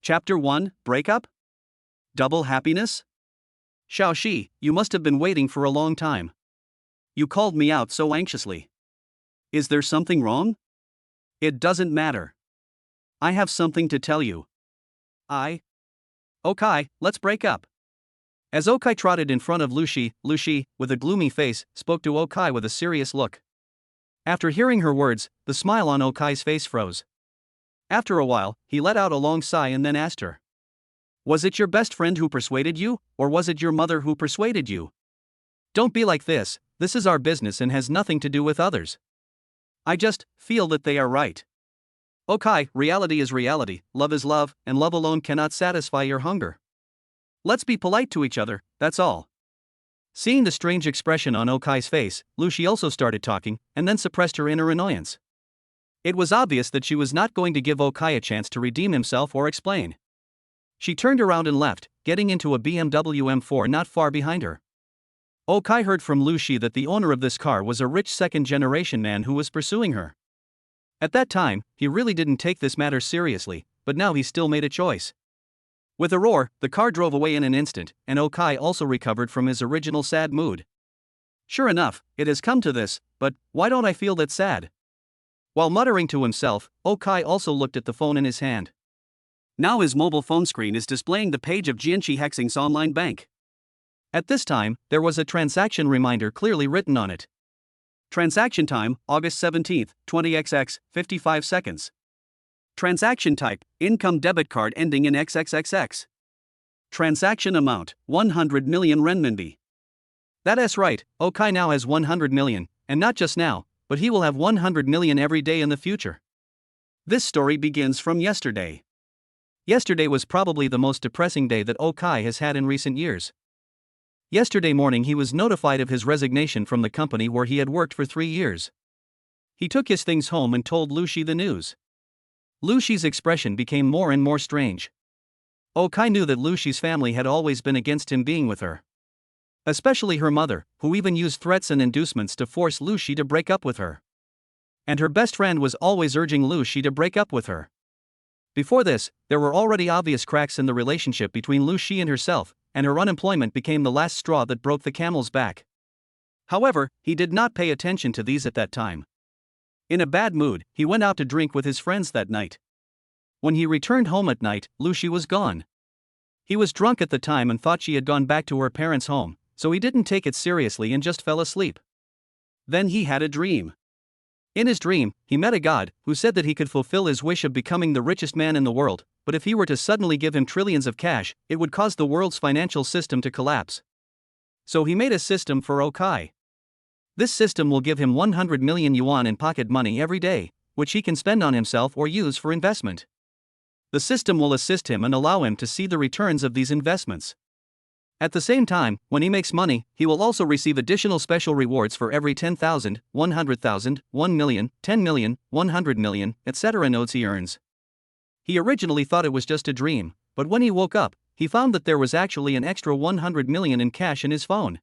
Chapter 1, Breakup? Double happiness? Xiaoxi, you must have been waiting for a long time. You called me out so anxiously. Is there something wrong? It doesn't matter. I have something to tell you. Okai, let's break up. As Okai trotted in front of Luci, with a gloomy face, spoke to Okai with a serious look. After hearing her words, the smile on Okai's face froze. After a while, he let out a long sigh and then asked her. Was it your best friend who persuaded you, or was it your mother who persuaded you? Don't be like this is our business and has nothing to do with others. I just feel that they are right. Okai, reality is reality, love is love, and love alone cannot satisfy your hunger. Let's be polite to each other, that's all. Seeing the strange expression on Okai's face, Luci also started talking, and then suppressed her inner annoyance. It was obvious that she was not going to give Okai a chance to redeem himself or explain. She turned around and left, getting into a BMW M4 not far behind her. Okai heard from Luci that the owner of this car was a rich second-generation man who was pursuing her. At that time, he really didn't take this matter seriously, but now he still made a choice. With a roar, the car drove away in an instant, and Okai also recovered from his original sad mood. Sure enough, it has come to this, but why don't I feel that sad? While muttering to himself, Okai also looked at the phone in his hand. Now his mobile phone screen is displaying the page of Jianqi Hexing's online bank. At this time, there was a transaction reminder clearly written on it. Transaction time, August 17, 20XX, 55 seconds. Transaction type, income debit card ending in XXXX. Transaction amount, 100 million renminbi. That's right, Okai now has 100 million, and not just now, but he will have 100 million every day in the future. This story begins from yesterday. Yesterday was probably the most depressing day that Okai has had in recent years. Yesterday morning he was notified of his resignation from the company where he had worked for 3 years. He took his things home and told Luci the news. Luci's expression became more and more strange. Okai knew that Luci's family had always been against him being with her. Especially her mother, who even used threats and inducements to force Luci to break up with her. And her best friend was always urging Luci to break up with her. Before this, there were already obvious cracks in the relationship between Luci and herself, and her unemployment became the last straw that broke the camel's back. However, he did not pay attention to these at that time. In a bad mood, he went out to drink with his friends that night. When he returned home at night, Luci was gone. He was drunk at the time and thought she had gone back to her parents' home, so he didn't take it seriously and just fell asleep. Then he had a dream. In his dream, he met a god, who said that he could fulfill his wish of becoming the richest man in the world, but if he were to suddenly give him trillions of cash, it would cause the world's financial system to collapse. So he made a system for Okai. This system will give him 100 million yuan in pocket money every day, which he can spend on himself or use for investment. The system will assist him and allow him to see the returns of these investments. At the same time, when he makes money, he will also receive additional special rewards for every 10,000, 100,000, 1 million, 10 million, 100 million, etc. notes he earns. He originally thought it was just a dream, but when he woke up, he found that there was actually an extra 100 million in cash in his phone.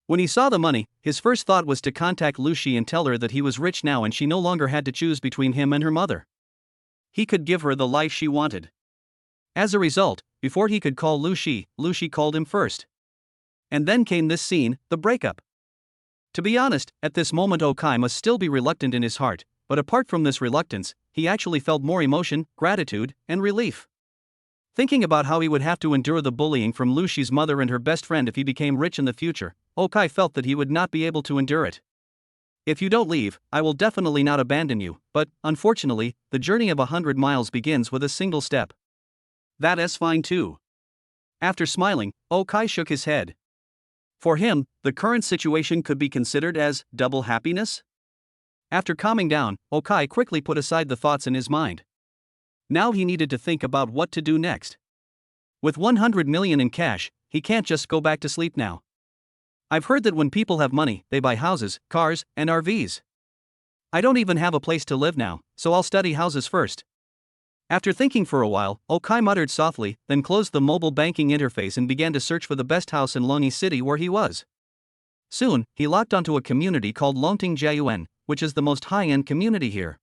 When he saw the money, his first thought was to contact Luci and tell her that he was rich now and she no longer had to choose between him and her mother. He could give her the life she wanted. As a result, before he could call Luci called him first. And then came this scene, the breakup. To be honest, at this moment Okai must still be reluctant in his heart, but apart from this reluctance, he actually felt more emotion, gratitude, and relief. Thinking about how he would have to endure the bullying from Luci's mother and her best friend if he became rich in the future, Okai felt that he would not be able to endure it. If you don't leave, I will definitely not abandon you, but, unfortunately, the journey of 100 miles begins with a single step. That is fine too. After smiling, Okai shook his head. For him, the current situation could be considered as double happiness? After calming down, Okai quickly put aside the thoughts in his mind. Now he needed to think about what to do next. With 100 million in cash, he can't just go back to sleep now. I've heard that when people have money, they buy houses, cars, and RVs. I don't even have a place to live now, so I'll study houses first. After thinking for a while, Okai muttered softly, then closed the mobile banking interface and began to search for the best house in Longyi City where he was. Soon, he locked onto a community called Longting Jiayuan, which is the most high-end community here.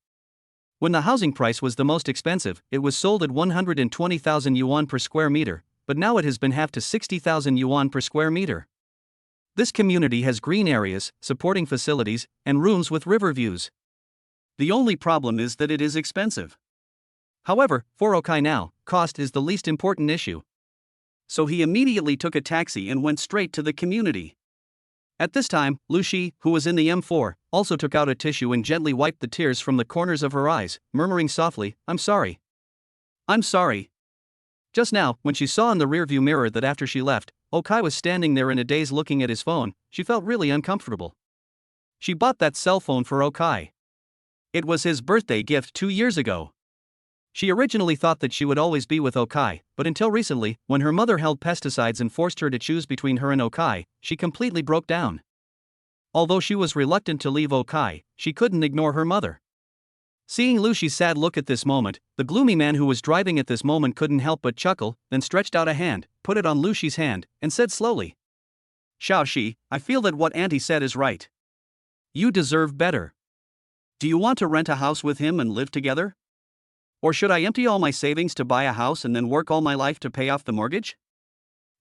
When the housing price was the most expensive, it was sold at 120,000 yuan per square meter, but now it has been halved to 60,000 yuan per square meter. This community has green areas, supporting facilities, and rooms with river views. The only problem is that it is expensive. However, for Okai now, cost is the least important issue. So he immediately took a taxi and went straight to the community. At this time, Luci, who was in the M4, also took out a tissue and gently wiped the tears from the corners of her eyes, murmuring softly, "I'm sorry. I'm sorry." Just now, when she saw in the rearview mirror that after she left, Okai was standing there in a daze looking at his phone, she felt really uncomfortable. She bought that cell phone for Okai. It was his birthday gift 2 years ago. She originally thought that she would always be with Okai, but until recently, when her mother held pesticides and forced her to choose between her and Okai, she completely broke down. Although she was reluctant to leave Okai, she couldn't ignore her mother. Seeing Luci's sad look at this moment, the gloomy man who was driving at this moment couldn't help but chuckle, then stretched out a hand, put it on Luci's hand, and said slowly, "Xiaoxi, I feel that what Auntie said is right. You deserve better. Do you want to rent a house with him and live together? Or should I empty all my savings to buy a house and then work all my life to pay off the mortgage?"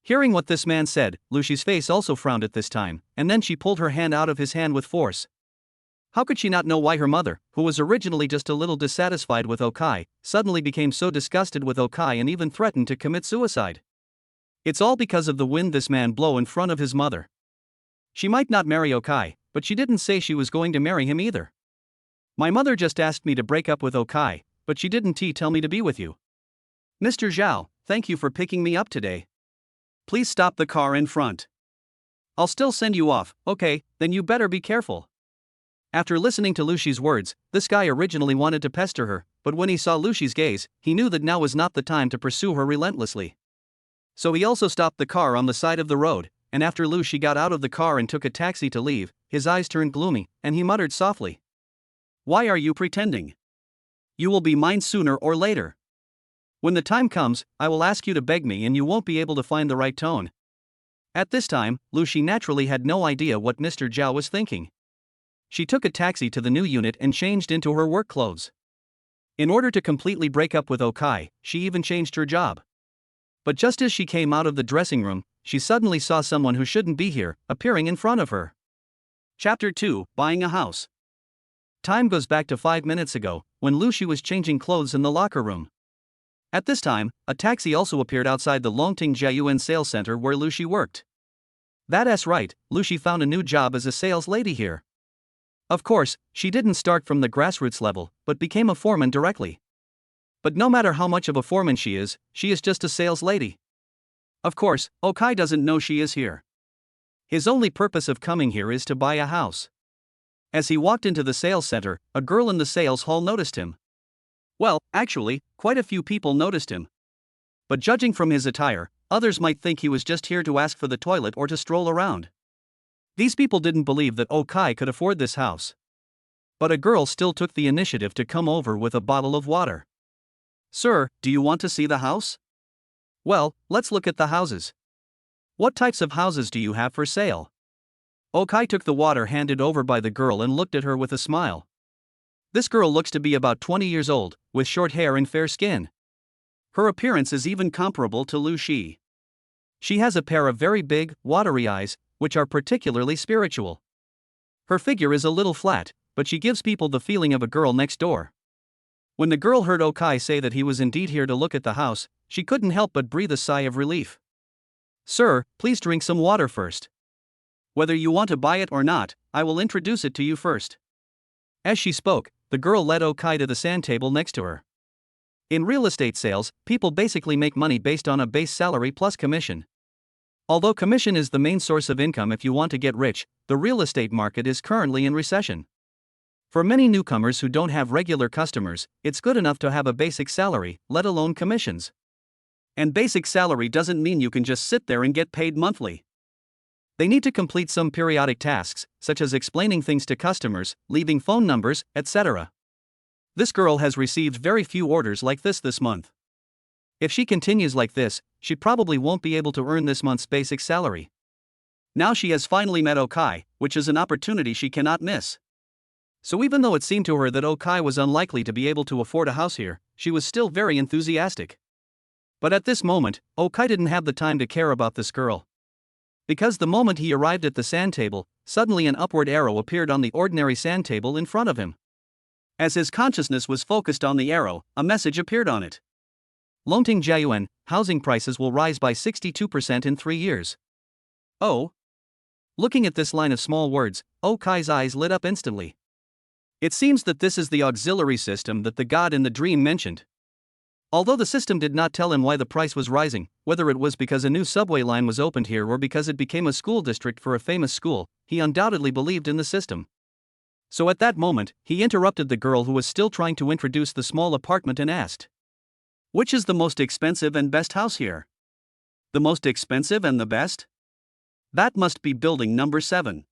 Hearing what this man said, Luci's face also frowned at this time, and then she pulled her hand out of his hand with force. How could she not know why her mother, who was originally just a little dissatisfied with Okai, suddenly became so disgusted with Okai and even threatened to commit suicide? It's all because of the wind this man blew in front of his mother. She might not marry Okai, but she didn't say she was going to marry him either. My mother just asked me to break up with Okai, but she didn't tell me to be with you. Mr. Zhao, thank you for picking me up today. Please stop the car in front. I'll still send you off, okay, then you better be careful. After listening to Luci's words, this guy originally wanted to pester her, but when he saw Luci's gaze, he knew that now was not the time to pursue her relentlessly. So he also stopped the car on the side of the road, and after Luci got out of the car and took a taxi to leave, his eyes turned gloomy, and he muttered softly, "Why are you pretending? You will be mine sooner or later. When the time comes, I will ask you to beg me and you won't be able to find the right tone." At this time, Luci naturally had no idea what Mr. Zhao was thinking. She took a taxi to the new unit and changed into her work clothes. In order to completely break up with Okai, she even changed her job. But just as she came out of the dressing room, she suddenly saw someone who shouldn't be here, appearing in front of her. Chapter 2, Buying a House. Time goes back to 5 minutes ago, when Luci was changing clothes in the locker room. At this time, a taxi also appeared outside the Longting Jiayuan sales center where Luci worked. That's right, Luci found a new job as a sales lady here. Of course, she didn't start from the grassroots level, but became a foreman directly. But no matter how much of a foreman she is just a sales lady. Of course, Okai doesn't know she is here. His only purpose of coming here is to buy a house. As he walked into the sales center, a girl in the sales hall noticed him. Well, actually, quite a few people noticed him. But judging from his attire, others might think he was just here to ask for the toilet or to stroll around. These people didn't believe that Okai could afford this house. But a girl still took the initiative to come over with a bottle of water. "Sir, do you want to see the house?" "Well, let's look at the houses. What types of houses do you have for sale?" Okai took the water handed over by the girl and looked at her with a smile. This girl looks to be about 20 years old, with short hair and fair skin. Her appearance is even comparable to Luci. She has a pair of very big, watery eyes, which are particularly spiritual. Her figure is a little flat, but she gives people the feeling of a girl next door. When the girl heard Okai say that he was indeed here to look at the house, she couldn't help but breathe a sigh of relief. "Sir, please drink some water first. Whether you want to buy it or not, I will introduce it to you first." As she spoke, the girl led Okai to the sand table next to her. In real estate sales, people basically make money based on a base salary plus commission. Although commission is the main source of income if you want to get rich, the real estate market is currently in recession. For many newcomers who don't have regular customers, it's good enough to have a basic salary, let alone commissions. And basic salary doesn't mean you can just sit there and get paid monthly. They need to complete some periodic tasks, such as explaining things to customers, leaving phone numbers, etc. This girl has received very few orders like this month. If she continues like this, she probably won't be able to earn this month's basic salary. Now she has finally met Okai, which is an opportunity she cannot miss. So even though it seemed to her that Okai was unlikely to be able to afford a house here, she was still very enthusiastic. But at this moment, Okai didn't have the time to care about this girl. Because the moment he arrived at the sand table, suddenly an upward arrow appeared on the ordinary sand table in front of him. As his consciousness was focused on the arrow, a message appeared on it. Longting Jiayuan, housing prices will rise by 62% in 3 years. Oh? Looking at this line of small words, Okai's eyes lit up instantly. It seems that this is the auxiliary system that the god in the dream mentioned. Although the system did not tell him why the price was rising, whether it was because a new subway line was opened here or because it became a school district for a famous school, he undoubtedly believed in the system. So at that moment, he interrupted the girl who was still trying to introduce the small apartment and asked, "Which is the most expensive and best house here?" "The most expensive and the best? That must be building number 7.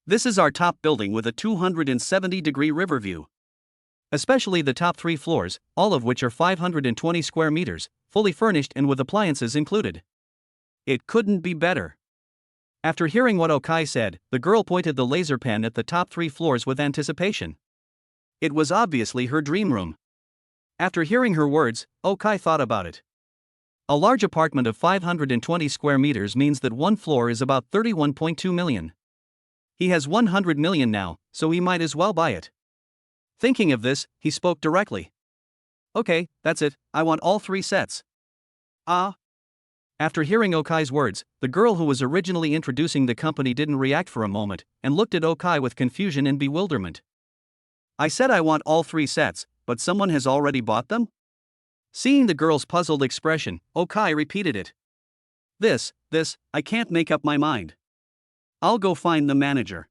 This is our top building with a 270-degree river view. Especially the top 3 floors, all of which are 520 square meters, fully furnished and with appliances included. It couldn't be better." After hearing what Okai said, the girl pointed the laser pen at the top 3 floors with anticipation. It was obviously her dream room. After hearing her words, Okai thought about it. A large apartment of 520 square meters means that one floor is about 31.2 million. He has 100 million now, so he might as well buy it. Thinking of this, he spoke directly. "Okay, that's it, I want all 3 sets. Ah." After hearing Okai's words, the girl who was originally introducing the company didn't react for a moment, and looked at Okai with confusion and bewilderment. "I said I want all 3 sets, but someone has already bought them?" Seeing the girl's puzzled expression, Okai repeated it. This, I can't make up my mind. I'll go find the manager."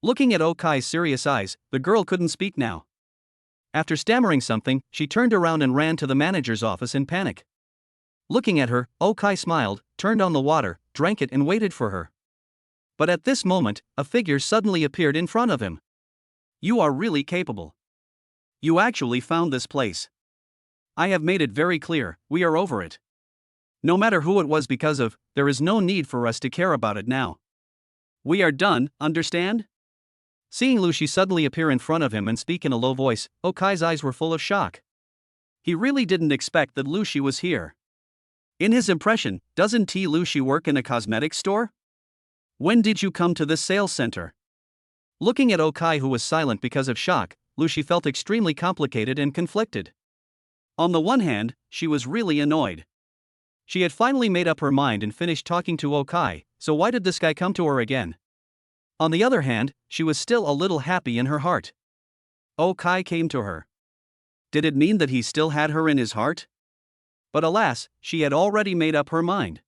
Looking at Okai's serious eyes, the girl couldn't speak now. After stammering something, she turned around and ran to the manager's office in panic. Looking at her, Okai smiled, turned on the water, drank it and waited for her. But at this moment, a figure suddenly appeared in front of him. "You are really capable. You actually found this place. I have made it very clear, we are over it. No matter who it was because of, there is no need for us to care about it now. We are done, understand?" Seeing Luci suddenly appear in front of him and speak in a low voice, Okai's eyes were full of shock. He really didn't expect that Luci was here. In his impression, doesn't Luci work in a cosmetics store? "When did you come to this sales center?" Looking at Okai, who was silent because of shock, Luci felt extremely complicated and conflicted. On the one hand, she was really annoyed. She had finally made up her mind and finished talking to Okai, so why did this guy come to her again? On the other hand, she was still a little happy in her heart. Okai came to her. Did it mean that he still had her in his heart? But alas, she had already made up her mind.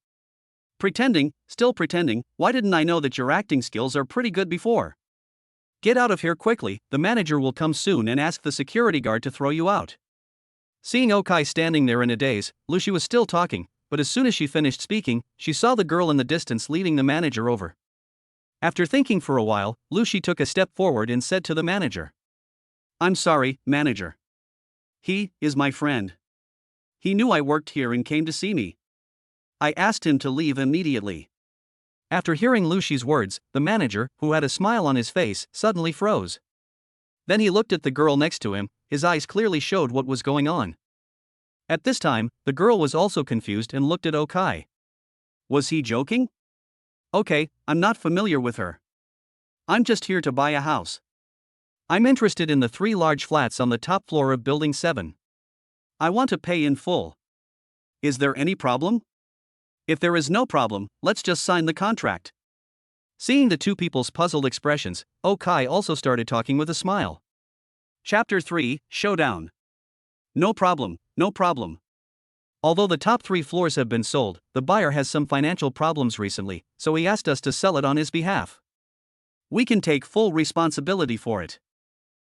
Still pretending, why didn't I know that your acting skills are pretty good before? Get out of here quickly, the manager will come soon and ask the security guard to throw you out. Seeing Okai standing there in a daze, Luci was still talking, but as soon as she finished speaking, she saw the girl in the distance leading the manager over. After thinking for a while, Luci took a step forward and said to the manager, "I'm sorry, manager. He is my friend. He knew I worked here and came to see me. I asked him to leave immediately." After hearing Luci's words, the manager, who had a smile on his face, suddenly froze. Then he looked at the girl next to him, his eyes clearly showed what was going on. At this time, the girl was also confused and looked at Okai. Was he joking? "Okay, I'm not familiar with her. I'm just here to buy a house. I'm interested in the 3 large flats on the top floor of Building 7. I want to pay in full. Is there any problem? If there is no problem, let's just sign the contract." Seeing the two people's puzzled expressions, Okai also started talking with a smile. Chapter 3, Showdown. No problem. Although the top 3 floors have been sold, the buyer has some financial problems recently, so he asked us to sell it on his behalf. We can take full responsibility for it.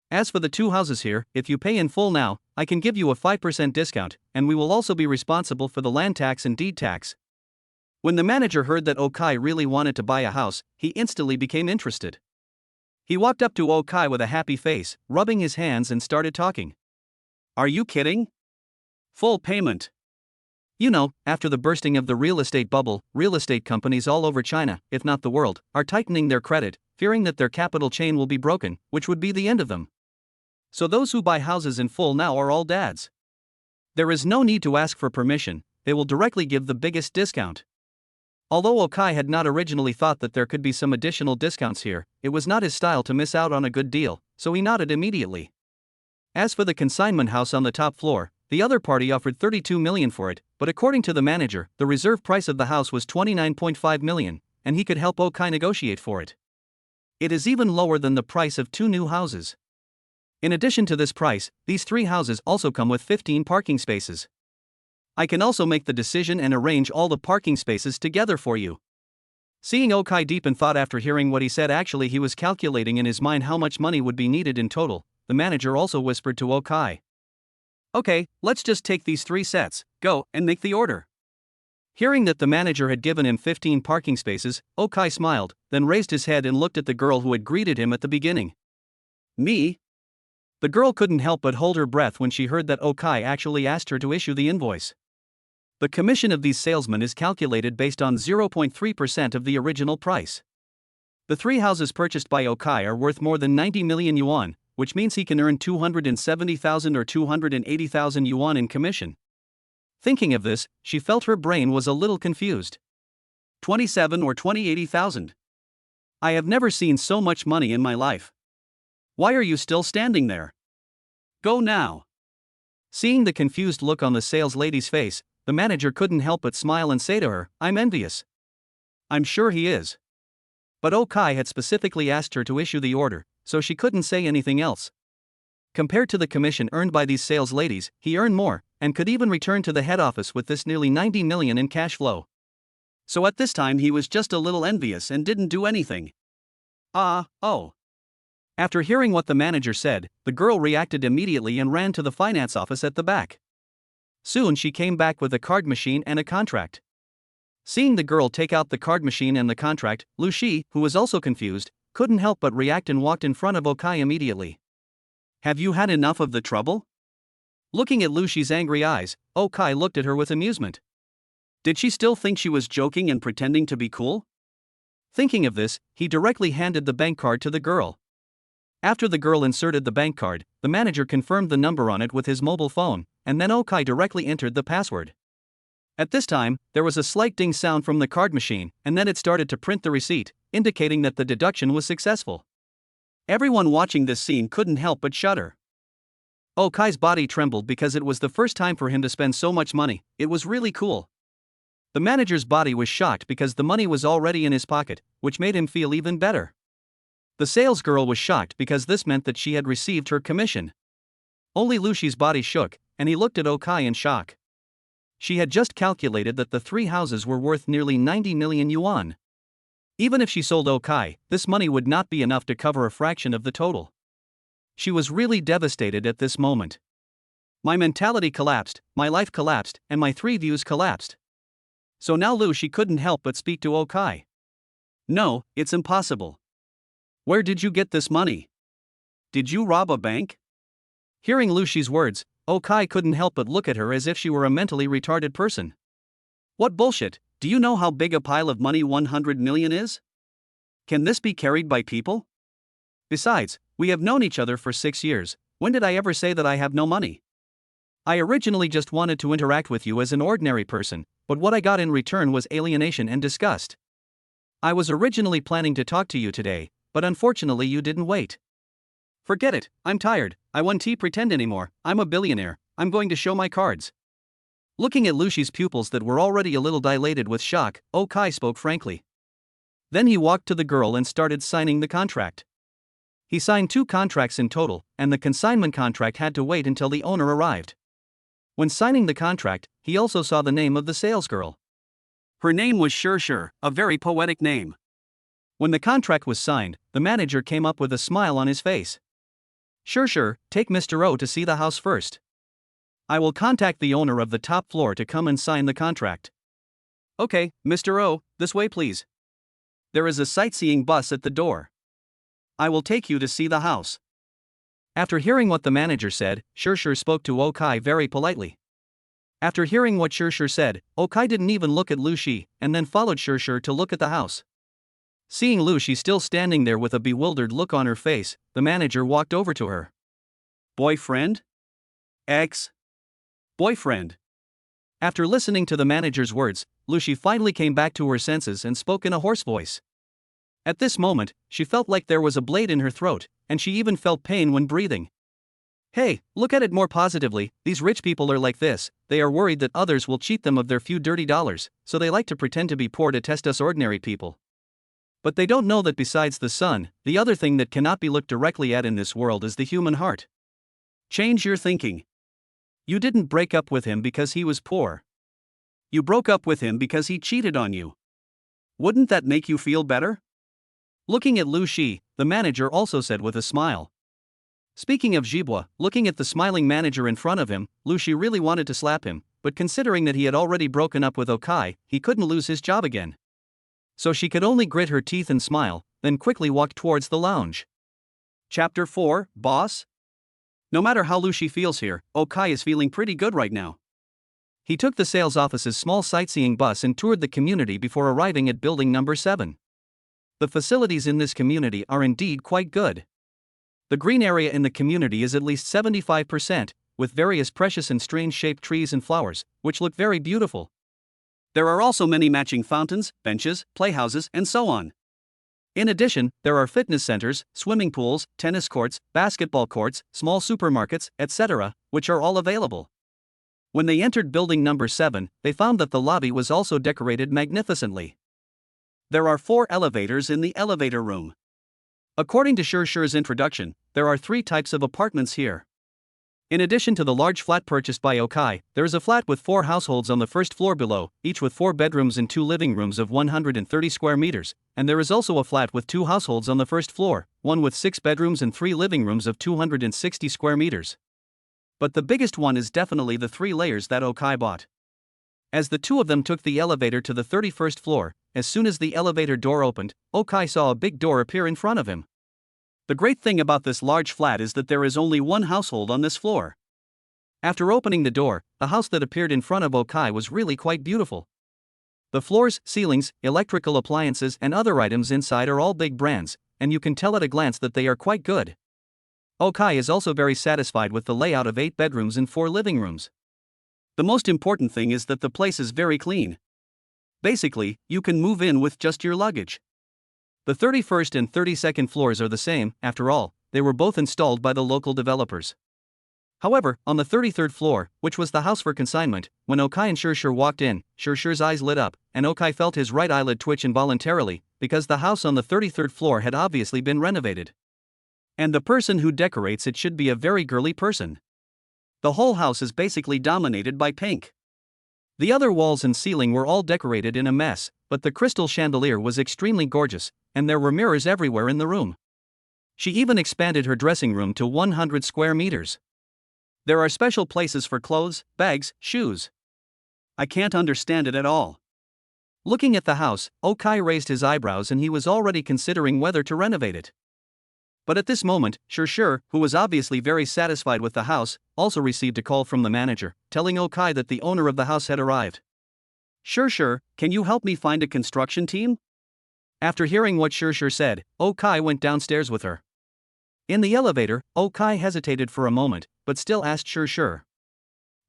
As for the 2 houses here, if you pay in full now, I can give you a 5% discount, and we will also be responsible for the land tax and deed tax. When the manager heard that Okai really wanted to buy a house, he instantly became interested. He walked up to Okai with a happy face, rubbing his hands and started talking. "Are you kidding? Full payment. You know, after the bursting of the real estate bubble, real estate companies all over China, if not the world, are tightening their credit, fearing that their capital chain will be broken, which would be the end of them. So those who buy houses in full now are all dads. There is no need to ask for permission, they will directly give the biggest discount. Although Okai had not originally thought that there could be some additional discounts here, it was not his style to miss out on a good deal, so he nodded immediately. As for the consignment house on the top floor, the other party offered 32 million for it, but according to the manager, the reserve price of the house was 29.5 million, and he could help Okai negotiate for it. It is even lower than the price of 2 new houses. In addition to this price, these 3 houses also come with 15 parking spaces. I can also make the decision and arrange all the parking spaces together for you. Seeing Okai deep in thought after hearing what he said, actually he was calculating in his mind how much money would be needed in total. The manager also whispered to Okai. Okay, let's just take these 3 sets, go, and make the order. Hearing that the manager had given him 15 parking spaces, Okai smiled, then raised his head and looked at the girl who had greeted him at the beginning. Me? The girl couldn't help but hold her breath when she heard that Okai actually asked her to issue the invoice. The commission of these salesmen is calculated based on 0.3% of the original price. The 3 houses purchased by Okai are worth more than 90 million yuan, which means he can earn 270,000 or 280,000 yuan in commission. Thinking of this, she felt her brain was a little confused. 27 or 80,000. I have never seen so much money in my life. Why are you still standing there? Go now. Seeing the confused look on the sales lady's face, the manager couldn't help but smile and say to her, I'm envious. I'm sure he is. But Okai had specifically asked her to issue the order, so she couldn't say anything else. Compared to the commission earned by these sales ladies, he earned more, and could even return to the head office with this nearly 90 million in cash flow. So at this time he was just a little envious and didn't do anything. Oh. After hearing what the manager said, the girl reacted immediately and ran to the finance office at the back. Soon she came back with a card machine and a contract. Seeing the girl take out the card machine and the contract, Luci, who was also confused, couldn't help but react and walked in front of Okai immediately. Have you had enough of the trouble? Looking at Luci's angry eyes, Okai looked at her with amusement. Did she still think she was joking and pretending to be cool? Thinking of this, he directly handed the bank card to the girl. After the girl inserted the bank card, the manager confirmed the number on it with his mobile phone, and then Okai directly entered the password. At this time, there was a slight ding sound from the card machine, and then it started to print the receipt, indicating that the deduction was successful. Everyone watching this scene couldn't help but shudder. Okai's body trembled because it was the first time for him to spend so much money. It was really cool. The manager's body was shocked because the money was already in his pocket, which made him feel even better. The sales girl was shocked because this meant that she had received her commission. Only Luci's body shook, and he looked at Okai in shock. She had just calculated that the 3 houses were worth nearly 90 million yuan. Even if she sold Okai, this money would not be enough to cover a fraction of the total. She was really devastated at this moment. My mentality collapsed, my life collapsed, and my 3 views collapsed. So now Luci couldn't help but speak to Okai. No, it's impossible. Where did you get this money? Did you rob a bank? Hearing Luci's words, Okai couldn't help but look at her as if she were a mentally retarded person. What bullshit, do you know how big a pile of money 100 million is? Can this be carried by people? Besides, we have known each other for 6 years, when did I ever say that I have no money? I originally just wanted to interact with you as an ordinary person, but what I got in return was alienation and disgust. I was originally planning to talk to you today, but unfortunately you didn't wait. Forget it, I'm tired, I won't pretend anymore, I'm a billionaire, I'm going to show my cards. Looking at Luci's pupils that were already a little dilated with shock, Okai spoke frankly. Then he walked to the girl and started signing the contract. He signed 2 contracts in total, and the consignment contract had to wait until the owner arrived. When signing the contract, he also saw the name of the salesgirl. Her name was Shur, a very poetic name. When the contract was signed, the manager came up with a smile on his face. Shur, take Mr. O to see the house first. I will contact the owner of the top floor to come and sign the contract. Okay, Mr. O, this way please. There is a sightseeing bus at the door. I will take you to see the house. After hearing what the manager said, Shur spoke to Okai very politely. After hearing what Shur said, Okai didn't even look at Luci, and then followed Shur to look at the house. Seeing Luci still standing there with a bewildered look on her face, the manager walked over to her. Boyfriend? Ex-boyfriend. After listening to the manager's words, Luci finally came back to her senses and spoke in a hoarse voice. At this moment, she felt like there was a blade in her throat, and she even felt pain when breathing. Hey, look at it more positively, these rich people are like this, they are worried that others will cheat them of their few dirty dollars, so they like to pretend to be poor to test us ordinary people. But they don't know that besides the sun, the other thing that cannot be looked directly at in this world is the human heart. Change your thinking. You didn't break up with him because he was poor. You broke up with him because he cheated on you. Wouldn't that make you feel better? Looking at Luci, the manager also said with a smile. Speaking of Jibois, looking at the smiling manager in front of him, Luci really wanted to slap him, but considering that he had already broken up with Okai, he couldn't lose his job again. So she could only grit her teeth and smile, then quickly walked towards the lounge. Chapter 4, Boss? No matter how Luci feels here, Okai is feeling pretty good right now. He took the sales office's small sightseeing bus and toured the community before arriving at building number 7. The facilities in this community are indeed quite good. The green area in the community is at least 75%, with various precious and strange-shaped trees and flowers, which look very beautiful. There are also many matching fountains, benches, playhouses, and so on. In addition, there are fitness centers, swimming pools, tennis courts, basketball courts, small supermarkets, etc., which are all available. When they entered building number 7, they found that the lobby was also decorated magnificently. There are 4 elevators in the elevator room. According to Shurshu's introduction, there are 3 types of apartments here. In addition to the large flat purchased by Okai, there is a flat with 4 households on the first floor below, each with 4 bedrooms and 2 living rooms of 130 square meters, and there is also a flat with 2 households on the first floor, one with 6 bedrooms and 3 living rooms of 260 square meters. But the biggest one is definitely the 3 layers that Okai bought. As the 2 of them took the elevator to the 31st floor, as soon as the elevator door opened, Okai saw a big door appear in front of him. The great thing about this large flat is that there is only 1 household on this floor. After opening the door, the house that appeared in front of Okai was really quite beautiful. The floors, ceilings, electrical appliances and other items inside are all big brands, and you can tell at a glance that they are quite good. Okai is also very satisfied with the layout of 8 bedrooms and 4 living rooms. The most important thing is that the place is very clean. Basically, you can move in with just your luggage. The 31st and 32nd floors are the same, after all, they were both installed by the local developers. However, on the 33rd floor, which was the house for consignment, when Okai and Shurshu walked in, Shurshu's eyes lit up, and Okai felt his right eyelid twitch involuntarily, because the house on the 33rd floor had obviously been renovated. And the person who decorates it should be a very girly person. The whole house is basically dominated by pink. The other walls and ceiling were all decorated in a mess, but the crystal chandelier was extremely gorgeous, and there were mirrors everywhere in the room. She even expanded her dressing room to 100 square meters. There are special places for clothes, bags, shoes. I can't understand it at all. Looking at the house, Okai raised his eyebrows and he was already considering whether to renovate it. But at this moment, Shurshu, who was obviously very satisfied with the house, also received a call from the manager, telling Okai that the owner of the house had arrived. Shurshu, can you help me find a construction team? After hearing what Shurshu said, Okai went downstairs with her. In the elevator, Okai hesitated for a moment, but still asked Shurshu.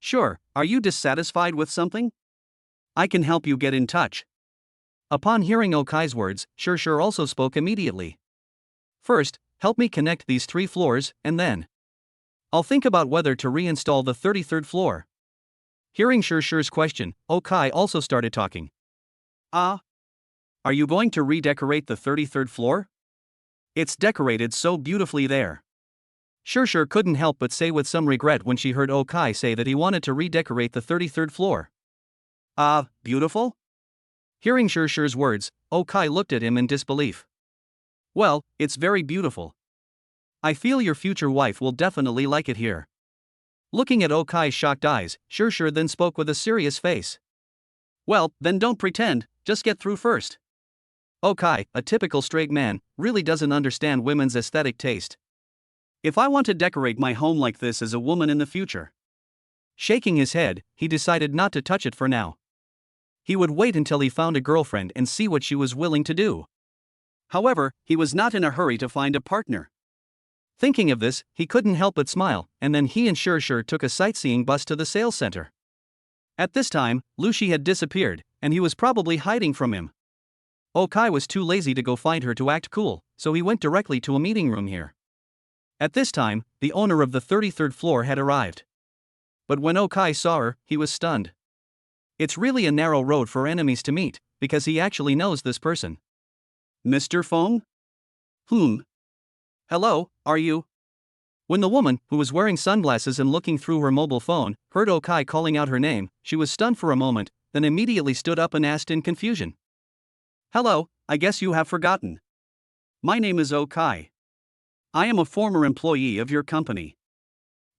Sure, are you dissatisfied with something? I can help you get in touch. Upon hearing Okai's words, Shurshu also spoke immediately. First, help me connect these 3 floors, and then I'll think about whether to reinstall the 33rd floor. Hearing Shurshu's question, Okai also started talking. Are you going to redecorate the 33rd floor? It's decorated so beautifully there. Shurshu couldn't help but say with some regret when she heard Okai say that he wanted to redecorate the 33rd floor. Beautiful? Hearing Shurshu's words, Okai looked at him in disbelief. Well, it's very beautiful. I feel your future wife will definitely like it here. Looking at Okai's shocked eyes, Shurshu then spoke with a serious face. Well, then don't pretend, just get through first. Okai, a typical straight man, really doesn't understand women's aesthetic taste. If I want to decorate my home like this as a woman in the future. Shaking his head, he decided not to touch it for now. He would wait until he found a girlfriend and see what she was willing to do. However, he was not in a hurry to find a partner. Thinking of this, he couldn't help but smile, and then he and Shur took a sightseeing bus to the sales center. At this time, Luci had disappeared, and he was probably hiding from him. Okai was too lazy to go find her to act cool, so he went directly to a meeting room here. At this time, the owner of the 33rd floor had arrived. But when Okai saw her, he was stunned. It's really a narrow road for enemies to meet, because he actually knows this person. Mr. Fong? Hello, are you? When the woman, who was wearing sunglasses and looking through her mobile phone, heard Okai calling out her name, she was stunned for a moment, then immediately stood up and asked in confusion. Hello, I guess you have forgotten. My name is Okai. I am a former employee of your company.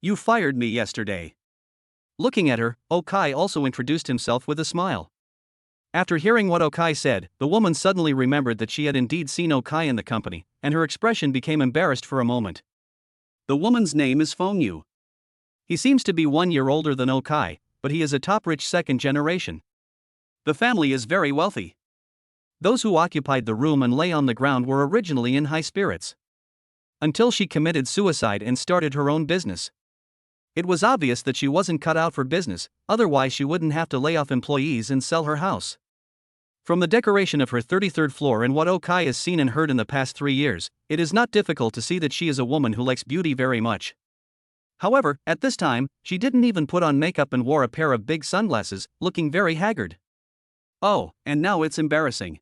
You fired me yesterday. Looking at her, Okai also introduced himself with a smile. After hearing what Okai said, the woman suddenly remembered that she had indeed seen Okai in the company, and her expression became embarrassed for a moment. The woman's name is Fongyu. He seems to be 1 year older than Okai, but he is a top-rich second generation. The family is very wealthy. Those who occupied the room and lay on the ground were originally in high spirits. Until she committed suicide and started her own business. It was obvious that she wasn't cut out for business, otherwise she wouldn't have to lay off employees and sell her house. From the decoration of her 33rd floor and what Okai has seen and heard in the past 3 years, it is not difficult to see that she is a woman who likes beauty very much. However, at this time, she didn't even put on makeup and wore a pair of big sunglasses, looking very haggard. Oh, and now it's embarrassing.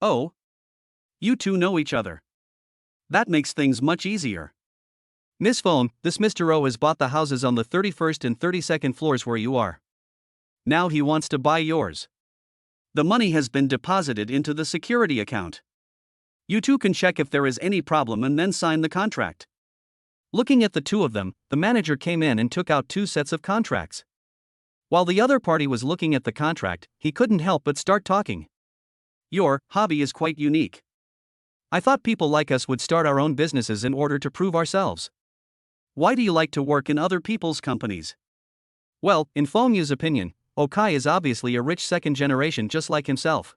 Oh? You two know each other. That makes things much easier. Miss Fong, this Mr. O has bought the houses on the 31st and 32nd floors where you are. Now he wants to buy yours. The money has been deposited into the security account. You two can check if there is any problem and then sign the contract. Looking at the two of them, the manager came in and took out 2 sets of contracts. While the other party was looking at the contract, he couldn't help but start talking. Your hobby is quite unique. I thought people like us would start our own businesses in order to prove ourselves. Why do you like to work in other people's companies? Well, in Fongyu's opinion, Okai is obviously a rich second generation just like himself.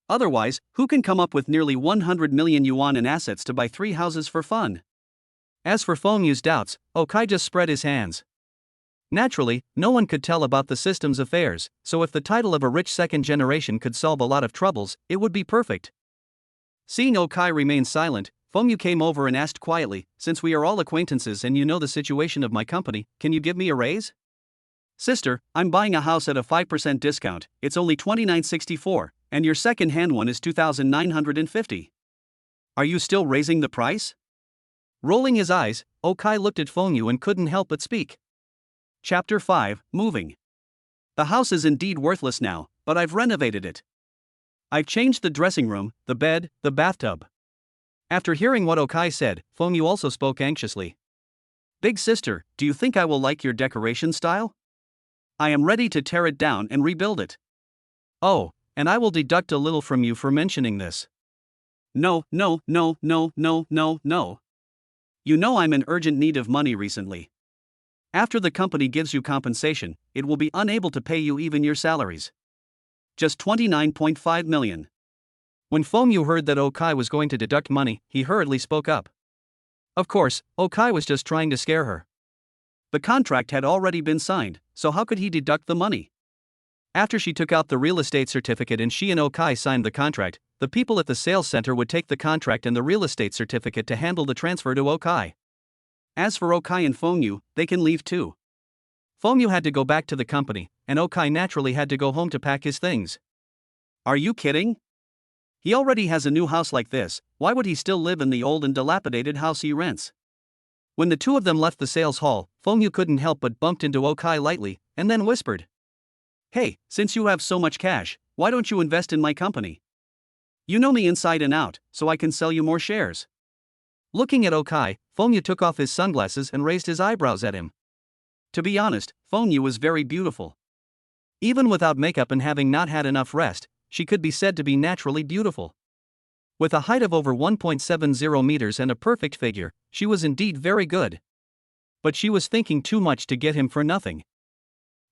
Otherwise, who can come up with nearly 100 million yuan in assets to buy 3 houses for fun? As for Fongyu's doubts, Okai just spread his hands. Naturally, no one could tell about the system's affairs, so if the title of a rich second generation could solve a lot of troubles, it would be perfect. Seeing Okai remain silent, Fongyu came over and asked quietly, since we are all acquaintances and you know the situation of my company, can you give me a raise? Sister, I'm buying a house at a 5% discount, it's only $29.64, and your second-hand one is $2,950. Are you still raising the price? Rolling his eyes, Okai looked at Fongyu and couldn't help but speak. Chapter 5, Moving. The house is indeed worthless now, but I've renovated it. I've changed the dressing room, the bed, the bathtub. After hearing what Okai said, Fongyu also spoke anxiously. Big sister, do you think I will like your decoration style? I am ready to tear it down and rebuild it. Oh, and I will deduct a little from you for mentioning this. No. You know I'm in urgent need of money recently. After the company gives you compensation, it will be unable to pay you even your salaries. Just 29.5 million. When Fongyu heard that Okai was going to deduct money, he hurriedly spoke up. Of course, Okai was just trying to scare her. The contract had already been signed, so how could he deduct the money? After she took out the real estate certificate and she and Okai signed the contract, the people at the sales center would take the contract and the real estate certificate to handle the transfer to Okai. As for Okai and Fongyu, they can leave too. Fongyu had to go back to the company, and Okai naturally had to go home to pack his things. Are you kidding? He already has a new house like this, why would he still live in the old and dilapidated house he rents? When the two of them left the sales hall, Fongyu couldn't help but bumped into Okai lightly, and then whispered. Hey, since you have so much cash, why don't you invest in my company? You know me inside and out, so I can sell you more shares. Looking at Okai, Fongyu took off his sunglasses and raised his eyebrows at him. To be honest, Fongyu was very beautiful. Even without makeup and having not had enough rest, she could be said to be naturally beautiful. With a height of over 1.70 meters and a perfect figure, she was indeed very good. But she was thinking too much to get him for nothing.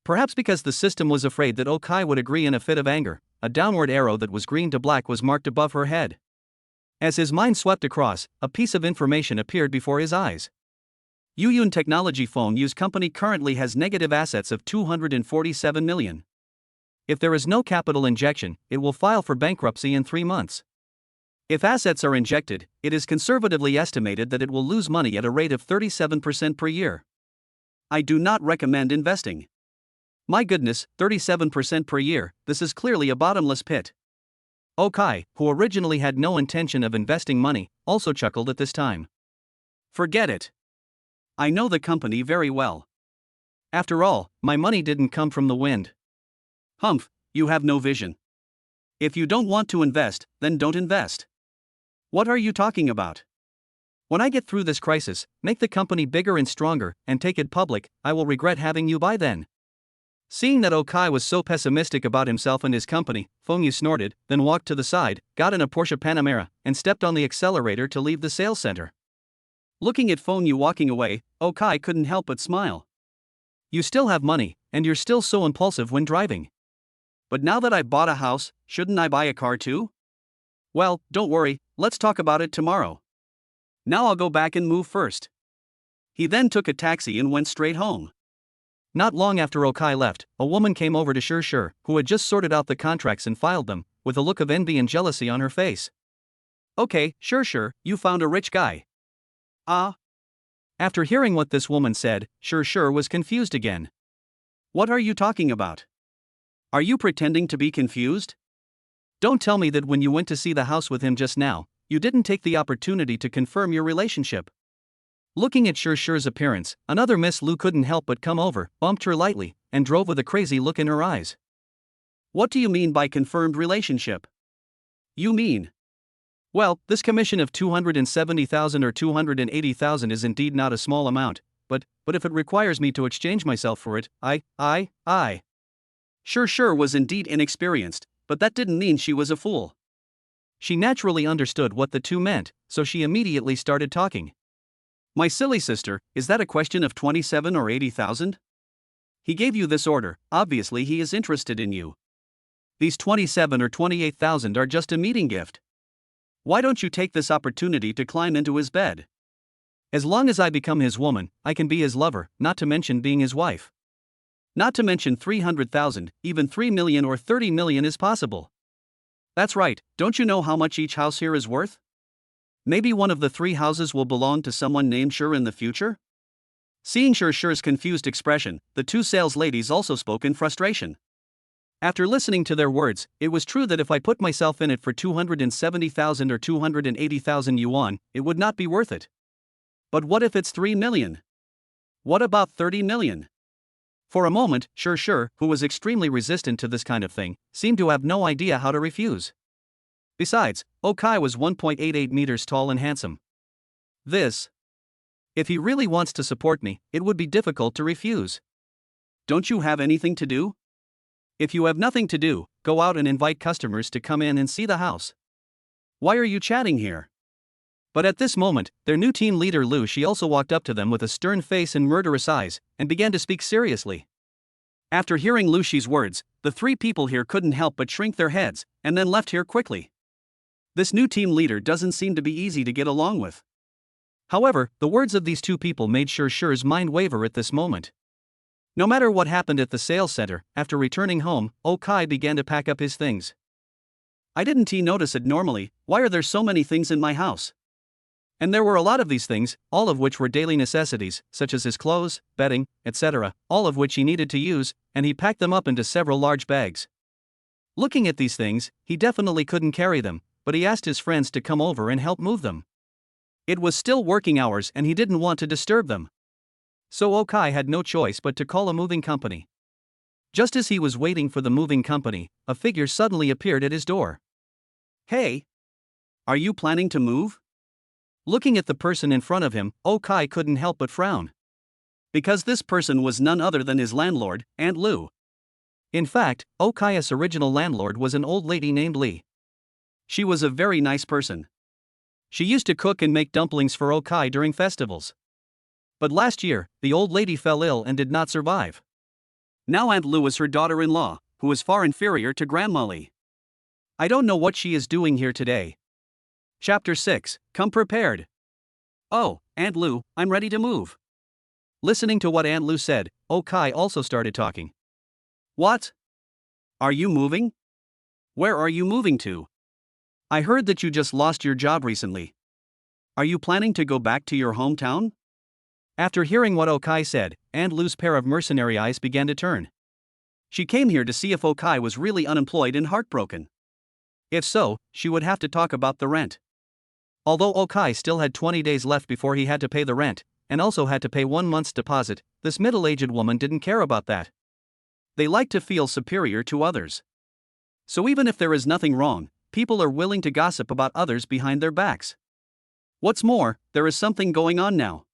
Perhaps because the system was afraid that Okai would agree in a fit of anger, a downward arrow that was green to black was marked above her head. As his mind swept across, a piece of information appeared before his eyes. Yuyun Technology Phone Use Company currently has negative assets of 247 million. If there is no capital injection, it will file for bankruptcy in 3 months. If assets are injected, it is conservatively estimated that it will lose money at a rate of 37% per year. I do not recommend investing. My goodness, 37% per year, this is clearly a bottomless pit. Okai, who originally had no intention of investing money, also chuckled at this time. Forget it. I know the company very well. After all, my money didn't come from the wind. Humph, you have no vision. If you don't want to invest, then don't invest. What are you talking about? When I get through this crisis, make the company bigger and stronger, and take it public, I will regret having you by then. Seeing that Okai was so pessimistic about himself and his company, Fengyu snorted, then walked to the side, got in a Porsche Panamera, and stepped on the accelerator to leave the sales center. Looking at Fengyu walking away, Okai couldn't help but smile. You still have money, and you're still so impulsive when driving. But now that I've bought a house, shouldn't I buy a car too? Well, don't worry, let's talk about it tomorrow. Now I'll go back and move first. He then took a taxi and went straight home. Not long after Okai left, a woman came over to Shur, who had just sorted out the contracts and filed them, with a look of envy and jealousy on her face. Okay, Shur, you found a rich guy. After hearing what this woman said, Shur was confused again. What are you talking about? Are you pretending to be confused? Don't tell me that when you went to see the house with him just now, you didn't take the opportunity to confirm your relationship. Looking at Shur's appearance, another Miss Lu couldn't help but come over, bumped her lightly, and drove with a crazy look in her eyes. What do you mean by confirmed relationship? You mean? Well, this commission of 270,000 or 280,000 is indeed not a small amount, but if it requires me to exchange myself for it, I. Shur was indeed inexperienced, but that didn't mean she was a fool. She naturally understood what the two meant, so she immediately started talking. My silly sister, is that a question of 27 or 80,000? He gave you this order, obviously he is interested in you. These 27 or 28,000 are just a meeting gift. Why don't you take this opportunity to climb into his bed? As long as I become his woman, I can be his lover, not to mention being his wife. Not to mention 300,000, even 3 million or 30 million is possible. That's right, don't you know how much each house here is worth? Maybe one of the 3 houses will belong to someone named Shur in the future? Seeing Shur's confused expression, the 2 sales ladies also spoke in frustration. After listening to their words, it was true that if I put myself in it for 270,000 or 280,000 yuan, it would not be worth it. But what if it's 3 million? What about 30 million? For a moment, Shur, who was extremely resistant to this kind of thing, seemed to have no idea how to refuse. Besides, Okai was 1.88 meters tall and handsome. If he really wants to support me, it would be difficult to refuse. Don't you have anything to do? If you have nothing to do, go out and invite customers to come in and see the house. Why are you chatting here? But at this moment, their new team leader Luci also walked up to them with a stern face and murderous eyes, and began to speak seriously. After hearing Luci's words, the 3 people here couldn't help but shrink their heads, and then left here quickly. This new team leader doesn't seem to be easy to get along with. However, the words of these 2 people made Shur's mind waver at this moment. No matter what happened at the sales center, after returning home, Okai began to pack up his things. I didn't notice it normally, why are there so many things in my house? And there were a lot of these things, all of which were daily necessities, such as his clothes, bedding, etc., all of which he needed to use, and he packed them up into several large bags. Looking at these things, he definitely couldn't carry them, but he asked his friends to come over and help move them. It was still working hours and he didn't want to disturb them. So Okai had no choice but to call a moving company. Just as he was waiting for the moving company, a figure suddenly appeared at his door. Hey! Are you planning to move? Looking at the person in front of him, Okai couldn't help but frown. Because this person was none other than his landlord, Aunt Lu. In fact, Okai's original landlord was an old lady named Li. She was a very nice person. She used to cook and make dumplings for Okai during festivals. But last year, the old lady fell ill and did not survive. Now Aunt Lu is her daughter-in-law, who is far inferior to Grandma Li. I don't know what she is doing here today. Chapter 6, Come Prepared. Oh, Aunt Lu, I'm ready to move. Listening to what Aunt Lu said, Okai also started talking. What? Are you moving? Where are you moving to? I heard that you just lost your job recently. Are you planning to go back to your hometown? After hearing what Okai said, Aunt Lu's pair of mercenary eyes began to turn. She came here to see if Okai was really unemployed and heartbroken. If so, she would have to talk about the rent. Although Okai still had 20 days left before he had to pay the rent, and also had to pay 1 month's deposit, this middle-aged woman didn't care about that. They like to feel superior to others. So even if there is nothing wrong, people are willing to gossip about others behind their backs. What's more, there is something going on now.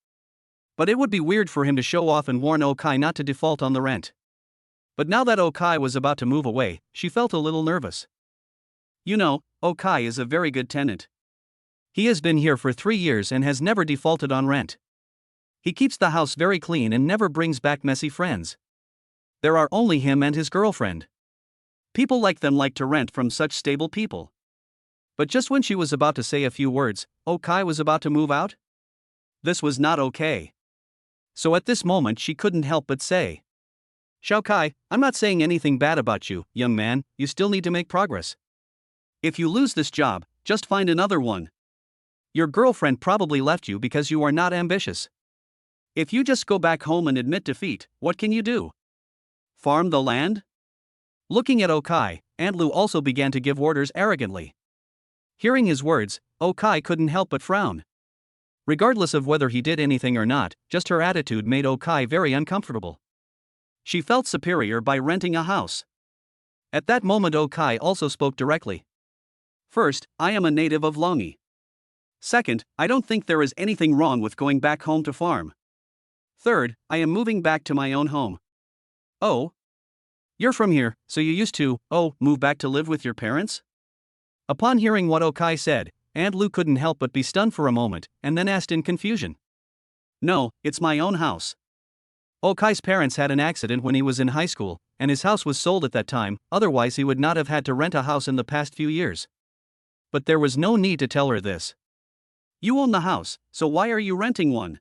But it would be weird for him to show off and warn Okai not to default on the rent. But now that Okai was about to move away, she felt a little nervous. You know, Okai is a very good tenant. He has been here for 3 years and has never defaulted on rent. He keeps the house very clean and never brings back messy friends. There are only him and his girlfriend. People like them like to rent from such stable people. But just when she was about to say a few words, Okai was about to move out? This was not okay. So at this moment she couldn't help but say, Shaokai, I'm not saying anything bad about you, young man, you still need to make progress. If you lose this job, just find another one. Your girlfriend probably left you because you are not ambitious. If you just go back home and admit defeat, what can you do? Farm the land? Looking at Okai, Aunt Lu also began to give orders arrogantly. Hearing his words, Okai couldn't help but frown. Regardless of whether he did anything or not, just her attitude made Okai very uncomfortable. She felt superior by renting a house. At that moment Okai also spoke directly. First, I am a native of Longi. Second, I don't think there is anything wrong with going back home to farm. Third, I am moving back to my own home. Oh? You're from here, so you used to, move back to live with your parents? Upon hearing what Okai said, Aunt Lu couldn't help but be stunned for a moment, and then asked in confusion. No, it's my own house. Okai's parents had an accident when he was in high school, and his house was sold at that time, otherwise he would not have had to rent a house in the past few years. But there was no need to tell her this. You own the house, so why are you renting one?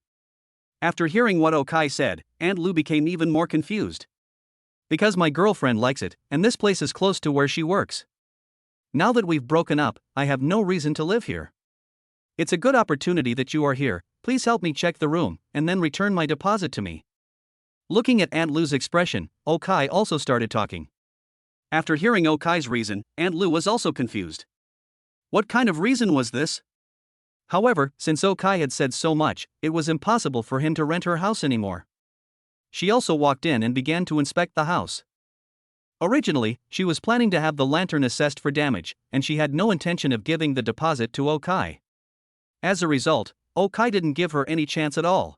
After hearing what Okai said, Aunt Lu became even more confused. Because my girlfriend likes it, and this place is close to where she works. Now that we've broken up, I have no reason to live here. It's a good opportunity that you are here, please help me check the room, and then return my deposit to me. Looking at Aunt Lu's expression, Okai also started talking. After hearing Okai's reason, Aunt Lu was also confused. What kind of reason was this? However, since Okai had said so much, it was impossible for him to rent her house anymore. She also walked in and began to inspect the house. Originally, she was planning to have the lantern assessed for damage, and she had no intention of giving the deposit to Okai. As a result, Okai didn't give her any chance at all.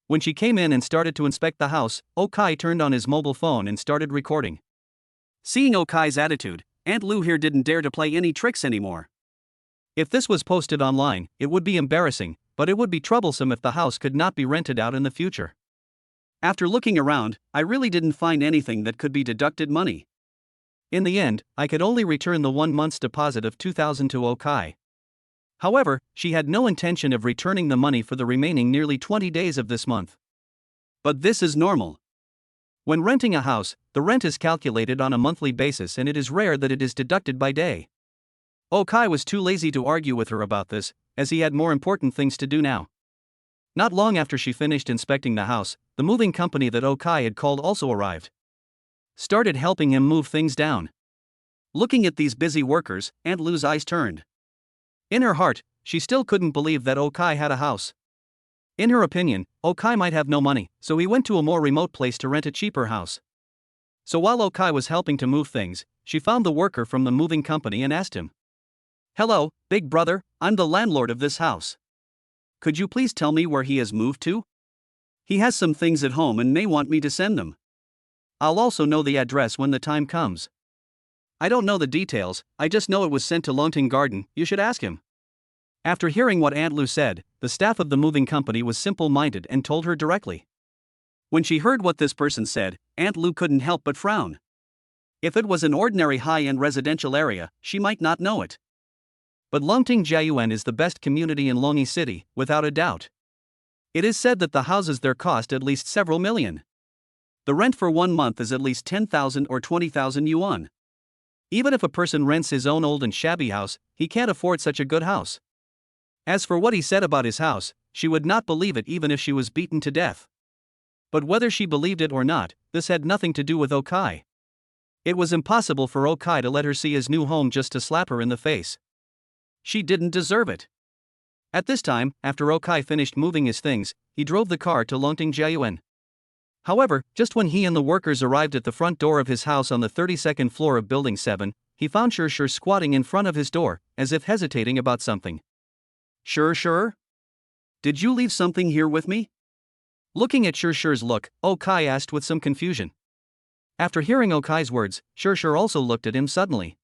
When she came in and started to inspect the house, Okai turned on his mobile phone and started recording. Seeing Okai's attitude, Aunt Lu here didn't dare to play any tricks anymore. If this was posted online, it would be embarrassing, but it would be troublesome if the house could not be rented out in the future. After looking around, I really didn't find anything that could be deducted money. In the end, I could only return the 1 month's deposit of 2,000 to Okai. However, she had no intention of returning the money for the remaining nearly 20 days of this month. But this is normal. When renting a house, the rent is calculated on a monthly basis and it is rare that it is deducted by day. Okai was too lazy to argue with her about this, as he had more important things to do now. Not long after she finished inspecting the house, the moving company that Okai had called also arrived. Started helping him move things down. Looking at these busy workers, Aunt Lu's eyes turned. In her heart, she still couldn't believe that Okai had a house. In her opinion, Okai might have no money, so he went to a more remote place to rent a cheaper house. So while Okai was helping to move things, she found the worker from the moving company and asked him. Hello, big brother, I'm the landlord of this house. Could you please tell me where he has moved to? He has some things at home and may want me to send them. I'll also know the address when the time comes. I don't know the details, I just know it was sent to Longting Garden, you should ask him. After hearing what Aunt Lu said, the staff of the moving company was simple-minded and told her directly. When she heard what this person said, Aunt Lu couldn't help but frown. If it was an ordinary high-end residential area, she might not know it. But Lungting Jiayuan is the best community in Longi City, without a doubt. It is said that the houses there cost at least several million. The rent for 1 month is at least 10,000 or 20,000 yuan. Even if a person rents his own old and shabby house, he can't afford such a good house. As for what he said about his house, she would not believe it even if she was beaten to death. But whether she believed it or not, this had nothing to do with Okai. It was impossible for Okai to let her see his new home just to slap her in the face. She didn't deserve it. At this time, after Okai finished moving his things, he drove the car to Lungting Jiayuan. However, just when he and the workers arrived at the front door of his house on the 32nd floor of Building 7, he found Shur squatting in front of his door, as if hesitating about something. Shur? Did you leave something here with me? Looking at Shur's look, Okai asked with some confusion. After hearing Okai's words, Shur also looked at him suddenly.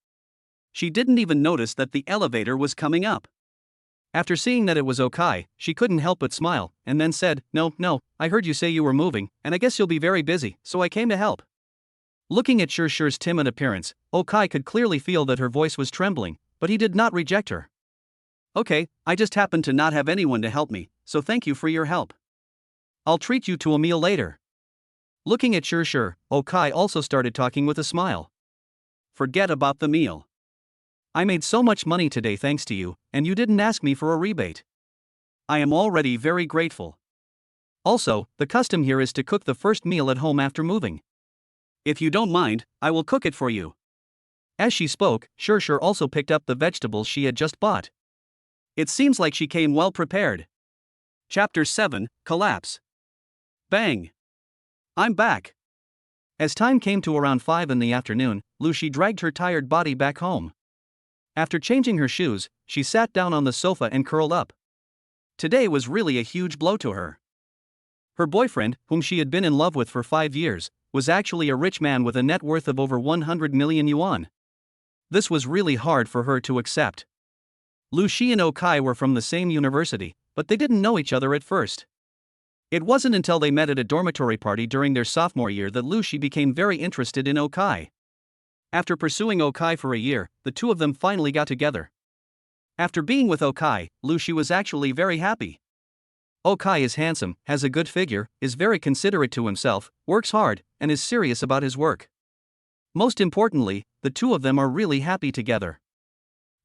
She didn't even notice that the elevator was coming up. After seeing that it was Okai, she couldn't help but smile, and then said, No, I heard you say you were moving, and I guess you'll be very busy, so I came to help. Looking at Shur's timid appearance, Okai could clearly feel that her voice was trembling, but he did not reject her. Okay, I just happened to not have anyone to help me, so thank you for your help. I'll treat you to a meal later. Looking at Shur, Okai also started talking with a smile. Forget about the meal. I made so much money today thanks to you, and you didn't ask me for a rebate. I am already very grateful. Also, the custom here is to cook the first meal at home after moving. If you don't mind, I will cook it for you. As she spoke, Shur also picked up the vegetables she had just bought. It seems like she came well prepared. Chapter 7, Collapse. Bang! I'm back. As time came to around 5 in the afternoon, Luci dragged her tired body back home. After changing her shoes, she sat down on the sofa and curled up. Today was really a huge blow to her. Her boyfriend, whom she had been in love with for 5 years, was actually a rich man with a net worth of over 100 million yuan. This was really hard for her to accept. Luci and Okai were from the same university, but they didn't know each other at first. It wasn't until they met at a dormitory party during their sophomore year that Luci became very interested in Okai. After pursuing Okai for a year, the two of them finally got together. After being with Okai, Luci was actually very happy. Okai is handsome, has a good figure, is very considerate to himself, works hard, and is serious about his work. Most importantly, the two of them are really happy together.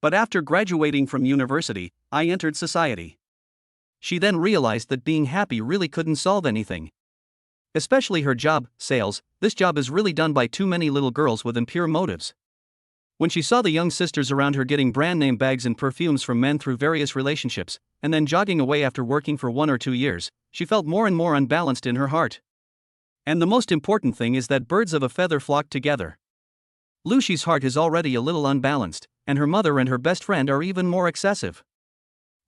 But after graduating from university, I entered society. She then realized that being happy really couldn't solve anything. Especially her job, sales. This job is really done by too many little girls with impure motives. When she saw the young sisters around her getting brand name bags and perfumes from men through various relationships, and then jogging away after working for 1 or 2 years, she felt more and more unbalanced in her heart. And the most important thing is that birds of a feather flock together. Luci's heart is already a little unbalanced, and her mother and her best friend are even more excessive.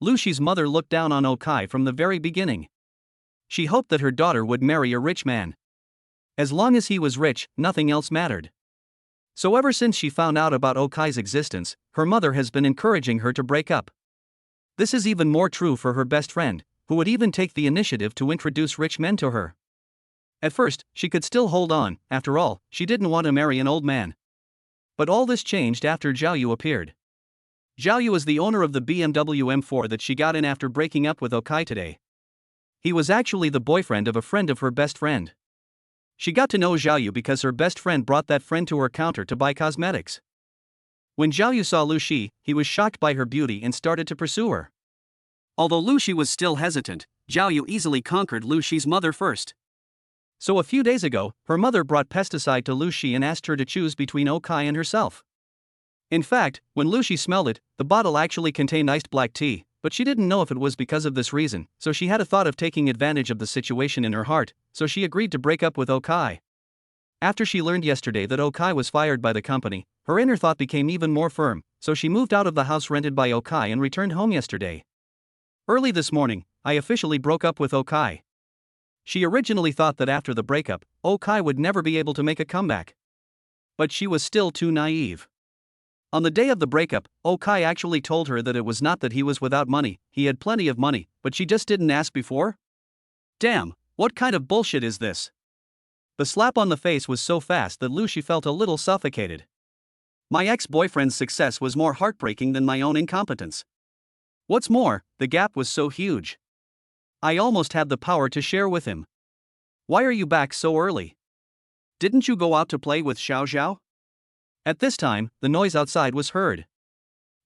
Luci's mother looked down on Okai from the very beginning. She hoped that her daughter would marry a rich man. As long as he was rich, nothing else mattered. So ever since she found out about Okai's existence, her mother has been encouraging her to break up. This is even more true for her best friend, who would even take the initiative to introduce rich men to her. At first, she could still hold on, after all, she didn't want to marry an old man. But all this changed after Zhao Yu appeared. Zhao Yu is the owner of the BMW M4 that she got in after breaking up with Okai today. He was actually the boyfriend of a friend of her best friend. She got to know Zhao Yu because her best friend brought that friend to her counter to buy cosmetics. When Zhao Yu saw Luci, he was shocked by her beauty and started to pursue her. Although Luci was still hesitant, Zhao Yu easily conquered Luci's mother first. So a few days ago, her mother brought pesticide to Luci and asked her to choose between Okai and herself. In fact, when Luci smelled it, the bottle actually contained iced black tea, but she didn't know if it was because of this reason, so she had a thought of taking advantage of the situation in her heart, so she agreed to break up with Okai. After she learned yesterday that Okai was fired by the company, her inner thought became even more firm, so she moved out of the house rented by Okai and returned home yesterday. Early this morning, I officially broke up with Okai. She originally thought that after the breakup, Okai would never be able to make a comeback. But she was still too naive. On the day of the breakup, Okai actually told her that it was not that he was without money, he had plenty of money, but she just didn't ask before? Damn, what kind of bullshit is this? The slap on the face was so fast that Luci felt a little suffocated. My ex-boyfriend's success was more heartbreaking than my own incompetence. What's more, the gap was so huge. I almost had the power to share with him. Why are you back so early? Didn't you go out to play with Xiao Xiao? At this time, the noise outside was heard.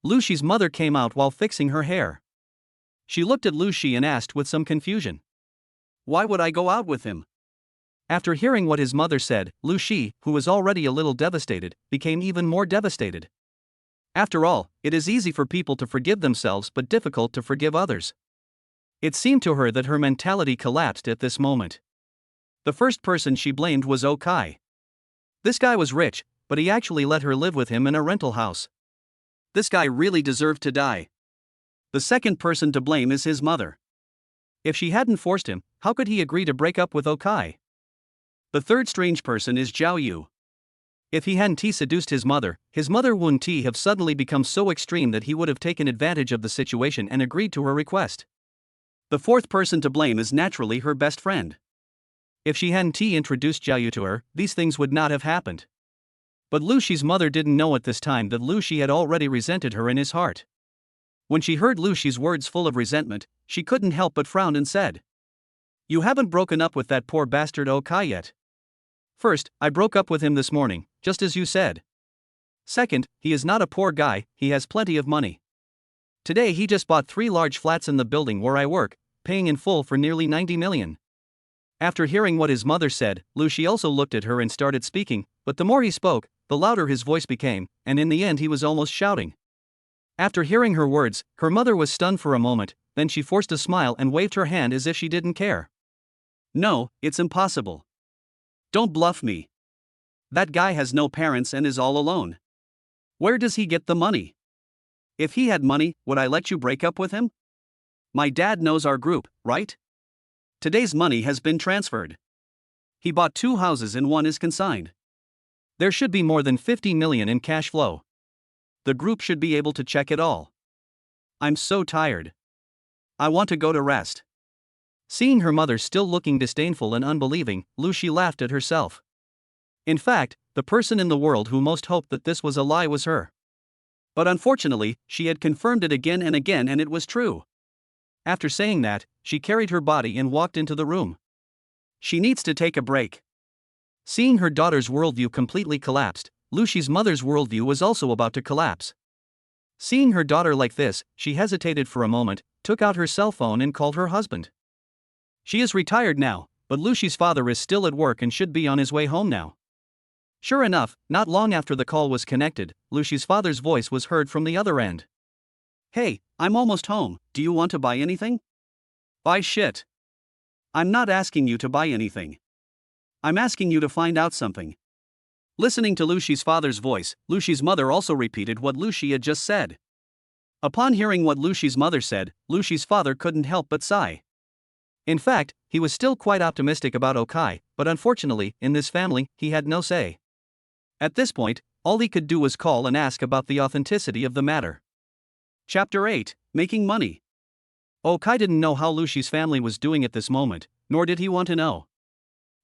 Luci's mother came out while fixing her hair. She looked at Luci and asked with some confusion. Why would I go out with him? After hearing what his mother said, Luci, who was already a little devastated, became even more devastated. After all, it is easy for people to forgive themselves but difficult to forgive others. It seemed to her that her mentality collapsed at this moment. The first person she blamed was Okai. This guy was rich, but he actually let her live with him in a rental house. This guy really deserved to die. The second person to blame is his mother. If she hadn't forced him, how could he agree to break up with Okai? The third strange person is Zhao Yu. If he hadn't seduced his mother wouldn't have suddenly become so extreme that he would have taken advantage of the situation and agreed to her request. The fourth person to blame is naturally her best friend. If she hadn't introduced Zhao Yu to her, these things would not have happened. But Luci's mother didn't know at this time that Luci had already resented her in his heart. When she heard Luci's words full of resentment, she couldn't help but frown and said, "You haven't broken up with that poor bastard Okai yet. First, I broke up with him this morning, just as you said. Second, he is not a poor guy, he has plenty of money. Today he just bought 3 large flats in the building where I work, paying in full for nearly 90 million. After hearing what his mother said, Luci also looked at her and started speaking, but the more he spoke, the louder his voice became, and in the end he was almost shouting. After hearing her words, her mother was stunned for a moment, then she forced a smile and waved her hand as if she didn't care. No, it's impossible. Don't bluff me. That guy has no parents and is all alone. Where does he get the money? If he had money, would I let you break up with him? My dad knows our group, right? Today's money has been transferred. He bought 2 houses and 1 is consigned. There should be more than 50 million in cash flow. The group should be able to check it all. I'm so tired. I want to go to rest." Seeing her mother still looking disdainful and unbelieving, Luci laughed at herself. In fact, the person in the world who most hoped that this was a lie was her. But unfortunately, she had confirmed it again and again and it was true. After saying that, she carried her body and walked into the room. She needs to take a break. Seeing her daughter's worldview completely collapsed, Luci's mother's worldview was also about to collapse. Seeing her daughter like this, she hesitated for a moment, took out her cell phone and called her husband. She is retired now, but Luci's father is still at work and should be on his way home now. Sure enough, not long after the call was connected, Luci's father's voice was heard from the other end. Hey, I'm almost home, do you want to buy anything? Buy shit. I'm not asking you to buy anything. I'm asking you to find out something. Listening to Luci's father's voice, Luci's mother also repeated what Luci had just said. Upon hearing what Luci's mother said, Luci's father couldn't help but sigh. In fact, he was still quite optimistic about Okai, but unfortunately, in this family, he had no say. At this point, all he could do was call and ask about the authenticity of the matter. Chapter 8, Making Money. Okai didn't know how Luci's family was doing at this moment, nor did he want to know.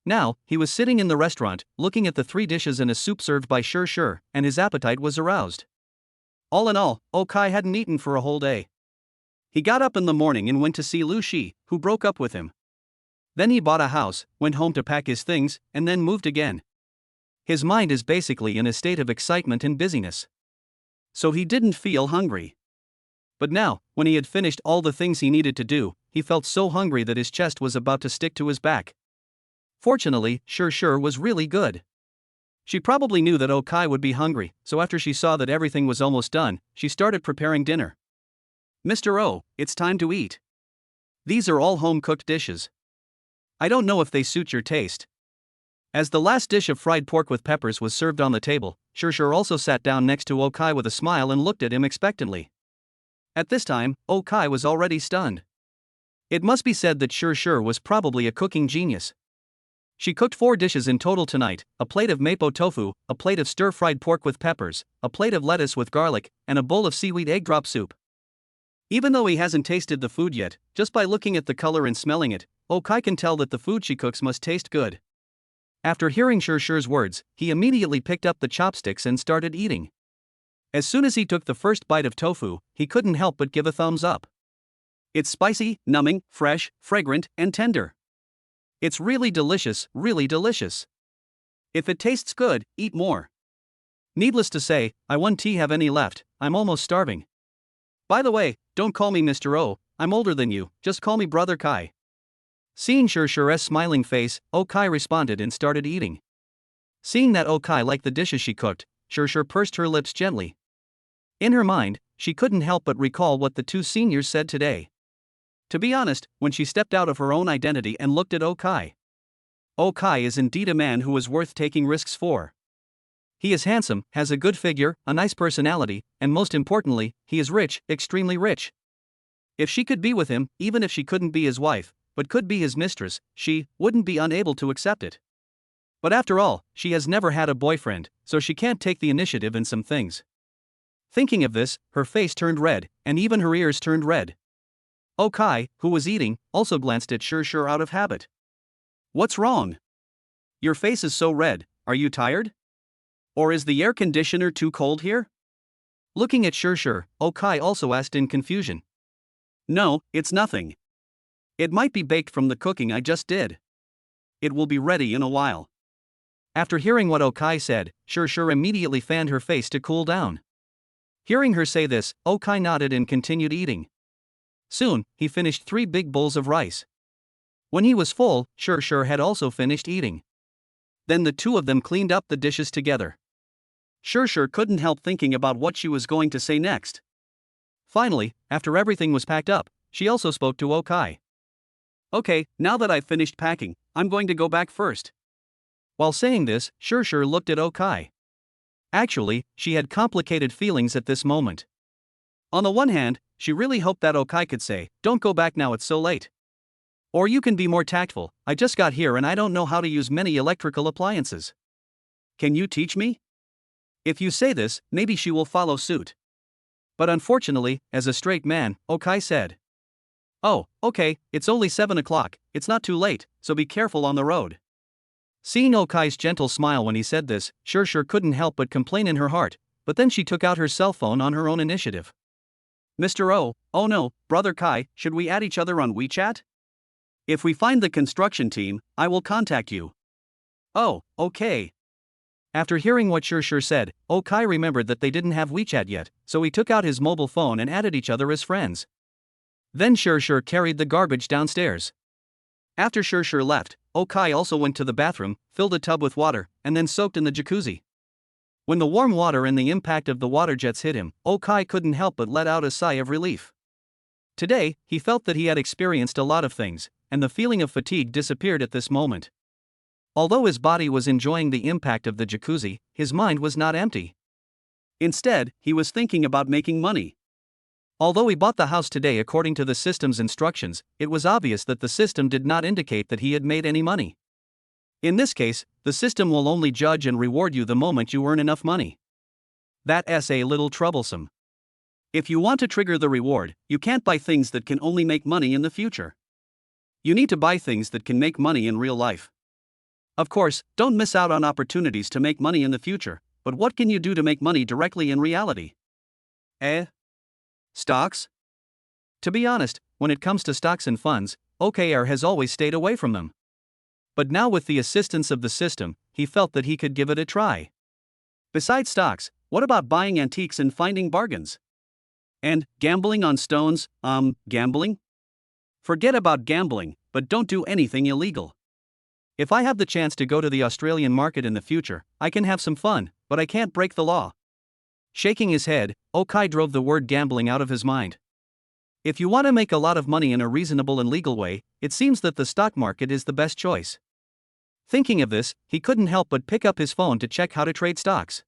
Now, he was sitting in the restaurant, looking at the 3 dishes and a soup served by Sure, and his appetite was aroused. All in all, Okai hadn't eaten for a whole day. He got up in the morning and went to see Luci, who broke up with him. Then he bought a house, went home to pack his things, and then moved again. His mind is basically in a state of excitement and busyness. So he didn't feel hungry. But now, when he had finished all the things he needed to do, he felt so hungry that his chest was about to stick to his back. Fortunately, Sure was really good. She probably knew that Okai would be hungry, so after she saw that everything was almost done, she started preparing dinner. Mr. O, it's time to eat. These are all home-cooked dishes. I don't know if they suit your taste. As the last dish of fried pork with peppers was served on the table, Sure also sat down next to Okai with a smile and looked at him expectantly. At this time, Okai was already stunned. It must be said that Sure was probably a cooking genius. She cooked 4 dishes in total tonight: a plate of mapo tofu, a plate of stir-fried pork with peppers, a plate of lettuce with garlic, and a bowl of seaweed egg drop soup. Even though he hasn't tasted the food yet, just by looking at the color and smelling it, Okai can tell that the food she cooks must taste good. After hearing Sure's words, he immediately picked up the chopsticks and started eating. As soon as he took the first bite of tofu, he couldn't help but give a thumbs up. It's spicy, numbing, fresh, fragrant, and tender. It's really delicious, really delicious. If it tastes good, eat more. Needless to say, I won't have any left, I'm almost starving. By the way, don't call me Mr. O, I'm older than you, just call me Brother Kai. Seeing Shurshu's smiling face, Okai responded and started eating. Seeing that Okai liked the dishes she cooked, Shurshur pursed her lips gently. In her mind, she couldn't help but recall what the two seniors said today. To be honest, when she stepped out of her own identity and looked at Okai. Okai is indeed a man who is worth taking risks for. He is handsome, has a good figure, a nice personality, and most importantly, he is rich, extremely rich. If she could be with him, even if she couldn't be his wife, but could be his mistress, she wouldn't be unable to accept it. But after all, she has never had a boyfriend, so she can't take the initiative in some things. Thinking of this, her face turned red, and even her ears turned red. Okai, who was eating, also glanced at Shurshur out of habit. What's wrong? Your face is so red, are you tired? Or is the air conditioner too cold here? Looking at Shurshur, Okai also asked in confusion. No, it's nothing. It might be baked from the cooking I just did. It will be ready in a while. After hearing what Okai said, Shurshur immediately fanned her face to cool down. Hearing her say this, Okai nodded and continued eating. Soon, he finished 3 big bowls of rice. When he was full, Shurshur had also finished eating. Then the two of them cleaned up the dishes together. Shurshur couldn't help thinking about what she was going to say next. Finally, after everything was packed up, she also spoke to Okai. Okay, now that I've finished packing, I'm going to go back first. While saying this, Shurshur looked at Okai. Actually, she had complicated feelings at this moment. On the one hand, she really hoped that Okai could say, "Don't go back now, it's so late." Or you can be more tactful, "I just got here and I don't know how to use many electrical appliances. Can you teach me?" If you say this, maybe she will follow suit. But unfortunately, as a straight man, Okai said, "Oh, okay, it's only 7 o'clock, it's not too late, so be careful on the road." Seeing Okai's gentle smile when he said this, Shurshur couldn't help but complain in her heart, but then she took out her cell phone on her own initiative. Mr. O, oh no, Brother Kai, should we add each other on WeChat? If we find the construction team, I will contact you. Oh, okay. After hearing what Shurshur said, Okai remembered that they didn't have WeChat yet, so he took out his mobile phone and added each other as friends. Then Shurshur carried the garbage downstairs. After Shurshur left, Okai also went to the bathroom, filled a tub with water, and then soaked in the jacuzzi. When the warm water and the impact of the water jets hit him, Okai couldn't help but let out a sigh of relief. Today, he felt that he had experienced a lot of things, and the feeling of fatigue disappeared at this moment. Although his body was enjoying the impact of the jacuzzi, his mind was not empty. Instead, he was thinking about making money. Although he bought the house today according to the system's instructions, it was obvious that the system did not indicate that he had made any money. In this case, the system will only judge and reward you the moment you earn enough money. That's a little troublesome. If you want to trigger the reward, you can't buy things that can only make money in the future. You need to buy things that can make money in real life. Of course, don't miss out on opportunities to make money in the future, but what can you do to make money directly in reality? Stocks? To be honest, when it comes to stocks and funds, Okai has always stayed away from them. But now with the assistance of the system, he felt that he could give it a try. Besides stocks, what about buying antiques and finding bargains? And gambling on stones, gambling? Forget about gambling, but don't do anything illegal. If I have the chance to go to the Australian market in the future, I can have some fun, but I can't break the law. Shaking his head, Okai drove the word gambling out of his mind. If you want to make a lot of money in a reasonable and legal way, it seems that the stock market is the best choice. Thinking of this, he couldn't help but pick up his phone to check how to trade stocks.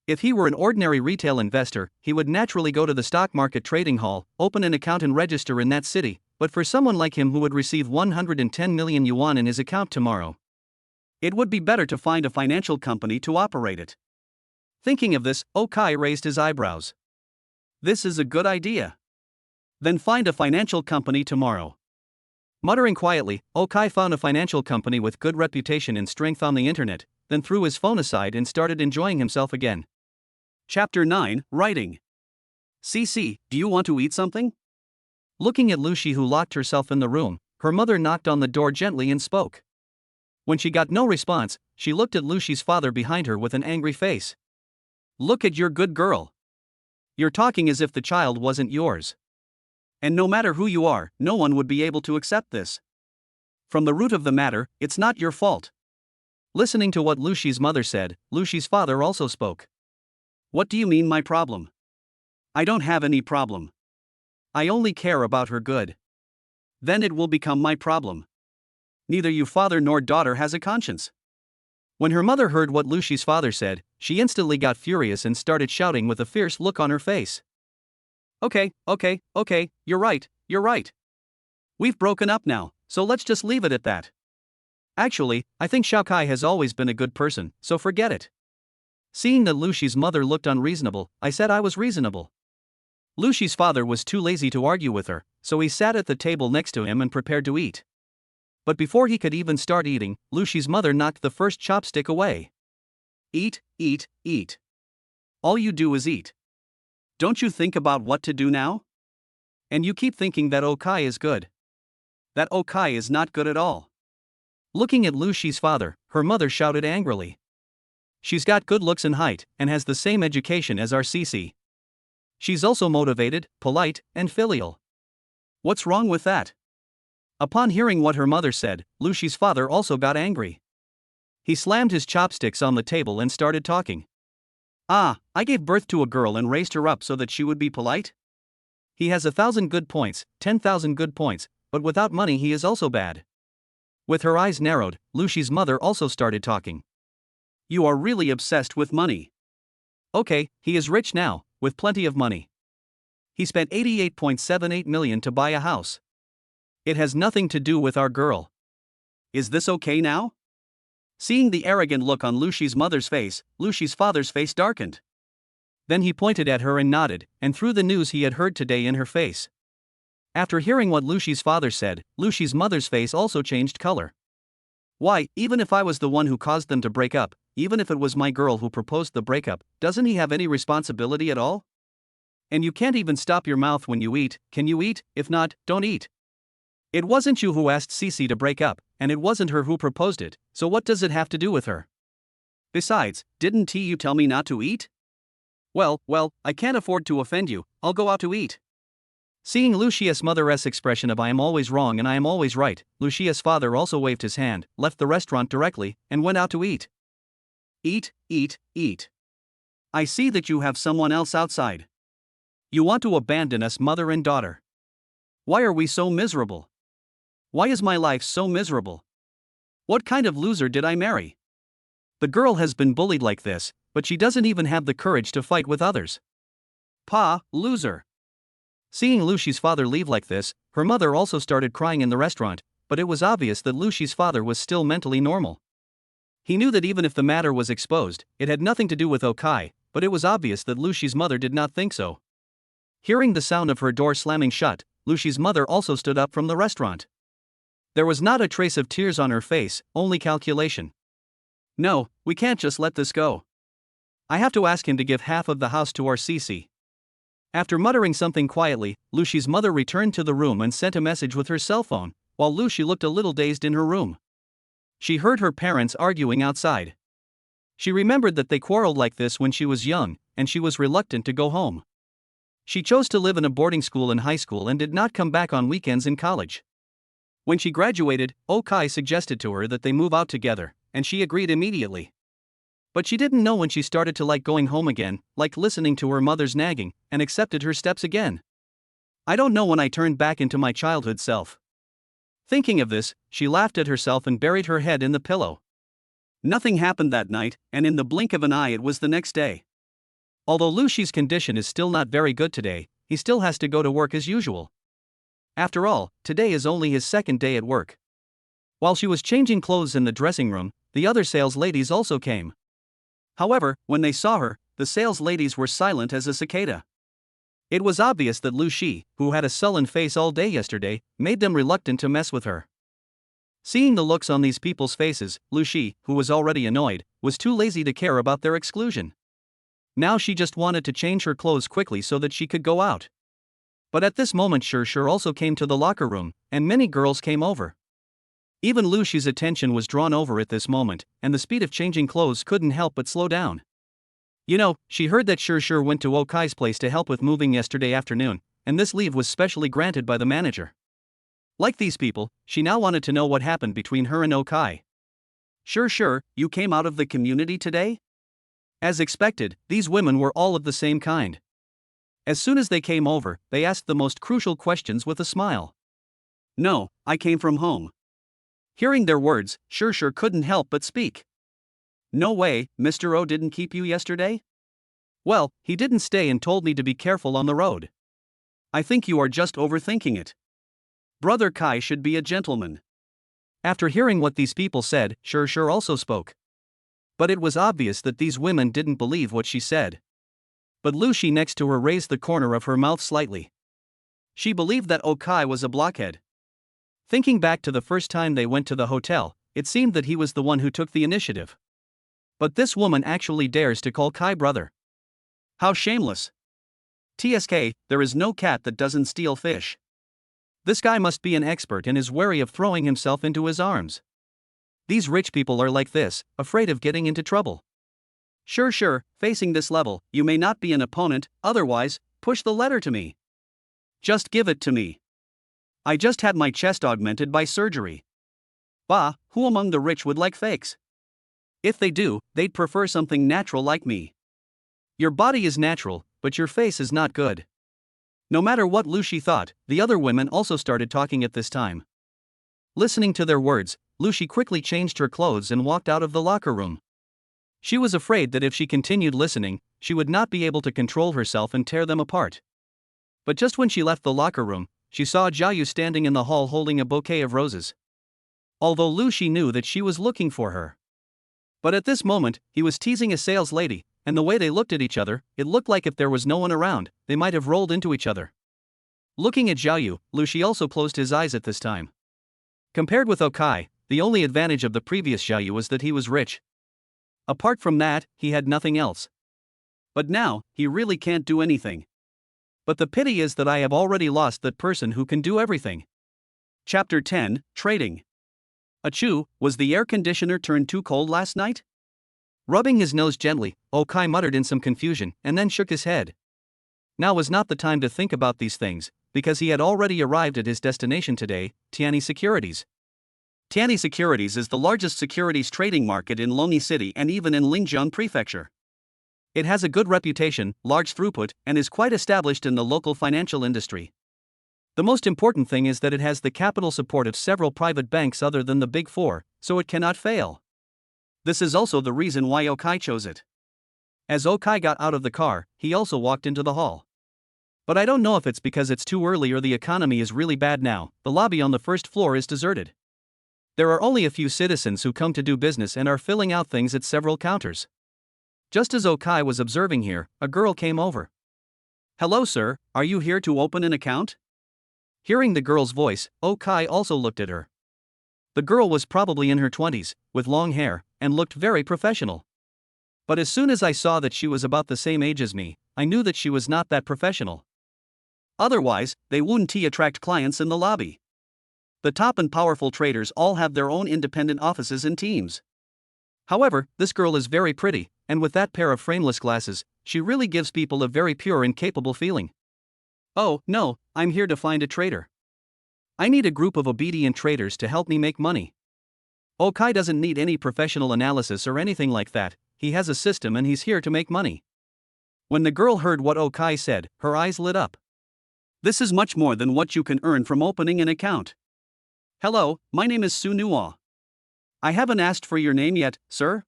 If he were an ordinary retail investor, he would naturally go to the stock market trading hall, open an account and register in that city, but for someone like him who would receive 110 million yuan in his account tomorrow, it would be better to find a financial company to operate it. Thinking of this, Okai raised his eyebrows. This is a good idea. Then find a financial company tomorrow. Muttering quietly, Okai found a financial company with good reputation and strength on the internet, then threw his phone aside and started enjoying himself again. Chapter 9, Writing. CC, do you want to eat something? Looking at Luci, who locked herself in the room, her mother knocked on the door gently and spoke. When she got no response, she looked at Luci's father behind her with an angry face. Look at your good girl. You're talking as if the child wasn't yours. And no matter who you are, no one would be able to accept this. From the root of the matter, it's not your fault. Listening to what Luci's mother said, Luci's father also spoke. What do you mean, my problem? I don't have any problem. I only care about her good. Then it will become my problem. Neither you father nor daughter has a conscience. When her mother heard what Luci's father said, she instantly got furious and started shouting with a fierce look on her face. Okay, you're right. We've broken up now, so let's just leave it at that. Actually, I think Okai has always been a good person, so forget it. Seeing that Luci's mother looked unreasonable, I said I was reasonable. Luci's father was too lazy to argue with her, so he sat at the table next to him and prepared to eat. But before he could even start eating, Luci's mother knocked the first chopstick away. Eat. All you do is eat. Don't you think about what to do now? And you keep thinking that Okai is good. That Okai is not good at all. Looking at Luci's father, her mother shouted angrily. She's got good looks and height, and has the same education as our CC. She's also motivated, polite, and filial. What's wrong with that? Upon hearing what her mother said, Luci's father also got angry. He slammed his chopsticks on the table and started talking. I gave birth to a girl and raised her up so that she would be polite? He has 1,000 good points, 10,000 good points, but without money he is also bad. With her eyes narrowed, Luci's mother also started talking. You are really obsessed with money. Okay, he is rich now, with plenty of money. He spent 88.78 million to buy a house. It has nothing to do with our girl. Is this okay now? Seeing the arrogant look on Luci's mother's face, Luci's father's face darkened. Then he pointed at her and nodded, and threw the news he had heard today in her face. After hearing what Luci's father said, Luci's mother's face also changed color. Why, even if I was the one who caused them to break up, even if it was my girl who proposed the breakup, doesn't he have any responsibility at all? And you can't even stop your mouth when you eat, can you eat? If not, don't eat. It wasn't you who asked Cece to break up, and it wasn't her who proposed it, so what does it have to do with her? Besides, didn't you tell me not to eat? Well, I can't afford to offend you, I'll go out to eat. Seeing Lucia's mother's expression of I am always wrong and I am always right, Lucia's father also waved his hand, left the restaurant directly, and went out to eat. Eat. I see that you have someone else outside. You want to abandon us, mother and daughter. Why are we so miserable? Why is my life so miserable? What kind of loser did I marry? The girl has been bullied like this, but she doesn't even have the courage to fight with others. Loser. Seeing Luci's father leave like this, her mother also started crying in the restaurant, but it was obvious that Luci's father was still mentally normal. He knew that even if the matter was exposed, it had nothing to do with Okai, but it was obvious that Luci's mother did not think so. Hearing the sound of her door slamming shut, Luci's mother also stood up from the restaurant. There was not a trace of tears on her face, only calculation. No, we can't just let this go. I have to ask him to give half of the house to our Cece. After muttering something quietly, Luci's mother returned to the room and sent a message with her cell phone, while Luci looked a little dazed in her room. She heard her parents arguing outside. She remembered that they quarreled like this when she was young, and she was reluctant to go home. She chose to live in a boarding school in high school and did not come back on weekends in college. When she graduated, Okai suggested to her that they move out together, and she agreed immediately. But she didn't know when she started to like going home again, like listening to her mother's nagging, and accepted her steps again. I don't know when I turned back into my childhood self. Thinking of this, she laughed at herself and buried her head in the pillow. Nothing happened that night, and in the blink of an eye it was the next day. Although Luci's condition is still not very good today, he still has to go to work as usual. After all, today is only his second day at work. While she was changing clothes in the dressing room, the other sales ladies also came. However, when they saw her, the sales ladies were silent as a cicada. It was obvious that Luci, who had a sullen face all day yesterday, made them reluctant to mess with her. Seeing the looks on these people's faces, Luci, who was already annoyed, was too lazy to care about their exclusion. Now she just wanted to change her clothes quickly so that she could go out. But at this moment Shur also came to the locker room, and many girls came over. Even Luci's attention was drawn over at this moment, and the speed of changing clothes couldn't help but slow down. You know, she heard that Shur went to Okai's place to help with moving yesterday afternoon, and this leave was specially granted by the manager. Like these people, she now wanted to know what happened between her and Okai. Shur, you came out of the community today? As expected, these women were all of the same kind. As soon as they came over, they asked the most crucial questions with a smile. No, I came from home. Hearing their words, Shur couldn't help but speak. No way, Mr. O didn't keep you yesterday? Well, he didn't stay and told me to be careful on the road. I think you are just overthinking it. Brother Kai should be a gentleman. After hearing what these people said, Shur also spoke. But it was obvious that these women didn't believe what she said. But Luci next to her raised the corner of her mouth slightly. She believed that Okai was a blockhead. Thinking back to the first time they went to the hotel, it seemed that he was the one who took the initiative. But this woman actually dares to call Kai brother. How shameless. TSK, there is no cat that doesn't steal fish. This guy must be an expert and is wary of throwing himself into his arms. These rich people are like this, afraid of getting into trouble. Sure, facing this level, you may not be an opponent, otherwise, push the letter to me. Just give it to me. I just had my chest augmented by surgery. Bah, who among the rich would like fakes? If they do, they'd prefer something natural like me. Your body is natural, but your face is not good. No matter what Luci thought, the other women also started talking at this time. Listening to their words, Luci quickly changed her clothes and walked out of the locker room. She was afraid that if she continued listening, she would not be able to control herself and tear them apart. But just when she left the locker room, she saw Jiayu standing in the hall holding a bouquet of roses. Although Luci knew that she was looking for her. But at this moment, he was teasing a sales lady, and the way they looked at each other, it looked like if there was no one around, they might have rolled into each other. Looking at Jiayu, Luci also closed his eyes at this time. Compared with Okai, the only advantage of the previous Jiayu was that he was rich. Apart from that, he had nothing else. But now, he really can't do anything. But the pity is that I have already lost that person who can do everything. Chapter 10, Trading. Achoo, was the air conditioner turned too cold last night? Rubbing his nose gently, Okai muttered in some confusion and then shook his head. Now was not the time to think about these things, because he had already arrived at his destination today, Tiani Securities. Tiani Securities is the largest securities trading market in Loni City and even in Lingjiang Prefecture. It has a good reputation, large throughput, and is quite established in the local financial industry. The most important thing is that it has the capital support of several private banks other than the Big Four, so it cannot fail. This is also the reason why Okai chose it. As Okai got out of the car, he also walked into the hall. But I don't know if it's because it's too early or the economy is really bad now, the lobby on the first floor is deserted. There are only a few citizens who come to do business and are filling out things at several counters. Just as Okai was observing here, a girl came over. Hello sir, are you here to open an account? Hearing the girl's voice, Okai also looked at her. The girl was probably in her 20s, with long hair, and looked very professional. But as soon as I saw that she was about the same age as me, I knew that she was not that professional. Otherwise, they wouldn't attract clients in the lobby. The top and powerful traders all have their own independent offices and teams. However, this girl is very pretty, and with that pair of frameless glasses, she really gives people a very pure and capable feeling. Oh, no, I'm here to find a trader. I need a group of obedient traders to help me make money. Okai doesn't need any professional analysis or anything like that, he has a system and he's here to make money. When the girl heard what Okai said, her eyes lit up. This is much more than what you can earn from opening an account. Hello, my name is Su Nuo. I haven't asked for your name yet, sir?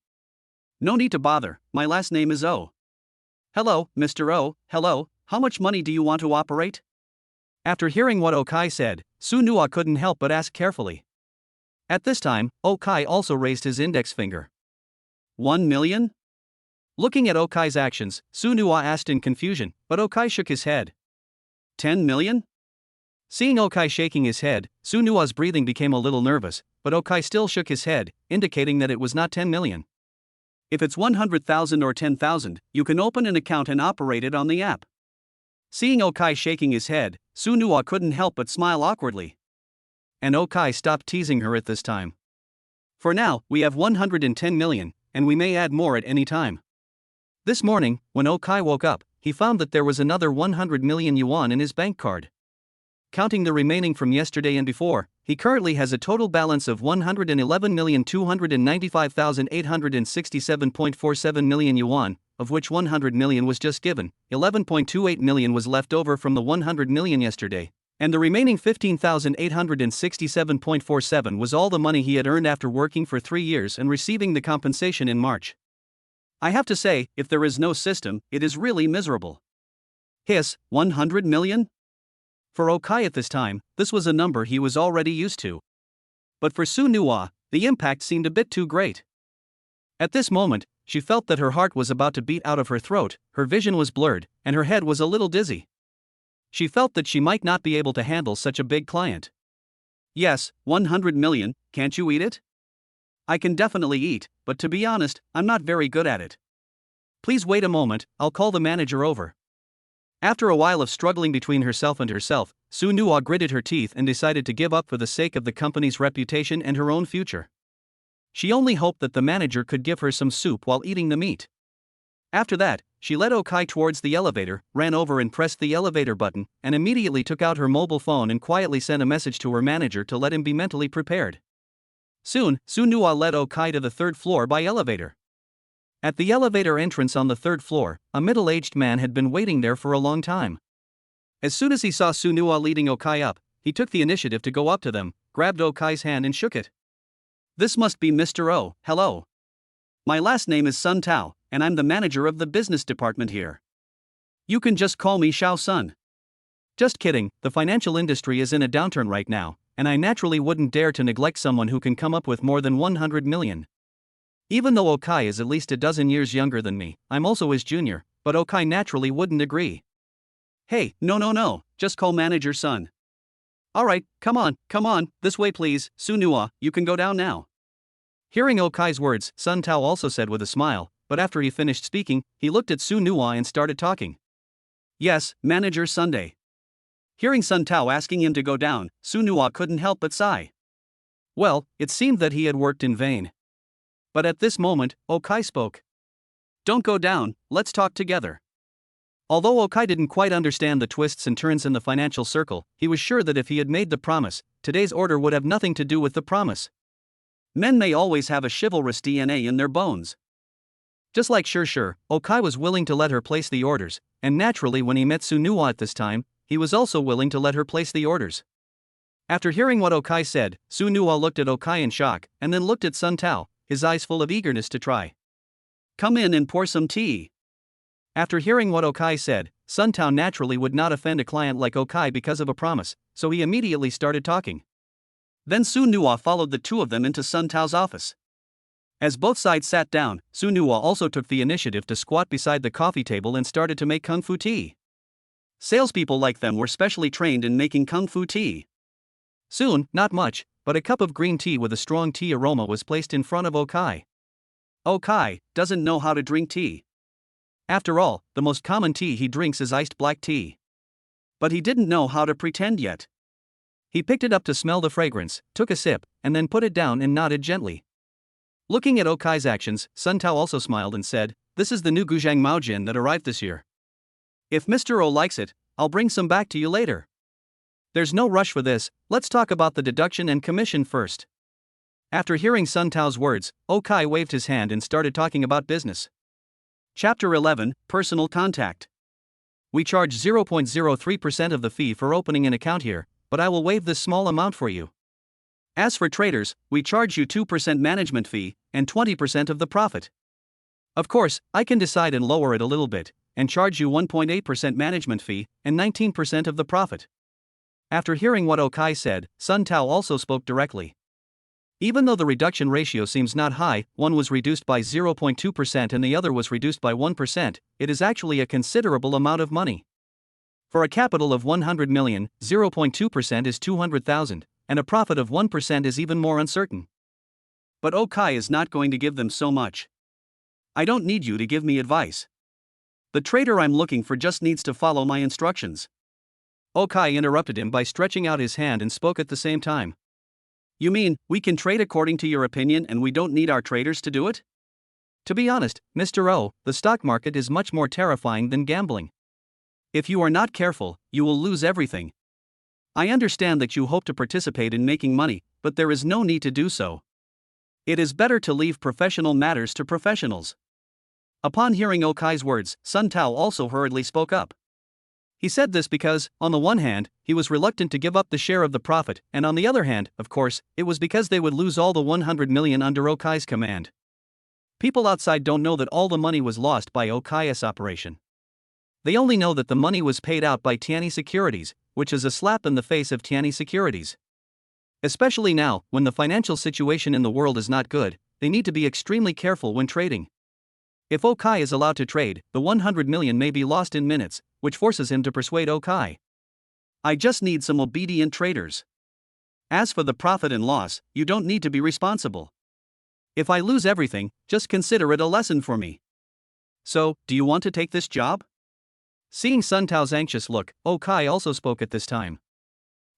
No need to bother, my last name is O. Hello, Mr. O, hello, how much money do you want to operate? After hearing what Okai said, Su Nuo couldn't help but ask carefully. At this time, Okai also raised his index finger. 1 million? Looking at Okai's actions, Su Nuo asked in confusion, but Okai shook his head. 10 million? Seeing Okai shaking his head, Su Nuo's breathing became a little nervous, but Okai still shook his head, indicating that it was not 10 million. If it's 100,000 or 10,000, you can open an account and operate it on the app. Seeing Okai shaking his head, Sunua couldn't help but smile awkwardly. And Okai stopped teasing her at this time. For now, we have 110 million, and we may add more at any time. This morning, when Okai woke up, he found that there was another 100 million yuan in his bank card. Counting the remaining from yesterday and before, he currently has a total balance of 111,295,867.47 million yuan, of which 100 million was just given, 11.28 million was left over from the 100 million yesterday, and the remaining 15,867.47 was all the money he had earned after working for 3 years and receiving the compensation in March. I have to say, if there is no system, it is really miserable. Hiss, 100 million? For Okai at this time, this was a number he was already used to. But for Sunua, the impact seemed a bit too great. At this moment, she felt that her heart was about to beat out of her throat, her vision was blurred, and her head was a little dizzy. She felt that she might not be able to handle such a big client. Yes, 100 million, can't you eat it? I can definitely eat, but to be honest, I'm not very good at it. Please wait a moment, I'll call the manager over. After a while of struggling between herself, Sunua gritted her teeth and decided to give up for the sake of the company's reputation and her own future. She only hoped that the manager could give her some soup while eating the meat. After that, she led Okai towards the elevator, ran over and pressed the elevator button, and immediately took out her mobile phone and quietly sent a message to her manager to let him be mentally prepared. Soon, Sunua led Okai to the 3rd floor by elevator. At the elevator entrance on the 3rd floor, a middle-aged man had been waiting there for a long time. As soon as he saw Sunua leading Okai up, he took the initiative to go up to them, grabbed Okai's hand and shook it. This must be Mr. O, hello. My last name is Sun Tao, and I'm the manager of the business department here. You can just call me Xiao Sun. Just kidding, the financial industry is in a downturn right now, and I naturally wouldn't dare to neglect someone who can come up with more than 100 million. Even though Okai is at least a dozen years younger than me, I'm also his junior, but Okai naturally wouldn't agree. Hey, no, just call manager Sun. Alright, come on, this way please, Sunua, you can go down now. Hearing Okai's words, Sun Tao also said with a smile, but after he finished speaking, he looked at Sunua and started talking. Yes, manager Sunday. Hearing Sun Tao asking him to go down, Sunua couldn't help but sigh. Well, it seemed that he had worked in vain. But at this moment, Okai spoke. Don't go down, let's talk together. Although Okai didn't quite understand the twists and turns in the financial circle, he was sure that if he had made the promise, today's order would have nothing to do with the promise. Men may always have a chivalrous DNA in their bones. Just like Sure, Okai was willing to let her place the orders, and naturally when he met Sunua at this time, he was also willing to let her place the orders. After hearing what Okai said, Sunua looked at Okai in shock, and then looked at Sun Tao, his eyes full of eagerness to try. Come in and pour some tea. After hearing what Okai said, Sun Tao naturally would not offend a client like Okai because of a promise, so he immediately started talking. Then Sunua followed the two of them into Sun Tao's office. As both sides sat down, Sunua also took the initiative to squat beside the coffee table and started to make kung fu tea. Salespeople like them were specially trained in making kung fu tea. Soon, not much, but a cup of green tea with a strong tea aroma was placed in front of Okai. Okai doesn't know how to drink tea. After all, the most common tea he drinks is iced black tea. But he didn't know how to pretend yet. He picked it up to smell the fragrance, took a sip, and then put it down and nodded gently. Looking at Okai's actions, Sun Tao also smiled and said, This is the new Guzhang Maojin that arrived this year. If Mr. O likes it, I'll bring some back to you later. There's no rush for this, let's talk about the deduction and commission first. After hearing Sun Tao's words, Okai waved his hand and started talking about business. Chapter 11, Personal Contact. We charge 0.03% of the fee for opening an account here, but I will waive this small amount for you. As for traders, we charge you 2% management fee, and 20% of the profit. Of course, I can decide and lower it a little bit, and charge you 1.8% management fee, and 19% of the profit. After hearing what Okai said, Sun Tao also spoke directly. Even though the reduction ratio seems not high, one was reduced by 0.2% and the other was reduced by 1%, it is actually a considerable amount of money. For a capital of 100 million, 0.2% is 200,000, and a profit of 1% is even more uncertain. But Okai is not going to give them so much. I don't need you to give me advice. The trader I'm looking for just needs to follow my instructions. Okai interrupted him by stretching out his hand and spoke at the same time. You mean, we can trade according to your opinion and we don't need our traders to do it? To be honest, Mr. O, the stock market is much more terrifying than gambling. If you are not careful, you will lose everything. I understand that you hope to participate in making money, but there is no need to do so. It is better to leave professional matters to professionals. Upon hearing Okai's words, Sun Tao also hurriedly spoke up. He said this because, on the one hand, he was reluctant to give up the share of the profit, and on the other hand, of course, it was because they would lose all the 100 million under Okai's command. People outside don't know that all the money was lost by Okai's operation. They only know that the money was paid out by Tianyi Securities, which is a slap in the face of Tianyi Securities. Especially now, when the financial situation in the world is not good, they need to be extremely careful when trading. If Okai is allowed to trade, the 100 million may be lost in minutes, which forces him to persuade Okai. I just need some obedient traders. As for the profit and loss, you don't need to be responsible. If I lose everything, just consider it a lesson for me. So, do you want to take this job? Seeing Sun Tao's anxious look, Okai also spoke at this time.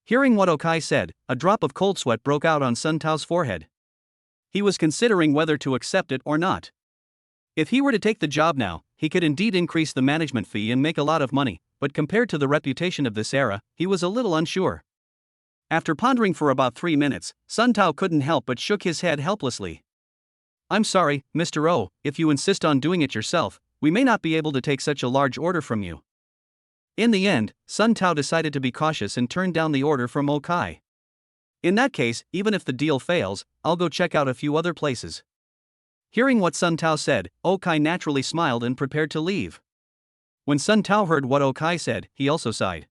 Hearing what Okai said, a drop of cold sweat broke out on Sun Tao's forehead. He was considering whether to accept it or not. If he were to take the job now, he could indeed increase the management fee and make a lot of money, but compared to the reputation of this era, he was a little unsure. After pondering for about 3 minutes, Sun Tao couldn't help but shook his head helplessly. I'm sorry, Mr. O, if you insist on doing it yourself, we may not be able to take such a large order from you. In the end, Sun Tao decided to be cautious and turned down the order from Okai. In that case, even if the deal fails, I'll go check out a few other places. Hearing what Sun Tao said, Okai naturally smiled and prepared to leave. When Sun Tao heard what Okai said, he also sighed.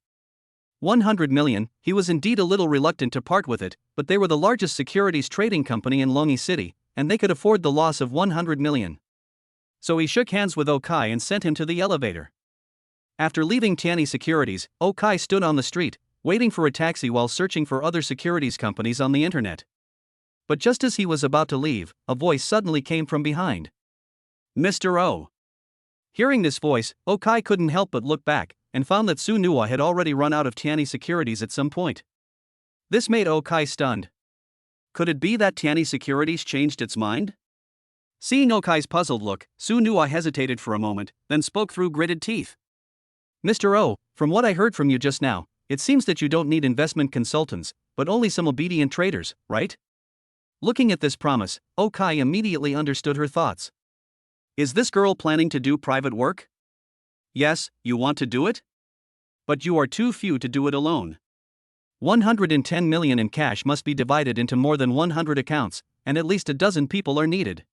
100 million, he was indeed a little reluctant to part with it, but they were the largest securities trading company in Longi City, and they could afford the loss of 100 million. So he shook hands with Okai and sent him to the elevator. After leaving Tianyi Securities, Okai stood on the street, waiting for a taxi while searching for other securities companies on the internet. But just as he was about to leave, a voice suddenly came from behind. Mr. O. Hearing this voice, Okai couldn't help but look back, and found that Su Nua had already run out of Tianyi Securities at some point. This made Okai stunned. Could it be that Tianyi Securities changed its mind? Seeing Okai's puzzled look, Su Nua hesitated for a moment, then spoke through gritted teeth. Mr. O, from what I heard from you just now, it seems that you don't need investment consultants, but only some obedient traders, right? Looking at this promise, Okai immediately understood her thoughts. Is this girl planning to do private work? Yes, you want to do it? But you are too few to do it alone. 110 million in cash must be divided into more than 100 accounts, and at least a dozen people are needed.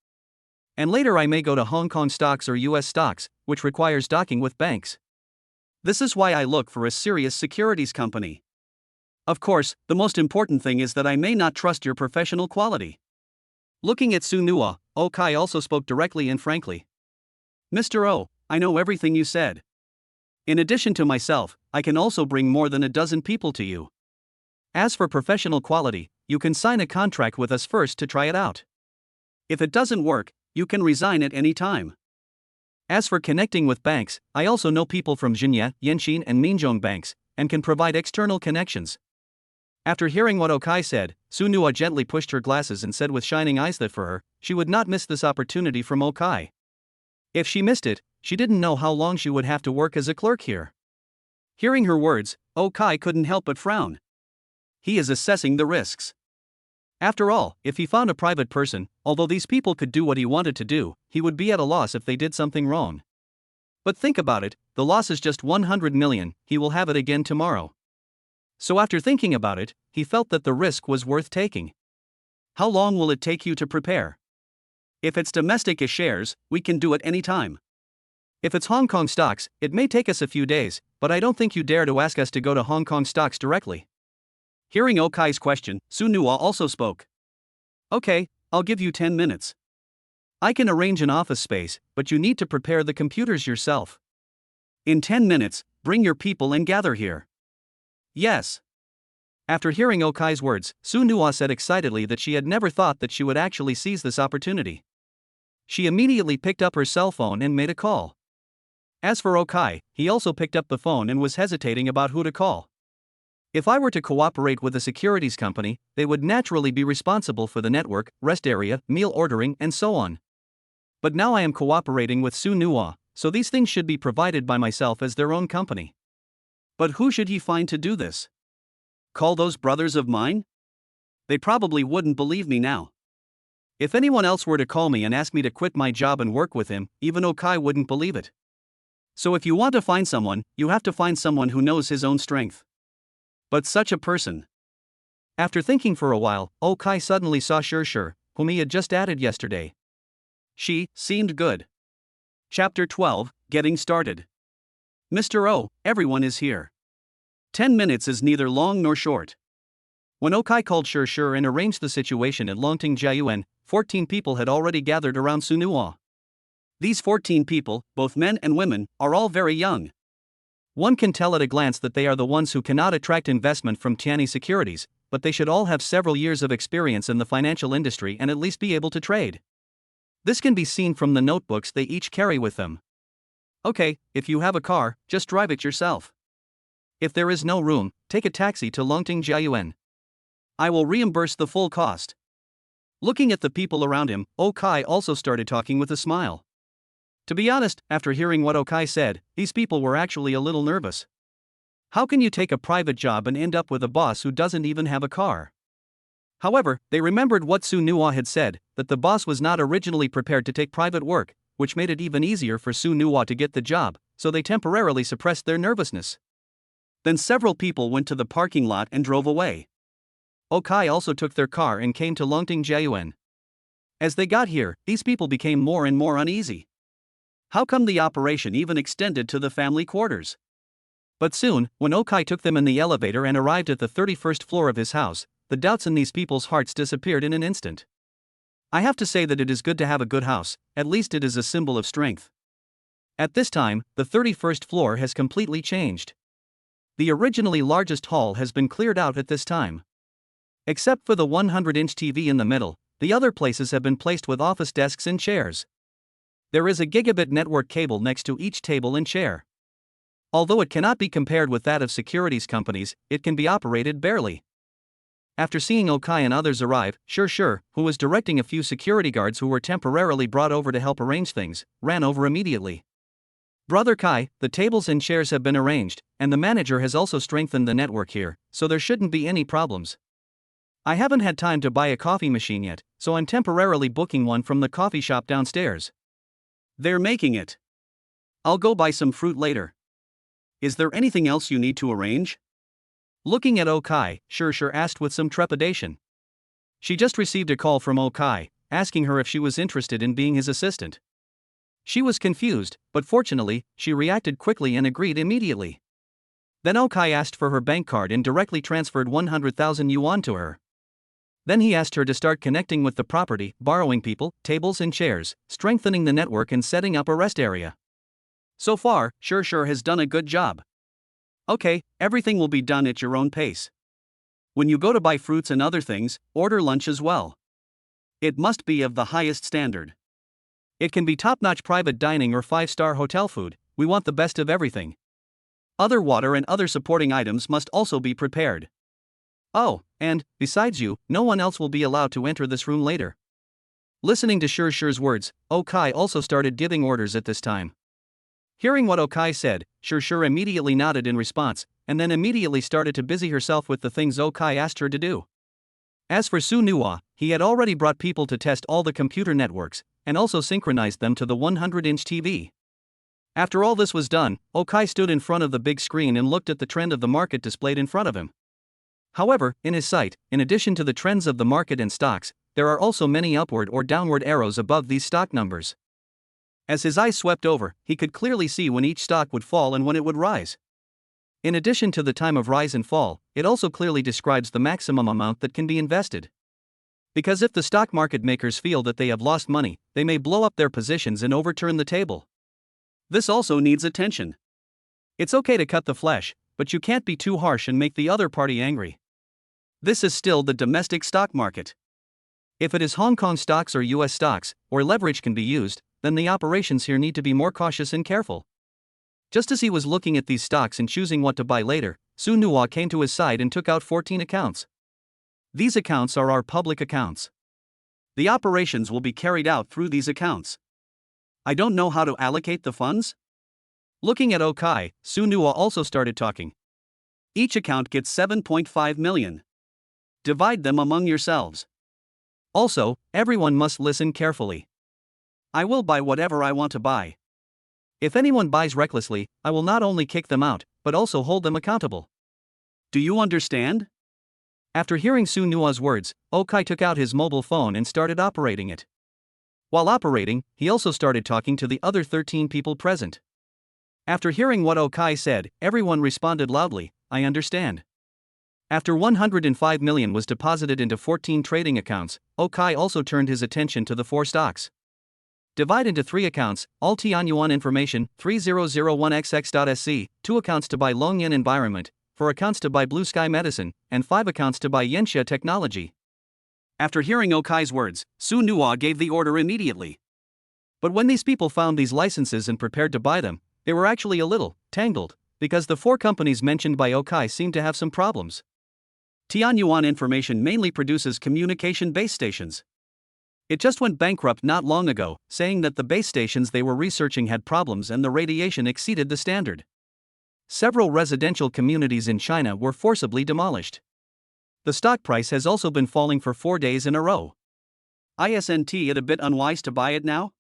And later I may go to Hong Kong stocks or US stocks, which requires docking with banks. This is why I look for a serious securities company. Of course, the most important thing is that I may not trust your professional quality. Looking at Su Nua, Okai also spoke directly and frankly. Mr. O, I know everything you said. In addition to myself, I can also bring more than a dozen people to you. As for professional quality, you can sign a contract with us first to try it out. If it doesn't work, you can resign at any time. As for connecting with banks, I also know people from Jinye, Yanqin and Minzhong banks, and can provide external connections. After hearing what Okai said, Su Nua gently pushed her glasses and said with shining eyes that for her, she would not miss this opportunity from Okai. If she missed it, she didn't know how long she would have to work as a clerk here. Hearing her words, Okai couldn't help but frown. He is assessing the risks. After all, if he found a private person, although these people could do what he wanted to do, he would be at a loss if they did something wrong. But think about it, the loss is just 100 million, he will have it again tomorrow. So after thinking about it, he felt that the risk was worth taking. How long will it take you to prepare? If it's domestic shares, we can do it any time. If it's Hong Kong stocks, it may take us a few days, but I don't think you dare to ask us to go to Hong Kong stocks directly. Hearing Okai's question, Su Nua also spoke. Okay, I'll give you 10 minutes. I can arrange an office space, but you need to prepare the computers yourself. In 10 minutes, bring your people and gather here. Yes. After hearing Okai's words, Su Nua said excitedly that she had never thought that she would actually seize this opportunity. She immediately picked up her cell phone and made a call. As for Okai, he also picked up the phone and was hesitating about who to call. If I were to cooperate with a securities company, they would naturally be responsible for the network, rest area, meal ordering, and so on. But now I am cooperating with Su Nuwa, so these things should be provided by myself as their own company. But who should he find to do this? Call those brothers of mine? They probably wouldn't believe me now. If anyone else were to call me and ask me to quit my job and work with him, even Okai wouldn't believe it. So if you want to find someone, you have to find someone who knows his own strength. But such a person. After thinking for a while, Okai suddenly saw Shur, whom he had just added yesterday. She seemed good. Chapter 12, Getting Started. Mr. O, everyone is here. 10 minutes is neither long nor short. When Okai called Shur and arranged the situation at Longting Jiayuan, 14 people had already gathered around Su Nuwa. These 14 people, both men and women, are all very young. One can tell at a glance that they are the ones who cannot attract investment from Tianyi Securities, but they should all have several years of experience in the financial industry and at least be able to trade. This can be seen from the notebooks they each carry with them. Okay, if you have a car, just drive it yourself. If there is no room, take a taxi to Longting Jiayuan. I will reimburse the full cost. Looking at the people around him, Okai also started talking with a smile. To be honest, after hearing what Okai said, these people were actually a little nervous. How can you take a private job and end up with a boss who doesn't even have a car? However, they remembered what Su Nuwa had said, that the boss was not originally prepared to take private work, which made it even easier for Su Nuwa to get the job, so they temporarily suppressed their nervousness. Then several people went to the parking lot and drove away. Okai also took their car and came to Longting Jiayuan. As they got here, these people became more and more uneasy. How come the operation even extended to the family quarters? But soon, when Okai took them in the elevator and arrived at the 31st floor of his house, the doubts in these people's hearts disappeared in an instant. I have to say that it is good to have a good house, at least it is a symbol of strength. At this time, the 31st floor has completely changed. The originally largest hall has been cleared out at this time. Except for the 100-inch TV in the middle, the other places have been placed with office desks and chairs. There is a gigabit network cable next to each table and chair. Although it cannot be compared with that of securities companies, it can be operated barely. After seeing Okai and others arrive, Shur, who was directing a few security guards who were temporarily brought over to help arrange things, ran over immediately. Brother Kai, the tables and chairs have been arranged, and the manager has also strengthened the network here, so there shouldn't be any problems. I haven't had time to buy a coffee machine yet, so I'm temporarily booking one from the coffee shop downstairs. They're making it. I'll go buy some fruit later. Is there anything else you need to arrange? Looking at Okai, Shur asked with some trepidation. She just received a call from Okai, asking her if she was interested in being his assistant. She was confused, but fortunately, she reacted quickly and agreed immediately. Then Okai asked for her bank card and directly transferred 100,000 yuan to her. Then he asked her to start connecting with the property, borrowing people, tables and chairs, strengthening the network and setting up a rest area. So far, Shur has done a good job. Okay, everything will be done at your own pace. When you go to buy fruits and other things, order lunch as well. It must be of the highest standard. It can be top-notch private dining or 5-star hotel food, we want the best of everything. Other water and other supporting items must also be prepared. Oh, and, besides you, no one else will be allowed to enter this room later. Listening to Shur's words, Okai also started giving orders at this time. Hearing what Okai said, Shur immediately nodded in response, and then immediately started to busy herself with the things Okai asked her to do. As for Su Nuwa, he had already brought people to test all the computer networks, and also synchronized them to the 100-inch TV. After all this was done, Okai stood in front of the big screen and looked at the trend of the market displayed in front of him. However, in his sight, in addition to the trends of the market and stocks, there are also many upward or downward arrows above these stock numbers. As his eyes swept over, he could clearly see when each stock would fall and when it would rise. In addition to the time of rise and fall, it also clearly describes the maximum amount that can be invested. Because if the stock market makers feel that they have lost money, they may blow up their positions and overturn the table. This also needs attention. It's okay to cut the flesh, but you can't be too harsh and make the other party angry. This is still the domestic stock market. If it is Hong Kong stocks or US stocks, or leverage can be used, then the operations here need to be more cautious and careful. Just as he was looking at these stocks and choosing what to buy later, Su Nuo came to his side and took out 14 accounts. These accounts are our public accounts. The operations will be carried out through these accounts. I don't know how to allocate the funds? Looking at Okai, Su Nuo also started talking. Each account gets 7.5 million. Divide them among yourselves. Also, everyone must listen carefully. I will buy whatever I want to buy. If anyone buys recklessly, I will not only kick them out, but also hold them accountable. Do you understand? After hearing Su Nuo's words, Okai took out his mobile phone and started operating it. While operating, he also started talking to the other 13 people present. After hearing what Okai said, everyone responded loudly, I understand. After 105 million was deposited into 14 trading accounts, Okai also turned his attention to the 4 stocks. Divide into 3 accounts, all Tianyuan information, 3001xx.sc, 2 accounts to buy Longyan Environment, 4 accounts to buy Blue Sky Medicine, and 5 accounts to buy Yanxia Technology. After hearing Okai's words, Su Nuo gave the order immediately. But when these people found these licenses and prepared to buy them, they were actually a little tangled, because the 4 companies mentioned by Okai seemed to have some problems. Tianyuan Information mainly produces communication base stations. It just went bankrupt not long ago, saying that the base stations they were researching had problems and the radiation exceeded the standard. Several residential communities in China were forcibly demolished. The stock price has also been falling for 4 days in a row. Isn't it a bit unwise to buy it now?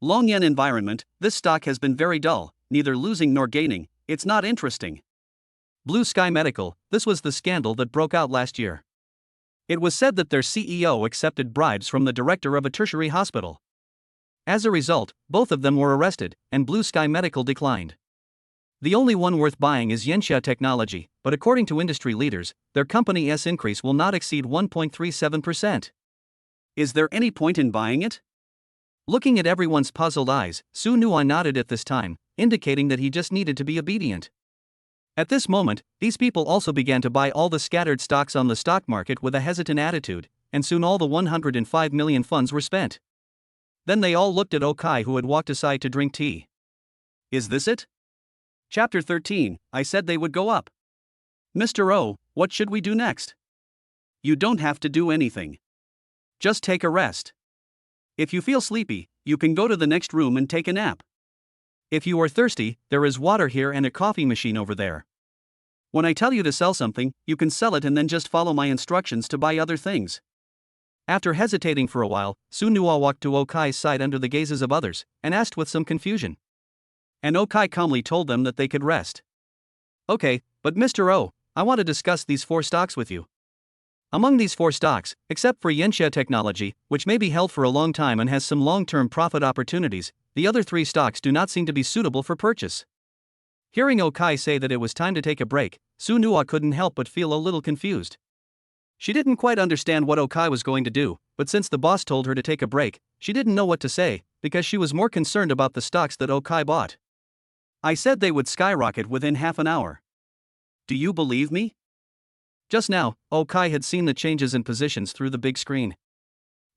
Longyan Environment, this stock has been very dull, neither losing nor gaining, it's not interesting. Blue Sky Medical, this was the scandal that broke out last year. It was said that their CEO accepted bribes from the director of a tertiary hospital. As a result, both of them were arrested, and Blue Sky Medical declined. The only one worth buying is Yanxia Technology, but according to industry leaders, their company's increase will not exceed 1.37%. Is there any point in buying it? Looking at everyone's puzzled eyes, Su Nuo nodded at this time, indicating that he just needed to be obedient. At this moment, these people also began to buy all the scattered stocks on the stock market with a hesitant attitude, and soon all the 105 million funds were spent. Then they all looked at Okai, who had walked aside to drink tea. Is this it? Chapter 13, I said they would go up. Mr. O, what should we do next? You don't have to do anything. Just take a rest. If you feel sleepy, you can go to the next room and take a nap. If you are thirsty, there is water here and a coffee machine over there. When I tell you to sell something, you can sell it and then just follow my instructions to buy other things. After hesitating for a while, Su Nuo walked to Okai's side under the gazes of others, and asked with some confusion. And Okai calmly told them that they could rest. Okay, but Mr. O, I want to discuss these 4 stocks with you. Among these 4 stocks, except for Yanxia Technology, which may be held for a long time and has some long-term profit opportunities, the other 3 stocks do not seem to be suitable for purchase. Hearing Okai say that it was time to take a break, Su Nuo couldn't help but feel a little confused. She didn't quite understand what Okai was going to do, but since the boss told her to take a break, she didn't know what to say, because she was more concerned about the stocks that Okai bought. I said they would skyrocket within half an hour. Do you believe me? Just now, Okai had seen the changes in positions through the big screen.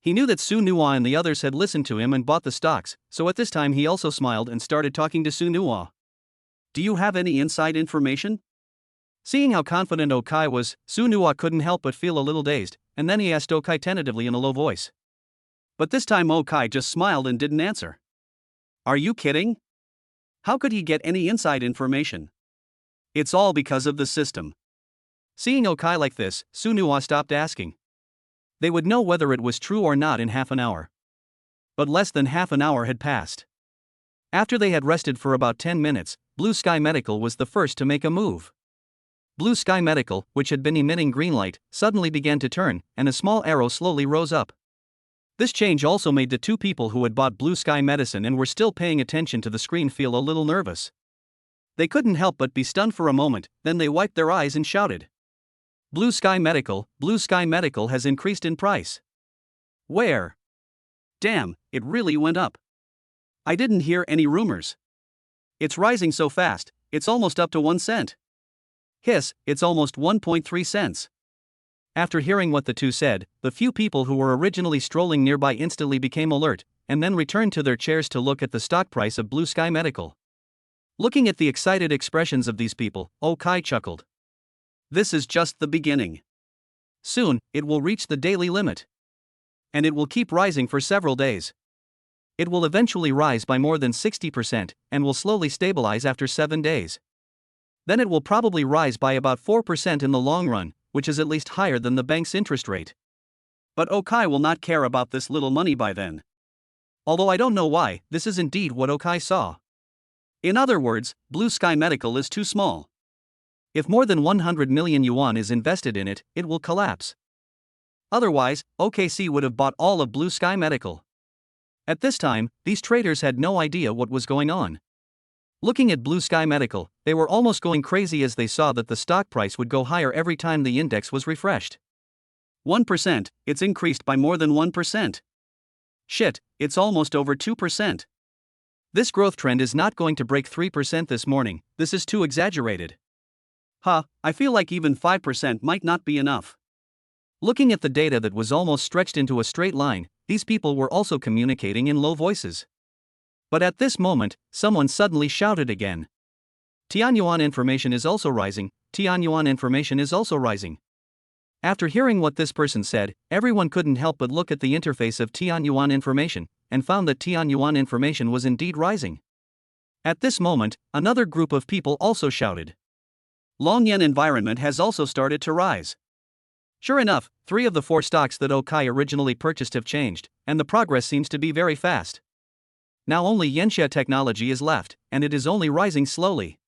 He knew that Su Nuo and the others had listened to him and bought the stocks, so at this time he also smiled and started talking to Su Nuo. Do you have any inside information? Seeing how confident Okai was, Su Nuo couldn't help but feel a little dazed, and then he asked Okai tentatively in a low voice. But this time Okai just smiled and didn't answer. Are you kidding? How could he get any inside information? It's all because of the system. Seeing Okai like this, Su Nuo stopped asking. They would know whether it was true or not in half an hour. But less than half an hour had passed. After they had rested for about 10 minutes, Blue Sky Medical was the first to make a move. Blue Sky Medical, which had been emitting green light, suddenly began to turn, and a small arrow slowly rose up. This change also made the 2 people who had bought Blue Sky Medicine and were still paying attention to the screen feel a little nervous. They couldn't help but be stunned for a moment, then they wiped their eyes and shouted. Blue Sky Medical has increased in price. Where? Damn, it really went up. I didn't hear any rumors. It's rising so fast, it's almost up to 1 cent. Hiss, it's almost 1.3 cents. After hearing what the two said, the few people who were originally strolling nearby instantly became alert, and then returned to their chairs to look at the stock price of Blue Sky Medical. Looking at the excited expressions of these people, Okai chuckled. This is just the beginning. Soon, it will reach the daily limit. And it will keep rising for several days. It will eventually rise by more than 60% and will slowly stabilize after 7 days. Then it will probably rise by about 4% in the long run, which is at least higher than the bank's interest rate. But Okai will not care about this little money by then. Although I don't know why, this is indeed what Okai saw. In other words, Blue Sky Medical is too small. If more than 100 million yuan is invested in it, it will collapse. Otherwise, OKC would have bought all of Blue Sky Medical. At this time, these traders had no idea what was going on. Looking at Blue Sky Medical, they were almost going crazy as they saw that the stock price would go higher every time the index was refreshed. 1%, it's increased by more than 1%. Shit, it's almost over 2%. This growth trend is not going to break 3% this morning, this is too exaggerated. I feel like even 5% might not be enough. Looking at the data that was almost stretched into a straight line, these people were also communicating in low voices. But at this moment, someone suddenly shouted again. Tianyuan information is also rising, Tianyuan information is also rising. After hearing what this person said, everyone couldn't help but look at the interface of Tianyuan information, and found that Tianyuan information was indeed rising. At this moment, another group of people also shouted. Long yen environment has also started to rise. Sure enough, 3 of the 4 stocks that Okai originally purchased have changed, and the progress seems to be very fast. Now only Yenxia Technology is left, and it is only rising slowly.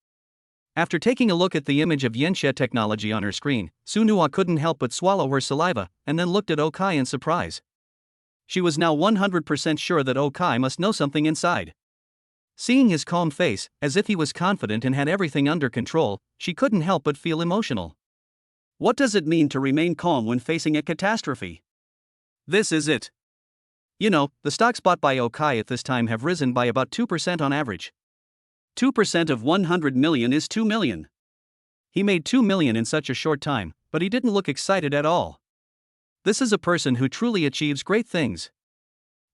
After taking a look at the image of Yenxia Technology on her screen, Su Nuo couldn't help but swallow her saliva, and then looked at Okai in surprise. She was now 100% sure that Okai must know something inside. Seeing his calm face, as if he was confident and had everything under control, she couldn't help but feel emotional. What does it mean to remain calm when facing a catastrophe? This is it. You know, the stocks bought by Okai at this time have risen by about 2% on average. 2% of 100 million is 2 million. He made 2 million in such a short time, but he didn't look excited at all. This is a person who truly achieves great things.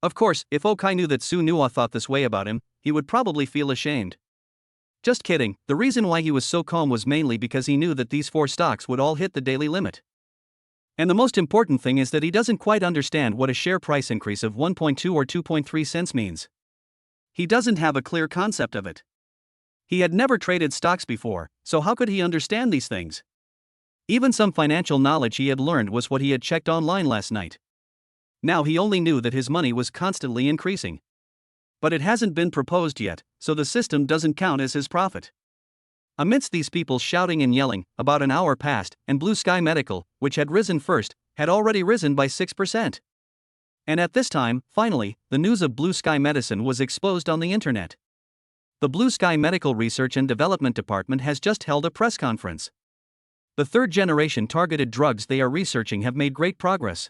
Of course, if Okai knew that Su Nuo thought this way about him, he would probably feel ashamed. Just kidding, the reason why he was so calm was mainly because he knew that these 4 stocks would all hit the daily limit. And the most important thing is that he doesn't quite understand what a share price increase of 1.2 or 2.3 cents means. He doesn't have a clear concept of it. He had never traded stocks before, so how could he understand these things? Even some financial knowledge he had learned was what he had checked online last night. Now he only knew that his money was constantly increasing. But it hasn't been proposed yet, so the system doesn't count as his profit. Amidst these people shouting and yelling, about an hour passed, and Blue Sky Medical, which had risen first, had already risen by 6%. And at this time, finally, the news of Blue Sky Medicine was exposed on the internet. The Blue Sky Medical Research and Development Department has just held a press conference. The 3rd-generation targeted drugs they are researching have made great progress.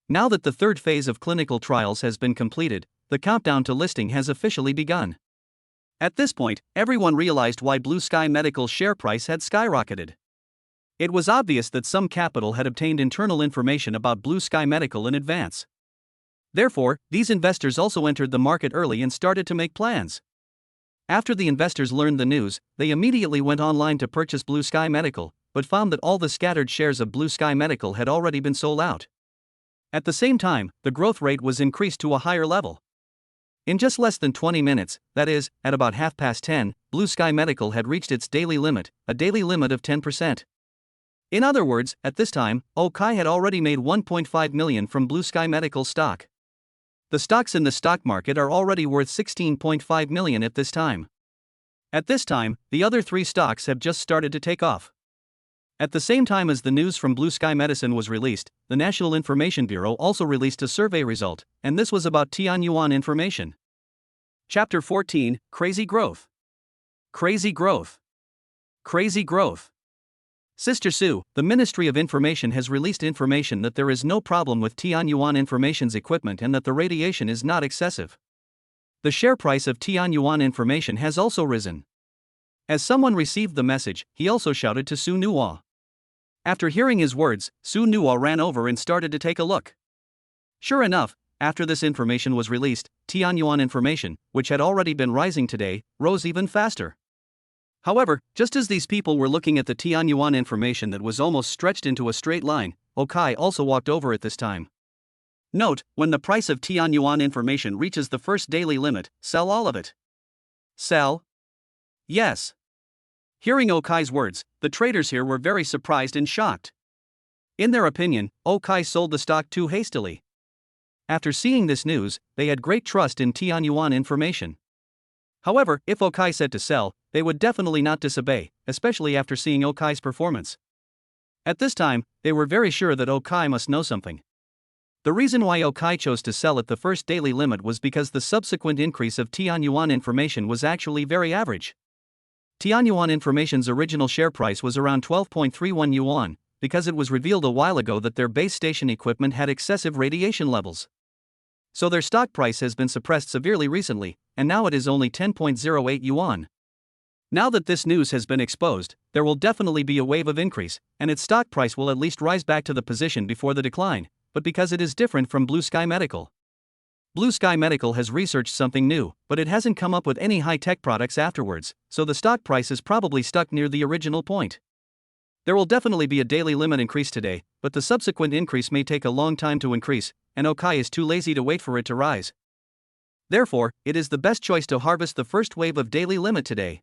Now that the 3rd phase of clinical trials has been completed, the countdown to listing has officially begun. At this point, everyone realized why Blue Sky Medical's share price had skyrocketed. It was obvious that some capital had obtained internal information about Blue Sky Medical in advance. Therefore, these investors also entered the market early and started to make plans. After the investors learned the news, they immediately went online to purchase Blue Sky Medical, but found that all the scattered shares of Blue Sky Medical had already been sold out. At the same time, the growth rate was increased to a higher level. In just less than 20 minutes, that is, at about 10:30, Blue Sky Medical had reached its daily limit, a daily limit of 10%. In other words, at this time, Okai had already made 1.5 million from Blue Sky Medical stock. The stocks in the stock market are already worth 16.5 million at this time. At this time, the other 3 stocks have just started to take off. At the same time as the news from Blue Sky Medicine was released, the National Information Bureau also released a survey result, and this was about Tianyuan information. Chapter 14, Crazy Growth. Crazy Growth. Crazy Growth. Sister Su, the Ministry of Information has released information that there is no problem with Tianyuan Information's equipment and that the radiation is not excessive. The share price of Tianyuan Information has also risen. As someone received the message, he also shouted to Su Nuo. After hearing his words, Su Nuo ran over and started to take a look. Sure enough, after this information was released, Tianyuan information, which had already been rising today, rose even faster. However, just as these people were looking at the Tianyuan information that was almost stretched into a straight line, Okai also walked over at this time. Note, when the price of Tianyuan information reaches the first daily limit, sell all of it. Sell? Yes. Hearing Okai's words, the traders here were very surprised and shocked. In their opinion, Okai sold the stock too hastily. After seeing this news, they had great trust in Tianyuan information. However, if Okai said to sell, they would definitely not disobey, especially after seeing Okai's performance. At this time, they were very sure that Okai must know something. The reason why Okai chose to sell at the first daily limit was because the subsequent increase of Tianyuan information was actually very average. Tianyuan information's original share price was around 12.31 yuan, because it was revealed a while ago that their base station equipment had excessive radiation levels. So their stock price has been suppressed severely recently, and now it is only 10.08 yuan. Now that this news has been exposed, there will definitely be a wave of increase, and its stock price will at least rise back to the position before the decline, but because it is different from Blue Sky Medical. Blue Sky Medical has researched something new, but it hasn't come up with any high-tech products afterwards, so the stock price is probably stuck near the original point. There will definitely be a daily limit increase today, but the subsequent increase may take a long time to increase, and Okai is too lazy to wait for it to rise. Therefore, it is the best choice to harvest the first wave of daily limit today.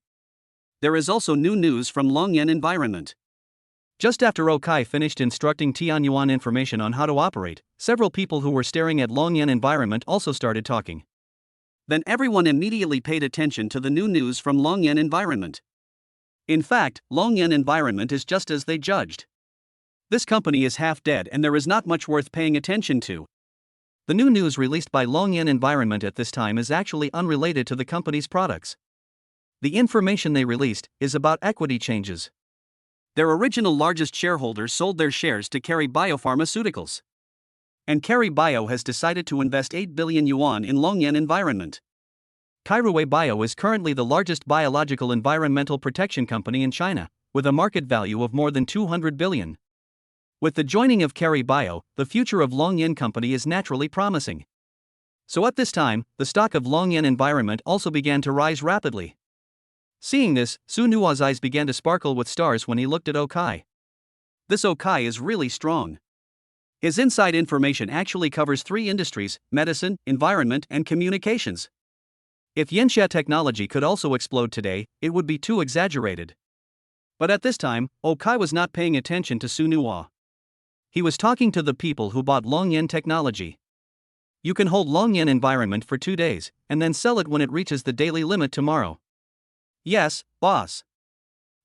There is also new news from Longyan Environment. Just after Okai finished instructing Tianyuan information on how to operate, several people who were staring at Longyan Environment also started talking. Then everyone immediately paid attention to the new news from Longyan Environment. In fact, Longyan Environment is just as they judged. This company is half dead and there is not much worth paying attention to. The new news released by Longyan Environment at this time is actually unrelated to the company's products. The information they released is about equity changes. Their original largest shareholders sold their shares to Carry Biopharmaceuticals. And Carry Bio has decided to invest 8 billion yuan in Longyan Environment. Kairuwei Bio is currently the largest biological environmental protection company in China, with a market value of more than 200 billion. With the joining of Carry Bio, the future of Longyan Company is naturally promising. So at this time, the stock of Longyan Environment also began to rise rapidly. Seeing this, Su Nuo's eyes began to sparkle with stars when he looked at Okai. This Okai is really strong. His inside information actually covers 3 industries: medicine, environment, and communications. If Yanxia technology could also explode today, it would be too exaggerated. But at this time, Okai was not paying attention to Su Nuo. He was talking to the people who bought Longyan technology. You can hold Longyan Environment for 2 days, and then sell it when it reaches the daily limit tomorrow. Yes, boss.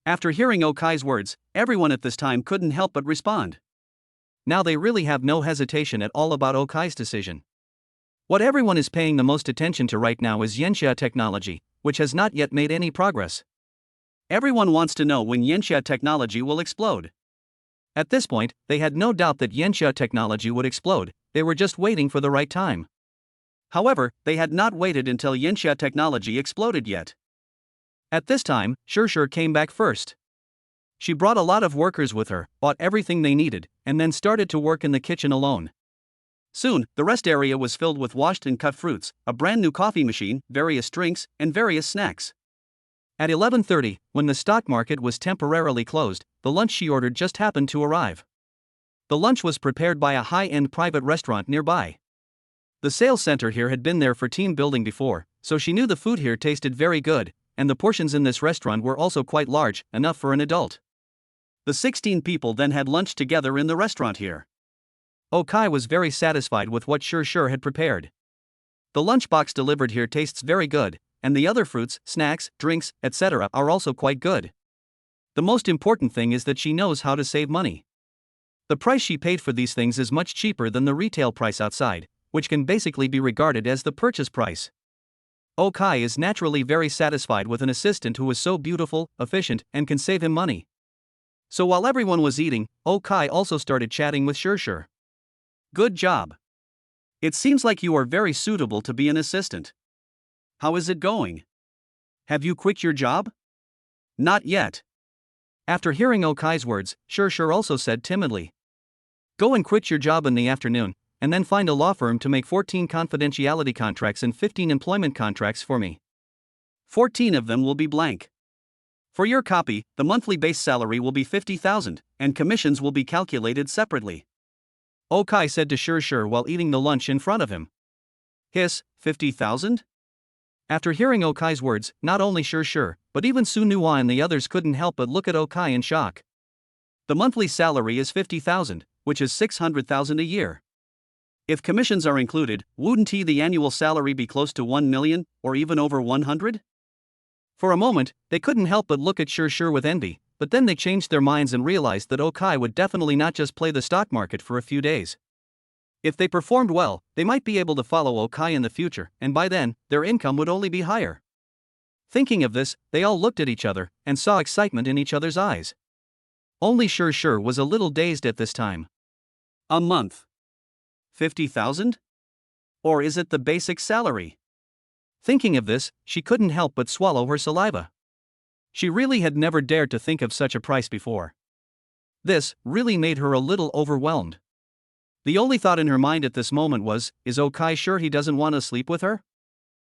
After hearing Okai's words, everyone at this time couldn't help but respond. Now they really have no hesitation at all about Okai's decision. What everyone is paying the most attention to right now is Yanxia technology, which has not yet made any progress. Everyone wants to know when Yanxia technology will explode. At this point, they had no doubt that Yanxia technology would explode, they were just waiting for the right time. However, they had not waited until Yanxia technology exploded yet. At this time, Shurshur came back first. She brought a lot of workers with her, bought everything they needed, and then started to work in the kitchen alone. Soon, the rest area was filled with washed and cut fruits, a brand new coffee machine, various drinks, and various snacks. At 11:30, when the stock market was temporarily closed, the lunch she ordered just happened to arrive. The lunch was prepared by a high-end private restaurant nearby. The sales center here had been there for team building before, so she knew the food here tasted very good, and the portions in this restaurant were also quite large, enough for an adult. The 16 people then had lunch together in the restaurant here. Okai was very satisfied with what Shurshur had prepared. The lunchbox delivered here tastes very good, and the other fruits, snacks, drinks, etc. are also quite good. The most important thing is that she knows how to save money. The price she paid for these things is much cheaper than the retail price outside, which can basically be regarded as the purchase price. Okai is naturally very satisfied with an assistant who is so beautiful, efficient, and can save him money. So while everyone was eating, Okai also started chatting with Shurshur. Good job. It seems like you are very suitable to be an assistant. How is it going? Have you quit your job? Not yet. After hearing Okai's words, Shur also said timidly, "Go and quit your job in the afternoon, and then find a law firm to make 14 confidentiality contracts and 15 employment contracts for me. 14 of them will be blank. For your copy, the monthly base salary will be 50,000, and commissions will be calculated separately," Okai said to Shur while eating the lunch in front of him. Hiss, 50,000? After hearing Okai's words, not only Shur, but even Su Nuwa and the others couldn't help but look at Okai in shock. The monthly salary is 50,000, which is 600,000 a year. If commissions are included, wouldn't the annual salary be close to 1 million, or even over 100? For a moment, they couldn't help but look at Shur with envy, but then they changed their minds and realized that Okai would definitely not just play the stock market for a few days. If they performed well, they might be able to follow Okai in the future, and by then, their income would only be higher. Thinking of this, they all looked at each other and saw excitement in each other's eyes. Only Shur was a little dazed at this time. A month. 50,000? Or is it the basic salary? Thinking of this, she couldn't help but swallow her saliva. She really had never dared to think of such a price before. This really made her a little overwhelmed. The only thought in her mind at this moment was, is Okai sure he doesn't want to sleep with her?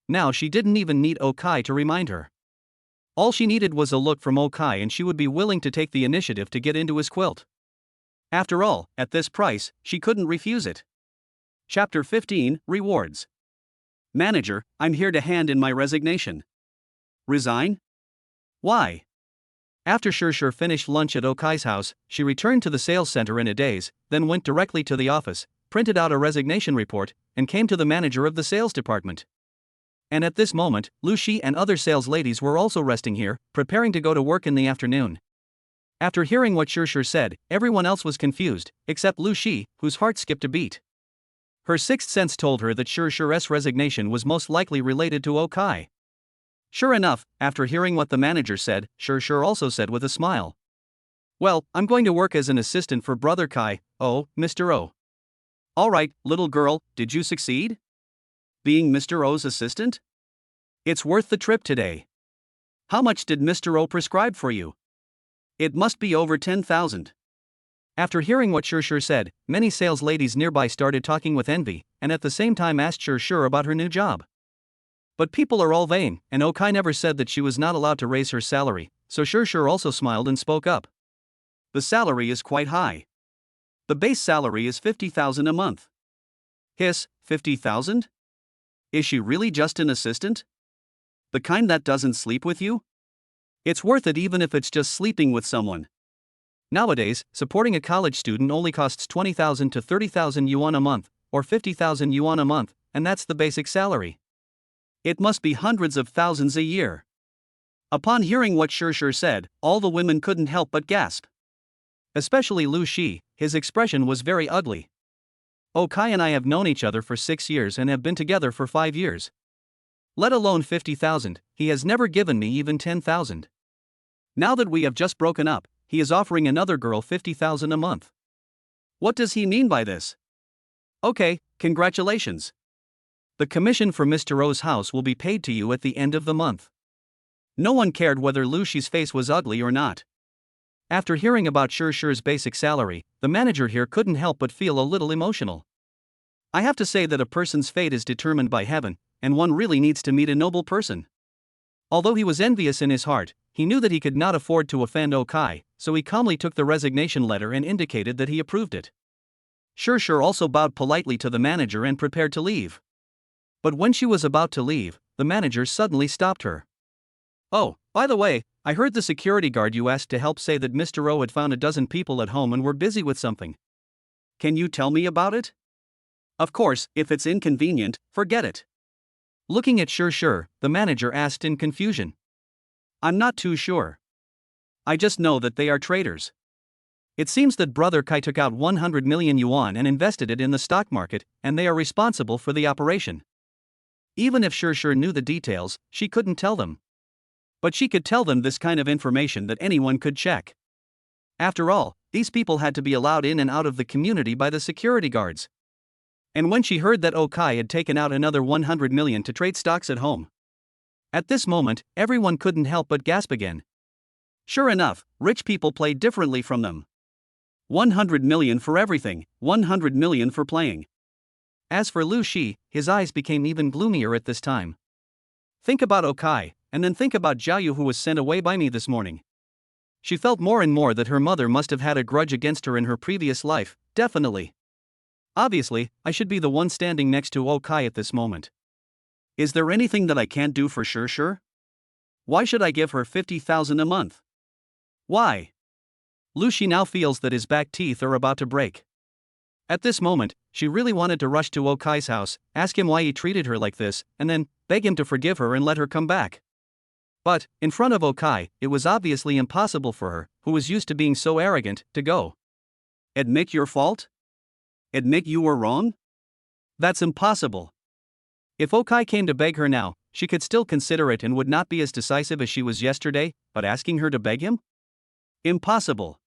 Now she didn't even need Okai to remind her. All she needed was a look from Okai and she would be willing to take the initiative to get into his quilt. After all, at this price, she couldn't refuse it. Chapter 15, Rewards. Manager, I'm here to hand in my resignation. Resign? Why? After Shur finished lunch at Okai's house, she returned to the sales center in a daze, then went directly to the office, printed out a resignation report, and came to the manager of the sales department. And at this moment, Luci and other sales ladies were also resting here, preparing to go to work in the afternoon. After hearing what Shur said, everyone else was confused, except Luci, whose heart skipped a beat. Her sixth sense told her that Shur's resignation was most likely related to Okai. Sure enough, after hearing what the manager said, Shur also said with a smile, "Well, I'm going to work as an assistant for Brother Kai, Mr. O." "Alright, little girl, did you succeed? Being Mr. O's assistant? It's worth the trip today. How much did Mr. O prescribe for you?" "It must be over 10,000. After hearing what Shur said, many sales ladies nearby started talking with envy, and at the same time asked Shur about her new job. But people are all vain, and Okai never said that she was not allowed to raise her salary, so Shur also smiled and spoke up. "The salary is quite high. The base salary is 50,000 a month." Hiss, 50,000? Is she really just an assistant? The kind that doesn't sleep with you? It's worth it even if it's just sleeping with someone. Nowadays, supporting a college student only costs 20,000 to 30,000 yuan a month, or 50,000 yuan a month, and that's the basic salary. It must be hundreds of thousands a year. Upon hearing what Shur said, all the women couldn't help but gasp. Especially Luci, his expression was very ugly. "Okai and I have known each other for 6 years and have been together for 5 years. Let alone 50,000, he has never given me even 10,000. Now that we have just broken up, he is offering another girl 50,000 a month. What does he mean by this? Okay, congratulations. The commission for Mr. O's house will be paid to you at the end of the month." No one cared whether Luci's face was ugly or not. After hearing about Shur's basic salary, the manager here couldn't help but feel a little emotional. I have to say that a person's fate is determined by heaven, and one really needs to meet a noble person. Although he was envious in his heart, he knew that he could not afford to offend Okai, so he calmly took the resignation letter and indicated that he approved it. Shur also bowed politely to the manager and prepared to leave. But when she was about to leave, the manager suddenly stopped her. "Oh, by the way, I heard the security guard you asked to help say that Mr. O had found a dozen people at home and were busy with something. Can you tell me about it?" "Of course, if it's inconvenient, forget it." Looking at Shur, the manager asked in confusion. "I'm not too sure. I just know that they are traitors. It seems that Brother Kai took out 100 million yuan and invested it in the stock market, and they are responsible for the operation." Even if Shur knew the details, she couldn't tell them. But she could tell them this kind of information that anyone could check. After all, these people had to be allowed in and out of the community by the security guards. And when she heard that Okai had taken out another 100 million to trade stocks at home. At this moment, everyone couldn't help but gasp again. Sure enough, rich people play differently from them. 100 million for everything, 100 million for playing. As for Luci, his eyes became even gloomier at this time. Think about Okai, and then think about Jiayu who was sent away by me this morning. She felt more and more that her mother must have had a grudge against her in her previous life, definitely. Obviously, I should be the one standing next to Okai at this moment. Is there anything that I can't do for sure? Why should I give her 50,000 a month? Why? Luci now feels that his back teeth are about to break. At this moment, she really wanted to rush to Okai's house, ask him why he treated her like this, and then beg him to forgive her and let her come back. But, in front of Okai, it was obviously impossible for her, who was used to being so arrogant, to go. Admit your fault? Admit you were wrong? That's impossible. If Okai came to beg her now, she could still consider it and would not be as decisive as she was yesterday, but asking her to beg him? Impossible.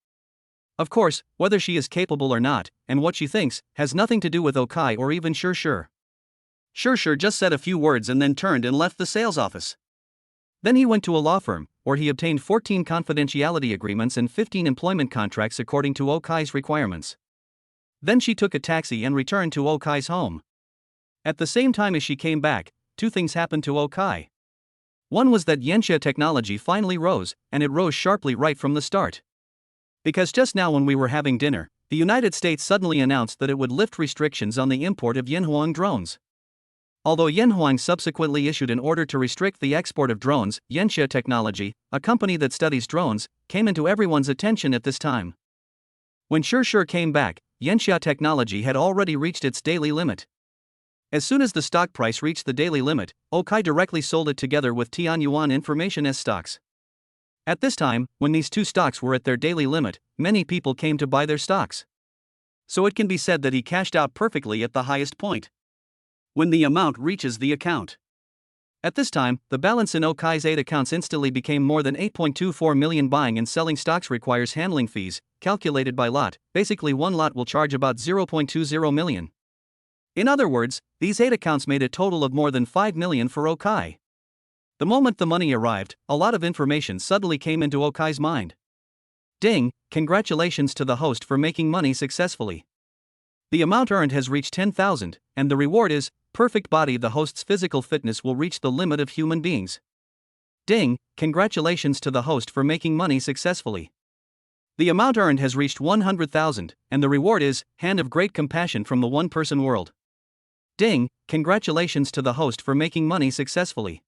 Of course, whether she is capable or not, and what she thinks, has nothing to do with Okai or even Sure. Sure just said a few words and then turned and left the sales office. Then he went to a law firm, where he obtained 14 confidentiality agreements and 15 employment contracts according to Okai's requirements. Then she took a taxi and returned to Okai's home. At the same time as she came back, two things happened to Okai. One was that Yenxia technology finally rose, and it rose sharply right from the start. Because just now when we were having dinner, the United States suddenly announced that it would lift restrictions on the import of Yanhuang drones. Although Yanhuang subsequently issued an order to restrict the export of drones, Yenxia Technology, a company that studies drones, came into everyone's attention at this time. When Sure came back, Yenxia Technology had already reached its daily limit. As soon as the stock price reached the daily limit, Okai directly sold it together with Tianyuan Information as stocks. At this time, when these two stocks were at their daily limit, many people came to buy their stocks. So it can be said that he cashed out perfectly at the highest point. When the amount reaches the account. At this time, the balance in Okai's 8 accounts instantly became more than 8.24 million. Buying and selling stocks requires handling fees, calculated by lot. Basically, one lot will charge about 0.20 million. In other words, these 8 accounts made a total of more than 5 million for Okai. The moment the money arrived, a lot of information suddenly came into Okai's mind. Ding, congratulations to the host for making money successfully. The amount earned has reached 10,000, and the reward is perfect body. The host's physical fitness will reach the limit of human beings. Ding, congratulations to the host for making money successfully. The amount earned has reached 100,000, and the reward is hand of great compassion from the one-person world. Ding, congratulations to the host for making money successfully.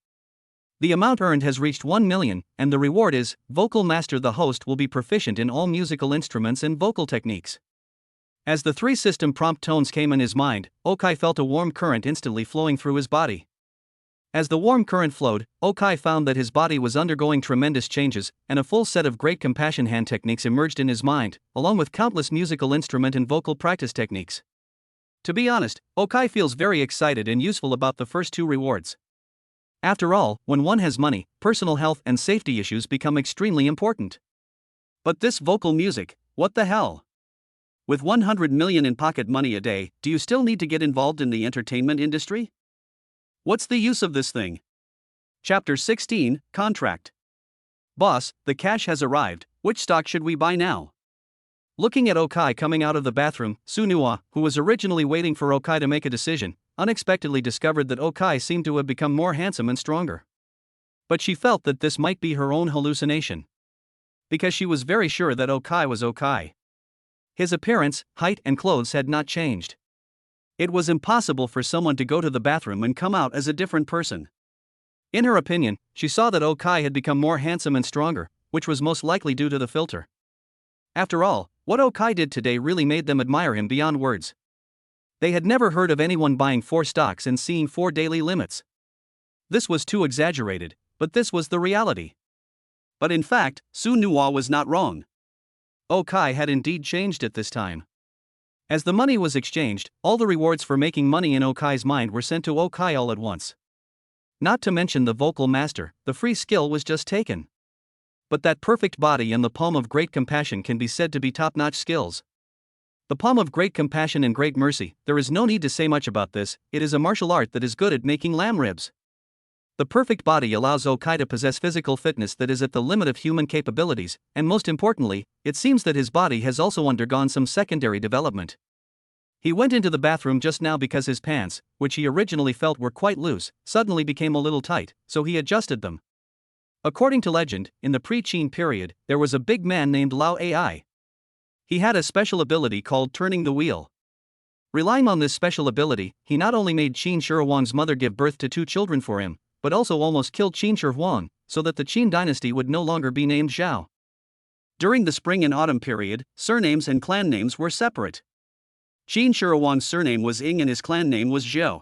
The amount earned has reached 1 million, and the reward is vocal master. The host will be proficient in all musical instruments and vocal techniques. As the 3 system prompt tones came in his mind, Okai felt a warm current instantly flowing through his body. As the warm current flowed, Okai found that his body was undergoing tremendous changes, and a full set of great compassion hand techniques emerged in his mind, along with countless musical instrument and vocal practice techniques. To be honest, Okai feels very excited and useful about the first 2 rewards. After all, when one has money, personal health and safety issues become extremely important. But this vocal music, what the hell? With 100 million in pocket money a day, do you still need to get involved in the entertainment industry? What's the use of this thing? Chapter 16, Contract. Boss, the cash has arrived, which stock should we buy now? Looking at Okai coming out of the bathroom, Sunua, who was originally waiting for Okai to make a decision, unexpectedly discovered that Okai seemed to have become more handsome and stronger. But she felt that this might be her own hallucination. Because she was very sure that Okai was Okai. His appearance, height and clothes had not changed. It was impossible for someone to go to the bathroom and come out as a different person. In her opinion, she saw that Okai had become more handsome and stronger, which was most likely due to the filter. After all, what Okai did today really made them admire him beyond words. They had never heard of anyone buying 4 stocks and seeing 4 daily limits. This was too exaggerated, but this was the reality. But in fact, Su Nua was not wrong. Okai had indeed changed at this time. As the money was exchanged, all the rewards for making money in Okai's mind were sent to Okai all at once. Not to mention the vocal master, the free skill was just taken. But that perfect body and the palm of great compassion can be said to be top-notch skills. The palm of great compassion and great mercy, there is no need to say much about this, it is a martial art that is good at making lamb ribs. The perfect body allows Okai to possess physical fitness that is at the limit of human capabilities, and most importantly, it seems that his body has also undergone some secondary development. He went into the bathroom just now because his pants, which he originally felt were quite loose, suddenly became a little tight, so he adjusted them. According to legend, in the pre-Qin period, there was a big man named Lao Ai. He had a special ability called turning the wheel. Relying on this special ability, he not only made Qin Shi Huang's mother give birth to 2 children for him, but also almost killed Qin Shi Huang, so that the Qin dynasty would no longer be named Zhao. During the spring and autumn period, surnames and clan names were separate. Qin Shi Huang's surname was Ing and his clan name was Zhou.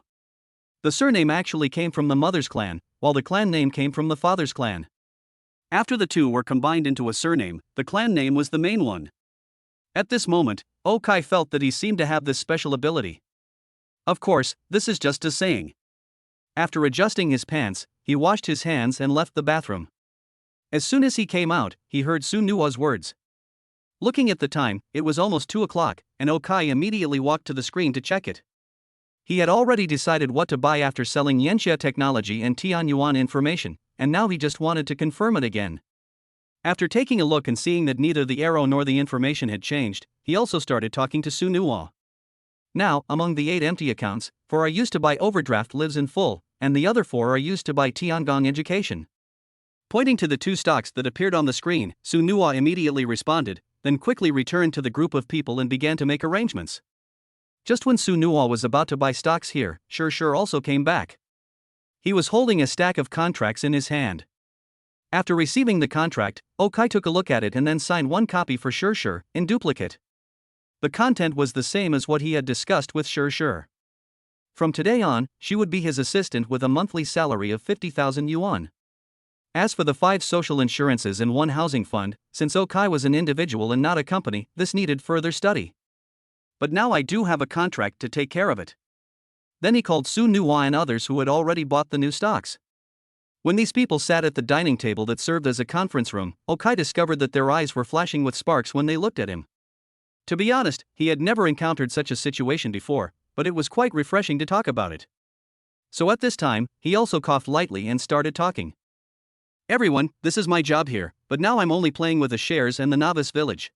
The surname actually came from the mother's clan, while the clan name came from the father's clan. After the two were combined into a surname, the clan name was the main one. At this moment, Okai felt that he seemed to have this special ability. Of course, this is just a saying. After adjusting his pants, he washed his hands and left the bathroom. As soon as he came out, he heard Su Nua's words. Looking at the time, it was almost 2 o'clock, and Okai immediately walked to the screen to check it. He had already decided what to buy after selling Yanxia technology and Tianyuan information, and now he just wanted to confirm it again. After taking a look and seeing that neither the arrow nor the information had changed, he also started talking to Su Nua. Now, among the 8 empty accounts, 4 are used to buy overdraft lives in full, and the other 4 are used to buy Tiangong education. Pointing to the 2 stocks that appeared on the screen, Su Nua immediately responded, then quickly returned to the group of people and began to make arrangements. Just when Su Nua was about to buy stocks here, Shi also came back. He was holding a stack of contracts in his hand. After receiving the contract, Okai took a look at it and then signed 1 copy for Shi in duplicate. The content was the same as what he had discussed with Shi. From today on, she would be his assistant with a monthly salary of 50,000 yuan. As for the 5 social insurances and 1 housing fund, since Okai was an individual and not a company, this needed further study. But now I do have a contract to take care of it. Then he called Su Nua and others who had already bought the new stocks. When these people sat at the dining table that served as a conference room, Okai discovered that their eyes were flashing with sparks when they looked at him. To be honest, he had never encountered such a situation before, but it was quite refreshing to talk about it. So at this time, he also coughed lightly and started talking. Everyone, this is my job here, but now I'm only playing with the shares and the novice village.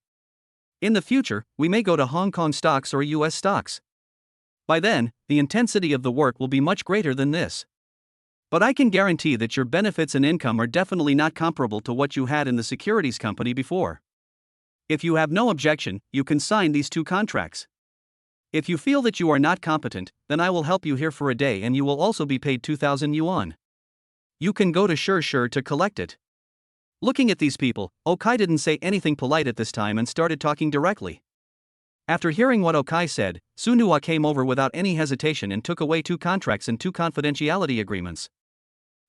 In the future, we may go to Hong Kong stocks or US stocks. By then, the intensity of the work will be much greater than this. But I can guarantee that your benefits and income are definitely not comparable to what you had in the securities company before. If you have no objection, you can sign these 2 contracts. If you feel that you are not competent, then I will help you here for a day and you will also be paid 2,000 yuan. You can go to Shi to collect it. Looking at these people, Okai didn't say anything polite at this time and started talking directly. After hearing what Okai said, Su Nua came over without any hesitation and took away 2 contracts and 2 confidentiality agreements.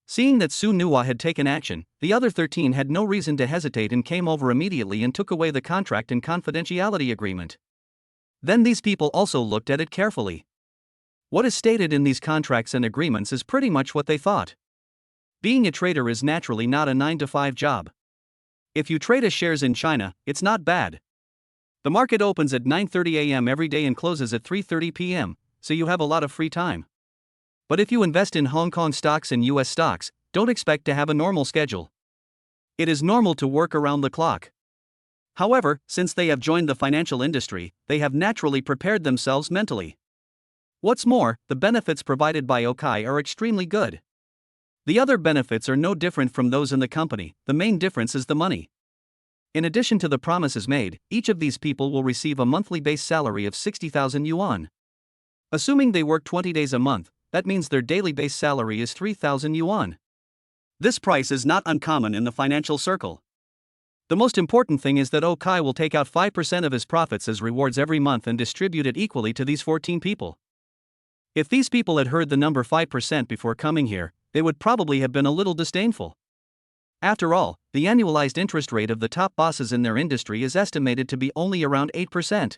Seeing that Su Nua had taken action, the other 13 had no reason to hesitate and came over immediately and took away the contract and confidentiality agreement. Then these people also looked at it carefully. What is stated in these contracts and agreements is pretty much what they thought. Being a trader is naturally not a 9-to-5 job. If you trade shares in China, it's not bad. The market opens at 9:30 a.m. every day and closes at 3:30 p.m., so you have a lot of free time. But if you invest in Hong Kong stocks and US stocks, don't expect to have a normal schedule. It is normal to work around the clock. However, since they have joined the financial industry, they have naturally prepared themselves mentally. What's more, the benefits provided by Okai are extremely good. The other benefits are no different from those in the company, the main difference is the money. In addition to the promises made, each of these people will receive a monthly base salary of 60,000 yuan. Assuming they work 20 days a month, that means their daily base salary is 3,000 yuan. This price is not uncommon in the financial circle. The most important thing is that Okai will take out 5% of his profits as rewards every month and distribute it equally to these 14 people. If these people had heard the number 5% before coming here, they would probably have been a little disdainful. After all, the annualized interest rate of the top bosses in their industry is estimated to be only around 8%.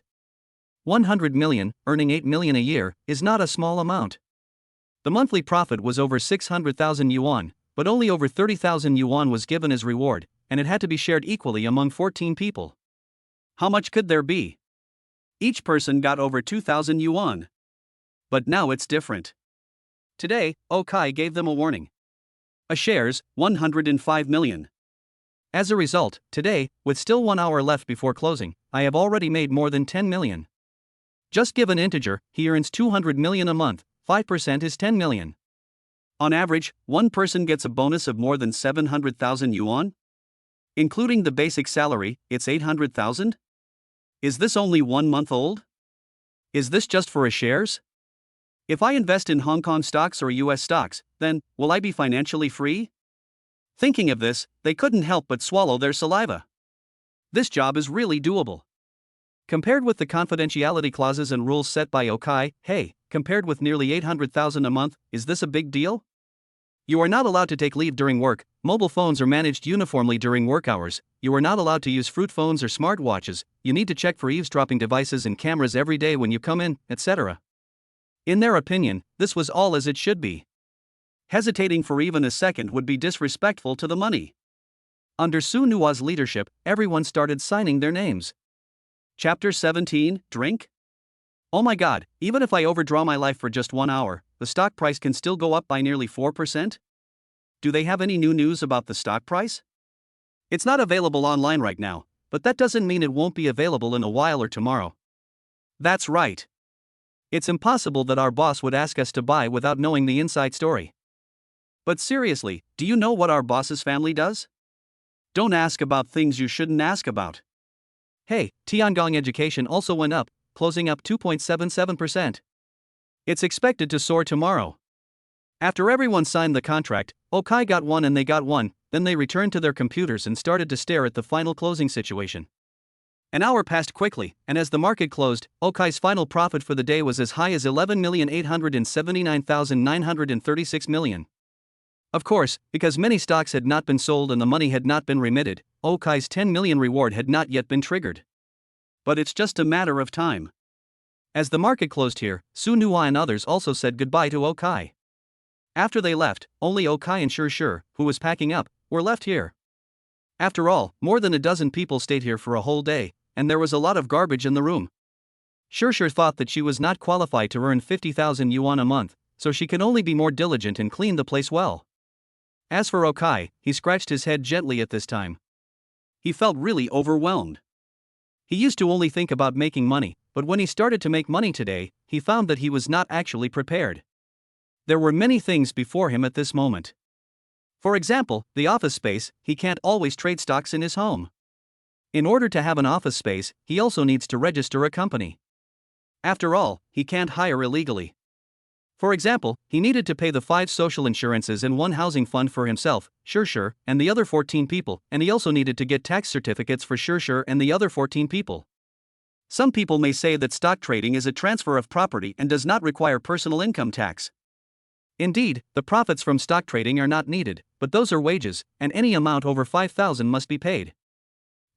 100 million, earning 8 million a year, is not a small amount. The monthly profit was over 600,000 yuan, but only over 30,000 yuan was given as reward, and it had to be shared equally among 14 people. How much could there be? Each person got over 2,000 yuan. But now it's different. Today, Okai gave them a warning. A shares, 105 million. As a result, today, with still 1 hour left before closing, I have already made more than 10 million. Just give an integer, he earns 200 million a month, 5% is 10 million. On average, one person gets a bonus of more than 700,000 yuan? Including the basic salary, it's 800,000? Is this only 1 month old? Is this just for a shares? If I invest in Hong Kong stocks or US stocks, then, will I be financially free? Thinking of this, they couldn't help but swallow their saliva. This job is really doable. Compared with the confidentiality clauses and rules set by Okai, hey, compared with nearly 800,000 a month, is this a big deal? You are not allowed to take leave during work, mobile phones are managed uniformly during work hours, you are not allowed to use fruit phones or smartwatches, you need to check for eavesdropping devices and cameras every day when you come in, etc. In their opinion, this was all as it should be. Hesitating for even a second would be disrespectful to the money. Under Su Nua's leadership, everyone started signing their names. Chapter 17, Drink? Oh my god, even if I overdraw my life for just 1 hour, the stock price can still go up by nearly 4%? Do they have any new news about the stock price? It's not available online right now, but that doesn't mean it won't be available in a while or tomorrow. That's right. It's impossible that our boss would ask us to buy without knowing the inside story. But seriously, do you know what our boss's family does? Don't ask about things you shouldn't ask about. Hey, Tiangong education also went up, closing up 2.77%. It's expected to soar tomorrow. After everyone signed the contract, Okai got one and they got one, then they returned to their computers and started to stare at the final closing situation. An hour passed quickly, and as the market closed, Okai's final profit for the day was as high as 11,879,936 million. Of course, because many stocks had not been sold and the money had not been remitted, Okai's 10 million reward had not yet been triggered. But it's just a matter of time. As the market closed here, Su Nua and others also said goodbye to Okai. After they left, only Okai and Shur, who was packing up, were left here. After all, more than a dozen people stayed here for a whole day, and there was a lot of garbage in the room. Shur thought that she was not qualified to earn 50,000 yuan a month, so she can only be more diligent and clean the place well. As for Okai, he scratched his head gently at this time. He felt really overwhelmed. He used to only think about making money, but when he started to make money today, he found that he was not actually prepared. There were many things before him at this moment. For example, the office space, he can't always trade stocks in his home. In order to have an office space, he also needs to register a company. After all, he can't hire illegally. For example, he needed to pay the 5 social insurances and 1 housing fund for himself, Shur, and the other 14 people, and he also needed to get tax certificates for Shur and the other 14 people. Some people may say that stock trading is a transfer of property and does not require personal income tax. Indeed, the profits from stock trading are not needed, but those are wages, and any amount over 5,000 must be paid.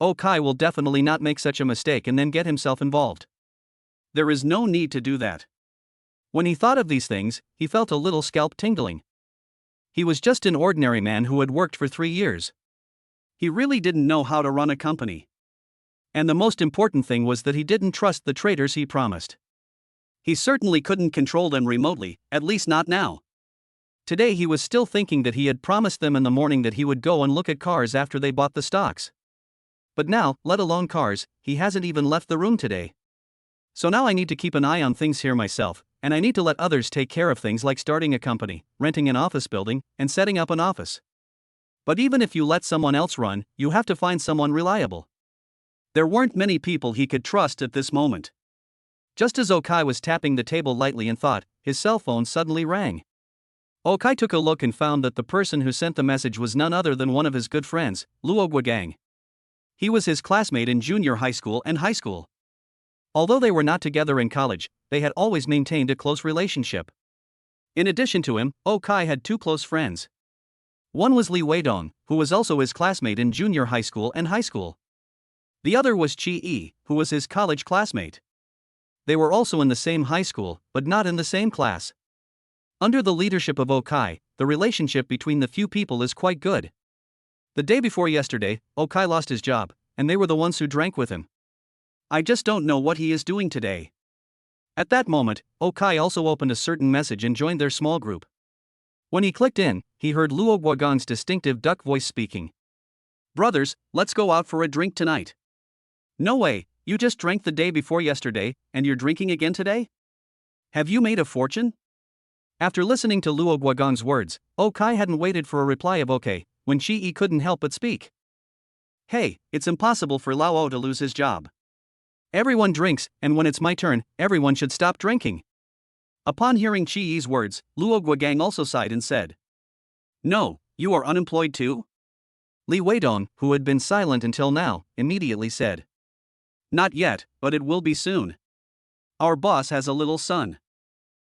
Okai will definitely not make such a mistake and then get himself involved. There is no need to do that. When he thought of these things, he felt a little scalp tingling. He was just an ordinary man who had worked for 3 years. He really didn't know how to run a company. And the most important thing was that he didn't trust the traders he promised. He certainly couldn't control them remotely, at least not now. Today he was still thinking that he had promised them in the morning that he would go and look at cars after they bought the stocks. But now, let alone cars, he hasn't even left the room today. So now I need to keep an eye on things here myself, and I need to let others take care of things like starting a company, renting an office building, and setting up an office. But even if you let someone else run, you have to find someone reliable. There weren't many people he could trust at this moment. Just as Okai was tapping the table lightly in thought, his cell phone suddenly rang. Okai took a look and found that the person who sent the message was none other than one of his good friends, Luo Guogang. He was his classmate in junior high school and high school. Although they were not together in college, they had always maintained a close relationship. In addition to him, Okai had 2 close friends. One was Li Weidong, who was also his classmate in junior high school and high school. The other was Qi Yi, who was his college classmate. They were also in the same high school, but not in the same class. Under the leadership of Okai, the relationship between the few people is quite good. The day before yesterday, Okai lost his job, and they were the ones who drank with him. I just don't know what he is doing today. At that moment, Okai also opened a certain message and joined their small group. When he clicked in, he heard Luo Guagong's distinctive duck voice speaking. "Brothers, let's go out for a drink tonight." "No way, you just drank the day before yesterday, and you're drinking again today? Have you made a fortune?" After listening to Luo Guagong's words, Okai hadn't waited for a reply of okay, when Shi couldn't help but speak. "Hey, it's impossible for Lao to lose his job. Everyone drinks, and when it's my turn, everyone should stop drinking." Upon hearing Chi's words, Luo Guagang also sighed and said, "No, you are unemployed too?" Li Weidong, who had been silent until now, immediately said, "Not yet, but it will be soon. Our boss has a little son.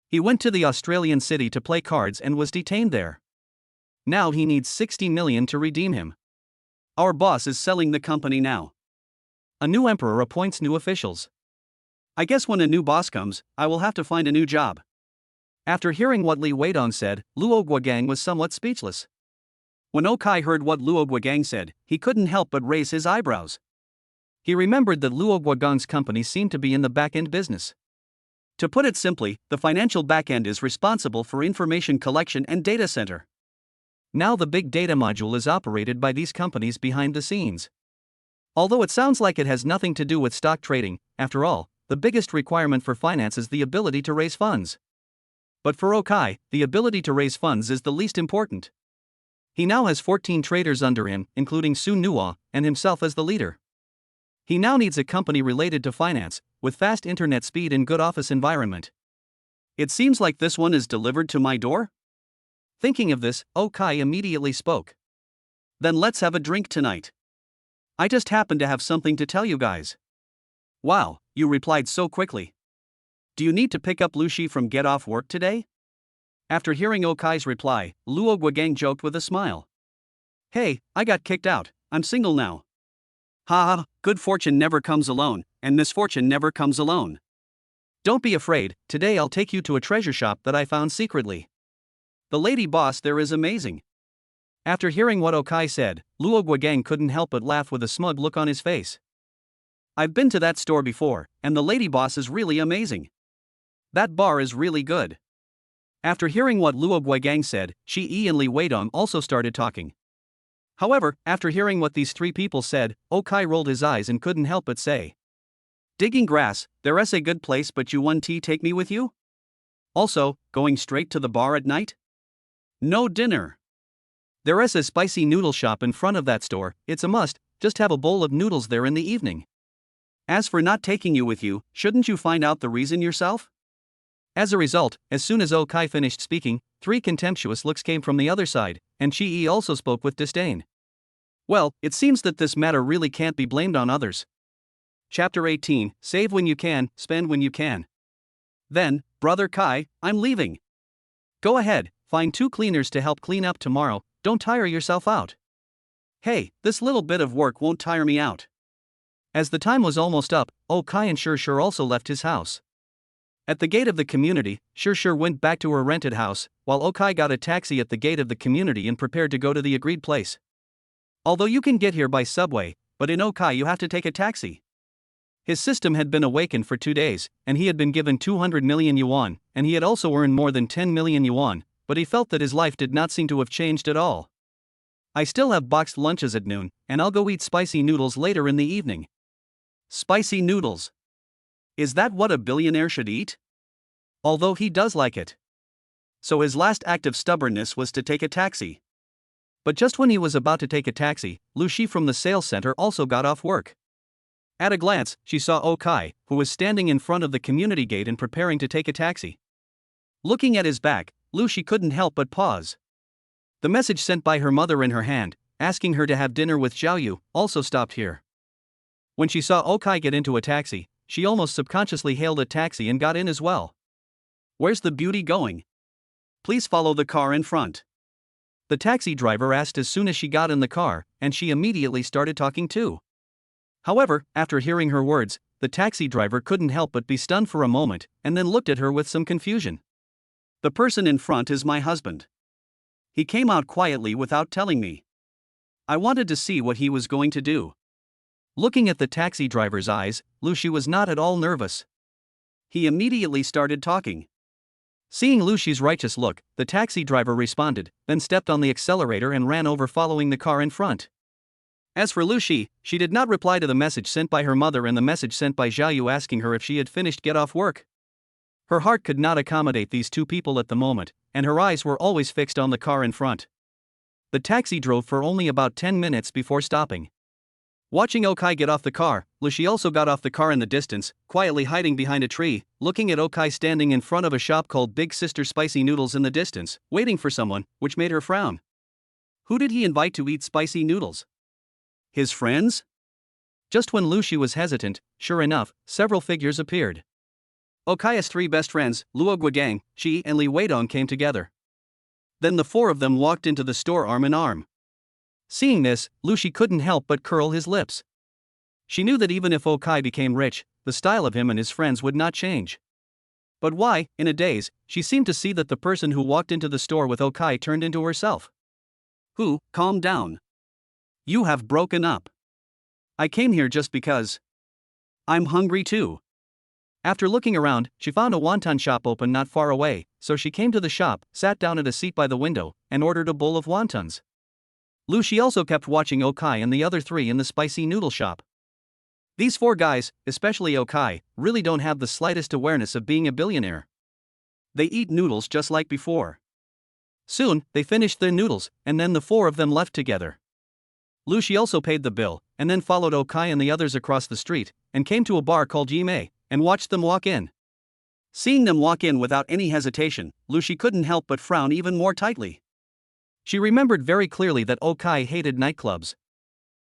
He went to the Australian city to play cards and was detained there. Now he needs 60 million to redeem him. Our boss is selling the company now. A new emperor appoints new officials. I guess when a new boss comes, I will have to find a new job." After hearing what Li Weidong said, Luo Guagang was somewhat speechless. When Okai heard what Luo Guagang said, he couldn't help but raise his eyebrows. He remembered that Luo Guagong's company seemed to be in the back-end business. To put it simply, the financial back-end is responsible for information collection and data center. Now the big data module is operated by these companies behind the scenes. Although it sounds like it has nothing to do with stock trading, after all, the biggest requirement for finance is the ability to raise funds. But for Okai, the ability to raise funds is the least important. He now has 14 traders under him, including Su Nuo, and himself as the leader. He now needs a company related to finance, with fast internet speed and good office environment. It seems like this one is delivered to my door? Thinking of this, Okai immediately spoke. Then let's have a drink tonight. I just happen to have something to tell you guys. Wow, you replied so quickly. Do you need to pick up Luci from get off work today? After hearing Okai's reply, Luo Guagang joked with a smile. Hey, I got kicked out, I'm single now. Haha, good fortune never comes alone, and misfortune never comes alone. Don't be afraid, today I'll take you to a treasure shop that I found secretly. The lady boss there is amazing. After hearing what Okai said, Luo Guagang couldn't help but laugh with a smug look on his face. I've been to that store before, and the lady boss is really amazing. That bar is really good. After hearing what Luo Guagang said, Shi and Li Weidong also started talking. However, after hearing what these three people said, Okai rolled his eyes and couldn't help but say, "Digging grass, there's a good place, but you want tea take me with you? Also, going straight to the bar at night? No dinner. There's a spicy noodle shop in front of that store, it's a must, just have a bowl of noodles there in the evening. As for not taking you with you, shouldn't you find out the reason yourself?" As a result, as soon as Okai finished speaking, 3 contemptuous looks came from the other side, and Chi also spoke with disdain. Well, it seems that this matter really can't be blamed on others. Chapter 18, Save when you can, spend when you can. Then, Brother Kai, I'm leaving. Go ahead, find 2 cleaners to help clean up tomorrow, don't tire yourself out. Hey, this little bit of work won't tire me out. As the time was almost up, Okai and Shur also left his house. At the gate of the community, Shur went back to her rented house, while Okai got a taxi at the gate of the community and prepared to go to the agreed place. Although you can get here by subway, but in Okai you have to take a taxi. His system had been awakened for 2 days, and he had been given 200 million yuan, and he had also earned more than 10 million yuan, but he felt that his life did not seem to have changed at all. I still have boxed lunches at noon, and I'll go eat spicy noodles later in the evening. Spicy noodles. Is that what a billionaire should eat? Although he does like it. So his last act of stubbornness was to take a taxi. But just when he was about to take a taxi, Luci from the sales center also got off work. At a glance, she saw Okai, who was standing in front of the community gate and preparing to take a taxi. Looking at his back, Luci couldn't help but pause. The message sent by her mother in her hand, asking her to have dinner with Xiaoyu, also stopped here. When she saw Okai get into a taxi, she almost subconsciously hailed a taxi and got in as well. Where's the beauty going? Please follow the car in front. The taxi driver asked as soon as she got in the car, and she immediately started talking too. However, after hearing her words, the taxi driver couldn't help but be stunned for a moment, and then looked at her with some confusion. The person in front is my husband. He came out quietly without telling me. I wanted to see what he was going to do. Looking at the taxi driver's eyes, Luci was not at all nervous. He immediately started talking. Seeing Luci's righteous look, the taxi driver responded, then stepped on the accelerator and ran over, following the car in front. As for Luci, she did not reply to the message sent by her mother and the message sent by Xiaoyu asking her if she had finished get off work. Her heart could not accommodate these two people at the moment, and her eyes were always fixed on the car in front. The taxi drove for only about 10 minutes before stopping. Watching Okai get off the car, Luci also got off the car in the distance, quietly hiding behind a tree, looking at Okai standing in front of a shop called Big Sister Spicy Noodles in the distance, waiting for someone, which made her frown. Who did he invite to eat spicy noodles? His friends? Just when Luci was hesitant, sure enough, several figures appeared. Okai's three best friends, Luo Guogang, Shi and Li Weidong, came together. Then the four of them walked into the store arm in arm. Seeing this, Luci couldn't help but curl his lips. She knew that even if Okai became rich, the style of him and his friends would not change. But why, in a daze, she seemed to see that the person who walked into the store with Okai turned into herself. Who, calm down. You have broken up. I came here just because. I'm hungry too. After looking around, she found a wonton shop open not far away, so she came to the shop, sat down at a seat by the window, and ordered a bowl of wontons. Luci also kept watching Okai and the other three in the spicy noodle shop. These four guys, especially Okai, really don't have the slightest awareness of being a billionaire. They eat noodles just like before. Soon, they finished their noodles, and then the four of them left together. Luci also paid the bill, and then followed Okai and the others across the street, and came to a bar called Yimei, and watched them walk in. Seeing them walk in without any hesitation, Luci couldn't help but frown even more tightly. She remembered very clearly that Okai hated nightclubs.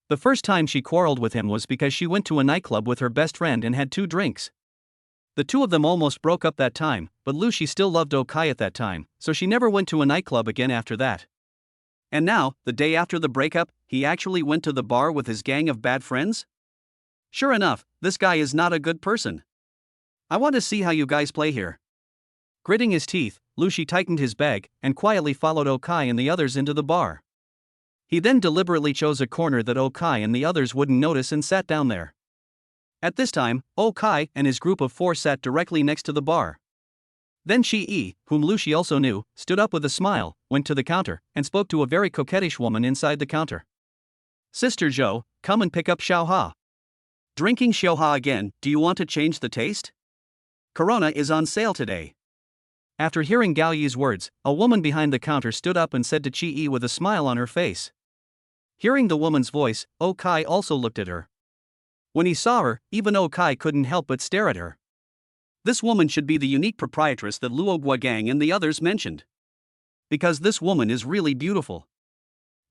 The first time she quarreled with him was because she went to a nightclub with her best friend and had 2 drinks. The two of them almost broke up that time, but Luci still loved Okai at that time, so she never went to a nightclub again after that. And now, the day after the breakup, he actually went to the bar with his gang of bad friends? Sure enough, this guy is not a good person. I want to see how you guys play here. Gritting his teeth, Luci tightened his bag and quietly followed Okai and the others into the bar. He then deliberately chose a corner that Okai and the others wouldn't notice and sat down there. At this time, Okai and his group of 4 sat directly next to the bar. Then Shi, whom Luci also knew, stood up with a smile, went to the counter, and spoke to a very coquettish woman inside the counter. Sister Zhou, come and pick up Xiaoha. Drinking Xiaoha again, do you want to change the taste? Corona is on sale today. After hearing Gao Yi's words, a woman behind the counter stood up and said to Chi with a smile on her face. Hearing the woman's voice, Okai also looked at her. When he saw her, even Okai couldn't help but stare at her. This woman should be the unique proprietress that Luo Guogang and the others mentioned. Because this woman is really beautiful.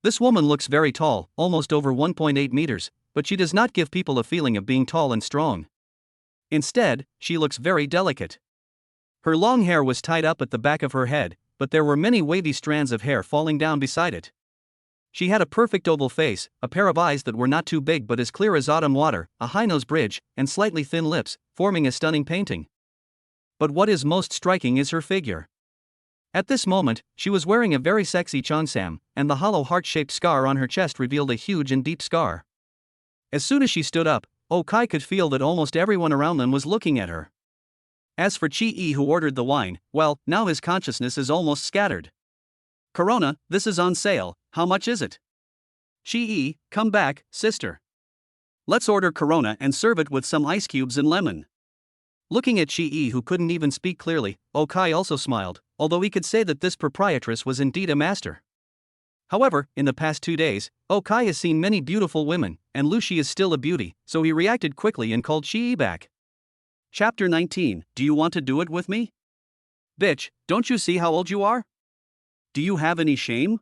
This woman looks very tall, almost over 1.8 meters, but she does not give people a feeling of being tall and strong. Instead, she looks very delicate. Her long hair was tied up at the back of her head, but there were many wavy strands of hair falling down beside it. She had a perfect oval face, a pair of eyes that were not too big but as clear as autumn water, a high nose bridge, and slightly thin lips, forming a stunning painting. But what is most striking is her figure. At this moment, she was wearing a very sexy cheongsam, and the hollow heart-shaped scar on her chest revealed a huge and deep scar. As soon as she stood up, Okai could feel that almost everyone around them was looking at her. As for Chi, who ordered the wine, well, now his consciousness is almost scattered. Corona, this is on sale, how much is it? Chi, come back, sister. Let's order Corona and serve it with some ice cubes and lemon. Looking at Chi, who couldn't even speak clearly, Okai also smiled, although he could say that this proprietress was indeed a master. However, in the past 2 days, Okai has seen many beautiful women, and Luci is still a beauty, so he reacted quickly and called Chi back. Chapter 19, do you want to do it with me? Bitch, don't you see how old you are? Do you have any shame?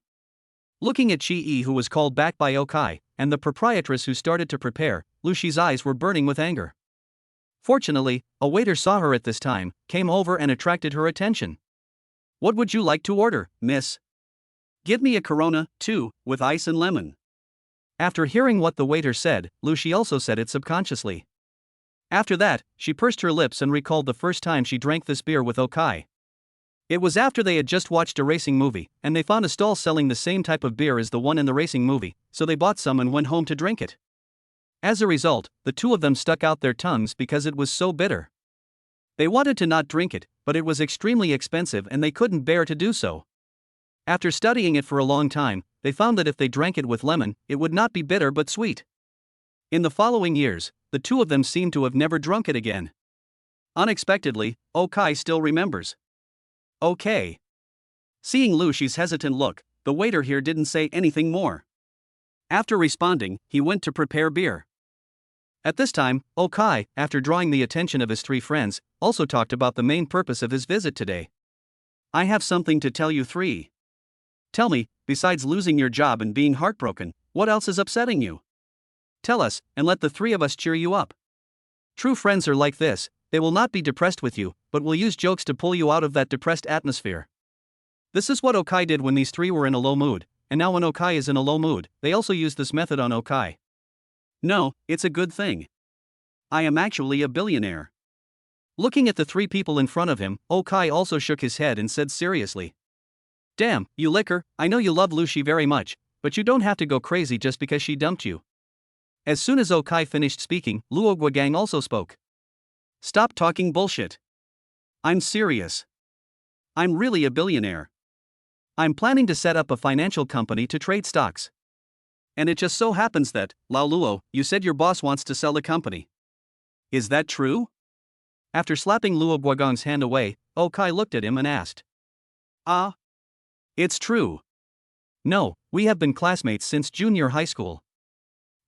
Looking at Chi, who was called back by Okai, and the proprietress who started to prepare, Luci's eyes were burning with anger. Fortunately, a waiter saw her at this time, came over and attracted her attention. What would you like to order, miss? Give me a Corona, too, with ice and lemon. After hearing what the waiter said, Luci also said it subconsciously. After that, she pursed her lips and recalled the first time she drank this beer with Okai. It was after they had just watched a racing movie, and they found a stall selling the same type of beer as the one in the racing movie, so they bought some and went home to drink it. As a result, the two of them stuck out their tongues because it was so bitter. They wanted to not drink it, but it was extremely expensive and they couldn't bear to do so. After studying it for a long time, they found that if they drank it with lemon, it would not be bitter but sweet. In the following years, the two of them seemed to have never drunk it again. Unexpectedly, Okai still remembers. Okay. Seeing Luci's hesitant look, the waiter here didn't say anything more. After responding, he went to prepare beer. At this time, Okai, after drawing the attention of his three friends, also talked about the main purpose of his visit today. I have something to tell you three. Tell me, besides losing your job and being heartbroken, what else is upsetting you? Tell us, and let the three of us cheer you up. True friends are like this, they will not be depressed with you, but will use jokes to pull you out of that depressed atmosphere. This is what Okai did when these three were in a low mood, and now when Okai is in a low mood, they also use this method on Okai. No, it's a good thing. I am actually a billionaire. Looking at the three people in front of him, Okai also shook his head and said seriously. Damn, you licker, I know you love Luci very much, but you don't have to go crazy just because she dumped you. As soon as Okai finished speaking, Luoguagang also spoke. Stop talking bullshit. I'm serious. I'm really a billionaire. I'm planning to set up a financial company to trade stocks. And it just so happens that, Lao Luo, you said your boss wants to sell the company. Is that true? After slapping Luo Guagong's hand away, Okai looked at him and asked. Ah? It's true. No, we have been classmates since junior high school.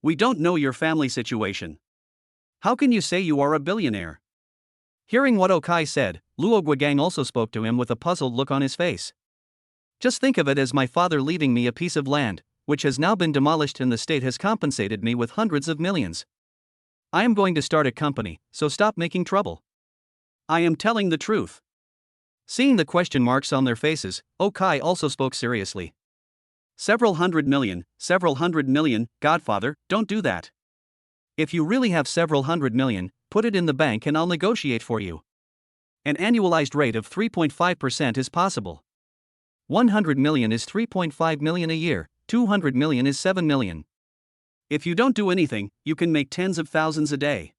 We don't know your family situation. How can you say you are a billionaire? Hearing what Okai said, Luo Guagang also spoke to him with a puzzled look on his face. Just think of it as my father leaving me a piece of land, which has now been demolished and the state has compensated me with hundreds of millions. I am going to start a company, so stop making trouble. I am telling the truth. Seeing the question marks on their faces, Okai also spoke seriously. Several hundred million, Godfather, don't do that. If you really have several hundred million, put it in the bank and I'll negotiate for you. An annualized rate of 3.5% is possible. 100 million is 3.5 million a year, 200 million is 7 million. If you don't do anything, you can make tens of thousands a day.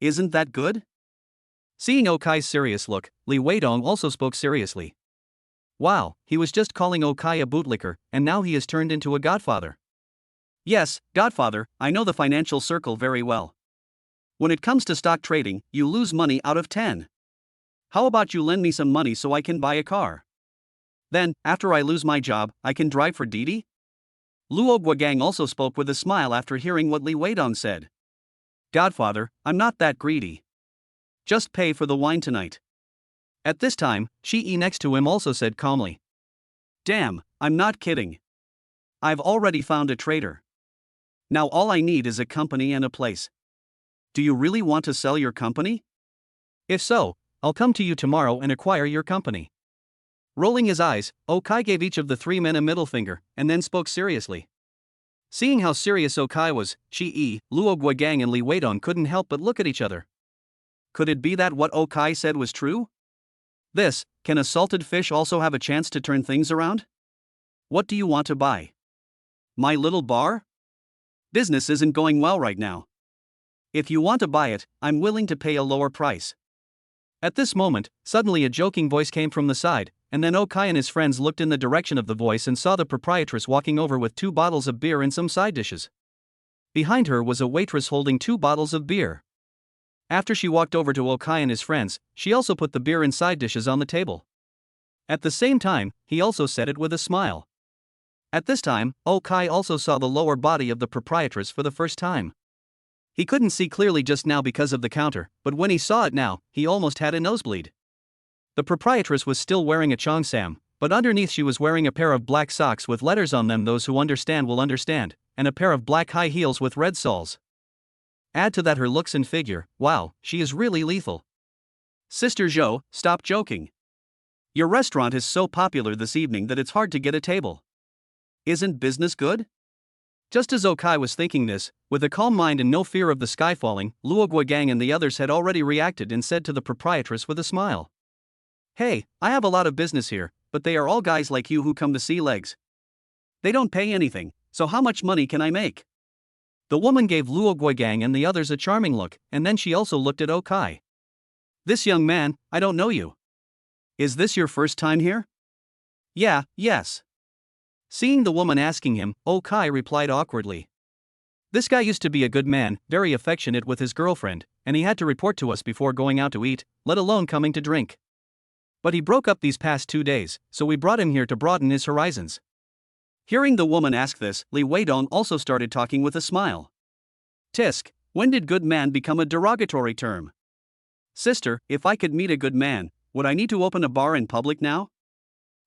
Isn't that good? Seeing Okai's serious look, Li Weidong also spoke seriously. Wow, he was just calling Okai a bootlicker, and now he has turned into a godfather. Yes, Godfather, I know the financial circle very well. When it comes to stock trading, you lose money out of 10. How about you lend me some money so I can buy a car? Then, after I lose my job, I can drive for Didi? Luo Guagang also spoke with a smile after hearing what Li Weidong said. Godfather, I'm not that greedy. Just pay for the wine tonight. At this time, Shi next to him also said calmly. Damn, I'm not kidding. I've already found a trader. Now all I need is a company and a place. Do you really want to sell your company? If so, I'll come to you tomorrow and acquire your company. Rolling his eyes, Okai gave each of the three men a middle finger, and then spoke seriously. Seeing how serious Okai was, Shi, Luo Guagang and Li Weidong couldn't help but look at each other. Could it be that what Okai said was true? Can a salted fish also have a chance to turn things around? What do you want to buy? My little bar? Business isn't going well right now. If you want to buy it, I'm willing to pay a lower price. At this moment, suddenly a joking voice came from the side, and then Okai and his friends looked in the direction of the voice and saw the proprietress walking over with 2 bottles of beer and some side dishes. Behind her was a waitress holding 2 bottles of beer. After she walked over to Okai and his friends, she also put the beer and side dishes on the table. At the same time, he also said it with a smile. At this time, Okai also saw the lower body of the proprietress for the first time. He couldn't see clearly just now because of the counter, but when he saw it now, he almost had a nosebleed. The proprietress was still wearing a cheongsam, but underneath she was wearing a pair of black socks with letters on them those who understand will understand, and a pair of black high heels with red soles. Add to that her looks and figure, wow, she is really lethal. Sister Zhou, stop joking. Your restaurant is so popular this evening that it's hard to get a table. Isn't business good? Just as Okai was thinking this, with a calm mind and no fear of the sky falling, Luo Guagang and the others had already reacted and said to the proprietress with a smile. Hey, I have a lot of business here, but they are all guys like you who come to see legs. They don't pay anything, so how much money can I make? The woman gave Luo Guagang and the others a charming look, and then she also looked at Okai. This young man, I don't know you. Is this your first time here? Yeah, yes. Seeing the woman asking him, Okai replied awkwardly. This guy used to be a good man, very affectionate with his girlfriend, and he had to report to us before going out to eat, let alone coming to drink. But he broke up these past 2 days, so we brought him here to broaden his horizons. Hearing the woman ask this, Li Weidong also started talking with a smile. Tisk, when did good man become a derogatory term? Sister, if I could meet a good man, would I need to open a bar in public now?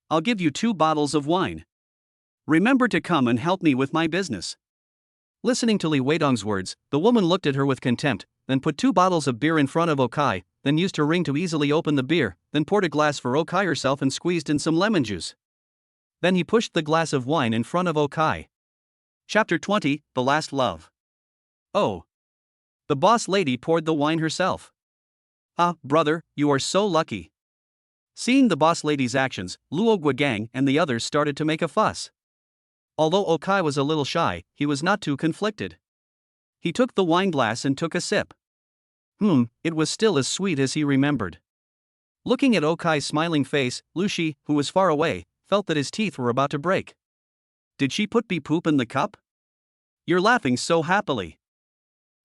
I'll give you 2 bottles of wine. Remember to come and help me with my business. Listening to Li Weidong's words, the woman looked at her with contempt, then put 2 bottles of beer in front of Okai, then used her ring to easily open the beer, then poured a glass for Okai herself and squeezed in some lemon juice. Then he pushed the glass of wine in front of Okai. Chapter 20, The Last Love. Oh. The boss lady poured the wine herself. Ah, brother, you are so lucky. Seeing the boss lady's actions, Luo Guogang and the others started to make a fuss. Although Okai was a little shy, he was not too conflicted. He took the wine glass and took a sip. It was still as sweet as he remembered. Looking at Okai's smiling face, Luci, who was far away, felt that his teeth were about to break. Did she put bee poop in the cup? You're laughing so happily.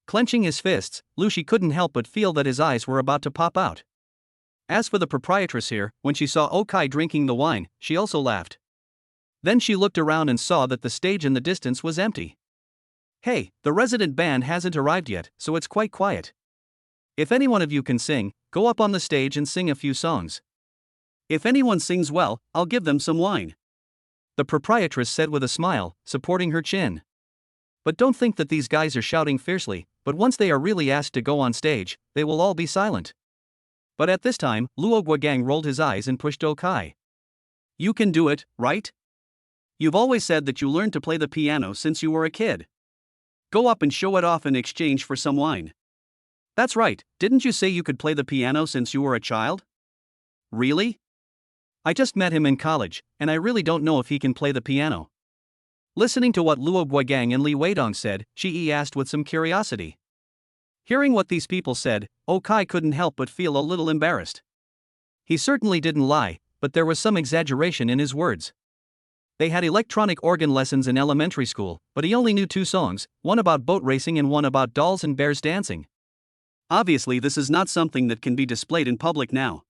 Clenching his fists, Luci couldn't help but feel that his eyes were about to pop out. As for the proprietress here, when she saw Okai drinking the wine, she also laughed. Then she looked around and saw that the stage in the distance was empty. Hey, the resident band hasn't arrived yet, so it's quite quiet. If any one of you can sing, go up on the stage and sing a few songs. If anyone sings well, I'll give them some wine. The proprietress said with a smile, supporting her chin. But don't think that these guys are shouting fiercely, but once they are really asked to go on stage, they will all be silent. But at this time, Luo Guogang rolled his eyes and pushed Okai. You can do it, right? You've always said that you learned to play the piano since you were a kid. Go up and show it off in exchange for some wine. That's right, didn't you say you could play the piano since you were a child? Really? I just met him in college, and I really don't know if he can play the piano. Listening to what Luo Guogang and Li Weidong said, Shi asked with some curiosity. Hearing what these people said, Okai couldn't help but feel a little embarrassed. He certainly didn't lie, but there was some exaggeration in his words. They had electronic organ lessons in elementary school, but he only knew 2 songs, one about boat racing and one about dolls and bears dancing. Obviously, this is not something that can be displayed in public now.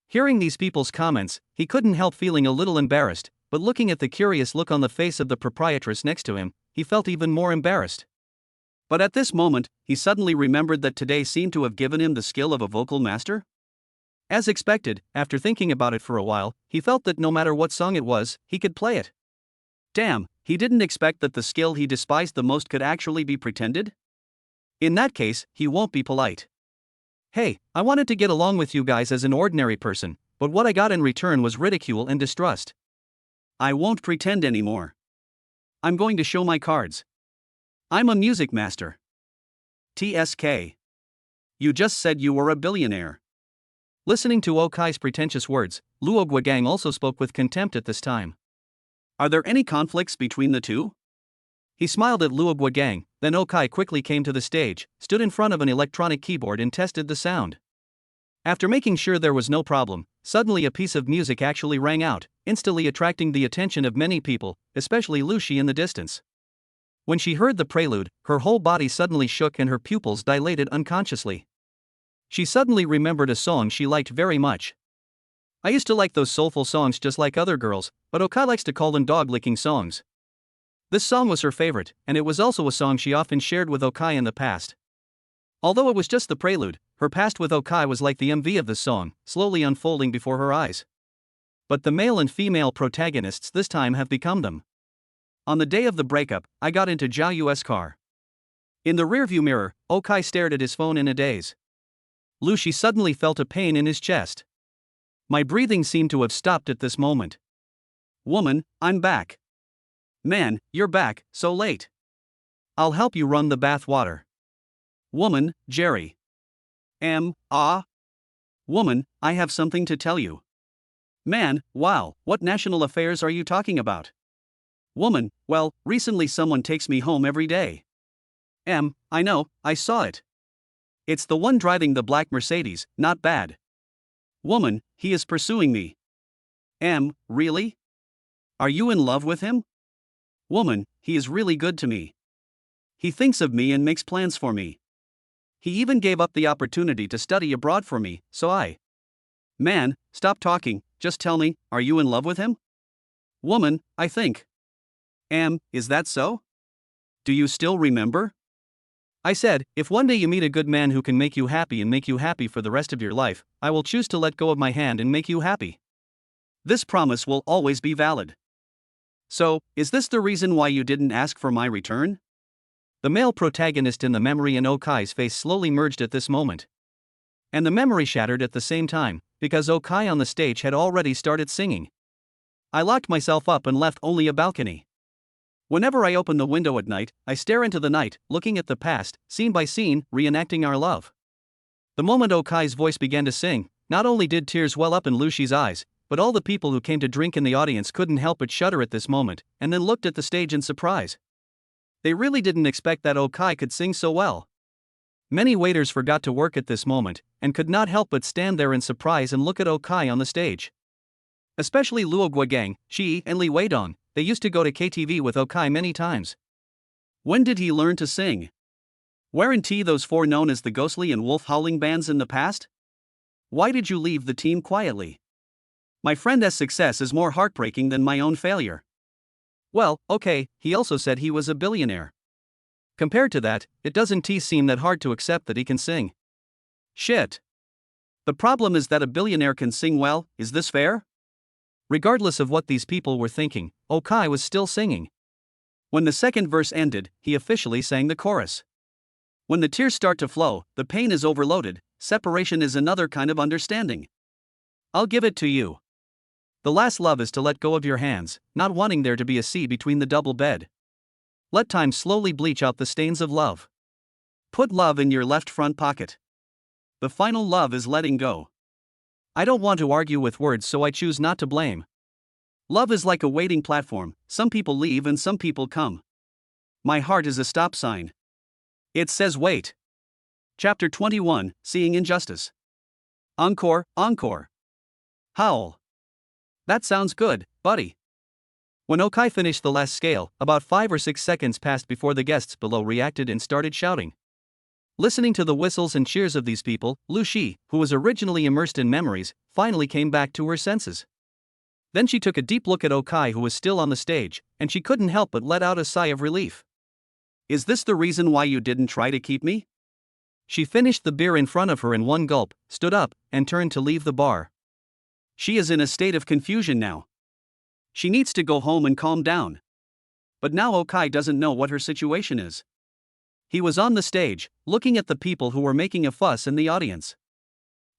Hearing these people's comments, he couldn't help feeling a little embarrassed, but looking at the curious look on the face of the proprietress next to him, he felt even more embarrassed. But at this moment, he suddenly remembered that today seemed to have given him the skill of a vocal master. As expected, after thinking about it for a while, he felt that no matter what song it was, he could play it. Damn, he didn't expect that the skill he despised the most could actually be pretended? In that case, he won't be polite. Hey, I wanted to get along with you guys as an ordinary person, but what I got in return was ridicule and distrust. I won't pretend anymore. I'm going to show my cards. I'm a music master. TSK. You just said you were a billionaire. Listening to Okai's pretentious words, Luo Guogang also spoke with contempt at this time. Are there any conflicts between the two? He smiled at Luo Guogang, then Okai quickly came to the stage, stood in front of an electronic keyboard and tested the sound. After making sure there was no problem, suddenly a piece of music actually rang out, instantly attracting the attention of many people, especially Luci in the distance. When she heard the prelude, her whole body suddenly shook and her pupils dilated unconsciously. She suddenly remembered a song she liked very much. I used to like those soulful songs just like other girls, but Okai likes to call them dog-licking songs. This song was her favorite, and it was also a song she often shared with Okai in the past. Although it was just the prelude, her past with Okai was like the MV of the song, slowly unfolding before her eyes. But the male and female protagonists this time have become them. On the day of the breakup, I got into Zhao Yu's car. In the rearview mirror, Okai stared at his phone in a daze. Luci suddenly felt a pain in his chest. My breathing seemed to have stopped at this moment. Woman, I'm back. Man, you're back, so late. I'll help you run the bath water. Woman, Jerry. Woman, I have something to tell you. Man, wow, what national affairs are you talking about? Woman, well, recently someone takes me home every day. I know, I saw it. It's the one driving the black Mercedes, not bad. Woman, he is pursuing me. Really? Are you in love with him? Woman, he is really good to me. He thinks of me and makes plans for me. He even gave up the opportunity to study abroad for me, so I. Man, stop talking, just tell me, are you in love with him? Woman, I think. Is that so? Do you still remember? I said, if one day you meet a good man who can make you happy and make you happy for the rest of your life, I will choose to let go of my hand and make you happy. This promise will always be valid. So, is this the reason why you didn't ask for my return? The male protagonist in the memory in Okai's face slowly merged at this moment. And the memory shattered at the same time, because Okai on the stage had already started singing. I locked myself up and left only a balcony. Whenever I open the window at night, I stare into the night, looking at the past, scene by scene, reenacting our love. The moment Okai's voice began to sing, not only did tears well up in Luci's eyes, but all the people who came to drink in the audience couldn't help but shudder at this moment, and then looked at the stage in surprise. They really didn't expect that Okai could sing so well. Many waiters forgot to work at this moment, and could not help but stand there in surprise and look at Okai on the stage. Especially Luo Guogang, Shi, and Li Weidong, they used to go to KTV with Okai many times. When did he learn to sing? Weren't those four known as the ghostly and wolf howling bands in the past? Why did you leave the team quietly? My friend's success is more heartbreaking than my own failure. Well, okay, he also said he was a billionaire. Compared to that, it doesn't seem that hard to accept that he can sing. Shit. The problem is that a billionaire can sing well, is this fair? Regardless of what these people were thinking, Okai was still singing. When the second verse ended, he officially sang the chorus. When the tears start to flow, the pain is overloaded, separation is another kind of understanding. I'll give it to you. The last love is to let go of your hands, not wanting there to be a sea between the double bed. Let time slowly bleach out the stains of love. Put love in your left front pocket. The final love is letting go. I don't want to argue with words, so I choose not to blame. Love is like a waiting platform, some people leave and some people come. My heart is a stop sign. It says wait. Chapter 21, Seeing Injustice. Encore, encore. Howl. That sounds good, buddy. When Okai finished the last scale, about 5 or 6 seconds passed before the guests below reacted and started shouting. Listening to the whistles and cheers of these people, Luci, who was originally immersed in memories, finally came back to her senses. Then she took a deep look at Okai, who was still on the stage, and she couldn't help but let out a sigh of relief. Is this the reason why you didn't try to keep me? She finished the beer in front of her in one gulp, stood up, and turned to leave the bar. She is in a state of confusion now. She needs to go home and calm down. But now Okai doesn't know what her situation is. He was on the stage, looking at the people who were making a fuss in the audience.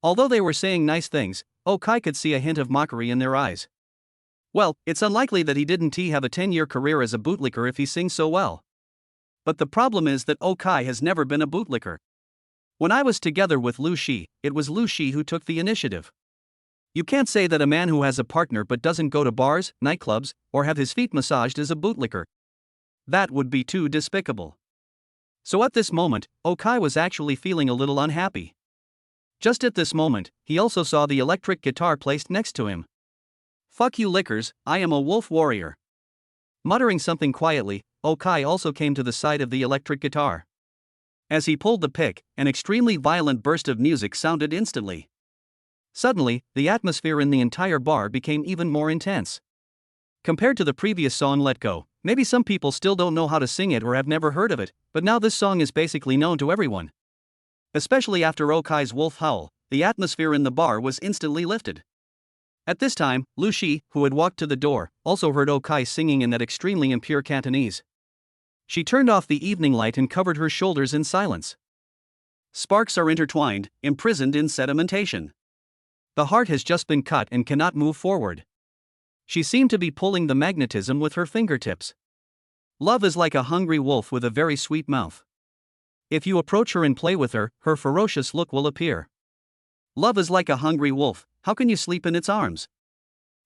Although they were saying nice things, Okai could see a hint of mockery in their eyes. Well, it's unlikely that he didn't have a 10-year career as a bootlicker if he sings so well. But the problem is that Okai has never been a bootlicker. When I was together with Luci, it was Luci who took the initiative. You can't say that a man who has a partner but doesn't go to bars, nightclubs, or have his feet massaged is a bootlicker. That would be too despicable. So at this moment, Okai was actually feeling a little unhappy. Just at this moment, he also saw the electric guitar placed next to him. Fuck you lickers, I am a wolf warrior. Muttering something quietly, Okai also came to the side of the electric guitar. As he pulled the pick, an extremely violent burst of music sounded instantly. Suddenly, the atmosphere in the entire bar became even more intense. Compared to the previous song Let Go, maybe some people still don't know how to sing it or have never heard of it, but now this song is basically known to everyone. Especially after Okai's wolf howl, the atmosphere in the bar was instantly lifted. At this time, Luci, who had walked to the door, also heard Okai singing in that extremely impure Cantonese. She turned off the evening light and covered her shoulders in silence. Sparks are intertwined, imprisoned in sedimentation. The heart has just been cut and cannot move forward. She seemed to be pulling the magnetism with her fingertips. Love is like a hungry wolf with a very sweet mouth. If you approach her and play with her, her ferocious look will appear. Love is like a hungry wolf, how can you sleep in its arms?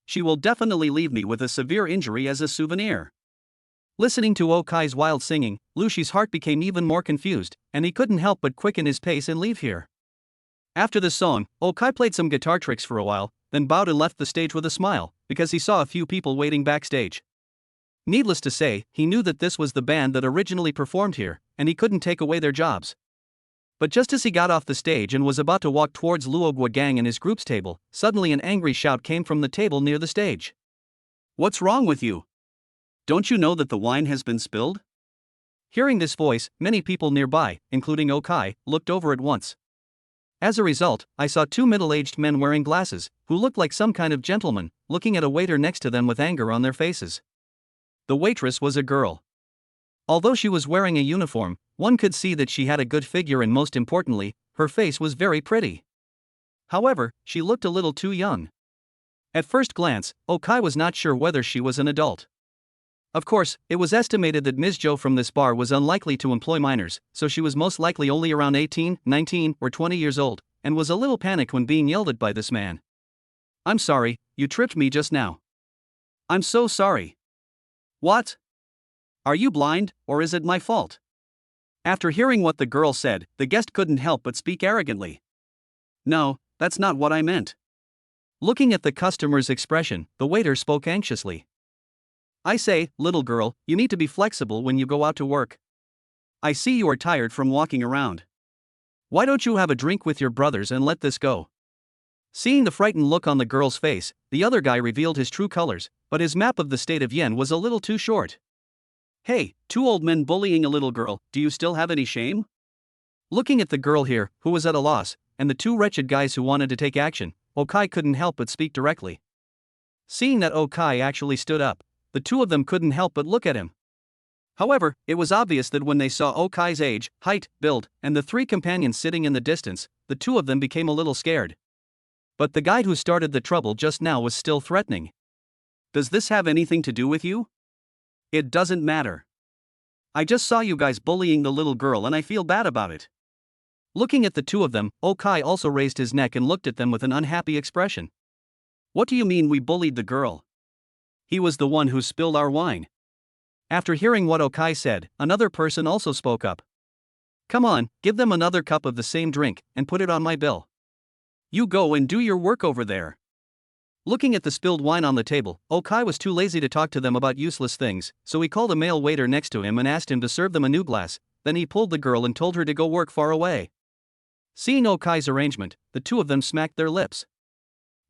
She will definitely leave me with a severe injury as a souvenir. Listening to Okai's wild singing, Luci's heart became even more confused, and he couldn't help but quicken his pace and leave here. After the song, Okai played some guitar tricks for a while, then bowed and left the stage with a smile, because he saw a few people waiting backstage. Needless to say, he knew that this was the band that originally performed here, and he couldn't take away their jobs. But just as he got off the stage and was about to walk towards Luogwa Gang and his group's table, suddenly an angry shout came from the table near the stage. "What's wrong with you? Don't you know that the wine has been spilled?" Hearing this voice, many people nearby, including Okai, looked over at once. As a result, I saw two middle-aged men wearing glasses, who looked like some kind of gentlemen, looking at a waiter next to them with anger on their faces. The waitress was a girl. Although she was wearing a uniform, one could see that she had a good figure and most importantly, her face was very pretty. However, she looked a little too young. At first glance, Okai was not sure whether she was an adult. Of course, it was estimated that Ms. Jo from this bar was unlikely to employ minors, so she was most likely only around 18, 19, or 20 years old, and was a little panicked when being yelled at by this man. "I'm sorry, you tripped me just now." "I'm so sorry." "What? Are you blind, or is it my fault?" After hearing what the girl said, the guest couldn't help but speak arrogantly. "No, that's not what I meant." Looking at the customer's expression, the waiter spoke anxiously. "I say, little girl, you need to be flexible when you go out to work. I see you are tired from walking around. Why don't you have a drink with your brothers and let this go?" Seeing the frightened look on the girl's face, the other guy revealed his true colors, but his map of the state of Yen was a little too short. "Hey, two old men bullying a little girl, do you still have any shame?" Looking at the girl here, who was at a loss, and the two wretched guys who wanted to take action, Okai couldn't help but speak directly. Seeing that Okai actually stood up, the two of them couldn't help but look at him. However, it was obvious that when they saw Okai's age, height, build, and the three companions sitting in the distance, the two of them became a little scared. But the guy who started the trouble just now was still threatening. "Does this have anything to do with you?" "It doesn't matter. I just saw you guys bullying the little girl and I feel bad about it." Looking at the two of them, Okai also raised his neck and looked at them with an unhappy expression. "What do you mean we bullied the girl? He was the one who spilled our wine." After hearing what Okai said, another person also spoke up. "Come on, give them another cup of the same drink, and put it on my bill. You go and do your work over there." Looking at the spilled wine on the table, Okai was too lazy to talk to them about useless things, so he called a male waiter next to him and asked him to serve them a new glass, then he pulled the girl and told her to go work far away. Seeing Okai's arrangement, the two of them smacked their lips.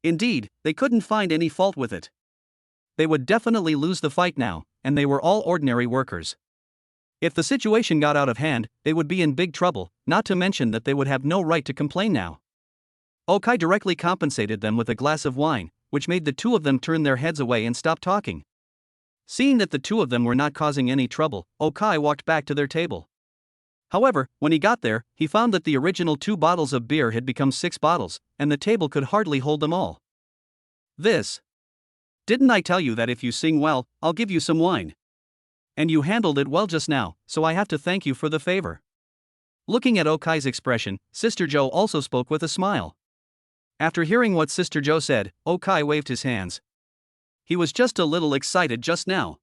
Indeed, they couldn't find any fault with it. They would definitely lose the fight now, and they were all ordinary workers. If the situation got out of hand, they would be in big trouble, not to mention that they would have no right to complain now. Okai directly compensated them with a glass of wine, which made the two of them turn their heads away and stop talking. Seeing that the two of them were not causing any trouble, Okai walked back to their table. However, when he got there, he found that the original 2 bottles of beer had become 6 bottles, and the table could hardly hold them all. "Didn't I tell you that if you sing well, I'll give you some wine? And you handled it well just now, so I have to thank you for the favor." Looking at Okai's expression, Sister Jo also spoke with a smile. After hearing what Sister Jo said, Okai waved his hands. He was just a little excited just now.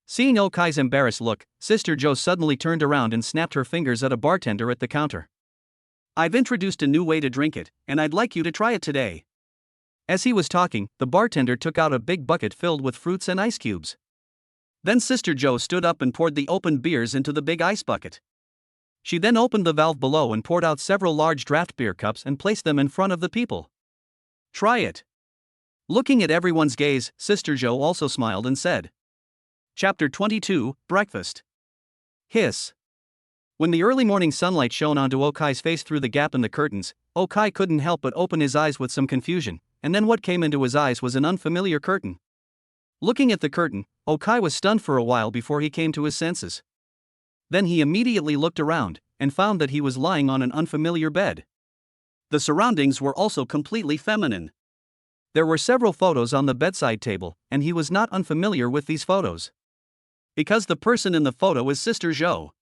Seeing Okai's embarrassed look, Sister Jo suddenly turned around and snapped her fingers at a bartender at the counter. "I've introduced a new way to drink it, and I'd like you to try it today." As he was talking, the bartender took out a big bucket filled with fruits and ice cubes. Then Sister Jo stood up and poured the opened beers into the big ice bucket. She then opened the valve below and poured out several large draft beer cups and placed them in front of the people. "Try it." Looking at everyone's gaze, Sister Jo also smiled and said. Chapter 22, Breakfast. Hiss. When the early morning sunlight shone onto Okai's face through the gap in the curtains, Okai couldn't help but open his eyes with some confusion, and then what came into his eyes was an unfamiliar curtain. Looking at the curtain, Okai was stunned for a while before he came to his senses. Then he immediately looked around, and found that he was lying on an unfamiliar bed. The surroundings were also completely feminine. There were several photos on the bedside table, and he was not unfamiliar with these photos. Because the person in the photo is Sister Jo.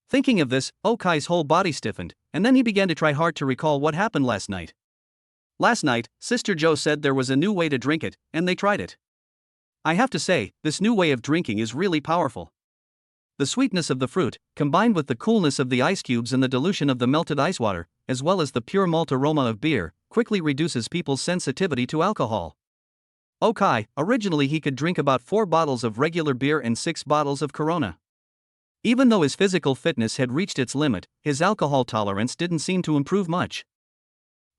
Thinking of this, Okai's whole body stiffened, and then he began to try hard to recall what happened last night. Last night, Sister Jo said there was a new way to drink it, and they tried it. I have to say, this new way of drinking is really powerful. The sweetness of the fruit, combined with the coolness of the ice cubes and the dilution of the melted ice water, as well as the pure malt aroma of beer, quickly reduces people's sensitivity to alcohol. Okai, originally he could drink about 4 bottles of regular beer and 6 bottles of Corona. Even though his physical fitness had reached its limit, his alcohol tolerance didn't seem to improve much.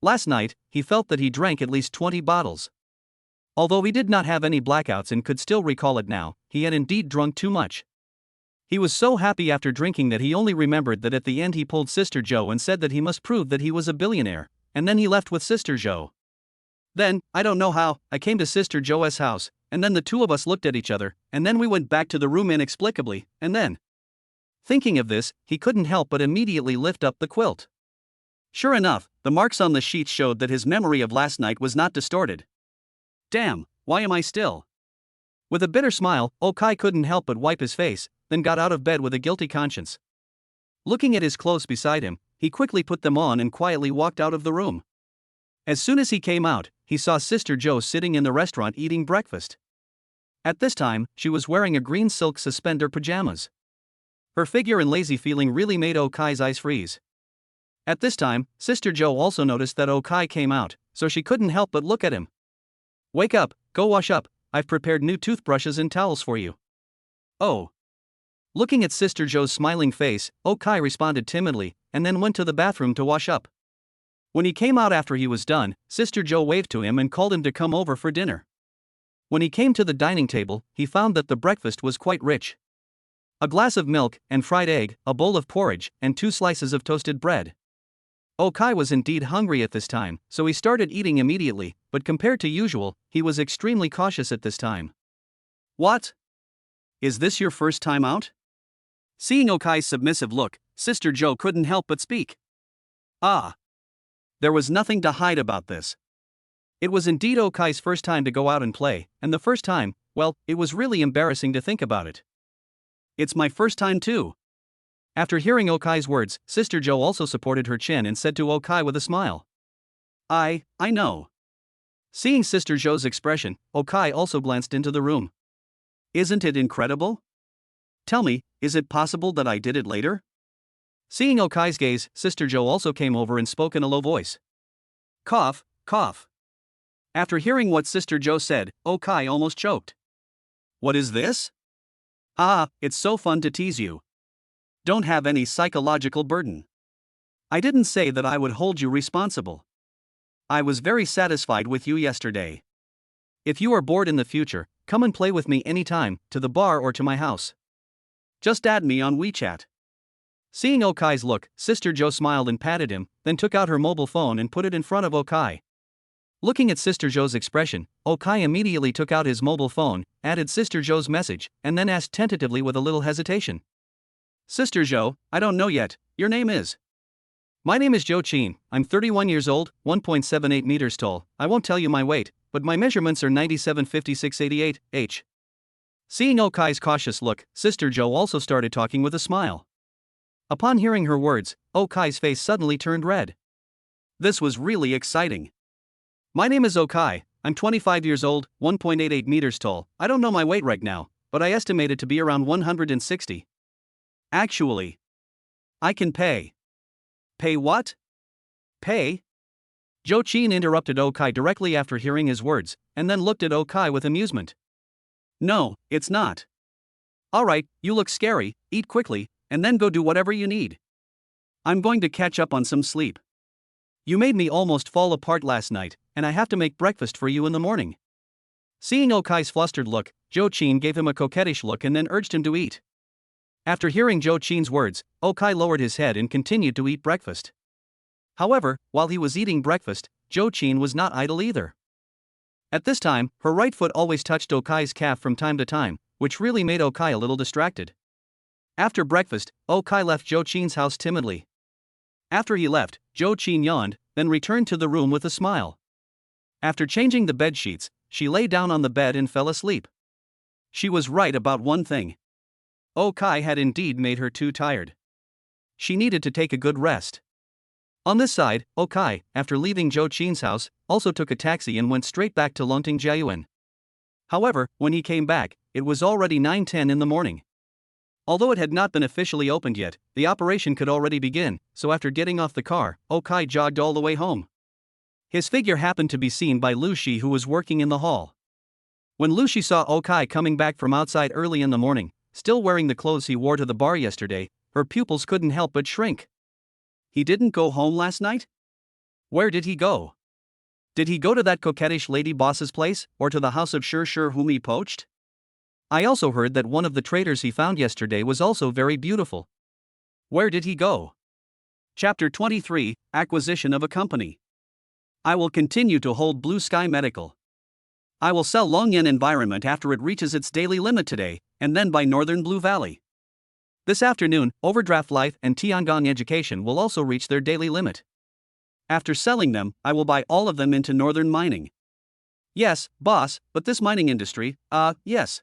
Last night, he felt that he drank at least 20 bottles. Although he did not have any blackouts and could still recall it now, he had indeed drunk too much. He was so happy after drinking that he only remembered that at the end he pulled Sister Joe and said that he must prove that he was a billionaire, and then he left with Sister Joe. Then, I don't know how, I came to Sister Joe's house, and then the two of us looked at each other, and then we went back to the room inexplicably, and then. Thinking of this, he couldn't help but immediately lift up the quilt. Sure enough, the marks on the sheet showed that his memory of last night was not distorted. Damn, why am I still? With a bitter smile, Okai couldn't help but wipe his face, then got out of bed with a guilty conscience. Looking at his clothes beside him, he quickly put them on and quietly walked out of the room. As soon as he came out, he saw Sister Joe sitting in the restaurant eating breakfast. At this time, she was wearing a green silk suspender pajamas. Her figure and lazy feeling really made Okai's eyes freeze. At this time, Sister Joe also noticed that Okai came out, so she couldn't help but look at him. Wake up, go wash up, I've prepared new toothbrushes and towels for you. Oh. Looking at Sister Joe's smiling face, Okai responded timidly, and then went to the bathroom to wash up. When he came out after he was done, Sister Joe waved to him and called him to come over for dinner. When he came to the dining table, he found that the breakfast was quite rich. A glass of milk and fried egg, a bowl of porridge, and 2 slices of toasted bread. Okai was indeed hungry at this time, so he started eating immediately, but compared to usual, he was extremely cautious at this time. What? Is this your first time out? Seeing Okai's submissive look, Sister Joe couldn't help but speak. Ah. There was nothing to hide about this. It was indeed Okai's first time to go out and play, and the first time, well, it was really embarrassing to think about it. It's my first time too. After hearing Okai's words, Sister Joe also supported her chin and said to Okai with a smile. I know. Seeing Sister Joe's expression, Okai also glanced into the room. Isn't it incredible? Tell me, is it possible that I did it later? Seeing Okai's gaze, Sister Joe also came over and spoke in a low voice. Cough, cough. After hearing what Sister Joe said, Okai almost choked. What is this? Ah, it's so fun to tease you. Don't have any psychological burden. I didn't say that I would hold you responsible. I was very satisfied with you yesterday. If you are bored in the future, come and play with me anytime, to the bar or to my house. Just add me on WeChat. Seeing Okai's look, Sister Joe smiled and patted him, then took out her mobile phone and put it in front of Okai. Looking at Sister Joe's expression, Okai immediately took out his mobile phone, added Sister Joe's message, and then asked tentatively with a little hesitation. Sister Joe, I don't know yet, your name is? My name is Joe Chin, I'm 31 years old, 1.78 meters tall, I won't tell you my weight, but my measurements are 97-56-88, h. Seeing Okai's cautious look, Sister Joe also started talking with a smile. Upon hearing her words, Okai's face suddenly turned red. This was really exciting. My name is Okai, I'm 25 years old, 1.88 meters tall, I don't know my weight right now, but I estimate it to be around 160. Actually, I can pay. Pay what? Pay? Joe Chin interrupted Okai directly after hearing his words, and then looked at Okai with amusement. No, it's not. Alright, you look scary, eat quickly, and then go do whatever you need. I'm going to catch up on some sleep. You made me almost fall apart last night, and I have to make breakfast for you in the morning. Seeing Okai's flustered look, Joe Chin gave him a coquettish look and then urged him to eat. After hearing Joe Chin's words, Okai lowered his head and continued to eat breakfast. However, while he was eating breakfast, Joe Chin was not idle either. At this time, her right foot always touched Okai's calf from time to time, which really made Okai a little distracted. After breakfast, Okai left Joe Chin's house timidly. After he left, Joe Chin yawned, then returned to the room with a smile. After changing the bed sheets, she lay down on the bed and fell asleep. She was right about one thing. Okai had indeed made her too tired. She needed to take a good rest. On this side, Okai, after leaving Joe Chin's house, also took a taxi and went straight back to Longting Jiayuan. However, when he came back, it was already 9:10 in the morning. Although it had not been officially opened yet, the operation could already begin, so after getting off the car, Okai jogged all the way home. His figure happened to be seen by Luci, who was working in the hall. When Luci saw Okai coming back from outside early in the morning, still wearing the clothes he wore to the bar yesterday, her pupils couldn't help but shrink. He didn't go home last night? Where did he go? Did he go to that coquettish lady boss's place, or to the house of Shur whom he poached? I also heard that one of the traders he found yesterday was also very beautiful. Where did he go? Chapter 23, Acquisition of a Company. I will continue to hold Blue Sky Medical. I will sell Longyan Environment after it reaches its daily limit today, and then buy Northern Blue Valley. This afternoon, Overdraft Life and Tiangong Education will also reach their daily limit. After selling them, I will buy all of them into Northern Mining. Yes, boss, but this mining industry, yes.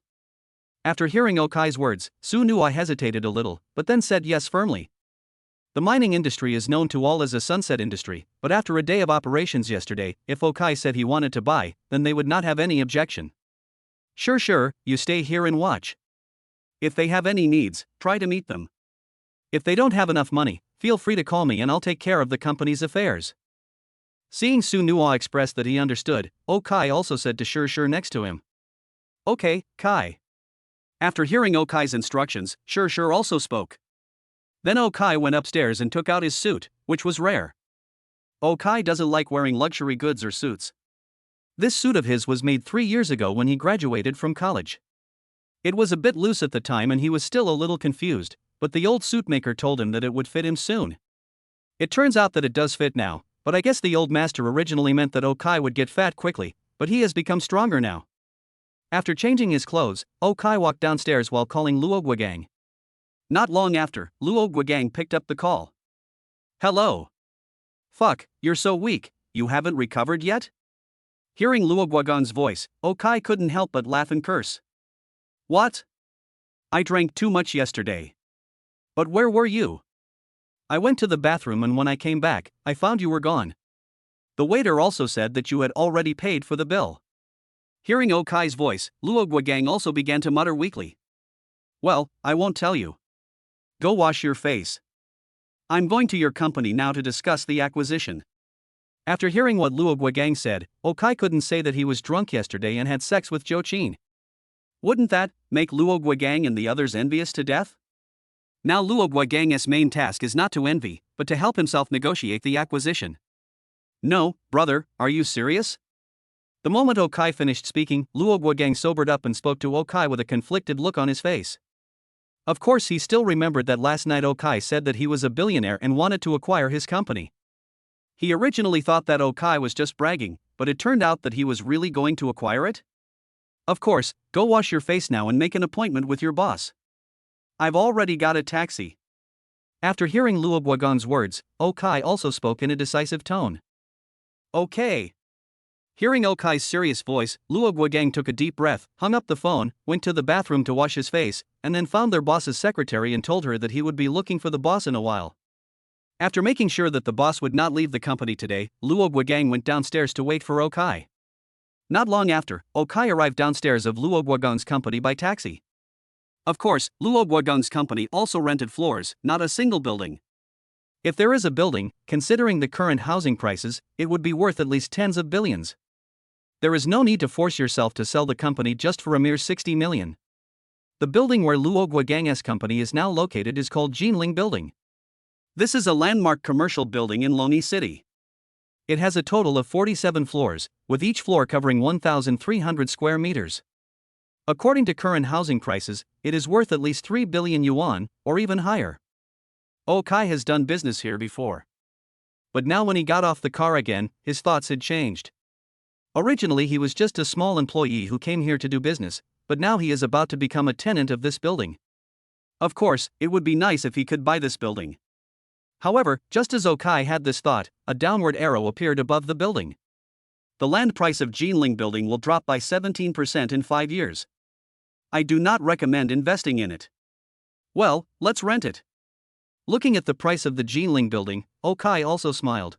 After hearing Okai's words, Su Nuai hesitated a little, but then said yes firmly. The mining industry is known to all as a sunset industry, but after a day of operations yesterday, if Okai said he wanted to buy, then they would not have any objection. Sure, you stay here and watch. If they have any needs, try to meet them. If they don't have enough money, feel free to call me and I'll take care of the company's affairs. Seeing Su Nuai express that he understood, Okai also said to Sure next to him. Okay, Kai. After hearing Okai's instructions, Sure also spoke. Then Okai went upstairs and took out his suit, which was rare. Okai doesn't like wearing luxury goods or suits. This suit of his was made 3 years ago when he graduated from college. It was a bit loose at the time and he was still a little confused, but the old suit maker told him that it would fit him soon. It turns out that it does fit now, but I guess the old master originally meant that Okai would get fat quickly, but he has become stronger now. After changing his clothes, Okai walked downstairs while calling Luo Guogang. Not long after, Luo Guogang picked up the call. Hello. Fuck, you're so weak, you haven't recovered yet? Hearing Luo Guogang's voice, Okai couldn't help but laugh and curse. What? I drank too much yesterday. But where were you? I went to the bathroom and when I came back, I found you were gone. The waiter also said that you had already paid for the bill. Hearing Okai's voice, Luo Guogang also began to mutter weakly. Well, I won't tell you. Go wash your face. I'm going to your company now to discuss the acquisition. After hearing what Luo Guogang said, Okai couldn't say that he was drunk yesterday and had sex with Zhou Qin. Wouldn't that make Luo Guogang and the others envious to death? Now Luo Guogang's main task is not to envy, but to help himself negotiate the acquisition. No, brother, are you serious? The moment Okai finished speaking, Luo Guogang sobered up and spoke to Okai with a conflicted look on his face. Of course, he still remembered that last night Okai said that he was a billionaire and wanted to acquire his company. He originally thought that Okai was just bragging, but it turned out that he was really going to acquire it? Of course, go wash your face now and make an appointment with your boss. I've already got a taxi. After hearing Luo Guogang's words, Okai also spoke in a decisive tone. Okay. Hearing Okai's serious voice, Luo Guogang took a deep breath, hung up the phone, went to the bathroom to wash his face, and then found their boss's secretary and told her that he would be looking for the boss in a while. After making sure that the boss would not leave the company today, Luo Guogang went downstairs to wait for Okai. Not long after, Okai arrived downstairs of Luo Guogang's company by taxi. Of course, Luo Guogang's company also rented floors, not a single building. If there is a building, considering the current housing prices, it would be worth at least tens of billions. There is no need to force yourself to sell the company just for a mere 60 million. The building where Luo Guogang's company is now located is called Jinling Building. This is a landmark commercial building in Loni City. It has a total of 47 floors, with each floor covering 1,300 square meters. According to current housing prices, it is worth at least 3 billion yuan, or even higher. Okai has done business here before. But now when he got off the car again, his thoughts had changed. Originally he was just a small employee who came here to do business, but now he is about to become a tenant of this building. Of course, it would be nice if he could buy this building. However, just as Okai had this thought, a downward arrow appeared above the building. The land price of Jinling Building will drop by 17% in 5 years. I do not recommend investing in it. Well, let's rent it. Looking at the price of the Jinling Building, Okai also smiled.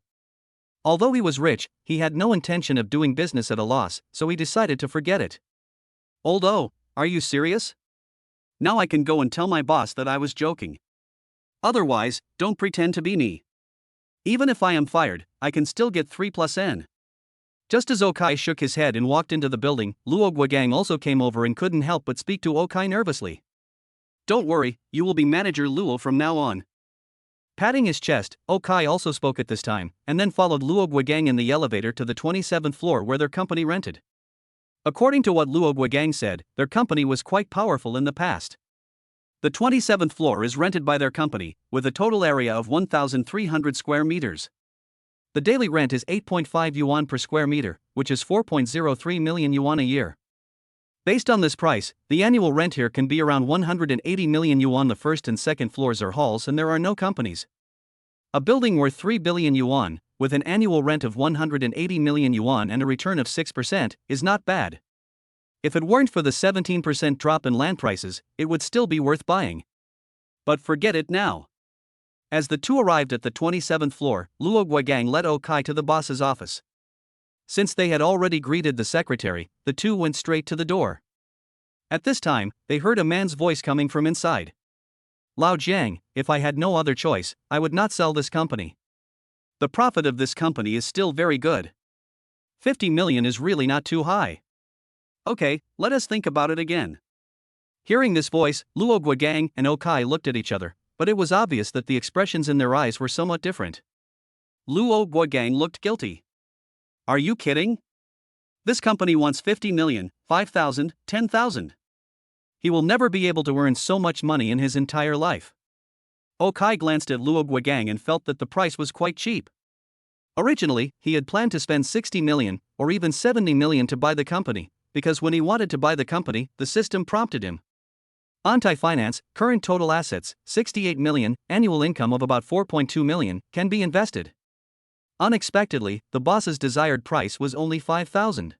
Although he was rich, he had no intention of doing business at a loss, so he decided to forget it. Old O, are you serious? Now I can go and tell my boss that I was joking. Otherwise, don't pretend to be me. Even if I am fired, I can still get 3 plus N. Just as Okai shook his head and walked into the building, Luo Guogang also came over and couldn't help but speak to Okai nervously. Don't worry, you will be manager Luo from now on. Patting his chest, Okai also spoke at this time, and then followed Luo Guogang in the elevator to the 27th floor where their company rented. According to what Luo Guogang said, their company was quite powerful in the past. The 27th floor is rented by their company, with a total area of 1,300 square meters. The daily rent is 8.5 yuan per square meter, which is 4.03 million yuan a year. Based on this price, the annual rent here can be around 180 million yuan. The first and second floors are halls and there are no companies. A building worth 3 billion yuan, with an annual rent of 180 million yuan and a return of 6%, is not bad. If it weren't for the 17% drop in land prices, it would still be worth buying. But forget it now. As the two arrived at the 27th floor, Luo Guogang led Okai to the boss's office. Since they had already greeted the secretary, the two went straight to the door. At this time, they heard a man's voice coming from inside. Lao Jiang, if I had no other choice, I would not sell this company. The profit of this company is still very good. 50 million is really not too high. Okay, let us think about it again. Hearing this voice, Luo Guogang and Okai looked at each other, but it was obvious that the expressions in their eyes were somewhat different. Luo Guogang looked guilty. Are you kidding? This company wants 50 million, 5,000, 10,000. He will never be able to earn so much money in his entire life. Okai glanced at Luo Guogang and felt that the price was quite cheap. Originally, he had planned to spend 60 million, or even 70 million to buy the company, because when he wanted to buy the company, the system prompted him. Anti-finance, current total assets, 68 million, annual income of about 4.2 million, can be invested. Unexpectedly, the boss's desired price was only 5,000.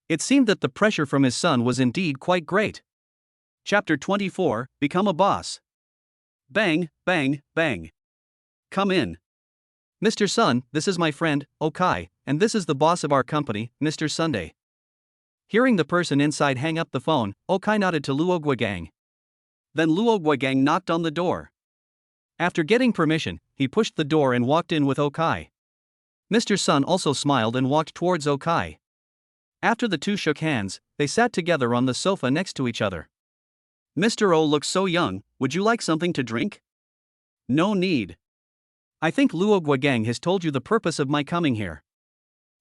It seemed that the pressure from his son was indeed quite great. Chapter 24, Become a Boss. Bang, bang, bang. Come in. Mr. Sun, this is my friend, Okai, and this is the boss of our company, Mr. Sunday. Hearing the person inside hang up the phone, Okai nodded to Luo Guogang. Then Luo Guogang knocked on the door. After getting permission, he pushed the door and walked in with Okai. Mr. Sun also smiled and walked towards Okai. After the two shook hands, they sat together on the sofa next to each other. Mr. O looks so young, would you like something to drink? No need. I think Luo Guogang has told you the purpose of my coming here.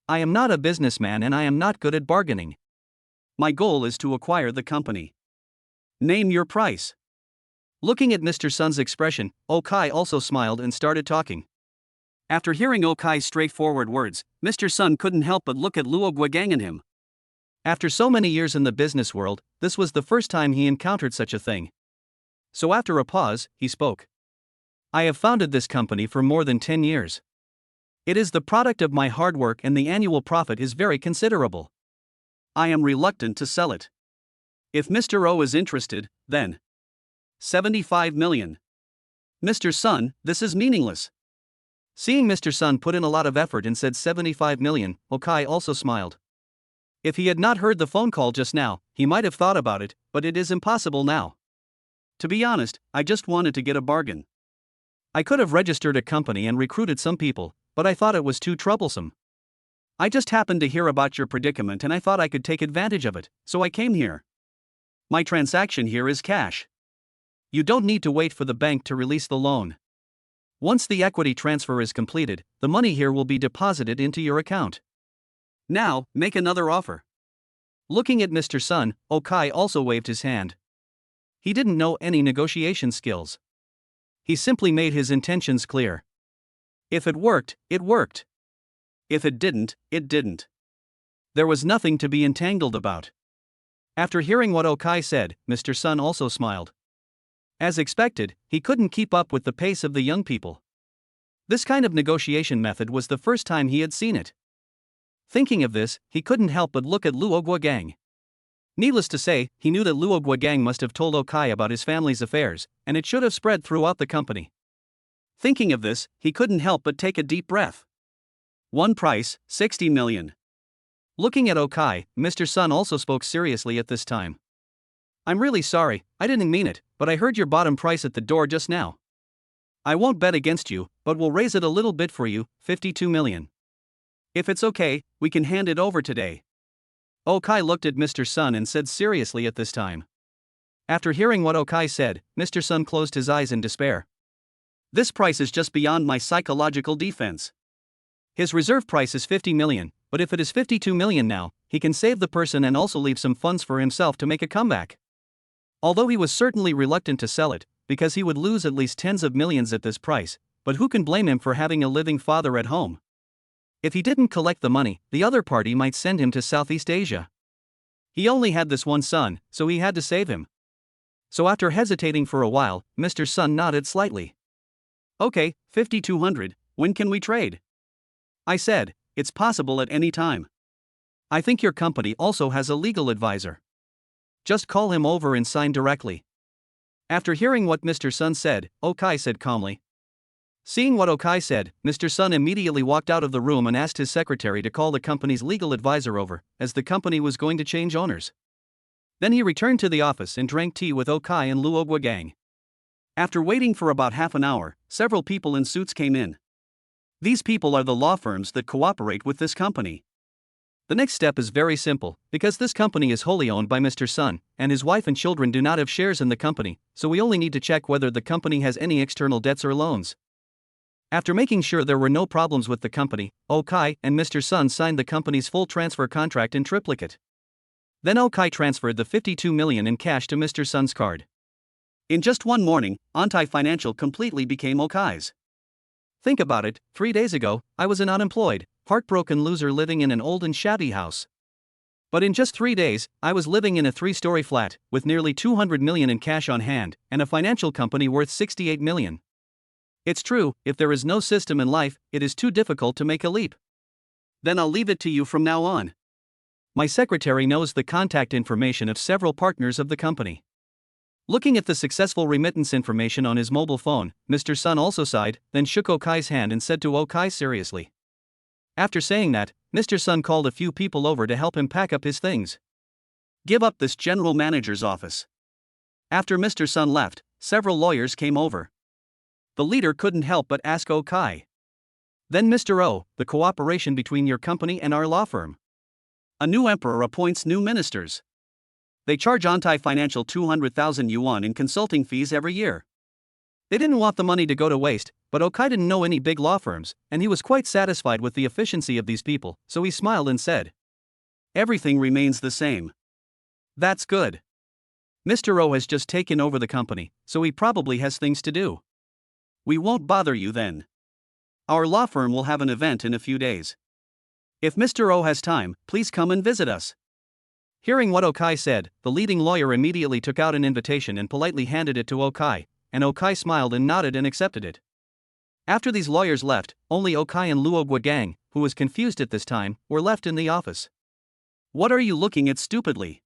I am not a businessman and I am not good at bargaining. My goal is to acquire the company. Name your price. Looking at Mr. Sun's expression, Okai also smiled and started talking. After hearing Okai's straightforward words, Mr. Sun couldn't help but look at Luo Guogang and him. After so many years in the business world, this was the first time he encountered such a thing. So after a pause, he spoke. I have founded this company for more than 10 years. It is the product of my hard work and the annual profit is very considerable. I am reluctant to sell it. If Mr. O is interested, then 75 million. Mr. Sun, this is meaningless. Seeing Mr. Sun put in a lot of effort and said 75 million, Okai also smiled. If he had not heard the phone call just now, he might have thought about it, but it is impossible now. To be honest, I just wanted to get a bargain. I could have registered a company and recruited some people, but I thought it was too troublesome. I just happened to hear about your predicament and I thought I could take advantage of it, so I came here. My transaction here is cash. You don't need to wait for the bank to release the loan. Once the equity transfer is completed, the money here will be deposited into your account. Now, make another offer. Looking at Mr. Sun, Okai also waved his hand. He didn't know any negotiation skills. He simply made his intentions clear. If it worked, it worked. If it didn't, it didn't. There was nothing to be entangled about. After hearing what Okai said, Mr. Sun also smiled. As expected, he couldn't keep up with the pace of the young people. This kind of negotiation method was the first time he had seen it. Thinking of this, he couldn't help but look at Luo Guogang. Needless to say, he knew that Luo Guogang must have told Okai about his family's affairs, and it should have spread throughout the company. Thinking of this, he couldn't help but take a deep breath. One price, 60 million. Looking at Okai, Mr. Sun also spoke seriously at this time. I'm really sorry, I didn't mean it, but I heard your bottom price at the door just now. I won't bet against you, but we'll raise it a little bit for you, 52 million. If it's okay, we can hand it over today. Okai looked at Mr. Sun and said seriously at this time. After hearing what Okai said, Mr. Sun closed his eyes in despair. This price is just beyond my psychological defense. His reserve price is 50 million, but if it is 52 million now, he can save the person and also leave some funds for himself to make a comeback. Although he was certainly reluctant to sell it, because he would lose at least tens of millions at this price, but who can blame him for having a living father at home? If he didn't collect the money, the other party might send him to Southeast Asia. He only had this one son, so he had to save him. So after hesitating for a while, Mr. Sun nodded slightly. Okay, 5200, when can we trade? I said, it's possible at any time. I think your company also has a legal advisor. Just call him over and sign directly. After hearing what Mr. Sun said, Okai said calmly. Seeing what Okai said, Mr. Sun immediately walked out of the room and asked his secretary to call the company's legal advisor over, as the company was going to change owners. Then he returned to the office and drank tea with Okai and Luo Guogang. After waiting for about half an hour, several people in suits came in. These people are the law firms that cooperate with this company. The next step is very simple, because this company is wholly owned by Mr. Sun, and his wife and children do not have shares in the company, so we only need to check whether the company has any external debts or loans. After making sure there were no problems with the company, Okai and Mr. Sun signed the company's full transfer contract in triplicate. Then Okai transferred the 52 million in cash to Mr. Sun's card. In just one morning, Ontai Financial completely became Okai's. Think about it, 3 days ago, I was an unemployed, heartbroken loser living in an old and shabby house. But in just 3 days, I was living in a 3-story flat, with nearly 200 million in cash on hand, and a financial company worth 68 million. It's true, if there is no system in life, it is too difficult to make a leap. Then I'll leave it to you from now on. My secretary knows the contact information of several partners of the company. Looking at the successful remittance information on his mobile phone, Mr. Sun also sighed, then shook Okai's hand and said to Okai seriously. After saying that, Mr. Sun called a few people over to help him pack up his things. Give up this general manager's office. After Mr. Sun left, several lawyers came over. The leader couldn't help but ask Okai. Then Mr. O, the cooperation between your company and our law firm. A new emperor appoints new ministers. They charge Ontai Financial 200,000 yuan in consulting fees every year. They didn't want the money to go to waste, but Okai didn't know any big law firms, and he was quite satisfied with the efficiency of these people, so he smiled and said, everything remains the same. That's good. Mr. O has just taken over the company, so he probably has things to do. We won't bother you then. Our law firm will have an event in a few days. If Mr. O has time, please come and visit us. Hearing what Okai said, the leading lawyer immediately took out an invitation and politely handed it to Okai, and Okai smiled and nodded and accepted it. After these lawyers left, only Okai and Luo Guogang, who was confused at this time, were left in the office. What are you looking at stupidly?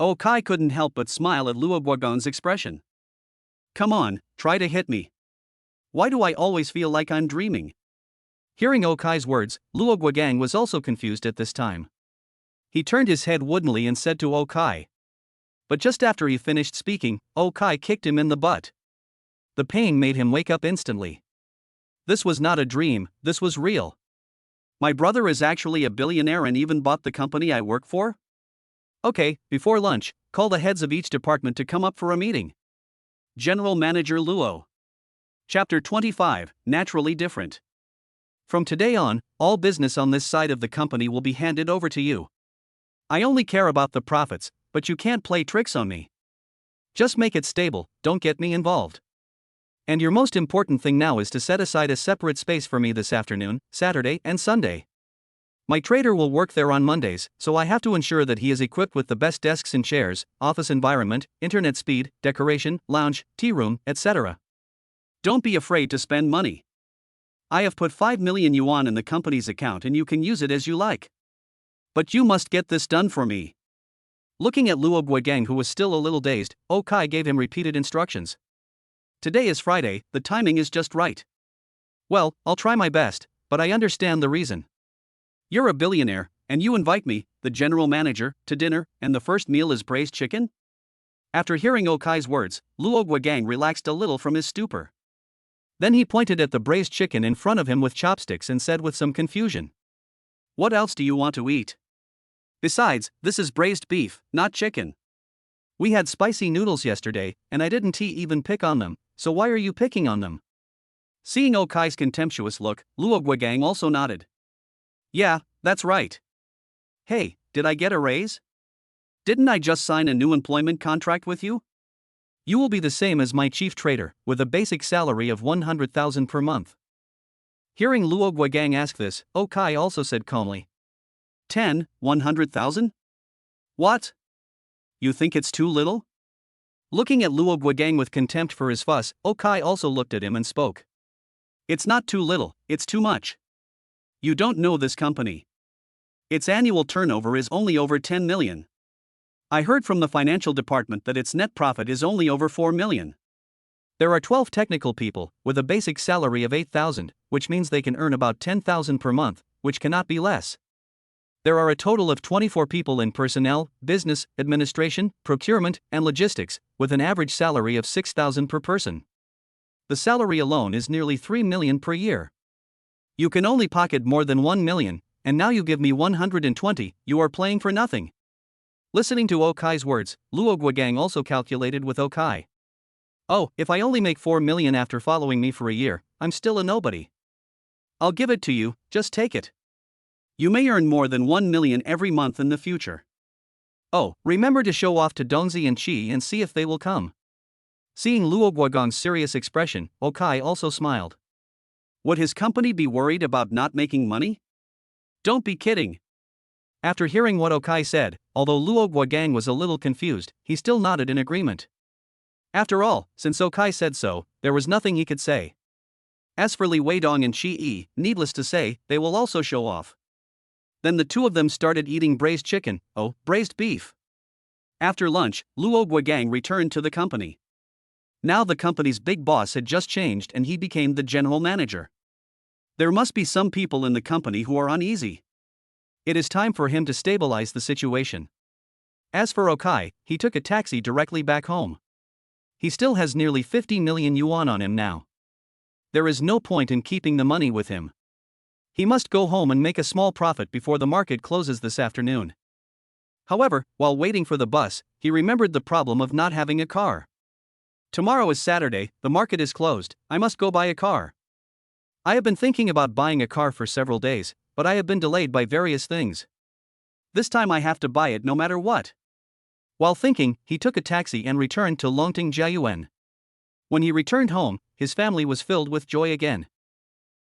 Okai couldn't help but smile at Luo Guogang's expression. Come on, try to hit me. Why do I always feel like I'm dreaming? Hearing Okai's words, Luo Guogang was also confused at this time. He turned his head woodenly and said to Okai. But just after he finished speaking, Okai kicked him in the butt. The pain made him wake up instantly. This was not a dream, this was real. My brother is actually a billionaire and even bought the company I work for? Okay, before lunch, call the heads of each department to come up for a meeting. General Manager Luo. Chapter 25, Naturally Different. From today on, all business on this side of the company will be handed over to you. I only care about the profits, but you can't play tricks on me. Just make it stable, don't get me involved. And your most important thing now is to set aside a separate space for me this afternoon, Saturday and Sunday. My trader will work there on Mondays, so I have to ensure that he is equipped with the best desks and chairs, office environment, internet speed, decoration, lounge, tea room, etc. Don't be afraid to spend money. I have put 5 million yuan in the company's account and you can use it as you like. But you must get this done for me. Looking at Luo Guogang, who was still a little dazed, Okai gave him repeated instructions. Today is Friday, the timing is just right. Well, I'll try my best, but I understand the reason. You're a billionaire, And you invite me, the general manager, to dinner, and the first meal is braised chicken? After hearing Okai's words, Luo Guogang relaxed a little from his stupor. Then he pointed at the braised chicken in front of him with chopsticks and said with some confusion, "What else do you want to eat? Besides, this is braised beef, not chicken. We had spicy noodles yesterday, and I didn't even pick on them, so why are you picking on them?" Seeing Okai's contemptuous look, Luo Guogang also nodded. "Yeah, that's right. Hey, did I get a raise? Didn't I just sign a new employment contract with you? You will be the same as my chief trader, with a basic salary of 100,000 per month." Hearing Luo Guogang ask this, Okai also said calmly, 100,000? What? You think it's too little? Looking at Luo Guogang with contempt for his fuss, Okai also looked at him and spoke. "It's not too little, it's too much. You don't know this company. Its annual turnover is only over 10 million. I heard from the financial department that its net profit is only over 4 million. There are 12 technical people, with a basic salary of 8,000, which means they can earn about 10,000 per month, which cannot be less. There are a total of 24 people in personnel, business, administration, procurement, and logistics, with an average salary of 6,000 per person. The salary alone is nearly 3 million per year. You can only pocket more than 1 million, and now you give me 120, you are playing for nothing." Listening to Okai's words, Luo Guogang also calculated with Okai. "Oh, if I only make 4 million after following me for a year, I'm still a nobody. I'll give it to you, just take it. You may earn more than 1 million every month in the future. Oh, remember to show off to Dongzi and Qi and see if they will come." Seeing Luo Guogang's serious expression, Okai also smiled. Would his company be worried about not making money? Don't be kidding. After hearing what Okai said, although Luo Guogang was a little confused, he still nodded in agreement. After all, since Okai said so, there was nothing he could say. As for Li Weidong and Qi Yi, needless to say, they will also show off. Then the two of them started eating braised chicken, braised beef. After lunch, Luo Guogang returned to the company. Now the company's big boss had just changed and he became the general manager. There must be some people in the company who are uneasy. It is time for him to stabilize the situation. As for Okai, he took a taxi directly back home. He still has nearly 50 million yuan on him now. There is no point in keeping the money with him. He must go home and make a small profit before the market closes this afternoon. However, while waiting for the bus, he remembered the problem of not having a car. Tomorrow is Saturday, the market is closed, I must go buy a car. I have been thinking about buying a car for several days, but I have been delayed by various things. This time I have to buy it no matter what. While thinking, he took a taxi and returned to Longting Jiayuan. When he returned home, his family was filled with joy again.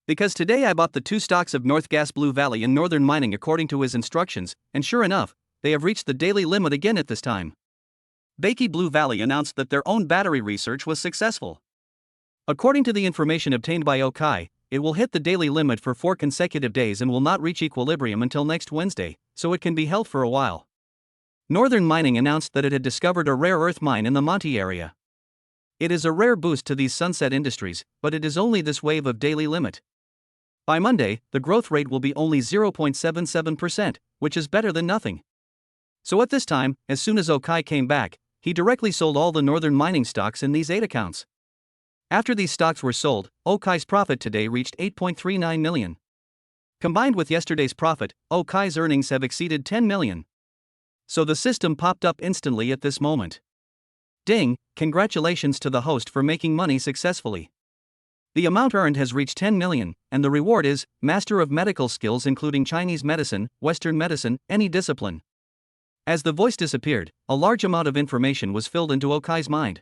Because today I bought the 2 stocks of North Gas Blue Valley and Northern Mining according to his instructions, and sure enough, they have reached the daily limit again at this time. Bakey Blue Valley announced that their own battery research was successful. According to the information obtained by Okai, it will hit the daily limit for 4 consecutive days and will not reach equilibrium until next Wednesday, so it can be held for a while. Northern Mining announced that it had discovered a rare earth mine in the Monty area. It is a rare boost to these sunset industries, but it is only this wave of daily limit. By Monday, the growth rate will be only 0.77%, which is better than nothing. So at this time, as soon as Okai came back, he directly sold all the Northern Mining stocks in these 8 accounts. After these stocks were sold, Okai's profit today reached 8.39 million. Combined with yesterday's profit, Okai's earnings have exceeded 10 million. So the system popped up instantly at this moment. Ding, congratulations to the host for making money successfully. The amount earned has reached 10 million, and the reward is Master of Medical Skills including Chinese medicine, Western medicine, any discipline. As the voice disappeared, a large amount of information was filled into Okai's mind.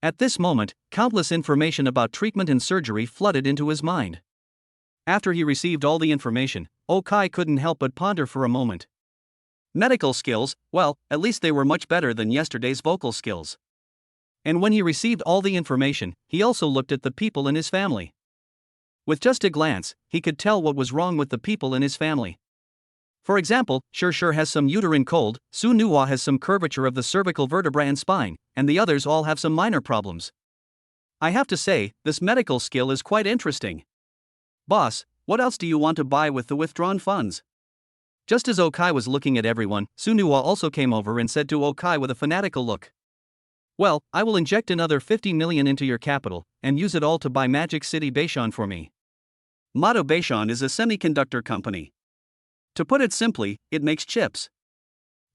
At this moment, countless information about treatment and surgery flooded into his mind. After he received all the information, Okai couldn't help but ponder for a moment. Medical skills, well, at least they were much better than yesterday's vocal skills. And when he received all the information, he also looked at the people in his family. With just a glance, he could tell what was wrong with the people in his family. For example, Shir has some uterine cold, Su Nuwa has some curvature of the cervical vertebra and spine, and the others all have some minor problems. I have to say, this medical skill is quite interesting. Boss, what else do you want to buy with the withdrawn funds? Just as Okai was looking at everyone, Sunua also came over and said to Okai with a fanatical look. Well, I will inject another 50 million into your capital, and use it all to buy Magic City Beishan for me. Mado Beishan is a semiconductor company. To put it simply, it makes chips.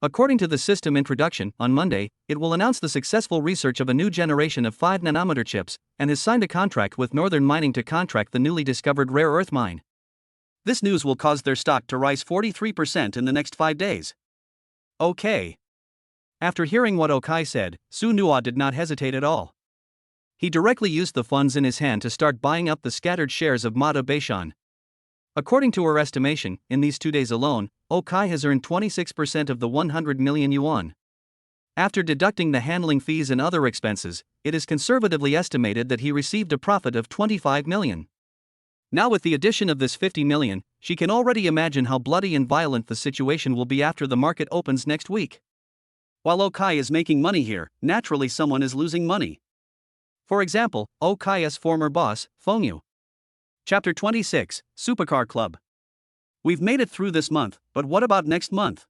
According to the system introduction, on Monday, it will announce the successful research of a new generation of 5nm chips, and has signed a contract with Northern Mining to contract the newly discovered rare earth mine. This news will cause their stock to rise 43% in the next 5 days. Okay. After hearing what Okai said, Sunua did not hesitate at all. He directly used the funds in his hand to start buying up the scattered shares of Mado Beishan. According to her estimation, in these 2 days alone, Okai has earned 26% of the 100 million yuan. After deducting the handling fees and other expenses, it is conservatively estimated that he received a profit of 25 million. Now with the addition of this 50 million, she can already imagine how bloody and violent the situation will be after the market opens next week. While Okai is making money here, naturally someone is losing money. For example, Okai's former boss, Fengyu. Chapter 26, Supercar Club. We've made it through this month, but what about next month?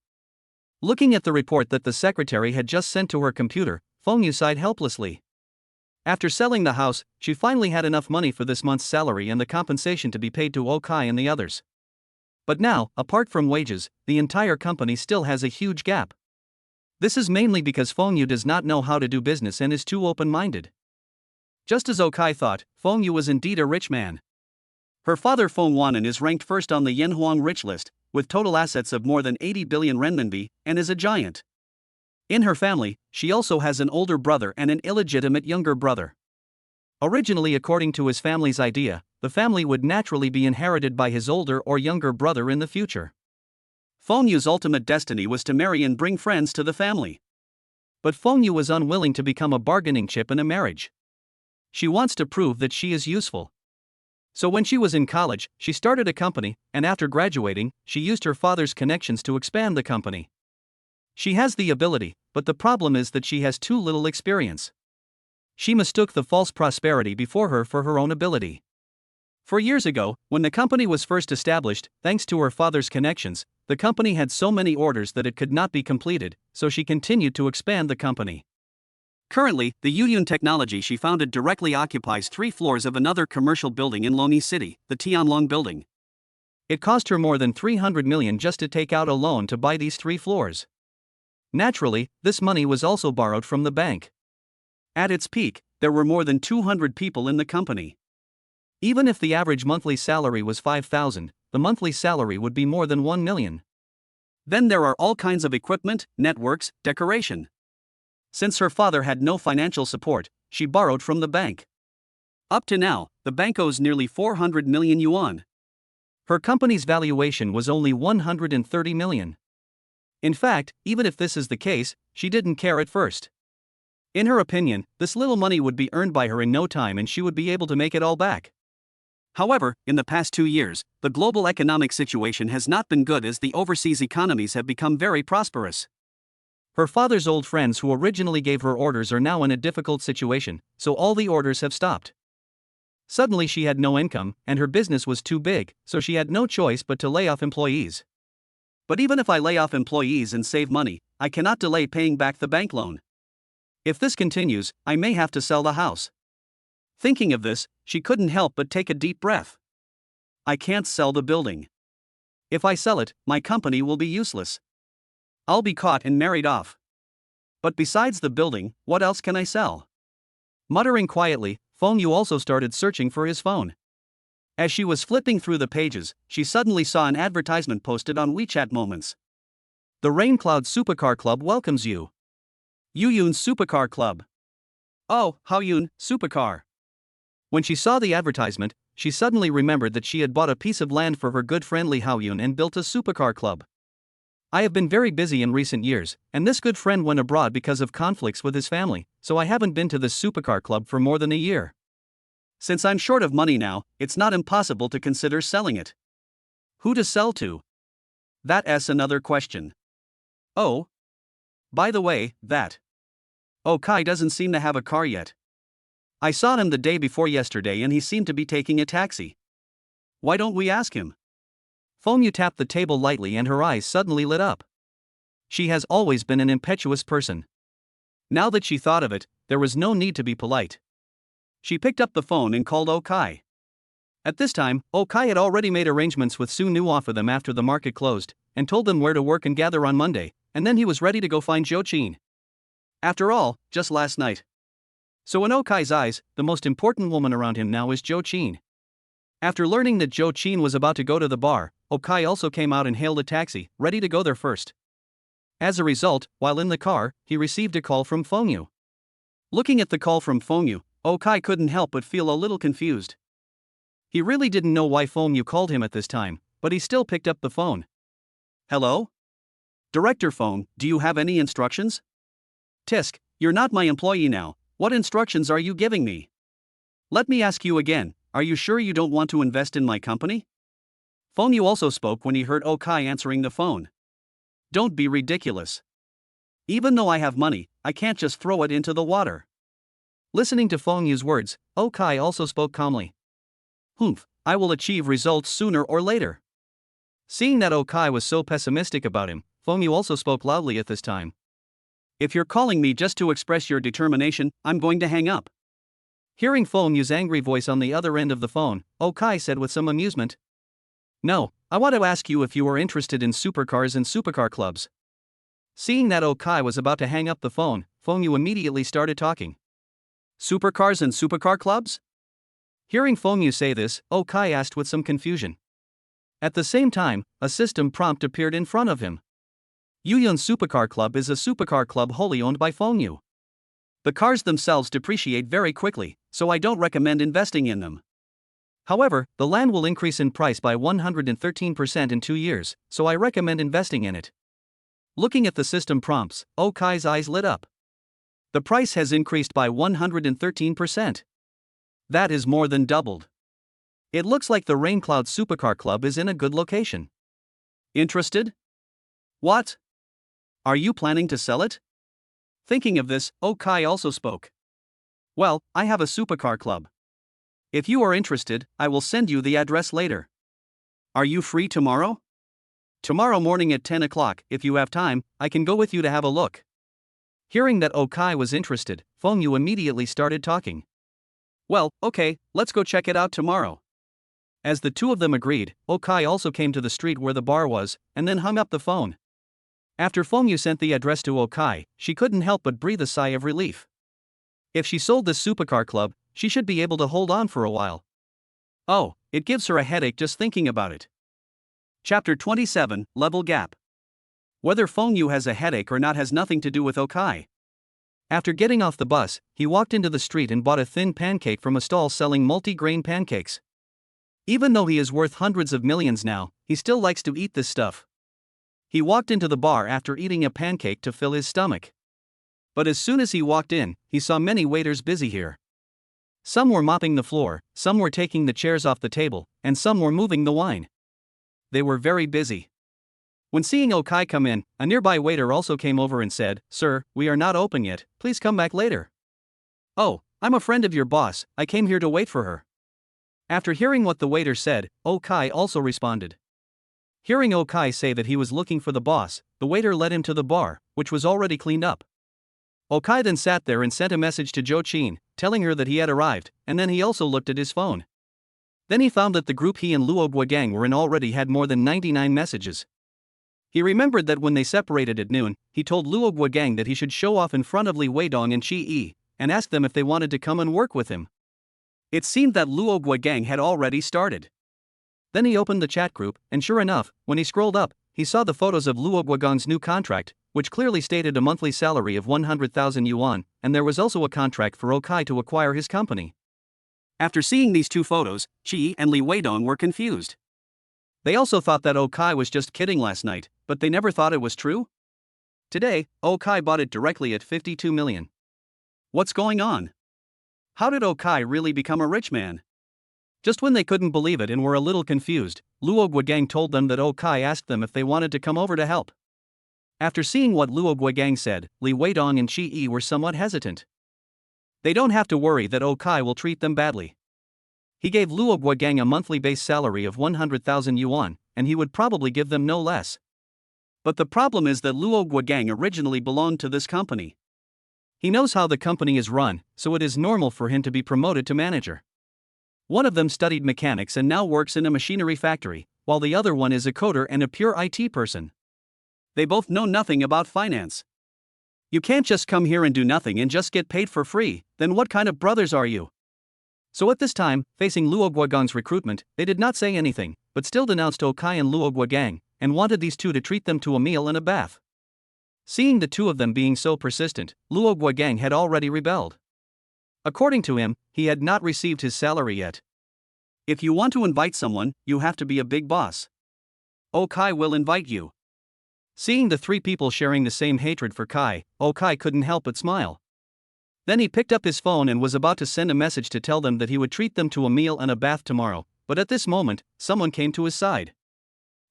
Looking at the report that the secretary had just sent to her computer, Fengyu sighed helplessly. After selling the house, she finally had enough money for this month's salary and the compensation to be paid to Okai and the others. But now, apart from wages, the entire company still has a huge gap. This is mainly because Fengyu does not know how to do business and is too open-minded. Just as Okai thought, Fengyu was indeed a rich man. Her father Feng Wanan is ranked first on the Yanhuang rich list, with total assets of more than 80 billion renminbi, and is a giant. In her family, she also has an older brother and an illegitimate younger brother. Originally, according to his family's idea, the family would naturally be inherited by his older or younger brother in the future. Fengyu's ultimate destiny was to marry and bring friends to the family. But Fengyu was unwilling to become a bargaining chip in a marriage. She wants to prove that she is useful. So when she was in college, she started a company, and after graduating, she used her father's connections to expand the company. She has the ability, but the problem is that she has too little experience. She mistook the false prosperity before her for her own ability. 4 years ago, when the company was first established, thanks to her father's connections, the company had so many orders that it could not be completed, so she continued to expand the company. Currently, the Yuyun technology she founded directly occupies 3 floors of another commercial building in Loni City, the Tianlong building. It cost her more than 300 million just to take out a loan to buy these 3 floors. Naturally, this money was also borrowed from the bank. At its peak, there were more than 200 people in the company. Even if the average monthly salary was 5,000, the monthly salary would be more than 1 million. Then there are all kinds of equipment, networks, decoration. Since her father had no financial support, she borrowed from the bank. Up to now, the bank owes nearly 400 million yuan. Her company's valuation was only 130 million. In fact, even if this is the case, she didn't care at first. In her opinion, this little money would be earned by her in no time and she would be able to make it all back. However, in the past 2 years, the global economic situation has not been good as the overseas economies have become very prosperous. Her father's old friends who originally gave her orders are now in a difficult situation, so all the orders have stopped. Suddenly she had no income, and her business was too big, so she had no choice but to lay off employees. But even if I lay off employees and save money, I cannot delay paying back the bank loan. If this continues, I may have to sell the house. Thinking of this, she couldn't help but take a deep breath. I can't sell the building. If I sell it, my company will be useless. I'll be caught and married off. But besides the building, what else can I sell? Muttering quietly, Fengyu also started searching for his phone. As she was flipping through the pages, she suddenly saw an advertisement posted on WeChat Moments. The Raincloud Supercar Club welcomes you. Yuyun Supercar Club. Oh, Haoyun, Supercar. When she saw the advertisement, she suddenly remembered that she had bought a piece of land for her good friend Li Haoyun and built a supercar club. I have been very busy in recent years, and this good friend went abroad because of conflicts with his family, so I haven't been to this supercar club for more than a year. Since I'm short of money now, it's not impossible to consider selling it. Who to sell to? That's another question. Oh. By the way, that Okai doesn't seem to have a car yet. I saw him the day before yesterday and he seemed to be taking a taxi. Why don't we ask him? Fengyu tapped the table lightly and her eyes suddenly lit up. She has always been an impetuous person. Now that she thought of it, there was no need to be polite. She picked up the phone and called Okai. At this time, Okai had already made arrangements with Su Nu for them after the market closed, and told them where to work and gather on Monday, and then he was ready to go find Zhou Qin. After all, just last night. So in Okai's eyes, the most important woman around him now is Zhou Qin. After learning that Zhou Qin was about to go to the bar, Okai also came out and hailed a taxi, ready to go there first. As a result, while in the car, he received a call from Fengyu. Looking at the call from Fengyu, Okai couldn't help but feel a little confused. He really didn't know why Fengyu called him at this time, but he still picked up the phone. Hello? Director phone, do you have any instructions? Tisk, you're not my employee now, what instructions are you giving me? Let me ask you again, are you sure you don't want to invest in my company? Fengyu also spoke when he heard Okai answering the phone. Don't be ridiculous. Even though I have money, I can't just throw it into the water. Listening to Fengyu's words, Okai also spoke calmly. Humph, I will achieve results sooner or later. Seeing that Okai was so pessimistic about him, Fengyu also spoke loudly at this time. If you're calling me just to express your determination, I'm going to hang up. Hearing Fengyu's angry voice on the other end of the phone, Okai said with some amusement. No, I want to ask you if you are interested in supercars and supercar clubs. Seeing that Okai was about to hang up the phone, Fengyu immediately started talking. Supercars and supercar clubs? Hearing Fengyu say this, Okai asked with some confusion. At the same time, a system prompt appeared in front of him. Yuyun Supercar Club is a supercar club wholly owned by Fengyu. The cars themselves depreciate very quickly, so I don't recommend investing in them. However, the land will increase in price by 113% in 2 years, so I recommend investing in it. Looking at the system prompts, Okai's eyes lit up. The price has increased by 113%. That is more than doubled. It looks like the Raincloud Supercar Club is in a good location. Interested? What? Are you planning to sell it? Thinking of this, Okai also spoke. Well, I have a supercar club. If you are interested, I will send you the address later. Are you free tomorrow? Tomorrow morning at 10 o'clock, if you have time, I can go with you to have a look. Hearing that Okai was interested, Fengyu immediately started talking. Well, okay, let's go check it out tomorrow. As the two of them agreed, Okai also came to the street where the bar was, and then hung up the phone. After Fengyu sent the address to Okai, she couldn't help but breathe a sigh of relief. If she sold this supercar club, she should be able to hold on for a while. Oh, it gives her a headache just thinking about it. Chapter 27, Level Gap. Whether Fengyu has a headache or not has nothing to do with Okai. After getting off the bus, he walked into the street and bought a thin pancake from a stall selling multi-grain pancakes. Even though he is worth hundreds of millions now, he still likes to eat this stuff. He walked into the bar after eating a pancake to fill his stomach. But as soon as he walked in, he saw many waiters busy here. Some were mopping the floor, some were taking the chairs off the table, and some were moving the wine. They were very busy. When seeing Okai come in, a nearby waiter also came over and said, "Sir, we are not open yet, please come back later." "Oh, I'm a friend of your boss, I came here to wait for her." After hearing what the waiter said, Okai also responded. Hearing Okai say that he was looking for the boss, the waiter led him to the bar, which was already cleaned up. Okai then sat there and sent a message to Zhou Qin, telling her that he had arrived, and then he also looked at his phone. Then he found that the group he and Luo Guogang were in already had more than 99 messages. He remembered that when they separated at noon, he told Luo Guogang that he should show off in front of Li Weidong and Qi Yi, and ask them if they wanted to come and work with him. It seemed that Luo Guogang had already started. Then he opened the chat group, and sure enough, when he scrolled up, he saw the photos of Luo Guogang's new contract, which clearly stated a monthly salary of 100,000 yuan, and there was also a contract for Okai to acquire his company. After seeing these two photos, Qi and Li Weidong were confused. They also thought that Okai was just kidding last night, but they never thought it was true. Today, Okai bought it directly at 52 million. What's going on? How did Okai really become a rich man? Just when they couldn't believe it and were a little confused, Luo Guogang told them that Okai asked them if they wanted to come over to help. After seeing what Luo Guogang said, Li Weidong and Qi Yi were somewhat hesitant. They don't have to worry that Okai will treat them badly. He gave Luo Guogang a monthly base salary of 100,000 yuan, and he would probably give them no less. But the problem is that Luo Guogang originally belonged to this company. He knows how the company is run, so it is normal for him to be promoted to manager. One of them studied mechanics and now works in a machinery factory, while the other one is a coder and a pure IT person. They both know nothing about finance. You can't just come here and do nothing and just get paid for free, then what kind of brothers are you? So at this time, facing Luo Guogang's recruitment, they did not say anything, but still denounced Okai and Luo Guogang, and wanted these two to treat them to a meal and a bath. Seeing the two of them being so persistent, Luo Guogang had already rebelled. According to him, he had not received his salary yet. If you want to invite someone, you have to be a big boss. Okai will invite you. Seeing the three people sharing the same hatred for Kai, Okai couldn't help but smile. Then he picked up his phone and was about to send a message to tell them that he would treat them to a meal and a bath tomorrow, but at this moment, someone came to his side.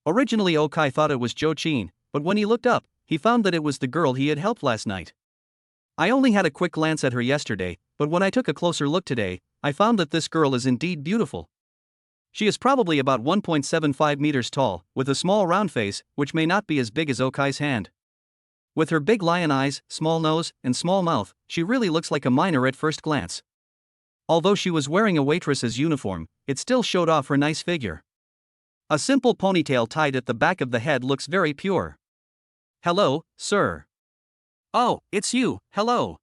Originally Okai thought it was Zhou Qin, but when he looked up, he found that it was the girl he had helped last night. I only had a quick glance at her yesterday, but when I took a closer look today, I found that this girl is indeed beautiful. She is probably about 1.75 meters tall, with a small round face, which may not be as big as Okai's hand. With her big lion eyes, small nose, and small mouth, she really looks like a minor at first glance. Although she was wearing a waitress's uniform, it still showed off her nice figure. A simple ponytail tied at the back of the head looks very pure. "Hello, sir." "Oh, it's you, hello."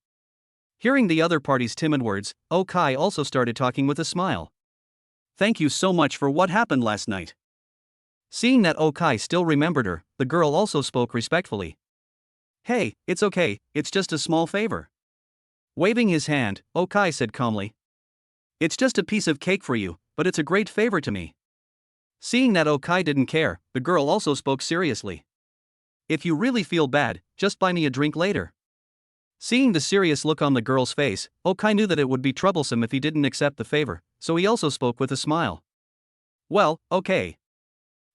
Hearing the other party's timid words, Okai also started talking with a smile. "Thank you so much for what happened last night." Seeing that Okai still remembered her, the girl also spoke respectfully. "Hey, it's okay, it's just a small favor." Waving his hand, Okai said calmly, "It's just a piece of cake for you, but it's a great favor to me." Seeing that Okai didn't care, the girl also spoke seriously. "If you really feel bad, just buy me a drink later." Seeing the serious look on the girl's face, Okai knew that it would be troublesome if he didn't accept the favor, so he also spoke with a smile. "Well, okay."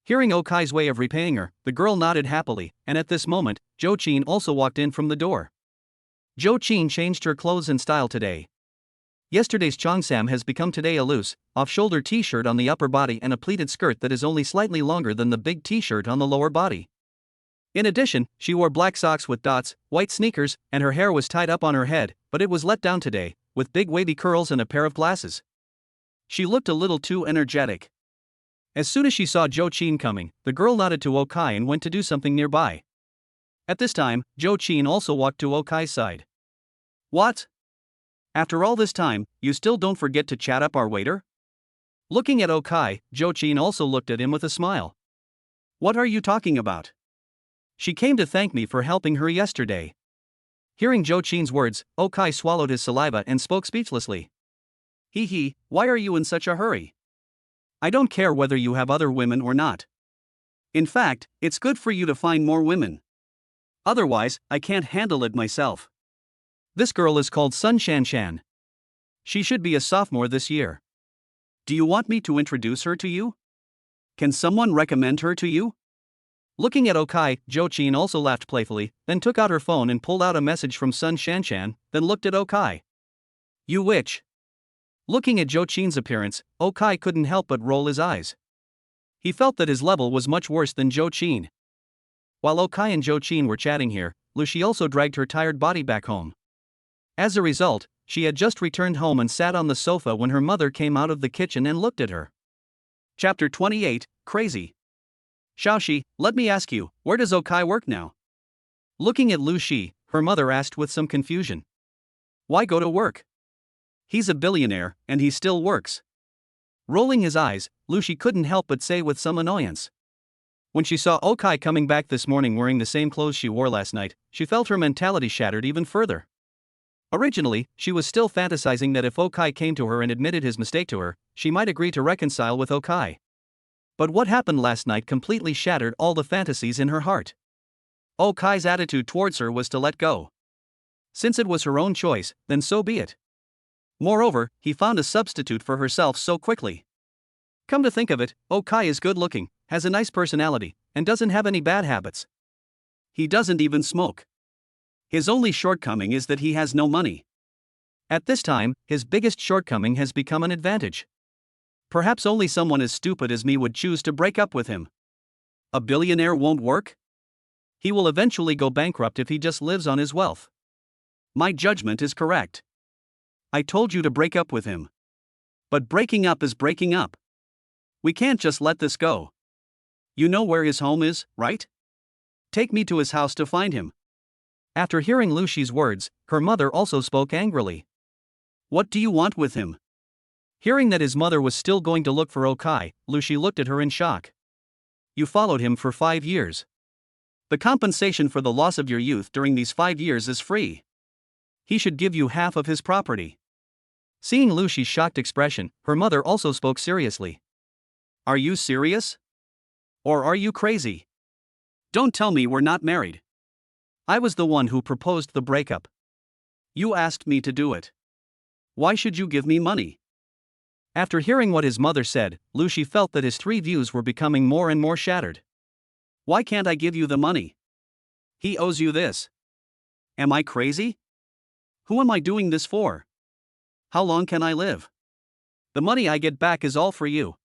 Hearing Okai's way of repaying her, the girl nodded happily, and at this moment, Zhou Qin also walked in from the door. Zhou Qin changed her clothes and style today. Yesterday's cheongsam has become today a loose, off-shoulder t-shirt on the upper body and a pleated skirt that is only slightly longer than the big t-shirt on the lower body. In addition, she wore black socks with dots, white sneakers, and her hair was tied up on her head, but it was let down today, with big wavy curls and a pair of glasses. She looked a little too energetic. As soon as she saw Zhou Qin coming, the girl nodded to Okai and went to do something nearby. At this time, Zhou Qin also walked to Okai's side. "What? After all this time, you still don't forget to chat up our waiter?" Looking at Okai, Zhou Qin also looked at him with a smile. "What are you talking about? She came to thank me for helping her yesterday." Hearing Zhou Qin's words, Okai swallowed his saliva and spoke speechlessly. He, why are you in such a hurry? I don't care whether you have other women or not. In fact, it's good for you to find more women. Otherwise, I can't handle it myself. This girl is called Sun Shanshan. She should be a sophomore this year. Do you want me to introduce her to you? Can someone recommend her to you? Looking at Okai, Zhou Qin also laughed playfully, then took out her phone and pulled out a message from Sun Shanshan, then looked at Okai. You witch. Looking at Zhou Qin's appearance, Okai couldn't help but roll his eyes. He felt that his level was much worse than Zhou Qin. While Okai and Zhou Qin were chatting here, Luci also dragged her tired body back home. As a result, she had just returned home and sat on the sofa when her mother came out of the kitchen and looked at her. Chapter 28, Crazy. Shaoxi, let me ask you, where does Okai work now? Looking at Luci, her mother asked with some confusion. Why go to work? He's a billionaire, and he still works. Rolling his eyes, Luci couldn't help but say with some annoyance. When she saw Okai coming back this morning wearing the same clothes she wore last night, she felt her mentality shattered even further. Originally, she was still fantasizing that if Okai came to her and admitted his mistake to her, she might agree to reconcile with Okai. But what happened last night completely shattered all the fantasies in her heart. Okai's attitude towards her was to let go. Since it was her own choice, then so be it. Moreover, he found a substitute for herself so quickly. Come to think of it, Okai is good looking, has a nice personality, and doesn't have any bad habits. He doesn't even smoke. His only shortcoming is that he has no money. At this time, his biggest shortcoming has become an advantage. Perhaps only someone as stupid as me would choose to break up with him. A billionaire won't work? He will eventually go bankrupt if he just lives on his wealth. My judgment is correct. I told you to break up with him. But breaking up is breaking up. We can't just let this go. You know where his home is, right? Take me to his house to find him. After hearing Luci's words, her mother also spoke angrily. What do you want with him? Hearing that his mother was still going to look for Okai, Luci looked at her in shock. You followed him for 5 years. The compensation for the loss of your youth during these 5 years is free. He should give you half of his property. Seeing Luci's shocked expression, her mother also spoke seriously. Are you serious? Or are you crazy? Don't tell me we're not married. I was the one who proposed the breakup. You asked me to do it. Why should you give me money? After hearing what his mother said, Luci felt that his 3 views were becoming more and more shattered. Why can't I give you the money? He owes you this. Am I crazy? Who am I doing this for? How long can I live? The money I get back is all for you.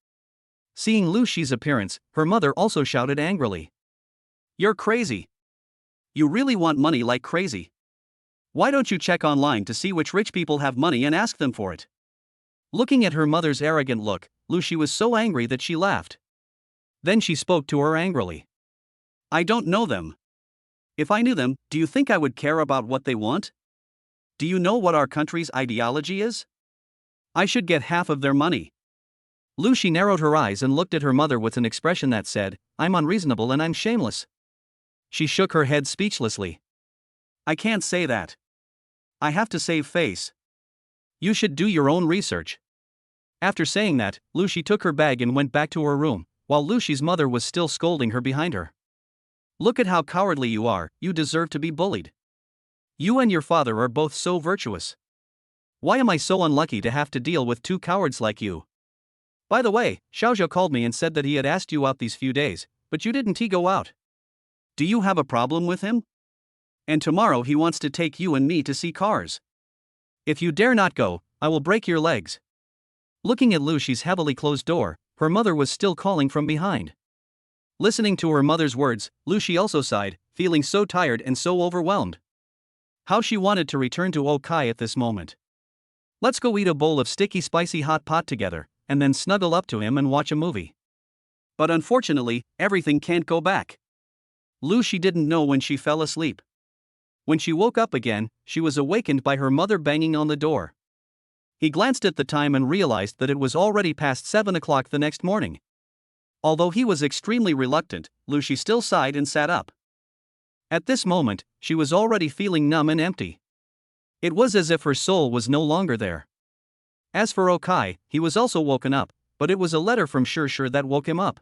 Seeing Luci's appearance, her mother also shouted angrily. You're crazy. You really want money like crazy. Why don't you check online to see which rich people have money and ask them for it? Looking at her mother's arrogant look, Luci was so angry that she laughed. Then she spoke to her angrily. I don't know them. If I knew them, do you think I would care about what they want? Do you know what our country's ideology is? I should get half of their money. Luci narrowed her eyes and looked at her mother with an expression that said, I'm unreasonable and I'm shameless. She shook her head speechlessly. I can't say that. I have to save face. You should do your own research. After saying that, Luci took her bag and went back to her room, while Luci's mother was still scolding her behind her. Look at how cowardly you are, you deserve to be bullied. You and your father are both so virtuous. Why am I so unlucky to have to deal with 2 cowards like you? By the way, Xiaozhou called me and said that he had asked you out these few days, but you didn't go out. Do you have a problem with him? And tomorrow he wants to take you and me to see cars. If you dare not go, I will break your legs. Looking at Luci's heavily closed door, her mother was still calling from behind. Listening to her mother's words, Luci also sighed, feeling so tired and so overwhelmed. How she wanted to return to Okai at this moment. Let's go eat a bowl of sticky spicy hot pot together, and then snuggle up to him and watch a movie. But unfortunately, everything can't go back. Luci didn't know when she fell asleep. When she woke up again, she was awakened by her mother banging on the door. He glanced at the time and realized that it was already past 7 o'clock the next morning. Although he was extremely reluctant, Luci still sighed and sat up. At this moment, she was already feeling numb and empty. It was as if her soul was no longer there. As for Okai, he was also woken up, but it was a letter from Shurshur that woke him up.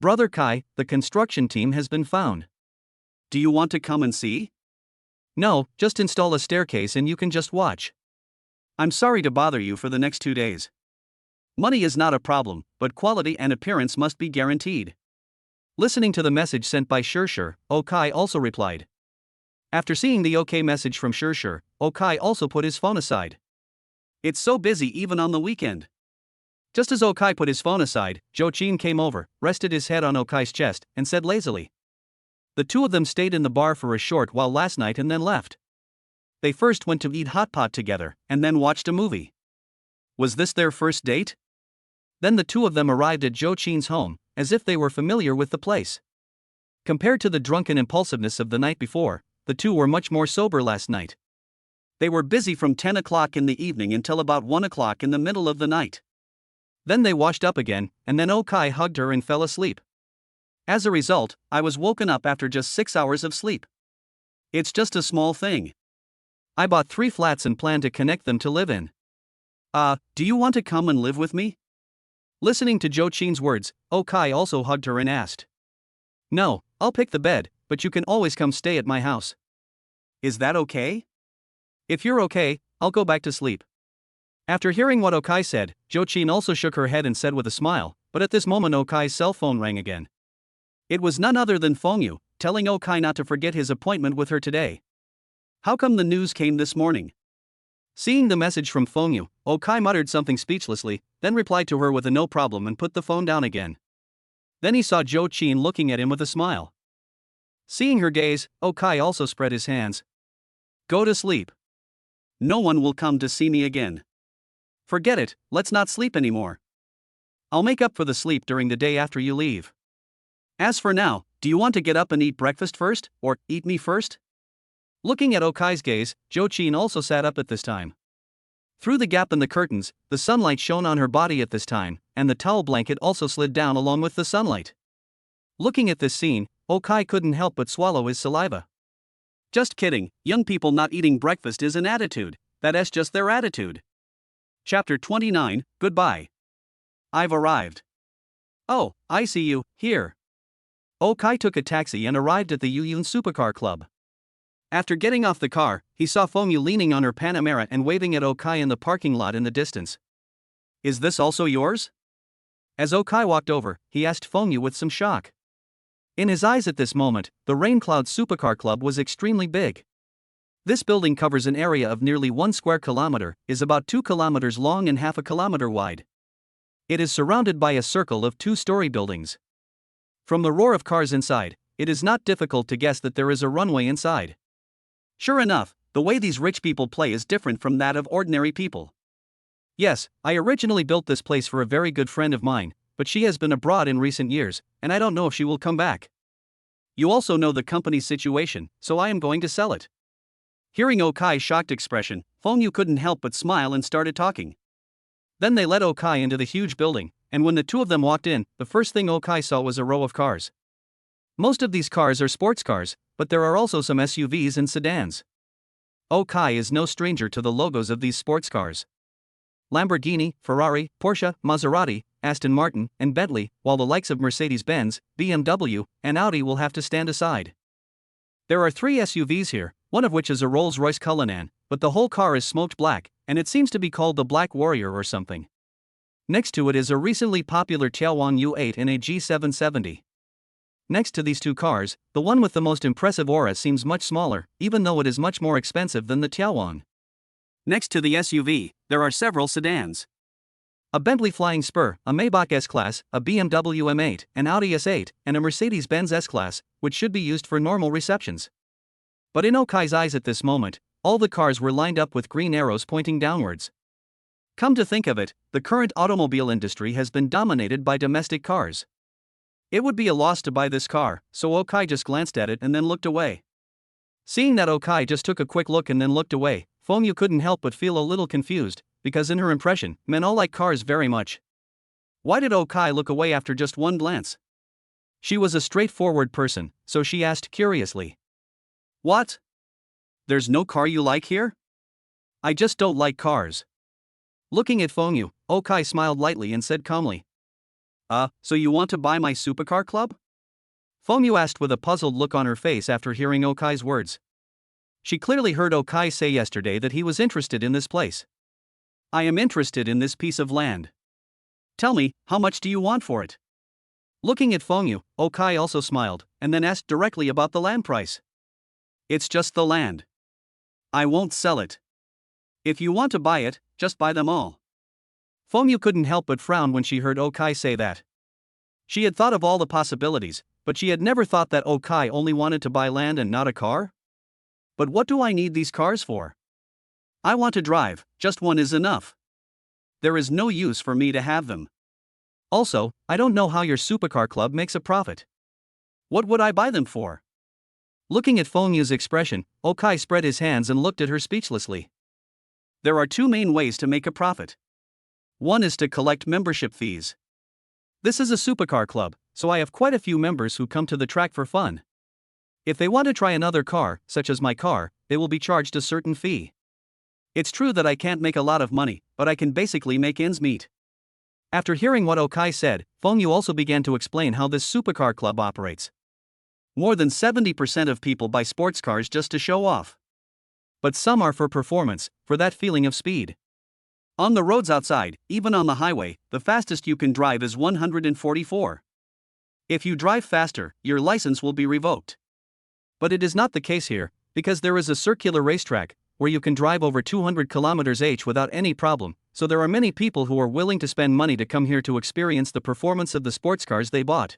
Brother Kai, the construction team has been found. Do you want to come and see? No, just install a staircase and you can just watch. I'm sorry to bother you for the next 2 days. Money is not a problem, but quality and appearance must be guaranteed. Listening to the message sent by Shurshur, Okai also replied. After seeing the OK message from Shurshur, Okai also put his phone aside. It's so busy even on the weekend. Just as Okai put his phone aside, Jochin came over, rested his head on Okai's chest, and said lazily. The 2 of them stayed in the bar for a short while last night and then left. They first went to eat hot pot together, and then watched a movie. Was this their first date? Then the 2 of them arrived at Jochin's home, as if they were familiar with the place. Compared to the drunken impulsiveness of the night before, the 2 were much more sober last night. They were busy from 10 o'clock in the evening until about 1 o'clock in the middle of the night. Then they washed up again, and then Okai hugged her and fell asleep. As a result, I was woken up after just 6 hours of sleep. It's just a small thing. I bought 3 flats and plan to connect them to live in. Do you want to come and live with me? Listening to Jochin's words, Okai also hugged her and asked. No, I'll pick the bed, but you can always come stay at my house. Is that okay? If you're okay, I'll go back to sleep. After hearing what Okai said, Jochin also shook her head and said with a smile, but at this moment Okai's cell phone rang again. It was none other than Fengyu, telling Okai not to forget his appointment with her today. How come the news came this morning? Seeing the message from Fengyu, Okai muttered something speechlessly, then replied to her with a no problem and put the phone down again. Then he saw Jo Chin looking at him with a smile. Seeing her gaze, Okai also spread his hands. Go to sleep. No one will come to see me again. Forget it, let's not sleep anymore. I'll make up for the sleep during the day after you leave. As for now, do you want to get up and eat breakfast first, or eat me first? Looking at Okai's gaze, Jo Chin also sat up at this time. Through the gap in the curtains, the sunlight shone on her body at this time, and the towel blanket also slid down along with the sunlight. Looking at this scene, Okai couldn't help but swallow his saliva. Just kidding, young people not eating breakfast is an attitude, that's just their attitude. Chapter 29, Goodbye. I've arrived. Oh, I see you, here. Okai took a taxi and arrived at the Yuyun Supercar Club. After getting off the car, he saw Fengyu leaning on her Panamera and waving at Okai in the parking lot in the distance. Is this also yours? As Okai walked over, he asked Fengyu with some shock. In his eyes at this moment, the Raincloud Supercar Club was extremely big. This building covers an area of nearly 1 square kilometer, is about 2 kilometers long and half a kilometer wide. It is surrounded by a circle of 2-story buildings. From the roar of cars inside, it is not difficult to guess that there is a runway inside. Sure enough, the way these rich people play is different from that of ordinary people. Yes, I originally built this place for a very good friend of mine, but she has been abroad in recent years, and I don't know if she will come back. You also know the company's situation, so I am going to sell it. Hearing Okai's shocked expression, Fengyu couldn't help but smile and started talking. Then they led Okai into the huge building, and when the two of them walked in, the first thing Okai saw was a row of cars. Most of these cars are sports cars, but there are also some SUVs and sedans. Okai is no stranger to the logos of these sports cars. Lamborghini, Ferrari, Porsche, Maserati, Aston Martin, and Bentley, while the likes of Mercedes-Benz, BMW, and Audi will have to stand aside. There are 3 SUVs here, one of which is a Rolls-Royce Cullinan, but the whole car is smoked black, and it seems to be called the Black Warrior or something. Next to it is a recently popular Tiaowan U8 and a G770. Next to these 2 cars, the one with the most impressive aura seems much smaller, even though it is much more expensive than the Tiaowan. Next to the SUV, there are several sedans. A Bentley Flying Spur, a Maybach S-Class, a BMW M8, an Audi S8, and a Mercedes-Benz S-Class, which should be used for normal receptions. But in Okai's eyes at this moment, all the cars were lined up with green arrows pointing downwards. Come to think of it, the current automobile industry has been dominated by domestic cars. It would be a loss to buy this car, so Okai just glanced at it and then looked away. Seeing that Okai just took a quick look and then looked away, Fengyu couldn't help but feel a little confused, because in her impression, men all like cars very much. Why did Okai look away after just one glance? She was a straightforward person, so she asked curiously. What? There's no car you like here? I just don't like cars. Looking at Fengyu, Okai smiled lightly and said calmly. So you want to buy my supercar club? Fengyu asked with a puzzled look on her face after hearing Okai's words. She clearly heard Okai say yesterday that he was interested in this place. I am interested in this piece of land. Tell me, how much do you want for it? Looking at Fengyu, Okai also smiled, and then asked directly about the land price. It's just the land. I won't sell it. If you want to buy it, just buy them all. Fengyu couldn't help but frown when she heard Okai say that. She had thought of all the possibilities, but she had never thought that Okai only wanted to buy land and not a car. But what do I need these cars for? I want to drive, just one is enough. There is no use for me to have them. Also, I don't know how your supercar club makes a profit. What would I buy them for? Looking at Fengyu's expression, Okai spread his hands and looked at her speechlessly. There are 2 main ways to make a profit. One is to collect membership fees. This is a supercar club, so I have quite a few members who come to the track for fun. If they want to try another car, such as my car, they will be charged a certain fee. It's true that I can't make a lot of money, but I can basically make ends meet. After hearing what Okai said, Fengyu also began to explain how this supercar club operates. More than 70% of people buy sports cars just to show off. But some are for performance, for that feeling of speed. On the roads outside, even on the highway, the fastest you can drive is 144. If you drive faster, your license will be revoked. But it is not the case here, because there is a circular racetrack, where you can drive over 200 km/h without any problem, so there are many people who are willing to spend money to come here to experience the performance of the sports cars they bought.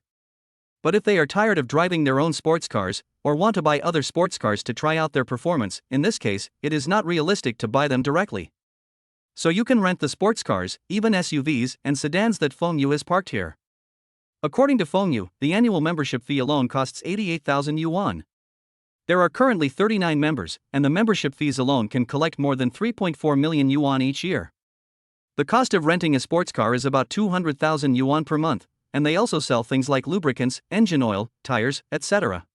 But if they are tired of driving their own sports cars, or want to buy other sports cars to try out their performance, in this case, it is not realistic to buy them directly. So you can rent the sports cars, even SUVs and sedans that Fengyu is parked here. According to Fengyu, the annual membership fee alone costs 88,000 yuan. There are currently 39 members, and the membership fees alone can collect more than 3.4 million yuan each year. The cost of renting a sports car is about 200,000 yuan per month, and they also sell things like lubricants, engine oil, tires, etc.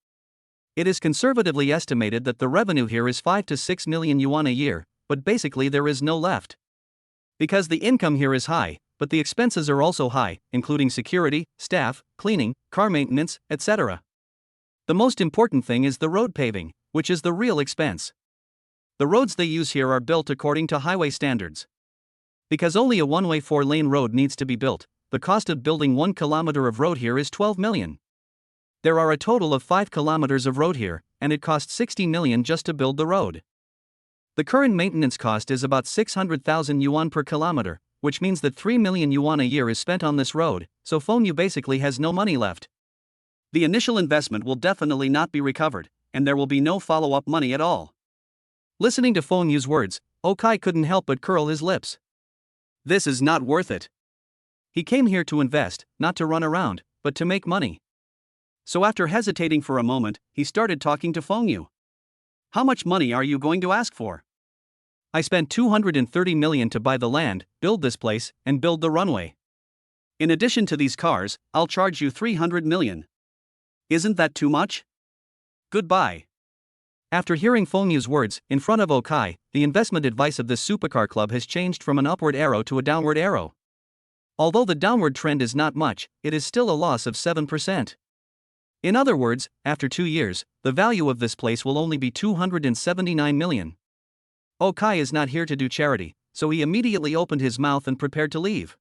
It is conservatively estimated that the revenue here is 5 to 6 million yuan a year, but basically there is no left. Because the income here is high, but the expenses are also high, including security, staff, cleaning, car maintenance, etc. The most important thing is the road paving, which is the real expense. The roads they use here are built according to highway standards. Because only a one-way 4-lane road needs to be built, the cost of building 1 kilometer of road here is 12 million. There are a total of 5 kilometers of road here, and it costs 60 million just to build the road. The current maintenance cost is about 600,000 yuan per kilometer, which means that 3 million yuan a year is spent on this road, so Fengyu basically has no money left. The initial investment will definitely not be recovered, and there will be no follow-up money at all. Listening to Fengyu's words, Okai couldn't help but curl his lips. This is not worth it. He came here to invest, not to run around, but to make money. So after hesitating for a moment, he started talking to Fengyu. How much money are you going to ask for? I spent 230 million to buy the land, build this place, and build the runway. In addition to these cars, I'll charge you 300 million. Isn't that too much? Goodbye. After hearing Fengyu's words, in front of Okai, the investment advice of this supercar club has changed from an upward arrow to a downward arrow. Although the downward trend is not much, it is still a loss of 7%. In other words, after 2 years, the value of this place will only be 279 million. Okai is not here to do charity, so he immediately opened his mouth and prepared to leave.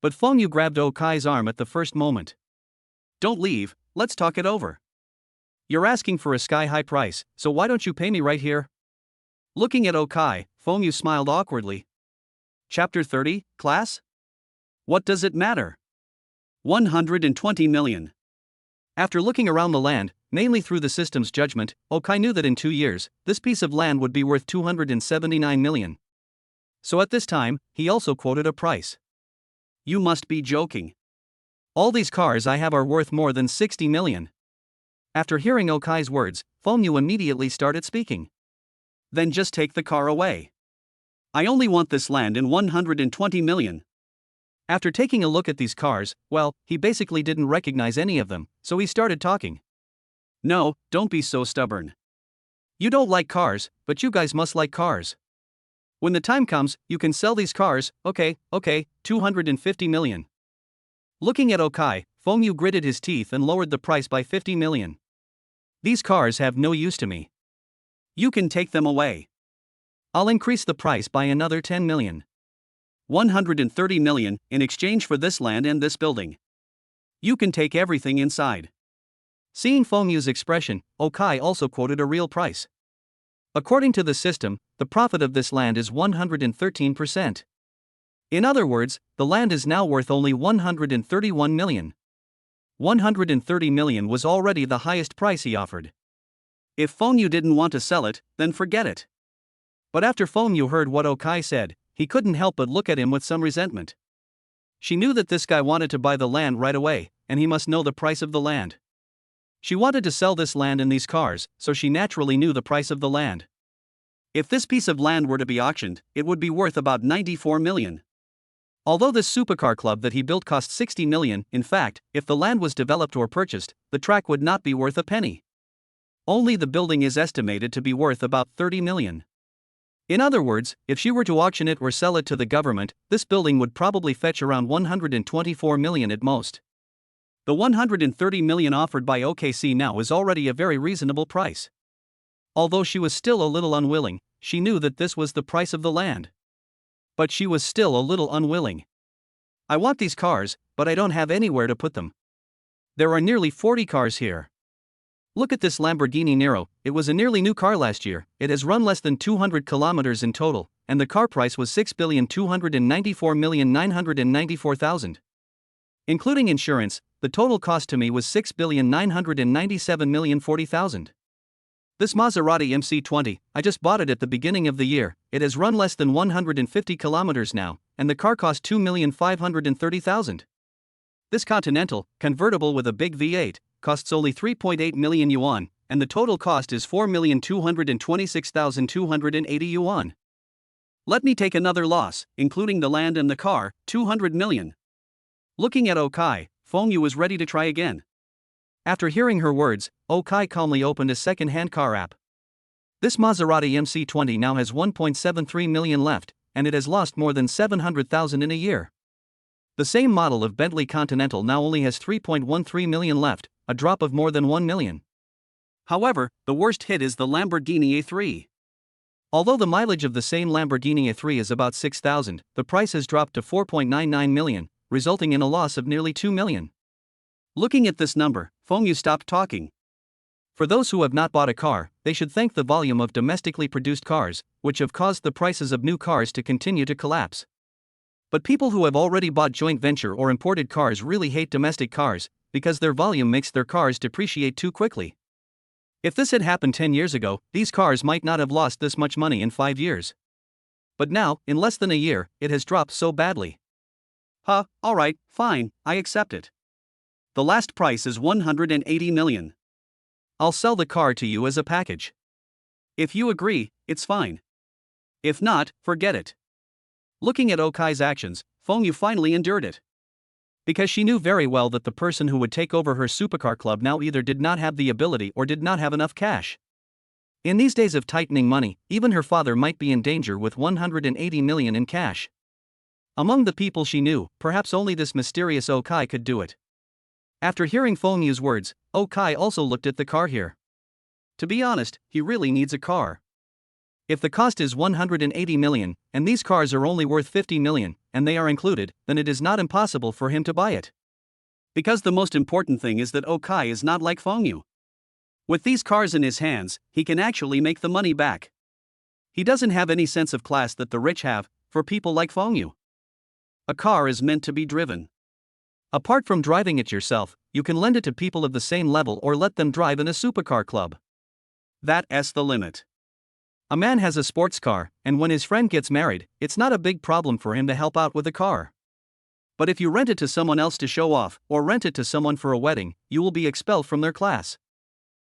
But Fengyu grabbed Okai's arm at the first moment. Don't leave, let's talk it over. You're asking for a sky-high price, so why don't you pay me right here? Looking at Okai, Fengyu smiled awkwardly. Chapter 30, class? What does it matter? 120 million. After looking around the land, mainly through the system's judgment, Okai knew that in 2 years, this piece of land would be worth 279 million. So at this time, he also quoted a price. You must be joking. All these cars I have are worth more than 60 million. After hearing Okai's words, Fengyu immediately started speaking. Then just take the car away. I only want this land in 120 million. After taking a look at these cars, well, he basically didn't recognize any of them, so he started talking. No, don't be so stubborn. You don't like cars, but you guys must like cars. When the time comes, you can sell these cars, okay, 250 million. Looking at Okai, Fengyu gritted his teeth and lowered the price by 50 million. These cars have no use to me. You can take them away. I'll increase the price by another 10 million. 130 million in exchange for this land and this building. You can take everything inside. Seeing Fengyu's expression, Okai also quoted a real price. According to the system, the profit of this land is 113%. In other words, the land is now worth only 131 million. 130 million was already the highest price he offered. If Fengyu didn't want to sell it, then forget it. But after Fengyu heard what Okai said, he couldn't help but look at him with some resentment. She knew that this guy wanted to buy the land right away, and he must know the price of the land. She wanted to sell this land and these cars, so she naturally knew the price of the land. If this piece of land were to be auctioned, it would be worth about 94 million. Although this supercar club that he built cost 60 million, in fact, if the land was developed or purchased, the track would not be worth a penny. Only the building is estimated to be worth about 30 million. In other words, if she were to auction it or sell it to the government, this building would probably fetch around 124 million at most. The 130 million offered by OKC now is already a very reasonable price. Although she was still a little unwilling, she knew that this was the price of the land. But she was still a little unwilling. I want these cars, but I don't have anywhere to put them. There are nearly 40 cars here. Look at this Lamborghini Nero, it was a nearly new car last year, it has run less than 200 kilometers in total, and the car price was 6,294,994,000. Including insurance, the total cost to me was 6,997,040,000. This Maserati MC20, I just bought it at the beginning of the year. It has run less than 150 kilometers now, and the car cost 2,530,000. This Continental, convertible with a big V8, costs only 3.8 million yuan, and the total cost is 4,226,280 yuan. Let me take another loss, including the land and the car, 200 million. Looking at Okai, Fengyu was ready to try again. After hearing her words, Okai calmly opened a second-hand car app. This Maserati MC20 now has 1.73 million left, and it has lost more than 700,000 in a year. The same model of Bentley Continental now only has 3.13 million left, a drop of more than 1 million. However, the worst hit is the Lamborghini A3. Although the mileage of the same Lamborghini A3 is about 6,000, the price has dropped to 4.99 million, resulting in a loss of nearly 2 million. Looking at this number, Fengyu stopped talking. For those who have not bought a car, they should thank the volume of domestically produced cars, which have caused the prices of new cars to continue to collapse. But people who have already bought joint venture or imported cars really hate domestic cars, because their volume makes their cars depreciate too quickly. If this had happened 10 years ago, these cars might not have lost this much money in 5 years. But now, in less than a year, it has dropped so badly. Alright, fine, I accept it. The last price is 180 million. I'll sell the car to you as a package. If you agree, it's fine. If not, forget it. Looking at Okai's actions, Fengyu finally endured it. Because she knew very well that the person who would take over her supercar club now either did not have the ability or did not have enough cash. In these days of tightening money, even her father might be in danger with 180 million in cash. Among the people she knew, perhaps only this mysterious Okai could do it. After hearing Fengyu's words, Okai also looked at the car here. To be honest, he really needs a car. If the cost is 180 million, and these cars are only worth 50 million, and they are included, then it is not impossible for him to buy it. Because the most important thing is that Okai is not like Fengyu. With these cars in his hands, he can actually make the money back. He doesn't have any sense of class that the rich have, for people like Fengyu. A car is meant to be driven. Apart from driving it yourself, you can lend it to people of the same level or let them drive in a supercar club. That's the limit. A man has a sports car, and when his friend gets married, it's not a big problem for him to help out with a car. But if you rent it to someone else to show off, or rent it to someone for a wedding, you will be expelled from their class.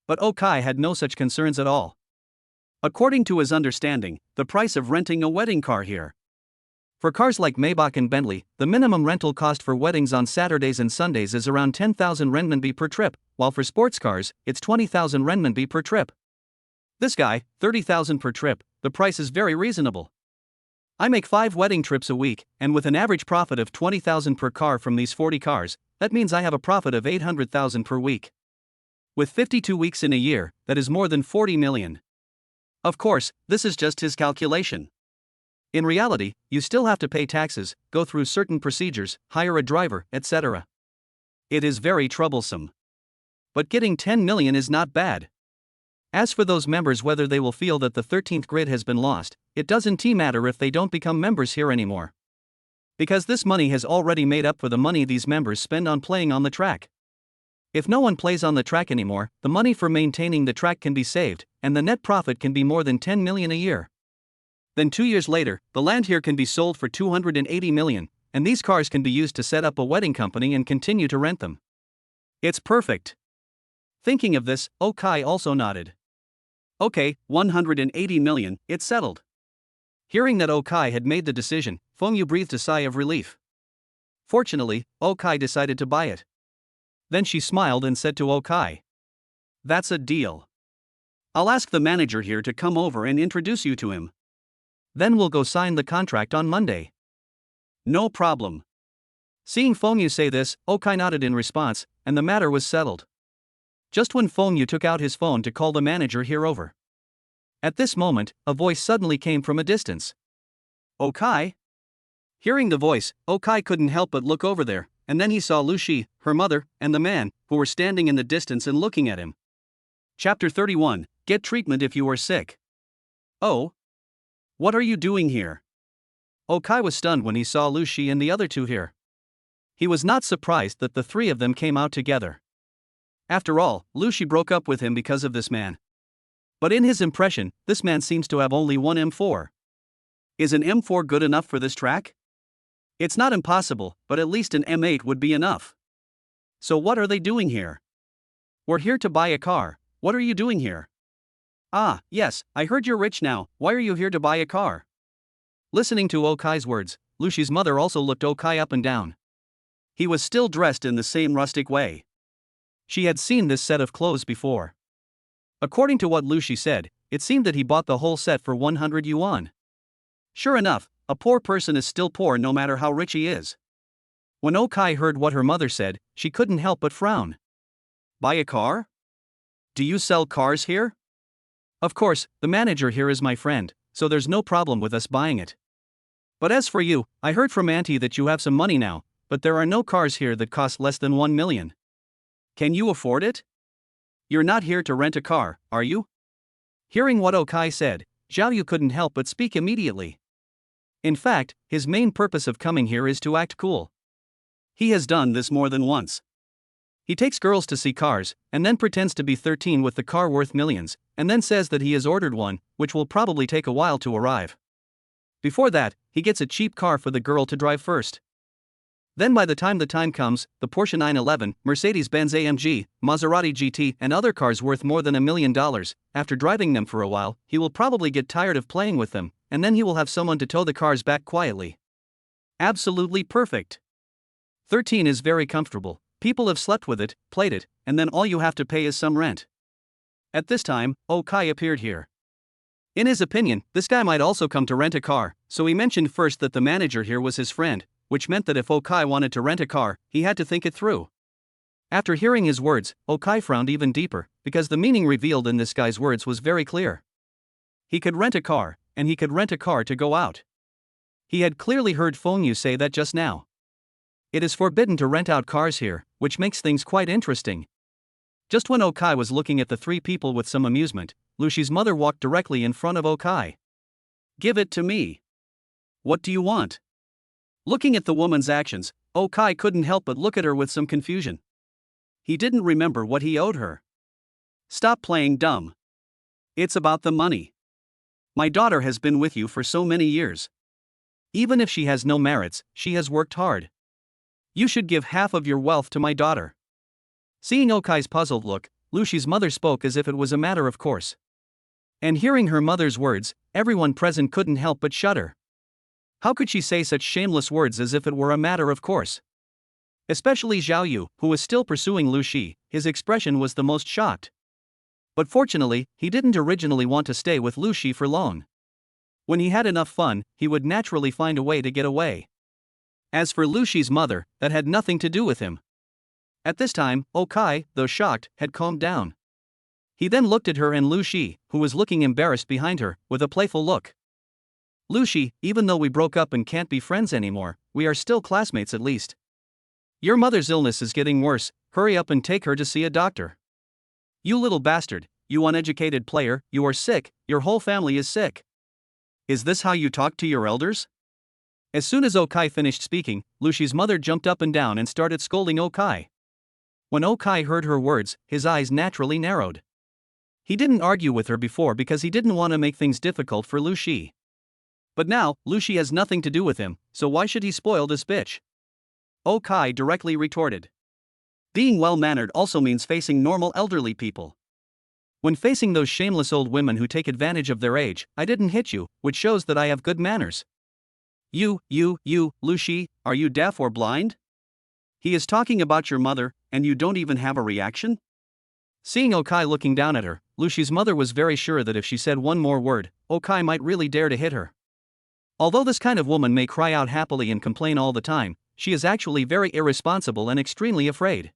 But Okai had no such concerns at all. According to his understanding, the price of renting a wedding car here. For cars like Maybach and Bentley, the minimum rental cost for weddings on Saturdays and Sundays is around 10,000 renminbi per trip, while for sports cars, it's 20,000 renminbi per trip. This guy, 30,000 per trip, the price is very reasonable. I make 5 wedding trips a week, and with an average profit of 20,000 per car from these 40 cars, that means I have a profit of 800,000 per week. With 52 weeks in a year, that is more than 40 million. Of course, this is just his calculation. In reality, you still have to pay taxes, go through certain procedures, hire a driver, etc. It is very troublesome. But getting 10 million is not bad. As for those members, whether they will feel that the 13th grid has been lost, it doesn't matter if they don't become members here anymore. Because this money has already made up for the money these members spend on playing on the track. If no one plays on the track anymore, the money for maintaining the track can be saved, and the net profit can be more than 10 million a year. Then 2 years later, the land here can be sold for 280 million, and these cars can be used to set up a wedding company and continue to rent them. It's perfect. Thinking of this, Okai also nodded. Okay, 180 million, it's settled. Hearing that Okai had made the decision, Fengyu breathed a sigh of relief. Fortunately, Okai decided to buy it. Then she smiled and said to Okai, "That's a deal. I'll ask the manager here to come over and introduce you to him. Then we'll go sign the contract on Monday." "No problem." Seeing Fengyu say this, Okai nodded in response, and the matter was settled. Just when Fengyu took out his phone to call the manager here over. At this moment, a voice suddenly came from a distance. "Okai?" Hearing the voice, Okai couldn't help but look over there, and then he saw Luci, her mother, and the man, who were standing in the distance and looking at him. Chapter 31, Get treatment if you are sick. "Oh? What are you doing here?" Okai was stunned when he saw Luci and the other two here. He was not surprised that the three of them came out together. After all, Luci broke up with him because of this man. But in his impression, this man seems to have only one M4. Is an M4 good enough for this track? It's not impossible, but at least an M8 would be enough. So what are they doing here? We're here to buy a car. What are you doing here? Ah, yes, I heard you're rich now. Why are you here to buy a car? Listening to Okai's words, Luci's mother also looked Okai up and down. He was still dressed in the same rustic way. She had seen this set of clothes before. According to what Luci said, it seemed that he bought the whole set for 100 yuan. Sure enough, a poor person is still poor no matter how rich he is. When Okai heard what her mother said, she couldn't help but frown. Buy a car? Do you sell cars here? Of course, the manager here is my friend, so there's no problem with us buying it. But as for you, I heard from Auntie that you have some money now, but there are no cars here that cost less than 1 million. Can you afford it? You're not here to rent a car, are you? Hearing what Okai said, Zhao Yu couldn't help but speak immediately. In fact, his main purpose of coming here is to act cool. He has done this more than once. He takes girls to see cars, and then pretends to be 13 with the car worth millions, and then says that he has ordered one, which will probably take a while to arrive. Before that, he gets a cheap car for the girl to drive first. Then by the time comes, the Porsche 911, Mercedes-Benz AMG, Maserati GT and other cars worth more than $1 million, after driving them for a while, he will probably get tired of playing with them, and then he will have someone to tow the cars back quietly. Absolutely perfect. 13 is very comfortable, people have slept with it, played it, and then all you have to pay is some rent. At this time, Okai appeared here. In his opinion, this guy might also come to rent a car, so he mentioned first that the manager here was his friend, which meant that if Okai wanted to rent a car, he had to think it through. After hearing his words, Okai frowned even deeper, because the meaning revealed in this guy's words was very clear. He could rent a car, and he could rent a car to go out. He had clearly heard Feng Yu say that just now. It is forbidden to rent out cars here, which makes things quite interesting. Just when Okai was looking at the three people with some amusement, Luci's mother walked directly in front of Okai. Give it to me. What do you want? Looking at the woman's actions, Okai couldn't help but look at her with some confusion. He didn't remember what he owed her. Stop playing dumb. It's about the money. My daughter has been with you for so many years. Even if she has no merits, she has worked hard. You should give half of your wealth to my daughter. Seeing Okai's puzzled look, Luci's mother spoke as if it was a matter of course. And hearing her mother's words, everyone present couldn't help but shudder. How could she say such shameless words as if it were a matter of course? Especially Zhao Yu, who was still pursuing Luci, his expression was the most shocked. But fortunately, he didn't originally want to stay with Luci for long. When he had enough fun, he would naturally find a way to get away. As for Luci's mother, that had nothing to do with him. At this time, Okai, though shocked, had calmed down. He then looked at her and Luci, who was looking embarrassed behind her, with a playful look. Luci, even though we broke up and can't be friends anymore, we are still classmates at least. Your mother's illness is getting worse, hurry up and take her to see a doctor. You little bastard, you uneducated player, you are sick, your whole family is sick. Is this how you talk to your elders? As soon as Okai finished speaking, Luci's mother jumped up and down and started scolding Okai. When Okai heard her words, his eyes naturally narrowed. He didn't argue with her before because he didn't want to make things difficult for Luci. But now, Luci has nothing to do with him, so why should he spoil this bitch? Okai directly retorted. Being well-mannered also means facing normal elderly people. When facing those shameless old women who take advantage of their age, I didn't hit you, which shows that I have good manners. You, Luci, are you deaf or blind? He is talking about your mother, and you don't even have a reaction? Seeing Okai looking down at her, Luci's mother was very sure that if she said one more word, Okai might really dare to hit her. Although this kind of woman may cry out happily and complain all the time, she is actually very irresponsible and extremely afraid.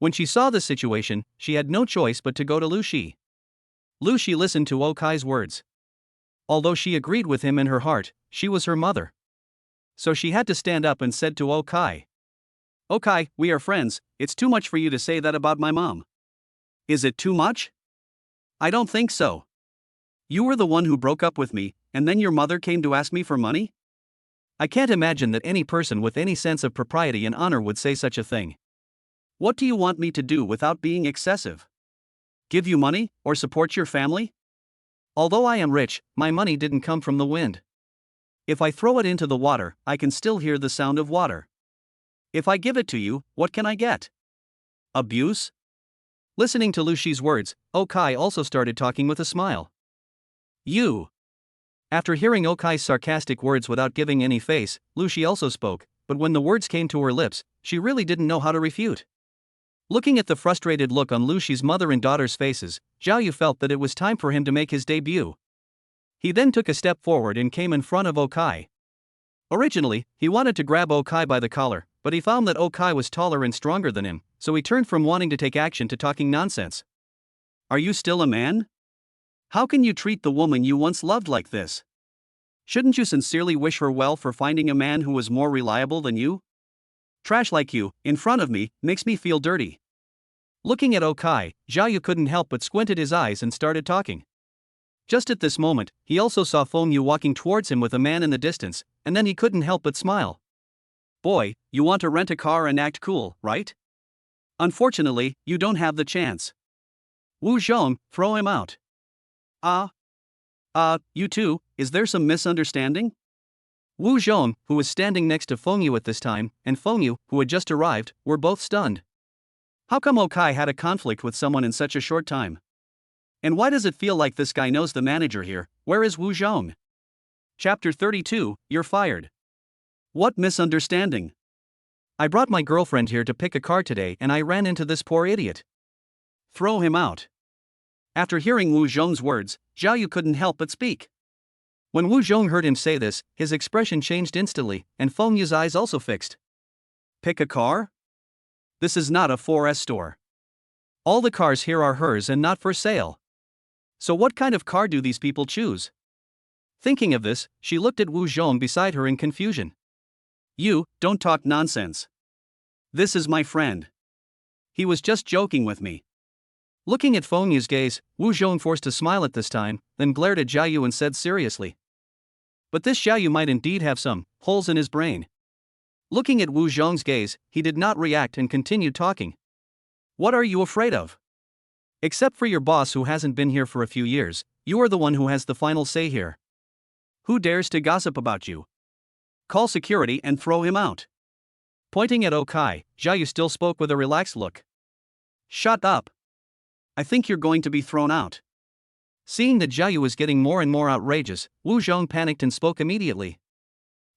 When she saw this situation, she had no choice but to go to Luci. Luci listened to Okai's words. Although she agreed with him in her heart, she was her mother. So she had to stand up and said to Okai. Okai, we are friends, it's too much for you to say that about my mom. Is it too much? I don't think so. You were the one who broke up with me, and then your mother came to ask me for money? I can't imagine that any person with any sense of propriety and honor would say such a thing. What do you want me to do without being excessive? Give you money, or support your family? Although I am rich, my money didn't come from the wind. If I throw it into the water, I can still hear the sound of water. If I give it to you, what can I get? Abuse? Listening to Luci's words, Okai also started talking with a smile. You. After hearing Okai's sarcastic words without giving any face, Luci also spoke, but when the words came to her lips, she really didn't know how to refute. Looking at the frustrated look on Luci's mother and daughter's faces, Zhao Yu felt that it was time for him to make his debut. He then took a step forward and came in front of Okai. Originally, he wanted to grab Okai by the collar, but he found that Okai was taller and stronger than him, so he turned from wanting to take action to talking nonsense. Are you still a man? How can you treat the woman you once loved like this? Shouldn't you sincerely wish her well for finding a man who was more reliable than you? Trash like you, in front of me, makes me feel dirty. Looking at Okai, Zhao Yu couldn't help but squinted his eyes and started talking. Just at this moment, he also saw Feng Yu walking towards him with a man in the distance, and then he couldn't help but smile. Boy, you want to rent a car and act cool, right? Unfortunately, you don't have the chance. Wu Zhong, throw him out. You two, is there some misunderstanding? Wu Zhong, who was standing next to Feng Yu at this time, and Feng Yu, who had just arrived, were both stunned. How come Okai had a conflict with someone in such a short time? And why does it feel like this guy knows the manager here? Where is Wu Zhong? Chapter 32, You're fired. What misunderstanding? I brought my girlfriend here to pick a car today and I ran into this poor idiot. Throw him out. After hearing Wu Zhong's words, Zhao Yu couldn't help but speak. When Wu Zhong heard him say this, his expression changed instantly, and Feng Yu's eyes also fixed. Pick a car? This is not a 4S store. All the cars here are hers and not for sale. So what kind of car do these people choose? Thinking of this, she looked at Wu Zhong beside her in confusion. You, don't talk nonsense. This is my friend. He was just joking with me. Looking at Feng Yu's gaze, Wu Zhong forced a smile at this time, then glared at Zhao Yu and said seriously. But this Zhao Yu might indeed have some holes in his brain. Looking at Wu Zhong's gaze, he did not react and continued talking. What are you afraid of? Except for your boss who hasn't been here for a few years, you are the one who has the final say here. Who dares to gossip about you? Call security and throw him out. Pointing at Okai, Zhao Yu still spoke with a relaxed look. Shut up. I think you're going to be thrown out. Seeing that Zhao Yu was getting more and more outrageous, Wu Zhong panicked and spoke immediately.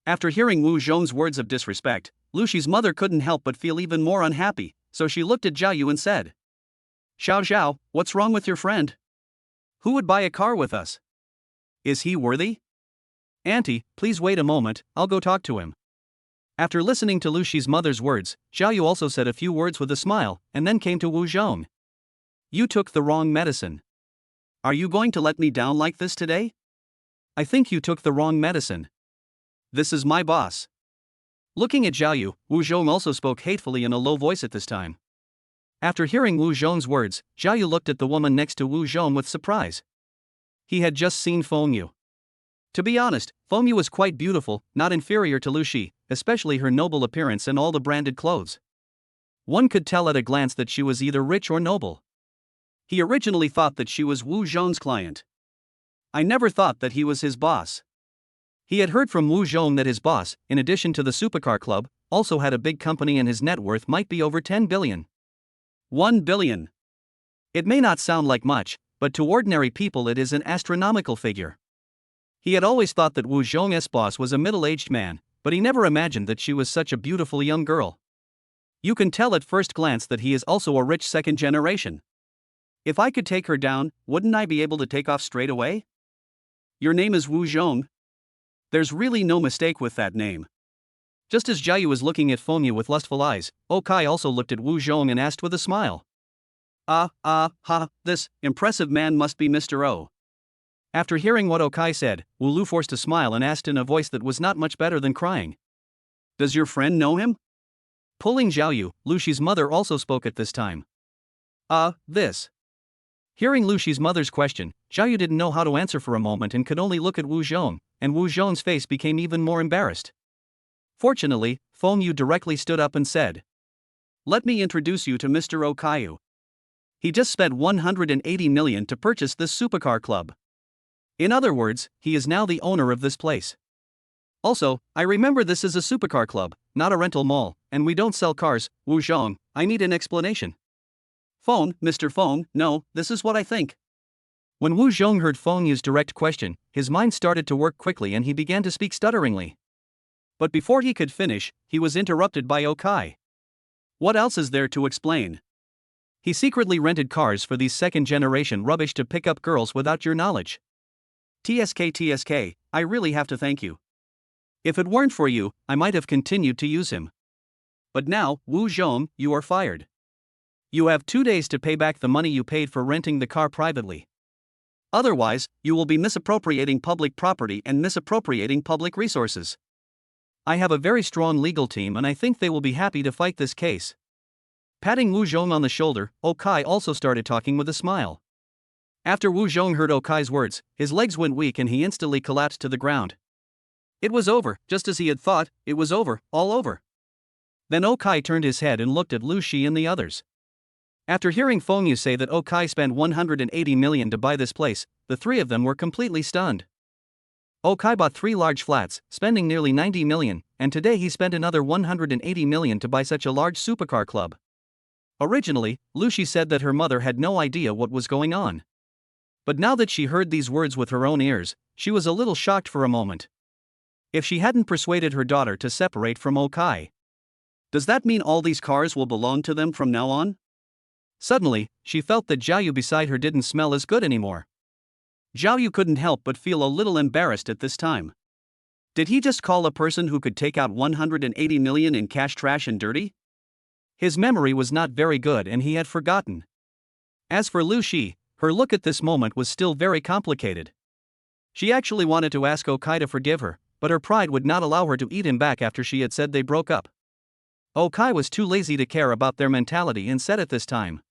After hearing Wu Zhong's words of disrespect, Luci's mother couldn't help but feel even more unhappy, so she looked at Zhao Yu and said, Xiao, what's wrong with your friend? Who would buy a car with us? Is he worthy? Auntie, please wait a moment, I'll go talk to him. After listening to Luci's mother's words, Zhao Yu also said a few words with a smile, and then came to Wu Zhong. You took the wrong medicine. Are you going to let me down like this today? I think you took the wrong medicine. This is my boss. Looking at Zhao Yu, Wu Zhong also spoke hatefully in a low voice at this time. After hearing Wu Zhong's words, Zhao Yu looked at the woman next to Wu Zhong with surprise. He had just seen Feng Yu. To be honest, Feng Yu was quite beautiful, not inferior to Luci, especially her noble appearance and all the branded clothes. One could tell at a glance that she was either rich or noble. He originally thought that she was Wu Zhong's client. I never thought that he was his boss. He had heard from Wu Zhong that his boss, in addition to the supercar club, also had a big company and his net worth might be over 10 billion. 1 billion. It may not sound like much, but to ordinary people it is an astronomical figure. He had always thought that Wu Zhong's boss was a middle-aged man, but he never imagined that she was such a beautiful young girl. You can tell at first glance that he is also a rich second generation. If I could take her down, wouldn't I be able to take off straight away? Your name is Wu Zhong? There's really no mistake with that name. Just as Zhao Yu was looking at Feng Yu with lustful eyes, Okai also looked at Wu Zhong and asked with a smile. This impressive man must be Mr. O. After hearing what Okai said, Wu Lu forced a smile and asked in a voice that was not much better than crying. Does your friend know him? Pulling Zhao Yu, Luci's mother also spoke at this time. This. Hearing Luci's mother's question, Zhao Yu didn't know how to answer for a moment and could only look at Wu Zhong, and Wu Zhong's face became even more embarrassed. Fortunately, Feng Yu directly stood up and said, "Let me introduce you to Mr. Okai. He just spent 180 million to purchase this supercar club. In other words, he is now the owner of this place. Also, I remember this is a supercar club, not a rental mall, and we don't sell cars. Wu Zhong, I need an explanation." "Phone, Mr. Phone, no, this is what I think." When Wu Zhong heard Feng Yu's direct question, his mind started to work quickly and he began to speak stutteringly. But before he could finish, he was interrupted by Okai. "What else is there to explain? He secretly rented cars for these second-generation rubbish to pick up girls without your knowledge. TSK, I really have to thank you. If it weren't for you, I might have continued to use him. But now, Wu Zhong, you are fired. You have 2 days to pay back the money you paid for renting the car privately. Otherwise, you will be misappropriating public property and misappropriating public resources. I have a very strong legal team and I think they will be happy to fight this case." Patting Wu Zhong on the shoulder, Okai also started talking with a smile. After Wu Zhong heard Okai's words, his legs went weak and he instantly collapsed to the ground. It was over, just as he had thought. It was over, all over. Then Okai turned his head and looked at Luci and the others. After hearing Feng Yu say that Okai spent 180 million to buy this place, the three of them were completely stunned. Okai bought 3 large flats, spending nearly 90 million, and today he spent another 180 million to buy such a large supercar club. Originally, Luci said that her mother had no idea what was going on. But now that she heard these words with her own ears, she was a little shocked for a moment. If she hadn't persuaded her daughter to separate from Okai. Does that mean all these cars will belong to them from now on? Suddenly, she felt that Zhao Yu beside her didn't smell as good anymore. Zhao Yu couldn't help but feel a little embarrassed at this time. Did he just call a person who could take out 180 million in cash trash and dirty? His memory was not very good and he had forgotten. As for Luci, her look at this moment was still very complicated. She actually wanted to ask Okai to forgive her, but her pride would not allow her to eat him back after she had said they broke up. Okai was too lazy to care about their mentality and said at this time,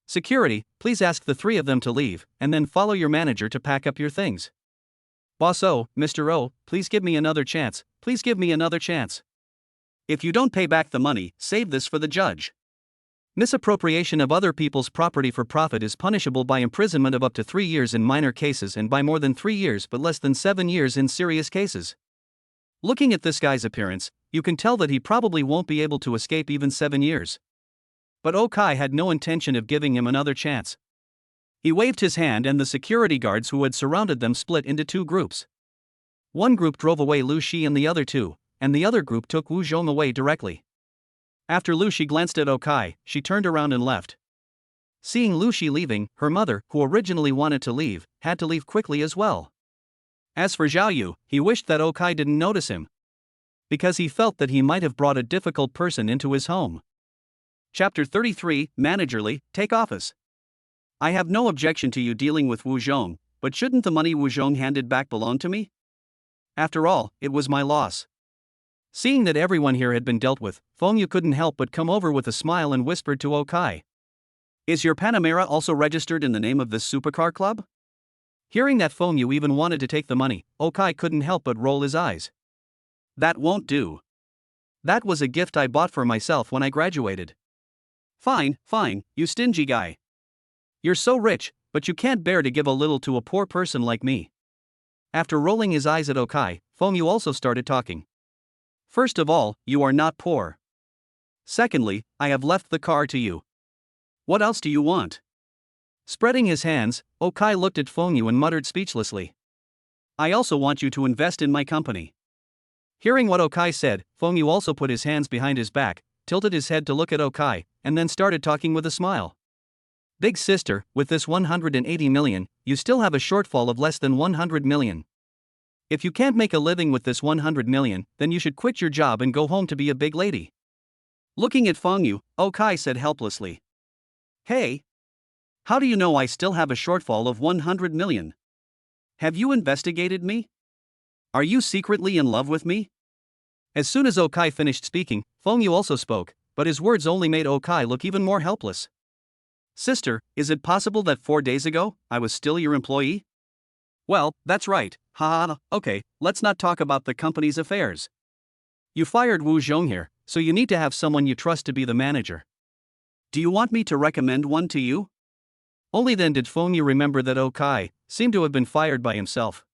"Security, please ask the 3 of them to leave, and then follow your manager to pack up your things." "Boss O, Mr. O, please give me another chance, please give me another chance. If you don't pay back the money, save this for the judge. Misappropriation of other people's property for profit is punishable by imprisonment of up to 3 years in minor cases and by more than 3 years but less than 7 years in serious cases." Looking at this guy's appearance, you can tell that he probably won't be able to escape even 7 years. But Okai had no intention of giving him another chance. He waved his hand and the security guards who had surrounded them split into 2 groups. One group drove away Luci and the other 2, and the other group took Wu Zhong away directly. After Luci glanced at Okai, she turned around and left. Seeing Luci leaving, her mother, who originally wanted to leave, had to leave quickly as well. As for Zhao Yu, he wished that Okai didn't notice him, because he felt that he might have brought a difficult person into his home. Chapter 33, Managerly, Take Office. I have no objection to you dealing with Wu Zhong, but shouldn't the money Wu Zhong handed back belong to me? After all, it was my loss. Seeing that everyone here had been dealt with, Feng Yu couldn't help but come over with a smile and whispered to Okai, "Is your Panamera also registered in the name of this supercar club?" Hearing that Feng Yu even wanted to take the money, Okai couldn't help but roll his eyes. "That won't do. That was a gift I bought for myself when I graduated." Fine, you stingy guy. You're so rich, but you can't bear to give a little to a poor person like me." After rolling his eyes at Okai, Feng Yu also started talking. "First of all, you are not poor. Secondly, I have left the car to you. What else do you want?" Spreading his hands, Okai looked at Feng Yu and muttered speechlessly, "I also want you to invest in my company." Hearing what Okai said, Feng Yu also put his hands behind his back, tilted his head to look at Okai, and then started talking with a smile. "Big sister, with this 180 million, you still have a shortfall of less than 100 million. If you can't make a living with this 100 million, then you should quit your job and go home to be a big lady." Looking at Feng Yu, Okai said helplessly, "Hey! How do you know I still have a shortfall of 100 million? Have you investigated me? Are you secretly in love with me?" As soon as Okai finished speaking, Feng Yu also spoke, but his words only made Okai look even more helpless. "Sister, is it possible that 4 days ago, I was still your employee?" "Well, that's right, haha, okay, let's not talk about the company's affairs. You fired Wu Zhong here, so you need to have someone you trust to be the manager. Do you want me to recommend one to you? Only then did Feng Yu remember that Okai seemed to have been fired by himself.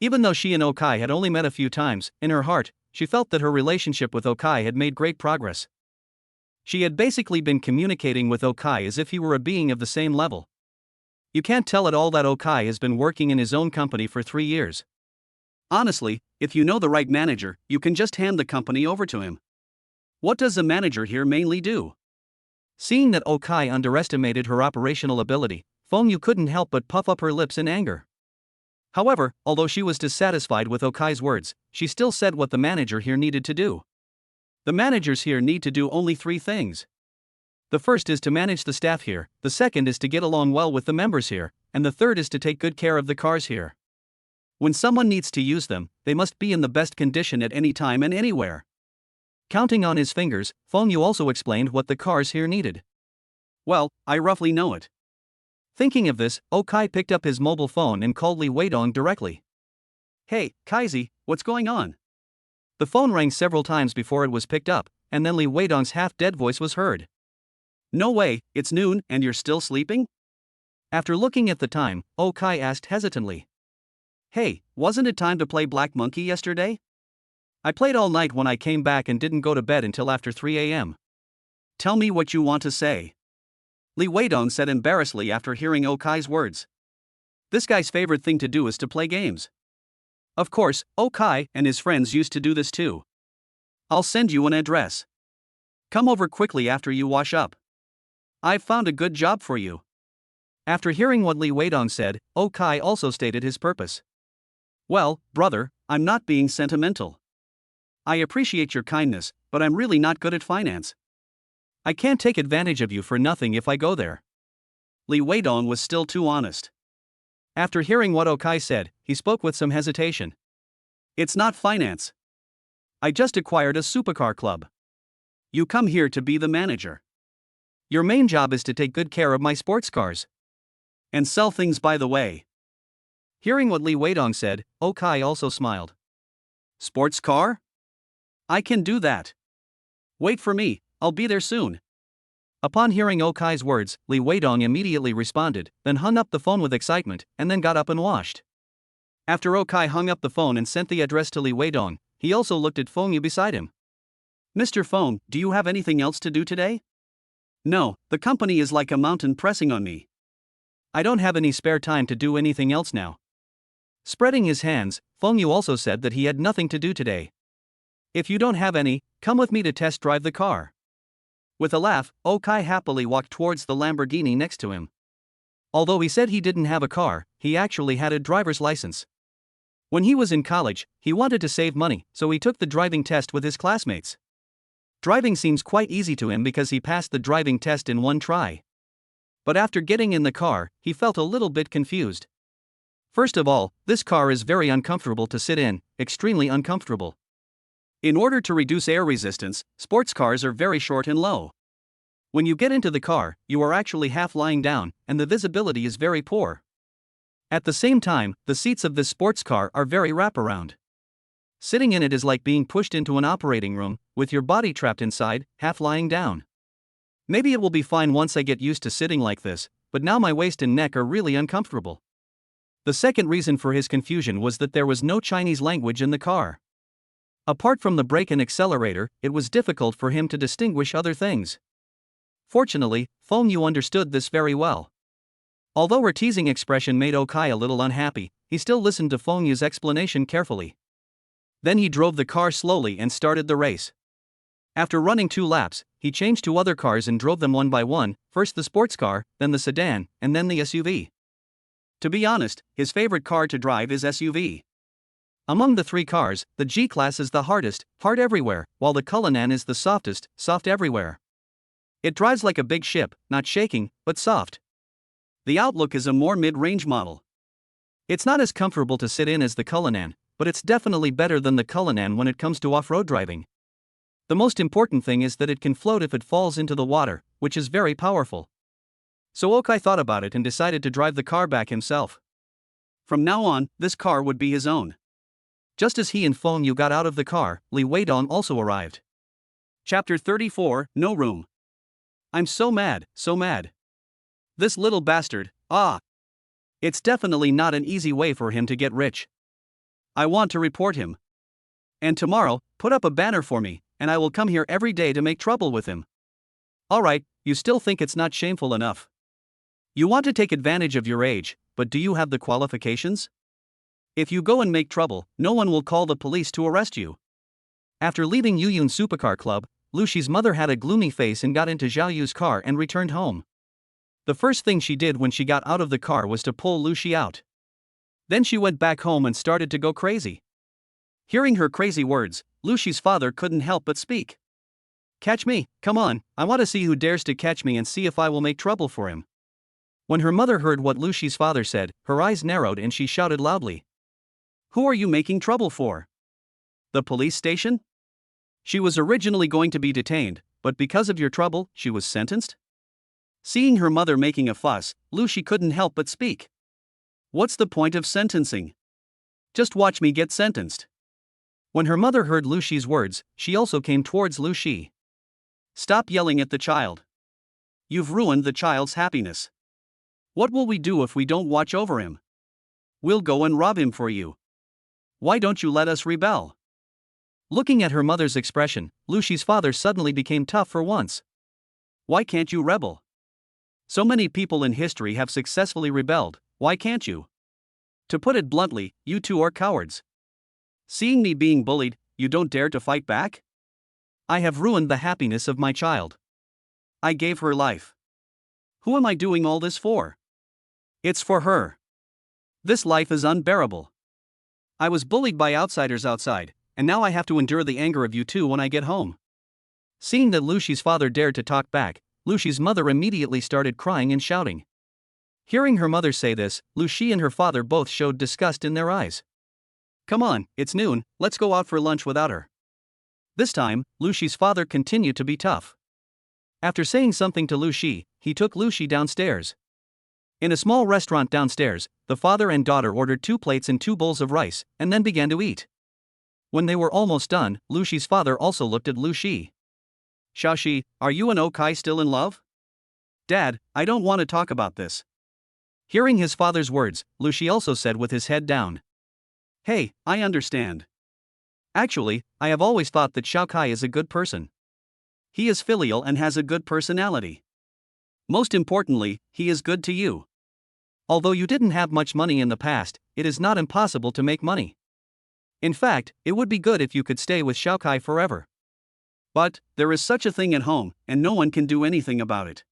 Even though she and Okai had only met a few times, in her heart, she felt that her relationship with Okai had made great progress. She had basically been communicating with Okai as if he were a being of the same level. You can't tell at all that Okai has been working in his own company for 3 years. Honestly, if you know the right manager, you can just hand the company over to him. What does the manager here mainly do? Seeing that Okai underestimated her operational ability, Feng Yu couldn't help but puff up her lips in anger. However, although she was dissatisfied with Okai's words, she still said what the manager here needed to do. The managers here need to do only 3 things. The first is to manage the staff here, the second is to get along well with the members here, and the third is to take good care of the cars here. When someone needs to use them, they must be in the best condition at any time and anywhere. Counting on his fingers, Feng Yu also explained what the cars here needed. Well, I roughly know it. Thinking of this, Okai picked up his mobile phone and called Li Weidong directly. Hey, Kaizi, what's going on? The phone rang several times before it was picked up, and then Li Weidong's half-dead voice was heard. No way, it's noon and you're still sleeping? After looking at the time, Okai asked hesitantly. Hey, wasn't it time to play Black Monkey yesterday? I played all night when I came back and didn't go to bed until after 3 a.m. Tell me what you want to say. Li Weidong said embarrassedly after hearing Okai's words. This guy's favorite thing to do is to play games. Of course, Okai and his friends used to do this too. I'll send you an address. Come over quickly after you wash up. I've found a good job for you. After hearing what Li Weidong said, Okai also stated his purpose. Well, brother, I'm not being sentimental. I appreciate your kindness, but I'm really not good at finance. I can't take advantage of you for nothing if I go there. Li Weidong was still too honest. After hearing what Okai said, he spoke with some hesitation. It's not finance. I just acquired a supercar club. You come here to be the manager. Your main job is to take good care of my sports cars. And sell things by the way. Hearing what Li Weidong said, Okai also smiled. Sports car? I can do that. Wait for me, I'll be there soon. Upon hearing Okai's words, Li Weidong immediately responded, then hung up the phone with excitement, and then got up and washed. After Okai hung up the phone and sent the address to Li Weidong, he also looked at Feng Yu beside him. Mr. Feng, do you have anything else to do today? No, the company is like a mountain pressing on me. I don't have any spare time to do anything else now. Spreading his hands, Feng Yu also said that he had nothing to do today. If you don't have any, come with me to test drive the car. With a laugh, Okai happily walked towards the Lamborghini next to him. Although he said he didn't have a car, he actually had a driver's license. When he was in college, he wanted to save money, so he took the driving test with his classmates. Driving seems quite easy to him because he passed the driving test in 1 try. But after getting in the car, he felt a little bit confused. First of all, this car is very uncomfortable to sit in, extremely uncomfortable. In order to reduce air resistance, sports cars are very short and low. When you get into the car, you are actually half lying down, and the visibility is very poor. At the same time, the seats of this sports car are very wraparound. Sitting in it is like being pushed into an operating room, with your body trapped inside, half lying down. Maybe it will be fine once I get used to sitting like this, but now my waist and neck are really uncomfortable. The second reason for his confusion was that there was no Chinese language in the car. Apart from the brake and accelerator, it was difficult for him to distinguish other things. Fortunately, Feng Yu understood this very well. Although her teasing expression made Okai a little unhappy, he still listened to Feng Yu's explanation carefully. Then he drove the car slowly and started the race. After running 2 laps, he changed to other cars and drove them one by one, first the sports car, then the sedan, and then the SUV. To be honest, his favorite car to drive is SUV. Among the 3 cars, the G-Class is the hardest, hard everywhere, while the Cullinan is the softest, soft everywhere. It drives like a big ship, not shaking, but soft. The Outlook is a more mid-range model. It's not as comfortable to sit in as the Cullinan, but it's definitely better than the Cullinan when it comes to off-road driving. The most important thing is that it can float if it falls into the water, which is very powerful. So Okai thought about it and decided to drive the car back himself. From now on, this car would be his own. Just as he and Feng Yu got out of the car, Li Weidong also arrived. Chapter 34, No Room. I'm so mad, so mad. This little bastard, It's definitely not an easy way for him to get rich. I want to report him. And tomorrow, put up a banner for me, and I will come here every day to make trouble with him. Alright, you still think it's not shameful enough? You want to take advantage of your age, but do you have the qualifications? If you go and make trouble, no one will call the police to arrest you. After leaving Yuyun Supercar Club, Luci's mother had a gloomy face and got into Zhao Yu's car and returned home. The first thing she did when she got out of the car was to pull Luci out. Then she went back home and started to go crazy. Hearing her crazy words, Luci's father couldn't help but speak. Catch me, come on, I want to see who dares to catch me and see if I will make trouble for him. When her mother heard what Luci's father said, her eyes narrowed and she shouted loudly. Who are you making trouble for? The police station? She was originally going to be detained, but because of your trouble, she was sentenced? Seeing her mother making a fuss, Luci couldn't help but speak. What's the point of sentencing? Just watch me get sentenced. When her mother heard Luci's words, she also came towards Luci. Stop yelling at the child. You've ruined the child's happiness. What will we do if we don't watch over him? We'll go and rob him for you. Why don't you let us rebel? Looking at her mother's expression, Luci's father suddenly became tough for once. Why can't you rebel? So many people in history have successfully rebelled, why can't you? To put it bluntly, you two are cowards. Seeing me being bullied, you don't dare to fight back? I have ruined the happiness of my child. I gave her life. Who am I doing all this for? It's for her. This life is unbearable. I was bullied by outsiders outside, and now I have to endure the anger of you two when I get home. Seeing that Luci's father dared to talk back, Luci's mother immediately started crying and shouting. Hearing her mother say this, Luci and her father both showed disgust in their eyes. Come on, it's noon, let's go out for lunch without her. This time, Luci's father continued to be tough. After saying something to Luci, he took Luci downstairs. In a small restaurant downstairs, the father and daughter ordered 2 plates and 2 bowls of rice, and then began to eat. When they were almost done, Luci's father also looked at Luci. Shaoxi, are you and Okai still in love? Dad, I don't want to talk about this. Hearing his father's words, Luci also said with his head down. Hey, I understand. Actually, I have always thought that Shaokai is a good person. He is filial and has a good personality. Most importantly, he is good to you. Although you didn't have much money in the past, it is not impossible to make money. In fact, it would be good if you could stay with Shaokai forever. But, there is such a thing at home, and no one can do anything about it.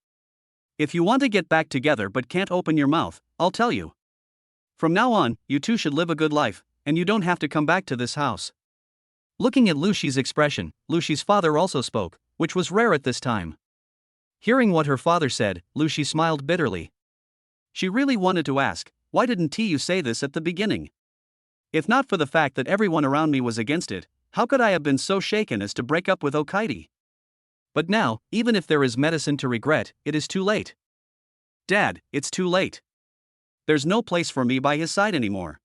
If you want to get back together but can't open your mouth, I'll tell you. From now on, you two should live a good life, and you don't have to come back to this house. Looking at Luci's expression, Luci's father also spoke, which was rare at this time. Hearing what her father said, Luci smiled bitterly. She really wanted to ask, why didn't you say this at the beginning? If not for the fact that everyone around me was against it, how could I have been so shaken as to break up with Okai? But now, even if there is medicine to regret, it is too late. Dad, it's too late. There's no place for me by his side anymore.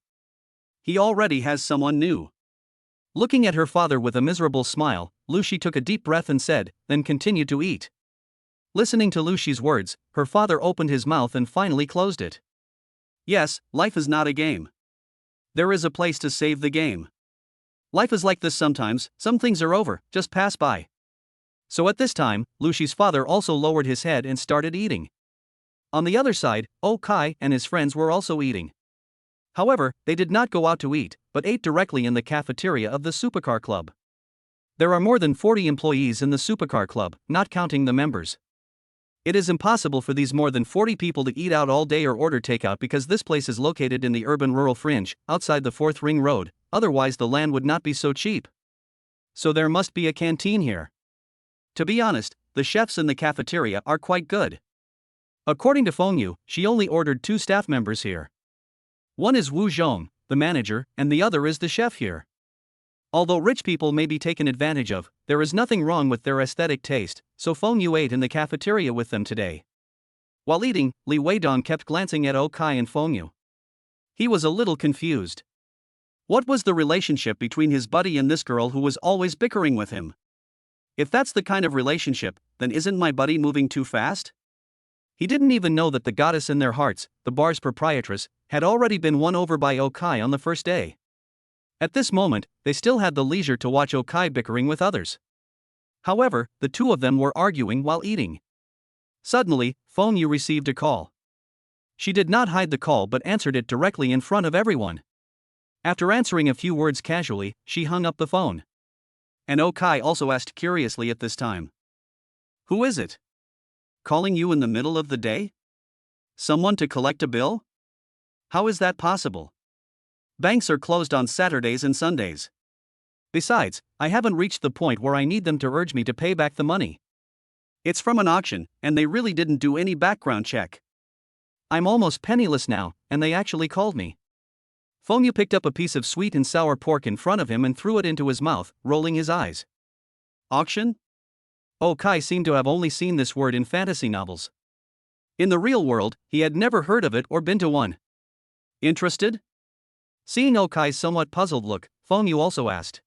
He already has someone new. Looking at her father with a miserable smile, Luci took a deep breath and said, then continued to eat. Listening to Luci's words, her father opened his mouth and finally closed it. Yes, life is not a game. There is a place to save the game. Life is like this sometimes, some things are over, just pass by. So at this time, Luci's father also lowered his head and started eating. On the other side, Okai and his friends were also eating. However, they did not go out to eat, but ate directly in the cafeteria of the Supercar Club. There are more than 40 employees in the Supercar Club, not counting the members. It is impossible for these more than 40 people to eat out all day or order takeout because this place is located in the urban-rural fringe, outside the 4th Ring Road, otherwise the land would not be so cheap. So there must be a canteen here. To be honest, the chefs in the cafeteria are quite good. According to Feng Yu, she only ordered 2 staff members here. One is Wu Zhong, the manager, and the other is the chef here. Although rich people may be taken advantage of, there is nothing wrong with their aesthetic taste, so Feng Yu ate in the cafeteria with them today. While eating, Li Weidong kept glancing at Okai and Feng Yu. He was a little confused. What was the relationship between his buddy and this girl who was always bickering with him? If that's the kind of relationship, then isn't my buddy moving too fast? He didn't even know that the goddess in their hearts, the bar's proprietress, had already been won over by Okai on the first day. At this moment, they still had the leisure to watch Okai bickering with others. However, the two of them were arguing while eating. Suddenly, Fengyu received a call. She did not hide the call but answered it directly in front of everyone. After answering a few words casually, she hung up the phone. And Okai also asked curiously at this time. Who is it? Calling you in the middle of the day? Someone to collect a bill? How is that possible? Banks are closed on Saturdays and Sundays. Besides, I haven't reached the point where I need them to urge me to pay back the money. It's from an auction, and they really didn't do any background check. I'm almost penniless now, and they actually called me. Fengyu picked up a piece of sweet and sour pork in front of him and threw it into his mouth, rolling his eyes. Auction? Okai seemed to have only seen this word in fantasy novels. In the real world, he had never heard of it or been to one. Interested? Seeing Okai's somewhat puzzled look, Fengyu also asked.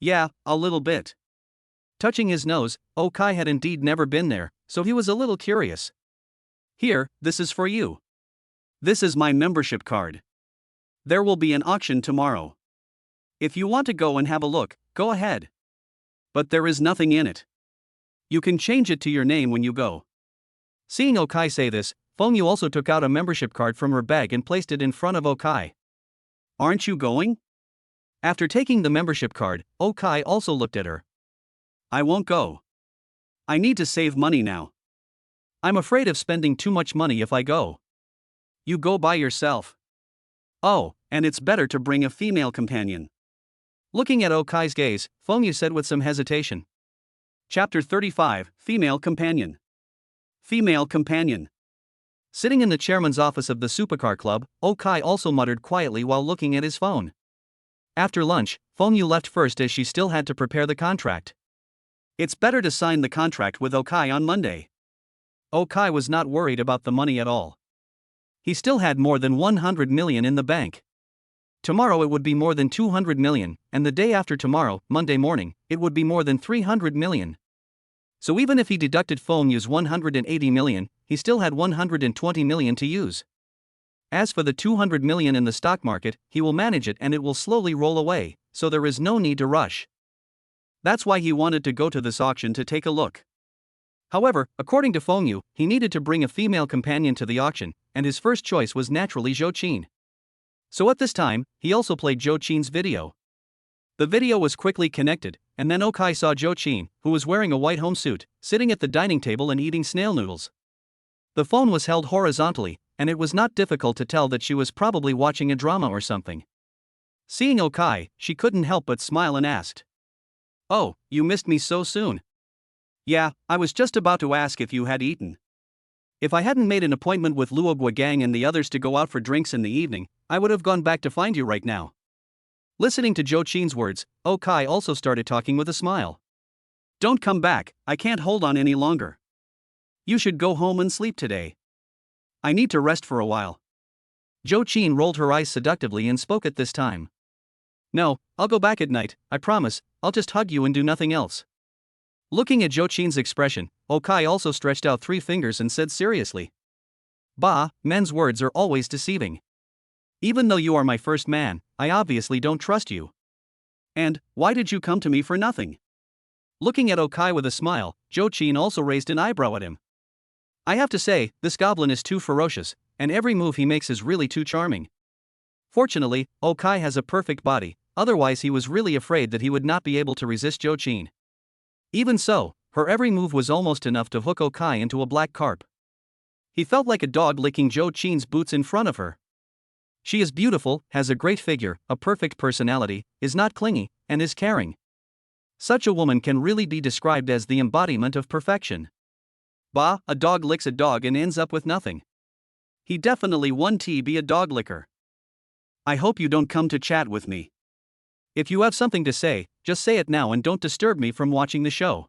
Yeah, a little bit. Touching his nose, Okai had indeed never been there, so he was a little curious. Here, this is for you. This is my membership card. There will be an auction tomorrow. If you want to go and have a look, go ahead. But there is nothing in it. You can change it to your name when you go. Seeing Okai say this, Fengyu also took out a membership card from her bag and placed it in front of Okai. Aren't you going? After taking the membership card, Okai also looked at her. I won't go. I need to save money now. I'm afraid of spending too much money if I go. You go by yourself. Oh, and it's better to bring a female companion. Looking at Okai's gaze, Fengyu said with some hesitation. Chapter 35, Female Companion. Female Companion. Sitting in the chairman's office of the Supercar Club, Okai also muttered quietly while looking at his phone. After lunch, Fengyu left first as she still had to prepare the contract. It's better to sign the contract with Okai on Monday. Okai was not worried about the money at all. He still had more than 100 million in the bank. Tomorrow it would be more than 200 million, and the day after tomorrow, Monday morning, it would be more than 300 million. So even if he deducted Fengyu's 180 million, he still had 120 million to use. As for the 200 million in the stock market, he will manage it and it will slowly roll away, so there is no need to rush. That's why he wanted to go to this auction to take a look. However, according to Fengyu, he needed to bring a female companion to the auction, and his first choice was naturally Zhou Qin. So at this time, he also played Zhou Qin's video. The video was quickly connected, and then Okai saw Zhou Qin, who was wearing a white home suit, sitting at the dining table and eating snail noodles. The phone was held horizontally, and it was not difficult to tell that she was probably watching a drama or something. Seeing Okai, she couldn't help but smile and asked. Oh, you missed me so soon. Yeah, I was just about to ask if you had eaten. If I hadn't made an appointment with Luogua Gang and the others to go out for drinks in the evening, I would have gone back to find you right now. Listening to Zhou Qin's words, Okai also started talking with a smile. Don't come back, I can't hold on any longer. You should go home and sleep today. I need to rest for a while. Zhou Qin rolled her eyes seductively and spoke at this time. No, I'll go back at night, I promise, I'll just hug you and do nothing else. Looking at Zhou Qin's expression, Okai also stretched out 3 fingers and said seriously. Bah, men's words are always deceiving. Even though you are my first man, I obviously don't trust you. And, why did you come to me for nothing? Looking at Okai with a smile, Zhou Qin also raised an eyebrow at him. I have to say, this goblin is too ferocious, and every move he makes is really too charming. Fortunately, Okai has a perfect body, otherwise he was really afraid that he would not be able to resist Zhou Qin. Even so, her every move was almost enough to hook Okai into a black carp. He felt like a dog licking Zhou Qin's boots in front of her. She is beautiful, has a great figure, a perfect personality, is not clingy, and is caring. Such a woman can really be described as the embodiment of perfection. Bah, a dog licks a dog and ends up with nothing. He definitely won't be a dog licker. I hope you don't come to chat with me. If you have something to say, just say it now and don't disturb me from watching the show.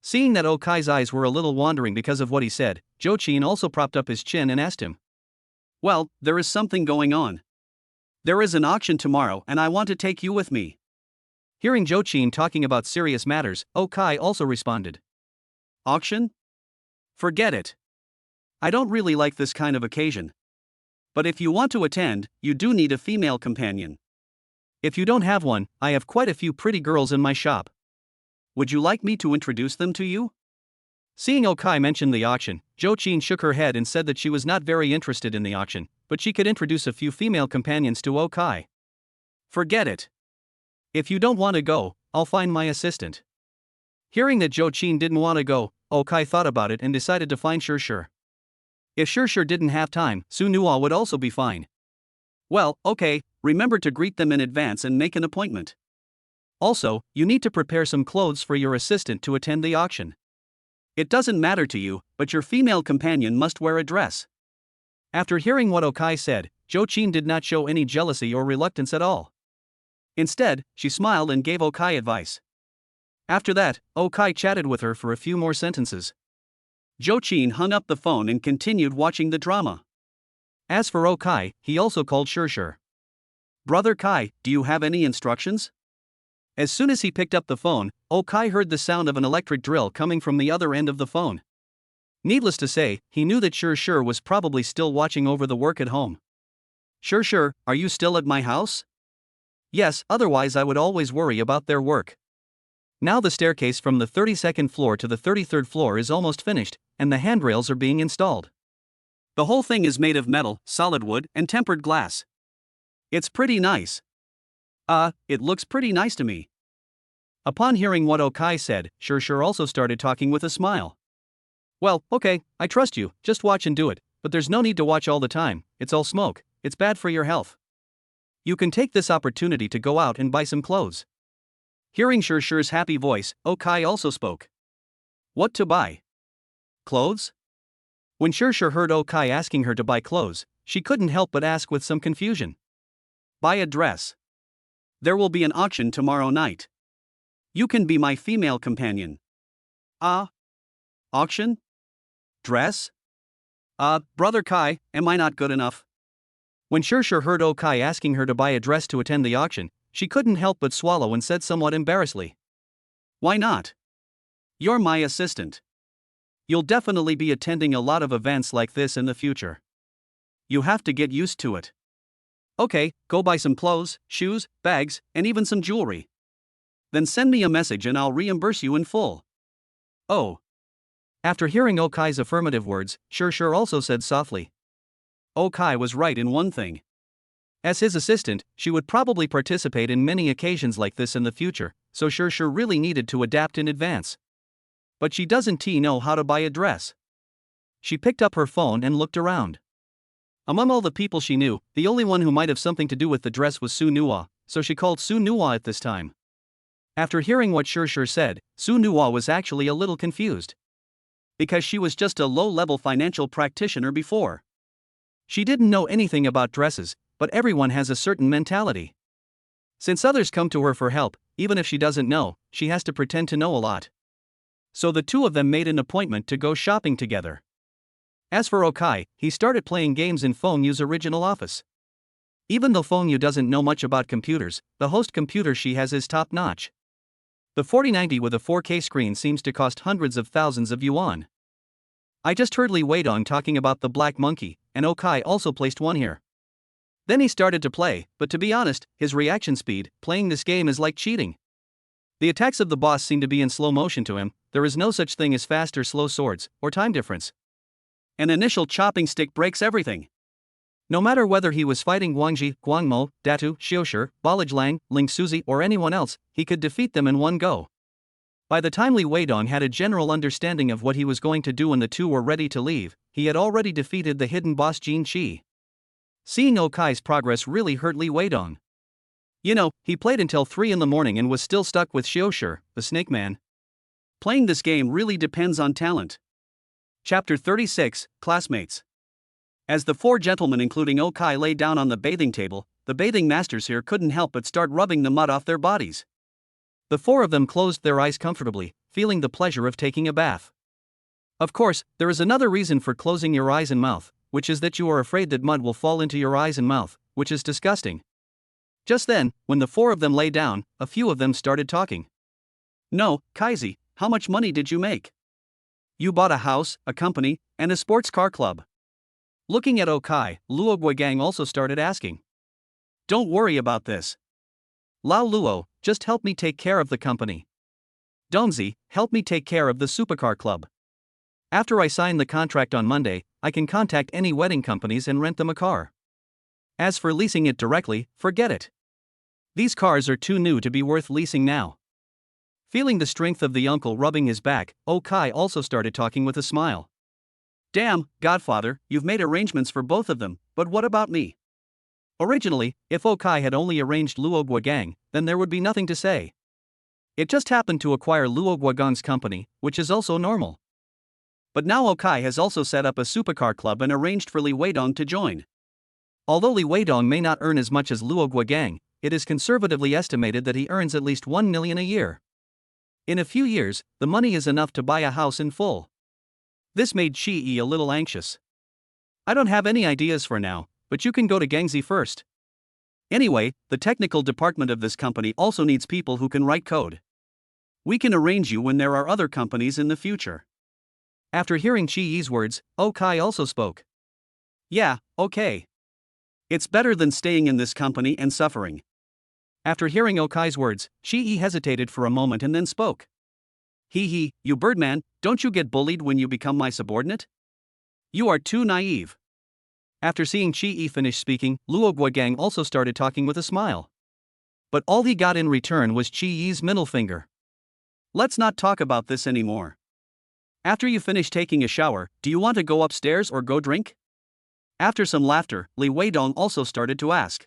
Seeing that Okai's eyes were a little wandering because of what he said, Zhou Qin also propped up his chin and asked him. Well, there is something going on. There is an auction tomorrow and I want to take you with me. Hearing Jochin talking about serious matters, Okai also responded. Auction? Forget it. I don't really like this kind of occasion. But if you want to attend, you do need a female companion. If you don't have one, I have quite a few pretty girls in my shop. Would you like me to introduce them to you? Seeing Okai mention the auction, Jochin shook her head and said that she was not very interested in the auction, but she could introduce a few female companions to Okai. Forget it. If you don't want to go, I'll find my assistant. Hearing that Jochin didn't want to go, Okai thought about it and decided to find Shurshur. If Shurshur didn't have time, Sunua would also be fine. Well, okay, remember to greet them in advance and make an appointment. Also, you need to prepare some clothes for your assistant to attend the auction. It doesn't matter to you, but your female companion must wear a dress. After hearing what Okai said, Jochin did not show any jealousy or reluctance at all. Instead, she smiled and gave Okai advice. After that, Okai chatted with her for a few more sentences. Jochin hung up the phone and continued watching the drama. As for Okai, he also called Shurshur. Brother Kai, do you have any instructions? As soon as he picked up the phone, Okai heard the sound of an electric drill coming from the other end of the phone. Needless to say, he knew that Shurshur was probably still watching over the work at home. Shurshur, are you still at my house? Yes, otherwise I would always worry about their work. Now the staircase from the 32nd floor to the 33rd floor is almost finished, and the handrails are being installed. The whole thing is made of metal, solid wood, and tempered glass. It's pretty nice. It looks pretty nice to me. Upon hearing what Okai said, Shurshur also started talking with a smile. Well, okay, I trust you, just watch and do it, but there's no need to watch all the time, it's all smoke, it's bad for your health. You can take this opportunity to go out and buy some clothes. Hearing Shurshur's happy voice, Okai also spoke. What to buy? Clothes? When Shurshur heard Okai asking her to buy clothes, she couldn't help but ask with some confusion. Buy a dress. There will be an auction tomorrow night. You can be my female companion. Auction? Dress? Brother Kai, am I not good enough? When Shurshur heard Okai asking her to buy a dress to attend the auction, she couldn't help but swallow and said somewhat embarrassedly. Why not? You're my assistant. You'll definitely be attending a lot of events like this in the future. You have to get used to it. Okay, go buy some clothes, shoes, bags, and even some jewelry. Then send me a message and I'll reimburse you in full. Oh. After hearing Okai's affirmative words, Shurshur also said softly. Okai was right in one thing. As his assistant, she would probably participate in many occasions like this in the future, so Shurshur really needed to adapt in advance. But she doesn't know how to buy a dress. She picked up her phone and looked around. Among all the people she knew, the only one who might have something to do with the dress was Sunua, so she called Sunua at this time. After hearing what Shurshur said, Sunua was actually a little confused. Because she was just a low-level financial practitioner before. She didn't know anything about dresses, but everyone has a certain mentality. Since others come to her for help, even if she doesn't know, she has to pretend to know a lot. So the two of them made an appointment to go shopping together. As for Okai, he started playing games in Fengyu's original office. Even though Fengyu doesn't know much about computers, the host computer she has is top-notch. The 4090 with a 4K screen seems to cost hundreds of thousands of yuan. I just heard Li Weidong talking about the Black Monkey, and Okai also placed one here. Then he started to play, but to be honest, his reaction speed, playing this game is like cheating. The attacks of the boss seem to be in slow motion to him, there is no such thing as fast or slow swords, or time difference. An initial chopping stick breaks everything. No matter whether he was fighting Guangji, Guangmo, Datu, Xiushur, Balajlang, Ling Suzi or anyone else, he could defeat them in one go. By the time Li Weidong had a general understanding of what he was going to do and the two were ready to leave, he had already defeated the hidden boss Jin Qi. Seeing Okai's progress really hurt Li Weidong. He played until 3 in the morning and was still stuck with Xiushur, the Snake Man. Playing this game really depends on talent. Chapter 36, Classmates. As the 4 gentlemen including Okai lay down on the bathing table, the bathing masters here couldn't help but start rubbing the mud off their bodies. The 4 of them closed their eyes comfortably, feeling the pleasure of taking a bath. Of course, there is another reason for closing your eyes and mouth, which is that you are afraid that mud will fall into your eyes and mouth, which is disgusting, Just then, when the four of them lay down, a few of them started talking. No, Kaizi, how much money did you make? You bought a house, a company, and a sports car club. Looking at Okai, Luo Guigang also started asking. Don't worry about this. Lao Luo, just help me take care of the company. Dongzi, help me take care of the supercar club. After I sign the contract on Monday, I can contact any wedding companies and rent them a car. As for leasing it directly, forget it. These cars are too new to be worth leasing now. Feeling the strength of the uncle rubbing his back, Okai also started talking with a smile. Damn, Godfather, you've made arrangements for both of them, but what about me? Originally, if Okai had only arranged Luo Guigang, then there would be nothing to say. It just happened to acquire Luo Guigang's company, which is also normal. But now Okai has also set up a supercar club and arranged for Li Weidong to join. Although Li Weidong may not earn as much as Luo Guigang, it is conservatively estimated that he earns at least 1 million a year. In a few years, the money is enough to buy a house in full. This made Chi-E a little anxious. I don't have any ideas for now, but you can go to Gangzi first. Anyway, the technical department of this company also needs people who can write code. We can arrange you when there are other companies in the future. After hearing Chi-Yi's words, Okai also spoke. Yeah, okay. It's better than staying in this company and suffering. After hearing Okai's words, Chi-E hesitated for a moment and then spoke. Hee, you birdman, don't you get bullied when you become my subordinate? You are too naive. After seeing Chi-E finish speaking, Luo Guigang also started talking with a smile. But all he got in return was Chi-Yi's middle finger. Let's not talk about this anymore. After you finish taking a shower, do you want to go upstairs or go drink? After some laughter, Li Weidong also started to ask.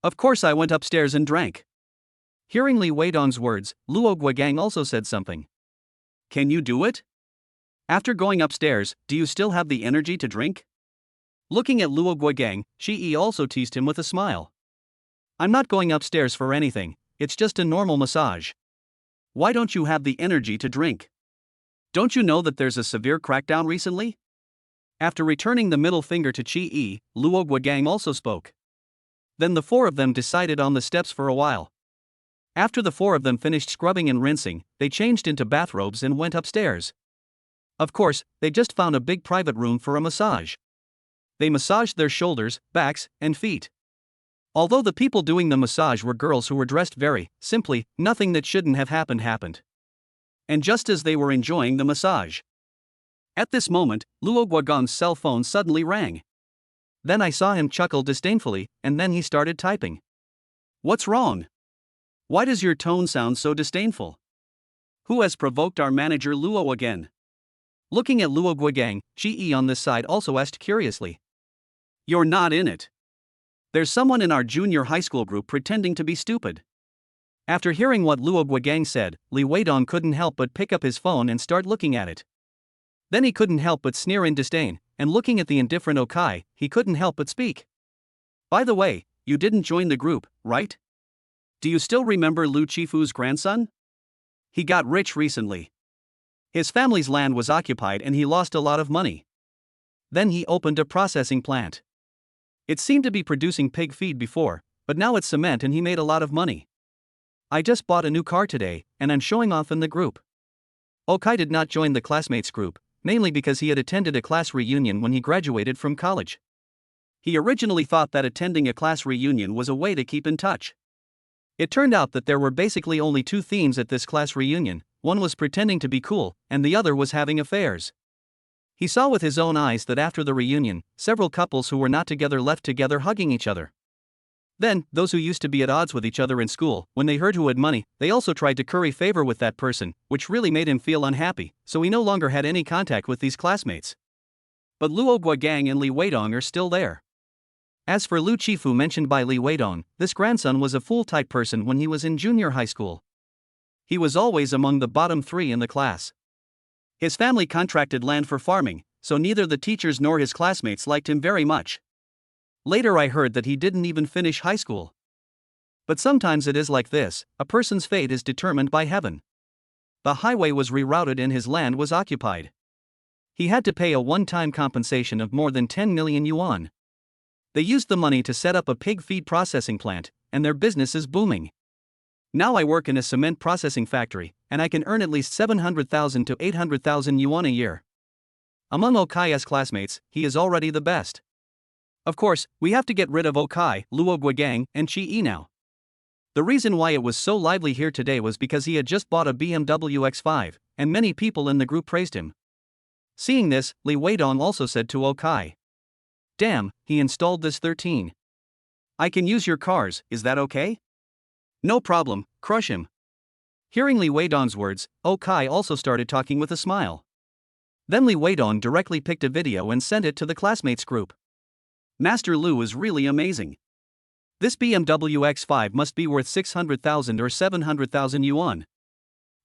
Of course I went upstairs and drank. Hearing Li Weidong's words, Luo Guigang also said something. Can you do it? After going upstairs, do you still have the energy to drink? Looking at Luo Guigang, Chi-E also teased him with a smile. I'm not going upstairs for anything, it's just a normal massage. Why don't you have the energy to drink? Don't you know that there's a severe crackdown recently? After returning the middle finger to Chi-E, Luo Guigang also spoke. Then the four of them decided on the steps for a while. After the four of them finished scrubbing and rinsing, they changed into bathrobes and went upstairs. Of course, they just found a big private room for a massage. They massaged their shoulders, backs, and feet. Although the people doing the massage were girls who were dressed very simply, nothing that shouldn't have happened. And just as they were enjoying the massage. At this moment, Luo Guigang's cell phone suddenly rang. Then I saw him chuckle disdainfully, and then he started typing. What's wrong? Why does your tone sound so disdainful? Who has provoked our manager Luo again? Looking at Luo Guigang, Chi-E on this side also asked curiously. You're not in it. There's someone in our junior high school group pretending to be stupid. After hearing what Luo Guigang said, Li Weidong couldn't help but pick up his phone and start looking at it. Then he couldn't help but sneer in disdain, and looking at the indifferent Okai, he couldn't help but speak. By the way, you didn't join the group, right? Do you still remember Lu Chifu's grandson? He got rich recently. His family's land was occupied and he lost a lot of money. Then he opened a processing plant. It seemed to be producing pig feed before, but now it's cement and he made a lot of money. I just bought a new car today, and I'm showing off in the group. Okai did not join the classmates group, mainly because he had attended a class reunion when he graduated from college. He originally thought that attending a class reunion was a way to keep in touch. It turned out that there were basically only two themes at this class reunion, one was pretending to be cool, and the other was having affairs. He saw with his own eyes that after the reunion, several couples who were not together left together hugging each other. Then, those who used to be at odds with each other in school, when they heard who had money, they also tried to curry favor with that person, which really made him feel unhappy, so he no longer had any contact with these classmates. But Luo Guigang and Li Weidong are still there. As for Lu Chifu mentioned by Li Weidong, this grandson was a fool-type person when he was in junior high school. He was always among the bottom 3 in the class. His family contracted land for farming, so neither the teachers nor his classmates liked him very much. Later I heard that he didn't even finish high school. But sometimes it is like this, a person's fate is determined by heaven. The highway was rerouted and his land was occupied. He had to pay a one-time compensation of more than 10 million yuan. They used the money to set up a pig feed processing plant, and their business is booming. Now I work in a cement processing factory, and I can earn at least 700,000 to 800,000 yuan a year. Among Okai's classmates, he is already the best. Of course, we have to get rid of Okai, Luo Guogang, and Chi Yi now. The reason why it was so lively here today was because he had just bought a BMW X5, and many people in the group praised him. Seeing this, Li Weidong also said to Okai, "Damn, he installed this 13. I can use your cars, is that okay?" "No problem, crush him." Hearing Li Weidong's words, Okai also started talking with a smile. Then Li Weidong directly picked a video and sent it to the classmates group. "Master Lu is really amazing. This BMW X5 must be worth 600,000 or 700,000 yuan.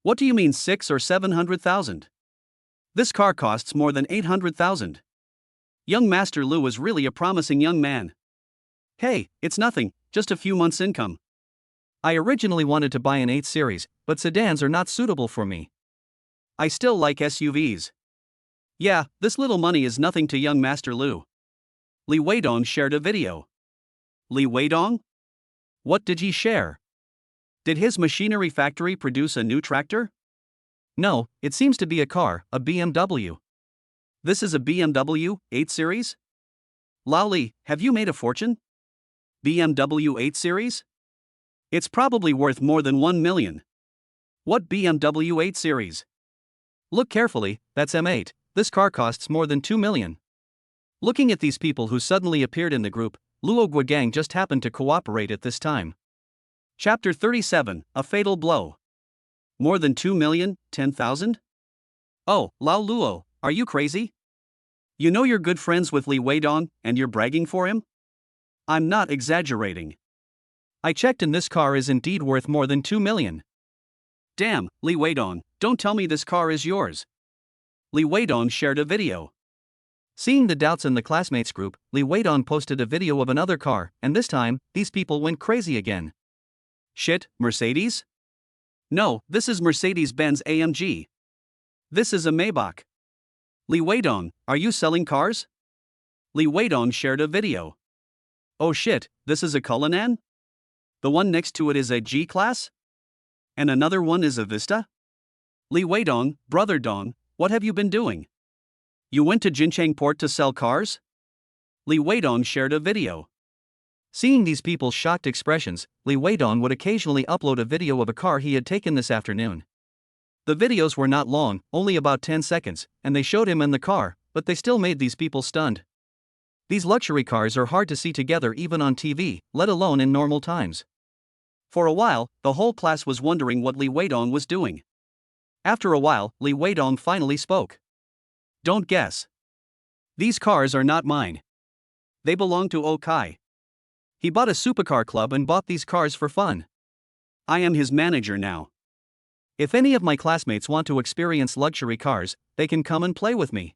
What do you mean 6 or 700,000? This car costs more than 800,000. Young Master Lu is really a promising young man. Hey, it's nothing, just a few months' income. I originally wanted to buy an 8 Series, but sedans are not suitable for me. I still like SUVs. Yeah, this little money is nothing to young Master Lu." Li Weidong shared a video. Li Weidong? What did he share? Did his machinery factory produce a new tractor? No, it seems to be a car, a BMW. This is a BMW 8 Series? Lao Li, have you made a fortune? BMW 8 Series? It's probably worth more than 1 million. What BMW 8 Series? Look carefully, that's M8, this car costs more than 2 million. Looking at these people who suddenly appeared in the group, Luo Guogang just happened to cooperate at this time. Chapter 37, A Fatal Blow. More than 2 million, 10,000? Oh, Lao Luo, are you crazy? You know you're good friends with Li Weidong, and you're bragging for him? I'm not exaggerating. I checked and this car is indeed worth more than 2 million. Damn, Li Weidong, don't tell me this car is yours. Li Weidong shared a video. Seeing the doubts in the classmates group, Li Weidong posted a video of another car, and this time, these people went crazy again. Shit, Mercedes? No, this is Mercedes-Benz AMG. This is a Maybach. Li Weidong, are you selling cars? Li Weidong shared a video. Oh shit, this is a Cullinan? The one next to it is a G-Class? And another one is a Vista? Li Weidong, brother Dong, what have you been doing? You went to Jincheng Port to sell cars? Li Weidong shared a video. Seeing these people's shocked expressions, Li Weidong would occasionally upload a video of a car he had taken this afternoon. The videos were not long, only about 10 seconds, and they showed him in the car, but they still made these people stunned. These luxury cars are hard to see together even on TV, let alone in normal times. For a while, the whole class was wondering what Li Weidong was doing. After a while, Li Weidong finally spoke. Don't guess. These cars are not mine. They belong to Okai. He bought a supercar club and bought these cars for fun. I am his manager now. If any of my classmates want to experience luxury cars, they can come and play with me.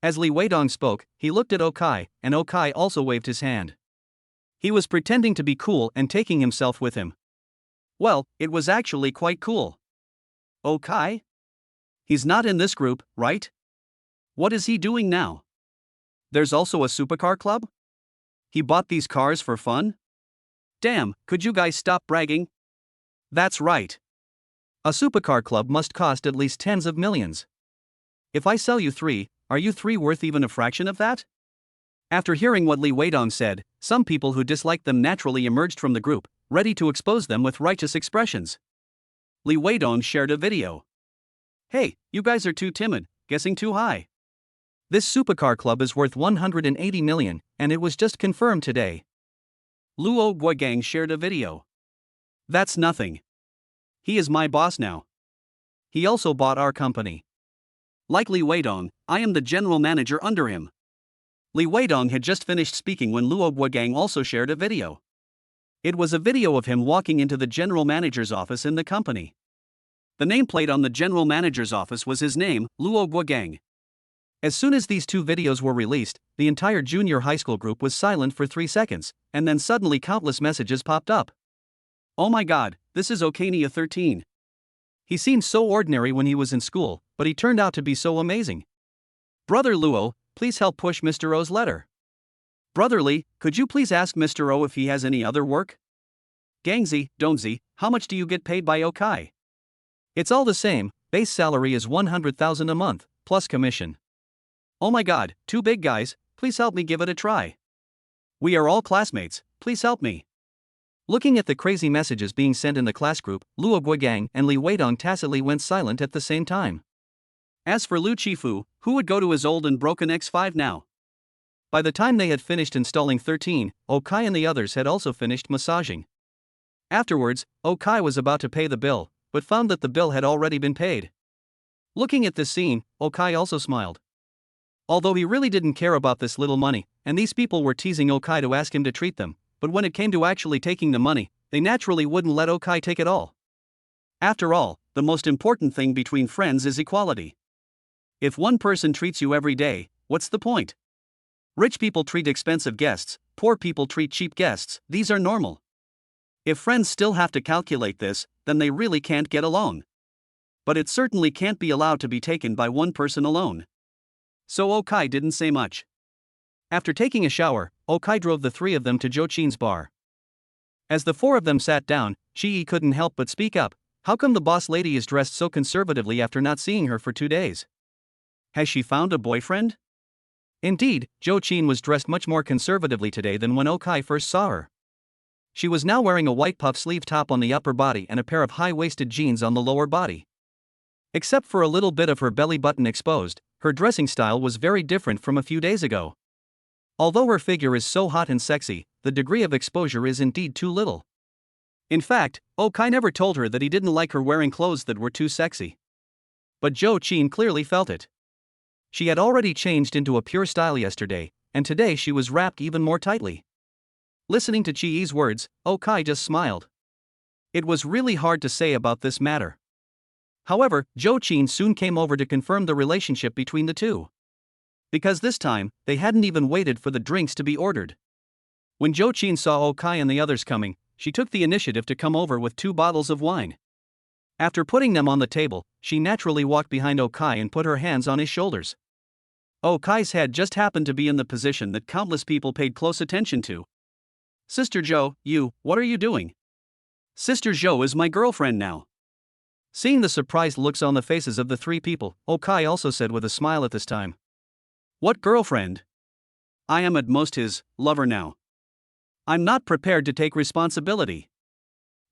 As Li Weidong spoke, he looked at Okai, and Okai also waved his hand. He was pretending to be cool and taking himself with him. Well, it was actually quite cool. Okai? He's not in this group, right? What is he doing now? There's also a supercar club? He bought these cars for fun? Damn, could you guys stop bragging? That's right. A supercar club must cost at least tens of millions. If I sell you 3, are you 3 worth even a fraction of that? After hearing what Li Weidong said, some people who disliked them naturally emerged from the group, ready to expose them with righteous expressions. Li Weidong shared a video. Hey, you guys are too timid, guessing too high. This supercar club is worth 180 million, and it was just confirmed today. Luo Guogang shared a video. That's nothing. He is my boss now. He also bought our company. Like Li Weidong, I am the general manager under him. Li Weidong had just finished speaking when Luo Guogang also shared a video. It was a video of him walking into the general manager's office in the company. The nameplate on the general manager's office was his name, Luo Guogang. As soon as these 2 videos were released, the entire junior high school group was silent for 3 seconds, and then suddenly countless messages popped up. Oh my god, this is Okania 13. He seemed so ordinary when he was in school, but he turned out to be so amazing. Brother Luo, please help push Mr. O's letter. Brother Li, could you please ask Mr. O if he has any other work? Gangzy, Don'tzy, how much do you get paid by Okai? It's all the same, base salary is 100,000 a month, plus commission. Oh my god, too big guys, please help me give it a try. We are all classmates, please help me. Looking at the crazy messages being sent in the class group, Luo Guigang and Li Weidong tacitly went silent at the same time. As for Lu Chifu, who would go to his old and broken X5 now? By the time they had finished installing 13, Okai and the others had also finished massaging. Afterwards, Okai was about to pay the bill, but found that the bill had already been paid. Looking at this scene, Okai also smiled. Although he really didn't care about this little money, and these people were teasing Okai to ask him to treat them, but when it came to actually taking the money, they naturally wouldn't let Okai take it all. After all, the most important thing between friends is equality. If one person treats you every day, what's the point? Rich people treat expensive guests, poor people treat cheap guests, these are normal. If friends still have to calculate this, then they really can't get along. But it certainly can't be allowed to be taken by one person alone. So Okai didn't say much. After taking a shower, Okai drove the three of them to Jochin's bar. As the four of them sat down, Chi-E couldn't help but speak up. How come the boss lady is dressed so conservatively after not seeing her for 2 days? Has she found a boyfriend? Indeed, Jochin was dressed much more conservatively today than when Okai first saw her. She was now wearing a white puff sleeve top on the upper body and a pair of high-waisted jeans on the lower body. Except for a little bit of her belly button exposed, her dressing style was very different from a few days ago. Although her figure is so hot and sexy, the degree of exposure is indeed too little. In fact, Okai never told her that he didn't like her wearing clothes that were too sexy. But Jochin clearly felt it. She had already changed into a pure style yesterday, and today she was wrapped even more tightly. Listening to Chi-E's words, Okai just smiled. It was really hard to say about this matter. However, Jochin soon came over to confirm the relationship between the two. Because this time, they hadn't even waited for the drinks to be ordered. When Jochin saw Okai and the others coming, she took the initiative to come over with 2 bottles of wine. After putting them on the table, she naturally walked behind Okai and put her hands on his shoulders. Okai's head just happened to be in the position that countless people paid close attention to. Sister Jo, what are you doing? Sister Jo is my girlfriend now. Seeing the surprised looks on the faces of the 3 people, Okai also said with a smile at this time. What girlfriend? I am at most his lover now. I'm not prepared to take responsibility.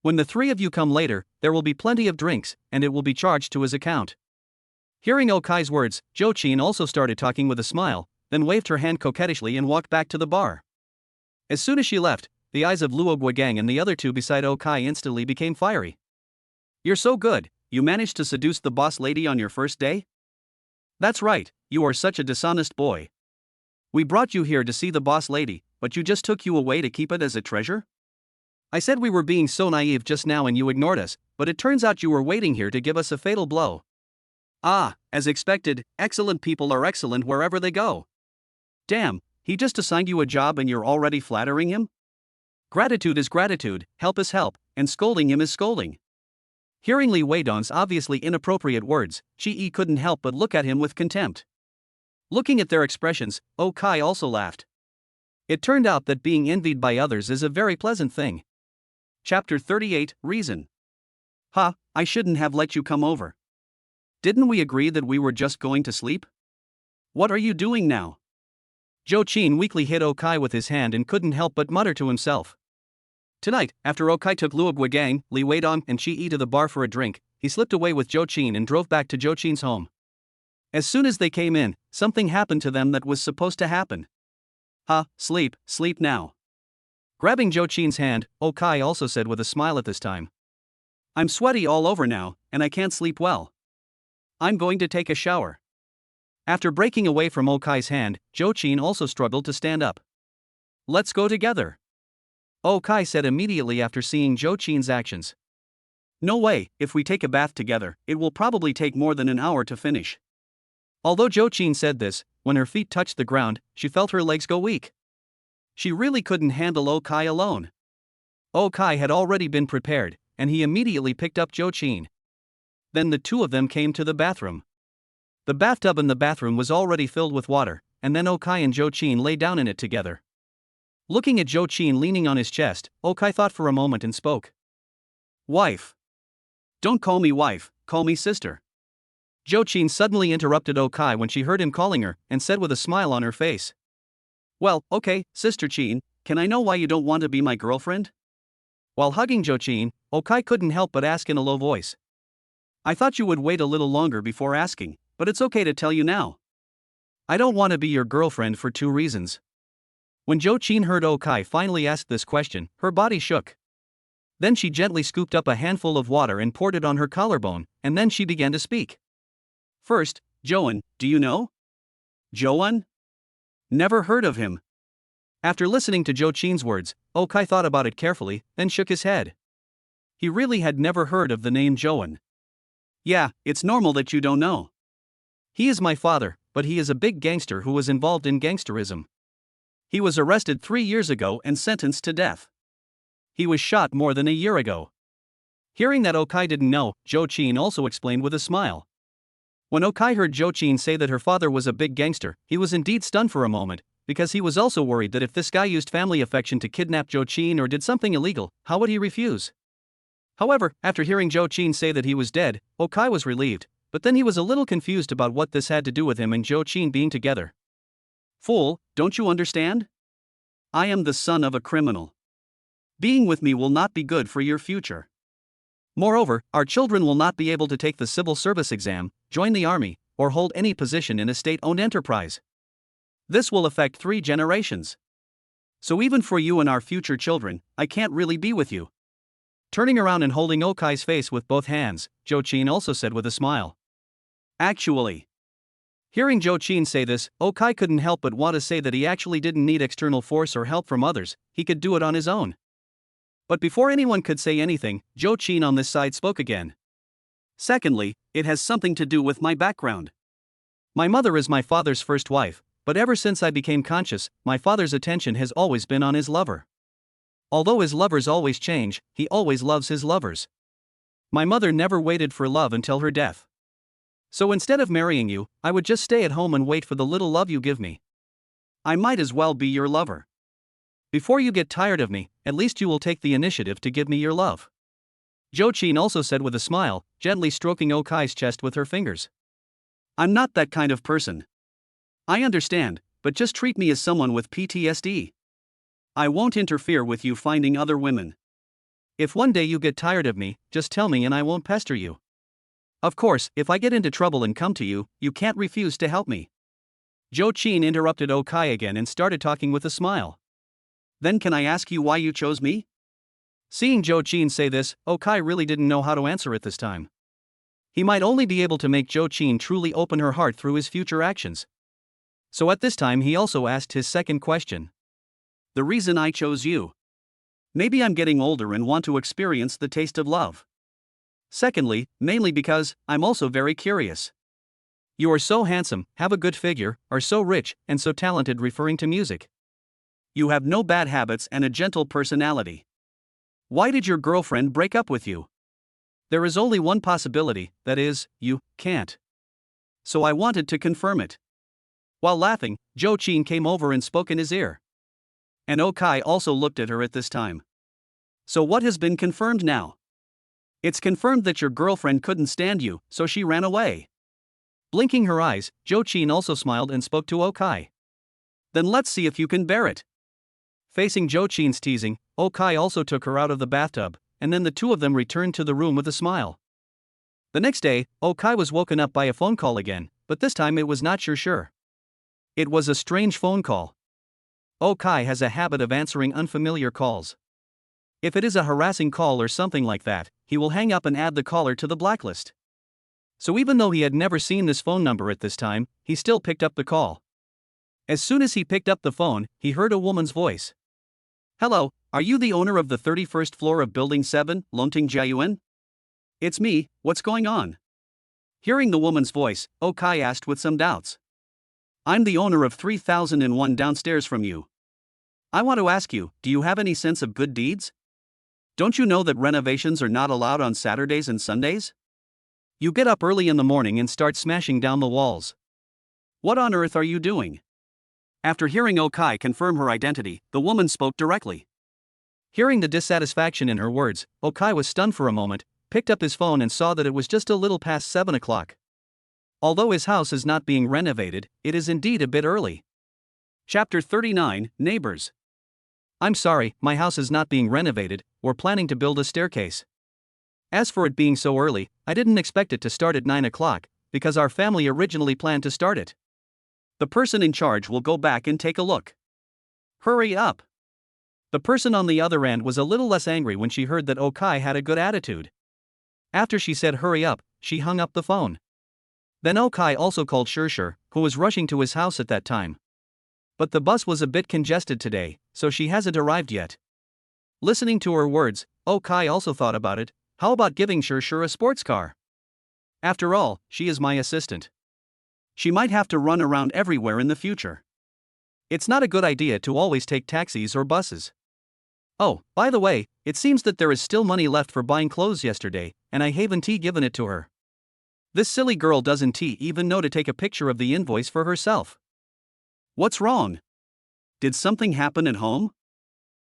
When the 3 of you come later, there will be plenty of drinks, and it will be charged to his account. Hearing Okai's words, Jochin also started talking with a smile, then waved her hand coquettishly and walked back to the bar. As soon as she left, the eyes of Luo Guigang and the other 2 beside Okai instantly became fiery. You're so good, you managed to seduce the boss lady on your first day? That's right, you are such a dishonest boy. We brought you here to see the boss lady, but you just took you away to keep it as a treasure? I said we were being so naive just now and you ignored us, but it turns out you were waiting here to give us a fatal blow. Ah, as expected, excellent people are excellent wherever they go. Damn, he just assigned you a job and you're already flattering him? Gratitude is gratitude, help is help, and scolding him is scolding. Hearing Li Weidong's obviously inappropriate words, Chi-E couldn't help but look at him with contempt. Looking at their expressions, Okai also laughed. It turned out that being envied by others is a very pleasant thing. Chapter 38, Reason. I shouldn't have let you come over. Didn't we agree that we were just going to sleep? What are you doing now? Jochin weakly hit Okai with his hand and couldn't help but mutter to himself. Tonight, after Okai took Luo Guigang, Li Weidong, and Chi-E to the bar for a drink, he slipped away with Jochin and drove back to Jochin's home. As soon as they came in, something happened to them that was supposed to happen. Sleep now. Grabbing Jochin's hand, Okai also said with a smile at this time. I'm sweaty all over now, and I can't sleep well. I'm going to take a shower. After breaking away from Okai's hand, Jochin also struggled to stand up. Let's go together. Okai said immediately after seeing Jochin's actions. No way, if we take a bath together, it will probably take more than an hour to finish. Although Jochin said this, when her feet touched the ground, she felt her legs go weak. She really couldn't handle Okai alone. Okai had already been prepared, and he immediately picked up Jochin. Then the 2 of them came to the bathroom. The bathtub in the bathroom was already filled with water, and then Okai and Jochin lay down in it together. Looking at Joe Chin leaning on his chest, Okai thought for a moment and spoke. Wife. Don't call me wife, call me sister. Joe Chin suddenly interrupted Okai when she heard him calling her, and said with a smile on her face. Well, okay, Sister Chin, can I know why you don't want to be my girlfriend? While hugging Joe Chin, Okai couldn't help but ask in a low voice. I thought you would wait a little longer before asking, but it's okay to tell you now. I don't want to be your girlfriend for 2 reasons. When Joe Chin heard Okai finally ask this question, her body shook. Then she gently scooped up a handful of water and poured it on her collarbone, and then she began to speak. First, Joan, do you know? Joan? Never heard of him. After listening to Joe Chin's words, Okai thought about it carefully, then shook his head. He really had never heard of the name Joan. Yeah, it's normal that you don't know. He is my father, but he is a big gangster who was involved in gangsterism. He was arrested 3 years ago and sentenced to death. He was shot more than a year ago. Hearing that Okai didn't know, Joe Chin also explained with a smile. When Okai heard Joe Chin say that her father was a big gangster, he was indeed stunned for a moment, because he was also worried that if this guy used family affection to kidnap Joe Chin or did something illegal, how would he refuse? However, after hearing Joe Chin say that he was dead, Okai was relieved, but then he was a little confused about what this had to do with him and Joe Chin being together. Fool, don't you understand? I am the son of a criminal. Being with me will not be good for your future. Moreover, our children will not be able to take the civil service exam, join the army, or hold any position in a state-owned enterprise. This will affect 3 generations. So even for you and our future children, I can't really be with you. Turning around and holding Okai's face with both hands, Joe Chin also said with a smile. Actually. Hearing Joe Chin say this, Okai couldn't help but want to say that he actually didn't need external force or help from others, he could do it on his own. But before anyone could say anything, Joe Chin on this side spoke again. Secondly, it has something to do with my background. My mother is my father's first wife, but ever since I became conscious, my father's attention has always been on his lover. Although his lovers always change, he always loves his lovers. My mother never waited for love until her death. So instead of marrying you, I would just stay at home and wait for the little love you give me. I might as well be your lover. Before you get tired of me, at least you will take the initiative to give me your love. Joe Chin also said with a smile, gently stroking Okai's chest with her fingers. I'm not that kind of person. I understand, but just treat me as someone with PTSD. I won't interfere with you finding other women. If one day you get tired of me, just tell me and I won't pester you. Of course, if I get into trouble and come to you, you can't refuse to help me. Joe Chin interrupted Okai again and started talking with a smile. Then can I ask you why you chose me? Seeing Joe Chin say this, Okai really didn't know how to answer it this time. He might only be able to make Joe Chin truly open her heart through his future actions. So at this time he also asked his second question. The reason I chose you. Maybe I'm getting older and want to experience the taste of love. Secondly, mainly because I'm also very curious. You are so handsome, have a good figure, are so rich, and so talented, referring to music. You have no bad habits and a gentle personality. Why did your girlfriend break up with you? There is only one possibility, that is, you can't. So I wanted to confirm it. While laughing, Joe Chin came over and spoke in his ear. And Okai also looked at her at this time. So what has been confirmed now? It's confirmed that your girlfriend couldn't stand you, so she ran away. Blinking her eyes, Joe Chin also smiled and spoke to Okai. Then let's see if you can bear it. Facing Joe Chin's teasing, Okai also took her out of the bathtub, and then the two of them returned to the room with a smile. The next day, Okai was woken up by a phone call again, but this time it was not sure. It was a strange phone call. Okai has a habit of answering unfamiliar calls. If it is a harassing call or something like that, he will hang up and add the caller to the blacklist. So even though he had never seen this phone number at this time, he still picked up the call. As soon as he picked up the phone, he heard a woman's voice. Hello, are you the owner of the 31st floor of Building 7, Lonting Jiayuan? It's me, what's going on? Hearing the woman's voice, Okai asked with some doubts. I'm the owner of 3001 downstairs from you. I want to ask you, do you have any sense of good deeds? Don't you know that renovations are not allowed on Saturdays and Sundays? You get up early in the morning and start smashing down the walls. What on earth are you doing? After hearing Okai confirm her identity, the woman spoke directly. Hearing the dissatisfaction in her words, Okai was stunned for a moment, picked up his phone and saw that it was just a little past 7 o'clock. Although his house is not being renovated, it is indeed a bit early. Chapter 39, Neighbors. I'm sorry, my house is not being renovated, we're planning to build a staircase. As for it being so early, I didn't expect it to start at 9 o'clock, because our family originally planned to start it. The person in charge will go back and take a look. Hurry up. The person on the other end was a little less angry when she heard that Okai had a good attitude. After she said hurry up, she hung up the phone. Then Okai also called Shurshur, who was rushing to his house at that time. But the bus was a bit congested today, so she hasn't arrived yet. Listening to her words, Okai also thought about it. How about giving Shurshur a sports car? After all, she is my assistant. She might have to run around everywhere in the future. It's not a good idea to always take taxis or buses. Oh, by the way, it seems that there is still money left for buying clothes yesterday, and I haven't given it to her. This silly girl doesn't even know to take a picture of the invoice for herself. What's wrong? Did something happen at home?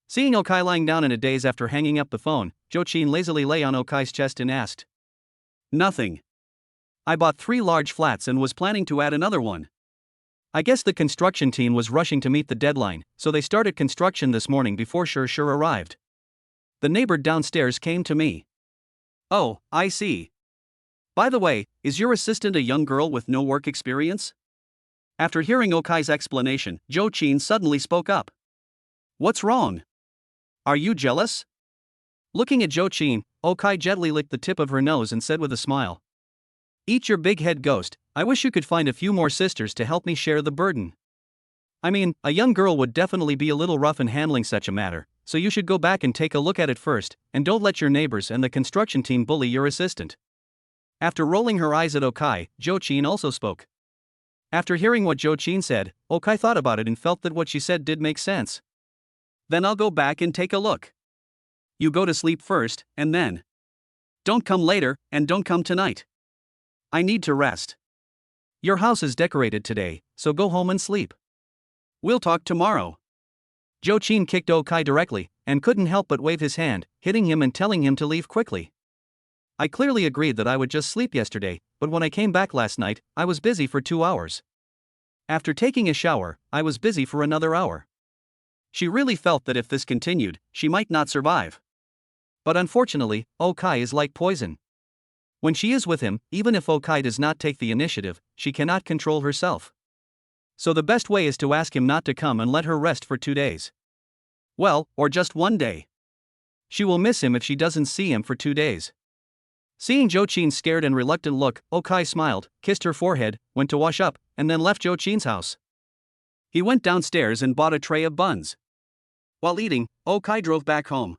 Seeing Okai lying down in a daze after hanging up the phone, Jochin lazily lay on Okai's chest and asked. Nothing. I bought 3 large flats and was planning to add another one. I guess the construction team was rushing to meet the deadline, so they started construction this morning before Shurshur arrived. The neighbor downstairs came to me. Oh, I see. By the way, is your assistant a young girl with no work experience? After hearing Okai's explanation, Jochin suddenly spoke up. What's wrong? Are you jealous? Looking at Jochin, Okai gently licked the tip of her nose and said with a smile. Eat your big head, ghost. I wish you could find a few more sisters to help me share the burden. I mean, a young girl would definitely be a little rough in handling such a matter, so you should go back and take a look at it first, and don't let your neighbors and the construction team bully your assistant. After rolling her eyes at Okai, Jochin also spoke. After hearing what Jochin said, Okai thought about it and felt that what she said did make sense. Then I'll go back and take a look. You go to sleep first, and then. Don't come later, and don't come tonight. I need to rest. Your house is decorated today, so go home and sleep. We'll talk tomorrow. Jochin kicked Okai directly, and couldn't help but wave his hand, hitting him and telling him to leave quickly. I clearly agreed that I would just sleep yesterday, but when I came back last night, I was busy for 2 hours. After taking a shower, I was busy for another hour. She really felt that if this continued, she might not survive. But unfortunately, Okai is like poison. When she is with him, even if Okai does not take the initiative, she cannot control herself. So the best way is to ask him not to come and let her rest for 2 days. Well, or just 1 day. She will miss him if she doesn't see him for 2 days. Seeing Jochin's scared and reluctant look, Okai smiled, kissed her forehead, went to wash up, and then left Jochin's house. He went downstairs and bought a tray of buns. While eating, Okai drove back home.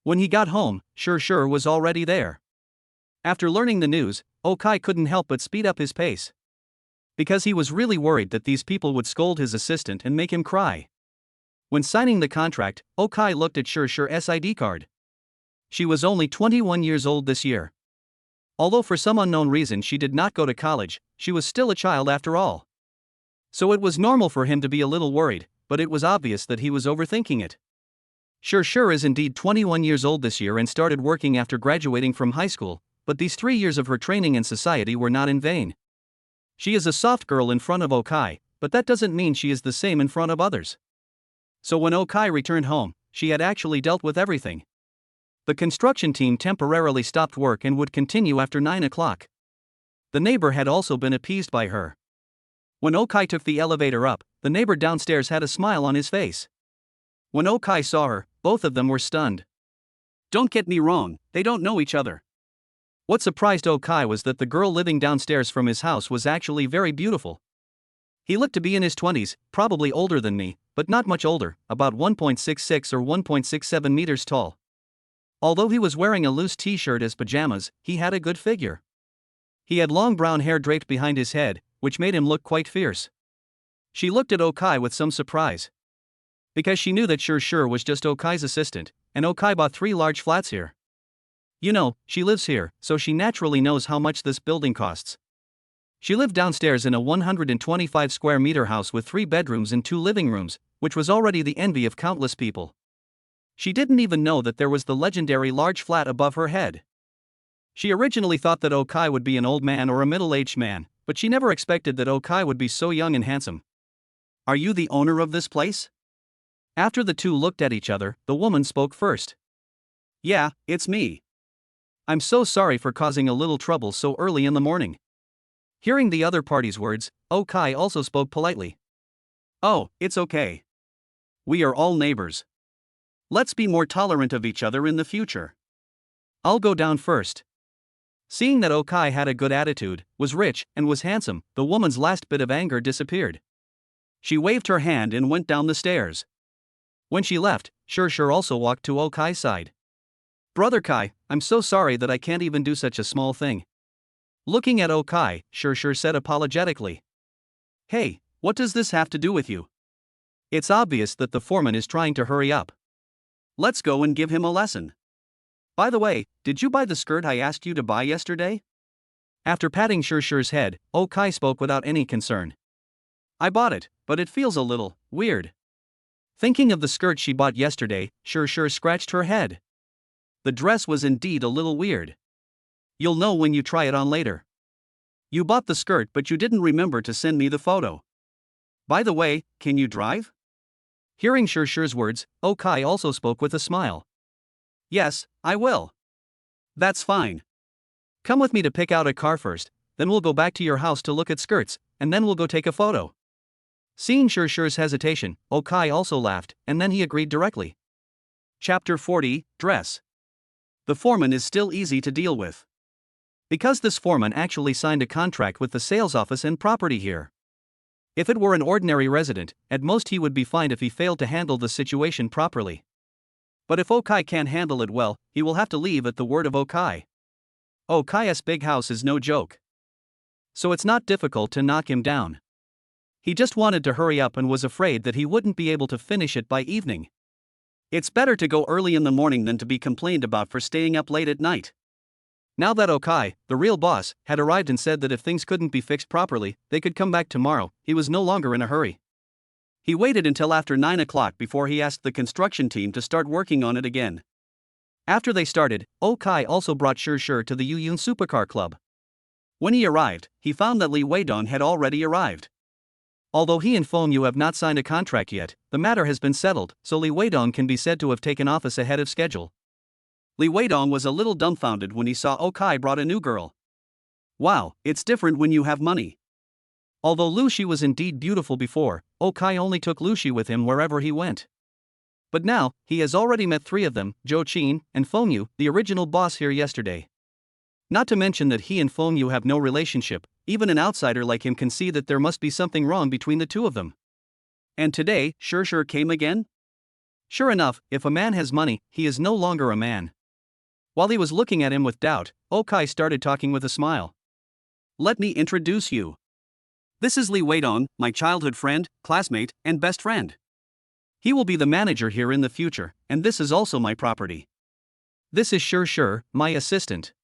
When he got home, Shurshur was already there. After learning the news, Okai couldn't help but speed up his pace. Because he was really worried that these people would scold his assistant and make him cry. When signing the contract, Okai looked at Shurshur's ID card. She was only 21 years old this year. Although for some unknown reason she did not go to college, she was still a child after all. So it was normal for him to be a little worried, but it was obvious that he was overthinking it. Shurshur is indeed 21 years old this year and started working after graduating from high school, but these 3 years of her training in society were not in vain. She is a soft girl in front of Okai, but that doesn't mean she is the same in front of others. So when Okai returned home, she had actually dealt with everything. The construction team temporarily stopped work and would continue after 9 o'clock. The neighbor had also been appeased by her. When Okai took the elevator up, the neighbor downstairs had a smile on his face. When Okai saw her, both of them were stunned. Don't get me wrong, they don't know each other. What surprised Okai was that the girl living downstairs from his house was actually very beautiful. He looked to be in his 20s, probably older than me, but not much older, about 1.66 or 1.67 meters tall. Although he was wearing a loose t-shirt as pajamas, he had a good figure. He had long brown hair draped behind his head, which made him look quite fierce. She looked at Okai with some surprise. Because she knew that Shurshur was just Okai's assistant, and Okai bought 3 large flats here. You know, she lives here, so she naturally knows how much this building costs. She lived downstairs in a 125 square meter house with 3 bedrooms and 2 living rooms, which was already the envy of countless people. She didn't even know that there was the legendary large flat above her head. She originally thought that Okai would be an old man or a middle-aged man, but she never expected that Okai would be so young and handsome. "Are you the owner of this place?" After the two looked at each other, the woman spoke first. "Yeah, it's me. I'm so sorry for causing a little trouble so early in the morning." Hearing the other party's words, Okai also spoke politely. "Oh, it's okay. We are all neighbors. Let's be more tolerant of each other in the future. I'll go down first." Seeing that Okai had a good attitude, was rich, and was handsome, the woman's last bit of anger disappeared. She waved her hand and went down the stairs. When she left, Shurshur also walked to Okai's side. "Brother Kai, I'm so sorry that I can't even do such a small thing." Looking at Okai, Shurshur said apologetically. "Hey, what does this have to do with you? It's obvious that the foreman is trying to hurry up. Let's go and give him a lesson. By the way, did you buy the skirt I asked you to buy yesterday?" After patting Shurshur's head, Okai spoke without any concern. "I bought it, but it feels a little weird." Thinking of the skirt she bought yesterday, Shurshur scratched her head. The dress was indeed a little weird. "You'll know when you try it on later. You bought the skirt but you didn't remember to send me the photo. By the way, can you drive?" Hearing Shurshur's words, Okai also spoke with a smile. "Yes, I will." "That's fine. Come with me to pick out a car first, then we'll go back to your house to look at skirts, and then we'll go take a photo." Seeing Shurshur's hesitation, Okai also laughed, and then he agreed directly. Chapter 40, Dress. The foreman is still easy to deal with. Because this foreman actually signed a contract with the sales office and property here. If it were an ordinary resident, at most he would be fined if he failed to handle the situation properly. But if Okai can't handle it well, he will have to leave at the word of Okai. Okai's big house is no joke. So it's not difficult to knock him down. He just wanted to hurry up and was afraid that he wouldn't be able to finish it by evening. It's better to go early in the morning than to be complained about for staying up late at night. Now that Okai, the real boss, had arrived and said that if things couldn't be fixed properly, they could come back tomorrow, he was no longer in a hurry. He waited until after 9 o'clock before he asked the construction team to start working on it again. After they started, Okai also brought Shurshur to the Yuyun Supercar Club. When he arrived, he found that Li Weidong had already arrived. Although he and Fengyu have not signed a contract yet, the matter has been settled, so Li Weidong can be said to have taken office ahead of schedule. Li Weidong was a little dumbfounded when he saw Okai brought a new girl. Wow, it's different when you have money. Although Luci was indeed beautiful before, Okai only took Luci with him wherever he went. But now, he has already met 3 of them, Zhou Qin and Fengyu, the original boss here yesterday. Not to mention that he and Fengyu have no relationship, even an outsider like him can see that there must be something wrong between the two of them. And today, Shurshur came again? Sure enough, if a man has money, he is no longer a man. While he was looking at him with doubt, Okai started talking with a smile. "Let me introduce you. This is Li Weidong, my childhood friend, classmate, and best friend. He will be the manager here in the future, and this is also my property. This is Shurshur, my assistant.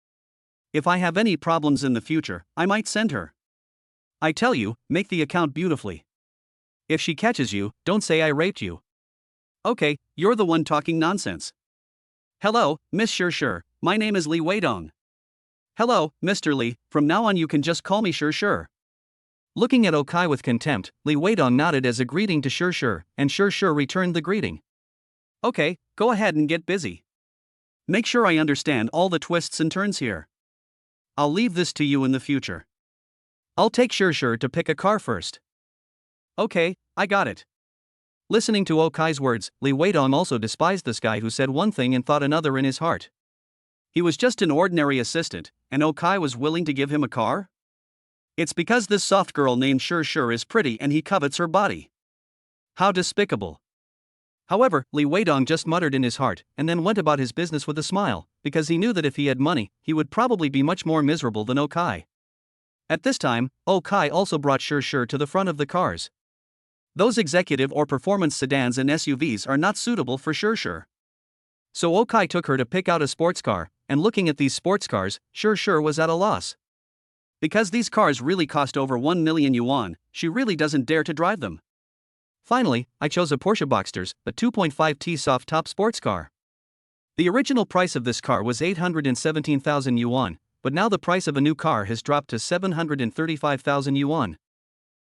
If I have any problems in the future, I might send her. I tell you, make the account beautifully. If she catches you, don't say I raped you. Okay, you're the one talking nonsense. Hello, Miss Shurshur, my name is Li Weidong. Hello, Mr. Li, from now on you can just call me Shurshur." Looking at Okai with contempt, Li Weidong nodded as a greeting to Shurshur, and Shurshur returned the greeting. "Okay, go ahead and get busy. Make sure I understand all the twists and turns here. I'll leave this to you in the future. I'll take Shurshur to pick a car first." "Okay, I got it." Listening to Okai's words, Li Weidong also despised this guy who said one thing and thought another in his heart. He was just an ordinary assistant, and Okai was willing to give him a car? It's because this soft girl named Shurshur is pretty and he covets her body. How despicable. However, Li Weidong just muttered in his heart, and then went about his business with a smile, because he knew that if he had money, he would probably be much more miserable than Okai. At this time, Okai also brought Shurshur to the front of the cars. Those executive or performance sedans and SUVs are not suitable for Shurshur. So Okai took her to pick out a sports car, and looking at these sports cars, Shurshur was at a loss. Because these cars really cost over 1 million yuan, she really doesn't dare to drive them. Finally, I chose a Porsche Boxster, a 2.5T soft-top sports car. The original price of this car was 817,000 yuan, but now the price of a new car has dropped to 735,000 yuan.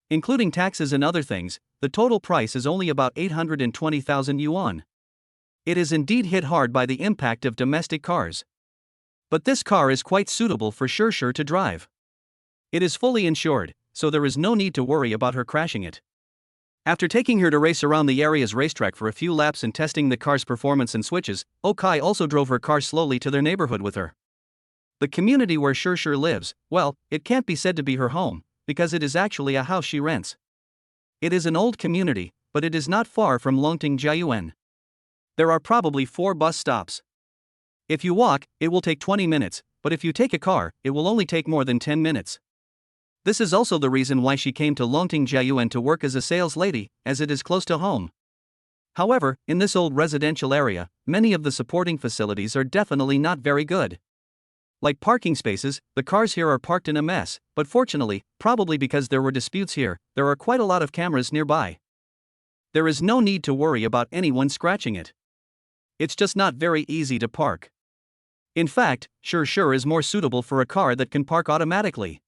Including taxes and other things, the total price is only about 820,000 yuan. It is indeed hit hard by the impact of domestic cars. But this car is quite suitable for Sure to drive. It is fully insured, so there is no need to worry about her crashing it. After taking her to race around the area's racetrack for a few laps and testing the car's performance and switches, Okai also drove her car slowly to their neighborhood with her. The community where Sure lives, well, it can't be said to be her home, because it is actually a house she rents. It is an old community, but it is not far from Longting Jiayuan. There are probably 4 bus stops. If you walk, it will take 20 minutes, but if you take a car, it will only take more than 10 minutes. This is also the reason why she came to Longting Jiayuan to work as a sales lady, as it is close to home. However, in this old residential area, many of the supporting facilities are definitely not very good. Like parking spaces, the cars here are parked in a mess, but fortunately, probably because there were disputes here, there are quite a lot of cameras nearby. There is no need to worry about anyone scratching it. It's just not very easy to park. In fact, Sure is more suitable for a car that can park automatically.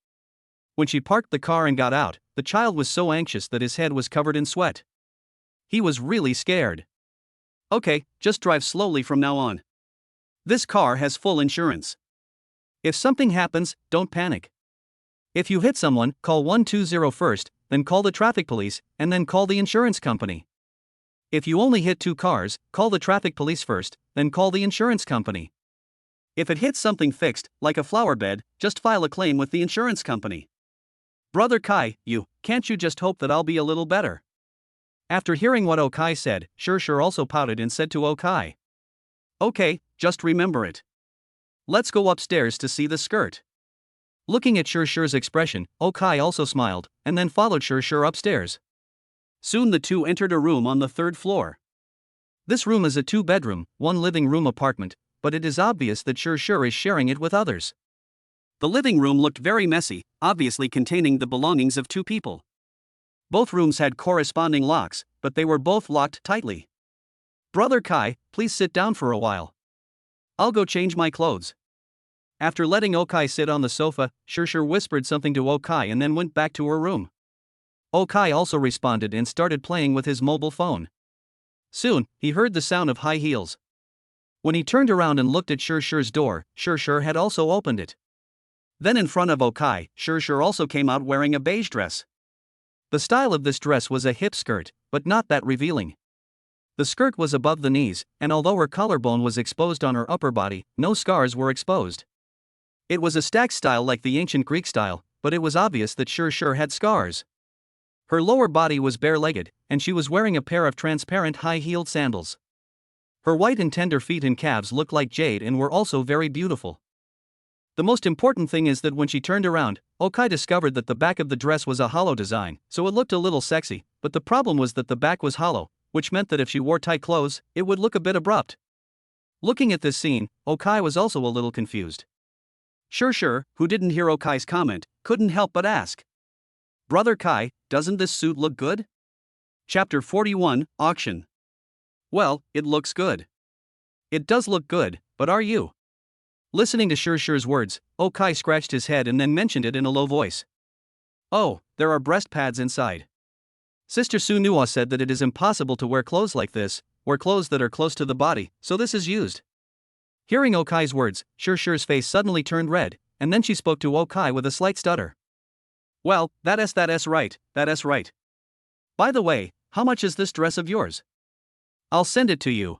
When she parked the car and got out, the child was so anxious that his head was covered in sweat. He was really scared. Okay, just drive slowly from now on. This car has full insurance. If something happens, don't panic. If you hit someone, call 120 first, then call the traffic police, and then call the insurance company. If you only hit 2 cars, call the traffic police first, then call the insurance company. If it hits something fixed, like a flower bed, just file a claim with the insurance company. Brother Kai, can't you just hope that I'll be a little better? After hearing what Okai said, Sure also pouted and said to Okai, okay, just remember it. Let's go upstairs to see the skirt. Looking at Sure's expression, Okai also smiled, and then followed Sure upstairs. Soon the two entered a room on the 3rd floor. This room is a 2-bedroom, 1 living room apartment, but it is obvious that Sure is sharing it with others. The living room looked very messy, obviously containing the belongings of 2 people. Both rooms had corresponding locks, but they were both locked tightly. Brother Kai, please sit down for a while. I'll go change my clothes. After letting Okai sit on the sofa, Sure whispered something to Okai and then went back to her room. Okai also responded and started playing with his mobile phone. Soon, he heard the sound of high heels. When he turned around and looked at Sure's door, Sure had also opened it. Then in front of Okai, Sure also came out wearing a beige dress. The style of this dress was a hip skirt, but not that revealing. The skirt was above the knees, and although her collarbone was exposed on her upper body, no scars were exposed. It was a stacked style like the ancient Greek style, but it was obvious that Sure had scars. Her lower body was bare-legged, and she was wearing a pair of transparent high-heeled sandals. Her white and tender feet and calves looked like jade and were also very beautiful. The most important thing is that when she turned around, Okai discovered that the back of the dress was a hollow design, so it looked a little sexy, but the problem was that the back was hollow, which meant that if she wore tight clothes, it would look a bit abrupt. Looking at this scene, Okai was also a little confused. Sure, who didn't hear Okai's comment, couldn't help but ask. Brother Kai, doesn't this suit look good? Chapter 41, Auction. Well, it looks good. It does look good, but are you? Listening to Sure's words, Okai scratched his head and then mentioned it in a low voice. Oh, there are breast pads inside. Sister Sunua said that it is impossible to wear clothes like this, or clothes that are close to the body, so this is used. Hearing Okai's words, Sure's face suddenly turned red, and then she spoke to Okai with a slight stutter. Well, that's right. By the way, how much is this dress of yours? I'll send it to you.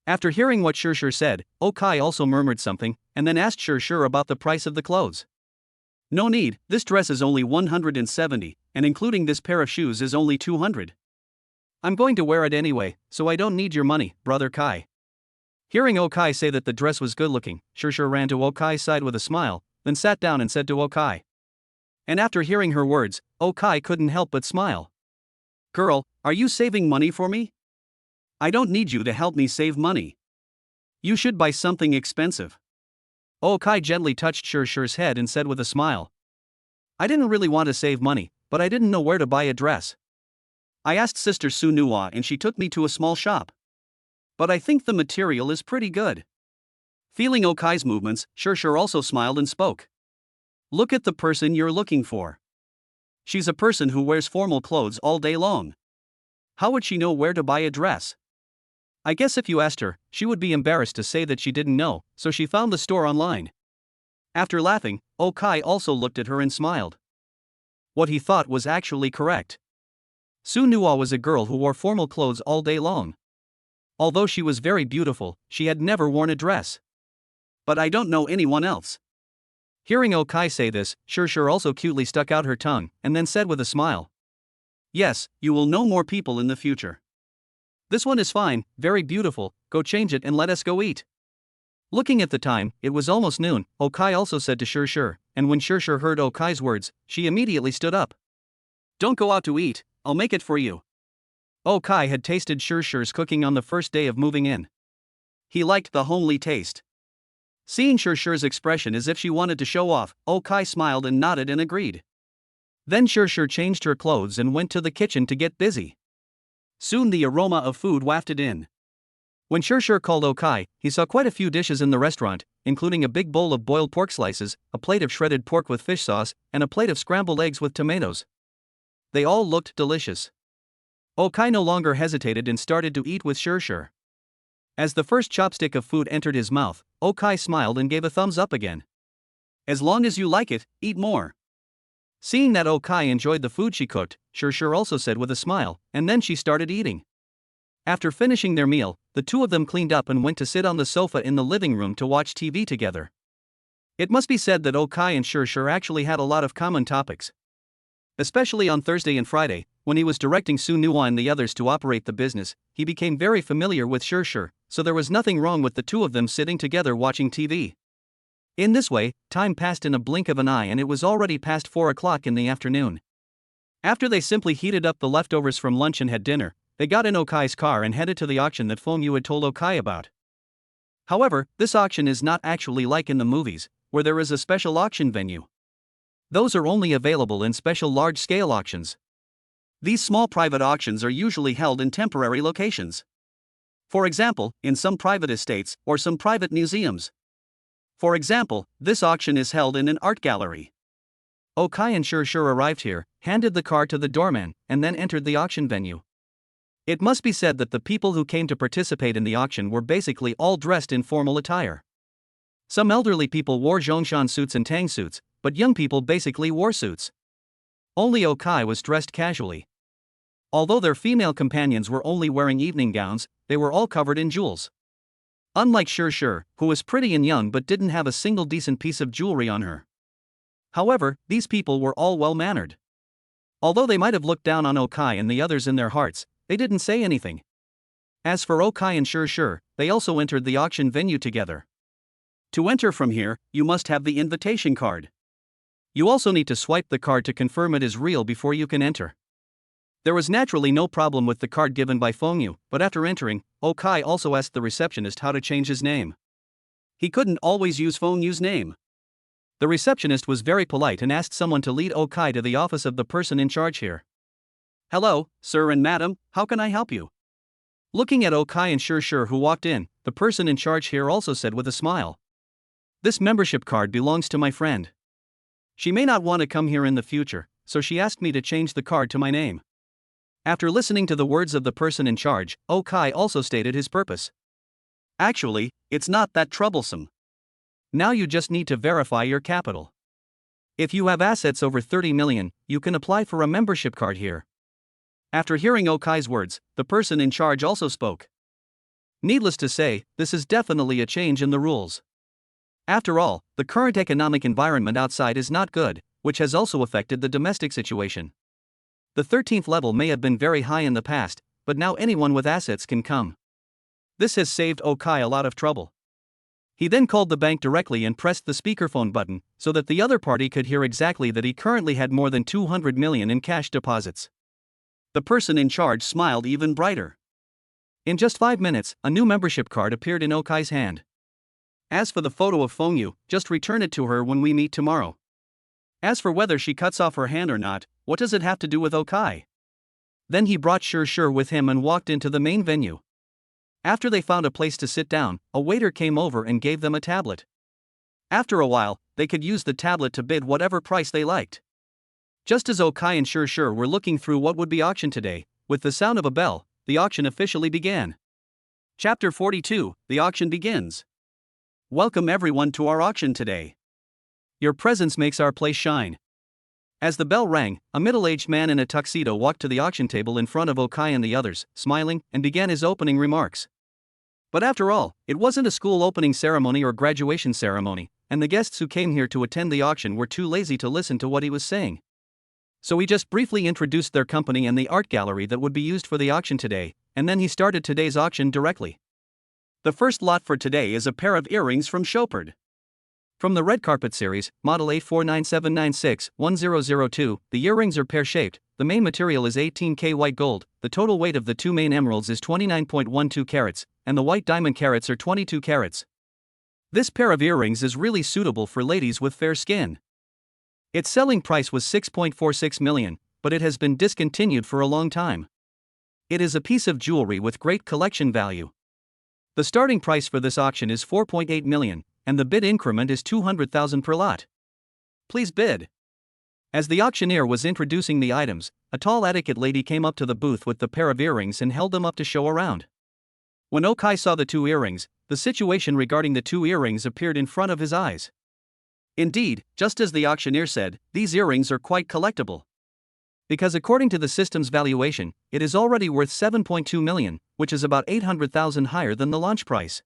After hearing what Sure said, Okai also murmured something, and then asked Sure about the price of the clothes. No need, this dress is only 170, and including this pair of shoes is only 200. I'm going to wear it anyway, so I don't need your money, Brother Kai. Hearing Okai say that the dress was good-looking, Sure ran to Okai's side with a smile, then sat down and said to Okai. And after hearing her words, Okai couldn't help but smile. Girl, are you saving money for me? I don't need you to help me save money. You should buy something expensive. Okai gently touched Sure's head and said with a smile. I didn't really want to save money, but I didn't know where to buy a dress. I asked Sister Su Nua and she took me to a small shop. But I think the material is pretty good. Feeling Okai's movements, Shurshur also smiled and spoke. Look at the person you're looking for. She's a person who wears formal clothes all day long. How would she know where to buy a dress? I guess if you asked her, she would be embarrassed to say that she didn't know, so she found the store online. After laughing, Okai also looked at her and smiled. What he thought was actually correct. Su Nua was a girl who wore formal clothes all day long. Although she was very beautiful, she had never worn a dress. But I don't know anyone else. Hearing Okai say this, Shurshur also cutely stuck out her tongue, and then said with a smile. Yes, you will know more people in the future. This one is fine, very beautiful, go change it and let us go eat. Looking at the time, it was almost noon, Okai also said to Shurshur, and when Shurshur heard Okai's words, she immediately stood up. Don't go out to eat, I'll make it for you. Okai had tasted Shurshur's cooking on the first day of moving in. He liked the homely taste. Seeing Shurshur's expression as if she wanted to show off, Okai smiled and nodded and agreed. Then Shurshur changed her clothes and went to the kitchen to get busy. Soon the aroma of food wafted in. When Shurshur called Okai, he saw quite a few dishes in the restaurant, including a big bowl of boiled pork slices, a plate of shredded pork with fish sauce, and a plate of scrambled eggs with tomatoes. They all looked delicious. Okai no longer hesitated and started to eat with Shurshur. As the first chopstick of food entered his mouth, Okai smiled and gave a thumbs up again. As long as you like it, eat more. Seeing that Okai enjoyed the food she cooked, Shurshur also said with a smile, and then she started eating. After finishing their meal, the two of them cleaned up and went to sit on the sofa in the living room to watch TV together. It must be said that Okai and Shurshur actually had a lot of common topics. Especially on Thursday and Friday, when he was directing Su Nua and the others to operate the business, he became very familiar with Shurshur, so there was nothing wrong with the two of them sitting together watching TV. In this way, time passed in a blink of an eye and it was already past 4 o'clock in the afternoon. After they simply heated up the leftovers from lunch and had dinner, they got in Okai's car and headed to the auction that Fengyu had told Okai about. However, this auction is not actually like in the movies, where there is a special auction venue. Those are only available in special large-scale auctions. These small private auctions are usually held in temporary locations. For example, in some private estates or some private museums. For example, this auction is held in an art gallery. Okai and Shurshur arrived here, handed the car to the doorman, and then entered the auction venue. It must be said that the people who came to participate in the auction were basically all dressed in formal attire. Some elderly people wore zhongshan suits and tang suits, but young people basically wore suits. Only Okai was dressed casually. Although their female companions were only wearing evening gowns, they were all covered in jewels. Unlike Shurshur, who was pretty and young but didn't have a single decent piece of jewelry on her. However, these people were all well-mannered. Although they might have looked down on Okai and the others in their hearts, they didn't say anything. As for Okai and Shurshur, they also entered the auction venue together. To enter from here, you must have the invitation card. You also need to swipe the card to confirm it is real before you can enter. There was naturally no problem with the card given by Fengyu, but after entering, Okai also asked the receptionist how to change his name. He couldn't always use Fengyu's name. The receptionist was very polite and asked someone to lead Okai to the office of the person in charge here. Hello, sir and madam, how can I help you? Looking at Okai and Shurshur who walked in, the person in charge here also said with a smile. This membership card belongs to my friend. She may not want to come here in the future, so she asked me to change the card to my name. After listening to the words of the person in charge, Okai also stated his purpose. Actually, it's not that troublesome. Now you just need to verify your capital. If you have assets over 30 million, you can apply for a membership card here. After hearing Okai's words, the person in charge also spoke. Needless to say, this is definitely a change in the rules. After all, the current economic environment outside is not good, which has also affected the domestic situation. The 13th level may have been very high in the past, but now anyone with assets can come. This has saved Okai a lot of trouble. He then called the bank directly and pressed the speakerphone button, so that the other party could hear exactly that he currently had more than 200 million in cash deposits. The person in charge smiled even brighter. In just 5 minutes, a new membership card appeared in Okai's hand. As for the photo of Fengyu, just return it to her when we meet tomorrow. As for whether she cuts off her hand or not, what does it have to do with Okai? Then he brought Sure with him and walked into the main venue. After they found a place to sit down, a waiter came over and gave them a tablet. After a while, they could use the tablet to bid whatever price they liked. Just as Okai and Sure were looking through what would be auctioned today, with the sound of a bell, the auction officially began. Chapter 42, the auction begins. Welcome everyone to our auction today. Your presence makes our place shine. As the bell rang, a middle-aged man in a tuxedo walked to the auction table in front of Okai and the others, smiling, and began his opening remarks. But after all, it wasn't a school opening ceremony or graduation ceremony, and the guests who came here to attend the auction were too lazy to listen to what he was saying. So he just briefly introduced their company and the art gallery that would be used for the auction today, and then he started today's auction directly. The first lot for today is a pair of earrings from Chopard. From the red carpet series, model A4979611002, the earrings are pear-shaped, the main material is 18K white gold, the total weight of the two main emeralds is 29.12 carats, and the white diamond carats are 22 carats. This pair of earrings is really suitable for ladies with fair skin. Its selling price was 6.46 million, but it has been discontinued for a long time. It is a piece of jewelry with great collection value. The starting price for this auction is 4.8 million, and the bid increment is 200,000 per lot. Please bid. As the auctioneer was introducing the items, a tall etiquette lady came up to the booth with the pair of earrings and held them up to show around. When Okai saw the two earrings, the situation regarding the two earrings appeared in front of his eyes. Indeed, just as the auctioneer said, these earrings are quite collectible. Because according to the system's valuation, it is already worth 7.2 million, which is about 800,000 higher than the launch price.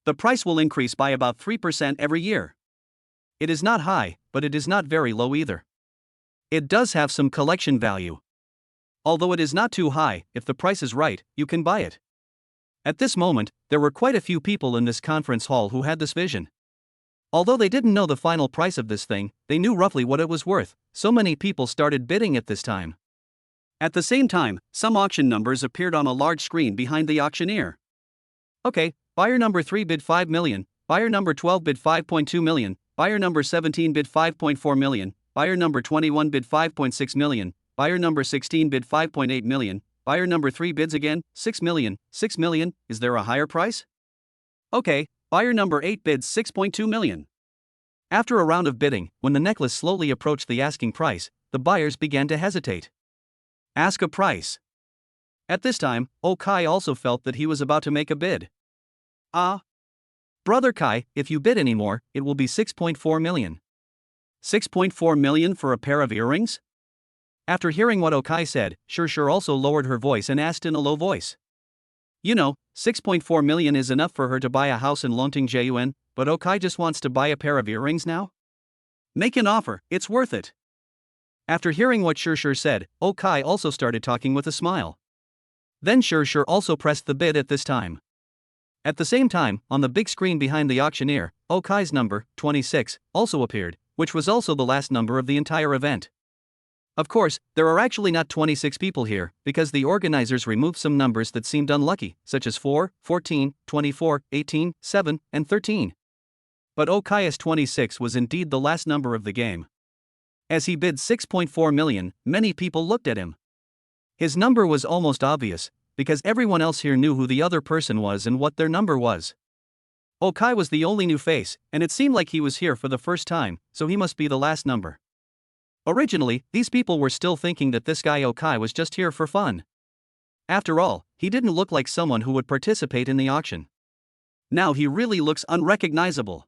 The price will increase by about 3% every year. It is not high, but it is not very low either. It does have some collection value. Although it is not too high, if the price is right, you can buy it. At this moment, there were quite a few people in this conference hall who had this vision. Although they didn't know the final price of this thing, they knew roughly what it was worth, so many people started bidding at this time. At the same time, some auction numbers appeared on a large screen behind the auctioneer. Okay, buyer number 3 bid 5 million, buyer number 12 bid 5.2 million, buyer number 17 bid 5.4 million, buyer number 21 bid 5.6 million, buyer number 16 bid 5.8 million, buyer number 3 bids again, 6 million, 6 million, is there a higher price? Okay, buyer number 8 bids 6.2 million. After a round of bidding, when the necklace slowly approached the asking price, the buyers began to hesitate. Ask a price. At this time, Okai also felt that he was about to make a bid. Brother Kai, if you bid anymore, it will be 6.4 million. 6.4 million for a pair of earrings? After hearing what Okai said, Sure also lowered her voice and asked in a low voice. You know, 6.4 million is enough for her to buy a house in Longting-Jun, but Okai just wants to buy a pair of earrings now? Make an offer, it's worth it. After hearing what Sure said, Okai also started talking with a smile. Then Sure also pressed the bid at this time. At the same time, on the big screen behind the auctioneer, Okai's number, 26, also appeared, which was also the last number of the entire event. Of course, there are actually not 26 people here, because the organizers removed some numbers that seemed unlucky, such as 4, 14, 24, 18, 7, and 13. But Okai's 26 was indeed the last number of the game. As he bid 6.4 million, many people looked at him. His number was almost obvious, because everyone else here knew who the other person was and what their number was. Okai was the only new face, and it seemed like he was here for the first time, so he must be the last number. Originally, these people were still thinking that this guy Okai was just here for fun. After all, he didn't look like someone who would participate in the auction. Now he really looks unrecognizable.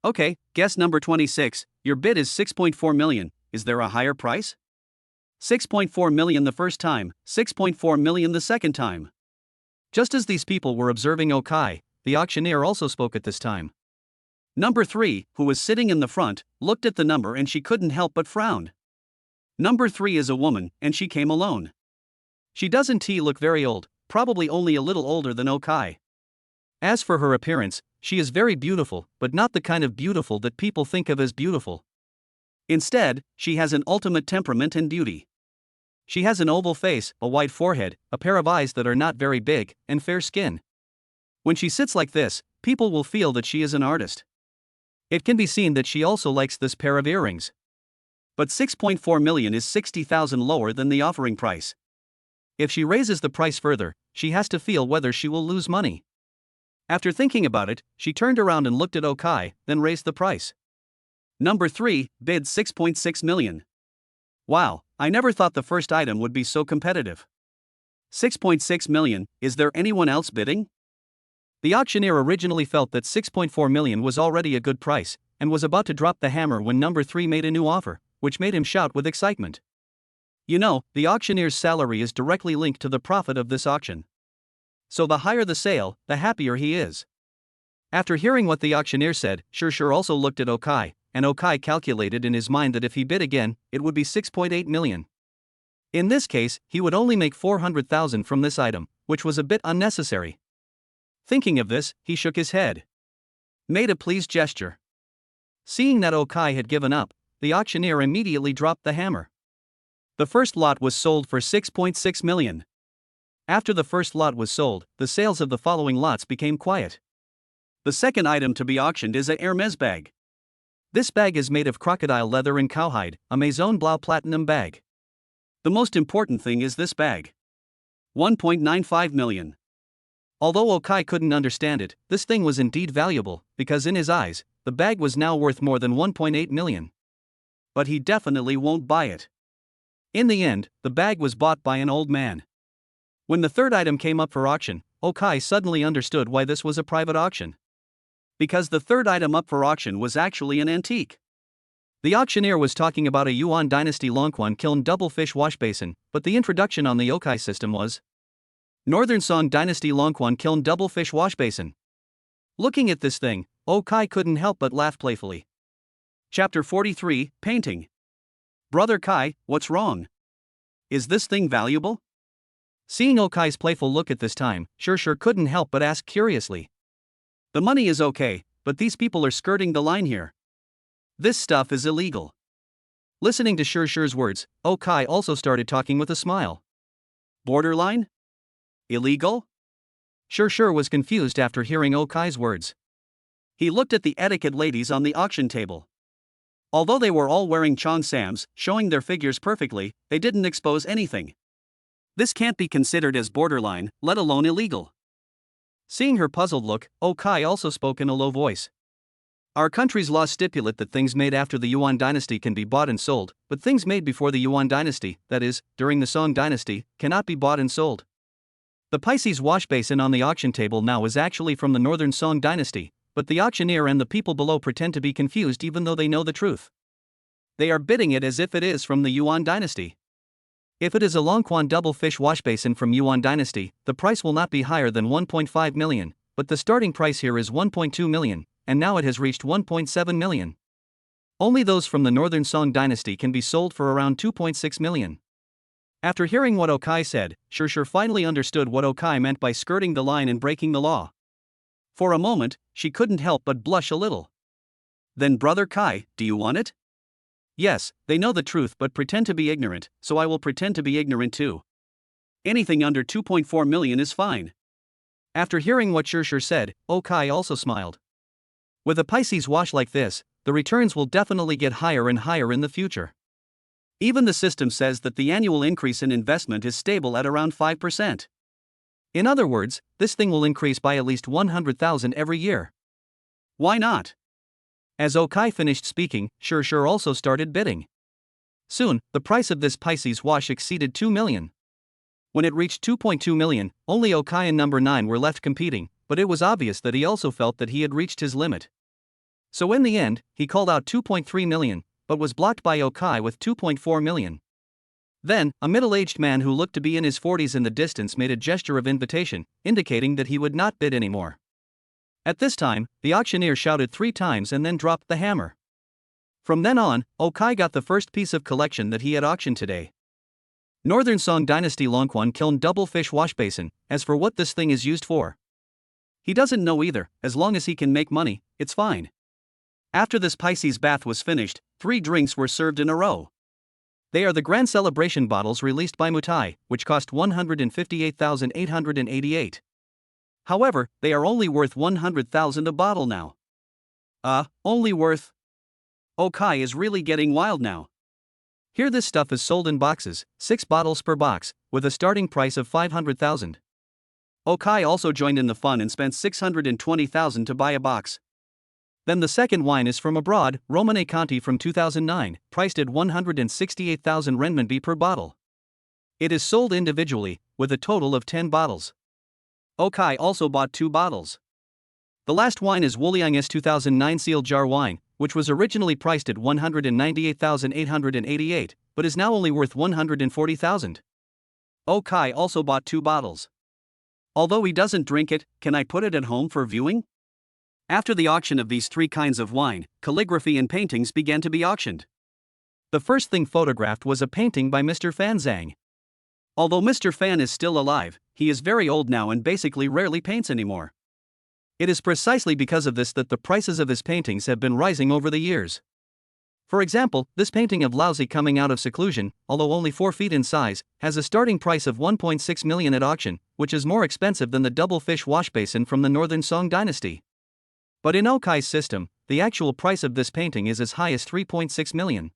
Okay, guess number 26, your bid is 6.4 million, is there a higher price? 6.4 million the first time, 6.4 million the second time. Just as these people were observing Okai, the auctioneer also spoke at this time. Number 3, who was sitting in the front, looked at the number and she couldn't help but frown. Number 3 is a woman, and she came alone. She doesn't look very old, probably only a little older than Okai. As for her appearance, she is very beautiful, but not the kind of beautiful that people think of as beautiful. Instead, she has an ultimate temperament and beauty. She has an oval face, a wide forehead, a pair of eyes that are not very big, and fair skin. When she sits like this, people will feel that she is an artist. It can be seen that she also likes this pair of earrings. But 6.4 million is 60,000 lower than the offering price. If she raises the price further, she has to feel whether she will lose money. After thinking about it, she turned around and looked at Okai, then raised the price. Number 3, bid 6.6 million. Wow, I never thought the first item would be so competitive. 6.6 million, is there anyone else bidding? The auctioneer originally felt that 6.4 million was already a good price, and was about to drop the hammer when number 3 made a new offer, which made him shout with excitement. You know, the auctioneer's salary is directly linked to the profit of this auction. So the higher the sale, the happier he is. After hearing what the auctioneer said, Shurshur also looked at Okai, and Okai calculated in his mind that if he bid again, it would be 6.8 million. In this case, he would only make 400,000 from this item, which was a bit unnecessary. Thinking of this, he shook his head. Made a pleased gesture. Seeing that Okai had given up, the auctioneer immediately dropped the hammer. The first lot was sold for 6.6 million. After the first lot was sold, the sales of the following lots became quiet. The second item to be auctioned is a Hermes bag. This bag is made of crocodile leather and cowhide, a Maison Blau Platinum bag. The most important thing is this bag. 1.95 million. Although Okai couldn't understand it, this thing was indeed valuable, because in his eyes, the bag was now worth more than 1.8 million. But he definitely won't buy it. In the end, the bag was bought by an old man. When the third item came up for auction, Okai suddenly understood why this was a private auction. Because the third item up for auction was actually an antique. The auctioneer was talking about a Yuan Dynasty Longquan kiln double fish wash basin, but the introduction on the Okai system was Northern Song Dynasty Longquan kiln double fish wash basin. Looking at this thing, Okai couldn't help but laugh playfully. Chapter 43, Painting. Brother Kai, what's wrong? Is this thing valuable? Seeing Okai's playful look at this time, Shurshur couldn't help but ask curiously. The money is okay, but these people are skirting the line here. This stuff is illegal. Listening to Shurshur's words, Okai also started talking with a smile. Borderline? Illegal? Shurshur was confused after hearing Okai's words. He looked at the etiquette ladies on the auction table. Although they were all wearing cheongsams, showing their figures perfectly, they didn't expose anything. This can't be considered as borderline, let alone illegal. Seeing her puzzled look, Okai also spoke in a low voice. Our country's laws stipulate that things made after the Yuan dynasty can be bought and sold, but things made before the Yuan dynasty, that is, during the Song dynasty, cannot be bought and sold. The Pisces wash basin on the auction table now is actually from the Northern Song dynasty, but the auctioneer and the people below pretend to be confused even though they know the truth. They are bidding it as if it is from the Yuan dynasty. If it is a Longquan double fish wash basin from Yuan dynasty, the price will not be higher than 1.5 million, but the starting price here is 1.2 million, and now it has reached 1.7 million. Only those from the Northern Song dynasty can be sold for around 2.6 million. After hearing what Okai said, Shurshur finally understood what Okai meant by skirting the line and breaking the law. For a moment, she couldn't help but blush a little. Then Brother Kai, do you want it? Yes, they know the truth but pretend to be ignorant, so I will pretend to be ignorant too. Anything under 2.4 million is fine. After hearing what Shurshur said, Okai also smiled. With a Pisces wash like this, the returns will definitely get higher and higher in the future. Even the system says that the annual increase in investment is stable at around 5%. In other words, this thing will increase by at least 100,000 every year. Why not? As Okai finished speaking, Shurshur also started bidding. Soon, the price of this Pisces wash exceeded 2 million. When it reached 2.2 million, only Okai and number 9 were left competing, but it was obvious that he also felt that he had reached his limit. So in the end, he called out 2.3 million, but was blocked by Okai with 2.4 million. Then, a middle-aged man who looked to be in his 40s in the distance made a gesture of invitation, indicating that he would not bid anymore. At this time, the auctioneer shouted 3 times and then dropped the hammer. From then on, Okai got the first piece of collection that he had auctioned today. Northern Song Dynasty Longquan kiln double fish wash basin. As for what this thing is used for, he doesn't know either. As long as he can make money, it's fine. After this Pisces bath was finished, 3 drinks were served in a row. They are the Grand Celebration bottles released by Mutai, which cost 158,888. However, they are only worth 100,000 a bottle now. Only worth? Okai is really getting wild now. Here this stuff is sold in boxes, 6 bottles per box, with a starting price of 500,000. Okai also joined in the fun and spent 620,000 to buy a box. Then the second wine is from abroad, Romane Conti from 2009, priced at 168,000 renminbi per bottle. It is sold individually, with a total of 10 bottles. Okai also bought 2 bottles. The last wine is Wuliang's 2009 sealed jar wine, which was originally priced at 198,888, but is now only worth 140,000. Okai also bought 2 bottles. Although he doesn't drink it, can I put it at home for viewing? After the auction of these 3 kinds of wine, calligraphy and paintings began to be auctioned. The first thing photographed was a painting by Mr. Fan Zhang. Although Mr. Fan is still alive, he is very old now and basically rarely paints anymore. It is precisely because of this that the prices of his paintings have been rising over the years. For example, this painting of Luci coming out of seclusion, although only 4 feet in size, has a starting price of 1.6 million at auction, which is more expensive than the double fish wash basin from the Northern Song dynasty. But in Okai's system, the actual price of this painting is as high as 3.6 million.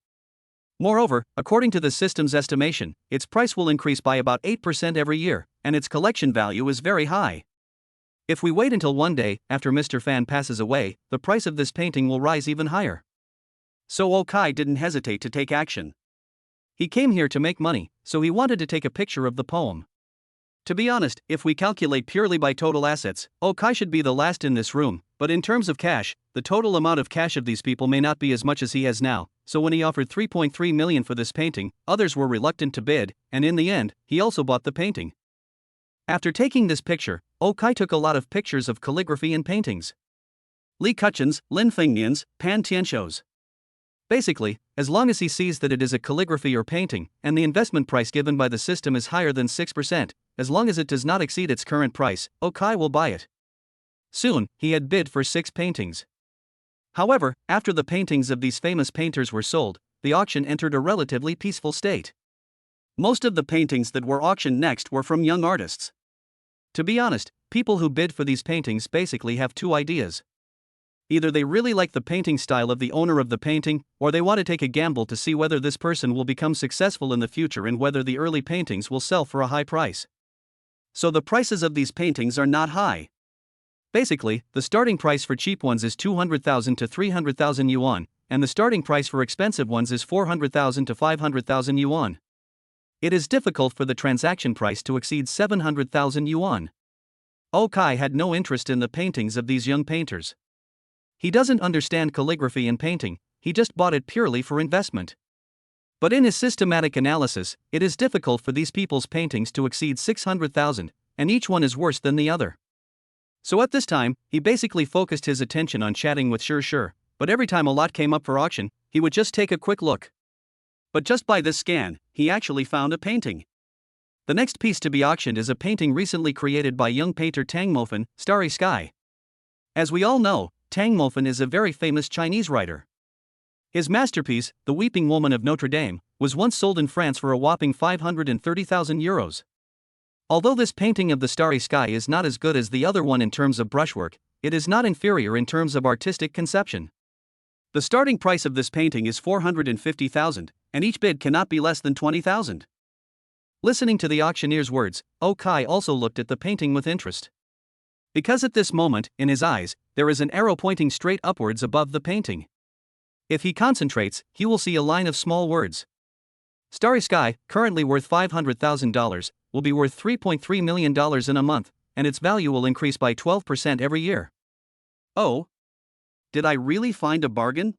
Moreover, according to the system's estimation, its price will increase by about 8% every year, and its collection value is very high. If we wait until one day, after Mr. Fan passes away, the price of this painting will rise even higher. So Okai didn't hesitate to take action. He came here to make money, so he wanted to take a picture of the poem. To be honest, if we calculate purely by total assets, Okai should be the last in this room, but in terms of cash, the total amount of cash of these people may not be as much as he has now, so when he offered 3.3 million for this painting, others were reluctant to bid, and in the end, he also bought the painting. After taking this picture, Okai took a lot of pictures of calligraphy and paintings. Li Kuchen's, Lin Fengnian's, Pan Tianshou's. Basically, as long as he sees that it is a calligraphy or painting, and the investment price given by the system is higher than 6%, as long as it does not exceed its current price, Okai will buy it. Soon, he had bid for 6 paintings. However, after the paintings of these famous painters were sold, the auction entered a relatively peaceful state. Most of the paintings that were auctioned next were from young artists. To be honest, people who bid for these paintings basically have 2 ideas. Either they really like the painting style of the owner of the painting, or they want to take a gamble to see whether this person will become successful in the future and whether the early paintings will sell for a high price. So the prices of these paintings are not high. Basically, the starting price for cheap ones is 200,000 to 300,000 yuan, and the starting price for expensive ones is 400,000 to 500,000 yuan. It is difficult for the transaction price to exceed 700,000 yuan. Okai had no interest in the paintings of these young painters. He doesn't understand calligraphy and painting, he just bought it purely for investment. But in his systematic analysis, it is difficult for these people's paintings to exceed 600,000, and each one is worse than the other. So at this time, he basically focused his attention on chatting with Sure, but every time a lot came up for auction, he would just take a quick look. But just by this scan, he actually found a painting. The next piece to be auctioned is a painting recently created by young painter Tang Mofen, Starry Sky. As we all know, Tang Mofen is a very famous Chinese writer. His masterpiece, The Weeping Woman of Notre Dame, was once sold in France for a whopping 530,000 euros. Although this painting of the Starry Sky is not as good as the other one in terms of brushwork, it is not inferior in terms of artistic conception. The starting price of this painting is 450,000, and each bid cannot be less than 20,000. Listening to the auctioneer's words, Okai also looked at the painting with interest. Because at this moment, in his eyes, there is an arrow pointing straight upwards above the painting. If he concentrates, he will see a line of small words. Starry Sky, currently worth $500,000, will be worth $3.3 million in a month, and its value will increase by 12% every year. Oh! Did I really find a bargain?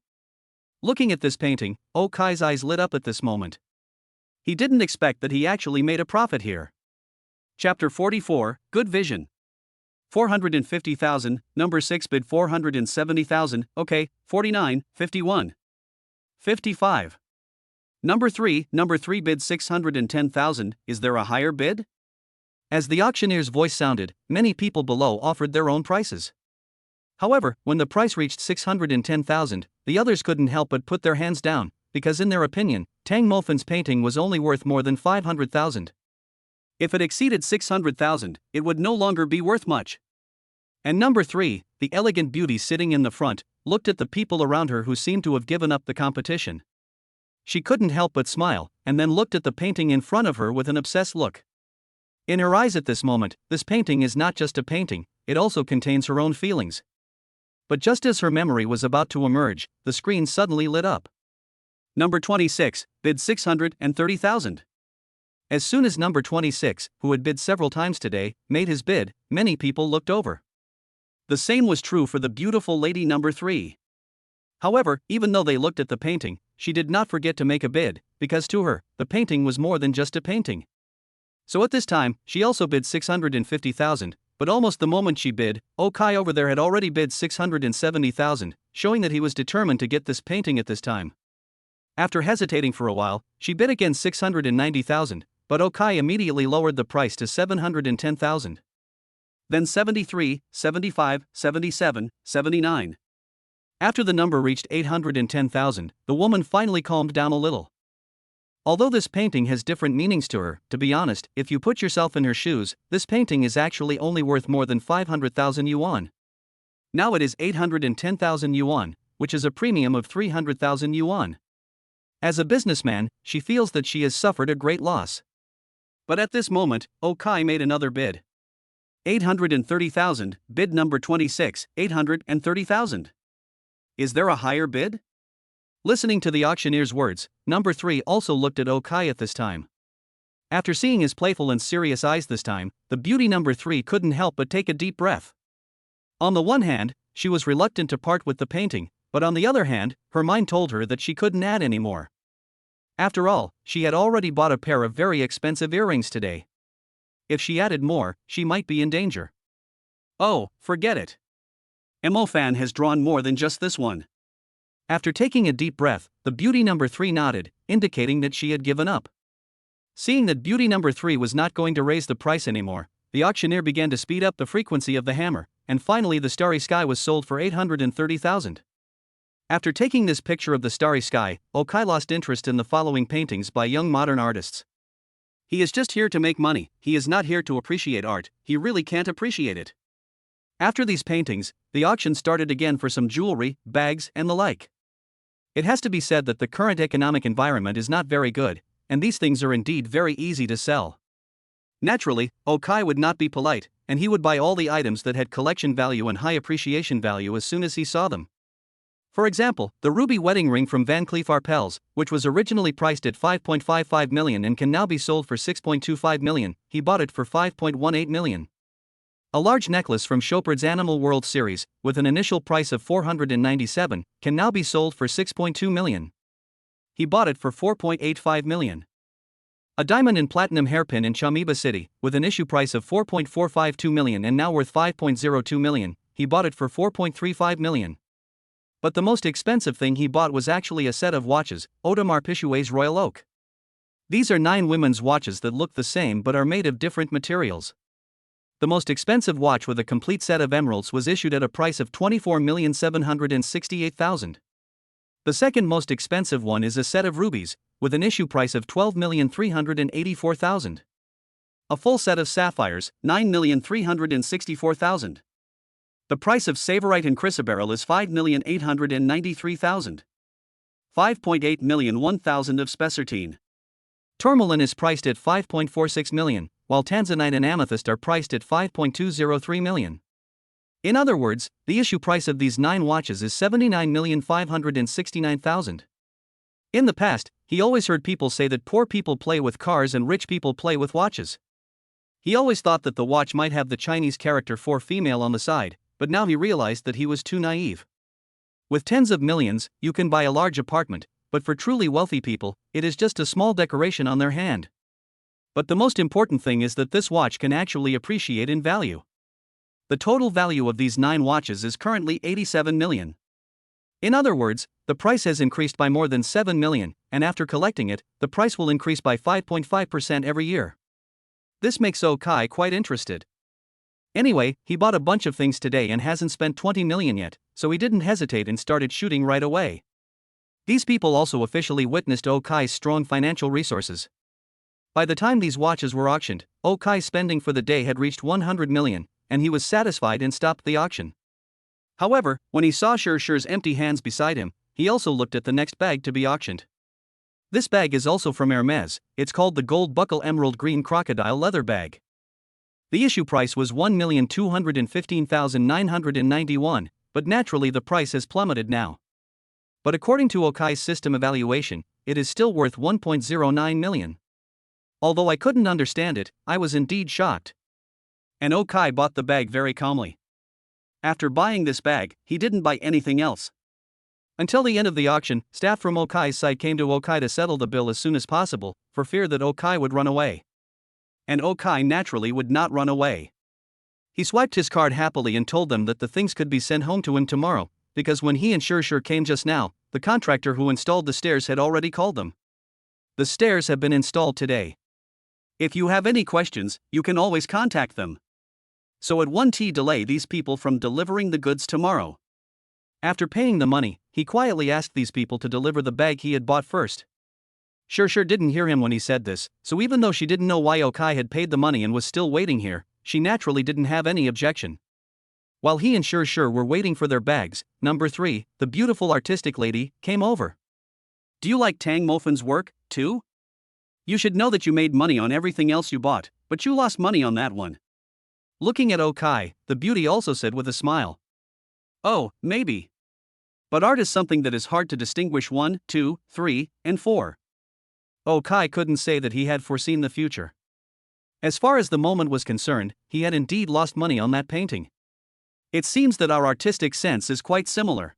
Looking at this painting, Okai's eyes lit up at this moment. He didn't expect that he actually made a profit here. Chapter 44, Good Vision. 450,000, number 6 bid 470,000, okay, 49, 51. 55. Number 3 bid 610,000, is there a higher bid? As the auctioneer's voice sounded, many people below offered their own prices. However, when the price reached 610,000, the others couldn't help but put their hands down, because in their opinion, Tang Mofen's painting was only worth more than 500,000. If it exceeded 600,000, it would no longer be worth much. And number 3, the elegant beauty sitting in the front, looked at the people around her who seemed to have given up the competition. She couldn't help but smile, and then looked at the painting in front of her with an obsessed look. In her eyes at this moment, this painting is not just a painting, it also contains her own feelings. But just as her memory was about to emerge, the screen suddenly lit up. Number 26, bid 630,000. As soon as number 26, who had bid several times today, made his bid, many people looked over. The same was true for the beautiful lady number 3. However, even though they looked at the painting, she did not forget to make a bid, because to her, the painting was more than just a painting. So at this time, she also bid 650,000, but almost the moment she bid, Okai over there had already bid 670,000, showing that he was determined to get this painting at this time. After hesitating for a while, she bid again 690,000, but Okai immediately lowered the price to 710,000. Then 73, 75, 77, 79. After the number reached 810,000, the woman finally calmed down a little. Although this painting has different meanings to her, to be honest, if you put yourself in her shoes, this painting is actually only worth more than 500,000 yuan. Now it is 810,000 yuan, which is a premium of 300,000 yuan. As a businessman, she feels that she has suffered a great loss. But at this moment, Okai made another bid. 830,000, bid number 26, 830,000. Is there a higher bid? Listening to the auctioneer's words, number 3 also looked at Okai at this time. After seeing his playful and serious eyes this time, the beauty number 3 couldn't help but take a deep breath. On the one hand, she was reluctant to part with the painting, but on the other hand, her mind told her that she couldn't add any more. After all, she had already bought a pair of very expensive earrings today. If she added more, she might be in danger. Oh, forget it. Mo fan has drawn more than just this one. After taking a deep breath, the beauty number 3 nodded, indicating that she had given up. Seeing that beauty number 3 was not going to raise the price anymore, the auctioneer began to speed up the frequency of the hammer, and finally the starry sky was sold for 830,000. After taking this picture of the starry sky, Okai lost interest in the following paintings by young modern artists. He is just here to make money, he is not here to appreciate art, he really can't appreciate it. After these paintings, the auction started again for some jewelry, bags, and the like. It has to be said that the current economic environment is not very good, and these things are indeed very easy to sell. Naturally, Okai would not be polite, and he would buy all the items that had collection value and high appreciation value as soon as he saw them. For example, the ruby wedding ring from Van Cleef Arpels, which was originally priced at 5.55 million and can now be sold for 6.25 million, he bought it for 5.18 million. A large necklace from Chopard's Animal World series, with an initial price of 497, can now be sold for 6.2 million. He bought it for 4.85 million. A diamond and platinum hairpin in Chamiba City, with an issue price of 4.452 million and now worth 5.02 million, he bought it for 4.35 million. But the most expensive thing he bought was actually a set of watches, Audemars Piguet's Royal Oak. These are 9 women's watches that look the same but are made of different materials. The most expensive watch with a complete set of emeralds was issued at a price of 24,768,000. The second most expensive one is a set of rubies, with an issue price of 12,384,000. A full set of sapphires, 9,364,000. The price of savorite and chrysoberyl is 5,893,000. 5.8 million 1,000 of spessartine. Tourmaline is priced at 5.46 million, while tanzanite and amethyst are priced at 5.203 million. In other words, the issue price of these 9 watches is 79,569,000. In the past, he always heard people say that poor people play with cars and rich people play with watches. He always thought that the watch might have the Chinese character for female on the side, but now he realized that he was too naive. With tens of millions, you can buy a large apartment, but for truly wealthy people, it is just a small decoration on their hand. But the most important thing is that this watch can actually appreciate in value. The total value of these 9 watches is currently 87 million. In other words, the price has increased by more than 7 million, and after collecting it, the price will increase by 5.5% every year. This makes Okai quite interested. Anyway, he bought a bunch of things today and hasn't spent 20 million yet, so he didn't hesitate and started shooting right away. These people also officially witnessed Okai's strong financial resources. By the time these watches were auctioned, Okai's spending for the day had reached 100 million, and he was satisfied and stopped the auction. However, when he saw Shir's empty hands beside him, he also looked at the next bag to be auctioned. This bag is also from Hermes, it's called the Gold Buckle Emerald Green Crocodile Leather Bag. The issue price was 1,215,991, but naturally the price has plummeted now. But according to Okai's system evaluation, it is still worth 1.09 million. Although I couldn't understand it, I was indeed shocked. And Okai bought the bag very calmly. After buying this bag, he didn't buy anything else. Until the end of the auction, staff from Okai's side came to Okai to settle the bill as soon as possible, for fear that Okai would run away. And Okai naturally would not run away. He swiped his card happily and told them that the things could be sent home to him tomorrow, because when he and Shurshur came just now, the contractor who installed the stairs had already called them. The stairs have been installed today. If you have any questions, you can always contact them. So it won't delay these people from delivering the goods tomorrow. After paying the money, he quietly asked these people to deliver the bag he had bought first. Shurshur didn't hear him when he said this, so even though she didn't know why Okai had paid the money and was still waiting here, she naturally didn't have any objection. While he and Shurshur were waiting for their bags, number 3, the beautiful artistic lady, came over. Do you like Tang Mofan's work, too? You should know that you made money on everything else you bought, but you lost money on that one. Looking at Okai, the beauty also said with a smile. Oh, maybe. But art is something that is hard to distinguish 1, 2, 3, and 4. Okai couldn't say that he had foreseen the future. As far as the moment was concerned, he had indeed lost money on that painting. It seems that our artistic sense is quite similar.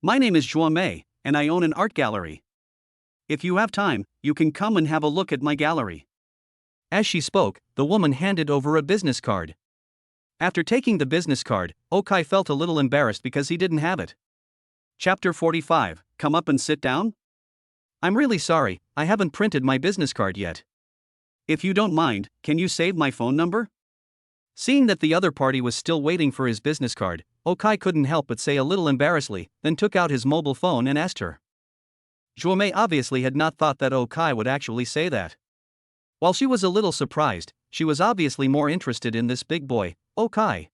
My name is Zhuo, and I own an art gallery. If you have time, you can come and have a look at my gallery. As she spoke, the woman handed over a business card. After taking the business card, Okai felt a little embarrassed because he didn't have it. Chapter 45, Come up and sit down? I'm really sorry, I haven't printed my business card yet. If you don't mind, can you save my phone number? Seeing that the other party was still waiting for his business card, Okai couldn't help but say a little embarrassedly, then took out his mobile phone and asked her. Zhuo obviously had not thought that Okai would actually say that. While she was a little surprised, she was obviously more interested in this big boy, Okai.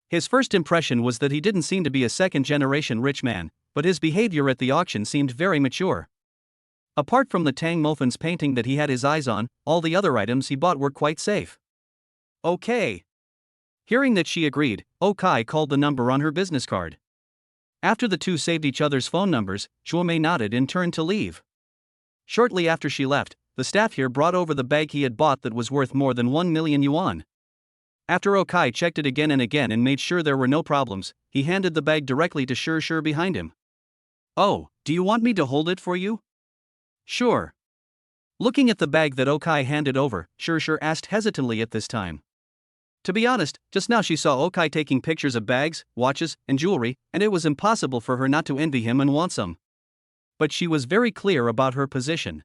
His first impression was that he didn't seem to be a second-generation rich man, but his behavior at the auction seemed very mature. Apart from the Tang Mofan's painting that he had his eyes on, all the other items he bought were quite safe. Okay. Hearing that she agreed, Okai called the number on her business card. After the two saved each other's phone numbers, Zhuo nodded and turned to leave. Shortly after she left, the staff here brought over the bag he had bought that was worth more than 1 million yuan. After Okai checked it again and made sure there were no problems, he handed the bag directly to Shurshur behind him. Oh, do you want me to hold it for you? Sure. Looking at the bag that Okai handed over, Shurshur asked hesitantly at this time. To be honest, just now she saw Okai taking pictures of bags, watches, and jewelry, and it was impossible for her not to envy him and want some. But she was very clear about her position.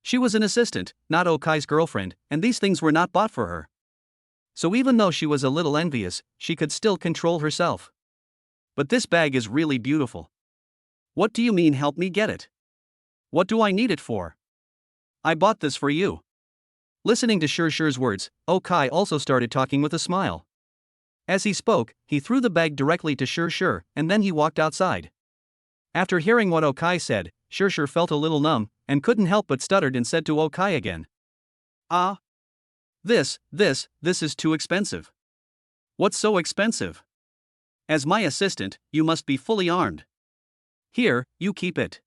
She was an assistant, not Okai's girlfriend, and these things were not bought for her. So even though she was a little envious, she could still control herself. But this bag is really beautiful. What do you mean help me get it? What do I need it for? I bought this for you. Listening to Shurshur's words, Okai also started talking with a smile. As he spoke, he threw the bag directly to Shurshur, and then he walked outside. After hearing what Okai said, Shurshur felt a little numb, and couldn't help but stuttered and said to Okai again. This is too expensive. What's so expensive? As my assistant, you must be fully armed. Here, you keep it.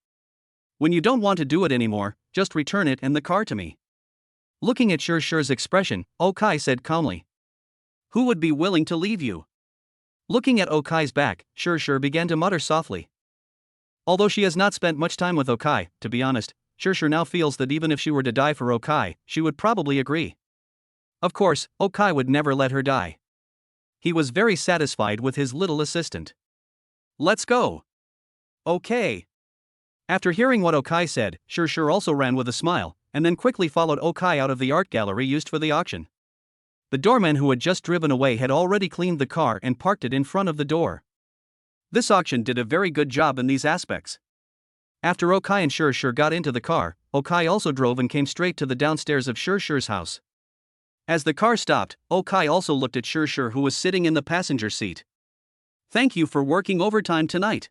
When you don't want to do it anymore, just return it and the car to me. Looking at Shurshur's expression, Okai said calmly. Who would be willing to leave you? Looking at Okai's back, Shurshur began to mutter softly. Although she has not spent much time with Okai, to be honest, Shurshur now feels that even if she were to die for Okai, she would probably agree. Of course, Okai would never let her die. He was very satisfied with his little assistant. Let's go. Okay. After hearing what Okai said, Shurshur also ran with a smile, and then quickly followed Okai out of the art gallery used for the auction. The doorman who had just driven away had already cleaned the car and parked it in front of the door. This auction did a very good job in these aspects. After Okai and Shurshur got into the car, Okai also drove and came straight to the downstairs of Shurshur's house. As the car stopped, Okai also looked at Shurshur who was sitting in the passenger seat. Thank you for working overtime tonight.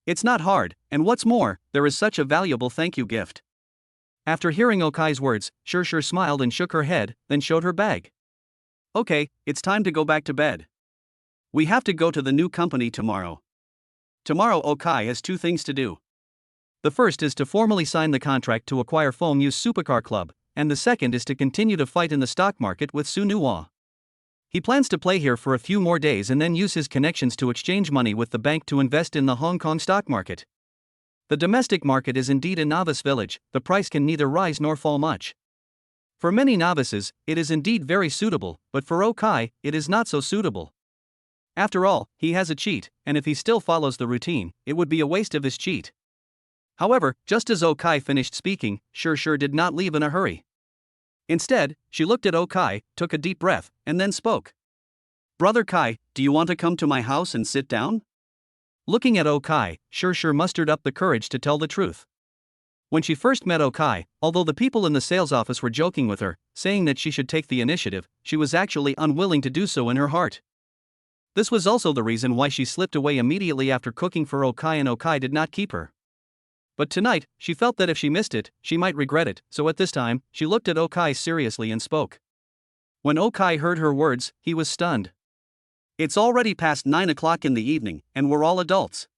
It's not hard, and what's more, there is such a valuable thank you gift. After hearing Okai's words, Shurshur smiled and shook her head, then showed her bag. Okay, it's time to go back to bed. We have to go to the new company tomorrow. Tomorrow Okai has two things to do. The first is to formally sign the contract to acquire Fengyu's supercar club, and the second is to continue to fight in the stock market with Su Nuwa. He plans to play here for a few more days and then use his connections to exchange money with the bank to invest in the Hong Kong stock market. The domestic market is indeed a novice village, the price can neither rise nor fall much. For many novices, it is indeed very suitable, but for Okai, it is not so suitable. After all, he has a cheat, and if he still follows the routine, it would be a waste of his cheat. However, just as Okai finished speaking, Shurshur did not leave in a hurry. Instead, she looked at Okai, took a deep breath, and then spoke. Brother Kai, do you want to come to my house and sit down? Looking at Okai, Shurshur mustered up the courage to tell the truth. When she first met Okai, although the people in the sales office were joking with her, saying that she should take the initiative, she was actually unwilling to do so in her heart. This was also the reason why she slipped away immediately after cooking for Okai and Okai did not keep her. But tonight, she felt that if she missed it, she might regret it, so at this time, she looked at Okai seriously and spoke. When Okai heard her words, he was stunned. It's already past 9 o'clock in the evening, and we're all adults.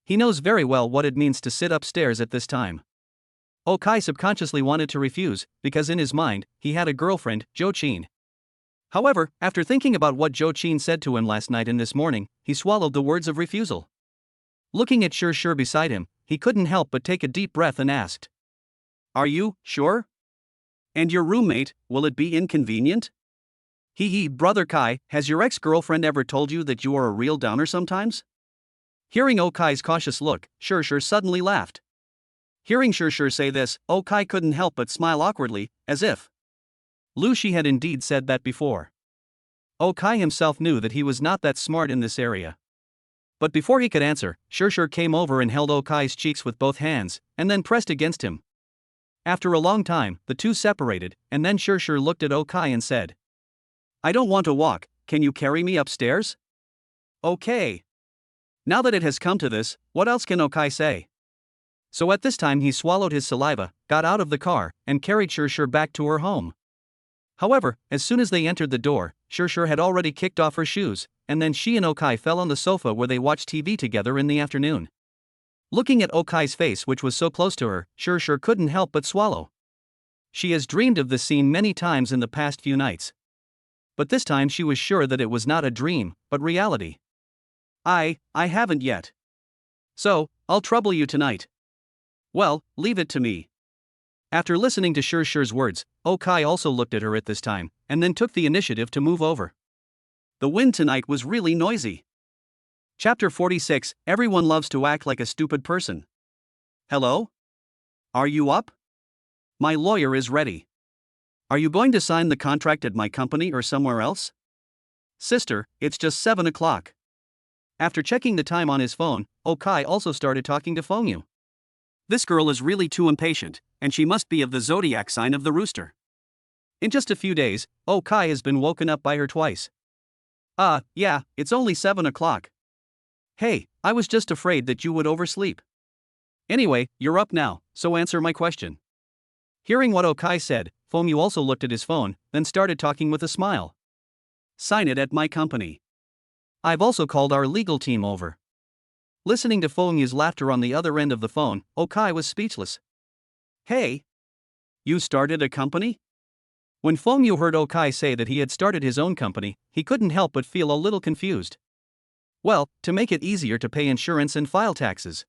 He knows very well what it means to sit upstairs at this time. Okai subconsciously wanted to refuse, because in his mind, he had a girlfriend, Jo Chin. However, after thinking about what Jo Chin said to him last night and this morning, he swallowed the words of refusal. Looking at Shurshur beside him, he couldn't help but take a deep breath and asked. Are you sure? And your roommate, will it be inconvenient? Brother Kai, has your ex-girlfriend ever told you that you are a real downer sometimes? Hearing Okai's cautious look, Shurshur suddenly laughed. Hearing Shurshur say this, Okai couldn't help but smile awkwardly, as if Luci had indeed said that before. Okai himself knew that he was not that smart in this area. But before he could answer, Shurshur came over and held Okai's cheeks with both hands, and then pressed against him. After a long time, the two separated, and then Shurshur looked at Okai and said, I don't want to walk, can you carry me upstairs? Okay. Now that it has come to this, what else can Okai say? So at this time he swallowed his saliva, got out of the car, and carried Shurshur back to her home. However, as soon as they entered the door, Shurshur had already kicked off her shoes, and then she and Okai fell on the sofa where they watched TV together in the afternoon. Looking at Okai's face which was so close to her, Shurshur couldn't help but swallow. She has dreamed of this scene many times in the past few nights. But this time she was sure that it was not a dream, but reality. I haven't yet. So, I'll trouble you tonight. Well, leave it to me. After listening to Shurshur's words, Okai also looked at her at this time, and then took the initiative to move over. The wind tonight was really noisy. Chapter 46, Everyone loves to act like a stupid person. Hello? Are you up? My lawyer is ready. Are you going to sign the contract at my company or somewhere else? Sister, it's just 7 o'clock. After checking the time on his phone, Okai also started talking to Fengyu. This girl is really too impatient, and she must be of the zodiac sign of the rooster. In just a few days, Okai has been woken up by her twice. Yeah, it's only 7 o'clock. Hey, I was just afraid that you would oversleep. Anyway, you're up now, so answer my question. Hearing what Okai said, Fengyu also looked at his phone, then started talking with a smile. Sign it at my company. I've also called our legal team over. Listening to Fengyu's laughter on the other end of the phone, Okai was speechless. Hey! You started a company? When Fengyu heard Okai say that he had started his own company, he couldn't help but feel a little confused. Well, to make it easier to pay insurance and file taxes.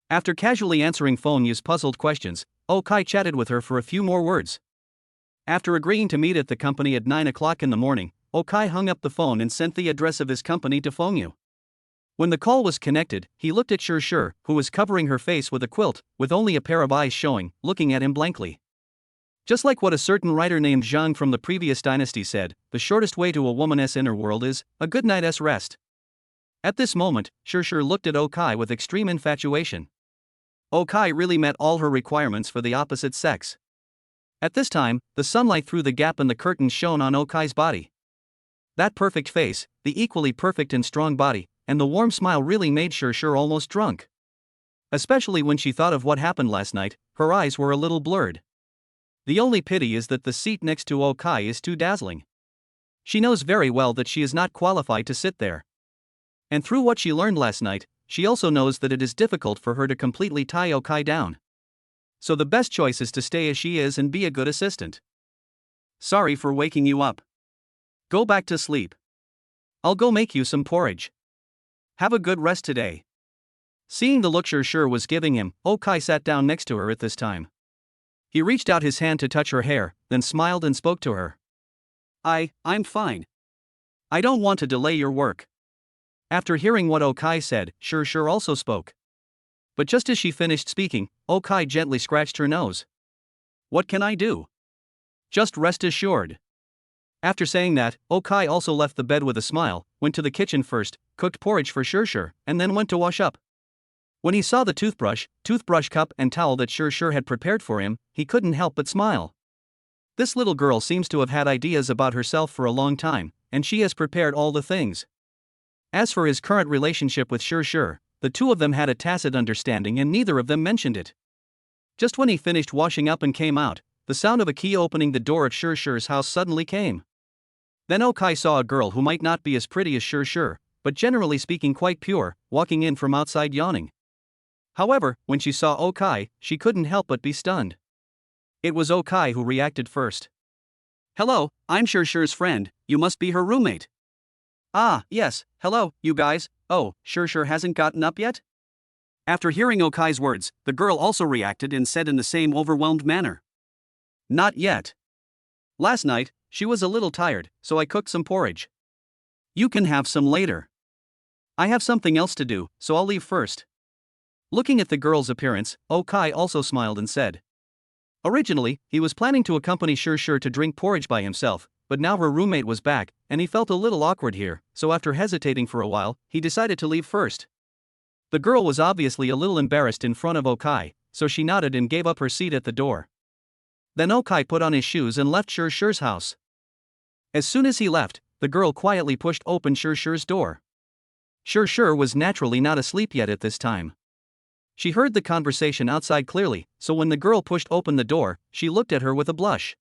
After casually answering Fengyu's puzzled questions, Okai chatted with her for a few more words. After agreeing to meet at the company at 9 o'clock in the morning, Okai hung up the phone and sent the address of his company to Fengyu. When the call was connected, he looked at Shurshur, who was covering her face with a quilt, with only a pair of eyes showing, looking at him blankly. Just like what a certain writer named Zhang from the previous dynasty said, the shortest way to a woman's inner world is a good night's rest. At this moment, Shurshur looked at Okai with extreme infatuation. Okai really met all her requirements for the opposite sex. At this time, the sunlight through the gap in the curtains shone on Okai's body. That perfect face, the equally perfect and strong body, and the warm smile really made Shurshur almost drunk. Especially when she thought of what happened last night, her eyes were a little blurred. The only pity is that the seat next to Okai is too dazzling. She knows very well that she is not qualified to sit there. And through what she learned last night, she also knows that it is difficult for her to completely tie Okai down. So the best choice is to stay as she is and be a good assistant. Sorry for waking you up. Go back to sleep. I'll go make you some porridge. Have a good rest today. Seeing the look Shur was giving him, Okai sat down next to her at this time. He reached out his hand to touch her hair, then smiled and spoke to her. I'm fine. I don't want to delay your work. After hearing what Okai said, Shur also spoke. But just as she finished speaking, Okai gently scratched her nose. What can I do? Just rest assured. After saying that, Okai also left the bed with a smile, went to the kitchen first, cooked porridge for Shur, and then went to wash up. When he saw the toothbrush cup and towel that Shur had prepared for him, he couldn't help but smile. This little girl seems to have had ideas about herself for a long time, and she has prepared all the things. As for his current relationship with Shur, the two of them had a tacit understanding and neither of them mentioned it. Just when he finished washing up and came out, the sound of a key opening the door at Shur's house suddenly came. Then Okai saw a girl who might not be as pretty as Shur, but generally speaking quite pure, walking in from outside yawning. However, when she saw Okai, she couldn't help but be stunned. It was Okai who reacted first. Hello, I'm Shur's friend, you must be her roommate. Ah, yes, hello, you guys. Oh, Shur hasn't gotten up yet? After hearing Okai's words, the girl also reacted and said in the same overwhelmed manner. Not yet. Last night, she was a little tired, so I cooked some porridge. You can have some later. I have something else to do, so I'll leave first. Looking at the girl's appearance, Okai also smiled and said. Originally, he was planning to accompany Shur to drink porridge by himself, but now her roommate was back, and he felt a little awkward here, so after hesitating for a while, he decided to leave first. The girl was obviously a little embarrassed in front of Okai, so she nodded and gave up her seat at the door. Then Okai put on his shoes and left Shur's house. As soon as he left, the girl quietly pushed open Shur's door. Shur was naturally not asleep yet at this time. She heard the conversation outside clearly, so when the girl pushed open the door, she looked at her with a blush.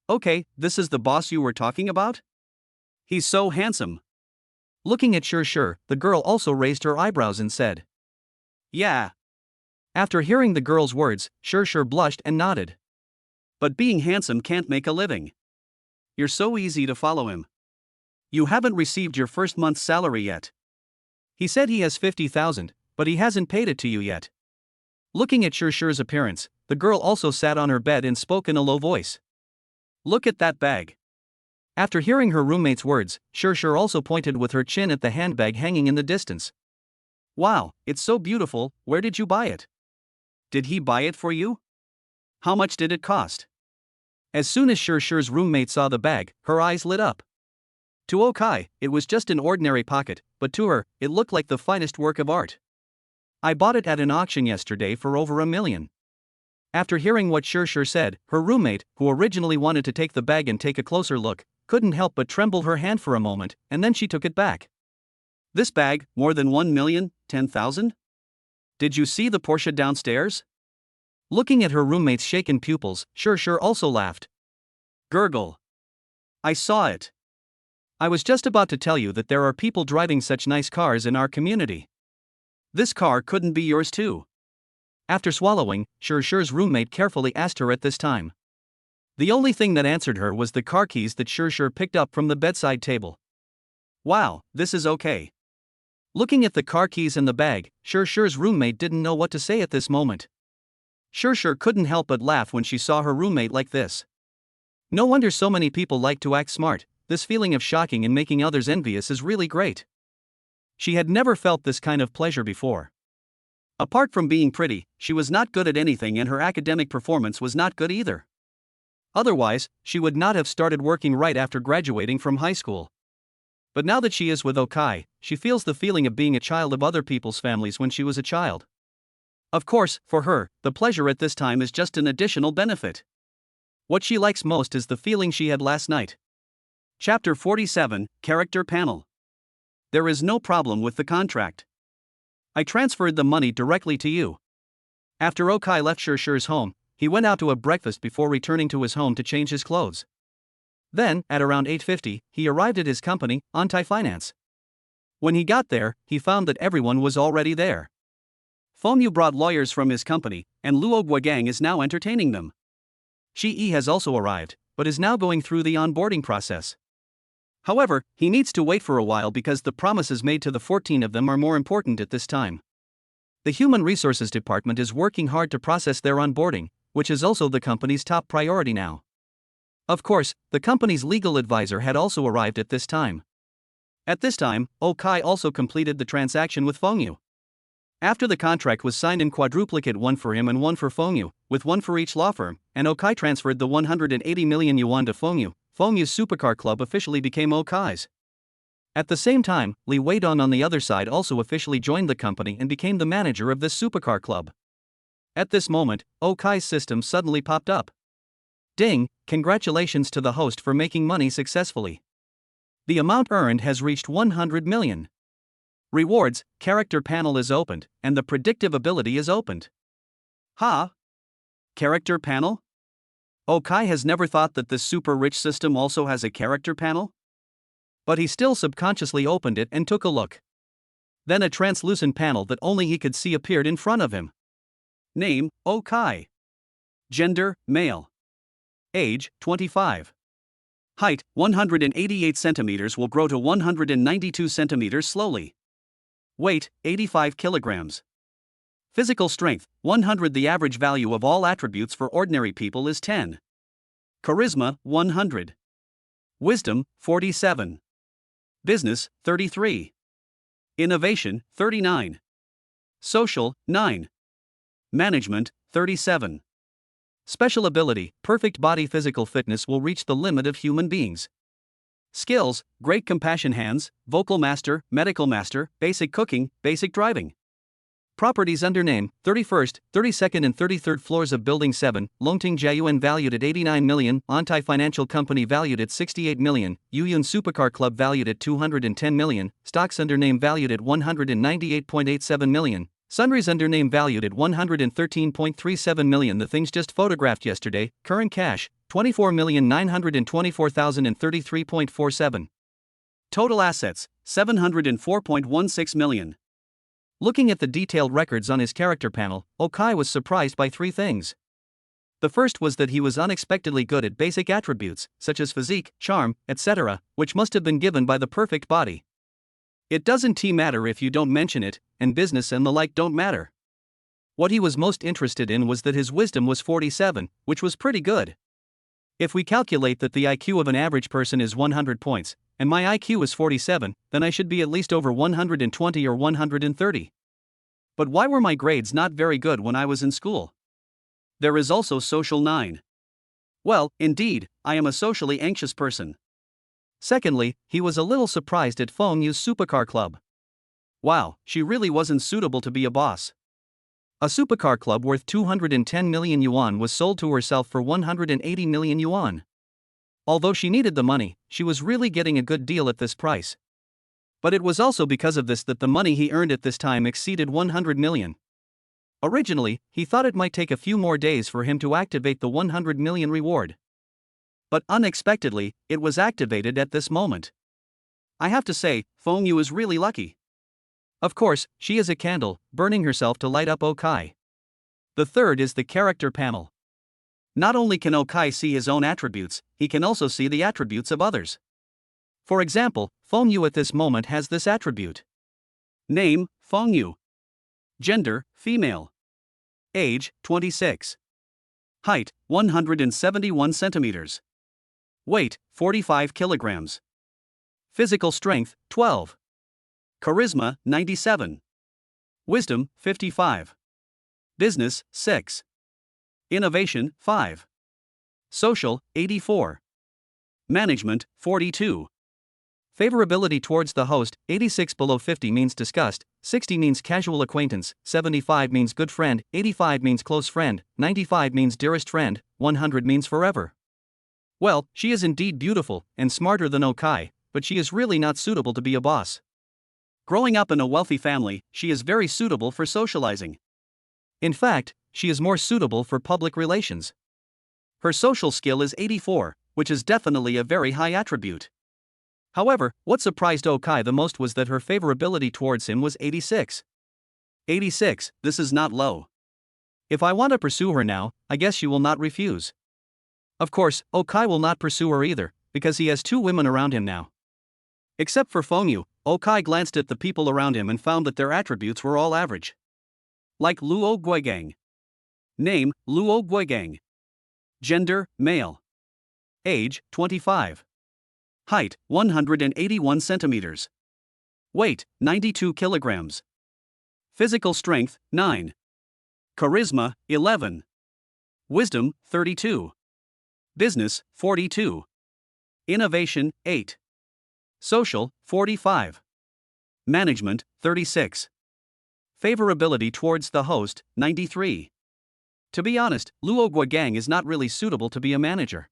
Okay, this is the boss you were talking about? He's so handsome. Looking at Shur, the girl also raised her eyebrows and said. Yeah. After hearing the girl's words, Shur blushed and nodded. But being handsome can't make a living. You're so easy to follow him. You haven't received your first month's salary yet. He said he has 50,000, but he hasn't paid it to you yet. Looking at Shur's appearance, the girl also sat on her bed and spoke in a low voice. Look at that bag. After hearing her roommate's words, Shur also pointed with her chin at the handbag hanging in the distance. Wow, it's so beautiful, where did you buy it? Did he buy it for you? How much did it cost? As soon as Shur's roommate saw the bag, her eyes lit up. To Okai, it was just an ordinary pocket, but to her, it looked like the finest work of art. I bought it at an auction yesterday for over $1 million. After hearing what Shur said, her roommate, who originally wanted to take the bag and take a closer look, couldn't help but tremble her hand for a moment, and then she took it back. This bag, more than 1,010,000? Did you see the Porsche downstairs? Looking at her roommate's shaken pupils, Shur also laughed. Gurgle. I saw it. I was just about to tell you that there are people driving such nice cars in our community. This car couldn't be yours too. After swallowing, Shur's roommate carefully asked her at this time. The only thing that answered her was the car keys that Shur picked up from the bedside table. Wow, this is okay. Looking at the car keys and the bag, Shur's roommate didn't know what to say at this moment. Shur couldn't help but laugh when she saw her roommate like this. No wonder so many people like to act smart, this feeling of shocking and making others envious is really great. She had never felt this kind of pleasure before. Apart from being pretty, she was not good at anything and her academic performance was not good either. Otherwise, she would not have started working right after graduating from high school. But now that she is with Okai, she feels the feeling of being a child of other people's families when she was a child. Of course, for her, the pleasure at this time is just an additional benefit. What she likes most is the feeling she had last night. Chapter 47, Character Panel. There is no problem with the contract. I transferred the money directly to you. After Okai left Shurshu's home, he went out to a breakfast before returning to his home to change his clothes. Then, at around 8:50, he arrived at his company, Antai Finance. When he got there, he found that everyone was already there. Fengyu brought lawyers from his company, and Luo Guogang is now entertaining them. Shi Yi has also arrived, but is now going through the onboarding process. However, he needs to wait for a while because the promises made to the 14 of them are more important at this time. The Human Resources Department is working hard to process their onboarding, which is also the company's top priority now. Of course, the company's legal advisor had also arrived at this time. At this time, Okai also completed the transaction with Fengyu. After the contract was signed in quadruplicate, one for him and one for Fengyu, with one for each law firm, and Okai transferred the 180 million yuan to Fengyu, Fengyu's supercar club officially became Okai's. At the same time, Li Weidong on the other side also officially joined the company and became the manager of this supercar club. At this moment, Okai's system suddenly popped up. Ding, congratulations to the host for making money successfully. The amount earned has reached 100 million. Rewards, character panel is opened, and the predictive ability is opened. Ha! Character panel? Okai has never thought that this super rich system also has a character panel. But he still subconsciously opened it and took a look. Then a translucent panel that only he could see appeared in front of him. Name, Okai. Gender, male. Age, 25. Height, 188 centimeters will grow to 192 centimeters slowly. Weight, 85 kilograms. Physical strength, 100. The average value of all attributes for ordinary people is 10. Charisma, 100. Wisdom, 47. Business, 33. Innovation, 39. Social, 9. Management, 37. Special ability, perfect body. Physical fitness will reach the limit of human beings. Skills, great compassion hands, vocal master, medical master, basic cooking, basic driving. Properties under name, 31st, 32nd and 33rd floors of Building 7, Longting Jiayuan valued at 89 million, Antai Financial Company valued at 68 million, Yuyun Supercar Club valued at 210 million, stocks under name valued at 198.87 million, sundries under name valued at 113.37 million. The things just photographed yesterday, current cash, 24,924,033.47. Total assets, 704.16 million. Looking at the detailed records on his character panel, Okai was surprised by three things. The first was that he was unexpectedly good at basic attributes, such as physique, charm, etc., which must have been given by the perfect body. It doesn't matter if you don't mention it, and business and the like don't matter. What he was most interested in was that his wisdom was 47, which was pretty good. If we calculate that the IQ of an average person is 100 points, and my IQ is 47, then I should be at least over 120 or 130. But why were my grades not very good when I was in school? There is also social 9. Well, indeed, I am a socially anxious person. Secondly, he was a little surprised at Fengyu's supercar club. Wow, she really wasn't suitable to be a boss. A supercar club worth 210 million yuan was sold to herself for 180 million yuan. Although she needed the money, she was really getting a good deal at this price. But it was also because of this that the money he earned at this time exceeded 100 million. Originally, he thought it might take a few more days for him to activate the 100 million reward. But unexpectedly, it was activated at this moment. I have to say, Fengyu is really lucky. Of course, she is a candle, burning herself to light up Okai. The third is the character panel. Not only can Okai see his own attributes, he can also see the attributes of others. For example, Fengyu at this moment has this attribute. Name, Fengyu. Gender, female. Age, 26. Height, 171 centimeters. Weight, 45 kilograms. Physical strength, 12. Charisma, 97. Wisdom, 55. Business, 6. Innovation, 5. Social, 84. Management, 42. Favorability towards the host, 86. Below 50 means disgust, 60 means casual acquaintance, 75 means good friend, 85 means close friend, 95 means dearest friend, 100 means forever. Well, she is indeed beautiful, and smarter than Okai, but she is really not suitable to be a boss. Growing up in a wealthy family, she is very suitable for socializing. In fact, she is more suitable for public relations. Her social skill is 84, which is definitely a very high attribute. However, what surprised Okai the most was that her favorability towards him was 86. 86, this is not low. If I want to pursue her now, I guess she will not refuse. Of course, Okai will not pursue her either, because he has 2 women around him now. Except for Fengyu, Okai glanced at the people around him and found that their attributes were all average. Like Luo Guigang. Name, Luo Guigang. Gender, male. Age, 25. Height, 181 centimeters. Weight, 92 kilograms. Physical strength, 9. Charisma, 11. Wisdom, 32. Business, 42. Innovation, 8. Social, 45. Management, 36. Favorability towards the host, 93. To be honest, Luo Guigang is not really suitable to be a manager.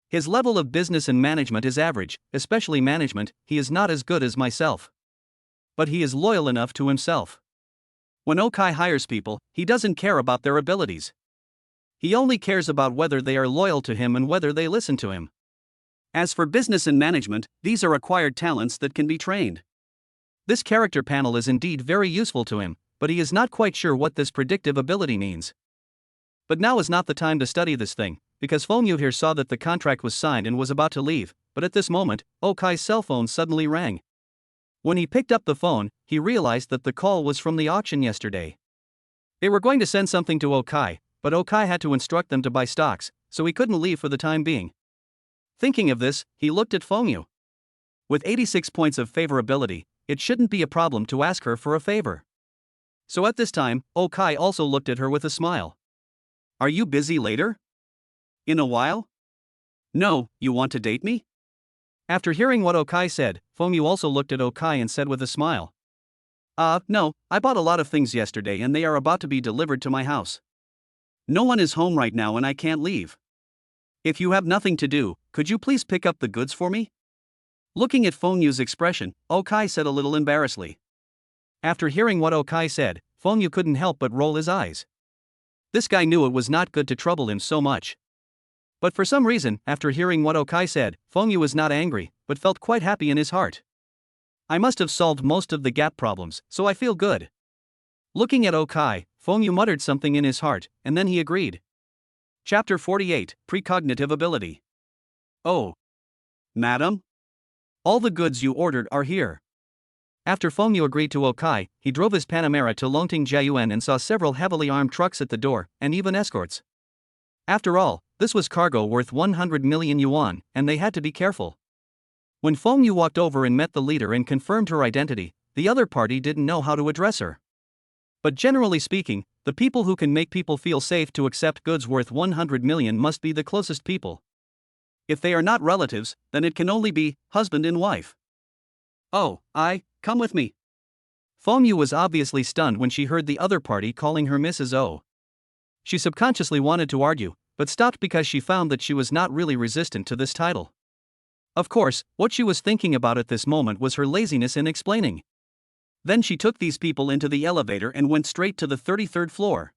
His level of business and management is average, especially management. He is not as good as myself. But he is loyal enough to himself. When Okai hires people, he doesn't care about their abilities. He only cares about whether they are loyal to him and whether they listen to him. As for business and management, these are acquired talents that can be trained. This character panel is indeed very useful to him, but he is not quite sure what this predictive ability means. But now is not the time to study this thing, because Fengyu here saw that the contract was signed and was about to leave, but at this moment, Okai's cell phone suddenly rang. When he picked up the phone, he realized that the call was from the auction yesterday. They were going to send something to Okai, but Okai had to instruct them to buy stocks, so he couldn't leave for the time being. Thinking of this, he looked at Fengyu. With 86 points of favorability, it shouldn't be a problem to ask her for a favor. So at this time, Okai also looked at her with a smile. Are you busy later? In a while? No, you want to date me? After hearing what Okai said, Fengyu also looked at Okai and said with a smile. No, I bought a lot of things yesterday and they are about to be delivered to my house. No one is home right now and I can't leave. If you have nothing to do, could you please pick up the goods for me? Looking at Fengyu's expression, Okai said a little embarrassedly. After hearing what Okai said, Fengyu couldn't help but roll his eyes. This guy knew it was not good to trouble him so much. But for some reason, after hearing what Okai said, Fengyu was not angry, but felt quite happy in his heart. I must have solved most of the gap problems, so I feel good. Looking at Okai, Fengyu muttered something in his heart, and then he agreed. Chapter 48, Precognitive Ability. Oh. Madam? All the goods you ordered are here. After Fengyu agreed to Okai, he drove his Panamera to Longting Jiayuan and saw several heavily armed trucks at the door, and even escorts. After all, this was cargo worth 100 million yuan, and they had to be careful. When Fengyu walked over and met the leader and confirmed her identity, the other party didn't know how to address her. But generally speaking, the people who can make people feel safe to accept goods worth 100 million must be the closest people. If they are not relatives, then it can only be husband and wife. Oh, come with me. Fengyu was obviously stunned when she heard the other party calling her Mrs. O. She subconsciously wanted to argue, but stopped because she found that she was not really resistant to this title. Of course, what she was thinking about at this moment was her laziness in explaining. Then she took these people into the elevator and went straight to the 33rd floor.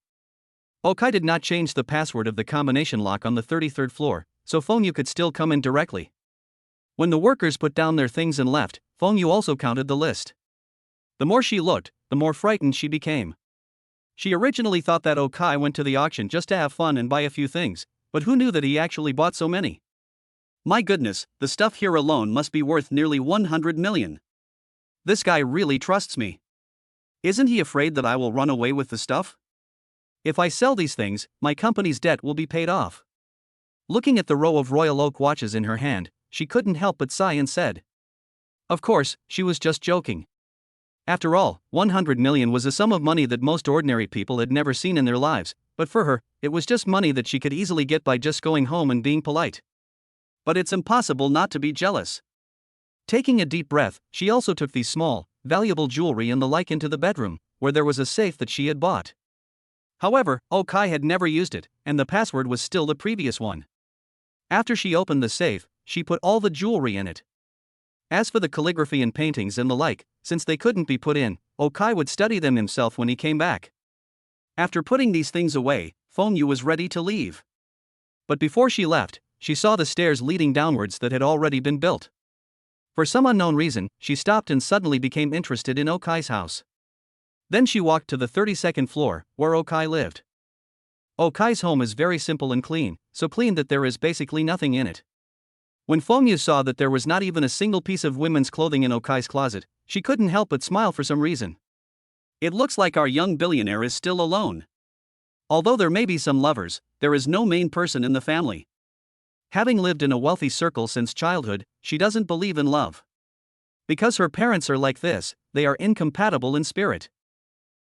Okai did not change the password of the combination lock on the 33rd floor, so Fengyu could still come in directly. When the workers put down their things and left, Fengyu also counted the list. The more she looked, the more frightened she became. She originally thought that Okai went to the auction just to have fun and buy a few things, but who knew that he actually bought so many? My goodness, the stuff here alone must be worth nearly 100 million. This guy really trusts me. Isn't he afraid that I will run away with the stuff? If I sell these things, my company's debt will be paid off. Looking at the row of royal oak watches in her hand, she couldn't help but sigh and said. Of course, she was just joking. After all, 100 million was a sum of money that most ordinary people had never seen in their lives, but for her, it was just money that she could easily get by just going home and being polite. But it's impossible not to be jealous. Taking a deep breath, she also took these small, valuable jewelry and the like into the bedroom, where there was a safe that she had bought. However, Okai had never used it, and the password was still the previous one. After she opened the safe, she put all the jewelry in it. As for the calligraphy and paintings and the like, since they couldn't be put in, Okai would study them himself when he came back. After putting these things away, Fengyu was ready to leave. But before she left, she saw the stairs leading downwards that had already been built. For some unknown reason, she stopped and suddenly became interested in Okai's house. Then she walked to the 32nd floor, where Okai lived. Okai's home is very simple and clean, so clean that there is basically nothing in it. When Fengyu saw that there was not even a single piece of women's clothing in Okai's closet, she couldn't help but smile for some reason. It looks like our young billionaire is still alone. Although there may be some lovers, there is no main person in the family. Having lived in a wealthy circle since childhood, she doesn't believe in love. Because her parents are like this, they are incompatible in spirit.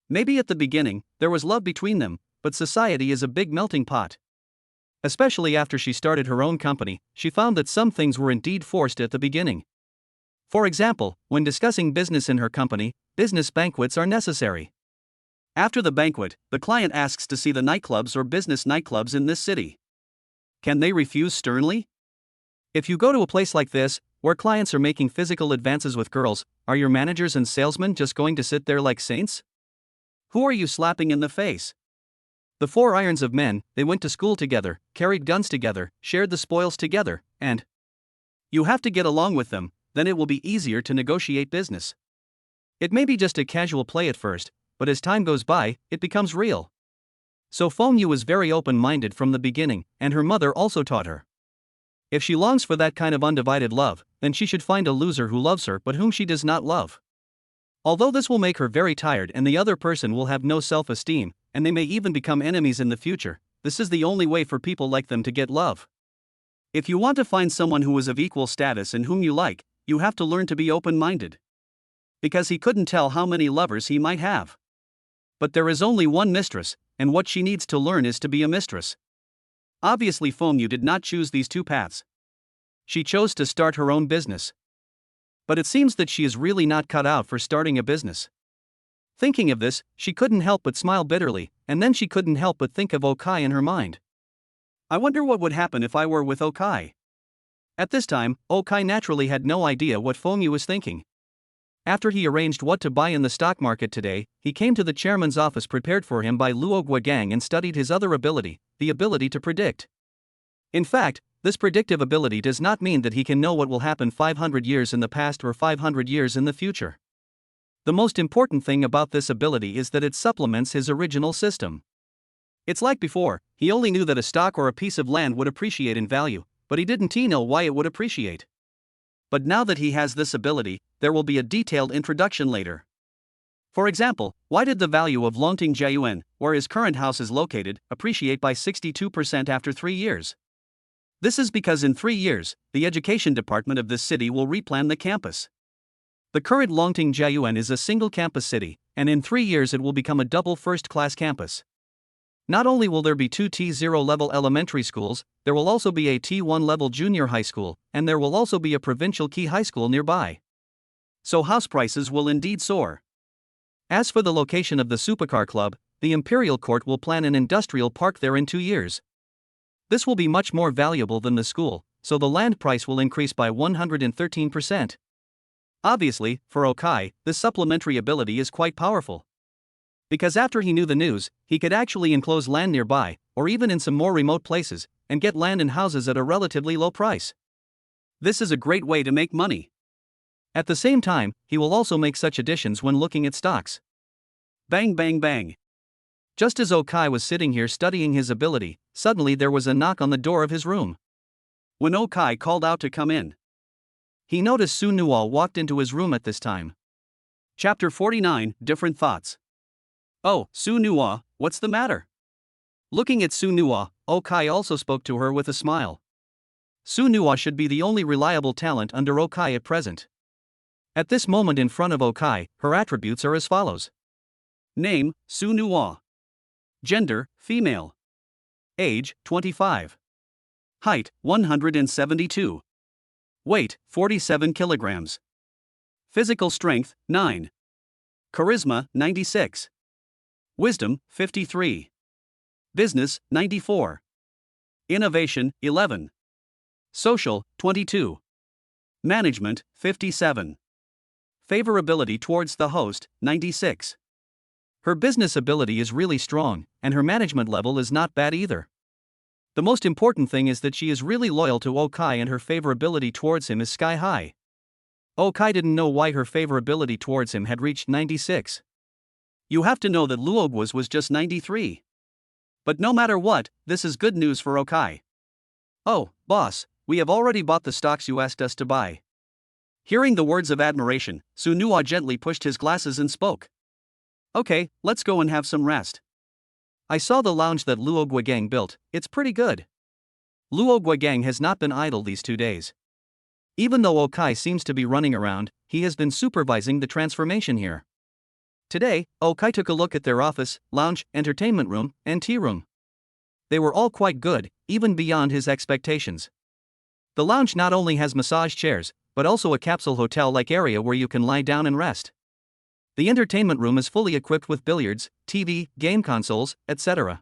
Maybe at the beginning, there was love between them, but society is a big melting pot. Especially after she started her own company, she found that some things were indeed forced at the beginning. For example, when discussing business in her company, business banquets are necessary. After the banquet, the client asks to see the nightclubs or business nightclubs in this city. Can they refuse sternly? If you go to a place like this, where clients are making physical advances with girls, are your managers and salesmen just going to sit there like saints? Who are you slapping in the face? The 4 irons of men, they went to school together, carried guns together, shared the spoils together, and you have to get along with them, then it will be easier to negotiate business. It may be just a casual play at first, but as time goes by, it becomes real. So Fengyu was very open-minded from the beginning, and her mother also taught her. If she longs for that kind of undivided love, then she should find a loser who loves her but whom she does not love. Although this will make her very tired and the other person will have no self-esteem, and they may even become enemies in the future, this is the only way for people like them to get love. If you want to find someone who is of equal status and whom you like, you have to learn to be open-minded. Because he couldn't tell how many lovers he might have. But there is only one mistress, and what she needs to learn is to be a mistress. Obviously Fengyu did not choose these 2 paths. She chose to start her own business. But it seems that she is really not cut out for starting a business. Thinking of this, she couldn't help but smile bitterly, and then she couldn't help but think of Okai in her mind. I wonder what would happen if I were with Okai. At this time, Okai naturally had no idea what Fengyu was thinking. After he arranged what to buy in the stock market today, he came to the chairman's office prepared for him by Luo Guogang and studied his other ability, the ability to predict. In fact, this predictive ability does not mean that he can know what will happen 500 years in the past or 500 years in the future. The most important thing about this ability is that it supplements his original system. It's like before, he only knew that a stock or a piece of land would appreciate in value, but he didn't know why it would appreciate. But now that he has this ability, there will be a detailed introduction later. For example, why did the value of Longting Jiayuan, where his current house is located, appreciate by 62% after 3 years? This is because in 3 years, the education department of this city will replan the campus. The current Longting Jiayuan is a single campus city, and in 3 years it will become a double first-class campus. Not only will there be 2 T0 level elementary schools, there will also be a T1 level junior high school, and there will also be a provincial key high school nearby. So house prices will indeed soar. As for the location of the supercar club, the Imperial Court will plan an industrial park there in 2 years. This will be much more valuable than the school, so the land price will increase by 113%. Obviously, for Okai, this supplementary ability is quite powerful. Because after he knew the news, he could actually enclose land nearby, or even in some more remote places, and get land and houses at a relatively low price. This is a great way to make money. At the same time, he will also make such additions when looking at stocks. Bang bang bang. Just as Okai was sitting here studying his ability, suddenly there was a knock on the door of his room. When Okai called out to come in, he noticed Su Nuo walked into his room at this time. Chapter 49, Different Thoughts. Oh, Su Nuo, what's the matter? Looking at Su Nuo, Okai also spoke to her with a smile. Su Nuo should be the only reliable talent under Okai at present. At this moment in front of Okai, her attributes are as follows. Name, Su Nuo. Gender, female. Age, 25. Height, 172. Weight, 47 kilograms. Physical strength, 9. Charisma, 96. Wisdom, 53. Business, 94. Innovation, 11. Social, 22. Management, 57. Favorability towards the host, 96. Her business ability is really strong, and her management level is not bad either. The most important thing is that she is really loyal to Okai and her favorability towards him is sky high. Okai didn't know why her favorability towards him had reached 96. You have to know that Luogwa's was just 93. But no matter what, this is good news for Okai. Oh, boss, we have already bought the stocks you asked us to buy. Hearing the words of admiration, Sunua gently pushed his glasses and spoke. Okay, let's go and have some rest. I saw the lounge that Luogwa gang built, it's pretty good. Luogwa gang has not been idle these 2 days. Even though Okai seems to be running around, he has been supervising the transformation here. Today, Okai took a look at their office, lounge, entertainment room, and tea room. They were all quite good, even beyond his expectations. The lounge not only has massage chairs, but also a capsule hotel-like area where you can lie down and rest. The entertainment room is fully equipped with billiards, TV, game consoles, etc.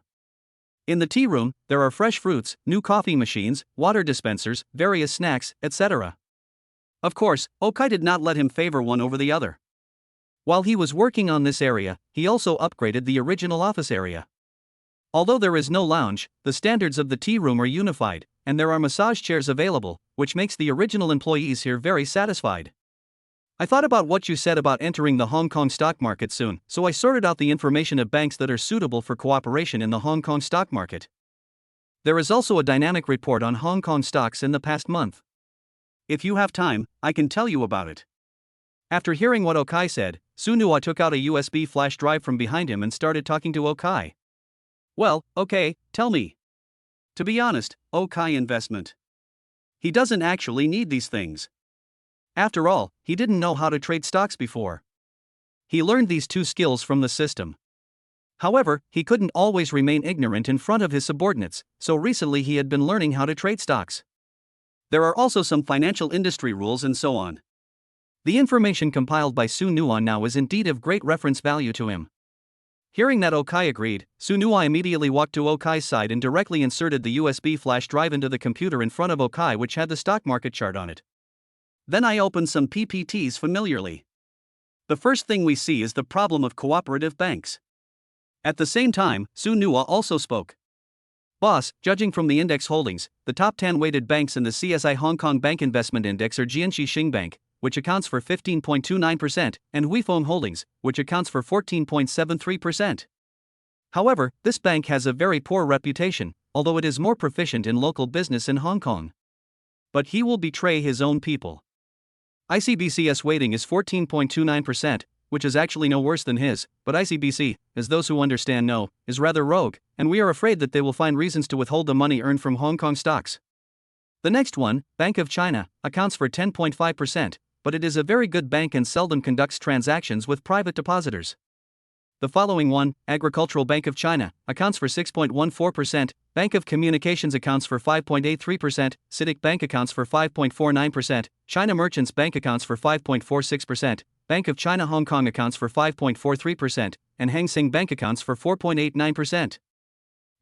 In the tea room, there are fresh fruits, new coffee machines, water dispensers, various snacks, etc. Of course, Okai did not let him favor one over the other. While he was working on this area, he also upgraded the original office area. Although there is no lounge, the standards of the tea room are unified, and there are massage chairs available, which makes the original employees here very satisfied. I thought about what you said about entering the Hong Kong stock market soon, so I sorted out the information of banks that are suitable for cooperation in the Hong Kong stock market. There is also a dynamic report on Hong Kong stocks in the past month. If you have time, I can tell you about it. After hearing what Okai said, Sunua took out a USB flash drive from behind him and started talking to Okai. Well, okay, tell me. To be honest, Okai investment. He doesn't actually need these things. After all, he didn't know how to trade stocks before. He learned these 2 skills from the system. However, he couldn't always remain ignorant in front of his subordinates, so recently he had been learning how to trade stocks. There are also some financial industry rules and so on. The information compiled by Sunua now is indeed of great reference value to him. Hearing that Okai agreed, Sunua immediately walked to Okai's side and directly inserted the USB flash drive into the computer in front of Okai, which had the stock market chart on it. Then I opened some PPTs familiarly. The first thing we see is the problem of cooperative banks. At the same time, Sunua also spoke. Boss, judging from the index holdings, the top 10 weighted banks in the CSI Hong Kong Bank Investment Index are Jianxi Xing Bank, which accounts for 15.29%, and Huifeng Holdings, which accounts for 14.73%. However, this bank has a very poor reputation, although it is more proficient in local business in Hong Kong. But he will betray his own people. ICBC's weighting is 14.29%, which is actually no worse than his, but ICBC, as those who understand know, is rather rogue, and we are afraid that they will find reasons to withhold the money earned from Hong Kong stocks. The next one, Bank of China, accounts for 10.5%, but it is a very good bank and seldom conducts transactions with private depositors. The following one, Agricultural Bank of China, accounts for 6.14%, Bank of Communications accounts for 5.83%, CITIC Bank accounts for 5.49%, China Merchants Bank accounts for 5.46%, Bank of China Hong Kong accounts for 5.43%, and Hang Seng Bank accounts for 4.89%.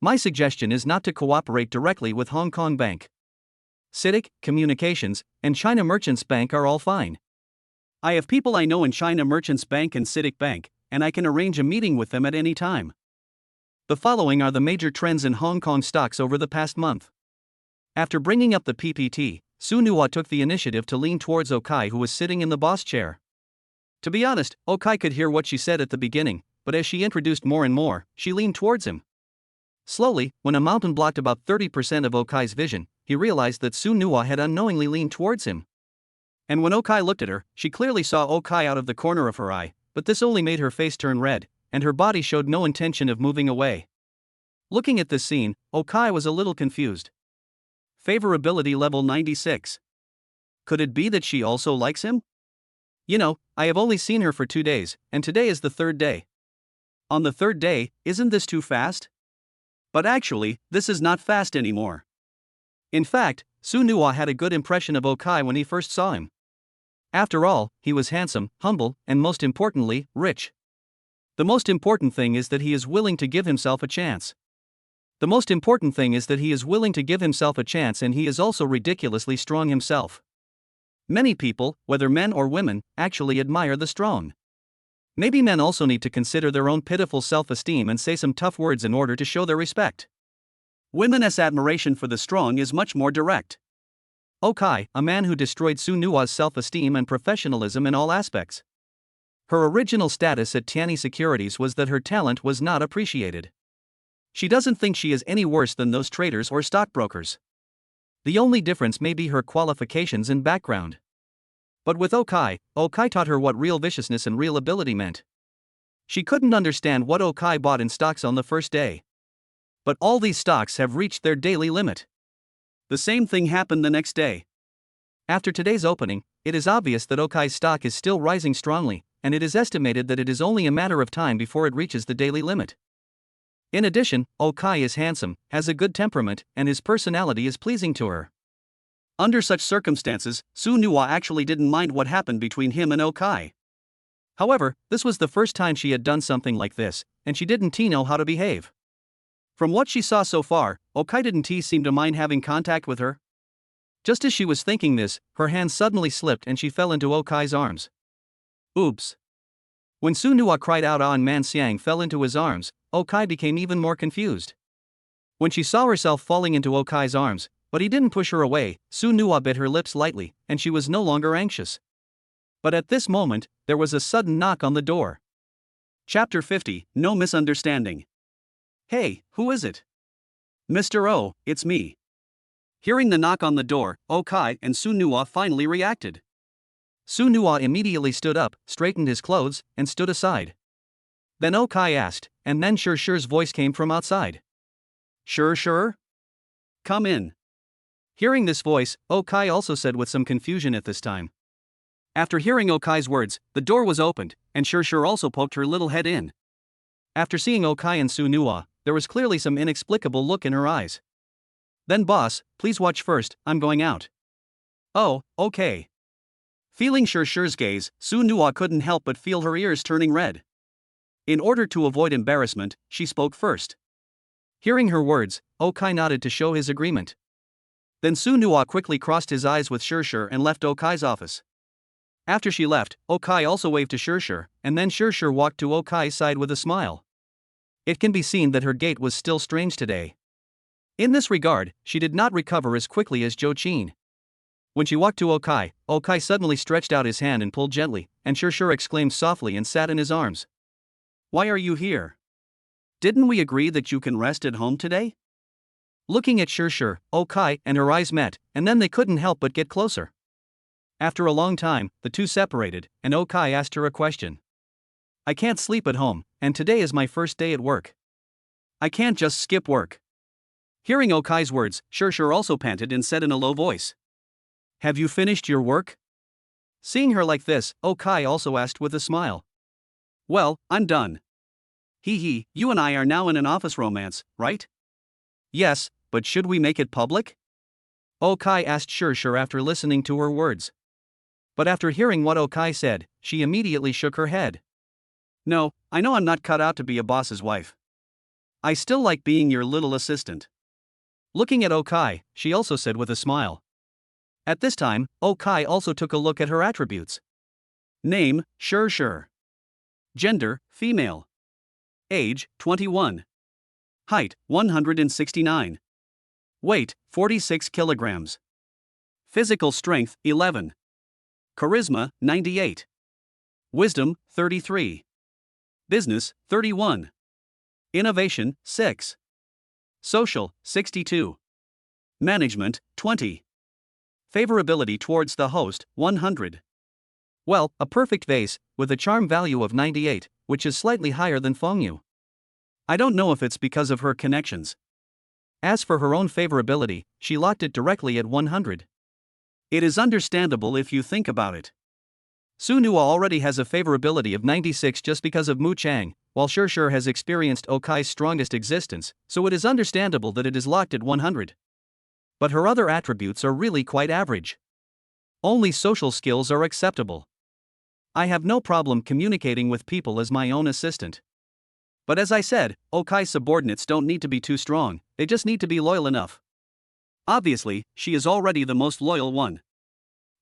My suggestion is not to cooperate directly with Hong Kong Bank. CITIC, Communications, and China Merchants Bank are all fine. I have people I know in China Merchants Bank and CITIC Bank, and I can arrange a meeting with them at any time. The following are the major trends in Hong Kong stocks over the past month. After bringing up the PPT, Sunua took the initiative to lean towards Okai, who was sitting in the boss chair. To be honest, Okai could hear what she said at the beginning, but as she introduced more and more, she leaned towards him. Slowly, when a mountain blocked about 30% of Okai's vision, he realized that Sunua had unknowingly leaned towards him. And when Okai looked at her, she clearly saw Okai out of the corner of her eye, but this only made her face turn red, and her body showed no intention of moving away. Looking at this scene, Okai was a little confused. Favorability level 96. Could it be that she also likes him? You know, I have only seen her for 2 days, and today is the 3rd day. On the 3rd day, isn't this too fast? But actually, this is not fast anymore. In fact, Sunua had a good impression of Okai when he first saw him. After all, he was handsome, humble, and most importantly, rich. The most important thing is that he is willing to give himself a chance. The most important thing is that he is willing to give himself a chance, and he is also ridiculously strong himself. Many people, whether men or women, actually admire the strong. Maybe men also need to consider their own pitiful self-esteem and say some tough words in order to show their respect. Women's admiration for the strong is much more direct. Okai, a man who destroyed Su Nua's self-esteem and professionalism in all aspects. Her original status at Tianyi Securities was that her talent was not appreciated. She doesn't think she is any worse than those traders or stockbrokers. The only difference may be her qualifications and background. But with Okai taught her what real viciousness and real ability meant. She couldn't understand what Okai bought in stocks on the first day. But all these stocks have reached their daily limit. The same thing happened the next day. After today's opening, it is obvious that Okai's stock is still rising strongly, and it is estimated that it is only a matter of time before it reaches the daily limit. In addition, Okai is handsome, has a good temperament, and his personality is pleasing to her. Under such circumstances, Su Nua actually didn't mind what happened between him and Okai. However, this was the first time she had done something like this, and she didn't know how to behave. From what she saw so far, Okai didn't seem to mind having contact with her. Just as she was thinking this, her hand suddenly slipped and she fell into Okai's arms. Oops. When Su Nua cried out and Man Xiang fell into his arms, Okai became even more confused. When she saw herself falling into Okai's arms, but he didn't push her away, Su Nua bit her lips lightly, and she was no longer anxious. But at this moment, there was a sudden knock on the door. Chapter 50, No Misunderstanding. Hey, who is it? Mr. O, it's me. Hearing the knock on the door, Okai and Su Nua finally reacted. Su Nua immediately stood up, straightened his clothes, and stood aside. Then Okai asked, and then Shu's voice came from outside. Sure? Come in. Hearing this voice, Okai also said with some confusion at this time. After hearing Okai's words, the door was opened, and Shu also poked her little head in. After seeing Okai and Su Nua, there was clearly some inexplicable look in her eyes. Then boss, please watch first, I'm going out. Oh, okay. Feeling Shu's gaze, Su Nua couldn't help but feel her ears turning red. In order to avoid embarrassment, she spoke first. Hearing her words, Okai nodded to show his agreement. Then Su Nua quickly crossed his eyes with Shu and left Okai's office. After she left, Okai also waved to Shu, and then Shu walked to Okai's side with a smile. It can be seen that her gait was still strange today. In this regard, she did not recover as quickly as Zhou Qin. When she walked to Okai suddenly stretched out his hand and pulled gently, and Shu exclaimed softly and sat in his arms. Why are you here? Didn't we agree that you can rest at home today? Looking at Shu, Okai and her eyes met, and then they couldn't help but get closer. After a long time, the two separated, and Okai asked her a question. I can't sleep at home, and today is my first day at work. I can't just skip work. Hearing Okai's words, Shu also panted and said in a low voice. Have you finished your work? Seeing her like this, Okai also asked with a smile. Well, I'm done. You and I are now in an office romance, right? Yes, but should we make it public? Okai asked Shu after listening to her words. But after hearing what Okai said, she immediately shook her head. No, I know I'm not cut out to be a boss's wife. I still like being your little assistant. Looking at Okai, she also said with a smile. At this time, Okai also took a look at her attributes. Name, Shu. Gender, female. Age, 21. Height, 169. Weight, 46 kilograms. Physical strength, 11. Charisma, 98. Wisdom, 33. Business, 31. Innovation, 6. Social, 62. Management, 20. Favorability towards the host, 100. Well, a perfect vase, with a charm value of 98, which is slightly higher than Fengyu. I don't know if it's because of her connections. As for her own favorability, she locked it directly at 100. It is understandable if you think about it. Su Nua already has a favorability of 96 just because of Mu Chang, while Shu has experienced Okai's strongest existence, so it is understandable that it is locked at 100. But her other attributes are really quite average. Only social skills are acceptable. I have no problem communicating with people as my own assistant. But as I said, Okai's subordinates don't need to be too strong, they just need to be loyal enough. Obviously, she is already the most loyal one.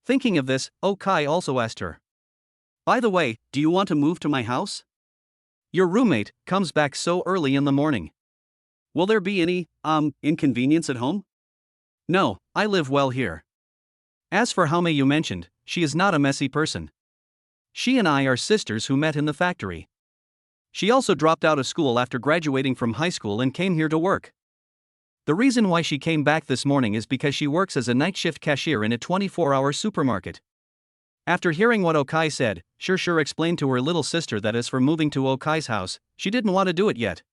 Thinking of this, Okai also asked her. By the way, do you want to move to my house? Your roommate comes back so early in the morning. Will there be any, inconvenience at home? No, I live well here. As for Haume you mentioned, she is not a messy person. She and I are sisters who met in the factory. She also dropped out of school after graduating from high school and came here to work. The reason why she came back this morning is because she works as a night shift cashier in a 24-hour supermarket. After hearing what Okai said, Shur explained to her little sister that as for moving to Okai's house, she didn't want to do it yet.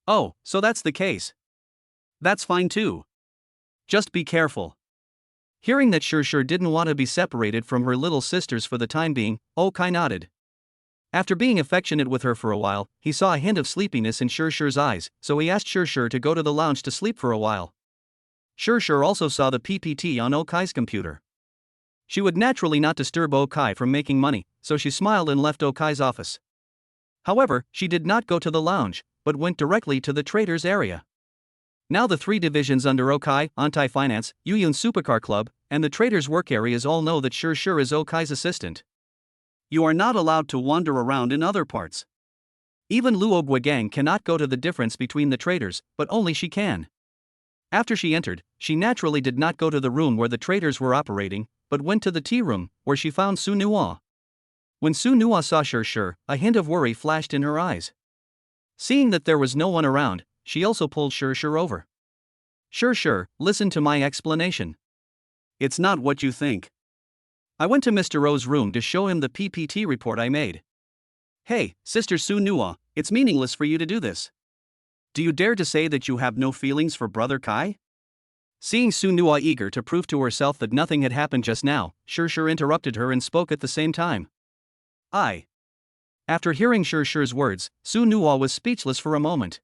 Oh, so that's the case. That's fine too. Just be careful. Hearing that Shur didn't want to be separated from her little sisters for the time being, Okai nodded. After being affectionate with her for a while, he saw a hint of sleepiness in Shur's eyes, so he asked Shur to go to the lounge to sleep for a while. Shur also saw the PPT on Okai's computer. She would naturally not disturb Okai from making money, so she smiled and left Okai's office. However, she did not go to the lounge, but went directly to the traders area. Now the three divisions under Okai, Anti-Finance, Yuyun Supercar Club, and the traders' work areas all know that Shur is Okai's assistant. You are not allowed to wander around in other parts. Even Luo Guigang cannot go to the difference between the traders, but only she can. After she entered, she naturally did not go to the room where the traders were operating, but went to the tea room, where she found Su Nuo. When Su Nuo saw Shur, a hint of worry flashed in her eyes. Seeing that there was no one around, she also pulled Shur over. Shur, listen to my explanation. It's not what you think. I went to Mr. O's room to show him the PPT report I made. Hey, Sister Su Nuo, it's meaningless for you to do this. Do you dare to say that you have no feelings for Brother Kai? Seeing Su Nuo eager to prove to herself that nothing had happened just now, Shur interrupted her and spoke at the same time. After hearing Shur's words, Su Nuo was speechless for a moment.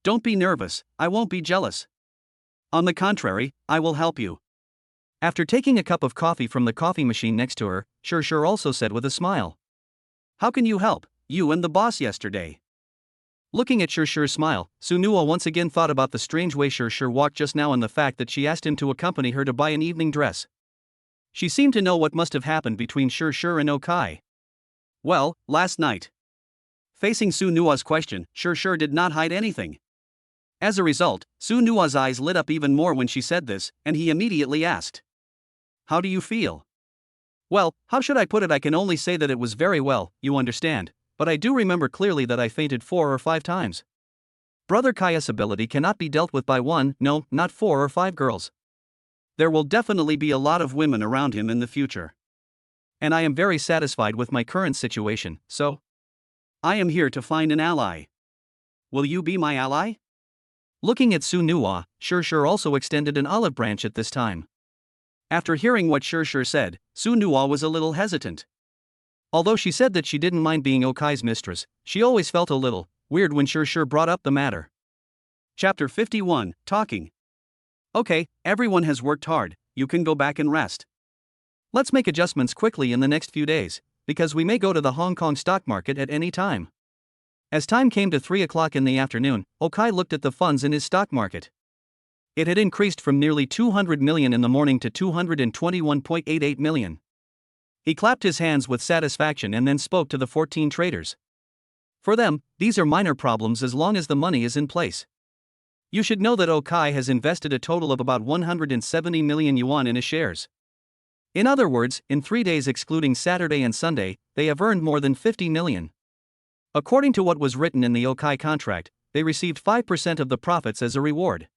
Don't be nervous, I won't be jealous. On the contrary, I will help you. After taking a cup of coffee from the coffee machine next to her, Shur also said with a smile. How can you help, you and the boss yesterday? Looking at Shur's smile, Su Nuo once again thought about the strange way Shur walked just now and the fact that she asked him to accompany her to buy an evening dress. She seemed to know what must have happened between Shur and Okai. Well, last night. Facing Su Nuo's question, Shur did not hide anything. As a result, Su Nuo's eyes lit up even more when she said this, and he immediately asked. How do you feel? Well, how should I put it? I can only say that it was very well, you understand, but I do remember clearly that I fainted 4 or 5 times. Brother Kai's ability cannot be dealt with by one, no, not 4 or 5 girls. There will definitely be a lot of women around him in the future. And I am very satisfied with my current situation, so I am here to find an ally. Will you be my ally? Looking at Su Nuo, Shur also extended an olive branch at this time. After hearing what Shur said, Su Nuo was a little hesitant. Although she said that she didn't mind being Okai's mistress, she always felt a little weird when Shur brought up the matter. Chapter 51, Talking. Okay, everyone has worked hard, you can go back and rest. Let's make adjustments quickly in the next few days, because we may go to the Hong Kong stock market at any time. As time came to 3 o'clock in the afternoon, Okai looked at the funds in his stock market. It had increased from nearly 200 million in the morning to 221.88 million. He clapped his hands with satisfaction and then spoke to the 14 traders. For them, these are minor problems as long as the money is in place. You should know that Okai has invested a total of about 170 million yuan in his shares. In other words, in 3 days excluding Saturday and Sunday, they have earned more than 50 million. According to what was written in the Okai contract, they received 5% of the profits as a reward.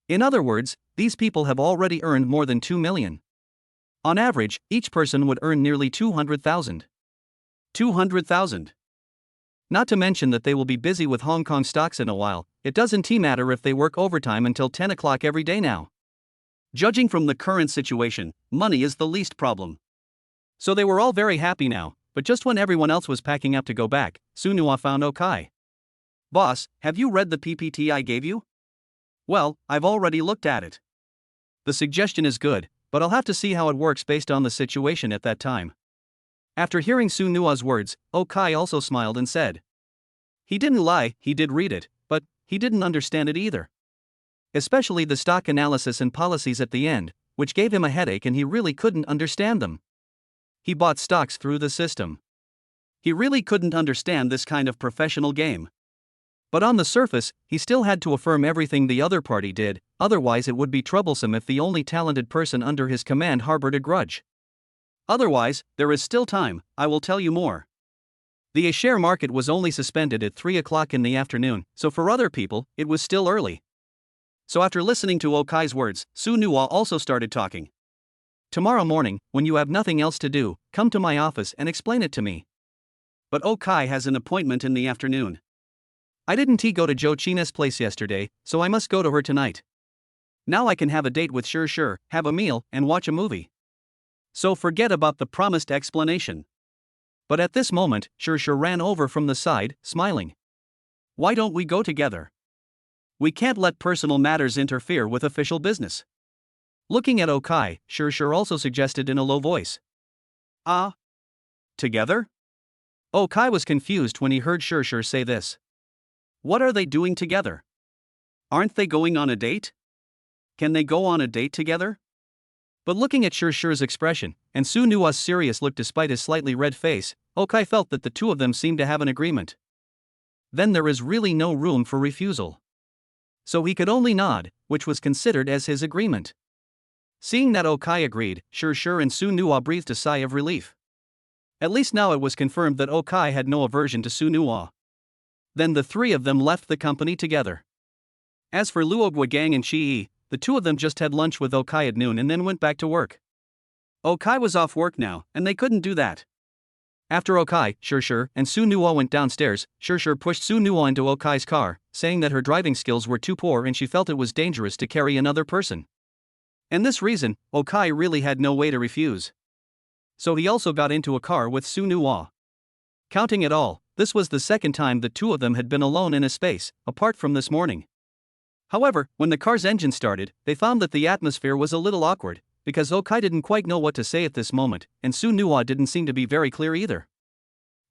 In other words, these people have already earned more than 2 million. On average, each person would earn nearly 200,000. 200,000. Not to mention that they will be busy with Hong Kong stocks in a while. It doesn't matter if they work overtime until 10 o'clock every day now. Judging from the current situation, money is the least problem. So they were all very happy now, but just when everyone else was packing up to go back, Su Nuo found Okai. Boss, have you read the PPT I gave you? Well, I've already looked at it. The suggestion is good, but I'll have to see how it works based on the situation at that time. After hearing Su Nuo's words, Okai also smiled and said. He didn't lie, he did read it, but he didn't understand it either. Especially the stock analysis and policies at the end, which gave him a headache and he really couldn't understand them. He bought stocks through the system. He really couldn't understand this kind of professional game. But on the surface, he still had to affirm everything the other party did, otherwise it would be troublesome if the only talented person under his command harbored a grudge. Otherwise, there is still time, I will tell you more. The share market was only suspended at 3 o'clock in the afternoon, so for other people, it was still early. So after listening to Okai's words, Su Nuwa also started talking. Tomorrow morning, when you have nothing else to do, come to my office and explain it to me. But Okai has an appointment in the afternoon. I didn't go to Jo China's place yesterday, so I must go to her tonight. Now I can have a date with Shur, have a meal, and watch a movie. So forget about the promised explanation. But at this moment, Shur ran over from the side, smiling. Why don't we go together? We can't let personal matters interfere with official business. Looking at Okai, Shur also suggested in a low voice. Together? Okai was confused when he heard Shur say this. What are they doing together? Aren't they going on a date? Can they go on a date together? But looking at Shur's expression, and Su Nuwa's serious look despite his slightly red face, Okai felt that the two of them seemed to have an agreement. Then there is really no room for refusal. So he could only nod, which was considered as his agreement. Seeing that Okai agreed, Shur and Su Nuwa breathed a sigh of relief. At least now it was confirmed that Okai had no aversion to Su Nuwa. Then the three of them left the company together. As for Luogwa Gang and Chi, the two of them just had lunch with Okai at noon and then went back to work. Okai was off work now, and they couldn't do that. After Okai, Shur and Su Nuwa went downstairs, Shur pushed Su Nuwa into Okai's car, saying that her driving skills were too poor and she felt it was dangerous to carry another person. And this reason, Okai really had no way to refuse. So he also got into a car with Su Nuwa. Counting it all, this was the second time the two of them had been alone in a space, apart from this morning. However, when the car's engine started, they found that the atmosphere was a little awkward, because Okai didn't quite know what to say at this moment, and Su Nuwa didn't seem to be very clear either.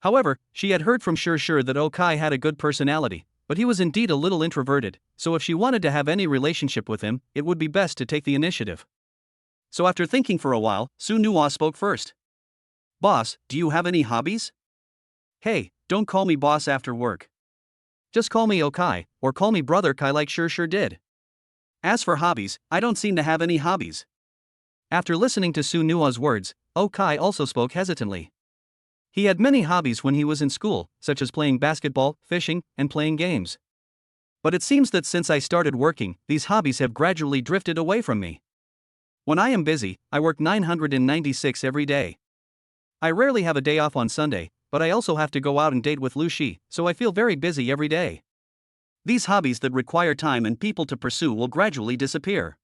However, she had heard from Shur that Okai had a good personality, but he was indeed a little introverted, so if she wanted to have any relationship with him, it would be best to take the initiative. So after thinking for a while, Su Nuwa spoke first. Boss, do you have any hobbies? Hey, don't call me boss after work. Just call me Okai, or call me Brother Kai like Shur did. As for hobbies, I don't seem to have any hobbies. After listening to Su Nuwa's words, Okai also spoke hesitantly. He had many hobbies when he was in school, such as playing basketball, fishing, and playing games. But it seems that since I started working, these hobbies have gradually drifted away from me. When I am busy, I work 996 every day. I rarely have a day off on Sunday, but I also have to go out and date with Luci, so I feel very busy every day. These hobbies that require time and people to pursue will gradually disappear.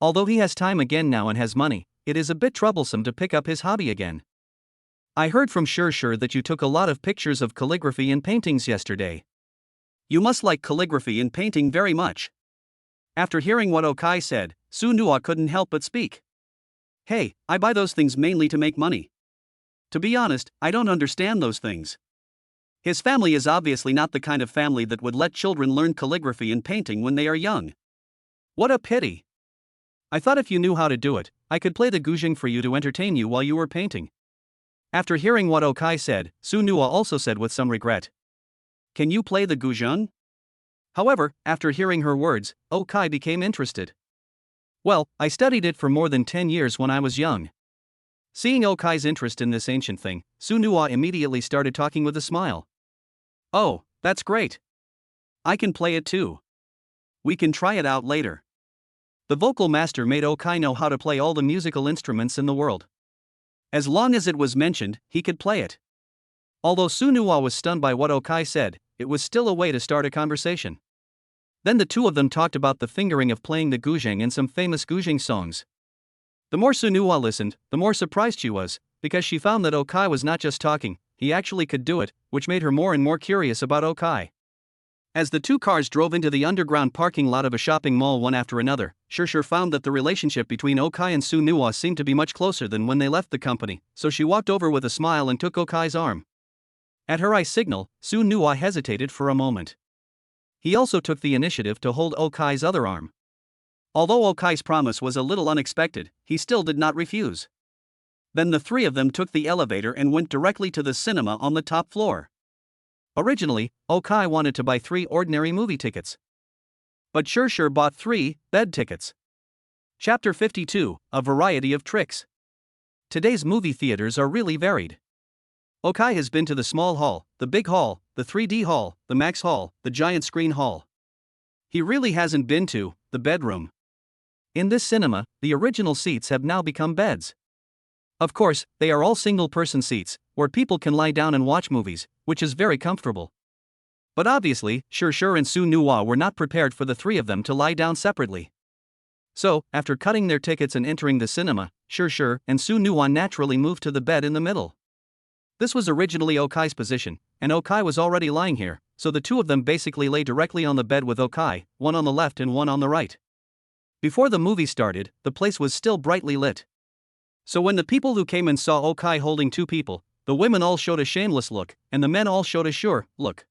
Although he has time again now and has money, it is a bit troublesome to pick up his hobby again. I heard from Shur that you took a lot of pictures of calligraphy and paintings yesterday. You must like calligraphy and painting very much. After hearing what Okai said, Su Nuwa couldn't help but speak. Hey, I buy those things mainly to make money. To be honest, I don't understand those things. His family is obviously not the kind of family that would let children learn calligraphy and painting when they are young. What a pity. I thought if you knew how to do it, I could play the guzheng for you to entertain you while you were painting. After hearing what Okai said, Su Nuwa also said with some regret. Can you play the guzheng? However, after hearing her words, Okai became interested. Well, I studied it for more than 10 years when I was young. Seeing Okai's interest in this ancient thing, Su Nuwa immediately started talking with a smile. Oh, that's great. I can play it too. We can try it out later. The vocal master made Okai know how to play all the musical instruments in the world. As long as it was mentioned, he could play it. Although Su Nuwa was stunned by what Okai said, it was still a way to start a conversation. Then the two of them talked about the fingering of playing the guzheng and some famous guzheng songs. The more Su Nuwa listened, the more surprised she was, because she found that Okai was not just talking, he actually could do it, which made her more and more curious about Okai. As the two cars drove into the underground parking lot of a shopping mall one after another, Shur found that the relationship between Okai and Su Nuwa seemed to be much closer than when they left the company, so she walked over with a smile and took Okai's arm. At her eye signal, Su Nuwa hesitated for a moment. He also took the initiative to hold Okai's other arm. Although Okai's promise was a little unexpected, he still did not refuse. Then the three of them took the elevator and went directly to the cinema on the top floor. Originally, Okai wanted to buy 3 ordinary movie tickets. But Sure bought 3 bed tickets. Chapter 52, A Variety of Tricks. Today's movie theaters are really varied. Okai has been to the small hall, the big hall, the 3D hall, the max hall, the giant screen hall. He really hasn't been to the bedroom. In this cinema, the original seats have now become beds. Of course, they are all single-person seats, where people can lie down and watch movies, which is very comfortable. But obviously, Sure and Su Nuwa were not prepared for the 3 of them to lie down separately. So, after cutting their tickets and entering the cinema, Sure and Su Nuwa naturally moved to the bed in the middle. This was originally Okai's position, and Okai was already lying here, so the 2 of them basically lay directly on the bed with Okai, one on the left and one on the right. Before the movie started, the place was still brightly lit. So when the people who came and saw Okai holding 2 people, the women all showed a shameless look, and the men all showed a sure look.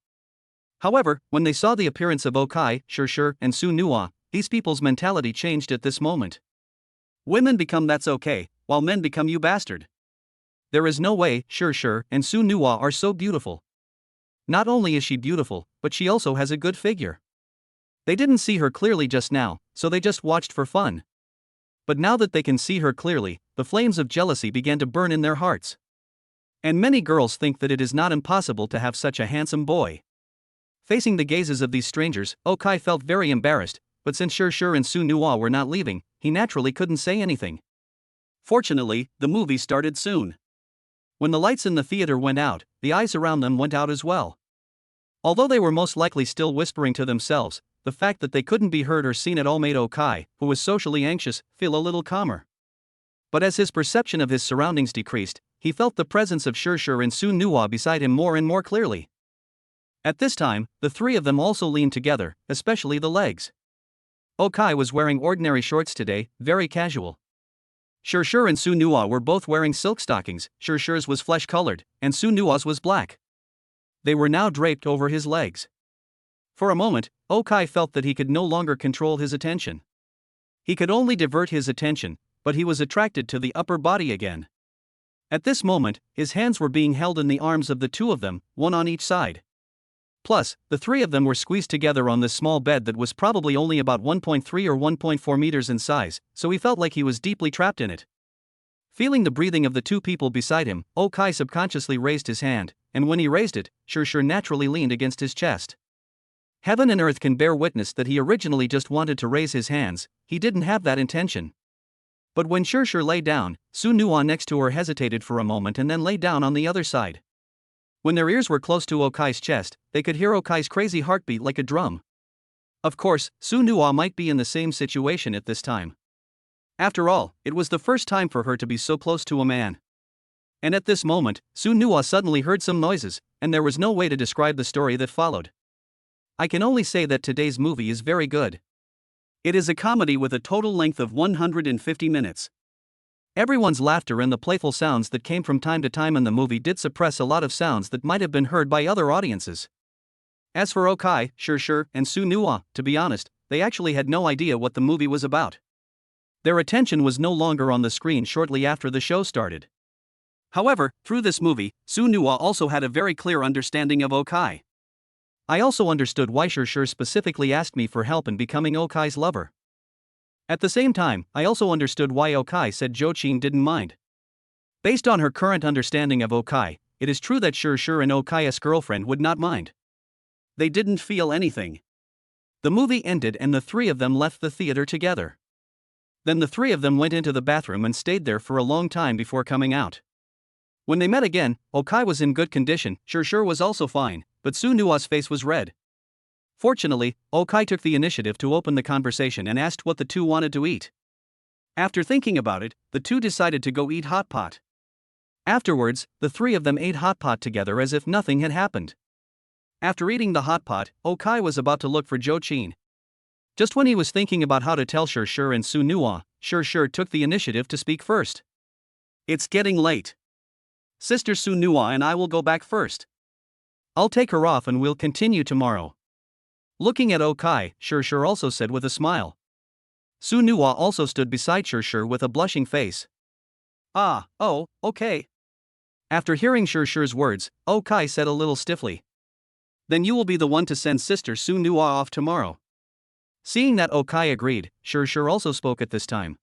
However, when they saw the appearance of Okai, Sure and Su Nuwa, these people's mentality changed at this moment. Women become that's okay, while men become you bastard. There is no way Sure and Su Nuwa are so beautiful. Not only is she beautiful, but she also has a good figure. They didn't see her clearly just now, so they just watched for fun. But now that they can see her clearly, the flames of jealousy began to burn in their hearts. And many girls think that it is not impossible to have such a handsome boy. Facing the gazes of these strangers, Okai felt very embarrassed, but since Sure and Su Nuwa were not leaving, he naturally couldn't say anything. Fortunately, the movie started soon. When the lights in the theater went out, the eyes around them went out as well. Although they were most likely still whispering to themselves, the fact that they couldn't be heard or seen at all made Okai, who was socially anxious, feel a little calmer. But as his perception of his surroundings decreased, he felt the presence of Sure and Su Nuwa beside him more and more clearly. At this time, the 3 of them also leaned together, especially the legs. Okai was wearing ordinary shorts today, very casual. Sure and Su Nuwa were both wearing silk stockings. Sure's was flesh-colored, and Su Nuwa's was black. They were now draped over his legs. For a moment, Okai felt that he could no longer control his attention. He could only divert his attention, but he was attracted to the upper body again. At this moment, his hands were being held in the arms of the 2 of them, one on each side. Plus, the 3 of them were squeezed together on this small bed that was probably only about 1.3 or 1.4 meters in size, so he felt like he was deeply trapped in it. Feeling the breathing of the 2 people beside him, Okai subconsciously raised his hand, and when he raised it, Sure naturally leaned against his chest. Heaven and earth can bear witness that he originally just wanted to raise his hands, he didn't have that intention. But when Sure lay down, Su Nuwa next to her hesitated for a moment and then lay down on the other side. When their ears were close to Okai's chest, they could hear Okai's crazy heartbeat like a drum. Of course, Su Nuwa might be in the same situation at this time. After all, it was the first time for her to be so close to a man. And at this moment, Su Nuwa suddenly heard some noises, and there was no way to describe the story that followed. I can only say that today's movie is very good. It is a comedy with a total length of 150 minutes. Everyone's laughter and the playful sounds that came from time to time in the movie did suppress a lot of sounds that might have been heard by other audiences. As for Okai, Sure and Su Nuwa, to be honest, they actually had no idea what the movie was about. Their attention was no longer on the screen shortly after the show started. However, through this movie, Su Nuwa also had a very clear understanding of Okai. I also understood why Sure specifically asked me for help in becoming Okai's lover. At the same time, I also understood why Okai said Jochin didn't mind. Based on her current understanding of Okai, it is true that Sure and Okai's girlfriend would not mind. They didn't feel anything. The movie ended and the 3 of them left the theater together. Then the 3 of them went into the bathroom and stayed there for a long time before coming out. When they met again, Okai was in good condition, Sure was also fine, but Su Nuwa's face was red. Fortunately, Okai took the initiative to open the conversation and asked what the 2 wanted to eat. After thinking about it, the 2 decided to go eat hot pot. Afterwards, the 3 of them ate hot pot together as if nothing had happened. After eating the hot pot, Okai was about to look for Jochin. Just when he was thinking about how to tell Sure and Su Nuwa, Sure took the initiative to speak first. It's getting late. Sister Su Nuwa and I will go back first. I'll take her off and we'll continue tomorrow. Looking at Okai, Sure also said with a smile. Su Nuwa also stood beside Shirshir with a blushing face. Ah, oh, okay. After hearing Shirshir's words, Okai said a little stiffly. Then you will be the one to send Sister Su Nuwa off tomorrow. Seeing that Okai agreed, Shirshir also spoke at this time.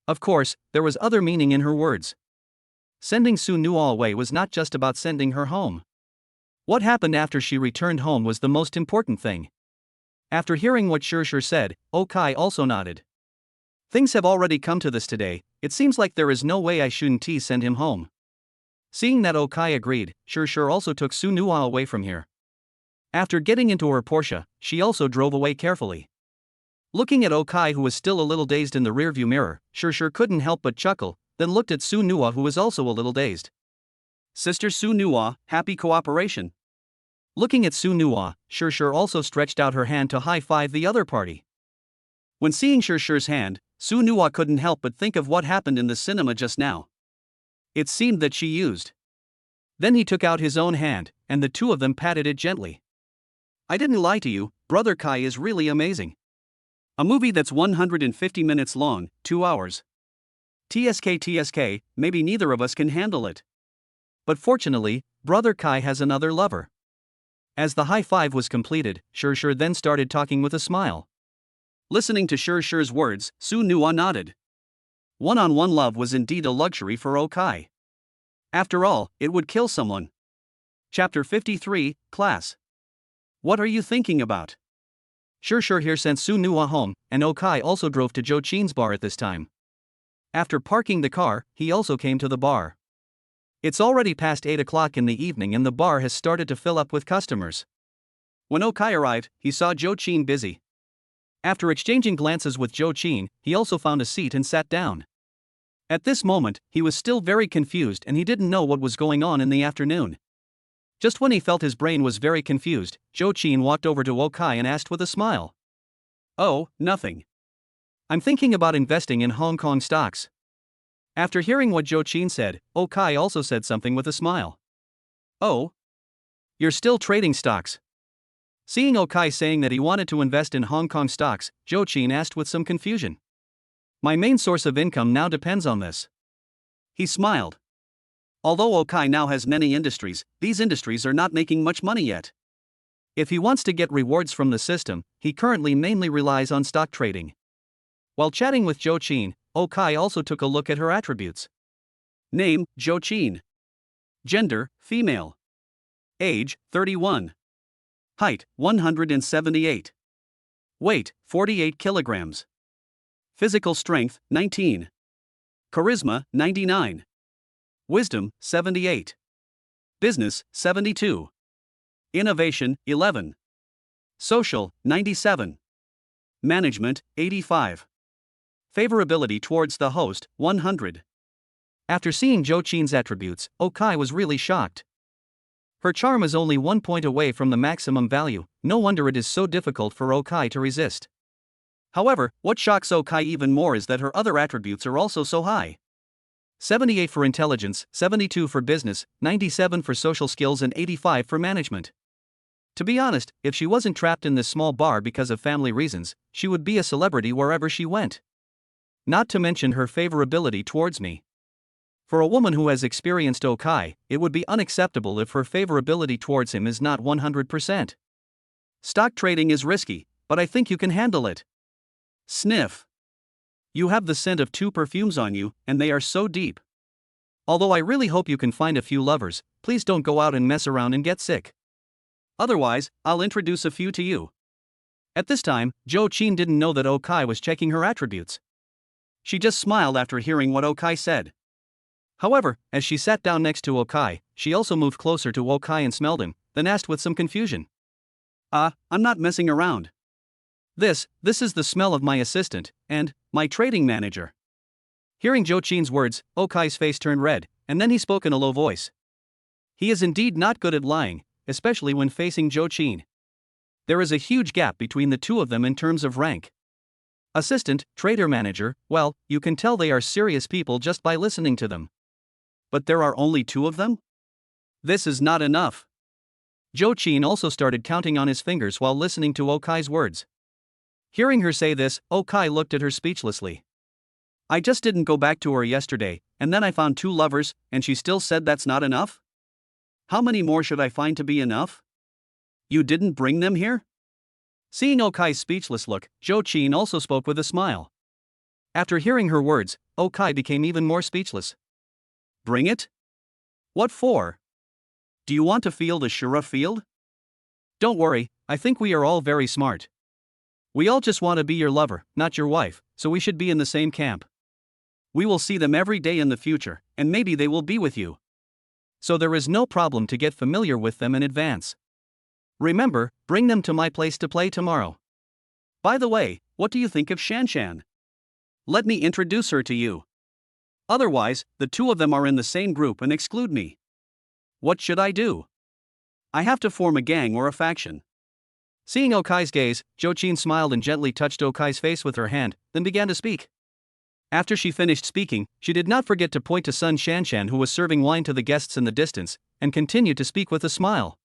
Of course, there was other meaning in her words. Sending Su Nuwa away was not just about sending her home. What happened after she returned home was the most important thing. After hearing what Shirshir said, Okai also nodded. Things have already come to this today, it seems like there is no way I shouldn't send him home. Seeing that Okai agreed, Shirshir also took Su Nuwa away from here. After getting into her Porsche, she also drove away carefully. Looking at Okai, who was still a little dazed in the rearview mirror, Shirshir couldn't help but chuckle, then looked at Su Nuwa, who was also a little dazed. Sister Su Nuwa, happy cooperation. Looking at Su Nuwa, Shirshir also stretched out her hand to high-five the other party. When seeing Shirshir's hand, Su Nuwa couldn't help but think of what happened in the cinema just now. It seemed that she used. Then he took out his own hand, and the two of them patted it gently. I didn't lie to you, Brother Kai is really amazing. A movie that's 150 minutes long, 2 hours. TSK, maybe neither of us can handle it. But fortunately, Brother Kai has another lover. As the high five was completed, Shirshir then started talking with a smile. Listening to Shirshir's words, Su Nuwa nodded. One-on-one love was indeed a luxury for Okai. After all, it would kill someone. Chapter 53, Class. What are you thinking about? Shirshir here sent Su Nuwa home, and Okai also drove to Jochin's bar at this time. After parking the car, he also came to the bar. It's already past 8 o'clock in the evening and the bar has started to fill up with customers. When Okai arrived, he saw Jochin busy. After exchanging glances with Jochin, he also found a seat and sat down. At this moment, he was still very confused and he didn't know what was going on in the afternoon. Just when he felt his brain was very confused, Jochin walked over to Okai and asked with a smile. Oh, nothing. I'm thinking about investing in Hong Kong stocks. After hearing what Jochin said, Okai also said something with a smile. Oh? You're still trading stocks? Seeing Okai saying that he wanted to invest in Hong Kong stocks, Jochin asked with some confusion. My main source of income now depends on this. He smiled. Although Okai now has many industries, these industries are not making much money yet. If he wants to get rewards from the system, he currently mainly relies on stock trading. While chatting with Jochin, Okai also took a look at her attributes. Name, Jochin. Gender, female. Age, 31. Height, 178. Weight, 48 kilograms. Physical strength, 19. Charisma, 99. Wisdom, 78. Business, 72. Innovation, 11. Social, 97. Management, 85. Favorability towards the host, 100. After seeing Jochin's attributes, Okai was really shocked. Her charm is only 1 point away from the maximum value, no wonder it is so difficult for Okai to resist. However, what shocks Okai even more is that her other attributes are also so high. 78 for intelligence, 72 for business, 97 for social skills and 85 for management. To be honest, if she wasn't trapped in this small bar because of family reasons, she would be a celebrity wherever she went. Not to mention her favorability towards me. For a woman who has experienced Okai, it would be unacceptable if her favorability towards him is not 100%. Stock trading is risky, but I think you can handle it. Sniff. You have the scent of 2 perfumes on you, and they are so deep. Although I really hope you can find a few lovers, please don't go out and mess around and get sick. Otherwise, I'll introduce a few to you. At this time, Jochin didn't know that Okai was checking her attributes. She just smiled after hearing what Okai said. However, as she sat down next to Okai, she also moved closer to Okai and smelled him, then asked with some confusion. I'm not messing around. This is the smell of my assistant, and my trading manager. Hearing Jochin's words, Okai's face turned red, and then he spoke in a low voice. He is indeed not good at lying, especially when facing Jochin. There is a huge gap between the two of them in terms of rank. Assistant, trader manager, well, you can tell they are serious people just by listening to them. But there are only 2 of them? This is not enough. Jochin also started counting on his fingers while listening to Okai's words. Hearing her say this, Okai looked at her speechlessly. I just didn't go back to her yesterday, and then I found 2 lovers, and she still said that's not enough? How many more should I find to be enough? You didn't bring them here? Seeing Okai's speechless look, Jochin also spoke with a smile. After hearing her words, Okai became even more speechless. Bring it? What for? Do you want to feel the Shura field? Don't worry, I think we are all very smart. We all just want to be your lover, not your wife, so we should be in the same camp. We will see them every day in the future, and maybe they will be with you. So there is no problem to get familiar with them in advance. Remember, bring them to my place to play tomorrow. By the way, what do you think of Shanshan? Let me introduce her to you. Otherwise, the 2 of them are in the same group and exclude me. What should I do? I have to form a gang or a faction. Seeing Okai's gaze, Jochin smiled and gently touched Okai's face with her hand, then began to speak. After she finished speaking, she did not forget to point to Sun Shanshan, who was serving wine to the guests in the distance, and continued to speak with a smile.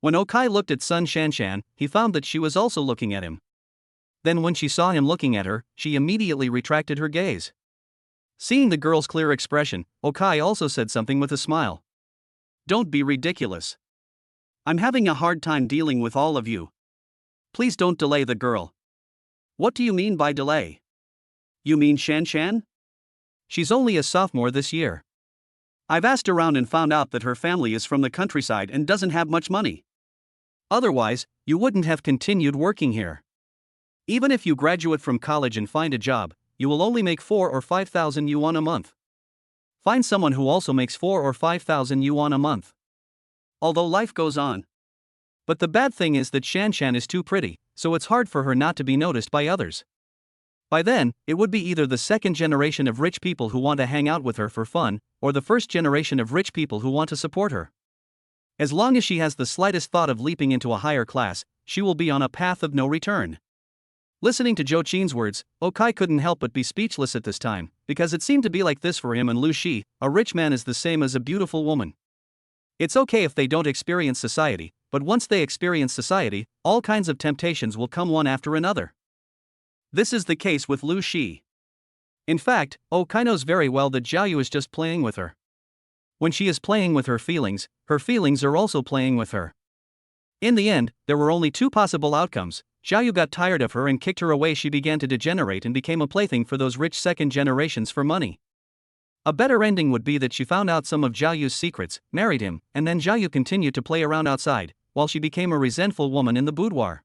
When Okai looked at Sun Shanshan, he found that she was also looking at him. Then when she saw him looking at her, she immediately retracted her gaze. Seeing the girl's clear expression, Okai also said something with a smile. Don't be ridiculous. I'm having a hard time dealing with all of you. Please don't delay the girl. What do you mean by delay? You mean Shanshan? She's only a sophomore this year. I've asked around and found out that her family is from the countryside and doesn't have much money. Otherwise, you wouldn't have continued working here. Even if you graduate from college and find a job, you will only make 4 or 5,000 yuan a month. Find someone who also makes 4 or 5,000 yuan a month. Although life goes on. But the bad thing is that Shanshan is too pretty, so it's hard for her not to be noticed by others. By then, it would be either the second generation of rich people who want to hang out with her for fun, or the first generation of rich people who want to support her. As long as she has the slightest thought of leaping into a higher class, she will be on a path of no return. Listening to Jochin's words, Okai couldn't help but be speechless at this time, because it seemed to be like this for him and Luci. A rich man is the same as a beautiful woman. It's okay if they don't experience society, but once they experience society, all kinds of temptations will come one after another. This is the case with Luci. In fact, Okai knows very well that Jiayu is just playing with her. When she is playing with her feelings are also playing with her. In the end, there were only 2 possible outcomes. Jiayu got tired of her and kicked her away. She began to degenerate and became a plaything for those rich second generations for money. A better ending would be that she found out some of Jiayu's secrets, married him, and then Jiayu continued to play around outside, while she became a resentful woman in the boudoir.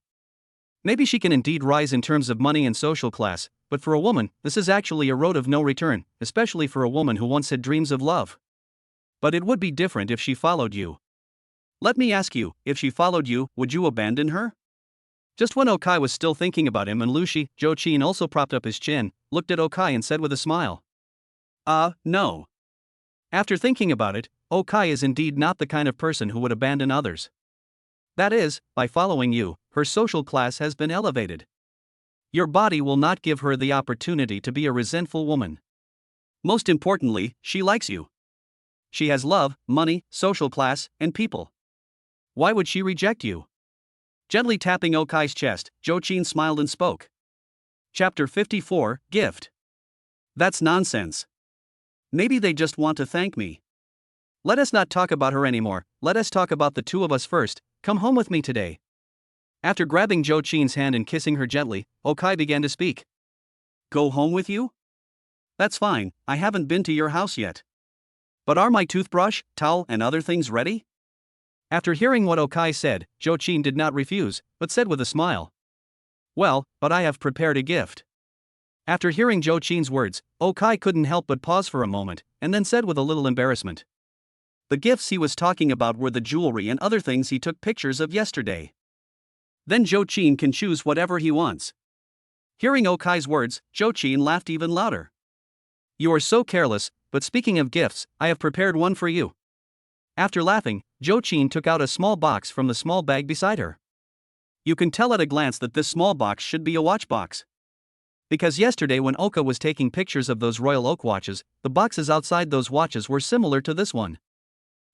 Maybe she can indeed rise in terms of money and social class, but for a woman, this is actually a road of no return, especially for a woman who once had dreams of love. But it would be different if she followed you. Let me ask you, if she followed you, would you abandon her? Just when Okai was still thinking about him and Luci, Jochin also propped up his chin, looked at Okai and said with a smile. No. After thinking about it, Okai is indeed not the kind of person who would abandon others. That is, by following you, her social class has been elevated. Your body will not give her the opportunity to be a resentful woman. Most importantly, she likes you. She has love, money, social class, and people. Why would she reject you? Gently tapping Okai's chest, Jochin smiled and spoke. Chapter 54, Gift. That's nonsense. Maybe they just want to thank me. Let us not talk about her anymore, let us talk about the 2 of us first. Come home with me today. After grabbing Jochin's hand and kissing her gently, Okai began to speak. Go home with you? That's fine, I haven't been to your house yet. But are my toothbrush, towel, and other things ready? After hearing what Okai said, Jochin did not refuse, but said with a smile. Well, but I have prepared a gift. After hearing Jochin's words, Okai couldn't help but pause for a moment, and then said with a little embarrassment. The gifts he was talking about were the jewelry and other things he took pictures of yesterday. Then Jochin can choose whatever he wants. Hearing Okai's words, Jochin laughed even louder. You are so careless, but speaking of gifts, I have prepared one for you. After laughing, Jochin took out a small box from the small bag beside her. You can tell at a glance that this small box should be a watch box. Because yesterday when Oka was taking pictures of those Royal Oak watches, the boxes outside those watches were similar to this one.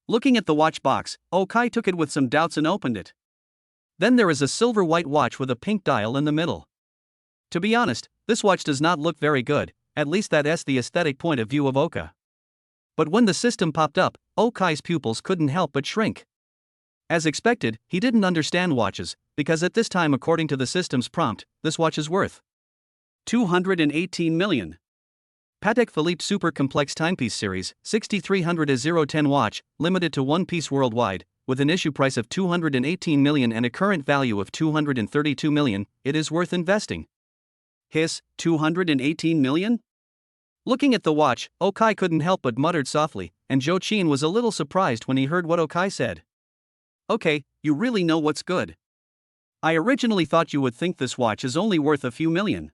Looking at the watch box, Okai took it with some doubts and opened it. Then there is a silver white watch with a pink dial in the middle. To be honest, this watch does not look very good, at least that's the aesthetic point of view of Oka. But when the system popped up, Okai's pupils couldn't help but shrink. As expected, he didn't understand watches, because at this time, according to the system's prompt, this watch is worth 218 million. Patek Philippe Super Complex Timepiece Series 6300 A010 watch, limited to one piece worldwide, with an issue price of 218 million and a current value of 232 million, it is worth investing. Hiss, 218 million? Looking at the watch, Okai couldn't help but muttered softly, and Zhou Qin was a little surprised when he heard what Okai said. Okay, you really know what's good. I originally thought you would think this watch is only worth a few million.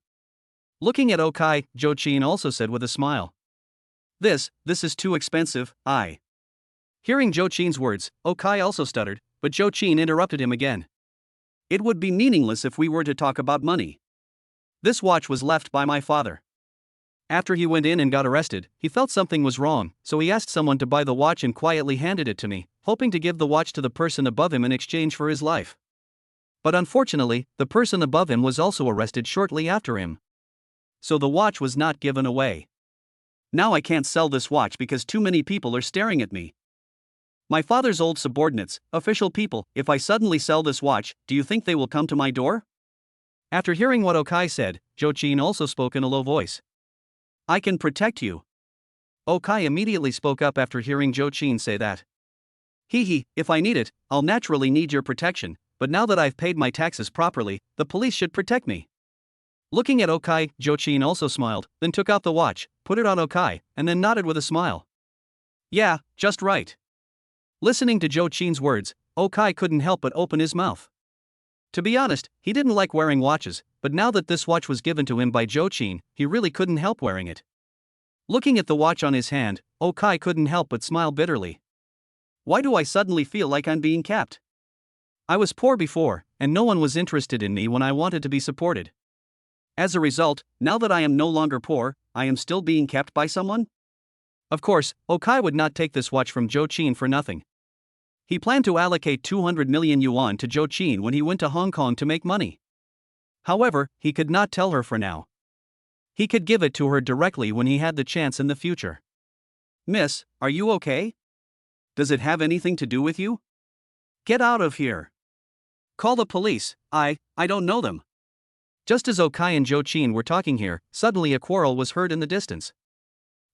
Looking at Okai, Zhou Qin also said with a smile. This is too expensive, I. Hearing Zhou Qin's words, Okai also stuttered, but Zhou Qin interrupted him again. It would be meaningless if we were to talk about money. This watch was left by my father. After he went in and got arrested, he felt something was wrong, so he asked someone to buy the watch and quietly handed it to me, hoping to give the watch to the person above him in exchange for his life. But unfortunately, the person above him was also arrested shortly after him. So the watch was not given away. Now I can't sell this watch because too many people are staring at me. My father's old subordinates, official people, if I suddenly sell this watch, do you think they will come to my door? After hearing what Okai said, Zhou Qin also spoke in a low voice. I can protect you. Okai immediately spoke up after hearing Zhou Qin say that. If I need it, I'll naturally need your protection, but now that I've paid my taxes properly, the police should protect me. Looking at Okai, Zhou Qin also smiled, then took out the watch, put it on Okai, and then nodded with a smile. Yeah, just right. Listening to Zhou Qin's words, Okai couldn't help but open his mouth. To be honest, he didn't like wearing watches, but now that this watch was given to him by Zhou Qin, he really couldn't help wearing it. Looking at the watch on his hand, Okai couldn't help but smile bitterly. Why do I suddenly feel like I'm being capped? I was poor before, and no one was interested in me when I wanted to be supported. As a result, now that I am no longer poor, I am still being kept by someone? Of course, Okai would not take this watch from Zhou Qin for nothing. He planned to allocate 200 million yuan to Zhou Qin when he went to Hong Kong to make money. However, he could not tell her for now. He could give it to her directly when he had the chance in the future. Miss, are you okay? Does it have anything to do with you? Get out of here. Call the police, I don't know them. Just as Okai and Zhou Qin were talking here, suddenly a quarrel was heard in the distance.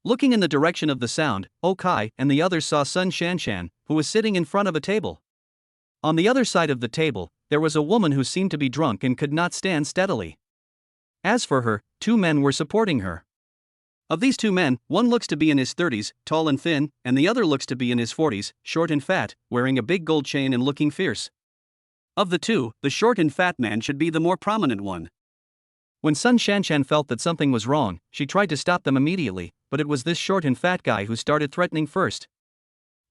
Looking in the direction of the sound, Okai and the others saw Sun Shanshan, who was sitting in front of a table. On the other side of the table, there was a woman who seemed to be drunk and could not stand steadily. As for her, two men were supporting her. Of these two men, one looks to be in his 30s, tall and thin, and the other looks to be in his 40s, short and fat, wearing a big gold chain and looking fierce. Of the two, the short and fat man should be the more prominent one. When Sun Shanshan felt that something was wrong, she tried to stop them immediately, but it was this short and fat guy who started threatening first.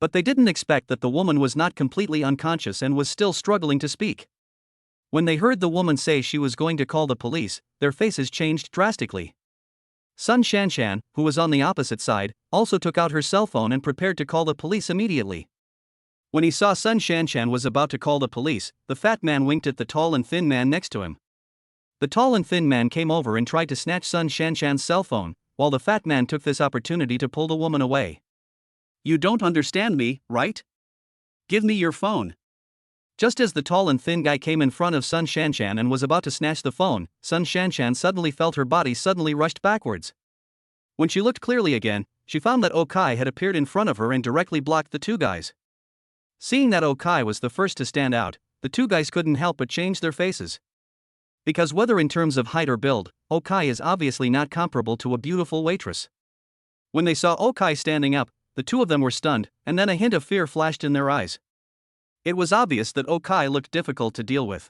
But they didn't expect that the woman was not completely unconscious and was still struggling to speak. When they heard the woman say she was going to call the police, their faces changed drastically. Sun Shanshan, who was on the opposite side, also took out her cell phone and prepared to call the police immediately. When he saw Sun Shanshan was about to call the police, the fat man winked at the tall and thin man next to him. The tall and thin man came over and tried to snatch Sun Shanshan's cell phone, while the fat man took this opportunity to pull the woman away. You don't understand me, right? Give me your phone. Just as the tall and thin guy came in front of Sun Shanshan and was about to snatch the phone, Sun Shanshan suddenly felt her body suddenly rushed backwards. When she looked clearly again, she found that Okai had appeared in front of her and directly blocked the two guys. Seeing that Okai was the first to stand out, the two guys couldn't help but change their faces. Because whether in terms of height or build, Okai is obviously not comparable to a beautiful waitress. When they saw Okai standing up, the two of them were stunned, and then a hint of fear flashed in their eyes. It was obvious that Okai looked difficult to deal with.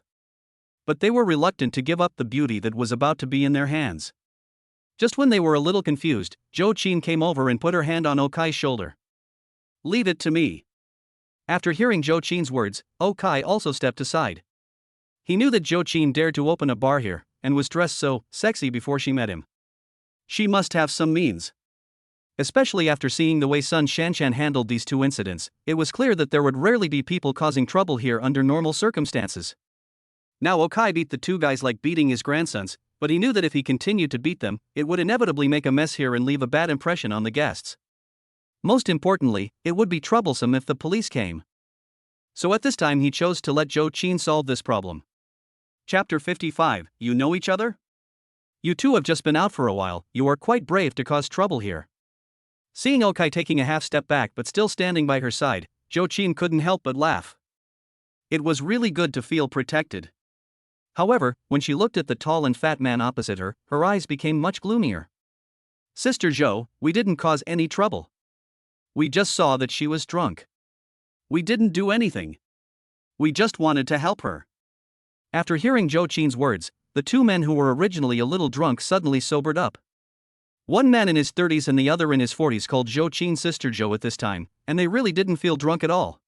But they were reluctant to give up the beauty that was about to be in their hands. Just when they were a little confused, Zhou Qin came over and put her hand on Okai's shoulder. Leave it to me. After hearing Zhou Qin's words, Okai also stepped aside. He knew that Zhou Qin dared to open a bar here, and was dressed so sexy before she met him. She must have some means. Especially after seeing the way Sun Shanshan handled these two incidents, it was clear that there would rarely be people causing trouble here under normal circumstances. Now Okai beat the two guys like beating his grandsons, but he knew that if he continued to beat them, it would inevitably make a mess here and leave a bad impression on the guests. Most importantly, it would be troublesome if the police came. So at this time he chose to let Zhou Qin solve this problem. Chapter 55, You know each other? You two have just been out for a while, you are quite brave to cause trouble here. Seeing Okai taking a half step back but still standing by her side, Zhou Qin couldn't help but laugh. It was really good to feel protected. However, when she looked at the tall and fat man opposite her, her eyes became much gloomier. Sister Zhou, we didn't cause any trouble. We just saw that she was drunk. We didn't do anything. We just wanted to help her. After hearing Zhou Qin's words, the two men who were originally a little drunk suddenly sobered up. One man in his 30s and the other in his 40s called Zhou Qin Sister Zhou at this time, and they really didn't feel drunk at all.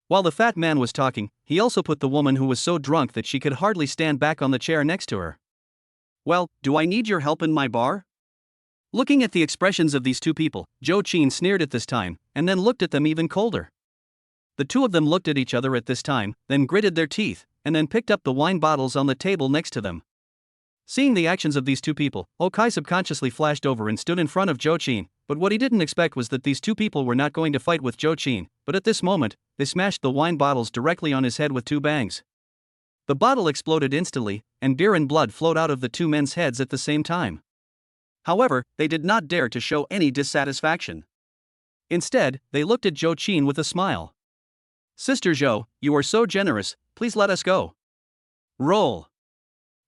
While the fat man was talking, he also put the woman who was so drunk that she could hardly stand back on the chair next to her. Well, do I need your help in my bar? Looking at the expressions of these two people, Zhou Qin sneered at this time, and then looked at them even colder. The two of them looked at each other at this time, then gritted their teeth, and then picked up the wine bottles on the table next to them. Seeing the actions of these two people, Okai subconsciously flashed over and stood in front of Zhou Qin, but what he didn't expect was that these two people were not going to fight with Zhou Qin, but at this moment, they smashed the wine bottles directly on his head with two bangs. The bottle exploded instantly, and beer and blood flowed out of the two men's heads at the same time. However, they did not dare to show any dissatisfaction. Instead, they looked at Zhou Qin with a smile. Sister Zhou, you are so generous, please let us go. Roll.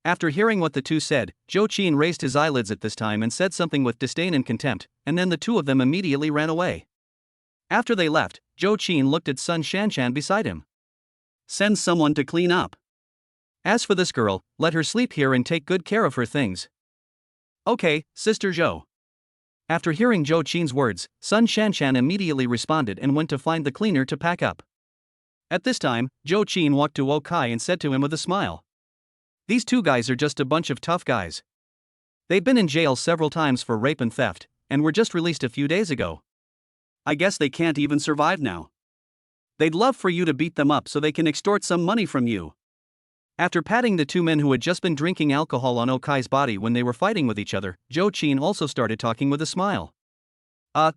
After hearing what the two said, Zhou Qin raised his eyelids at this time and said something with disdain and contempt, and then the two of them immediately ran away. After they left, Zhou Qin looked at Sun Shanshan beside him. Send someone to clean up. As for this girl, let her sleep here and take good care of her things. Okay, Sister Zhou. After hearing Zhou Qin's words, Sun Shanshan immediately responded and went to find the cleaner to pack up. At this time, Zhou Qin walked to Okai and said to him with a smile. These two guys are just a bunch of tough guys. They've been in jail several times for rape and theft, and were just released a few days ago. I guess they can't even survive now. They'd love for you to beat them up so they can extort some money from you. After patting the two men who had just been drinking alcohol on Okai's body when they were fighting with each other, Zhou Qin also started talking with a smile.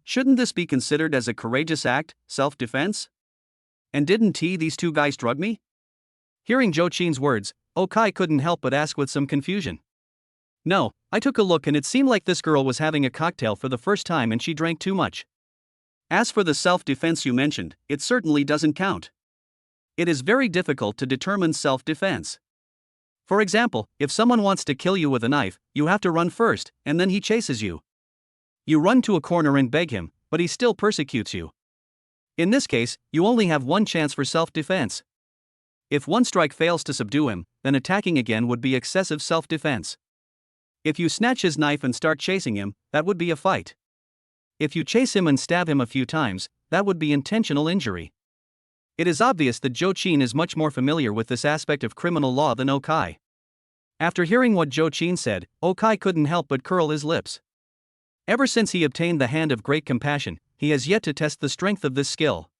Shouldn't this be considered as a courageous act, self-defense? And didn't these two guys drug me? Hearing Zhou Qin's words, Okai couldn't help but ask with some confusion. No, I took a look and it seemed like this girl was having a cocktail for the first time and she drank too much. As for the self-defense you mentioned, it certainly doesn't count. It is very difficult to determine self-defense. For example, if someone wants to kill you with a knife, you have to run first, and then he chases you. You run to a corner and beg him, but he still persecutes you. In this case, you only have one chance for self-defense. If one strike fails to subdue him, then attacking again would be excessive self-defense. If you snatch his knife and start chasing him, that would be a fight. If you chase him and stab him a few times, that would be intentional injury. It is obvious that Zhou Qin is much more familiar with this aspect of criminal law than Okai. After hearing what Zhou Qin said, Okai couldn't help but curl his lips. Ever since he obtained the hand of great compassion, he has yet to test the strength of this skill.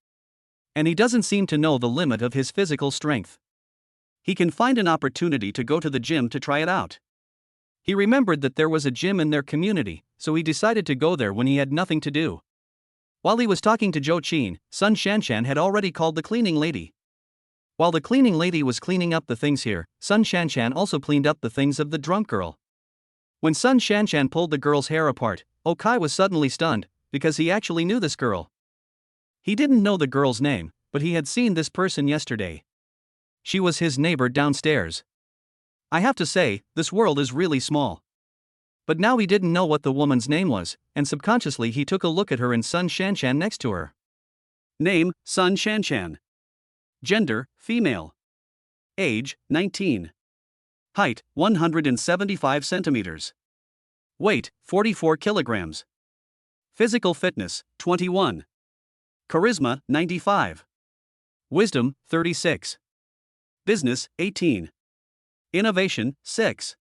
And he doesn't seem to know the limit of his physical strength. He can find an opportunity to go to the gym to try it out. He remembered that there was a gym in their community, so he decided to go there when he had nothing to do. While he was talking to Zhou Qin, Sun Shanshan had already called the cleaning lady. While the cleaning lady was cleaning up the things here, Sun Shanshan also cleaned up the things of the drunk girl. When Sun Shanshan pulled the girl's hair apart, Okai was suddenly stunned, because he actually knew this girl. He didn't know the girl's name, but he had seen this person yesterday. She was his neighbor downstairs. I have to say, this world is really small. But now he didn't know what the woman's name was, and subconsciously he took a look at her and Sun Shanshan next to her. Name, Sun Shanshan. Gender, female. Age, 19. Height, 175 centimeters. Weight, 44 kilograms. Physical fitness, 21. Charisma, 95. Wisdom, 36. Business, 18. Innovation, 6.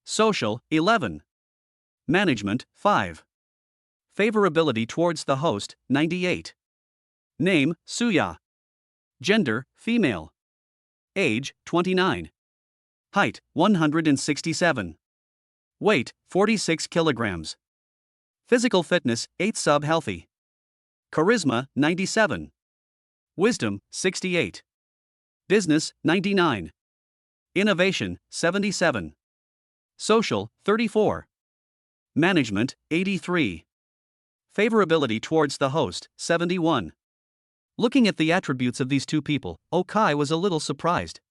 Social, 11. Management, 5. Favorability towards the host, 98. Name, Suya. Gender, female. Age, 29. Height, 167. Weight, 46 kilograms. Physical fitness, 8 sub-healthy. Charisma, 97. Wisdom, 68. Business, 99. Innovation, 77. Social, 34. Management, 83. Favorability towards the host, 71. Looking at the attributes of these two people, Okai was a little surprised.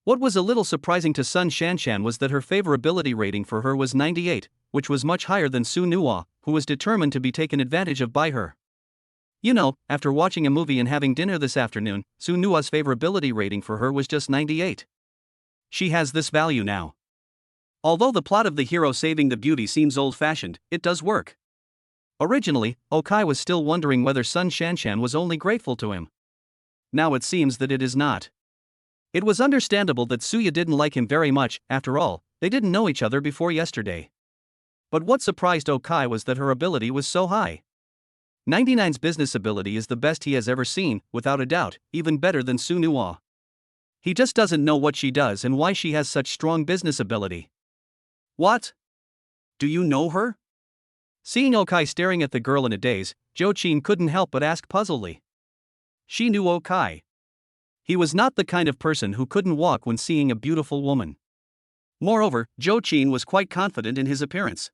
What was a little surprising to Sun Shanshan was that her favorability rating for her was 98, which was much higher than Su Nuo, who was determined to be taken advantage of by her. You know, after watching a movie and having dinner this afternoon, Su Nuo's favorability rating for her was just 98. She has this value now. Although the plot of the hero saving the beauty seems old-fashioned, it does work. Originally, Okai was still wondering whether Sun Shanshan was only grateful to him. Now it seems that it is not. It was understandable that Suya didn't like him very much, after all, they didn't know each other before yesterday. But what surprised Okai was that her ability was so high. 99's business ability is the best he has ever seen, without a doubt, even better than Su Nuo. He just doesn't know what she does and why she has such strong business ability. What? Do you know her? Seeing Okai staring at the girl in a daze, Zhou Qin couldn't help but ask puzzledly. She knew Okai. He was not the kind of person who couldn't walk when seeing a beautiful woman. Moreover, Zhou Qin was quite confident in his appearance.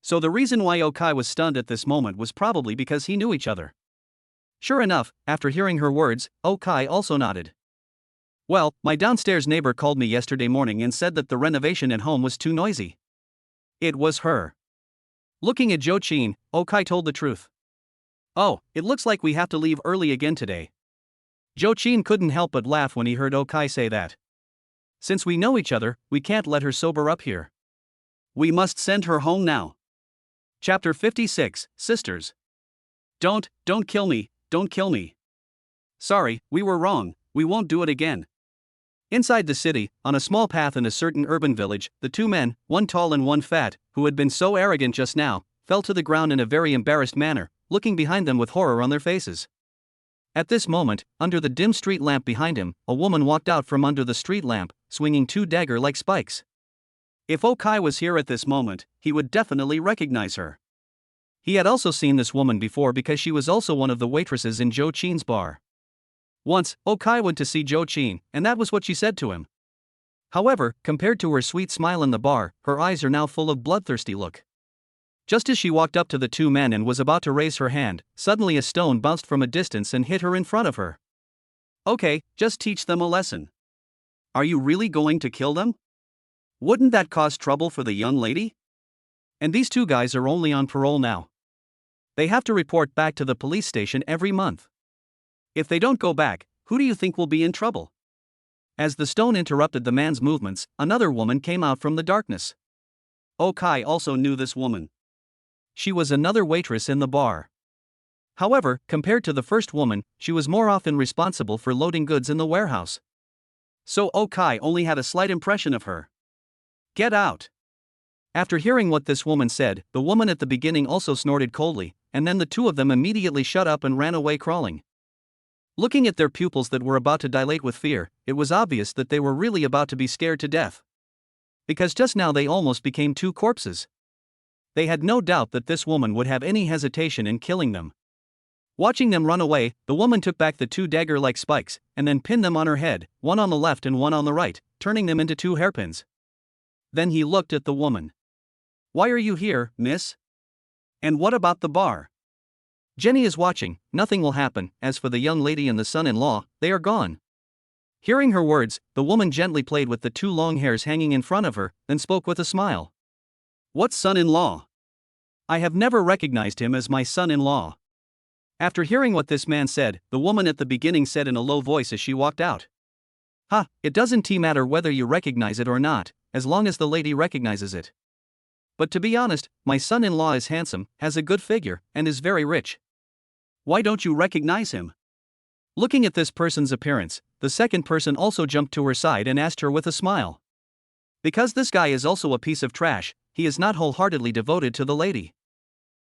So the reason why Okai was stunned at this moment was probably because he knew each other. Sure enough, after hearing her words, Okai also nodded. Well, my downstairs neighbor called me yesterday morning and said that the renovation at home was too noisy. It was her. Looking at Zhou Qin, Okai told the truth. Oh, it looks like we have to leave early again today. Zhou Qin couldn't help but laugh when he heard Okai say that. Since we know each other, we can't let her sober up here. We must send her home now. Chapter 56, Sisters. Don't kill me, don't kill me. Sorry, we were wrong, we won't do it again. Inside the city, on a small path in a certain urban village, the two men, one tall and one fat, who had been so arrogant just now, fell to the ground in a very embarrassed manner, looking behind them with horror on their faces. At this moment, under the dim street lamp behind him, a woman walked out from under the street lamp, swinging two dagger-like spikes. If Okai was here at this moment, he would definitely recognize her. He had also seen this woman before because she was also one of the waitresses in Zhou Qin's bar. Once, Okai went to see Zhou Qin, and that was what she said to him. However, compared to her sweet smile in the bar, her eyes are now full of bloodthirsty look. Just as she walked up to the two men and was about to raise her hand, suddenly a stone bounced from a distance and hit her in front of her. Okay, just teach them a lesson. Are you really going to kill them? Wouldn't that cause trouble for the young lady? And these two guys are only on parole now. They have to report back to the police station every month. If they don't go back, who do you think will be in trouble? As the stone interrupted the man's movements, another woman came out from the darkness. Okai also knew this woman. She was another waitress in the bar. However, compared to the first woman, she was more often responsible for loading goods in the warehouse. So Okai only had a slight impression of her. Get out! After hearing what this woman said, the woman at the beginning also snorted coldly, and then the two of them immediately shut up and ran away crawling. Looking at their pupils that were about to dilate with fear, it was obvious that they were really about to be scared to death. Because just now they almost became two corpses. They had no doubt that this woman would have any hesitation in killing them. Watching them run away, the woman took back the two dagger-like spikes, and then pinned them on her head, one on the left and one on the right, turning them into two hairpins. Then he looked at the woman. Why are you here, miss? And what about the bar? Jenny is watching, nothing will happen. As for the young lady and the son-in-law, they are gone. Hearing her words, the woman gently played with the two long hairs hanging in front of her, then spoke with a smile. What son-in-law? I have never recognized him as my son-in-law. After hearing what this man said, the woman at the beginning said in a low voice as she walked out. It doesn't matter whether you recognize it or not, as long as the lady recognizes it. But to be honest, my son-in-law is handsome, has a good figure, and is very rich. Why don't you recognize him? Looking at this person's appearance, the second person also jumped to her side and asked her with a smile. Because this guy is also a piece of trash, he is not wholeheartedly devoted to the lady.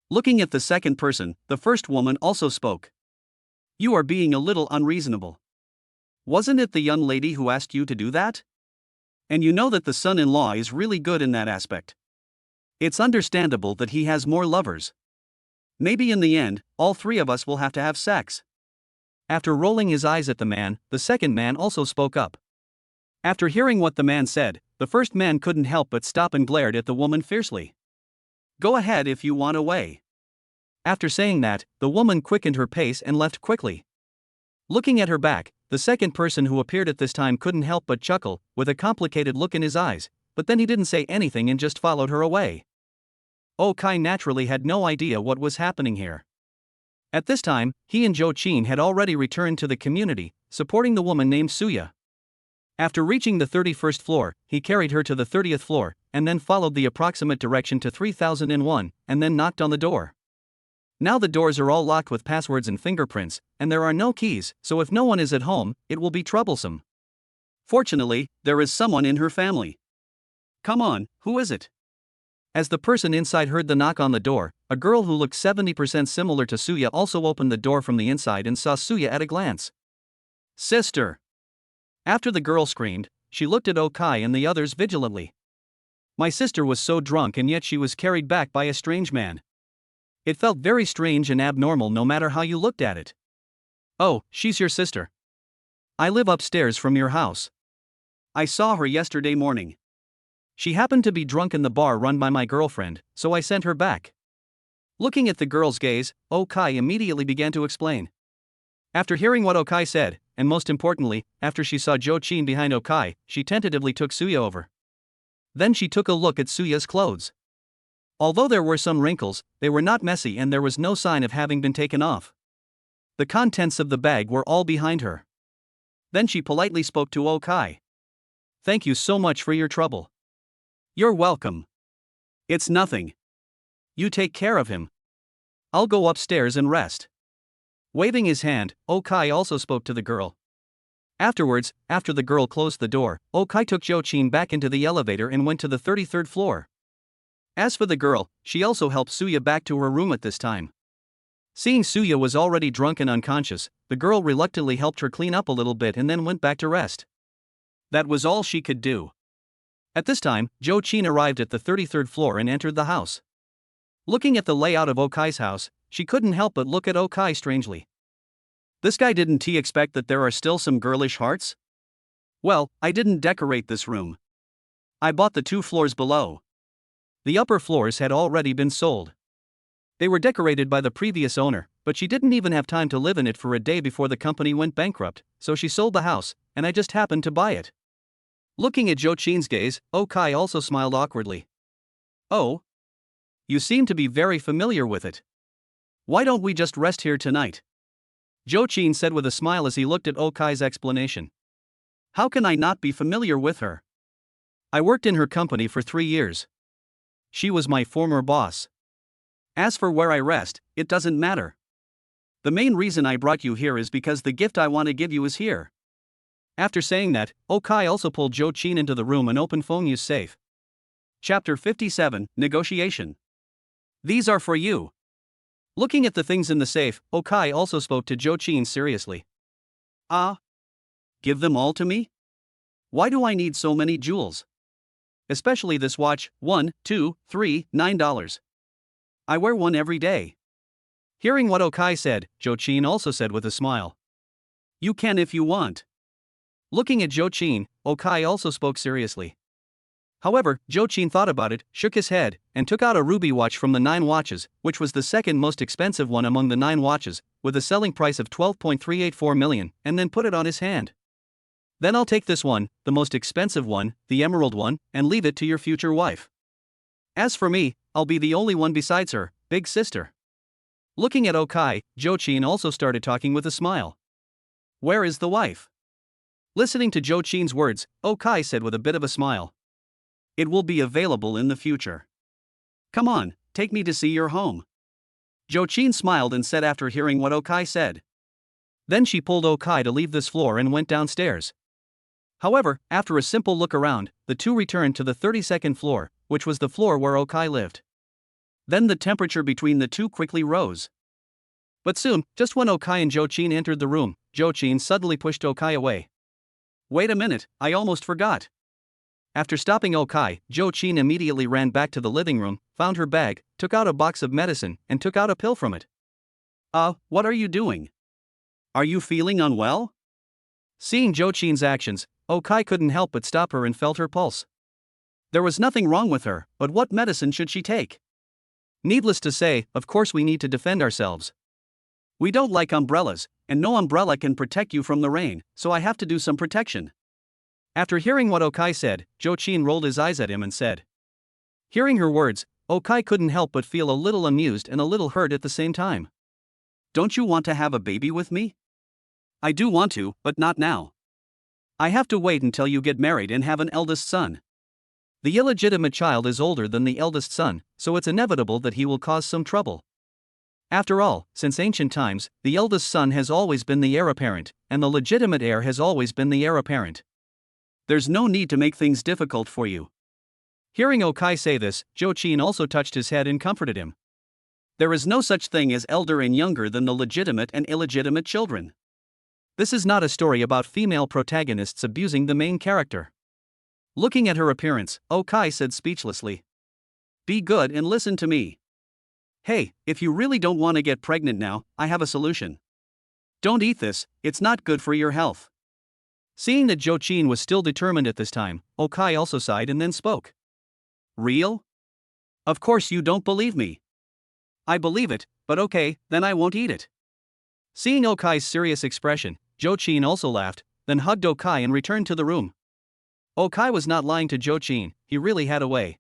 Looking at the second person, the first woman also spoke. You are being a little unreasonable. Wasn't it the young lady who asked you to do that? And you know that the son-in-law is really good in that aspect. It's understandable that he has more lovers. Maybe in the end, all three of us will have to have sex. After rolling his eyes at the man, the second man also spoke up. After hearing what the man said, the first man couldn't help but stop and glared at the woman fiercely. Go ahead if you want away. After saying that, the woman quickened her pace and left quickly. Looking at her back, the second person who appeared at this time couldn't help but chuckle, with a complicated look in his eyes, but then he didn't say anything and just followed her away. Okai naturally had no idea what was happening here. At this time, he and Jo-chin had already returned to the community, supporting the woman named Suya. After reaching the 31st floor, he carried her to the 30th floor, and then followed the approximate direction to 3001, and then knocked on the door. Now the doors are all locked with passwords and fingerprints, and there are no keys, so if no one is at home, it will be troublesome. Fortunately, there is someone in her family. Come on, who is it? As the person inside heard the knock on the door, a girl who looked 70% similar to Suya also opened the door from the inside and saw Suya at a glance. Sister! After the girl screamed, she looked at Okai and the others vigilantly. My sister was so drunk and yet she was carried back by a strange man. It felt very strange and abnormal no matter how you looked at it. Oh, she's your sister. I live upstairs from your house. I saw her yesterday morning. She happened to be drunk in the bar run by my girlfriend, so I sent her back. Looking at the girl's gaze, Okai immediately began to explain. After hearing what Okai said, and most importantly, after she saw Jo-chin behind Okai, she tentatively took Suya over. Then she took a look at Suya's clothes. Although there were some wrinkles, they were not messy and there was no sign of having been taken off. The contents of the bag were all behind her. Then she politely spoke to Okai. Thank you so much for your trouble. You're welcome. It's nothing. You take care of him. I'll go upstairs and rest. Waving his hand, Okai also spoke to the girl. Afterwards, after the girl closed the door, Okai took Jo-chin back into the elevator and went to the 33rd floor. As for the girl, she also helped Suya back to her room at this time. Seeing Suya was already drunk and unconscious, the girl reluctantly helped her clean up a little bit and then went back to rest. That was all she could do. At this time, Jo-chin arrived at the 33rd floor and entered the house. Looking at the layout of Okai's house, she couldn't help but look at Okai strangely. This guy didn't he expect that there are still some girlish hearts? Well, I didn't decorate this room. I bought the 2 floors below. The upper floors had already been sold. They were decorated by the previous owner, but she didn't even have time to live in it for a day before the company went bankrupt, so she sold the house, and I just happened to buy it. Looking at Jo-chin's gaze, Okai also smiled awkwardly. Oh? You seem to be very familiar with it. Why don't we just rest here tonight? Jo-chin said with a smile as he looked at Okai's explanation. How can I not be familiar with her? I worked in her company for 3 years. She was my former boss. As for where I rest, it doesn't matter. The main reason I brought you here is because the gift I want to give you is here. After saying that, Okai also pulled Jo-chin into the room and opened Fengyu's safe. Chapter 57, Negotiation. These are for you. Looking at the things in the safe, Okai also spoke to Jo-chin seriously. Ah? Give them all to me? Why do I need so many jewels? Especially this watch, $1, $2, $3, $9. I wear one every day. Hearing what Okai said, Jo-chin also said with a smile. You can if you want. Looking at Jo-chin, Okai also spoke seriously. However, Jo-chin thought about it, shook his head, and took out a ruby watch from the 9 watches, which was the second most expensive one among the 9 watches, with a selling price of 12.384 million, and then put it on his hand. Then I'll take this one, the most expensive one, the emerald one, and leave it to your future wife. As for me, I'll be the only one besides her, big sister. Looking at Okai, Jo-chin also started talking with a smile. Where is the wife? Listening to Jo-chin's words, Okai said with a bit of a smile. It will be available in the future. Come on, take me to see your home. Jo-chin smiled and said after hearing what Okai said. Then she pulled Okai to leave this floor and went downstairs. However, after a simple look around, the two returned to the 32nd floor, which was the floor where Okai lived. Then the temperature between the two quickly rose. But soon, just when Okai and Jo-chin entered the room, Jo-chin suddenly pushed Okai away. Wait a minute, I almost forgot. After stopping Okai, Zhou Qin immediately ran back to the living room, found her bag, took out a box of medicine, and took out a pill from it. What are you doing? Are you feeling unwell? Seeing Zhou Qin's actions, Okai couldn't help but stop her and felt her pulse. There was nothing wrong with her, but what medicine should she take? Needless to say, of course we need to defend ourselves. We don't like umbrellas, and no umbrella can protect you from the rain, so I have to do some protection. After hearing what Okai said, Zhou Qin rolled his eyes at him and said. Hearing her words, Okai couldn't help but feel a little amused and a little hurt at the same time. Don't you want to have a baby with me? I do want to, but not now. I have to wait until you get married and have an eldest son. The illegitimate child is older than the eldest son, so it's inevitable that he will cause some trouble. After all, since ancient times, the eldest son has always been the heir apparent, and the legitimate heir has always been the heir apparent. There's no need to make things difficult for you. Hearing Okai say this, Zhou Qin also touched his head and comforted him. There is no such thing as elder and younger than the legitimate and illegitimate children. This is not a story about female protagonists abusing the main character. Looking at her appearance, Okai said speechlessly. Be good and listen to me. Hey, if you really don't want to get pregnant now, I have a solution. Don't eat this, it's not good for your health. Seeing that Zhou Qin was still determined at this time, Okai also sighed and then spoke. Real? Of course you don't believe me. I believe it, but okay, then I won't eat it. Seeing Okai's serious expression, Zhou Qin also laughed, then hugged Okai and returned to the room. Okai was not lying to Zhou Qin, he really had a way.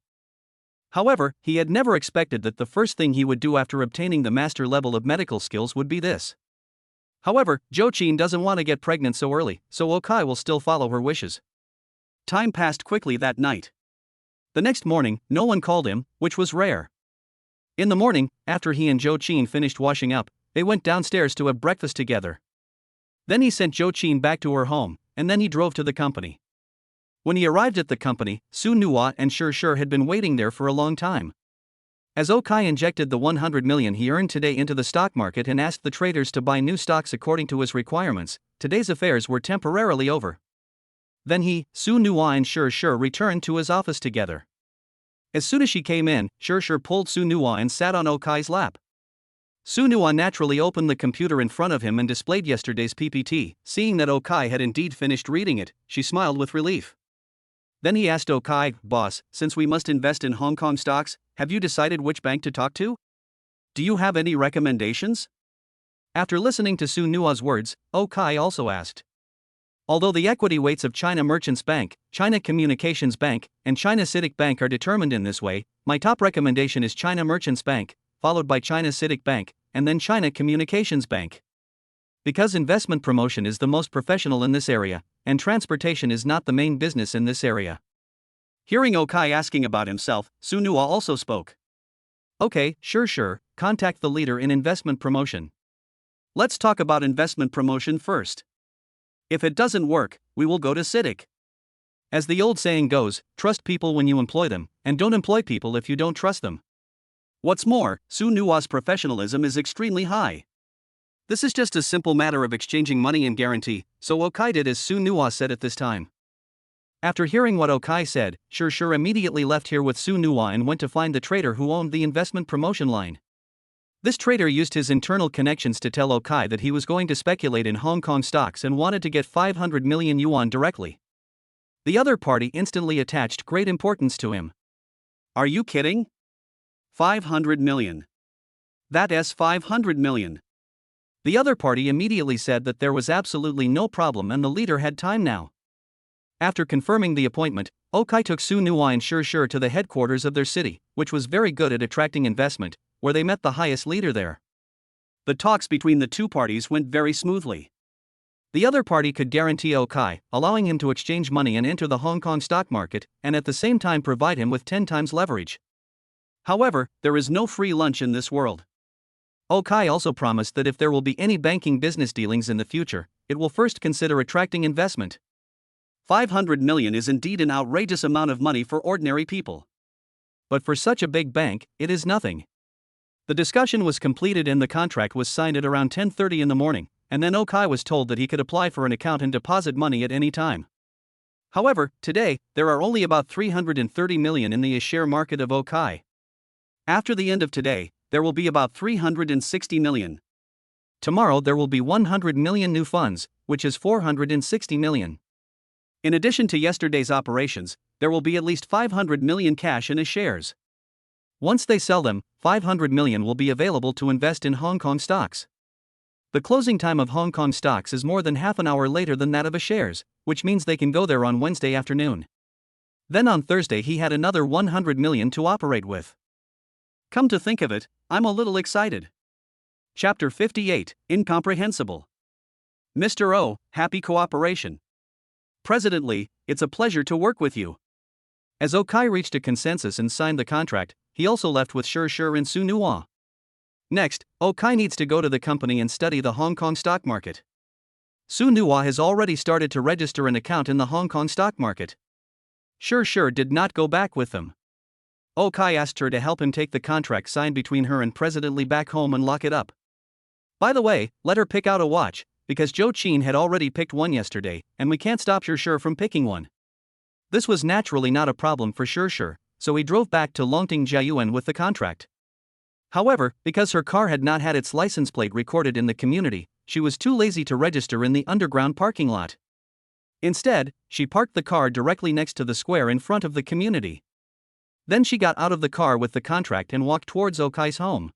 However, he had never expected that the first thing he would do after obtaining the master level of medical skills would be this. However, Zhou Qin doesn't want to get pregnant so early, so Okai will still follow her wishes. Time passed quickly that night. The next morning, no one called him, which was rare. In the morning, after he and Zhou Qin finished washing up, they went downstairs to have breakfast together. Then he sent Zhou Qin back to her home, and then he drove to the company. When he arrived at the company, Su Nuwa and Shur had been waiting there for a long time. As Okai injected the 100 million he earned today into the stock market and asked the traders to buy new stocks according to his requirements, today's affairs were temporarily over. Then he, Su Nuwa and Shur returned to his office together. As soon as she came in, Shur pulled Su Nuwa and sat on Okai's lap. Su Nuwa naturally opened the computer in front of him and displayed yesterday's PPT. Seeing that Okai had indeed finished reading it, she smiled with relief. Then he asked Okai, "Boss, since we must invest in Hong Kong stocks, have you decided which bank to talk to? Do you have any recommendations?" After listening to Su Nuwa's words, Okai also asked. Although the equity weights of China Merchants Bank, China Communications Bank, and China CITIC Bank are determined in this way, my top recommendation is China Merchants Bank, followed by China CITIC Bank, and then China Communications Bank. Because investment promotion is the most professional in this area, and transportation is not the main business in this area. Hearing Okai asking about himself, Su Nuwa also spoke. Okay, sure, contact the leader in investment promotion. Let's talk about investment promotion first. If it doesn't work, we will go to CITIC. As the old saying goes, trust people when you employ them, and don't employ people if you don't trust them. What's more, Su Nuwa's professionalism is extremely high. This is just a simple matter of exchanging money and guarantee, so Okai did as Su Nuwa said at this time. After hearing what Okai said, Shur immediately left here with Su Nuwa and went to find the trader who owned the investment promotion line. This trader used his internal connections to tell Okai that he was going to speculate in Hong Kong stocks and wanted to get 500 million yuan directly. The other party instantly attached great importance to him. Are you kidding? 500 million. That is 500 million. The other party immediately said that there was absolutely no problem and the leader had time now. After confirming the appointment, Okai took Su Nuwa and Shur to the headquarters of their city, which was very good at attracting investment, where they met the highest leader there. The talks between the two parties went very smoothly. The other party could guarantee Okai, allowing him to exchange money and enter the Hong Kong stock market, and at the same time provide him with 10 times leverage. However, there is no free lunch in this world. Okai also promised that if there will be any banking business dealings in the future, it will first consider attracting investment. 500 million is indeed an outrageous amount of money for ordinary people. But for such a big bank, it is nothing. The discussion was completed and the contract was signed at around 10:30 in the morning, and then Okai was told that he could apply for an account and deposit money at any time. However, today, there are only about 330 million in the share market of Okai. After the end of today, there will be about 360 million. Tomorrow there will be 100 million new funds, which is 460 million. In addition to yesterday's operations, there will be at least 500 million cash in his shares. Once they sell them, 500 million will be available to invest in Hong Kong stocks. The closing time of Hong Kong stocks is more than half an hour later than that of his shares, which means they can go there on Wednesday afternoon. Then on Thursday he had another 100 million to operate with. Come to think of it, I'm a little excited. Chapter 58, Incomprehensible. Mr. O, happy cooperation. President Lee, it's a pleasure to work with you. As Okai reached a consensus and signed the contract, he also left with Shi and Su Nuwa. Next, Okai needs to go to the company and study the Hong Kong stock market. Su Nuwa has already started to register an account in the Hong Kong stock market. Shi did not go back with them. Okai asked her to help him take the contract signed between her and President Lee back home and lock it up. By the way, let her pick out a watch, because Joe Chin had already picked one yesterday, and we can't stop Shi from picking one. This was naturally not a problem for Shi, so he drove back to Longting Jiayuan with the contract. However, because her car had not had its license plate recorded in the community, she was too lazy to register in the underground parking lot. Instead, she parked the car directly next to the square in front of the community. Then she got out of the car with the contract and walked towards Okai's home.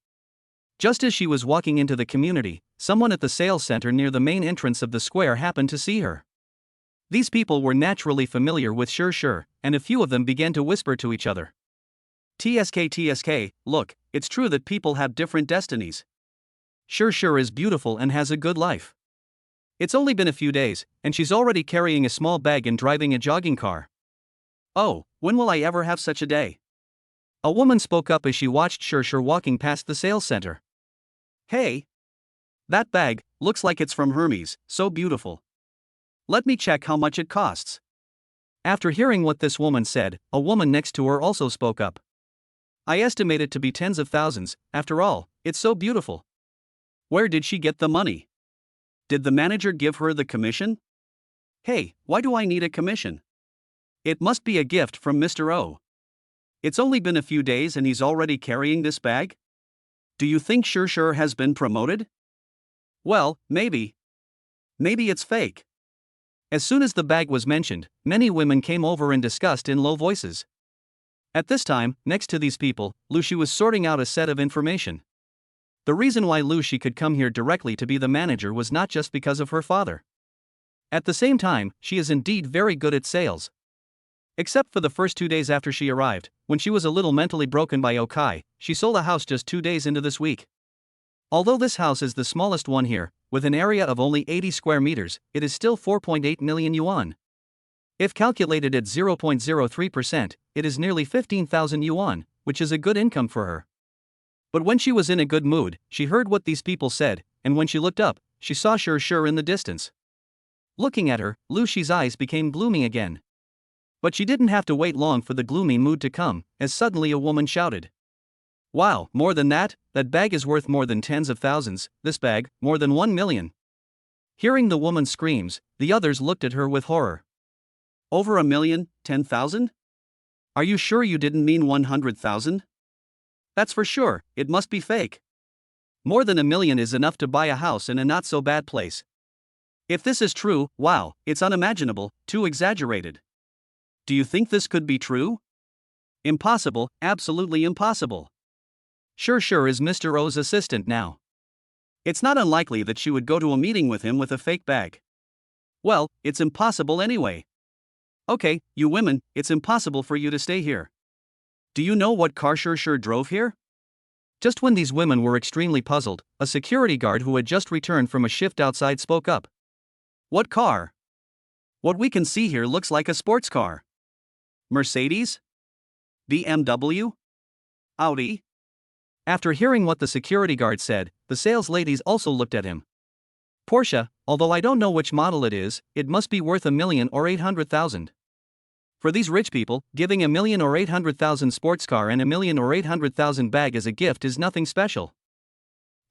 Just as she was walking into the community, someone at the sales center near the main entrance of the square happened to see her. These people were naturally familiar with Shi, and a few of them began to whisper to each other. TSK, look, it's true that people have different destinies. Shi is beautiful and has a good life. It's only been a few days, and she's already carrying a small bag and driving a jogging car. Oh, when will I ever have such a day? A woman spoke up as she watched Shi walking past the sales center. Hey! That bag, looks like it's from Hermes, so beautiful. Let me check how much it costs. After hearing what this woman said, a woman next to her also spoke up. I estimate it to be tens of thousands, after all, it's so beautiful. Where did she get the money? Did the manager give her the commission? Hey, why do I need a commission? It must be a gift from Mr. O. It's only been a few days and he's already carrying this bag? Do you think Shi has been promoted? Well, maybe. Maybe it's fake. As soon as the bag was mentioned, many women came over and discussed in low voices. At this time, next to these people, Luci was sorting out a set of information. The reason why Luci could come here directly to be the manager was not just because of her father. At the same time, she is indeed very good at sales. Except for the first 2 days after she arrived, when she was a little mentally broken by Okai, she sold a house just 2 days into this week. Although this house is the smallest one here, with an area of only 80 square meters, it is still 4.8 million yuan. If calculated at 0.03%, it is nearly 15,000 yuan, which is a good income for her. But when she was in a good mood, she heard what these people said, and when she looked up, she saw Shi in the distance. Looking at her, Luci's eyes became gloomy again. But she didn't have to wait long for the gloomy mood to come, as suddenly a woman shouted. Wow, more than that? That bag is worth more than tens of thousands, this bag, more than 1 million. Hearing the woman's screams, the others looked at her with horror. Over 1 million, 10,000? Are you sure you didn't mean 100,000? That's for sure, it must be fake. More than 1 million is enough to buy a house in a not so bad place. If this is true, wow, it's unimaginable, too exaggerated. Do you think this could be true? Impossible, absolutely impossible. Shi is Mr. O's assistant now. It's not unlikely that she would go to a meeting with him with a fake bag. Well, it's impossible anyway. Okay, you women, it's impossible for you to stay here. Do you know what car Shi drove here? Just when these women were extremely puzzled, a security guard who had just returned from a shift outside spoke up. What car? What we can see here looks like a sports car. Mercedes? BMW? Audi? After hearing what the security guard said, the sales ladies also looked at him. Porsche, although I don't know which model it is, it must be worth 1 million or 800,000. For these rich people, giving 1 million or 800,000 sports car and 1 million or 800,000 bag as a gift is nothing special.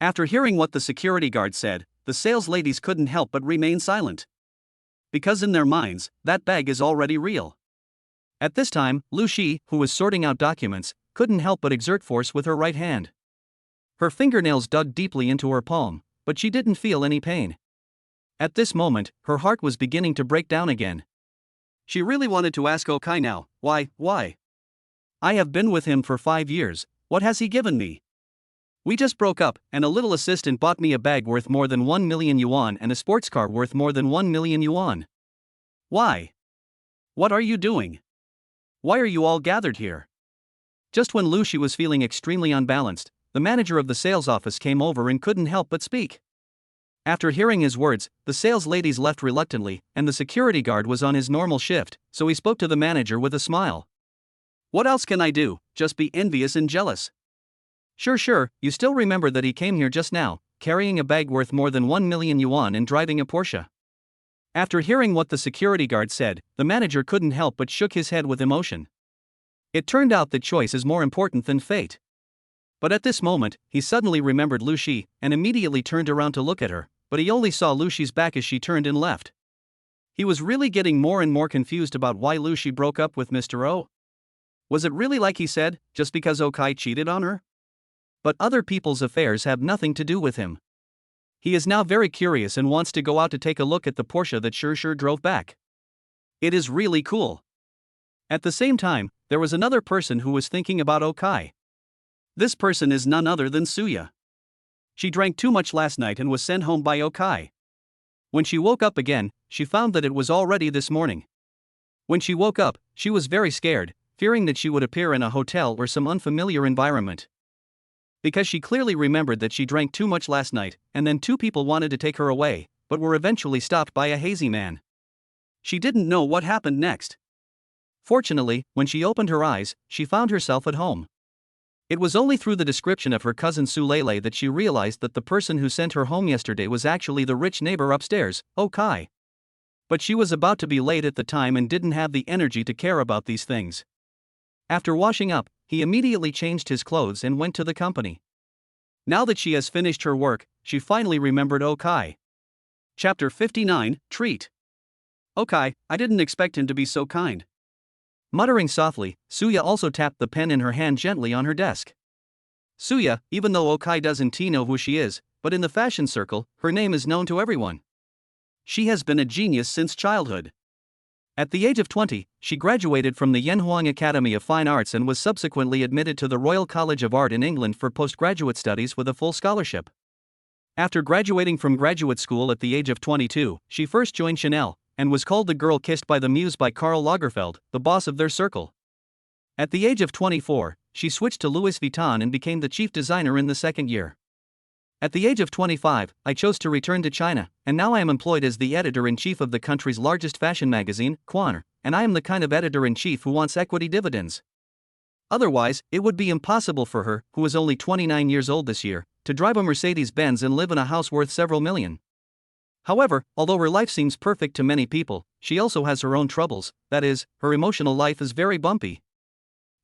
After hearing what the security guard said, the sales ladies couldn't help but remain silent. because in their minds, that bag is already real. At this time, Luci, who was sorting out documents, couldn't help but exert force with her right hand. Her fingernails dug deeply into her palm, but she didn't feel any pain. At this moment, her heart was beginning to break down again. She really wanted to ask Okai now, why? I have been with him for 5 years, what has he given me? We just broke up, and a little assistant bought me a bag worth more than 1 million yuan and a sports car worth more than 1 million yuan. Why? What are you doing? Why are you all gathered here? Just when Luci was feeling extremely unbalanced, the manager of the sales office came over and couldn't help but speak. After hearing his words, the sales ladies left reluctantly, and the security guard was on his normal shift, so he spoke to the manager with a smile. What else can I do, just be envious and jealous? Sure, you still remember that he came here just now, carrying a bag worth more than 1 million yuan and driving a Porsche. After hearing what the security guard said, the manager couldn't help but shook his head with emotion. It turned out that choice is more important than fate. But at this moment, he suddenly remembered Luci, and immediately turned around to look at her, but he only saw Luci's back as she turned and left. He was really getting more and more confused about why Luci broke up with Mr. O. Was it really like he said, just because Okai cheated on her? But other people's affairs have nothing to do with him. He is now very curious and wants to go out to take a look at the Porsche that sure drove back. It is really cool. At the same time, there was another person who was thinking about Okai. This person is none other than Suya. She drank too much last night and was sent home by Okai. When she woke up again, she found that it was already this morning. When she woke up, she was very scared, fearing that she would appear in a hotel or some unfamiliar environment. Because she clearly remembered that she drank too much last night, and then 2 people wanted to take her away, but were eventually stopped by a hazy man. She didn't know what happened next. Fortunately, when she opened her eyes, she found herself at home. It was only through the description of her cousin Sulele that she realized that the person who sent her home yesterday was actually the rich neighbor upstairs, Okai. But she was about to be late at the time and didn't have the energy to care about these things. After washing up, he immediately changed his clothes and went to the company. Now that she has finished her work, she finally remembered Okai. Chapter 59, Treat. Okai, I didn't expect him to be so kind. Muttering softly, Suya also tapped the pen in her hand gently on her desk. Suya, even though Okai doesn't know who she is, but in the fashion circle, her name is known to everyone. She has been a genius since childhood. At the age of 20, she graduated from the Yanhuang Academy of Fine Arts and was subsequently admitted to the Royal College of Art in England for postgraduate studies with a full scholarship. After graduating from graduate school at the age of 22, she first joined Chanel, and was called the girl kissed by the muse by Karl Lagerfeld, the boss of their circle. At the age of 24, she switched to Louis Vuitton and became the chief designer in the second year. At the age of 25, I chose to return to China, and now I am employed as the editor-in-chief of the country's largest fashion magazine, Quan, and I am the kind of editor-in-chief who wants equity dividends. Otherwise, it would be impossible for her, who is only 29 years old this year, to drive a Mercedes-Benz and live in a house worth several million. However, although her life seems perfect to many people, she also has her own troubles, that is, her emotional life is very bumpy.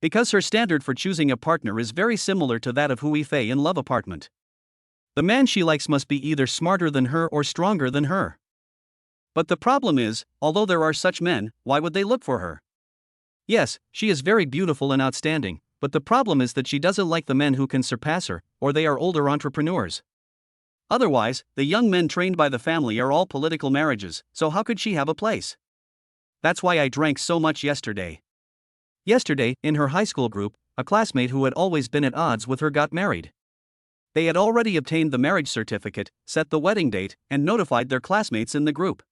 Because her standard for choosing a partner is very similar to that of Hui Fei in Love Apartment. The man she likes must be either smarter than her or stronger than her. But the problem is, although there are such men, why would they look for her? Yes, she is very beautiful and outstanding, but the problem is that she doesn't like the men who can surpass her, or they are older entrepreneurs. Otherwise, the young men trained by the family are all political marriages, so how could she have a place? That's why I drank so much yesterday. Yesterday, in her high school group, a classmate who had always been at odds with her got married. They had already obtained the marriage certificate, set the wedding date, and notified their classmates in the group.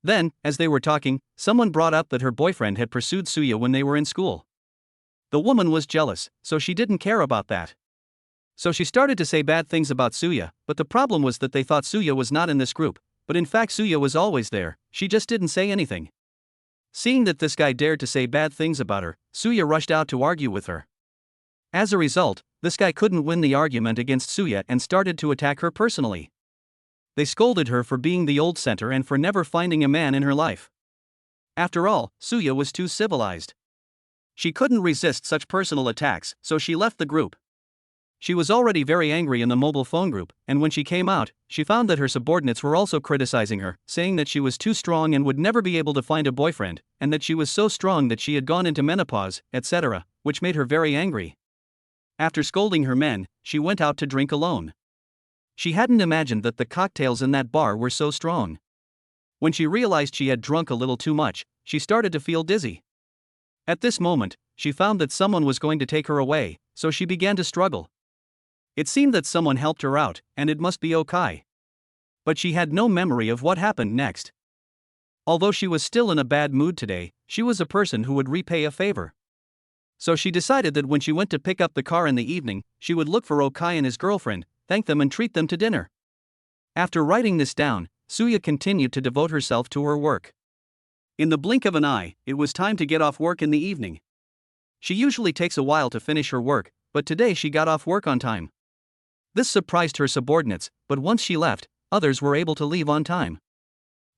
Then, as they were talking, someone brought up that her boyfriend had pursued Suya when they were in school. The woman was jealous, so she didn't care about that. So she started to say bad things about Suya, but the problem was that they thought Suya was not in this group, but in fact Suya was always there, she just didn't say anything. Seeing that this guy dared to say bad things about her, Suya rushed out to argue with her. As a result, this guy couldn't win the argument against Suya and started to attack her personally. They scolded her for being the old center and for never finding a man in her life. After all, Suya was too civilized. She couldn't resist such personal attacks, so she left the group. She was already very angry in the mobile phone group, and when she came out, she found that her subordinates were also criticizing her, saying that she was too strong and would never be able to find a boyfriend, and that she was so strong that she had gone into menopause, etc., which made her very angry. After scolding her men, she went out to drink alone. She hadn't imagined that the cocktails in that bar were so strong. When she realized she had drunk a little too much, she started to feel dizzy. At this moment, she found that someone was going to take her away, so she began to struggle. It seemed that someone helped her out, and it must be Okai. But she had no memory of what happened next. Although she was still in a bad mood today, she was a person who would repay a favor. So she decided that when she went to pick up the car in the evening, she would look for Okai and his girlfriend, thank them and treat them to dinner. After writing this down, Suya continued to devote herself to her work. In the blink of an eye, it was time to get off work in the evening. She usually takes a while to finish her work, but today she got off work on time. This surprised her subordinates, but once she left, others were able to leave on time.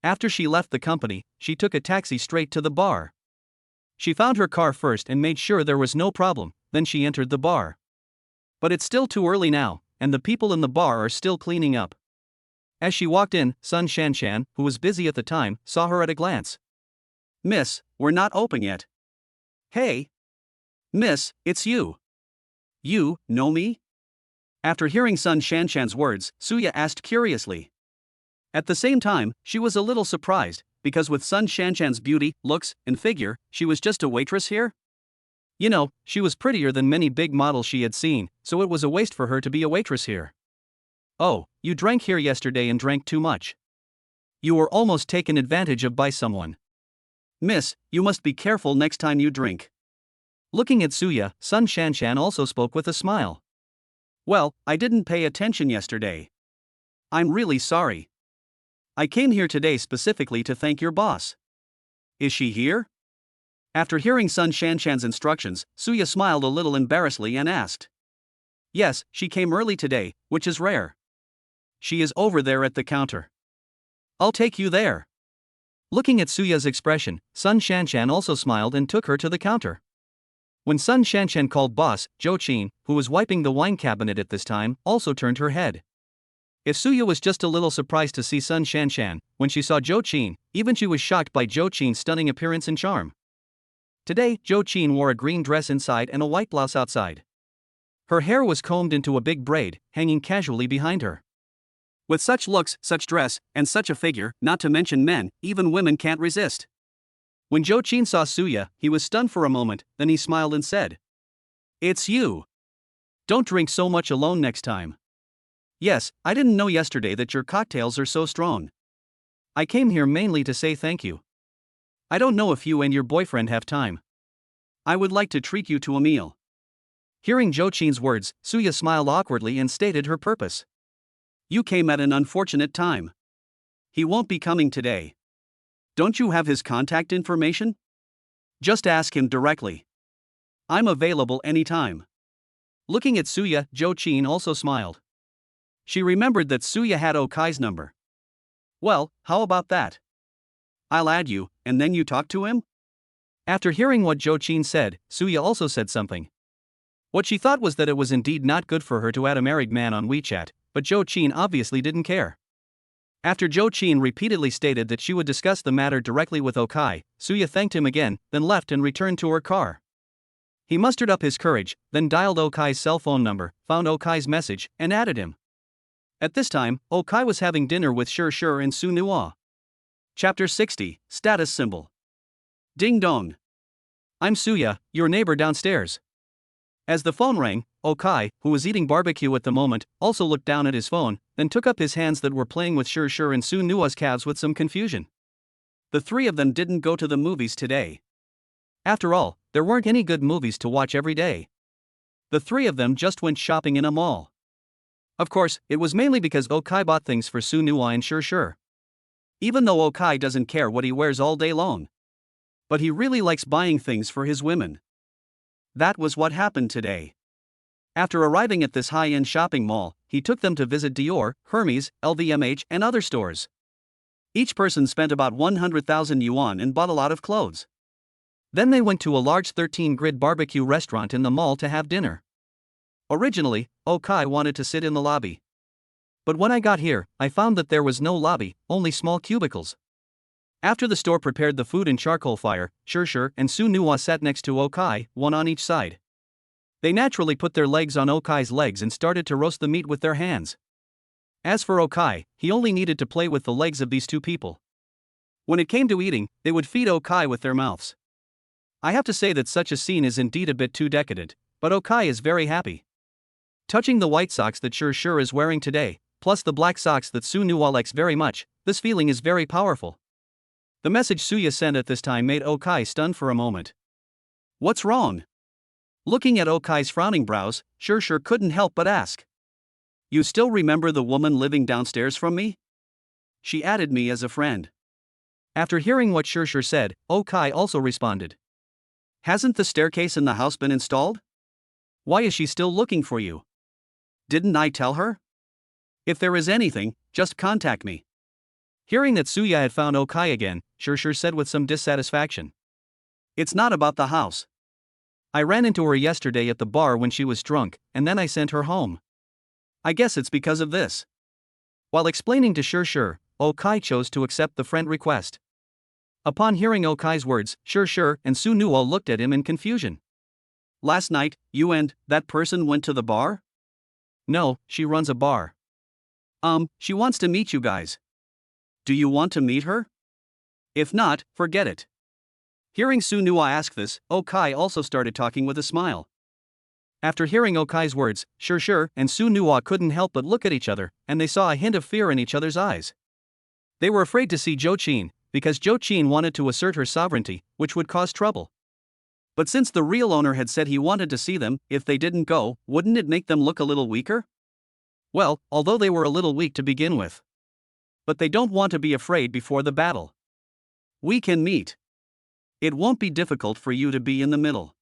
After she left the company, she took a taxi straight to the bar. She found her car first and made sure there was no problem, then she entered the bar. But it's still too early now, and the people in the bar are still cleaning up. As she walked in, Sun Shanshan, who was busy at the time, saw her at a glance. "Miss, we're not open yet." "Hey! Miss, it's you. You know me?" After hearing Sun Shanshan's words, Suya asked curiously. At the same time, she was a little surprised, because with Sun Shanshan's beauty, looks, and figure, she was just a waitress here? You know, she was prettier than many big models she had seen, so it was a waste for her to be a waitress here. "Oh, you drank here yesterday and drank too much. You were almost taken advantage of by someone. Miss, you must be careful next time you drink." Looking at Suya, Sun Shanshan also spoke with a smile. "Well, I didn't pay attention yesterday. I'm really sorry. I came here today specifically to thank your boss. Is she here?" After hearing Sun Shanshan's instructions, Suya smiled a little embarrassedly and asked. "Yes, she came early today, which is rare. She is over there at the counter. I'll take you there." Looking at Suya's expression, Sun Shanshan also smiled and took her to the counter. When Sun Shanshan called boss, Zhou Qin, who was wiping the wine cabinet at this time, also turned her head. If Suya was just a little surprised to see Sun Shanshan, when she saw Zhou Qin, even she was shocked by Zhou Qin's stunning appearance and charm. Today, Zhou Qin wore a green dress inside and a white blouse outside. Her hair was combed into a big braid, hanging casually behind her. With such looks, such dress, and such a figure, not to mention men, even women can't resist. When Zhou Qin saw Suya, he was stunned for a moment, then he smiled and said, "It's you. Don't drink so much alone next time. Yes, I didn't know yesterday that your cocktails are so strong. I came here mainly to say thank you. I don't know if you and your boyfriend have time. I would like to treat you to a meal." Hearing Zhou Qin's words, Suya smiled awkwardly and stated her purpose. "You came at an unfortunate time. He won't be coming today. Don't you have his contact information? Just ask him directly. I'm available anytime." Looking at Suya, Zhou Qin also smiled. She remembered that Suya had Okai's number. "Well, how about that? I'll add you, and then you talk to him?" After hearing what Zhou Qin said, Suya also said something. What she thought was that it was indeed not good for her to add a married man on WeChat, but Zhou Qin obviously didn't care. After Zhou Qin repeatedly stated that she would discuss the matter directly with Okai, Suya thanked him again, then left and returned to her car. He mustered up his courage, then dialed Okai's cell phone number, found Okai's message, and added him. At this time, Okai was having dinner with Shur and Su Nuo. Chapter 60, Status Symbol. Ding dong. I'm Suya, your neighbor downstairs. As the phone rang, Okai, who was eating barbecue at the moment, also looked down at his phone, then took up his hands that were playing with Shur and Su Nuo's calves with some confusion. The three of them didn't go to the movies today. After all, there weren't any good movies to watch every day. The three of them just went shopping in a mall. Of course, it was mainly because Okai bought things for Su Nuo and Shur. Even though Okai doesn't care what he wears all day long. But he really likes buying things for his women. That was what happened today. After arriving at this high-end shopping mall, he took them to visit Dior, Hermes, LVMH, and other stores. Each person spent about 100,000 yuan and bought a lot of clothes. Then they went to a large 13-grid barbecue restaurant in the mall to have dinner. Originally, Okai wanted to sit in the lobby. But when I got here, I found that there was no lobby, only small cubicles. After the store prepared the food in charcoal fire, Shurshur and Su Nuwa sat next to Okai, one on each side. They naturally put their legs on Okai's legs and started to roast the meat with their hands. As for Okai, he only needed to play with the legs of these two people. When it came to eating, they would feed Okai with their mouths. I have to say that such a scene is indeed a bit too decadent, but Okai is very happy. Touching the white socks that Shurshur is wearing today, plus the black socks that Su Nuwa likes very much, this feeling is very powerful. The message Suya sent at this time made Okai stunned for a moment. What's wrong? Looking at Okai's frowning brows, Shurshur couldn't help but ask. You still remember the woman living downstairs from me? She added me as a friend. After hearing what Shurshur said, Okai also responded. Hasn't the staircase in the house been installed? Why is she still looking for you? Didn't I tell her? If there is anything, just contact me. Hearing that Suya had found Okai again, Shurshur said with some dissatisfaction. It's not about the house. I ran into her yesterday at the bar when she was drunk, and then I sent her home. I guess it's because of this. While explaining to Shurshur, Okai chose to accept the friend request. Upon hearing Okai's words, Shurshur and Su Nuwa looked at him in confusion. Last night, you and that person went to the bar? No, she runs a bar. She wants to meet you guys. Do you want to meet her? If not, forget it. Hearing Su Nuwa ask this, Okai also started talking with a smile. After hearing Okai's words, Shurshur and Su Nuwa couldn't help but look at each other, and they saw a hint of fear in each other's eyes. They were afraid to see Jochin, because Jochin wanted to assert her sovereignty, which would cause trouble. But since the real owner had said he wanted to see them, if they didn't go, wouldn't it make them look a little weaker? Well, although they were a little weak to begin with. But they don't want to be afraid before the battle. We can meet. It won't be difficult for you to be in the middle.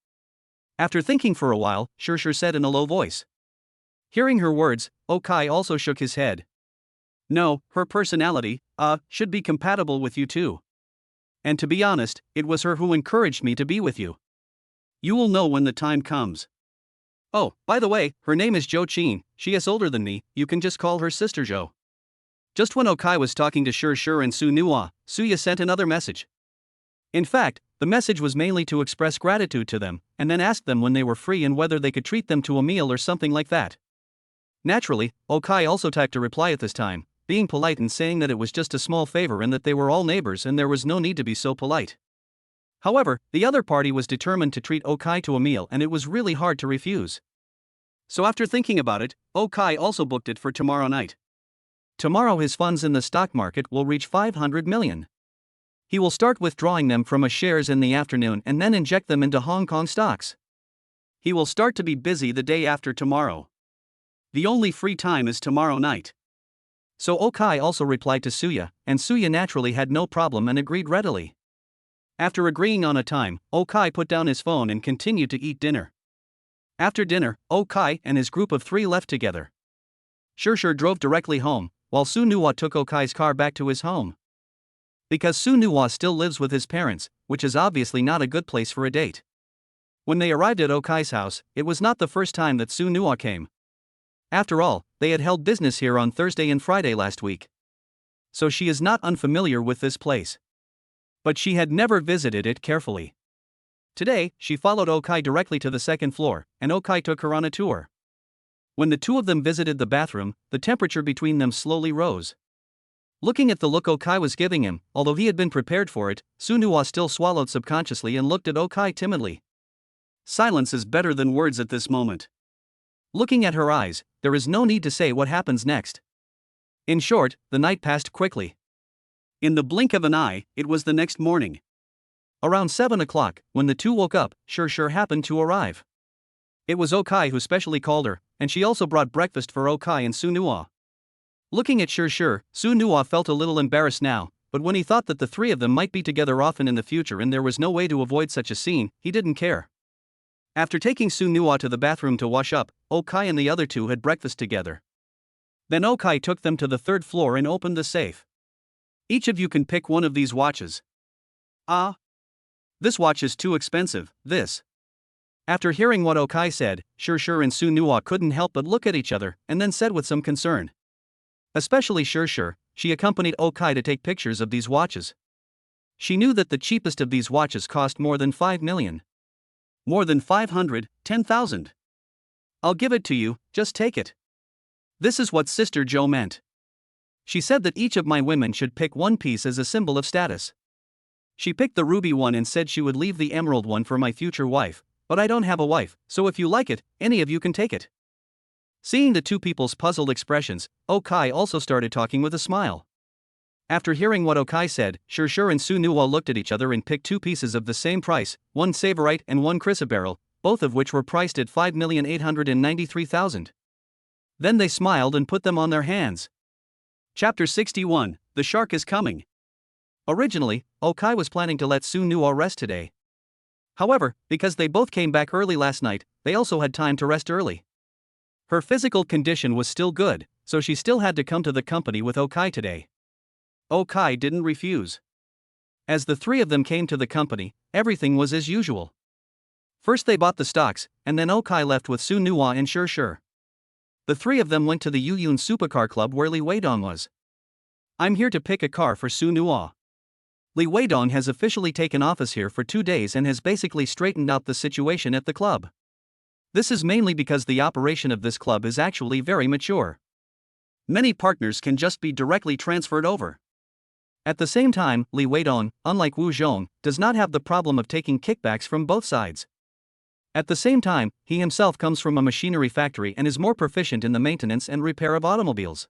After thinking for a while, Shurshur said in a low voice. Hearing her words, Okai also shook his head. No, her personality, should be compatible with you too. And to be honest, it was her who encouraged me to be with you. You will know when the time comes. Oh, by the way, her name is Jochin, she is older than me, you can just call her Sister Jo. Just when Okai was talking to Shurshur and Su Nuwa, Suya sent another message. In fact, the message was mainly to express gratitude to them, and then ask them when they were free and whether they could treat them to a meal or something like that. Naturally, Okai also typed a reply at this time, being polite and saying that it was just a small favor and that they were all neighbors and there was no need to be so polite. However, the other party was determined to treat Okai to a meal and it was really hard to refuse. So after thinking about it, Okai also booked it for tomorrow night. Tomorrow his funds in the stock market will reach 500 million. He will start withdrawing them from his shares in the afternoon and then inject them into Hong Kong stocks. He will start to be busy the day after tomorrow. The only free time is tomorrow night. So Okai also replied to Suya, and Suya naturally had no problem and agreed readily. After agreeing on a time, Okai put down his phone and continued to eat dinner. After dinner, Okai and his group of 3 left together. Shurshur drove directly home, while Su Nuwa took Okai's car back to his home. Because Su Nuwa still lives with his parents, which is obviously not a good place for a date. When they arrived at Okai's house, it was not the first time that Su Nuwa came. After all, they had held business here on Thursday and Friday last week. So she is not unfamiliar with this place. But she had never visited it carefully. Today, she followed Okai directly to the second floor, and Okai took her on a tour. When the two of them visited the bathroom, the temperature between them slowly rose. Looking at the look Okai was giving him, although he had been prepared for it, Su Nuwa still swallowed subconsciously and looked at Okai timidly. Silence is better than words at this moment. Looking at her eyes, there is no need to say what happens next. In short, the night passed quickly. In the blink of an eye, it was the next morning. Around 7 o'clock, when the two woke up, Shurshur happened to arrive. It was Okai who specially called her, and she also brought breakfast for Okai and Su Nuwa. Looking at Shurshur, Su Nuwa felt a little embarrassed now, but when he thought that the 3 of them might be together often in the future and there was no way to avoid such a scene, he didn't care. After taking Su Nuwa to the bathroom to wash up, Okai and the other 2 had breakfast together. Then Okai took them to the 3rd floor and opened the safe. Each of you can pick one of these watches. This watch is too expensive, this. After hearing what Okai said, Shur and Su Nuwa couldn't help but look at each other and then said with some concern. Especially Shur, she accompanied Okai to take pictures of these watches. She knew that the cheapest of these watches cost more than 5 million. More than 510,000. I'll give it to you, just take it. This is what Sister Joe meant. She said that each of my women should pick one piece as a symbol of status. She picked the ruby one and said she would leave the emerald one for my future wife, but I don't have a wife, so if you like it, any of you can take it. Seeing the two people's puzzled expressions, Okai also started talking with a smile. After hearing what Okai said, Shur and Su Nuwa looked at each other and picked two pieces of the same price, one Savorite and one chrysoberyl, both of which were priced at 5,893,000. Then they smiled and put them on their hands. Chapter 61, The Shark is Coming. Originally, Okai was planning to let Su Nuwa rest today. However, because they both came back early last night, they also had time to rest early. Her physical condition was still good, so she still had to come to the company with Okai today. Okai didn't refuse. As the three of them came to the company, everything was as usual. First they bought the stocks, and then Okai left with Su Nuwa and Shur. The three of them went to the Yuyun Supercar Club where Li Weidong was. I'm here to pick a car for Su Nuwa. Li Weidong has officially taken office here for 2 days and has basically straightened out the situation at the club. This is mainly because the operation of this club is actually very mature. Many partners can just be directly transferred over. At the same time, Li Weidong, unlike Wu Zhong, does not have the problem of taking kickbacks from both sides. At the same time, he himself comes from a machinery factory and is more proficient in the maintenance and repair of automobiles.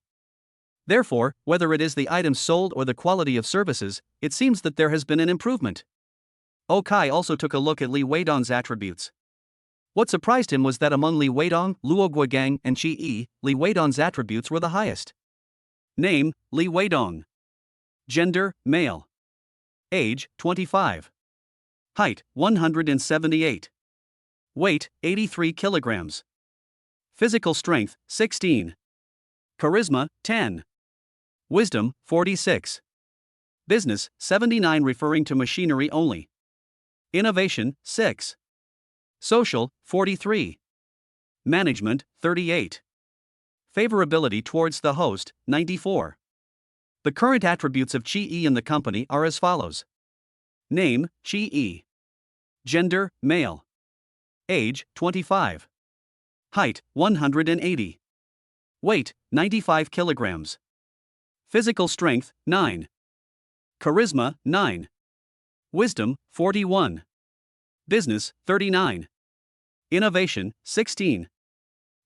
Therefore, whether it is the items sold or the quality of services, it seems that there has been an improvement. Okai also took a look at Li Weidong's attributes. What surprised him was that among Li Weidong, Luo Guogang, and Qi Yi, Li Weidong's attributes were the highest. Name, Li Weidong. Gender, male. Age, 25. Height, 178. Weight, 83 kilograms. Physical strength, 16. Charisma, 10. Wisdom, 46. Business, 79 referring to machinery only. Innovation, 6. Social, 43. Management, 38. Favorability towards the host, 94. The current attributes of Qi Yi in the company are as follows. Name, Qi Yi. Gender, male. Age, 25. Height, 180. Weight, 95 kilograms. Physical strength, 9. Charisma, 9. Wisdom, 41. Business, 39. Innovation, 16.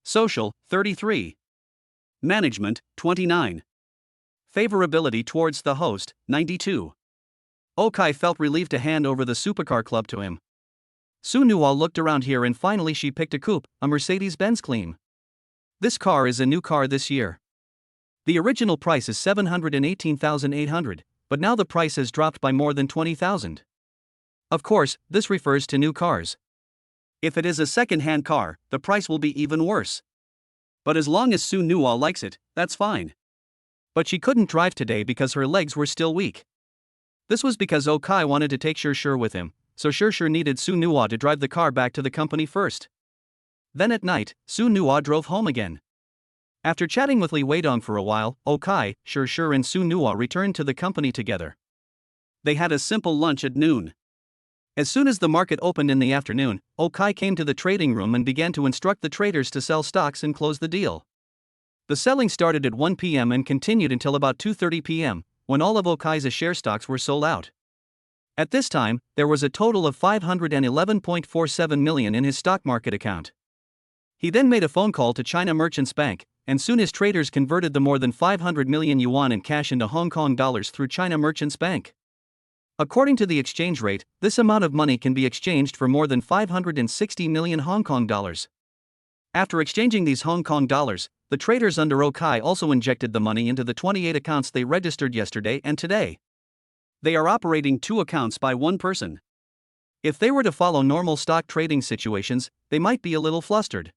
Social, 33. Management, 29. Favorability towards the host, 92. Okai felt relieved to hand over the supercar club to him. Su Nuwa looked around here and finally she picked a coupe, a Mercedes-Benz Clean. This car is a new car this year. The original price is 718,800, but now the price has dropped by more than 20,000. Of course, this refers to new cars. If it is a second-hand car, the price will be even worse. But as long as Su Nuwa likes it, that's fine. But she couldn't drive today because her legs were still weak. This was because Okai wanted to take Shur with him, so Shur needed Su Nuwa to drive the car back to the company first. Then at night, Su Nuwa drove home again. After chatting with Li Weidong for a while, Okai, Shur and Su Nuwa returned to the company together. They had a simple lunch at noon. As soon as the market opened in the afternoon, Okai came to the trading room and began to instruct the traders to sell stocks and close the deal. The selling started at 1 p.m. and continued until about 2:30 p.m., when all of Okai's share stocks were sold out. At this time, there was a total of 511.47 million in his stock market account. He then made a phone call to China Merchants Bank, and soon his traders converted the more than 500 million yuan in cash into Hong Kong dollars through China Merchants Bank. According to the exchange rate, this amount of money can be exchanged for more than 560 million Hong Kong dollars. After exchanging these Hong Kong dollars, the traders under Okai also injected the money into the 28 accounts they registered yesterday and today. They are operating 2 accounts by one person. If they were to follow normal stock trading situations, they might be a little flustered.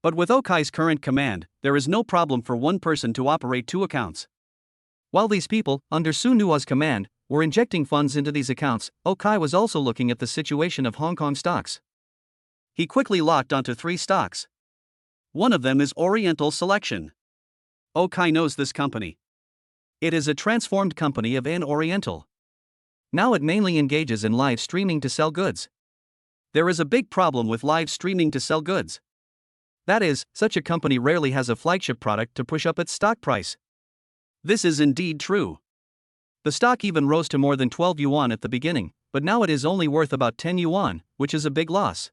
But with Okai's current command, there is no problem for one person to operate 2 accounts. While these people, under Su Nuwa's command, were injecting funds into these accounts, Okai was also looking at the situation of Hong Kong stocks. he quickly locked onto 3 stocks. One of them is Oriental Selection. Okai knows this company. It is a transformed company of An Oriental. Now it mainly engages in live streaming to sell goods. There is a big problem with live streaming to sell goods. That is, such a company rarely has a flagship product to push up its stock price. This is indeed true. The stock even rose to more than 12 yuan at the beginning, but now it is only worth about 10 yuan, which is a big loss.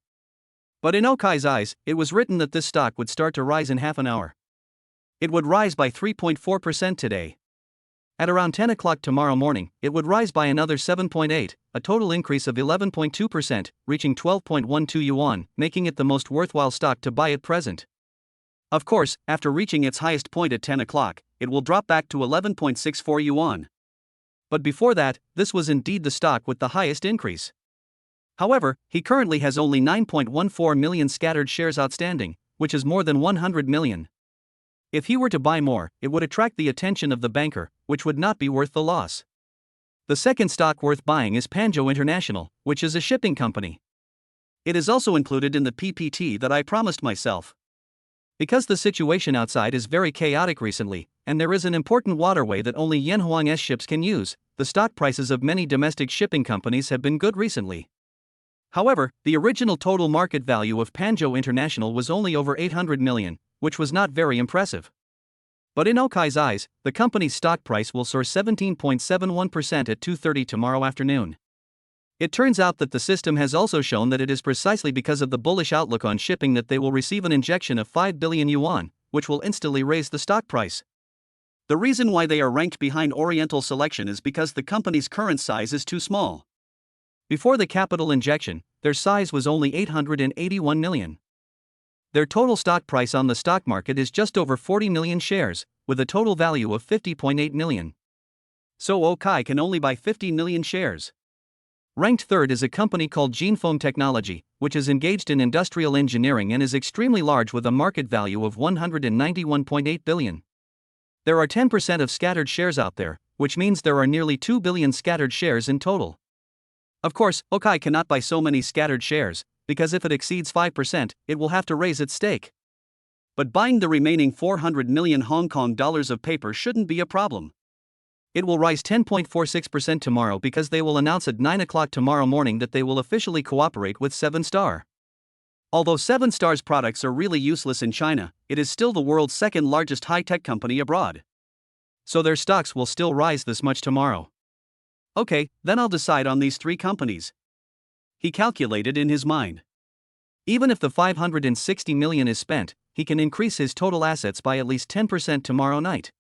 But in Okai's eyes, it was written that this stock would start to rise in half an hour. It would rise by 3.4% today. At around 10 o'clock tomorrow morning, it would rise by another 7.8, a total increase of 11.2%, reaching 12.12 yuan, making it the most worthwhile stock to buy at present. Of course, after reaching its highest point at 10 o'clock, it will drop back to 11.64 yuan. But before that, this was indeed the stock with the highest increase. However, he currently has only 9.14 million scattered shares outstanding, which is more than 100 million. If he were to buy more, it would attract the attention of the banker, which would not be worth the loss. The second stock worth buying is Panjo International, which is a shipping company. It is also included in the PPT that I promised myself. Because the situation outside is very chaotic recently, and there is an important waterway that only Yanhuang's ships can use, the stock prices of many domestic shipping companies have been good recently. However, the original total market value of Panjo International was only over 800 million, which was not very impressive. But in Okai's eyes, the company's stock price will soar 17.71% at 2:30 tomorrow afternoon. It turns out that the system has also shown that it is precisely because of the bullish outlook on shipping that they will receive an injection of 5 billion yuan, which will instantly raise the stock price. The reason why they are ranked behind Oriental Selection is because the company's current size is too small. Before the capital injection, their size was only 881 million. Their total stock price on the stock market is just over 40 million shares, with a total value of 50.8 million. So Okai can only buy 50 million shares. Ranked third is a company called Jinfeng Technology, which is engaged in industrial engineering and is extremely large with a market value of 191.8 billion. There are 10% of scattered shares out there, which means there are nearly 2 billion scattered shares in total. Of course, Okai cannot buy so many scattered shares, because if it exceeds 5%, it will have to raise its stake. But buying the remaining 400 million Hong Kong dollars of paper shouldn't be a problem. It will rise 10.46% tomorrow because they will announce at 9 o'clock tomorrow morning that they will officially cooperate with 7 Star. Although 7 Star's products are really useless in China, it is still the world's second largest high-tech company abroad. So their stocks will still rise this much tomorrow. Okay, then I'll decide on these 3 companies. He calculated in his mind. Even if the 560 million is spent, he can increase his total assets by at least 10% tomorrow night.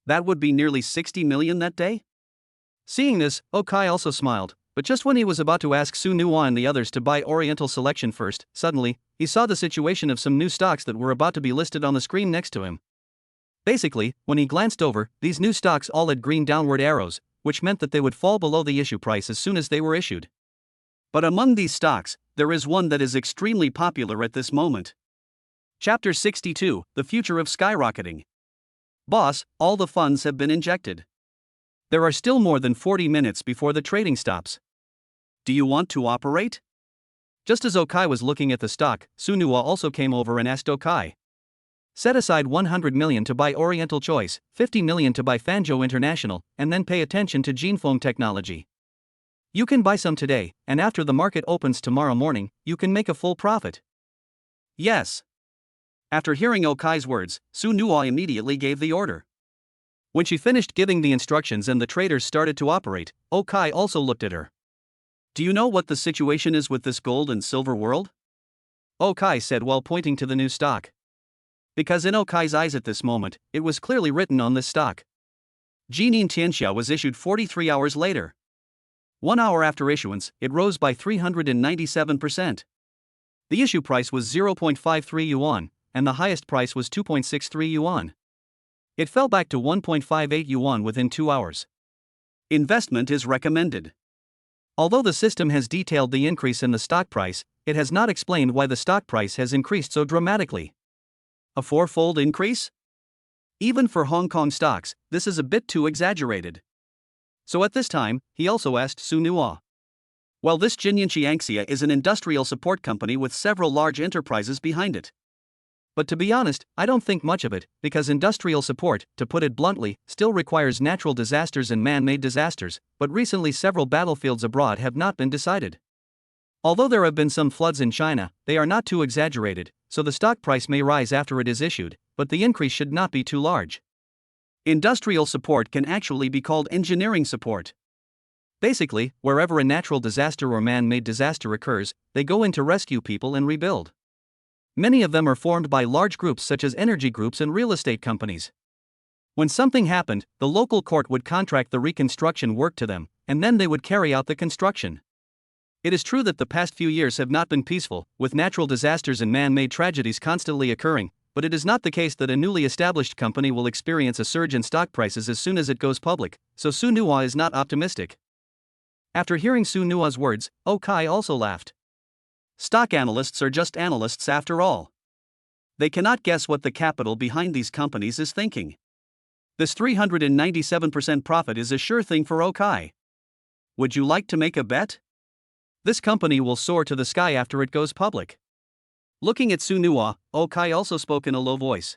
That would be nearly 60 million that day? Seeing this, Okai also smiled, but just when he was about to ask Su Nuwa and the others to buy Oriental Selection first, suddenly, he saw the situation of some new stocks that were about to be listed on the screen next to him. Basically, when he glanced over, these new stocks all had green downward arrows, which meant that they would fall below the issue price as soon as they were issued. But among these stocks, there is one that is extremely popular at this moment. Chapter 62, The Future of Skyrocketing. Boss, all the funds have been injected. There are still more than 40 minutes before the trading stops. Do you want to operate? Just as Okai was looking at the stock, Su Nuwa also came over and asked Okai. Set aside 100 million to buy Oriental Choice, 50 million to buy Fanjo International, and then pay attention to Jinfeng Technology. You can buy some today, and after the market opens tomorrow morning, you can make a full profit. Yes. After hearing Okai's words, Su Nuwa immediately gave the order. When she finished giving the instructions and the traders started to operate, Okai also looked at her. Do you know what the situation is with this gold and silver world? Okai said while pointing to the new stock. Because in Okai's eyes at this moment, it was clearly written on this stock. Jinin Tianxia was issued 43 hours later. 1 hour after issuance, it rose by 397%. The issue price was 0.53 yuan, and the highest price was 2.63 yuan. It fell back to 1.58 yuan within 2 hours. Investment is recommended. Although the system has detailed the increase in the stock price, it has not explained why the stock price has increased so dramatically. A 4-fold increase? Even for Hong Kong stocks, this is a bit too exaggerated. So at this time, he also asked Su Nuwa. Well, this Jinyanchi is an industrial support company with several large enterprises behind it. But to be honest, I don't think much of it, because industrial support, to put it bluntly, still requires natural disasters and man-made disasters, but recently several battlefields abroad have not been decided. Although there have been some floods in China, they are not too exaggerated, so the stock price may rise after it is issued, but the increase should not be too large. Industrial support can actually be called engineering support. Basically, wherever a natural disaster or man-made disaster occurs, they go in to rescue people and rebuild. Many of them are formed by large groups such as energy groups and real estate companies. When something happened, the local court would contract the reconstruction work to them, and then they would carry out the construction. It is true that the past few years have not been peaceful, with natural disasters and man-made tragedies constantly occurring, but it is not the case that a newly established company will experience a surge in stock prices as soon as it goes public, so Su Nua is not optimistic. After hearing Su Nua's words, Okai also laughed. Stock analysts are just analysts after all. They cannot guess what the capital behind these companies is thinking. This 397% profit is a sure thing for Okai. Would you like to make a bet? This company will soar to the sky after it goes public. Looking at Su Nua, Okai also spoke in a low voice.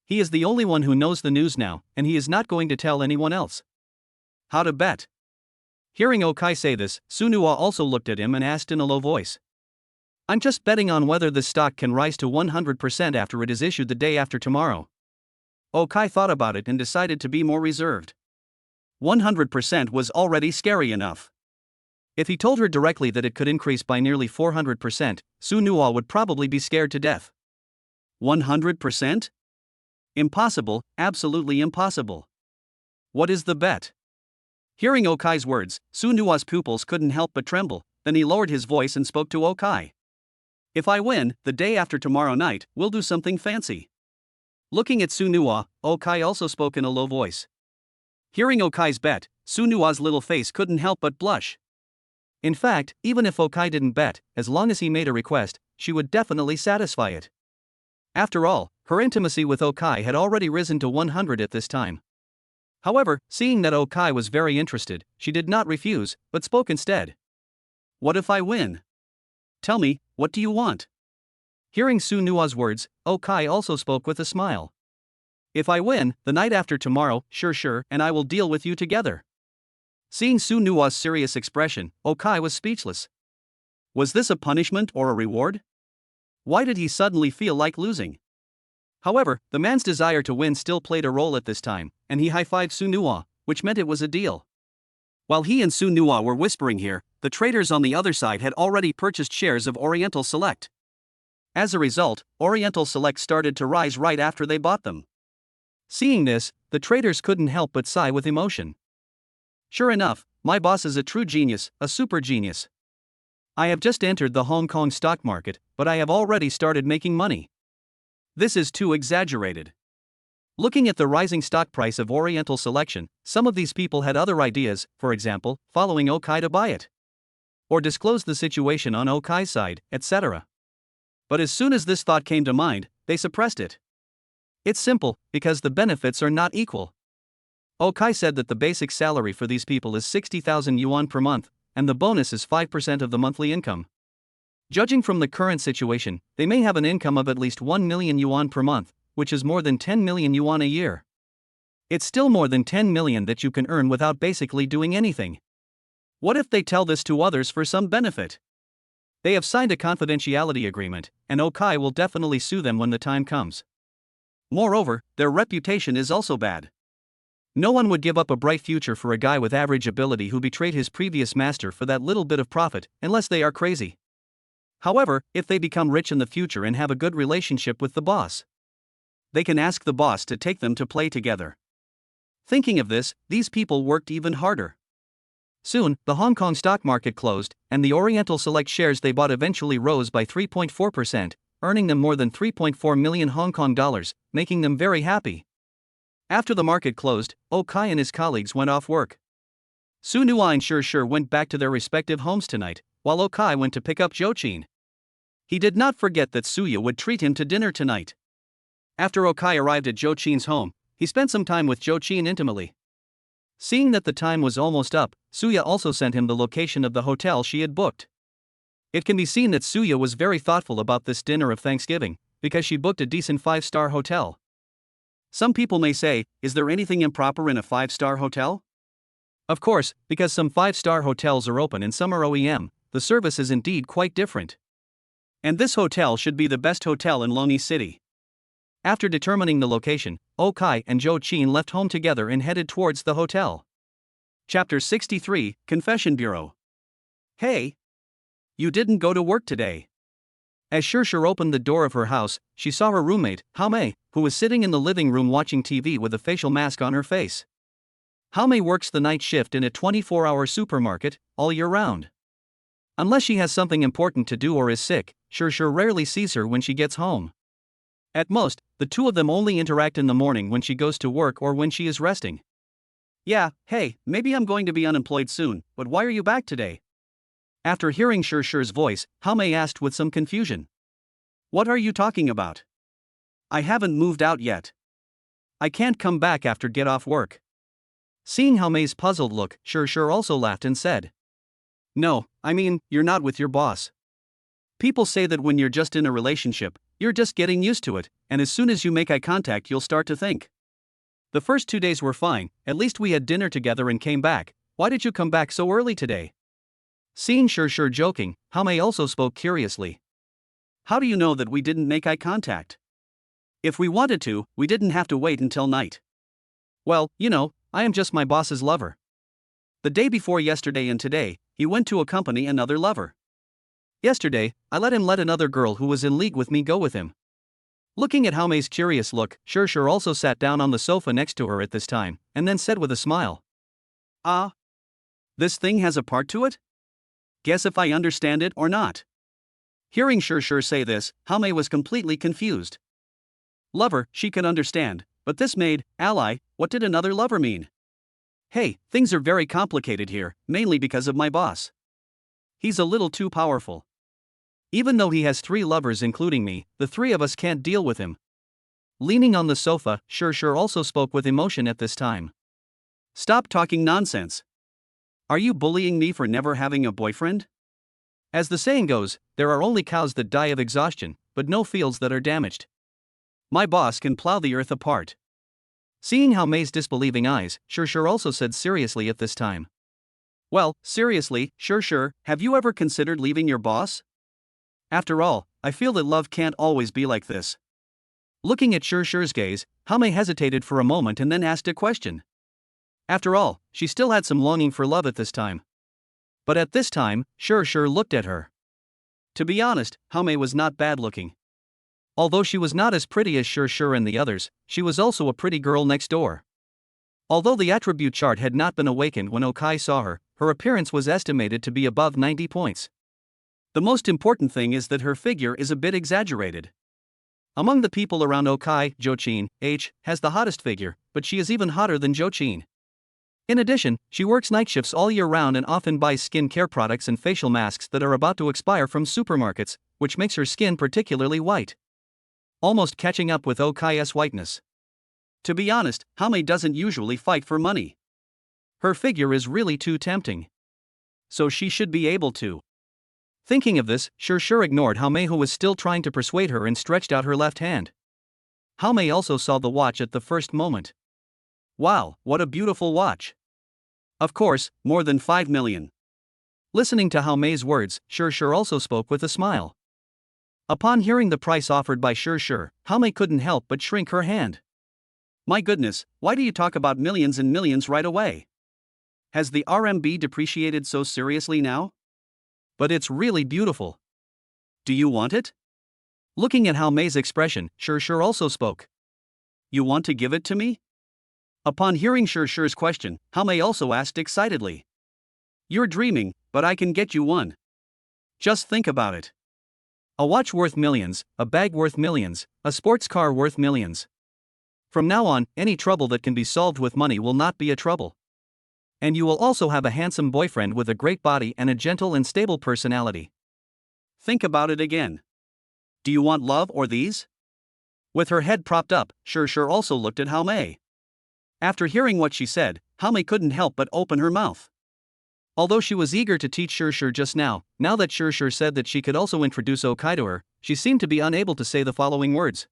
He is the only one who knows the news now, and he is not going to tell anyone else. How to bet? Hearing Okai say this, Su Nua also looked at him and asked in a low voice. I'm just betting on whether this stock can rise to 100% after it is issued the day after tomorrow. Okai thought about it and decided to be more reserved. 100% was already scary enough. If he told her directly that it could increase by nearly 400%, Su Nua would probably be scared to death. 100%? Impossible, absolutely impossible. What is the bet? Hearing Okai's words, Su Nua's pupils couldn't help but tremble, then he lowered his voice and spoke to Okai. If I win, the day after tomorrow night, we'll do something fancy. Looking at Su Nua, Okai also spoke in a low voice. Hearing Okai's bet, Su Nua's little face couldn't help but blush. In fact, even if Okai didn't bet, as long as he made a request, she would definitely satisfy it. After all, her intimacy with Okai had already risen to 100 at this time. However, seeing that Okai was very interested, she did not refuse, but spoke instead. What if I win? Tell me, what do you want? Hearing Su Nua's words, Okai also spoke with a smile. If I win, the night after tomorrow, sure, and I will deal with you together. Seeing Su Nua's serious expression, Okai was speechless. Was this a punishment or a reward? Why did he suddenly feel like losing? However, the man's desire to win still played a role at this time, and he high-fived Su Nua, which meant it was a deal. While he and Su Nua were whispering here, the traders on the other side had already purchased shares of Oriental Select. As a result, Oriental Select started to rise right after they bought them. Seeing this, the traders couldn't help but sigh with emotion. Sure enough, my boss is a true genius, a super genius. I have just entered the Hong Kong stock market, but I have already started making money. This is too exaggerated. Looking at the rising stock price of Oriental Selection, some of these people had other ideas, for example, following Okai to buy it. Or disclose the situation on Okai's side, etc. But as soon as this thought came to mind, they suppressed it. It's simple, because the benefits are not equal. Okai said that the basic salary for these people is 60,000 yuan per month, and the bonus is 5% of the monthly income. Judging from the current situation, they may have an income of at least 1 million yuan per month, which is more than 10 million yuan a year. It's still more than 10 million that you can earn without basically doing anything. What if they tell this to others for some benefit? They have signed a confidentiality agreement, and Okai will definitely sue them when the time comes. Moreover, their reputation is also bad. No one would give up a bright future for a guy with average ability who betrayed his previous master for that little bit of profit, unless they are crazy. However, if they become rich in the future and have a good relationship with the boss, they can ask the boss to take them to play together. Thinking of this, these people worked even harder. Soon, the Hong Kong stock market closed, and the Oriental Select shares they bought eventually rose by 3.4%, earning them more than 3.4 million Hong Kong dollars, making them very happy. After the market closed, Okai and his colleagues went off work. Su Nua and Sure went back to their respective homes tonight, while Okai went to pick up Zhou. He did not forget that Suya would treat him to dinner tonight. After Okai arrived at Zhou's home, he spent some time with Zhou intimately. Seeing that the time was almost up, Suya also sent him the location of the hotel she had booked. It can be seen that Suya was very thoughtful about this dinner of Thanksgiving, because she booked a decent 5-star hotel. Some people may say, is there anything improper in a 5-star hotel? Of course, because some 5-star hotels are open and some are OEM, the service is indeed quite different. And this hotel should be the best hotel in Loni City. After determining the location, Okai and Zhou Qin left home together and headed towards the hotel. Chapter 63, Confession Bureau. Hey! You didn't go to work today. As Shirshir opened the door of her house, she saw her roommate, Haomei, who was sitting in the living room watching TV with a facial mask on her face. Haomei works the night shift in a 24-hour supermarket, all year round. Unless she has something important to do or is sick, Shirshir rarely sees her when she gets home. At most, the two of them only interact in the morning when she goes to work or when she is resting. Yeah, hey, maybe I'm going to be unemployed soon, but why are you back today? After hearing Shirshir's voice, Haomei asked with some confusion. What are you talking about? I haven't moved out yet. I can't come back after get off work. Seeing Haomei's puzzled look, Shirshir also laughed and said. No, I mean, you're not with your boss. People say that when you're just in a relationship, you're just getting used to it, and as soon as you make eye contact you'll start to think. The first 2 days were fine, at least we had dinner together and came back. Why did you come back so early today? Seeing Shirshir joking, Haomei also spoke curiously. How do you know that we didn't make eye contact? If we wanted to, we didn't have to wait until night. Well, you know, I am just my boss's lover. The day before yesterday and today, he went to accompany another lover. Yesterday, I let him let another girl who was in league with me go with him. Looking at Haomei's curious look, Shirshir also sat down on the sofa next to her at this time, and then said with a smile. Ah? This thing has a part to it? Guess if I understand it or not. Hearing Shirshir say this, Haomei was completely confused. Lover, she could understand, but this maid, ally, what did another lover mean? Hey, things are very complicated here, mainly because of my boss. He's a little too powerful. Even though he has 3 lovers including me, the 3 of us can't deal with him. Leaning on the sofa, Shirshir also spoke with emotion at this time. Stop talking nonsense. Are you bullying me for never having a boyfriend? As the saying goes, there are only cows that die of exhaustion, but no fields that are damaged. My boss can plow the earth apart. Seeing Haomei's disbelieving eyes, Shirshir also said seriously at this time. Well, seriously, Shirshir, have you ever considered leaving your boss? After all, I feel that love can't always be like this. Looking at Shirshir's gaze, Haomei hesitated for a moment and then asked a question. After all, she still had some longing for love at this time. But at this time, Shirshir looked at her. To be honest, Haomei was not bad looking. Although she was not as pretty as Shirshir and the others, she was also a pretty girl next door. Although the attribute chart had not been awakened when Okai saw her, her appearance was estimated to be above 90 points. The most important thing is that her figure is a bit exaggerated. Among the people around Okai, Zhou Qin, has the hottest figure, but she is even hotter than Zhou Qin. In addition, she works night shifts all year round and often buys skin care products and facial masks that are about to expire from supermarkets, which makes her skin particularly white. Almost catching up with Okai's whiteness. To be honest, Haomei doesn't usually fight for money. Her figure is really too tempting. So she should be able to. Thinking of this, Shirshir ignored Haomei, who was still trying to persuade her, and stretched out her left hand. Haomei also saw the watch at the first moment. Wow, what a beautiful watch. Of course, more than 5 million. Listening to Haomei's words, Shirshir also spoke with a smile. Upon hearing the price offered by Shirshir, Haomei couldn't help but shrink her hand. My goodness, why do you talk about millions and millions right away? Has the RMB depreciated so seriously now? But it's really beautiful. Do you want it? Looking at Haomei's expression, Shirshir also spoke. You want to give it to me? Upon hearing Shirshir's question, Haomei also asked excitedly. You're dreaming, but I can get you one. Just think about it. A watch worth millions, a bag worth millions, a sports car worth millions. From now on, any trouble that can be solved with money will not be a trouble. And you will also have a handsome boyfriend with a great body and a gentle and stable personality. Think about it again. Do you want love or these? With her head propped up, Shirshir also looked at Haomei. After hearing what she said, Hame couldn't help but open her mouth. Although she was eager to teach Shirshir just now that Shirshir said that she could also introduce Okai to her, she seemed to be unable to say the following words.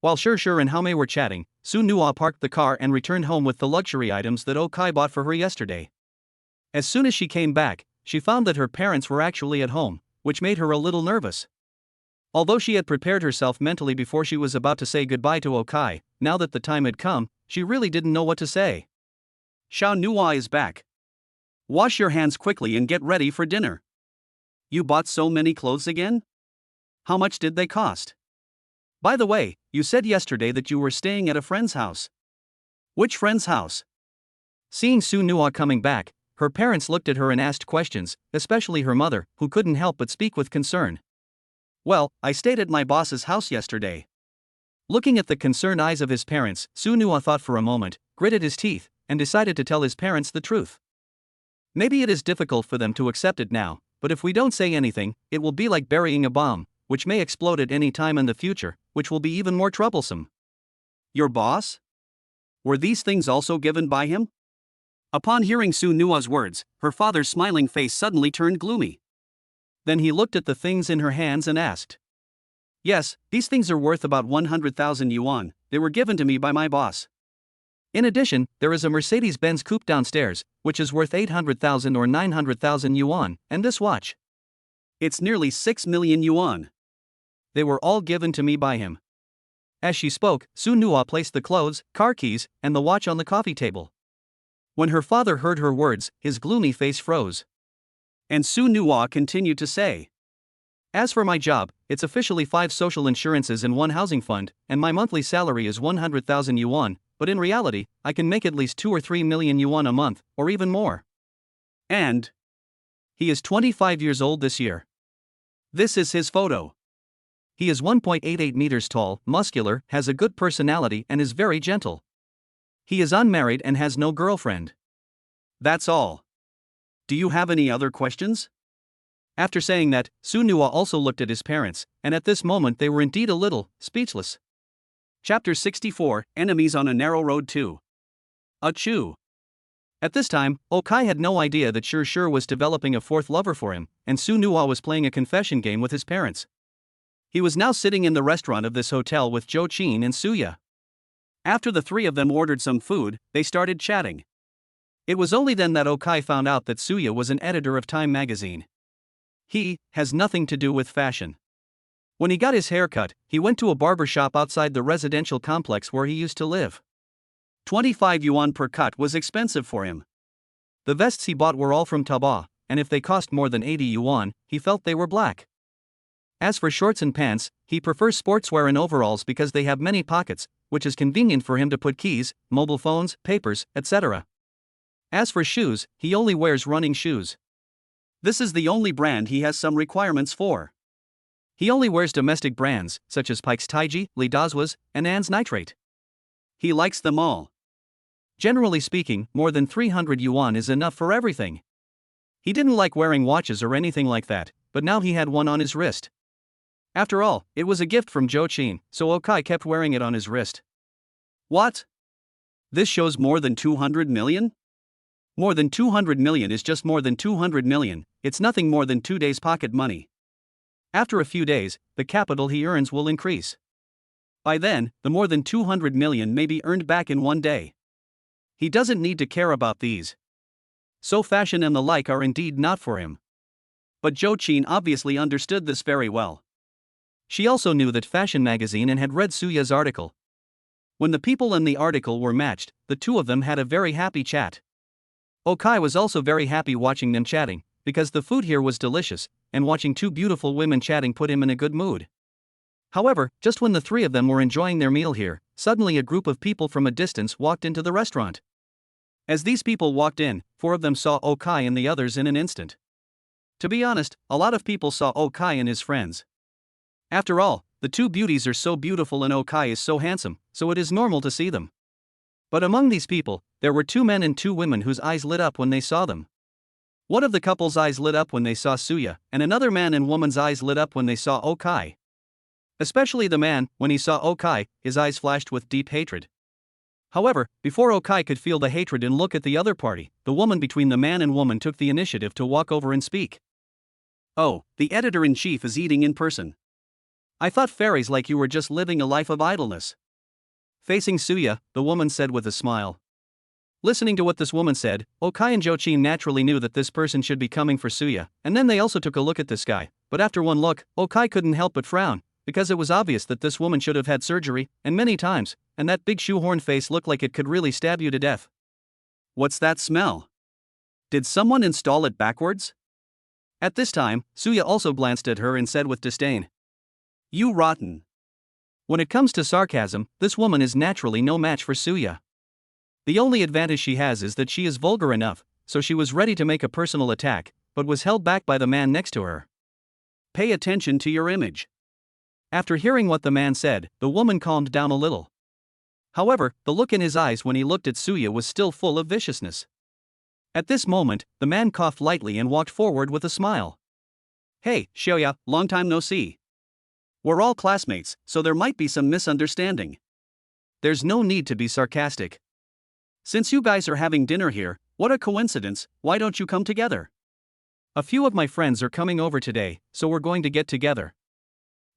While Shirshir and Hame were chatting, Sunua parked the car and returned home with the luxury items that Okai bought for her yesterday. As soon as she came back, she found that her parents were actually at home, which made her a little nervous. Although she had prepared herself mentally before she was about to say goodbye to Okai, now that the time had come, she really didn't know what to say. Shao Nua is back. Wash your hands quickly and get ready for dinner. You bought so many clothes again? How much did they cost? By the way, you said yesterday that you were staying at a friend's house. Which friend's house? Seeing Sunua coming back, her parents looked at her and asked questions, especially her mother, who couldn't help but speak with concern. Well, I stayed at my boss's house yesterday. Looking at the concerned eyes of his parents, Sunua thought for a moment, gritted his teeth, and decided to tell his parents the truth. Maybe it is difficult for them to accept it now, but if we don't say anything, it will be like burying a bomb, which may explode at any time in the future, which will be even more troublesome. Your boss? Were these things also given by him? Upon hearing Sunua's words, her father's smiling face suddenly turned gloomy. Then he looked at the things in her hands and asked. Yes, these things are worth about 100,000 yuan, they were given to me by my boss. In addition, there is a Mercedes-Benz coupe downstairs, which is worth 800,000 or 900,000 yuan, and this watch. It's nearly 6 million yuan. They were all given to me by him. As she spoke, Sunua placed the clothes, car keys, and the watch on the coffee table. When her father heard her words, his gloomy face froze. And Sunua continued to say. As for my job, it's officially 5 social insurances and 1 housing fund, and my monthly salary is 100,000 yuan, but in reality, I can make at least 2 or 3 million yuan a month, or even more. And he is 25 years old this year. This is his photo. He is 1.88 meters tall, muscular, has a good personality and is very gentle. He is unmarried and has no girlfriend. That's all. Do you have any other questions? After saying that, Sunua also looked at his parents, and at this moment they were indeed a little speechless. Chapter 64, Enemies on a Narrow Road 2. Achoo. At this time, Okai had no idea that Shirshir was developing a 4th lover for him, and Sunua was playing a confession game with his parents. He was now sitting in the restaurant of this hotel with Jo-chin and Suya. After the 3 of them ordered some food, they started chatting. It was only then that Okai found out that Suya was an editor of Time magazine. He has nothing to do with fashion. When he got his hair cut, he went to a barber shop outside the residential complex where he used to live. 25 yuan per cut was expensive for him. The vests he bought were all from Taba, and if they cost more than 80 yuan, he felt they were black. As for shorts and pants, he prefers sportswear and overalls because they have many pockets, which is convenient for him to put keys, mobile phones, papers, etc. As for shoes, he only wears running shoes. This is the only brand he has some requirements for. He only wears domestic brands, such as Pike's Taiji, Li Dazwa's, and Ann's Nitrate. He likes them all. Generally speaking, more than 300 yuan is enough for everything. He didn't like wearing watches or anything like that, but now he had one on his wrist. After all, it was a gift from Jo-chin, so Okai kept wearing it on his wrist. What? This shows more than 200 million? More than 200 million is just more than 200 million, it's nothing more than 2 days' pocket money. After a few days, the capital he earns will increase. By then, the more than 200 million may be earned back in 1 day. He doesn't need to care about these. So fashion and the like are indeed not for him. But Jo-chin obviously understood this very well. She also knew that fashion magazine and had read Suya's article. When the people in the article were matched, the 2 of them had a very happy chat. Okai was also very happy watching them chatting, because the food here was delicious, and watching 2 beautiful women chatting put him in a good mood. However, just when the 3 of them were enjoying their meal here, suddenly a group of people from a distance walked into the restaurant. As these people walked in, 4 of them saw Okai and the others in an instant. To be honest, a lot of people saw Okai and his friends. After all, the 2 beauties are so beautiful and Okai is so handsome, so it is normal to see them. But among these people, there were 2 men and 2 women whose eyes lit up when they saw them. One of the couple's eyes lit up when they saw Suya, and another man and woman's eyes lit up when they saw Okai. Especially the man, when he saw Okai, his eyes flashed with deep hatred. However, before Okai could feel the hatred and look at the other party, the woman between the man and woman took the initiative to walk over and speak. Oh, the editor-in-chief is eating in person. I thought fairies like you were just living a life of idleness. Facing Suya, the woman said with a smile. Listening to what this woman said, Okai and Jochin naturally knew that this person should be coming for Suya, and then they also took a look at this guy, but after one look, Okai couldn't help but frown, because it was obvious that this woman should have had surgery, and many times, and that big shoehorn face looked like it could really stab you to death. What's that smell? Did someone install it backwards? At this time, Suya also glanced at her and said with disdain. You rotten. When it comes to sarcasm, this woman is naturally no match for Suya. The only advantage she has is that she is vulgar enough, so she was ready to make a personal attack, but was held back by the man next to her. Pay attention to your image. After hearing what the man said, the woman calmed down a little. However, the look in his eyes when he looked at Suya was still full of viciousness. At this moment, the man coughed lightly and walked forward with a smile. Hey, Shoya, long time no see. We're all classmates, so there might be some misunderstanding. There's no need to be sarcastic. Since you guys are having dinner here, what a coincidence, why don't you come together? A few of my friends are coming over today, so we're going to get together.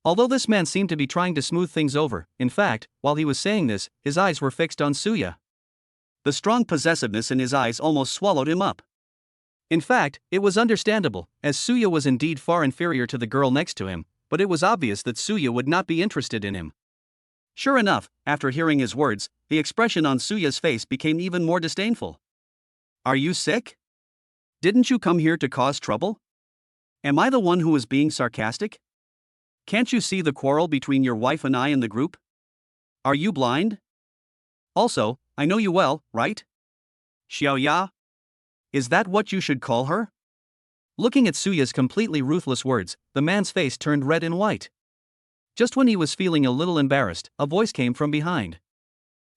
Although this man seemed to be trying to smooth things over, in fact, while he was saying this, his eyes were fixed on Suya. The strong possessiveness in his eyes almost swallowed him up. In fact, it was understandable, as Suya was indeed far inferior to the girl next to him, but it was obvious that Suya would not be interested in him. Sure enough, after hearing his words, the expression on Suya's face became even more disdainful. Are you sick? Didn't you come here to cause trouble? Am I the one who is being sarcastic? Can't you see the quarrel between your wife and I in the group? Are you blind? Also, I know you well, right? Xiaoya? Is that what you should call her? Looking at Suya's completely ruthless words, the man's face turned red and white. Just when he was feeling a little embarrassed, a voice came from behind.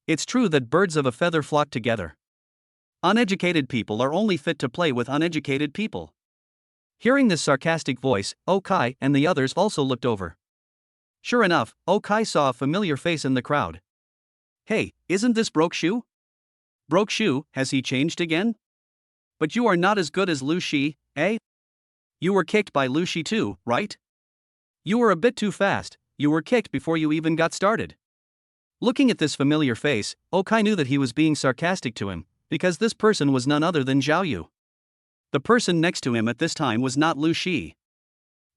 It's true that birds of a feather flock together. Uneducated people are only fit to play with uneducated people. Hearing this sarcastic voice, Okai and the others also looked over. Sure enough, Okai saw a familiar face in the crowd. Hey, isn't this Broke Shoe? Broke Shoe, has he changed again? But you are not as good as Luci, eh? You were kicked by Luci too, right? You were a bit too fast, you were kicked before you even got started. Looking at this familiar face, Okai knew that he was being sarcastic to him, because this person was none other than Zhao Yu. The person next to him at this time was not Luci.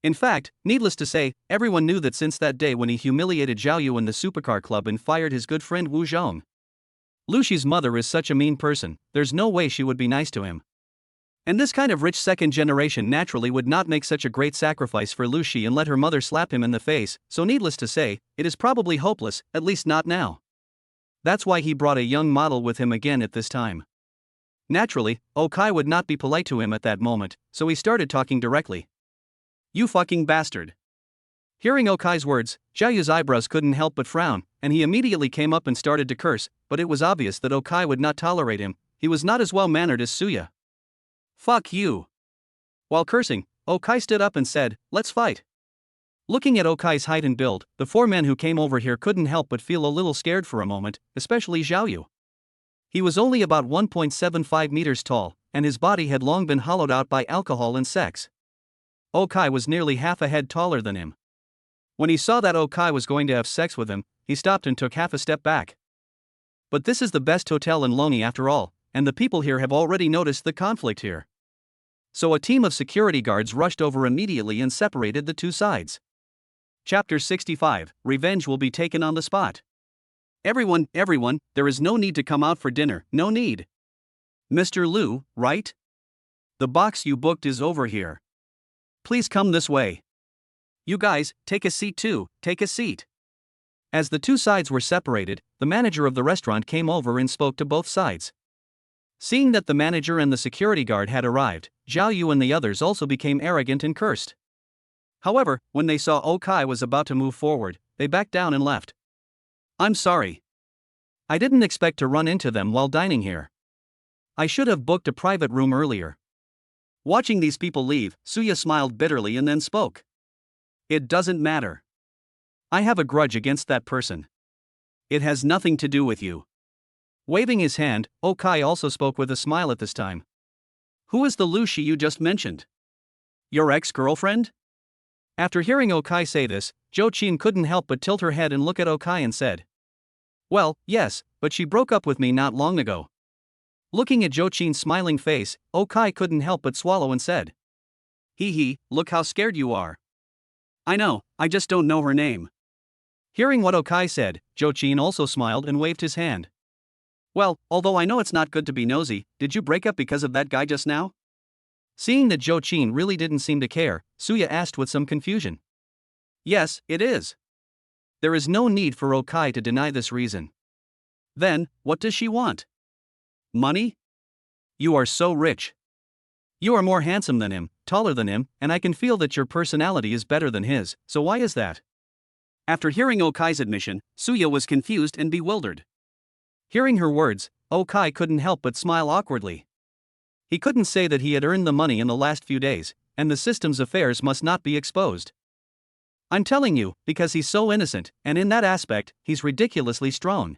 In fact, needless to say, everyone knew that since that day when he humiliated Zhao Yu in the supercar club and fired his good friend Wu Zhong. Luci's mother is such a mean person, there's no way she would be nice to him. And this kind of rich second generation naturally would not make such a great sacrifice for Luci and let her mother slap him in the face, so needless to say, it is probably hopeless, at least not now. That's why he brought a young model with him again at this time. Naturally, Okai would not be polite to him at that moment, so he started talking directly. You fucking bastard. Hearing Okai's words, Zhao Yu's eyebrows couldn't help but frown, and he immediately came up and started to curse, but it was obvious that Okai would not tolerate him, he was not as well-mannered as Suya. Fuck you. While cursing, Okai stood up and said, let's fight. Looking at Okai's height and build, the four men who came over here couldn't help but feel a little scared for a moment, especially Zhao Yu. He was only about 1.75 meters tall, and his body had long been hollowed out by alcohol and sex. Okai was nearly half a head taller than him. When he saw that Okai was going to have sex with him, he stopped and took half a step back. But this is the best hotel in Loni after all, and the people here have already noticed the conflict here. So a team of security guards rushed over immediately and separated the two sides. Chapter 65, Revenge will be taken on the spot. Everyone, there is no need to come out for dinner, no need. Mr. Lu, right? The box you booked is over here. Please come this way. You guys, take a seat too, take a seat. As the two sides were separated, the manager of the restaurant came over and spoke to both sides. Seeing that the manager and the security guard had arrived, Zhao Yu and the others also became arrogant and cursed. However, when they saw Okai was about to move forward, they backed down and left. I'm sorry. I didn't expect to run into them while dining here. I should have booked a private room earlier. Watching these people leave, Suya smiled bitterly and then spoke. It doesn't matter. I have a grudge against that person. It has nothing to do with you. Waving his hand, Okai also spoke with a smile at this time. Who is the Luci you just mentioned? Your ex-girlfriend? After hearing Okai say this, Jo-chin couldn't help but tilt her head and look at Okai and said, "Well, yes, but she broke up with me not long ago." Looking at Jo-chin's smiling face, Okai couldn't help but swallow and said, Hee hee, look how scared you are. I know, I just don't know her name. Hearing what Okai said, Jo-chin also smiled and waved his hand. Well, although I know it's not good to be nosy, did you break up because of that guy just now? Seeing that Jo-chin really didn't seem to care, Suya asked with some confusion. Yes, it is. There is no need for Okai to deny this reason. Then, what does she want? Money? You are so rich. You are more handsome than him, taller than him, and I can feel that your personality is better than his, so why is that? After hearing Okai's admission, Suya was confused and bewildered. Hearing her words, Okai couldn't help but smile awkwardly. He couldn't say that he had earned the money in the last few days, and the system's affairs must not be exposed. I'm telling you, because he's so innocent, and in that aspect, he's ridiculously strong.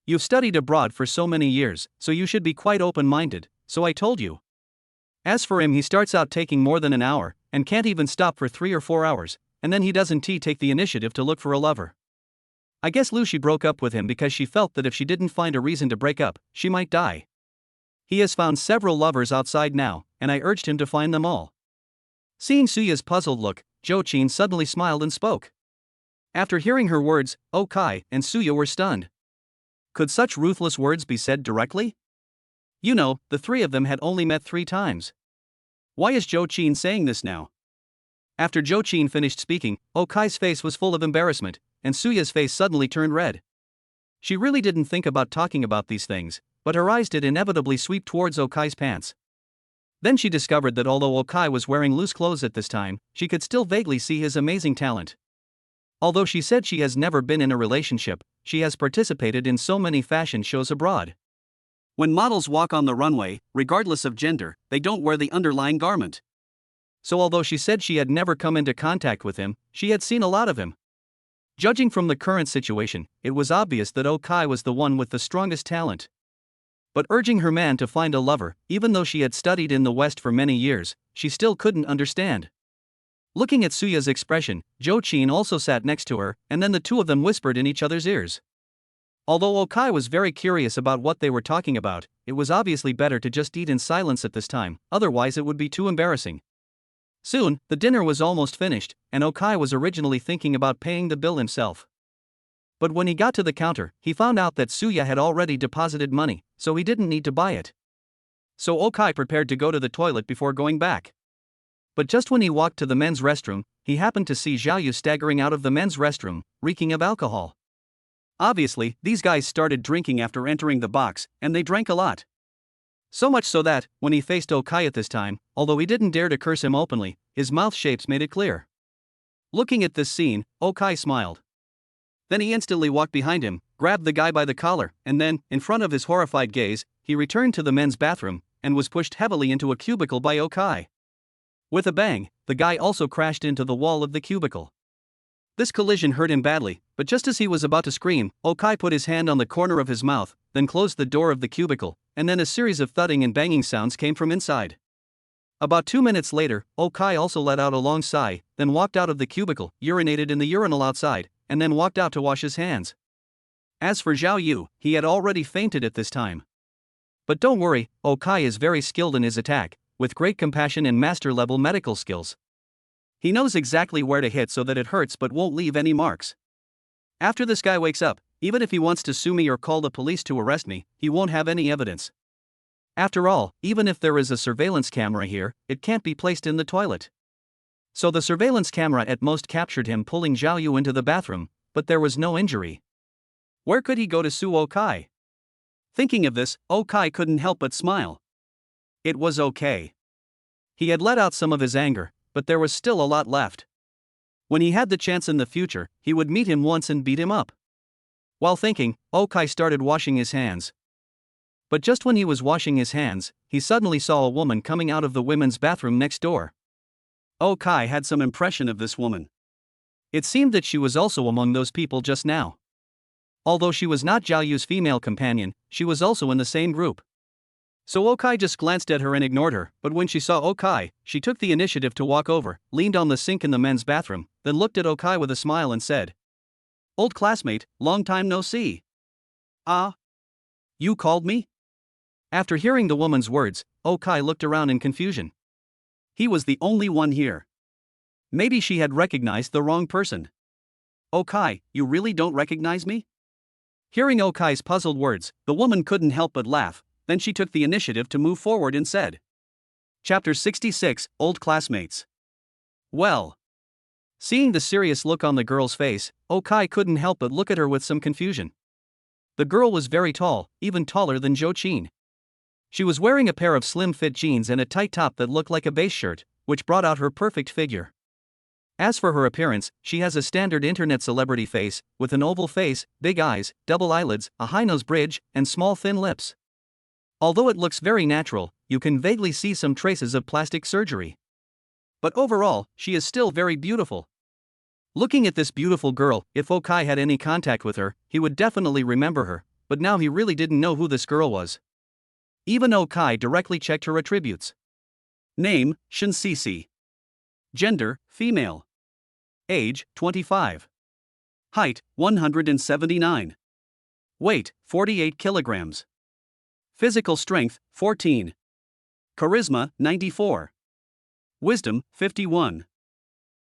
You've studied abroad for so many years, so you should be quite open-minded, so I told you. As for him, he starts out taking more than an hour, and can't even stop for 3 or 4 hours, and then he doesn't take the initiative to look for a lover. I guess Luci broke up with him because she felt that if she didn't find a reason to break up, she might die. He has found several lovers outside now, and I urged him to find them all. Seeing Suya's puzzled look, Jo-chin suddenly smiled and spoke. After hearing her words, Okai and Suya were stunned. Could such ruthless words be said directly? You know, the three of them had only met 3 times. Why is Jo-chin saying this now? After Jo-chin finished speaking, Okai's face was full of embarrassment, and Suya's face suddenly turned red. She really didn't think about talking about these things, but her eyes did inevitably sweep towards Okai's pants. Then she discovered that although Okai was wearing loose clothes at this time, she could still vaguely see his amazing talent. Although she said she has never been in a relationship, she has participated in so many fashion shows abroad. When models walk on the runway, regardless of gender, they don't wear the underlying garment. So although she said she had never come into contact with him, she had seen a lot of him. Judging from the current situation, it was obvious that Okai was the one with the strongest talent. But urging her man to find a lover, even though she had studied in the West for many years, she still couldn't understand. Looking at Suya's expression, Jo-chin also sat next to her, and then the two of them whispered in each other's ears. Although Okai was very curious about what they were talking about, it was obviously better to just eat in silence at this time, otherwise it would be too embarrassing. Soon, the dinner was almost finished, and Okai was originally thinking about paying the bill himself. But when he got to the counter, he found out that Suya had already deposited money, so he didn't need to buy it. So Okai prepared to go to the toilet before going back. But just when he walked to the men's restroom, he happened to see Xiaoyu staggering out of the men's restroom, reeking of alcohol. Obviously, these guys started drinking after entering the box, and they drank a lot. So much so that, when he faced Okai at this time, although he didn't dare to curse him openly, his mouth shapes made it clear. Looking at this scene, Okai smiled. Then he instantly walked behind him, grabbed the guy by the collar, and then, in front of his horrified gaze, he returned to the men's bathroom, and was pushed heavily into a cubicle by Okai. With a bang, the guy also crashed into the wall of the cubicle. This collision hurt him badly, but just as he was about to scream, Okai put his hand on the corner of his mouth, then closed the door of the cubicle, and then a series of thudding and banging sounds came from inside. About 2 minutes later, Okai also let out a long sigh, then walked out of the cubicle, urinated in the urinal outside, and then walked out to wash his hands. As for Xiaoyu, he had already fainted at this time. But don't worry, Okai is very skilled in his attack, with great compassion and master-level medical skills. He knows exactly where to hit so that it hurts but won't leave any marks. After this guy wakes up, even if he wants to sue me or call the police to arrest me, he won't have any evidence. After all, even if there is a surveillance camera here, it can't be placed in the toilet. So the surveillance camera at most captured him pulling Xiaoyu into the bathroom, but there was no injury. Where could he go to sue Okai? Thinking of this, Okai couldn't help but smile. It was okay. He had let out some of his anger, but there was still a lot left. When he had the chance in the future, he would meet him once and beat him up. While thinking, Okai started washing his hands. But just when he was washing his hands, he suddenly saw a woman coming out of the women's bathroom next door. Okai had some impression of this woman. It seemed that she was also among those people just now. Although she was not Zhao Yu's female companion, she was also in the same group. So Okai just glanced at her and ignored her, but when she saw Okai, she took the initiative to walk over, leaned on the sink in the men's bathroom, then looked at Okai with a smile and said, "Old classmate, long time no see." "Ah? You called me?" After hearing the woman's words, Okai looked around in confusion. He was the only one here. Maybe she had recognized the wrong person. "Okai, you really don't recognize me?" Hearing Okai's puzzled words, the woman couldn't help but laugh, then she took the initiative to move forward and said, Chapter 66, Old Classmates. "Well." Seeing the serious look on the girl's face, Okai couldn't help but look at her with some confusion. The girl was very tall, even taller than Zhou Qin. She was wearing a pair of slim-fit jeans and a tight top that looked like a base shirt, which brought out her perfect figure. As for her appearance, she has a standard internet celebrity face, with an oval face, big eyes, double eyelids, a high nose bridge, and small thin lips. Although it looks very natural, you can vaguely see some traces of plastic surgery. But overall, she is still very beautiful. Looking at this beautiful girl, if Okai had any contact with her, he would definitely remember her, but now he really didn't know who this girl was. Even Okai directly checked her attributes. Name, Shinsisi. Gender, female. Age, 25. Height, 179. Weight, 48 kilograms. Physical strength, 14. Charisma, 94. Wisdom, 51.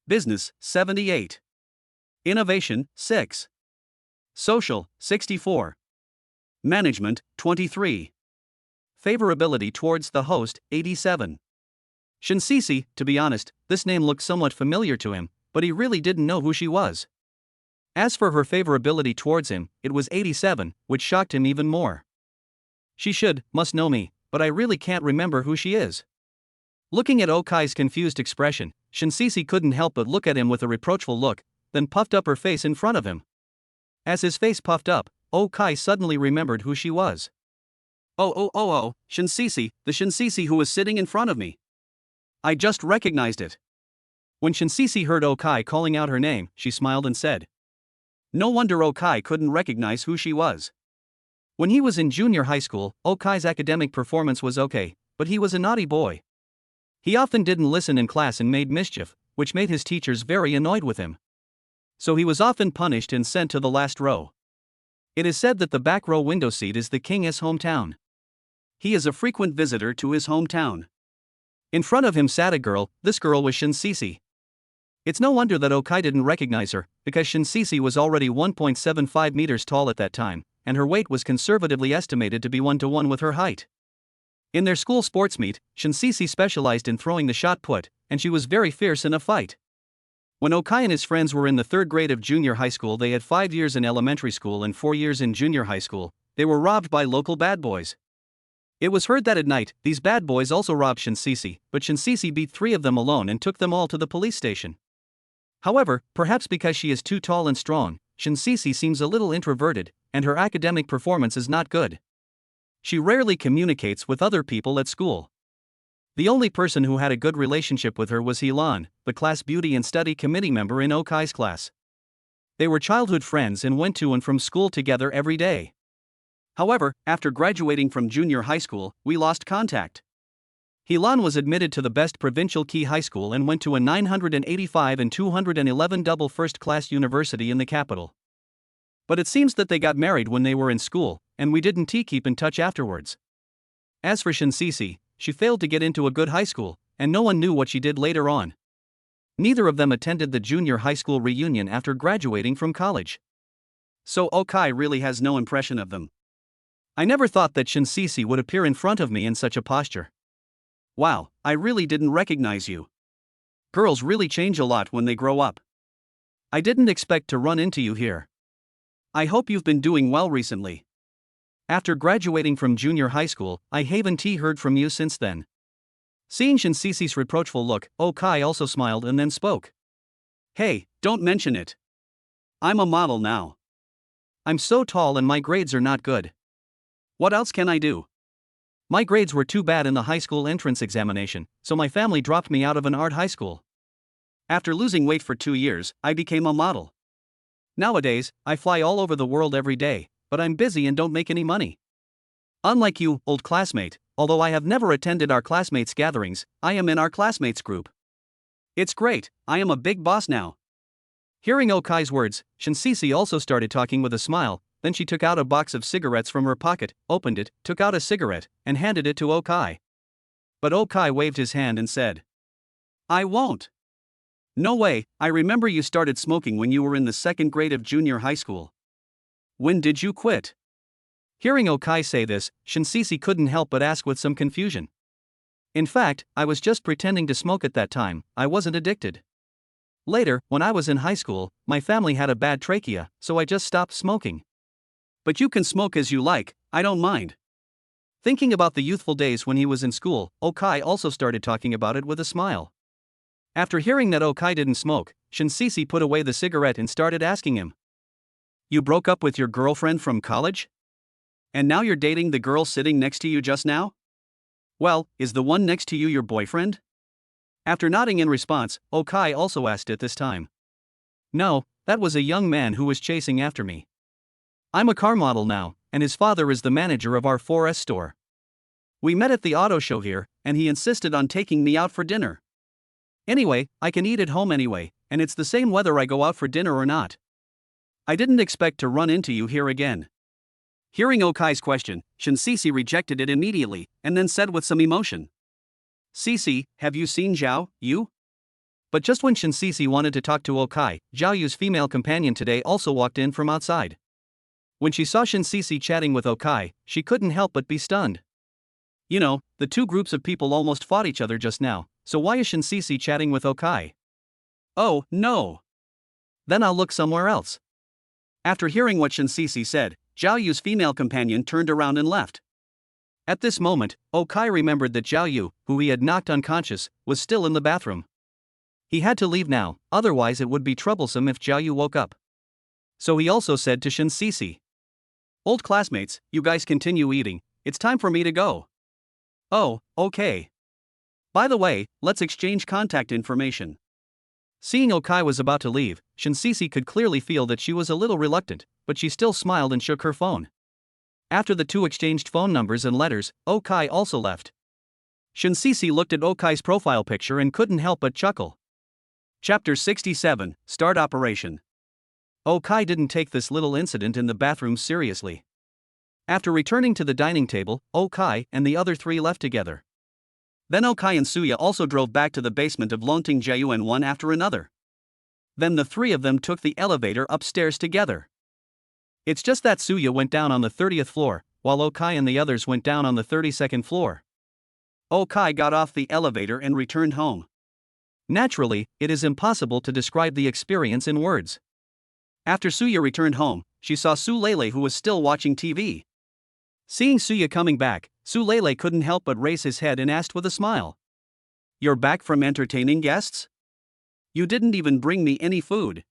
Business, 78. Innovation, 6. Social, 64. Management, 23. Favorability towards the host, 87. Shinsisi, to be honest, this name looked somewhat familiar to him, but he really didn't know who she was. As for her favorability towards him, it was 87, which shocked him even more. She must know me, but I really can't remember who she is. Looking at Okai's confused expression, Shinsisi couldn't help but look at him with a reproachful look, then puffed up her face in front of him. As his face puffed up, Okai suddenly remembered who she was. Oh, Shinsisi, the Shinsisi who was sitting in front of me. I just recognized it. When Shinsisi heard Okai calling out her name, she smiled and said. No wonder Okai couldn't recognize who she was. When he was in junior high school, Okai's academic performance was okay, but he was a naughty boy. He often didn't listen in class and made mischief, which made his teachers very annoyed with him. So he was often punished and sent to the last row. It is said that the back row window seat is the king's hometown. He is a frequent visitor to his hometown. In front of him sat a girl. This girl was Shinsisi. It's no wonder that Okai didn't recognize her, because Shinsisi was already 1.75 meters tall at that time, and her weight was conservatively estimated to be 1-to-1 with her height. In their school sports meet, Shinsisi specialized in throwing the shot put, and she was very fierce in a fight. When Okai and his friends were in the 3rd grade of junior high school, they had 5 years in elementary school and 4 years in junior high school. They were robbed by local bad boys. It was heard that at night, these bad boys also robbed Shinsisi, but Shinsisi beat 3 of them alone and took them all to the police station. However, perhaps because she is too tall and strong, Shinsisi seems a little introverted, and her academic performance is not good. She rarely communicates with other people at school. The only person who had a good relationship with her was Helan, the class beauty and study committee member in Okai's class. They were childhood friends and went to and from school together every day. However, after graduating from junior high school, we lost contact. Helan was admitted to the best provincial key high school and went to a 985 and 211 double first-class university in the capital. But it seems that they got married when they were in school, and we didn't keep in touch afterwards. As for Shinsisi, she failed to get into a good high school, and no one knew what she did later on. Neither of them attended the junior high school reunion after graduating from college. So Okai really has no impression of them. I never thought that Shinsisi would appear in front of me in such a posture. Wow, I really didn't recognize you. Girls really change a lot when they grow up. I didn't expect to run into you here. I hope you've been doing well recently. After graduating from junior high school, I haven't heard from you since then. Seeing Shinsisi's reproachful look, Okai also smiled and then spoke. Hey, don't mention it. I'm a model now. I'm so tall and my grades are not good. What else can I do? My grades were too bad in the high school entrance examination, so my family dropped me out of an art high school. After losing weight for 2 years, I became a model. Nowadays, I fly all over the world every day, but I'm busy and don't make any money. Unlike you, old classmate, although I have never attended our classmates' gatherings, I am in our classmates group. It's great, I am a big boss now. Hearing Okai's words, Shinsisi also started talking with a smile. Then she took out a box of cigarettes from her pocket, opened it, took out a cigarette, and handed it to Okai. But Okai waved his hand and said, I won't. No way, I remember you started smoking when you were in the second grade of junior high school. When did you quit? Hearing Okai say this, Shinsisi couldn't help but ask with some confusion. In fact, I was just pretending to smoke at that time, I wasn't addicted. Later, when I was in high school, my family had a bad trachea, so I just stopped smoking. But you can smoke as you like, I don't mind. Thinking about the youthful days when he was in school, Okai also started talking about it with a smile. After hearing that Okai didn't smoke, Shinsisi put away the cigarette and started asking him. You broke up with your girlfriend from college? And now you're dating the girl sitting next to you just now? Well, is the one next to you your boyfriend? After nodding in response, Okai also asked it this time. No, that was a young man who was chasing after me. I'm a car model now, and his father is the manager of our 4S store. We met at the auto show here, and he insisted on taking me out for dinner. Anyway, I can eat at home anyway, and it's the same whether I go out for dinner or not. I didn't expect to run into you here again. Hearing Okai's question, Shinsisi rejected it immediately, and then said with some emotion. Sisi, have you seen Zhao, you? But just when Shinsisi wanted to talk to Okai, Zhao Yu's female companion today also walked in from outside. When she saw Shinsisi chatting with Okai, she couldn't help but be stunned. You know, the two groups of people almost fought each other just now, so why is Shinsisi chatting with Okai? Oh, no. Then I'll look somewhere else. After hearing what Shinsisi said, Zhao Yu's female companion turned around and left. At this moment, Okai remembered that Zhao Yu, who he had knocked unconscious, was still in the bathroom. He had to leave now, otherwise it would be troublesome if Zhao Yu woke up. So he also said to Shinsisi. Old classmates, you guys continue eating, it's time for me to go. Oh, okay. By the way, let's exchange contact information. Seeing Okai was about to leave, Shinsisi could clearly feel that she was a little reluctant, but she still smiled and shook her phone. After the two exchanged phone numbers and letters, Okai also left. Shinsisi looked at Okai's profile picture and couldn't help but chuckle. Chapter 67, Start Operation. Okai didn't take this little incident in the bathroom seriously. After returning to the dining table, Okai and the other three left together. Then Okai and Suya also drove back to the basement of Lonting Jiayuan one after another. Then the three of them took the elevator upstairs together. It's just that Suya went down on the 30th floor, while Okai and the others went down on the 32nd floor. Okai got off the elevator and returned home. Naturally, it is impossible to describe the experience in words. After Suya returned home, she saw Su Lele, who was still watching TV. Seeing Suya coming back, Su Lele couldn't help but raise his head and asked with a smile. You're back from entertaining guests? You didn't even bring me any food.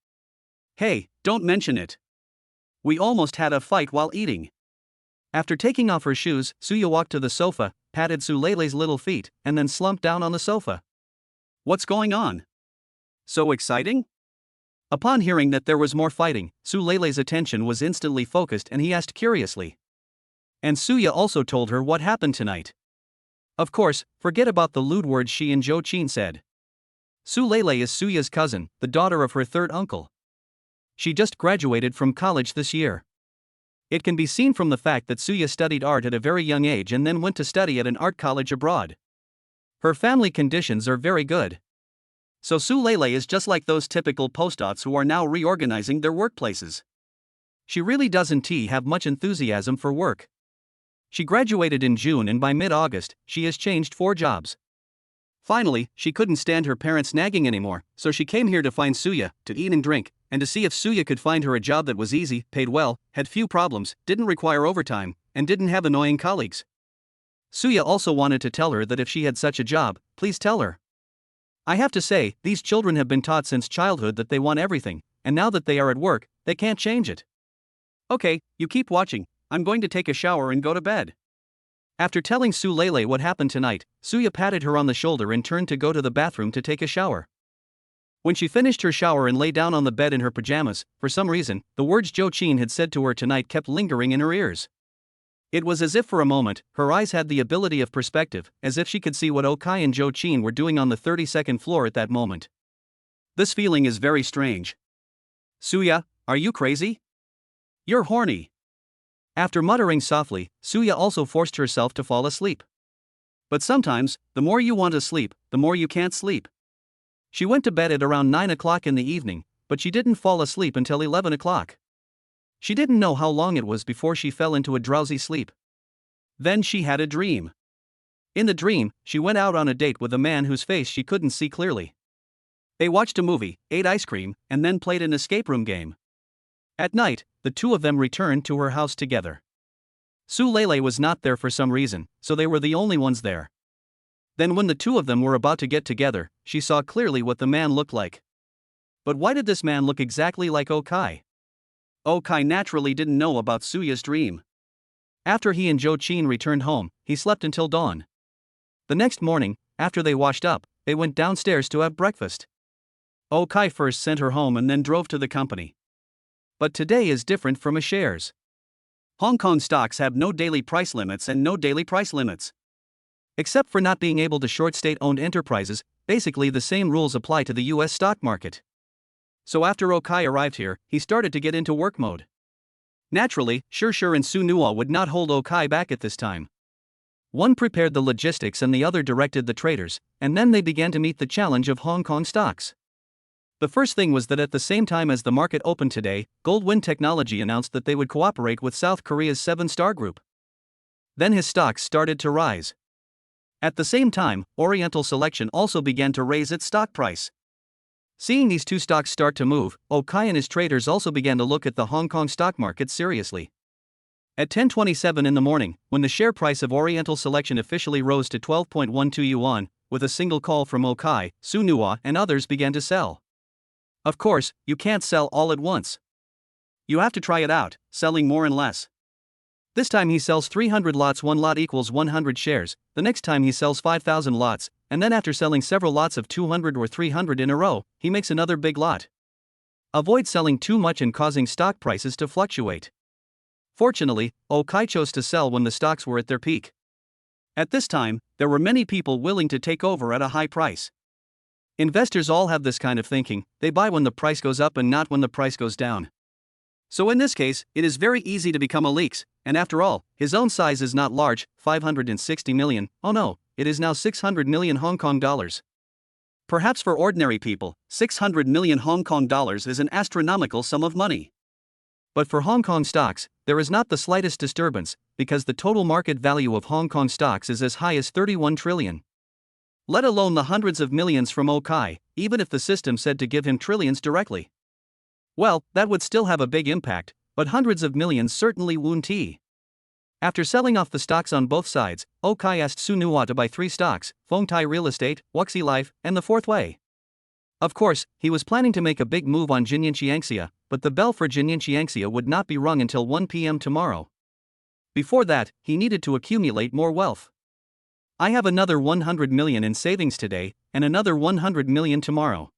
Hey, don't mention it. We almost had a fight while eating. After taking off her shoes, Suya walked to the sofa, patted Su Lele's little feet, and then slumped down on the sofa. What's going on? So exciting? Upon hearing that there was more fighting, Su Lele's attention was instantly focused and he asked curiously. And Suya also told her what happened tonight. Of course, forget about the lewd words she and Zhou Qin said. Su Lele is Suya's cousin, the daughter of her third uncle. She just graduated from college this year. It can be seen from the fact that Suya studied art at a very young age and then went to study at an art college abroad. Her family conditions are very good. So Su Lele is just like those typical postdocs who are now reorganizing their workplaces. She really doesn't have much enthusiasm for work. She graduated in June and by mid-August, she has changed 4 jobs. Finally, she couldn't stand her parents nagging anymore, so she came here to find Suya, to eat and drink, and to see if Suya could find her a job that was easy, paid well, had few problems, didn't require overtime, and didn't have annoying colleagues. Suya also wanted to tell her that if she had such a job, please tell her. I have to say, these children have been taught since childhood that they want everything, and now that they are at work, they can't change it. Okay, you keep watching, I'm going to take a shower and go to bed. After telling Su Lele what happened tonight, Suya patted her on the shoulder and turned to go to the bathroom to take a shower. When she finished her shower and lay down on the bed in her pajamas, for some reason, the words Joe Chin had said to her tonight kept lingering in her ears. It was as if for a moment, her eyes had the ability of perspective, as if she could see what Okai and Joe Chin were doing on the 32nd floor at that moment. This feeling is very strange. Suya, are you crazy? You're horny. After muttering softly, Suya also forced herself to fall asleep. But sometimes, the more you want to sleep, the more you can't sleep. She went to bed at around 9 o'clock in the evening, but she didn't fall asleep until 11 o'clock. She didn't know how long it was before she fell into a drowsy sleep. Then she had a dream. In the dream, she went out on a date with a man whose face she couldn't see clearly. They watched a movie, ate ice cream, and then played an escape room game. At night, the two of them returned to her house together. Su Lele was not there for some reason, so they were the only ones there. Then when the two of them were about to get together, she saw clearly what the man looked like. But why did this man look exactly like Okai? Okai naturally didn't know about Suya's dream. After he and Joe Chin returned home, he slept until dawn. The next morning, after they washed up, they went downstairs to have breakfast. Okai first sent her home and then drove to the company. But today is different from a shares. Hong Kong stocks have no daily price limits and no daily price limits. Except for not being able to short state-owned enterprises, basically the same rules apply to the US stock market. So after Okai arrived here, he started to get into work mode. Naturally, Shur and Su Nua would not hold Okai back at this time. One prepared the logistics and the other directed the traders, and then they began to meet the challenge of Hong Kong stocks. The first thing was that at the same time as the market opened today, Goldwind Technology announced that they would cooperate with South Korea's 7-Star Group. Then his stocks started to rise. At the same time, Oriental Selection also began to raise its stock price. Seeing these two stocks start to move, Okai and his traders also began to look at the Hong Kong stock market seriously. At 10:27 in the morning, when the share price of Oriental Selection officially rose to 12.12 yuan, with a single call from Okai, Su Nua and others began to sell. Of course, you can't sell all at once. You have to try it out, selling more and less. This time he sells 300 lots, 1 lot equals 100 shares, the next time he sells 5,000 lots, and then after selling several lots of 200 or 300 in a row, he makes another big lot. Avoid selling too much and causing stock prices to fluctuate. Fortunately, Okai chose to sell when the stocks were at their peak. At this time, there were many people willing to take over at a high price. Investors all have this kind of thinking, they buy when the price goes up and not when the price goes down. So in this case, it is very easy to become a leaks, and after all, his own size is not large, 560 million, oh no, it is now 600 million Hong Kong dollars. Perhaps for ordinary people, 600 million Hong Kong dollars is an astronomical sum of money. But for Hong Kong stocks, there is not the slightest disturbance, because the total market value of Hong Kong stocks is as high as 31 trillion. Let alone the hundreds of millions from Okai, even if the system said to give him trillions directly. Well, that would still have a big impact, but hundreds of millions certainly won't. After selling off the stocks on both sides, Okai asked Su Nua to buy 3 stocks, Fengtai Real Estate, Wuxi Life, and the Fourth Way. Of course, he was planning to make a big move on Jinyan Qiangxia, but the bell for Jinyan Qiangxia would not be rung until 1 p.m. tomorrow. Before that, he needed to accumulate more wealth. I have another 100 million in savings today, and another 100 million tomorrow.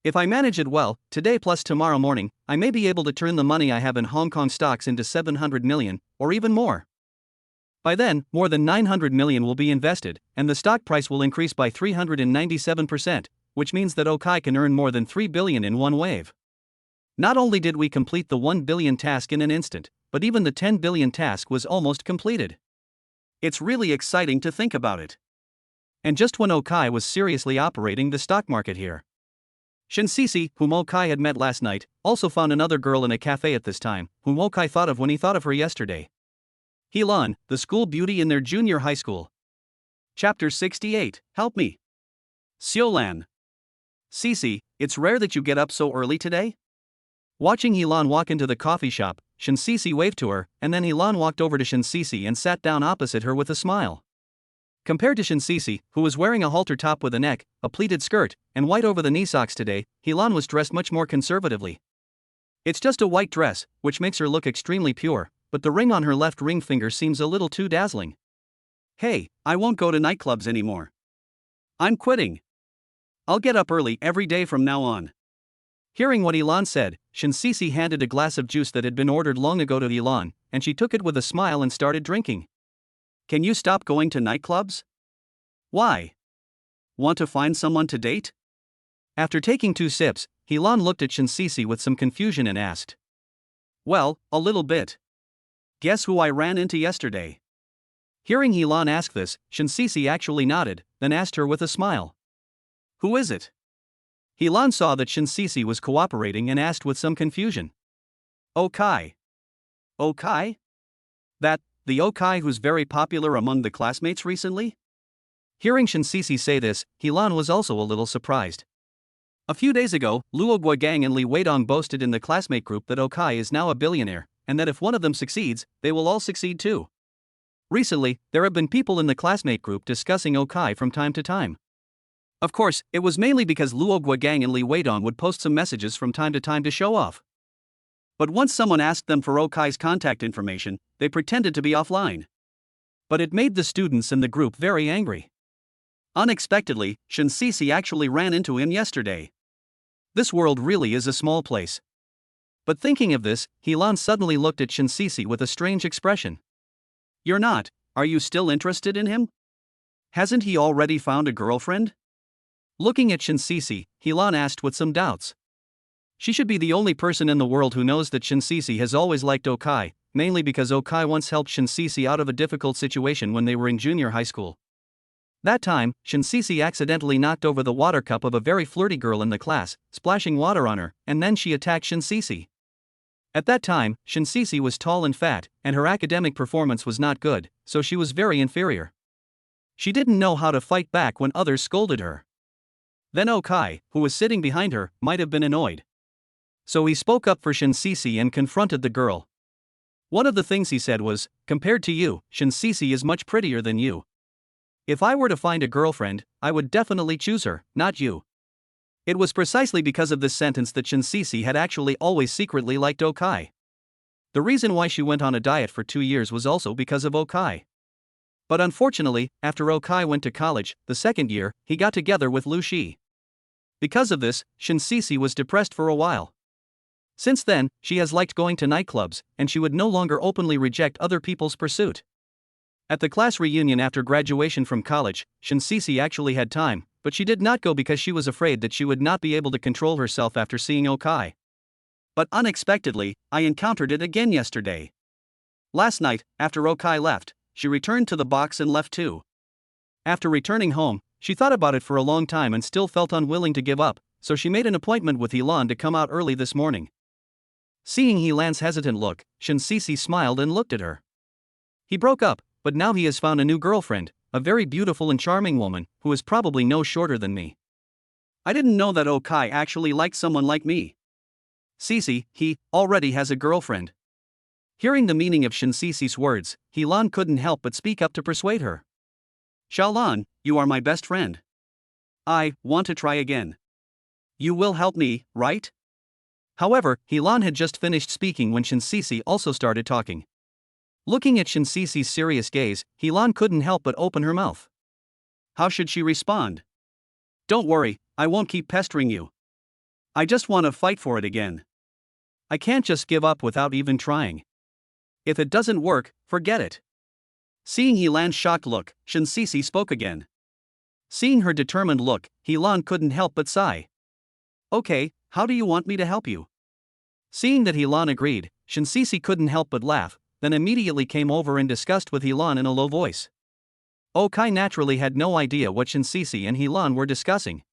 If I manage it well, today plus tomorrow morning, I may be able to turn the money I have in Hong Kong stocks into 700 million, or even more. By then, more than 900 million will be invested, and the stock price will increase by 397%, which means that Okai can earn more than 3 billion in one wave. Not only did we complete the 1 billion task in an instant, but even the 10 billion task was almost completed. It's really exciting to think about it. And just when Okai was seriously operating the stock market here, Shen Sisi, whom Okai had met last night, also found another girl in a cafe at this time, whom Okai thought of when he thought of her yesterday. Helan, the school beauty in their junior high school. Chapter 68, Help Me. Siolan. Sisi, it's rare that you get up so early today? Watching Helan walk into the coffee shop, Shen Sisi waved to her, and then Helan walked over to Shen Sisi and sat down opposite her with a smile. Compared to Shen Sisi, who was wearing a halter top with a neck, a pleated skirt, and white over the knee socks today, Helan was dressed much more conservatively. It's just a white dress, which makes her look extremely pure, but the ring on her left ring finger seems a little too dazzling. Hey, I won't go to nightclubs anymore. I'm quitting. I'll get up early every day from now on. Hearing what Elon said, Shinsisi handed a glass of juice that had been ordered long ago to Elon, and she took it with a smile and started drinking. Can you stop going to nightclubs? Why? Want to find someone to date? After taking 2 sips, Elon looked at Shinsisi with some confusion and asked. Well, a little bit. Guess who I ran into yesterday? Hearing Elon ask this, Shinsisi actually nodded, then asked her with a smile. Who is it? Elon saw that Shinsisi was cooperating and asked with some confusion. Okai. Okai? The Okai who's very popular among the classmates recently? Hearing Shinsisi say this, Elon was also a little surprised. A few days ago, Luo Guogang and Li Weidong boasted in the classmate group that Okai is now a billionaire, and that if one of them succeeds, they will all succeed too. Recently, there have been people in the classmate group discussing Okai from time to time. Of course, it was mainly because Luo Guogang and Li Weidong would post some messages from time to show off. But once someone asked them for Okai's contact information, they pretended to be offline. But it made the students in the group very angry. Unexpectedly, Shinsisi actually ran into him yesterday. This world really is a small place. But thinking of this, Elon suddenly looked at Shinsisi with a strange expression. Are you still interested in him? Hasn't he already found a girlfriend? Looking at Shinsisi, Elon asked with some doubts. She should be the only person in the world who knows that Shinsisi has always liked Okai, mainly because Okai once helped Shinsisi out of a difficult situation when they were in junior high school. That time, Shinsisi accidentally knocked over the water cup of a very flirty girl in the class, splashing water on her, and then she attacked Shinsisi. At that time, Shinsisi was tall and fat, and her academic performance was not good, so she was very inferior. She didn't know how to fight back when others scolded her. Then Okai, who was sitting behind her, might have been annoyed. So he spoke up for Shinsisi and confronted the girl. One of the things he said was, "Compared to you, Shinsisi is much prettier than you. If I were to find a girlfriend, I would definitely choose her, not you." It was precisely because of this sentence that Shinsisi had actually always secretly liked Okai. The reason why she went on a diet for 2 years was also because of Okai. But unfortunately, after Okai went to college, the second year, he got together with Luci. Because of this, Shinsisi was depressed for a while. Since then, she has liked going to nightclubs, and she would no longer openly reject other people's pursuit. At the class reunion after graduation from college, Shinsisi actually had time, but she did not go because she was afraid that she would not be able to control herself after seeing Okai. But unexpectedly, I encountered it again yesterday. Last night, after Okai left, she returned to the box and left too. After returning home, she thought about it for a long time and still felt unwilling to give up, so she made an appointment with Elon to come out early this morning. Seeing Elon's hesitant look, Shinsisi smiled and looked at her. He broke up, but now he has found a new girlfriend, a very beautiful and charming woman, who is probably no shorter than me. I didn't know that Okai actually liked someone like me. Sisi, he already has a girlfriend. Hearing the meaning of Shinsisi's words, Elon couldn't help but speak up to persuade her. Xiaolan, you are my best friend. I want to try again. You will help me, right? However, Elon had just finished speaking when Shinsisi also started talking. Looking at Shinsisi's serious gaze, Elon couldn't help but open her mouth. How should she respond? Don't worry, I won't keep pestering you. I just want to fight for it again. I can't just give up without even trying. If it doesn't work, forget it. Seeing Elon's shocked look, Shinsisi spoke again. Seeing her determined look, Elon couldn't help but sigh. Okay, how do you want me to help you? Seeing that Elon agreed, Shinsisi couldn't help but laugh, then immediately came over and discussed with Elon in a low voice. Okai naturally had no idea what Shinsisi and Elon were discussing.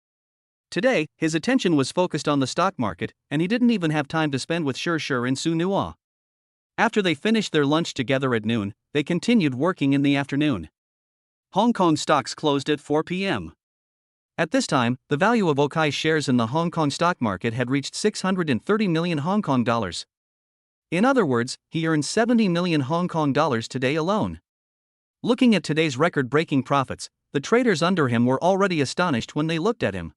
Today, his attention was focused on the stock market, and he didn't even have time to spend with Shir and Su Nua. After they finished their lunch together at noon, they continued working in the afternoon. Hong Kong stocks closed at 4 p.m. At this time, the value of Okai's shares in the Hong Kong stock market had reached 630 million Hong Kong dollars. In other words, he earned 70 million Hong Kong dollars today alone. Looking at today's record-breaking profits, the traders under him were already astonished when they looked at him.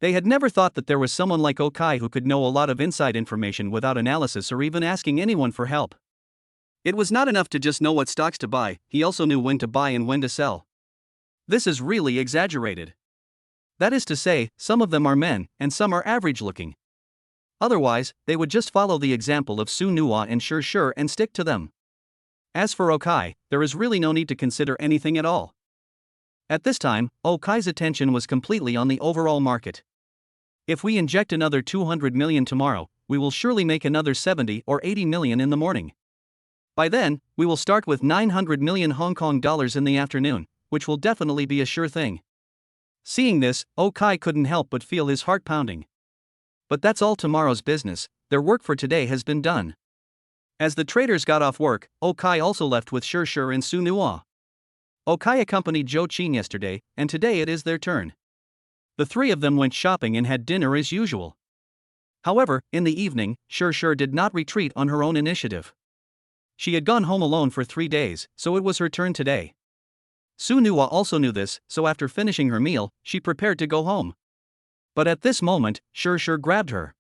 They had never thought that there was someone like Okai who could know a lot of inside information without analysis or even asking anyone for help. It was not enough to just know what stocks to buy, he also knew when to buy and when to sell. This is really exaggerated. That is to say, some of them are men, and some are average looking. Otherwise, they would just follow the example of Su Nuwa and Shur and stick to them. As for Okai, there is really no need to consider anything at all. At this time, Okai's attention was completely on the overall market. If we inject another 200 million tomorrow, we will surely make another 70 or 80 million in the morning. By then, we will start with 900 million Hong Kong dollars in the afternoon, which will definitely be a sure thing. Seeing this, Okai couldn't help but feel his heart pounding. But that's all tomorrow's business, their work for today has been done. As the traders got off work, Okai also left with Shur and Su Nuwa. Okai accompanied Zhou Qin yesterday, and today it is their turn. The three of them went shopping and had dinner as usual. However, in the evening, Shur did not retreat on her own initiative. She had gone home alone for 3 days, so it was her turn today. Su Nuwa also knew this, so after finishing her meal, she prepared to go home. But at this moment, Shur grabbed her.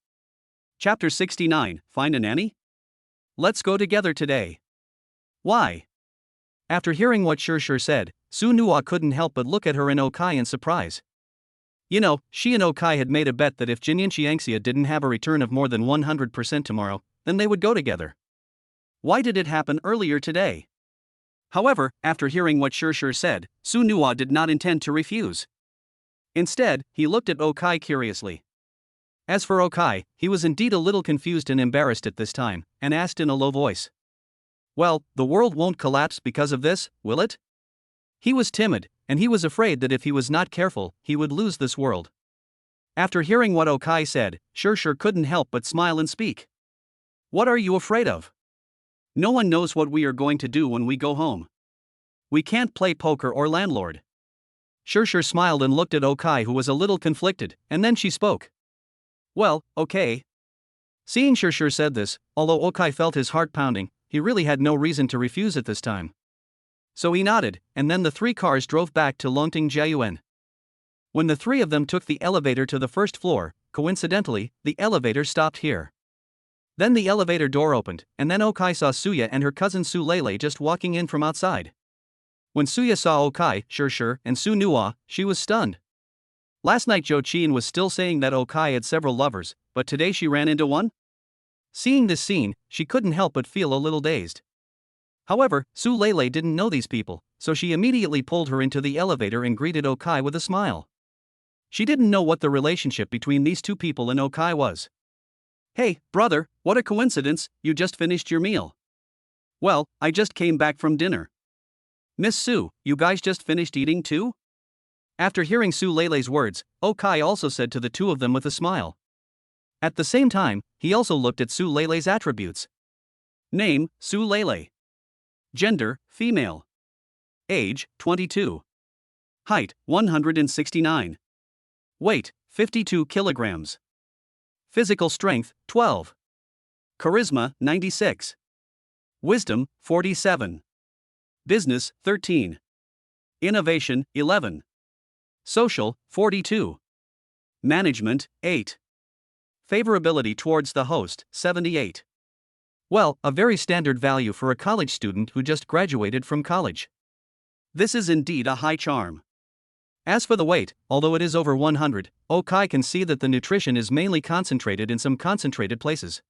Chapter 69, Find a Nanny? Let's go together today. Why? After hearing what Shur said, Su Nuwa couldn't help but look at her and Okai in surprise. You know, she and Okai had made a bet that if Jinyan Xiangxia didn't have a return of more than 100% tomorrow, then they would go together. Why did it happen earlier today? However, after hearing what Shur said, Su Nuwa did not intend to refuse. Instead, he looked at Okai curiously. As for Okai, he was indeed a little confused and embarrassed at this time, and asked in a low voice. Well, the world won't collapse because of this, will it? He was timid, and he was afraid that if he was not careful, he would lose this world. After hearing what Okai said, Shur couldn't help but smile and speak. What are you afraid of? No one knows what we are going to do when we go home. We can't play poker or landlord. Shur smiled and looked at Okai, who was a little conflicted, and then she spoke. Well, okay. Seeing Shur said this, although Okai felt his heart pounding, he really had no reason to refuse at this time. So he nodded, and then the 3 cars drove back to Longting Jiayuan. When the 3 of them took the elevator to the first floor, coincidentally, the elevator stopped here. Then the elevator door opened, and then Okai saw Suya and her cousin Su Lele just walking in from outside. When Suya saw Okai, Shur and Su Nuwa, she was stunned. Last night Zhou Qin was still saying that Okai had several lovers, but today she ran into one? Seeing this scene, she couldn't help but feel a little dazed. However, Su Lele didn't know these people, so she immediately pulled her into the elevator and greeted Okai with a smile. She didn't know what the relationship between these 2 people and Okai was. Hey, brother, what a coincidence, you just finished your meal. Well, I just came back from dinner. Miss Su, you guys just finished eating too? After hearing Su Lele's words, Okai also said to the 2 of them with a smile. At the same time, he also looked at Su Lele's attributes. Name, Su Lele. Gender, female. Age, 22. Height, 169. Weight, 52 kilograms. Physical strength, 12. Charisma, 96. Wisdom, 47. Business, 13. Innovation, 11. Social, 42. Management, 8. Favorability towards the host, 78. Well, a very standard value for a college student who just graduated from college. This is indeed a high charm. As for the weight, although it is over 100, Okai can see that the nutrition is mainly concentrated in some concentrated places.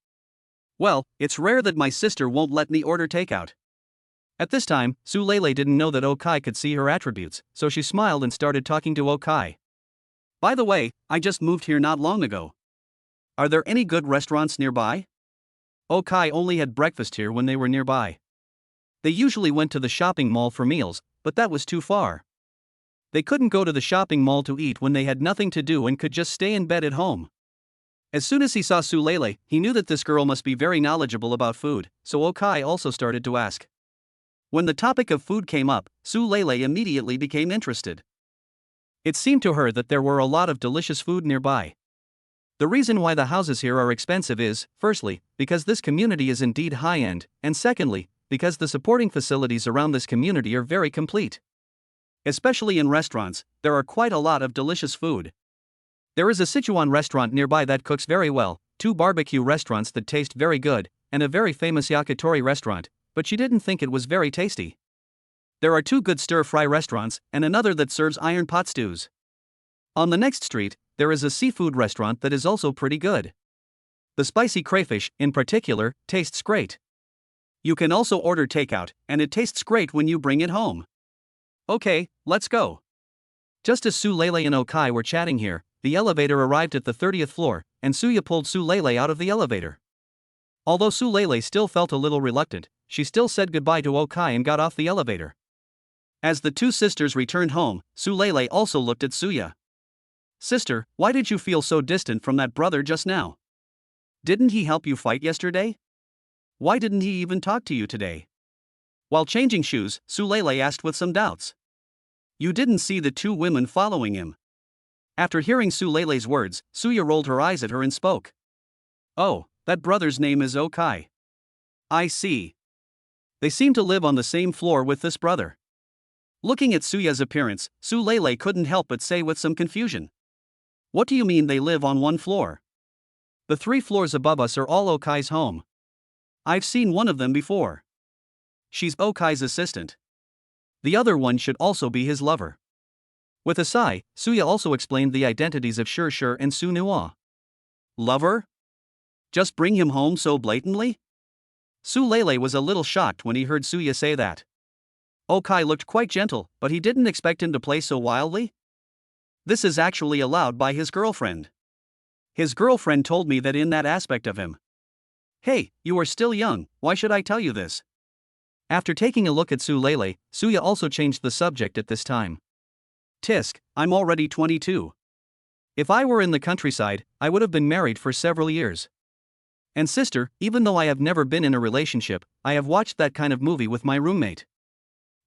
Well, it's rare that my sister won't let me order takeout. At this time, Su Lele didn't know that Okai could see her attributes, so she smiled and started talking to Okai. By the way, I just moved here not long ago. Are there any good restaurants nearby? Okai only had breakfast here when they were nearby. They usually went to the shopping mall for meals, but that was too far. They couldn't go to the shopping mall to eat when they had nothing to do and could just stay in bed at home. As soon as he saw Su Lele, he knew that this girl must be very knowledgeable about food, so Okai also started to ask. When the topic of food came up, Su Lele immediately became interested. It seemed to her that there were a lot of delicious food nearby. The reason why the houses here are expensive is, firstly, because this community is indeed high-end, and secondly, because the supporting facilities around this community are very complete. Especially in restaurants, there are quite a lot of delicious food. There is a Sichuan restaurant nearby that cooks very well, 2 barbecue restaurants that taste very good, and a very famous yakitori restaurant, but she didn't think it was very tasty. There are 2 good stir-fry restaurants, and another that serves iron pot stews. On the next street, there is a seafood restaurant that is also pretty good. The spicy crayfish, in particular, tastes great. You can also order takeout, and it tastes great when you bring it home. Okay, let's go. Just as Su Lele and Okai were chatting here, the elevator arrived at the 30th floor, and Suya pulled Su Lele out of the elevator. Although Su Lele still felt a little reluctant, she still said goodbye to Okai and got off the elevator. As the two sisters returned home, Su Lele also looked at Suya. Sister, why did you feel so distant from that brother just now? Didn't he help you fight yesterday? Why didn't he even talk to you today? While changing shoes, Su Lele asked with some doubts. You didn't see the two women following him. After hearing Su Lele's words, Suya rolled her eyes at her and spoke. Oh, that brother's name is Okai. I see. They seem to live on the same floor with this brother. Looking at Suya's appearance, Su Lele couldn't help but say with some confusion. What do you mean they live on one floor? The 3 floors above us are all Okai's home. I've seen one of them before. She's Okai's assistant. The other one should also be his lover. With a sigh, Suya also explained the identities of Shur and Su Nua. Lover? Just bring him home so blatantly? Su Lele was a little shocked when he heard Suya say that. Okai looked quite gentle, but he didn't expect him to play so wildly. This is actually allowed by his girlfriend. His girlfriend told me that in that aspect of him. Hey, you are still young, why should I tell you this? After taking a look at Su Lele, Suya also changed the subject at this time. Tisk, I'm already 22. If I were in the countryside, I would have been married for several years. And sister, even though I have never been in a relationship, I have watched that kind of movie with my roommate.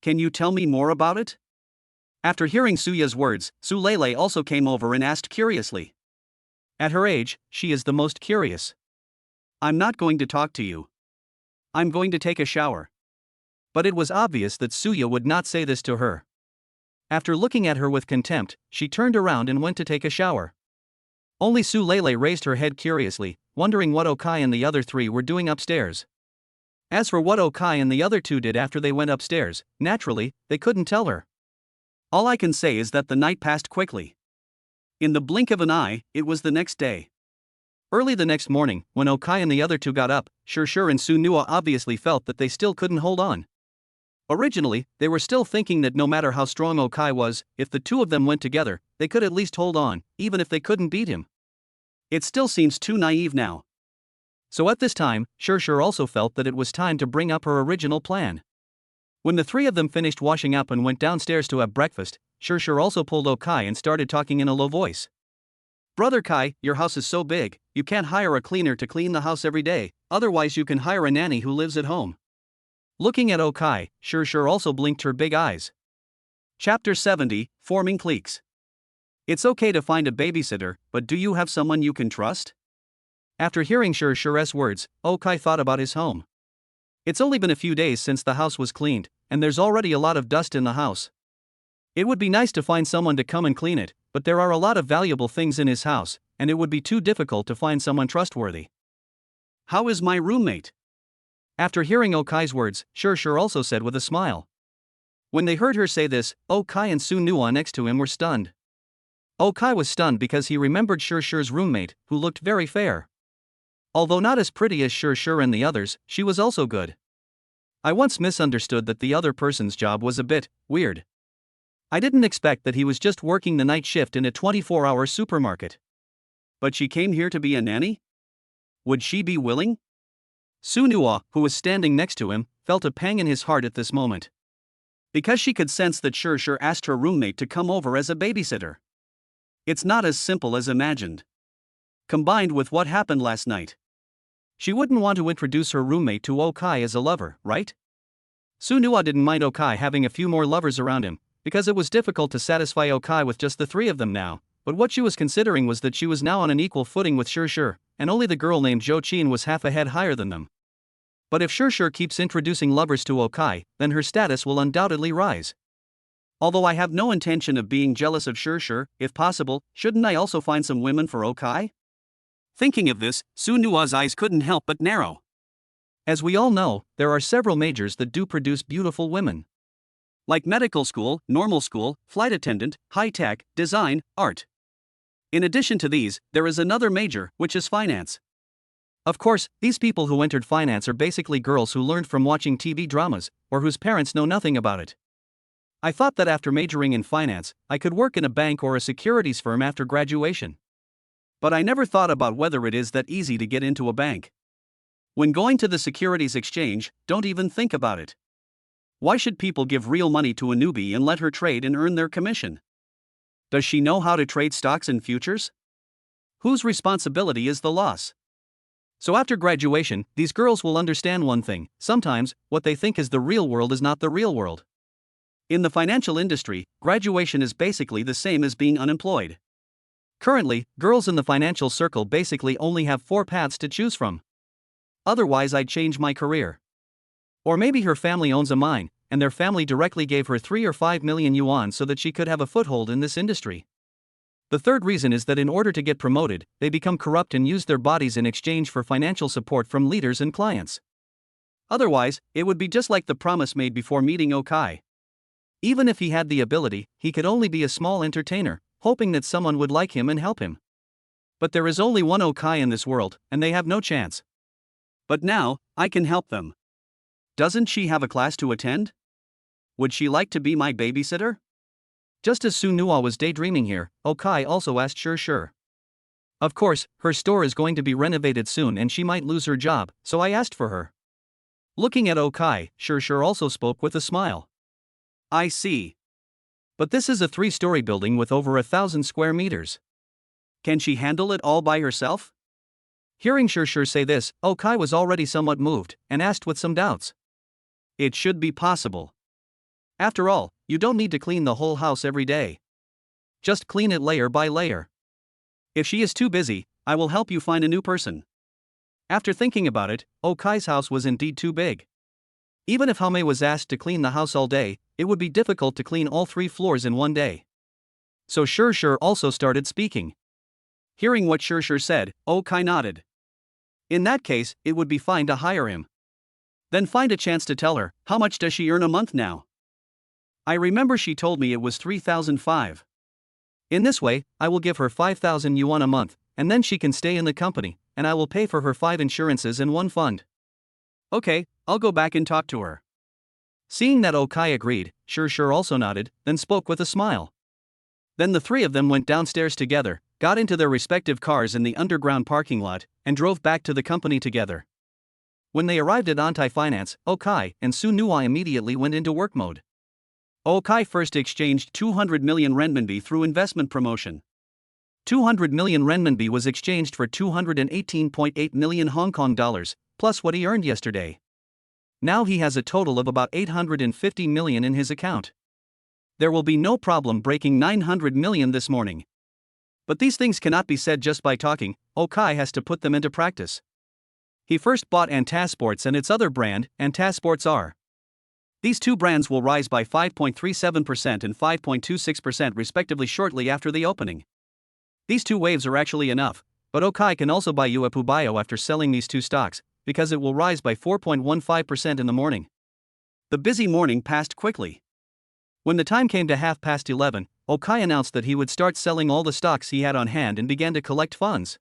Can you tell me more about it? After hearing Suya's words, Su Lele also came over and asked curiously. At her age, she is the most curious. I'm not going to talk to you. I'm going to take a shower. But it was obvious that Suya would not say this to her. After looking at her with contempt, she turned around and went to take a shower. Only Su Lele raised her head curiously, wondering what Okai and the other 3 were doing upstairs. As for what Okai and the other 2 did after they went upstairs, naturally, they couldn't tell her. All I can say is that the night passed quickly. In the blink of an eye, it was the next day. Early the next morning, when Okai and the other 2 got up, Shur and Su Nua obviously felt that they still couldn't hold on. Originally, they were still thinking that no matter how strong Okai was, if the 2 of them went together, they could at least hold on, even if they couldn't beat him. It still seems too naive now. So at this time, Shur also felt that it was time to bring up her original plan. When the 3 of them finished washing up and went downstairs to have breakfast, Shur also pulled Okai and started talking in a low voice. Brother Kai, your house is so big, you can't hire a cleaner to clean the house every day, otherwise you can hire a nanny who lives at home. Looking at Okai, Shur also blinked her big eyes. Chapter 70, Forming Cliques. It's okay to find a babysitter, but do you have someone you can trust? After hearing Shur's words, Okai thought about his home. It's only been a few days since the house was cleaned, and there's already a lot of dust in the house. It would be nice to find someone to come and clean it, but there are a lot of valuable things in his house, and it would be too difficult to find someone trustworthy. How is my roommate? After hearing Okai's words, Shur also said with a smile. When they heard her say this, Okai and Su Nua next to him were stunned. Okai was stunned because he remembered Shur's roommate, who looked very fair. Although not as pretty as Shur and the others, she was also good. I once misunderstood that the other person's job was a bit weird. I didn't expect that he was just working the night shift in a 24-hour supermarket. But she came here to be a nanny? Would she be willing? Su Nua, who was standing next to him, felt a pang in his heart at this moment. Because she could sense that Shur asked her roommate to come over as a babysitter. It's not as simple as imagined. Combined with what happened last night. She wouldn't want to introduce her roommate to Okai as a lover, right? Su Nua didn't mind Okai having a few more lovers around him, because it was difficult to satisfy Okai with just the 3 of them now, but what she was considering was that she was now on an equal footing with Shur, and only the girl named Jo Chin was half a head higher than them. But if Shur keeps introducing lovers to Okai, then her status will undoubtedly rise. Although I have no intention of being jealous of Shur, if possible, shouldn't I also find some women for Okai? Thinking of this, Su Nua's eyes couldn't help but narrow. As we all know, there are several majors that do produce beautiful women. Like medical school, normal school, flight attendant, high-tech, design, art. In addition to these, there is another major, which is finance. Of course, these people who entered finance are basically girls who learned from watching TV dramas, or whose parents know nothing about it. I thought that after majoring in finance, I could work in a bank or a securities firm after graduation. But I never thought about whether it is that easy to get into a bank. When going to the securities exchange, don't even think about it. Why should people give real money to a newbie and let her trade and earn their commission? Does she know how to trade stocks and futures? Whose responsibility is the loss? So after graduation, these girls will understand one thing: sometimes, what they think is the real world is not the real world. In the financial industry, graduation is basically the same as being unemployed. Currently, girls in the financial circle basically only have 4 paths to choose from. Otherwise, I'd change my career. Or maybe her family owns a mine, and their family directly gave her 3 or 5 million yuan so that she could have a foothold in this industry. The third reason is that in order to get promoted, they become corrupt and use their bodies in exchange for financial support from leaders and clients. Otherwise, it would be just like the promise made before meeting Okai. Even if he had the ability, he could only be a small entertainer, hoping that someone would like him and help him. But there is only one Okai in this world, and they have no chance. But now, I can help them. Doesn't she have a class to attend? Would she like to be my babysitter? Just as Su Nua was daydreaming here, Okai also asked Sure. Of course, her store is going to be renovated soon and she might lose her job, so I asked for her. Looking at Okai, Sure also spoke with a smile. I see. But this is a 3-story building with over 1,000 square meters. Can she handle it all by herself? Hearing Sure say this, Okai was already somewhat moved, and asked with some doubts. It should be possible. After all, you don't need to clean the whole house every day. Just clean it layer by layer. If she is too busy, I will help you find a new person. After thinking about it, Okai's house was indeed too big. Even if Hame was asked to clean the house all day, it would be difficult to clean all 3 floors in one day. So Sure also started speaking. Hearing what Sure said, Okai nodded. In that case, it would be fine to hire him. Then find a chance to tell her, how much does she earn a month now? I remember she told me it was 3,005. In this way, I will give her 5,000 yuan a month, and then she can stay in the company, and I will pay for her 5 insurances and 1 fund. Okay, I'll go back and talk to her. Seeing that Okai agreed, Sure also nodded, then spoke with a smile. Then the 3 of them went downstairs together, got into their respective cars in the underground parking lot, and drove back to the company together. When they arrived at Antai Finance, Okai and Su Nua immediately went into work mode. Okai first exchanged 200 million renminbi through investment promotion. 200 million renminbi was exchanged for 218.8 million Hong Kong dollars, plus what he earned yesterday. Now he has a total of about 850 million in his account. There will be no problem breaking 900 million this morning. But these things cannot be said just by talking, Okai has to put them into practice. He first bought Antasports and its other brand, Antasports R. These 2 brands will rise by 5.37% and 5.26% respectively shortly after the opening. These 2 waves are actually enough, but Okai can also buy Uepu Bio after selling these 2 stocks, because it will rise by 4.15% in the morning. The busy morning passed quickly. When the time came to 11:30, Okai announced that he would start selling all the stocks he had on hand and began to collect funds.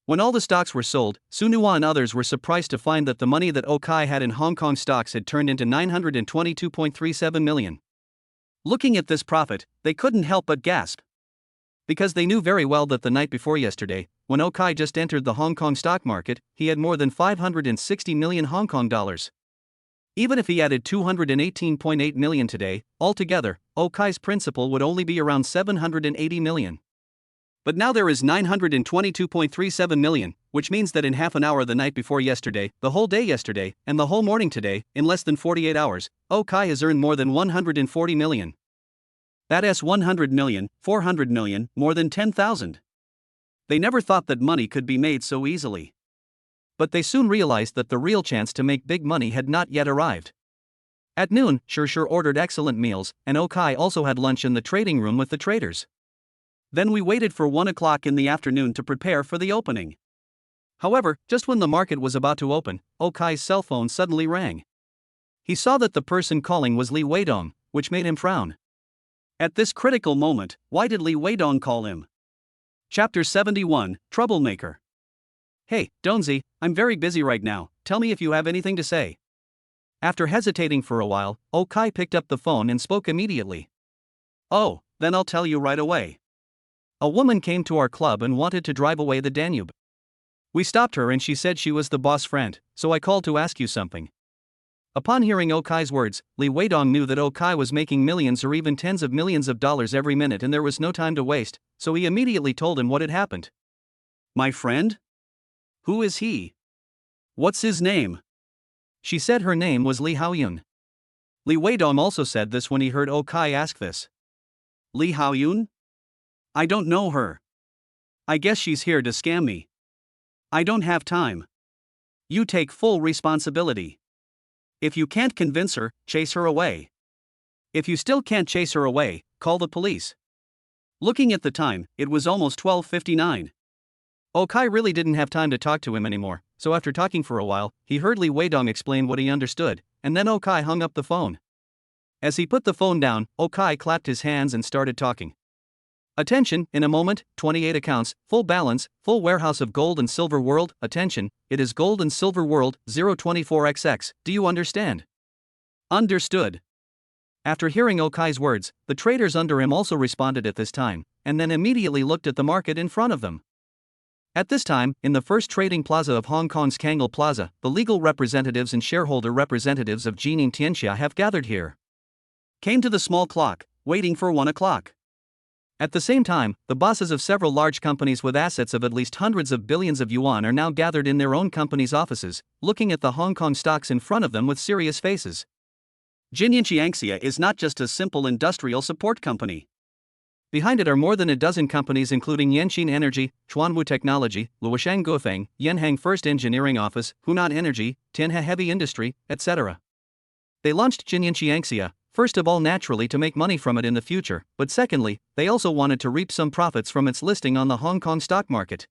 When all the stocks were sold, Su Nua and others were surprised to find that the money that Okai had in Hong Kong stocks had turned into 922.37 million. Looking at this profit, they couldn't help but gasp. Because they knew very well that the night before yesterday, when Okai just entered the Hong Kong stock market, he had more than 560 million Hong Kong dollars. Even if he added 218.8 million today, altogether, Okai's principal would only be around 780 million. But now there is 922.37 million, which means that in half an hour the night before yesterday, the whole day yesterday, and the whole morning today, in less than 48 hours, Okai has earned more than 140 million. That is 100 million, 400 million, more than 10,000. They never thought that money could be made so easily. But they soon realized that the real chance to make big money had not yet arrived. At noon, Sure ordered excellent meals, and Okai also had lunch in the trading room with the traders. Then we waited for 1 o'clock in the afternoon to prepare for the opening. However, just when the market was about to open, Okai's cell phone suddenly rang. He saw that the person calling was Li Weidong, which made him frown. At this critical moment, why did Li Weidong call him? Chapter 71, Troublemaker. Hey, Donzi, I'm very busy right now, tell me if you have anything to say. After hesitating for a while, Okai picked up the phone and spoke immediately. Oh, then I'll tell you right away. A woman came to our club and wanted to drive away the Danube. We stopped her and she said she was the boss friend, so I called to ask you something. Upon hearing Okai's words, Li Weidong knew that Okai was making millions or even tens of millions of dollars every minute and there was no time to waste, so he immediately told him what had happened. My friend? Who is he? What's his name? She said her name was Li Haoyun. Li Weidong also said this when he heard Okai ask this. Li Haoyun? I don't know her. I guess she's here to scam me. I don't have time. You take full responsibility. If you can't convince her, chase her away. If you still can't chase her away, call the police. Looking at the time, it was almost 12:59. Okai really didn't have time to talk to him anymore, so after talking for a while, he heard Li Weidong explain what he understood, and then Okai hung up the phone. As he put the phone down, Okai clapped his hands and started talking. Attention, in a moment, 28 accounts, full balance, full warehouse of gold and silver world, attention, it is gold and silver world, 024XX, do you understand? Understood. After hearing Okai's words, the traders under him also responded at this time, and then immediately looked at the market in front of them. At this time, in the first trading plaza of Hong Kong's Kangal Plaza, the legal representatives and shareholder representatives of Jining Tianxia have gathered here. Came to the small clock, waiting for 1 o'clock. At the same time, the bosses of several large companies with assets of at least hundreds of billions of yuan are now gathered in their own companies' offices, looking at the Hong Kong stocks in front of them with serious faces. Jining Tianxia is not just a simple industrial support company. Behind it are more than a dozen companies including Yanqing Energy, Chuanwu Technology, Luoshang Gofeng, Yanhang First Engineering Office, Hunan Energy, Tianhe Heavy Industry, etc. They launched Jining Tianxia, first of all naturally to make money from it in the future, but secondly, they also wanted to reap some profits from its listing on the Hong Kong stock market.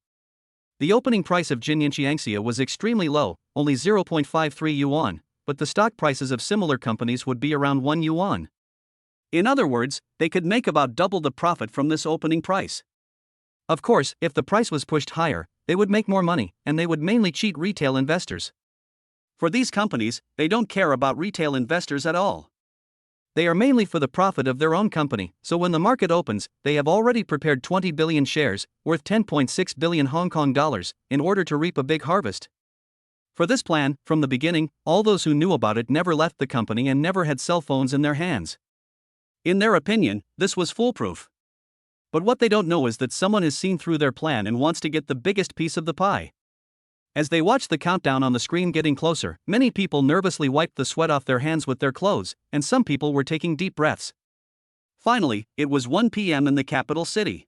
The opening price of Jining Tianxia was extremely low, only 0.53 yuan, but the stock prices of similar companies would be around 1 yuan. In other words, they could make about double the profit from this opening price. Of course, if the price was pushed higher, they would make more money, and they would mainly cheat retail investors. For these companies, they don't care about retail investors at all. They are mainly for the profit of their own company, so when the market opens, they have already prepared 20 billion shares, worth 10.6 billion Hong Kong dollars, in order to reap a big harvest. For this plan, from the beginning, all those who knew about it never left the company and never had cell phones in their hands. In their opinion, this was foolproof. But what they don't know is that someone has seen through their plan and wants to get the biggest piece of the pie. As they watched the countdown on the screen getting closer, many people nervously wiped the sweat off their hands with their clothes, and some people were taking deep breaths. Finally, it was 1 p.m. in the capital city.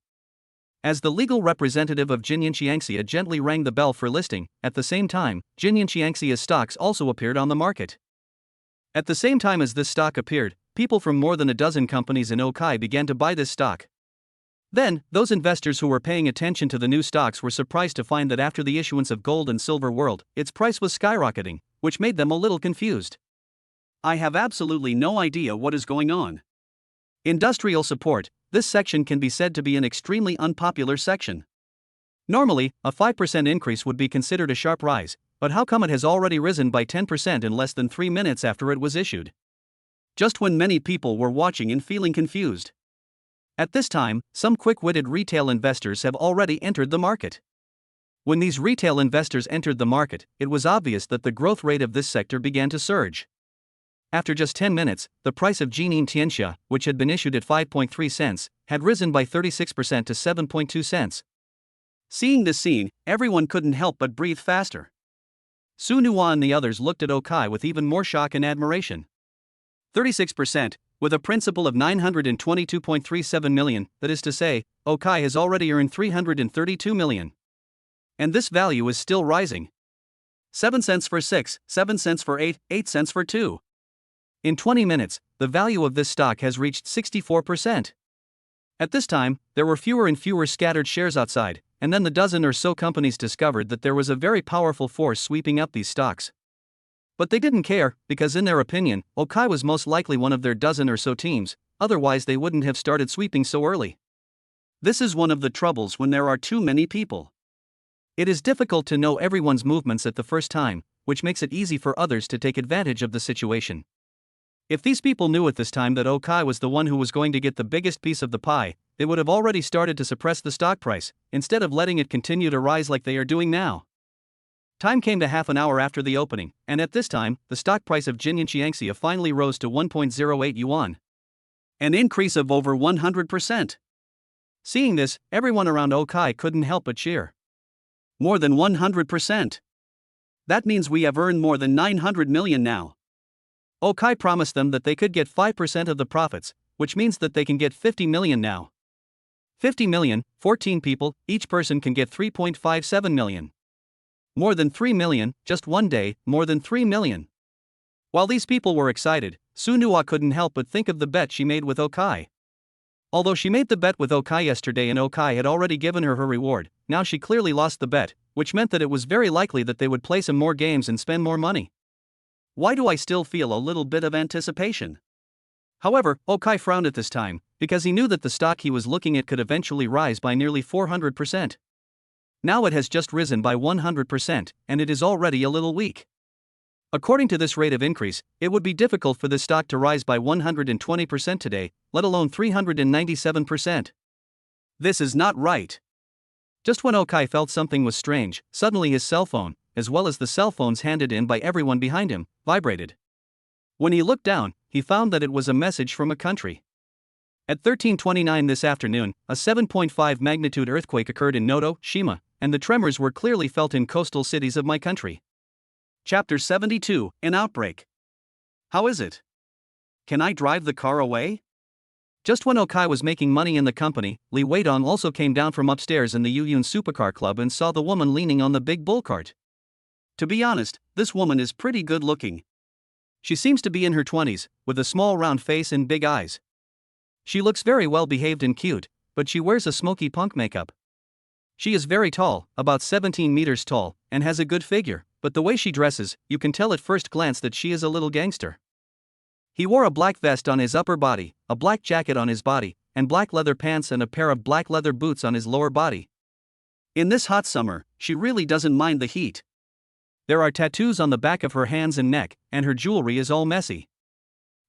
As the legal representative of Jining Tianxia gently rang the bell for listing, at the same time, Jining Tianxia's stocks also appeared on the market. At the same time as this stock appeared, people from more than a dozen companies in Okai began to buy this stock. Then, those investors who were paying attention to the new stocks were surprised to find that after the issuance of Gold and Silver World, its price was skyrocketing, which made them a little confused. I have absolutely no idea what is going on. Industrial support, this section can be said to be an extremely unpopular section. Normally, a 5% increase would be considered a sharp rise, but how come it has already risen by 10% in less than 3 minutes after it was issued? Just when many people were watching and feeling confused. At this time, some quick-witted retail investors have already entered the market. When these retail investors entered the market, it was obvious that the growth rate of this sector began to surge. After just 10 minutes, the price of Jining Tianxia, which had been issued at 5.3 cents, had risen by 36% to 7.2 cents. Seeing this scene, everyone couldn't help but breathe faster. Su Nuwa and the others looked at Okai with even more shock and admiration. 36%, with a principal of 922.37 million, that is to say, Okai has already earned 332 million. And this value is still rising. 7 cents for 6, 7 cents for 8, 8 cents for 2. In 20 minutes, the value of this stock has reached 64%. At this time, there were fewer and fewer scattered shares outside, and then the dozen or so companies discovered that there was a very powerful force sweeping up these stocks. But they didn't care, because in their opinion, Okai was most likely one of their dozen or so teams, otherwise they wouldn't have started sweeping so early. This is one of the troubles when there are too many people. It is difficult to know everyone's movements at the first time, which makes it easy for others to take advantage of the situation. If these people knew at this time that Okai was the one who was going to get the biggest piece of the pie, they would have already started to suppress the stock price, instead of letting it continue to rise like they are doing now. Time came to half an hour after the opening, and at this time, the stock price of Jinyan Xiangxia finally rose to 1.08 yuan. An increase of over 100%. Seeing this, everyone around Okai couldn't help but cheer. More than 100%. That means we have earned more than 900 million now. Okai promised them that they could get 5% of the profits, which means that they can get 50 million now. 50 million, 14 people, each person can get 3.57 million. More than 3 million, just one day, more than 3 million. While these people were excited, Sunua couldn't help but think of the bet she made with Okai. Although she made the bet with Okai yesterday and Okai had already given her reward, now she clearly lost the bet, which meant that it was very likely that they would play some more games and spend more money. Why do I still feel a little bit of anticipation? However, Okai frowned at this time, because he knew that the stock he was looking at could eventually rise by nearly 400%. Now it has just risen by 100%, and it is already a little weak. According to this rate of increase, it would be difficult for this stock to rise by 120% today, let alone 397%. This is not right. Just when Okai felt something was strange, suddenly his cell phone, as well as the cell phones handed in by everyone behind him, vibrated. When he looked down, he found that it was a message from a country. At 13:29 this afternoon, a 7.5 magnitude earthquake occurred in Noto, Shima, and the tremors were clearly felt in coastal cities of my country. Chapter 72, An Outbreak. How is it? Can I drive the car away? Just when Okai was making money in the company, Li Weidong also came down from upstairs in the Yuyun Supercar Club and saw the woman leaning on the big bull cart. To be honest, this woman is pretty good looking. She seems to be in her 20s, with a small round face and big eyes. She looks very well behaved and cute, but she wears a smoky punk makeup. She is very tall, about 17 meters tall, and has a good figure, but the way she dresses, you can tell at first glance that she is a little gangster. He wore a black vest on his upper body, a black jacket on his body, and black leather pants and a pair of black leather boots on his lower body. In this hot summer, she really doesn't mind the heat. There are tattoos on the back of her hands and neck, and her jewelry is all messy.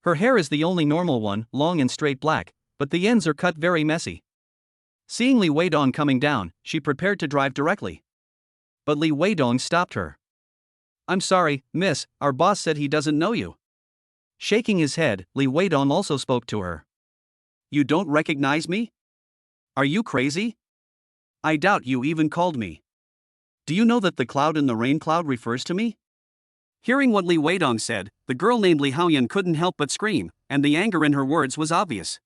Her hair is the only normal one, long and straight black, but the ends are cut very messy. Seeing Li Weidong coming down, she prepared to drive directly. But Li Weidong stopped her. "I'm sorry, miss, our boss said he doesn't know you." Shaking his head, Li Weidong also spoke to her. "You don't recognize me? Are you crazy? I doubt you even called me. Do you know that the cloud in the rain cloud refers to me?" Hearing what Li Weidong said, the girl named Li Haoyan couldn't help but scream, and the anger in her words was obvious.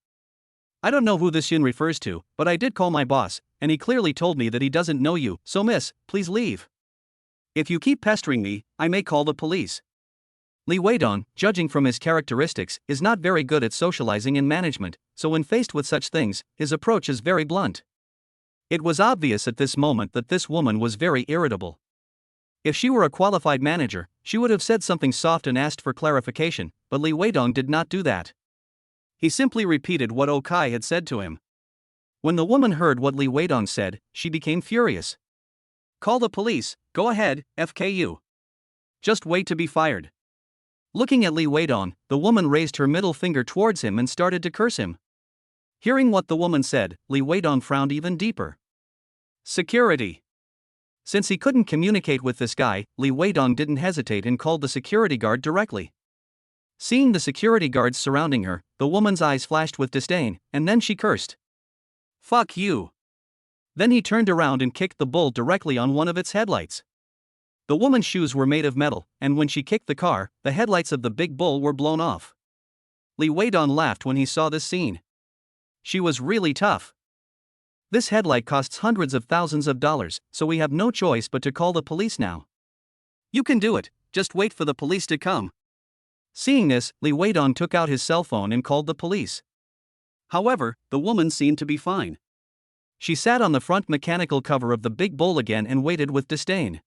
"I don't know who this Yun refers to, but I did call my boss, and he clearly told me that he doesn't know you, so miss, please leave. If you keep pestering me, I may call the police." Li Weidong, judging from his characteristics, is not very good at socializing and management, so when faced with such things, his approach is very blunt. It was obvious at this moment that this woman was very irritable. If she were a qualified manager, she would have said something soft and asked for clarification, but Li Weidong did not do that. He simply repeated what Okai had said to him. When the woman heard what Li Weidong said, she became furious. "Call the police, go ahead, FKU. Just wait to be fired." Looking at Li Weidong, the woman raised her middle finger towards him and started to curse him. Hearing what the woman said, Li Weidong frowned even deeper. Security. Since he couldn't communicate with this guy, Li Weidong didn't hesitate and called the security guard directly. Seeing the security guards surrounding her, the woman's eyes flashed with disdain, and then she cursed. "Fuck you." Then he turned around and kicked the bull directly on one of its headlights. The woman's shoes were made of metal, and when she kicked the car, the headlights of the big bull were blown off. Li Weidong laughed when he saw this scene. She was really tough. This headlight costs hundreds of thousands of dollars, so we have no choice but to call the police now. "You can do it, just wait for the police to come." Seeing this, Li Weidong took out his cell phone and called the police. However, the woman seemed to be fine. She sat on the front mechanical cover of the big bull again and waited with disdain.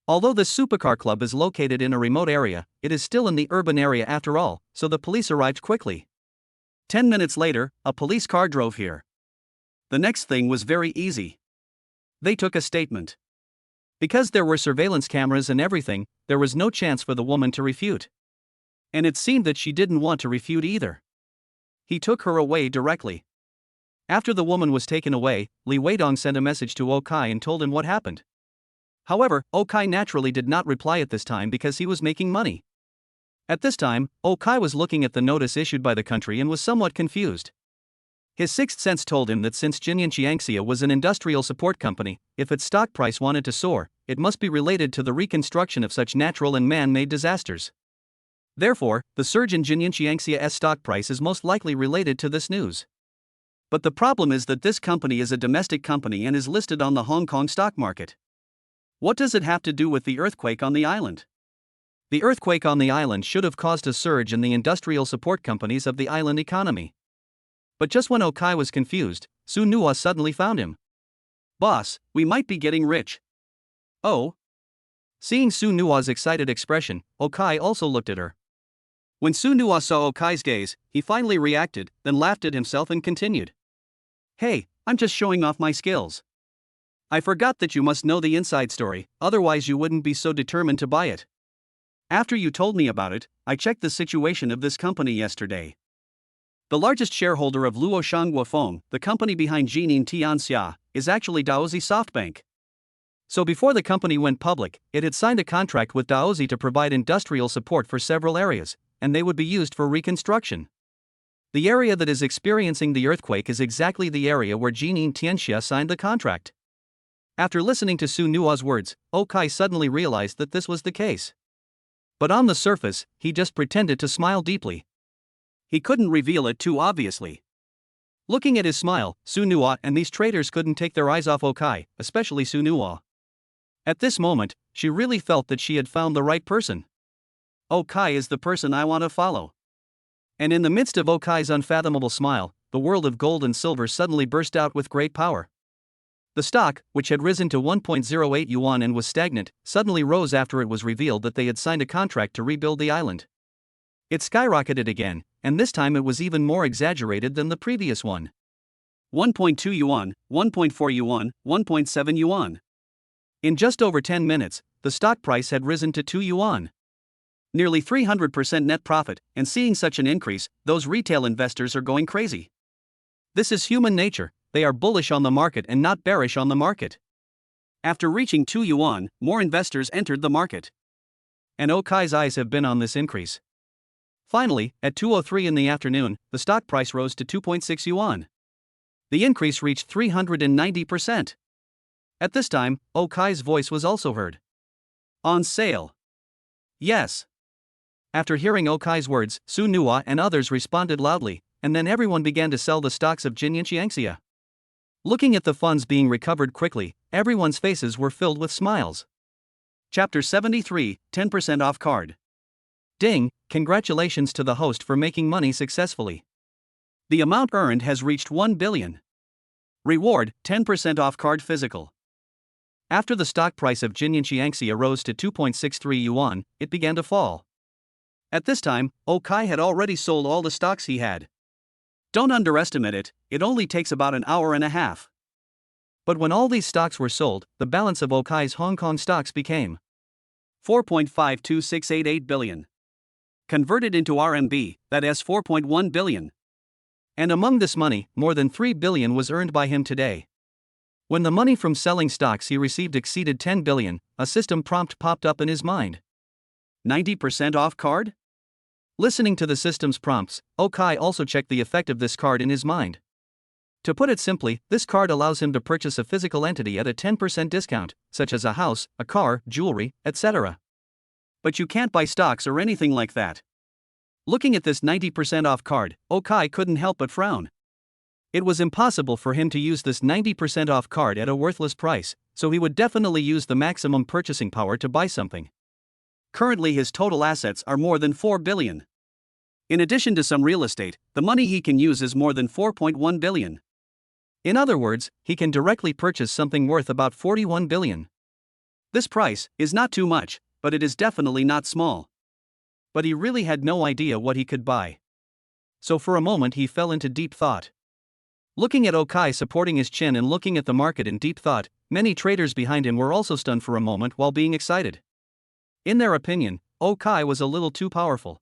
Although this supercar club is located in a remote area, it is still in the urban area after all, so the police arrived quickly. 10 minutes later, a police car drove here. The next thing was very easy. They took a statement. Because there were surveillance cameras and everything, there was no chance for the woman to refute. And it seemed that she didn't want to refute either. He took her away directly. After the woman was taken away, Li Weidong sent a message to Okai and told him what happened. However, Okai naturally did not reply at this time because he was making money. At this time, Okai was looking at the notice issued by the country and was somewhat confused. His sixth sense told him that since Jinyan Qiangxia was an industrial support company, if its stock price wanted to soar, it must be related to the reconstruction of such natural and man-made disasters. Therefore, the surge in Jinyan Qiangxia's stock price is most likely related to this news. But the problem is that this company is a domestic company and is listed on the Hong Kong stock market. What does it have to do with the earthquake on the island? The earthquake on the island should have caused a surge in the industrial support companies of the island economy. But just when Okai was confused, Su Nua suddenly found him. "Boss, we might be getting rich." "Oh?" Seeing Su Nua's excited expression, Okai also looked at her. When Su Nua saw Okai's gaze, he finally reacted, then laughed at himself and continued. "Hey, I'm just showing off my skills. I forgot that you must know the inside story, otherwise you wouldn't be so determined to buy it. After you told me about it, I checked the situation of this company yesterday. The largest shareholder of Luo Shangguofeng, the company behind Jining Tianxia, is actually Daozi SoftBank. So before the company went public, it had signed a contract with Daozi to provide industrial support for several areas, and they would be used for reconstruction. The area that is experiencing the earthquake is exactly the area where Jining Tianxia signed the contract." After listening to Su Nua's words, Okai suddenly realized that this was the case. But on the surface, he just pretended to smile deeply. He couldn't reveal it too obviously. Looking at his smile, Su Nua and these traders couldn't take their eyes off Okai, especially Su Nua. At this moment, she really felt that she had found the right person. Okai is the person I want to follow. And in the midst of Okai's unfathomable smile, the world of gold and silver suddenly burst out with great power. The stock, which had risen to 1.08 yuan and was stagnant, suddenly rose after it was revealed that they had signed a contract to rebuild the island. It skyrocketed again, and this time it was even more exaggerated than the previous one. 1.2 yuan, 1.4 yuan, 1.7 yuan. In just over 10 minutes, the stock price had risen to 2 yuan. Nearly 300% net profit, and seeing such an increase, those retail investors are going crazy. This is human nature, they are bullish on the market and not bearish on the market. After reaching 2 yuan, more investors entered the market. And Okai's eyes have been on this increase. Finally, at 2:03 in the afternoon, the stock price rose to 2.6 yuan. The increase reached 390%. At this time, Okai's voice was also heard. "On sale." "Yes." After hearing Okai's words, Su Nua and others responded loudly, and then everyone began to sell the stocks of Jinyan Qiangxia. Looking at the funds being recovered quickly, everyone's faces were filled with smiles. Chapter 73, 10% off card. Ding, congratulations to the host for making money successfully. The amount earned has reached 1 billion. Reward, 10% off card physical. After the stock price of Jinyan Qiangxia rose to 2.63 yuan, it began to fall. At this time, Okai had already sold all the stocks he had. Don't underestimate it, it only takes about an hour and a half. But when all these stocks were sold, the balance of Okai's Hong Kong stocks became 4.52688 billion. Converted into RMB, that is 4.1 billion. And among this money, more than 3 billion was earned by him today. When the money from selling stocks he received exceeded 10 billion, a system prompt popped up in his mind. 90% off card? Listening to the system's prompts, Okai also checked the effect of this card in his mind. To put it simply, this card allows him to purchase a physical entity at a 10% discount, such as a house, a car, jewelry, etc. But you can't buy stocks or anything like that. Looking at this 90% off card, Okai couldn't help but frown. It was impossible for him to use this 90% off card at a worthless price, so he would definitely use the maximum purchasing power to buy something. Currently his total assets are more than 4 billion. In addition to some real estate, the money he can use is more than 4.1 billion. In other words, he can directly purchase something worth about 41 billion. This price is not too much, but it is definitely not small. But he really had no idea what he could buy. So for a moment he fell into deep thought. Looking at Okai supporting his chin and looking at the market in deep thought, many traders behind him were also stunned for a moment while being excited. In their opinion, Okai was a little too powerful.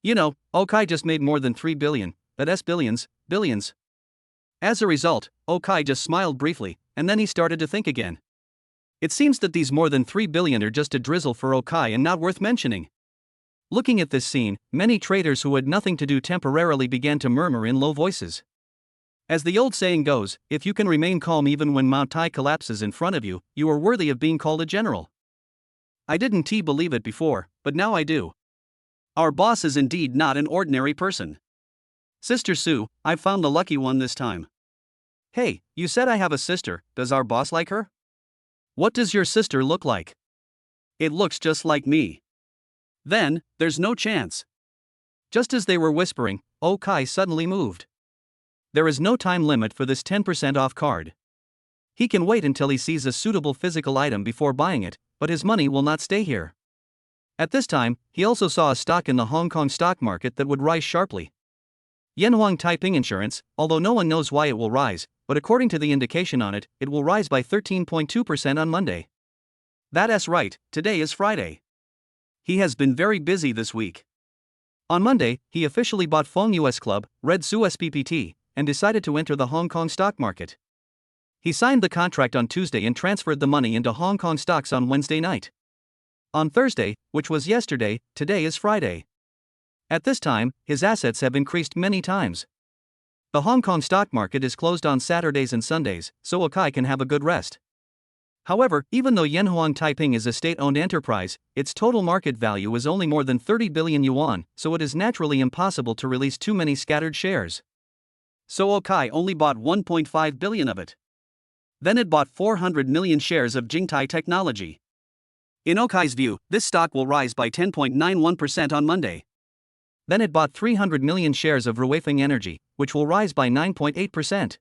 You know, Okai just made more than 3 billion, that's billions, billions. As a result, Okai just smiled briefly, and then he started to think again. It seems that these more than 3 billion are just a drizzle for Okai and not worth mentioning. Looking at this scene, many traders who had nothing to do temporarily began to murmur in low voices. As the old saying goes, if you can remain calm even when Mount Tai collapses in front of you, you are worthy of being called a general. I didn't believe it before, but now I do. Our boss is indeed not an ordinary person. Sister Sue, I've found the lucky one this time. Hey, you said I have a sister, does our boss like her? What does your sister look like? It looks just like me. Then, there's no chance. Just as they were whispering, Okai suddenly moved. There is no time limit for this 10% off card. He can wait until he sees a suitable physical item before buying it, but his money will not stay here. At this time, he also saw a stock in the Hong Kong stock market that would rise sharply. Yanhuang Taiping Insurance, although no one knows why it will rise, but according to the indication on it, it will rise by 13.2% on Monday. That's right, today is Friday. He has been very busy this week. On Monday, he officially bought Fong US Club, Red Suez PPT, and decided to enter the Hong Kong stock market. He signed the contract on Tuesday and transferred the money into Hong Kong stocks on Wednesday night. On Thursday, which was yesterday, today is Friday. At this time, his assets have increased many times. The Hong Kong stock market is closed on Saturdays and Sundays, so Okai can have a good rest. However, even though Yanhuang Taiping is a state-owned enterprise, its total market value is only more than 30 billion yuan, so it is naturally impossible to release too many scattered shares. So Okai only bought 1.5 billion of it. Then it bought 400 million shares of Jingtai Technology. In Okai's view, this stock will rise by 10.91% on Monday. Then it bought 300 million shares of Ruifeng Energy, which will rise by 9.8%.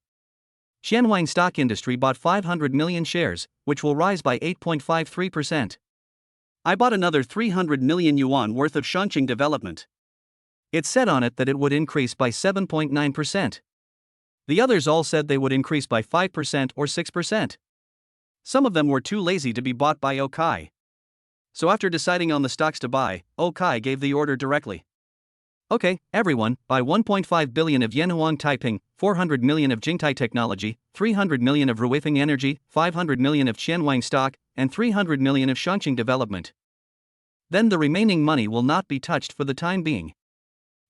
Shenhuang Stock Industry bought 500 million shares, which will rise by 8.53%. I bought another 300 million yuan worth of Shangqing Development. It said on it that it would increase by 7.9%. The others all said they would increase by 5% or 6%. Some of them were too lazy to be bought by Okai. So after deciding on the stocks to buy, Okai gave the order directly. Okay, everyone, buy 1.5 billion of Yanhuang Taiping, 400 million of Jingtai Technology, 300 million of Ruifeng Energy, 500 million of Shenhuang Stock, and 300 million of Shangqing Development. Then the remaining money will not be touched for the time being.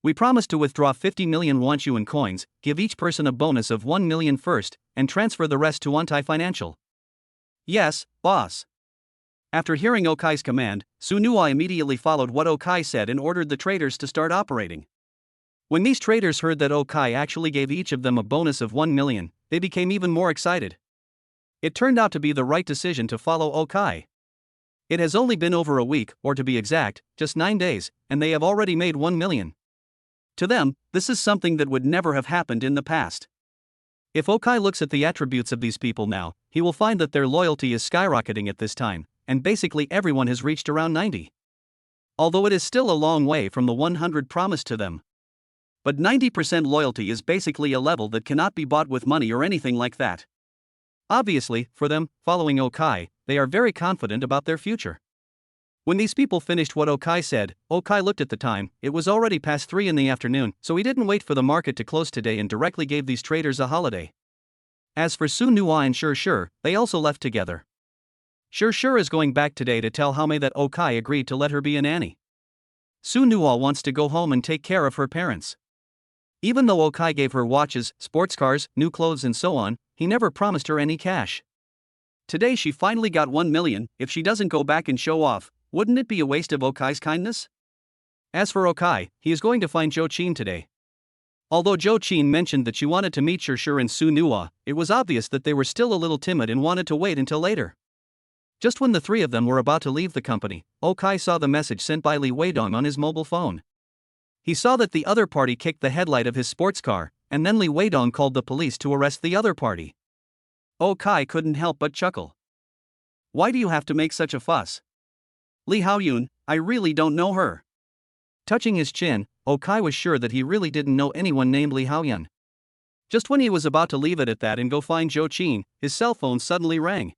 We promise to withdraw 50 million yuan coins, give each person a bonus of 1 million first, and transfer the rest to Wantai Financial. Yes, boss. After hearing Okai's command, Su Nuo immediately followed what Okai said and ordered the traders to start operating. When these traders heard that Okai actually gave each of them a bonus of 1 million, they became even more excited. It turned out to be the right decision to follow Okai. It has only been over a week, or to be exact, just 9 days, and they have already made 1 million. To them, this is something that would never have happened in the past. If Okai looks at the attributes of these people now, he will find that their loyalty is skyrocketing at this time, and basically everyone has reached around 90. Although it is still a long way from the 100 promised to them. But 90% loyalty is basically a level that cannot be bought with money or anything like that. Obviously, for them, following Okai, they are very confident about their future. When these people finished what Okai said, Okai looked at the time. It was already past 3 in the afternoon, so he didn't wait for the market to close today and directly gave these traders a holiday. As for Su Nuo and Sure, they also left together. Sure is going back today to tell Haomei that Okai agreed to let her be a nanny. Su Nuo wants to go home and take care of her parents. Even though Okai gave her watches, sports cars, new clothes and so on, he never promised her any cash. Today she finally got 1 million. If she doesn't go back and show off, wouldn't it be a waste of Okai's kindness? As for Okai, he is going to find Zhou Qin today. Although Zhou Qin mentioned that she wanted to meet Sure and Su Nuo, it was obvious that they were still a little timid and wanted to wait until later. Just when the three of them were about to leave the company, Okai saw the message sent by Li Weidong on his mobile phone. He saw that the other party kicked the headlight of his sports car, and then Li Weidong called the police to arrest the other party. Okai couldn't help but chuckle. Why do you have to make such a fuss? Li Haoyun, I really don't know her. Touching his chin, Okai was sure that he really didn't know anyone named Li Haoyun. Just when he was about to leave it at that and go find Zhou Qin, his cell phone suddenly rang.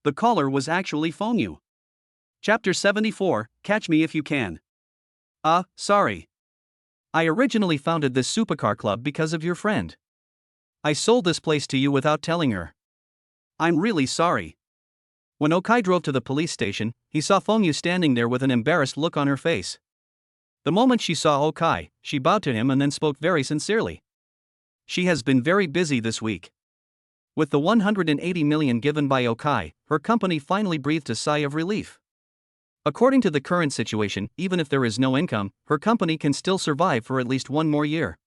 The caller was actually Fengyu. Chapter 74, Catch Me If You Can. Sorry. I originally founded this supercar club because of your friend. I sold this place to you without telling her. I'm really sorry. When Okai drove to the police station, he saw Fengyu standing there with an embarrassed look on her face. The moment she saw Okai, she bowed to him and then spoke very sincerely. She has been very busy this week. With the 180 million given by Okai, her company finally breathed a sigh of relief. According to the current situation, even if there is no income, her company can still survive for at least one more year.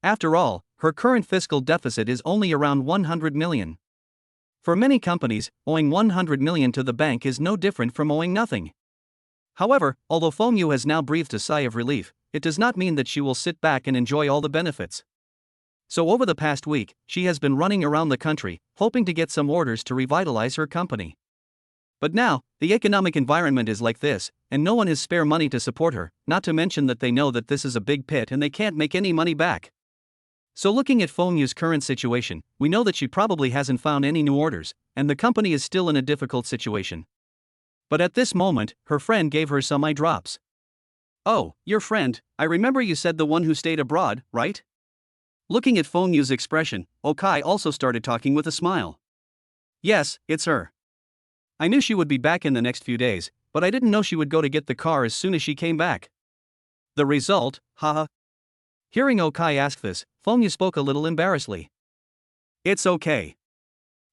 After all, her current fiscal deficit is only around 100 million. For many companies, owing 100 million to the bank is no different from owing nothing. However, although Fengyu has now breathed a sigh of relief, it does not mean that she will sit back and enjoy all the benefits. So over the past week, she has been running around the country, hoping to get some orders to revitalize her company. But now, the economic environment is like this, and no one has spare money to support her, not to mention that they know that this is a big pit and they can't make any money back. So looking at Fengyu's current situation, we know that she probably hasn't found any new orders, and the company is still in a difficult situation. But at this moment, her friend gave her some eye drops. Oh, your friend, I remember you said the one who stayed abroad, right? Looking at Fengyu's expression, Okai also started talking with a smile. Yes, it's her. I knew she would be back in the next few days, but I didn't know she would go to get the car as soon as she came back. The result, haha. Hearing Okai ask this, Fengyu spoke a little embarrassedly. It's okay.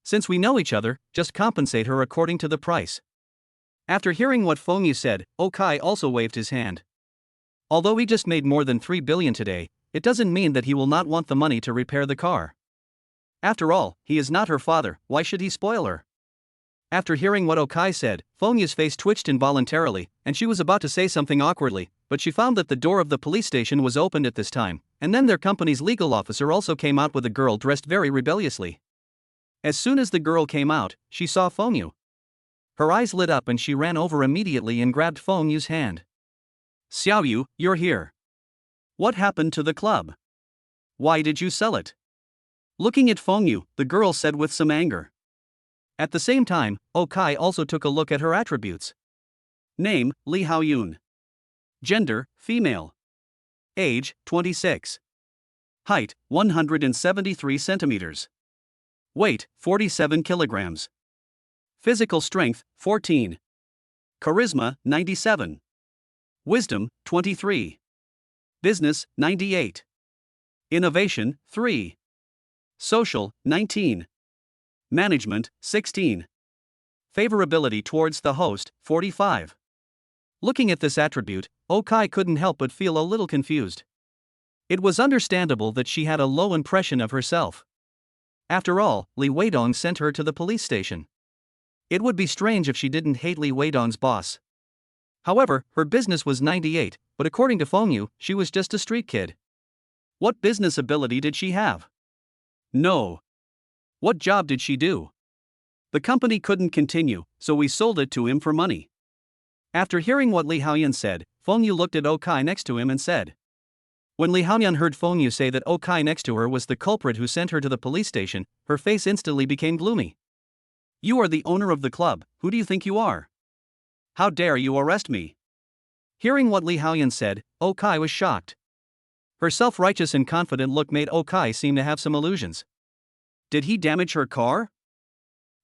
Since we know each other, just compensate her according to the price. After hearing what Fengyu said, Okai also waved his hand. Although he just made more than 3 billion today, it doesn't mean that he will not want the money to repair the car. After all, he is not her father, why should he spoil her? After hearing what Okai said, Fengyu's face twitched involuntarily, and she was about to say something awkwardly, but she found that the door of the police station was opened at this time, and then their company's legal officer also came out with a girl dressed very rebelliously. As soon as the girl came out, she saw Fengyu. Her eyes lit up and she ran over immediately and grabbed Fengyu's hand. Xiaoyu, you're here. What happened to the club? Why did you sell it? Looking at Fengyu, the girl said with some anger. At the same time, Okai also took a look at her attributes. Name, Li Haoyun. Gender, female. Age, 26. Height, 173 centimeters. Weight, 47 kilograms. Physical strength, 14. Charisma, 97. Wisdom, 23. Business, 98. Innovation, 3. Social, 19. Management, 16. Favorability towards the host, 45. Looking at this attribute, Okai couldn't help but feel a little confused. It was understandable that she had a low impression of herself. After all, Li Weidong sent her to the police station. It would be strange if she didn't hate Li Weidong's boss. However, her business was 98, but according to Fengyu, she was just a street kid. What business ability did she have? No. What job did she do? The company couldn't continue, so we sold it to him for money. After hearing what Li Haoyun said, Fengyu looked at Okai next to him and said. When Li Haoyun heard Fengyu say that Okai next to her was the culprit who sent her to the police station, her face instantly became gloomy. You are the owner of the club, who do you think you are? How dare you arrest me? Hearing what Li Haoyun said, Okai was shocked. Her self-righteous and confident look made Okai seem to have some illusions. Did he damage her car?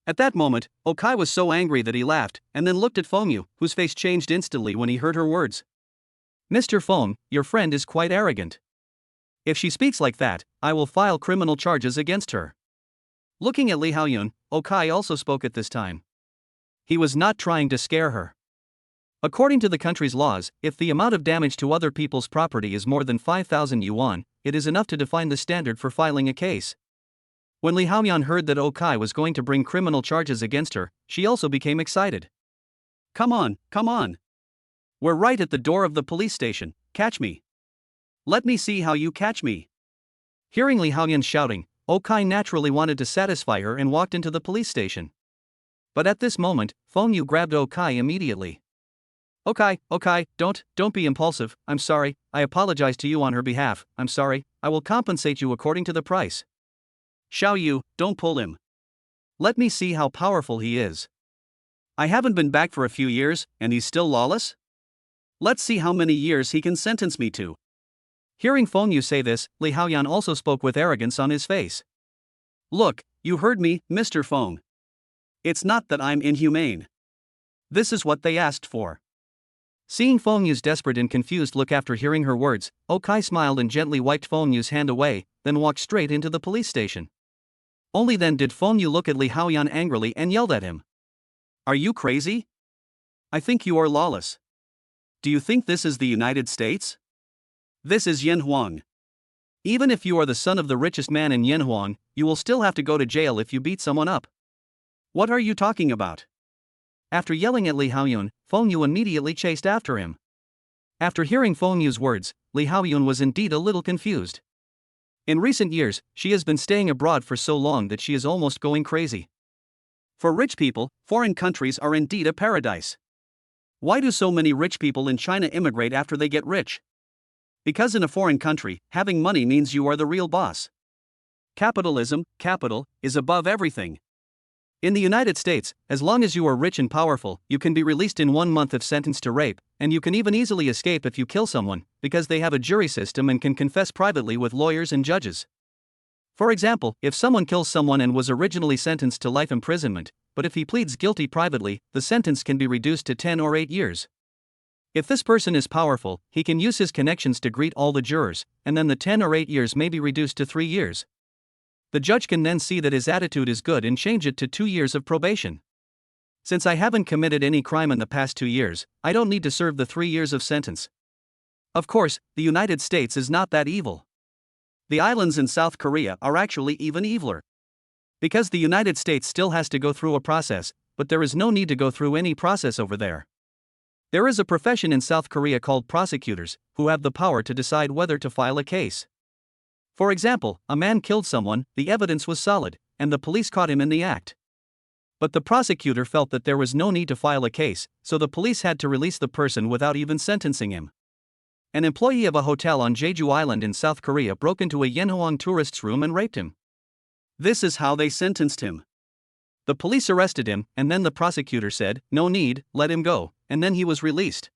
At that moment, Okai was so angry that he laughed, and then looked at Fengyu, whose face changed instantly when he heard her words. Mr. Feng, your friend is quite arrogant. If she speaks like that, I will file criminal charges against her. Looking at Li Haoyun, Okai also spoke at this time. He was not trying to scare her. According to the country's laws, if the amount of damage to other people's property is more than 5,000 yuan, it is enough to define the standard for filing a case. When Li Haoyun heard that Okai was going to bring criminal charges against her, she also became excited. Come on, come on. We're right at the door of the police station, catch me. Let me see how you catch me. Hearing Li Haoyun shouting, Okai naturally wanted to satisfy her and walked into the police station. But at this moment, Fengyu grabbed Okai immediately. Okay, don't be impulsive, I'm sorry, I apologize to you on her behalf, I'm sorry, I will compensate you according to the price. Xiao Yu, don't pull him. Let me see how powerful he is. I haven't been back for a few years, and he's still lawless? Let's see how many years he can sentence me to. Hearing Feng Yu say this, Li Haoyan also spoke with arrogance on his face. Look, you heard me, Mr. Feng. It's not that I'm inhumane. This is what they asked for. Seeing Feng Yu's desperate and confused look after hearing her words, Okai smiled and gently wiped Feng Yu's hand away, then walked straight into the police station. Only then did Feng Yu look at Li Haoyan angrily and yelled at him. Are you crazy? I think you are lawless. Do you think this is the United States? This is Yanhuang. Even if you are the son of the richest man in Yanhuang, you will still have to go to jail if you beat someone up. What are you talking about? After yelling at Li Haoyun, Feng Yu immediately chased after him. After hearing Feng Yu's words, Li Haoyun was indeed a little confused. In recent years, she has been staying abroad for so long that she is almost going crazy. For rich people, foreign countries are indeed a paradise. Why do so many rich people in China immigrate after they get rich? Because in a foreign country, having money means you are the real boss. Capitalism, capital, is above everything. In the United States, as long as you are rich and powerful, you can be released in 1 month if sentenced to rape, and you can even easily escape if you kill someone, because they have a jury system and can confess privately with lawyers and judges. For example, if someone kills someone and was originally sentenced to life imprisonment, but if he pleads guilty privately, the sentence can be reduced to 10 or 8 years. If this person is powerful, he can use his connections to greet all the jurors, and then the 10 or 8 years may be reduced to 3 years. The judge can then see that his attitude is good and change it to 2 years of probation. Since I haven't committed any crime in the past 2 years, I don't need to serve the 3 years of sentence. Of course, the United States is not that evil. The islands in South Korea are actually even eviler. Because the United States still has to go through a process, but there is no need to go through any process over there. There is a profession in South Korea called prosecutors, who have the power to decide whether to file a case. For example, a man killed someone, the evidence was solid, and the police caught him in the act. But the prosecutor felt that there was no need to file a case, so the police had to release the person without even sentencing him. An employee of a hotel on Jeju Island in South Korea broke into a Yanhuang tourist's room and raped him. This is how they sentenced him. The police arrested him, and then the prosecutor said, "No need, let him go," and then he was released.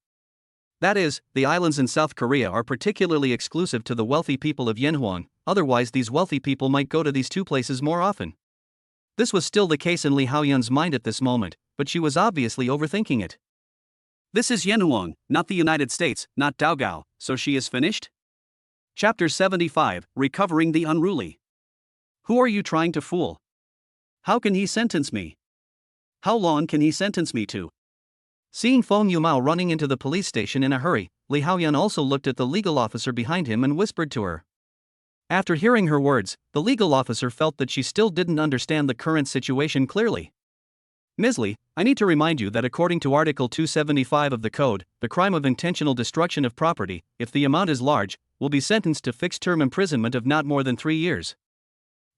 That is, the islands in South Korea are particularly exclusive to the wealthy people of Yanhuang, otherwise these wealthy people might go to these two places more often. This was still the case in Li Haoyun's mind at this moment, but she was obviously overthinking it. This is Yanhuang, not the United States, not Daogao, so she is finished? Chapter 75, Recovering the Unruly. Who are you trying to fool? How can he sentence me? How long can he sentence me to? Seeing Feng Yumao running into the police station in a hurry, Li Haoyan also looked at the legal officer behind him and whispered to her. After hearing her words, the legal officer felt that she still didn't understand the current situation clearly. Ms. Li, I need to remind you that according to Article 275 of the Code, the crime of intentional destruction of property, if the amount is large, will be sentenced to fixed-term imprisonment of not more than 3 years.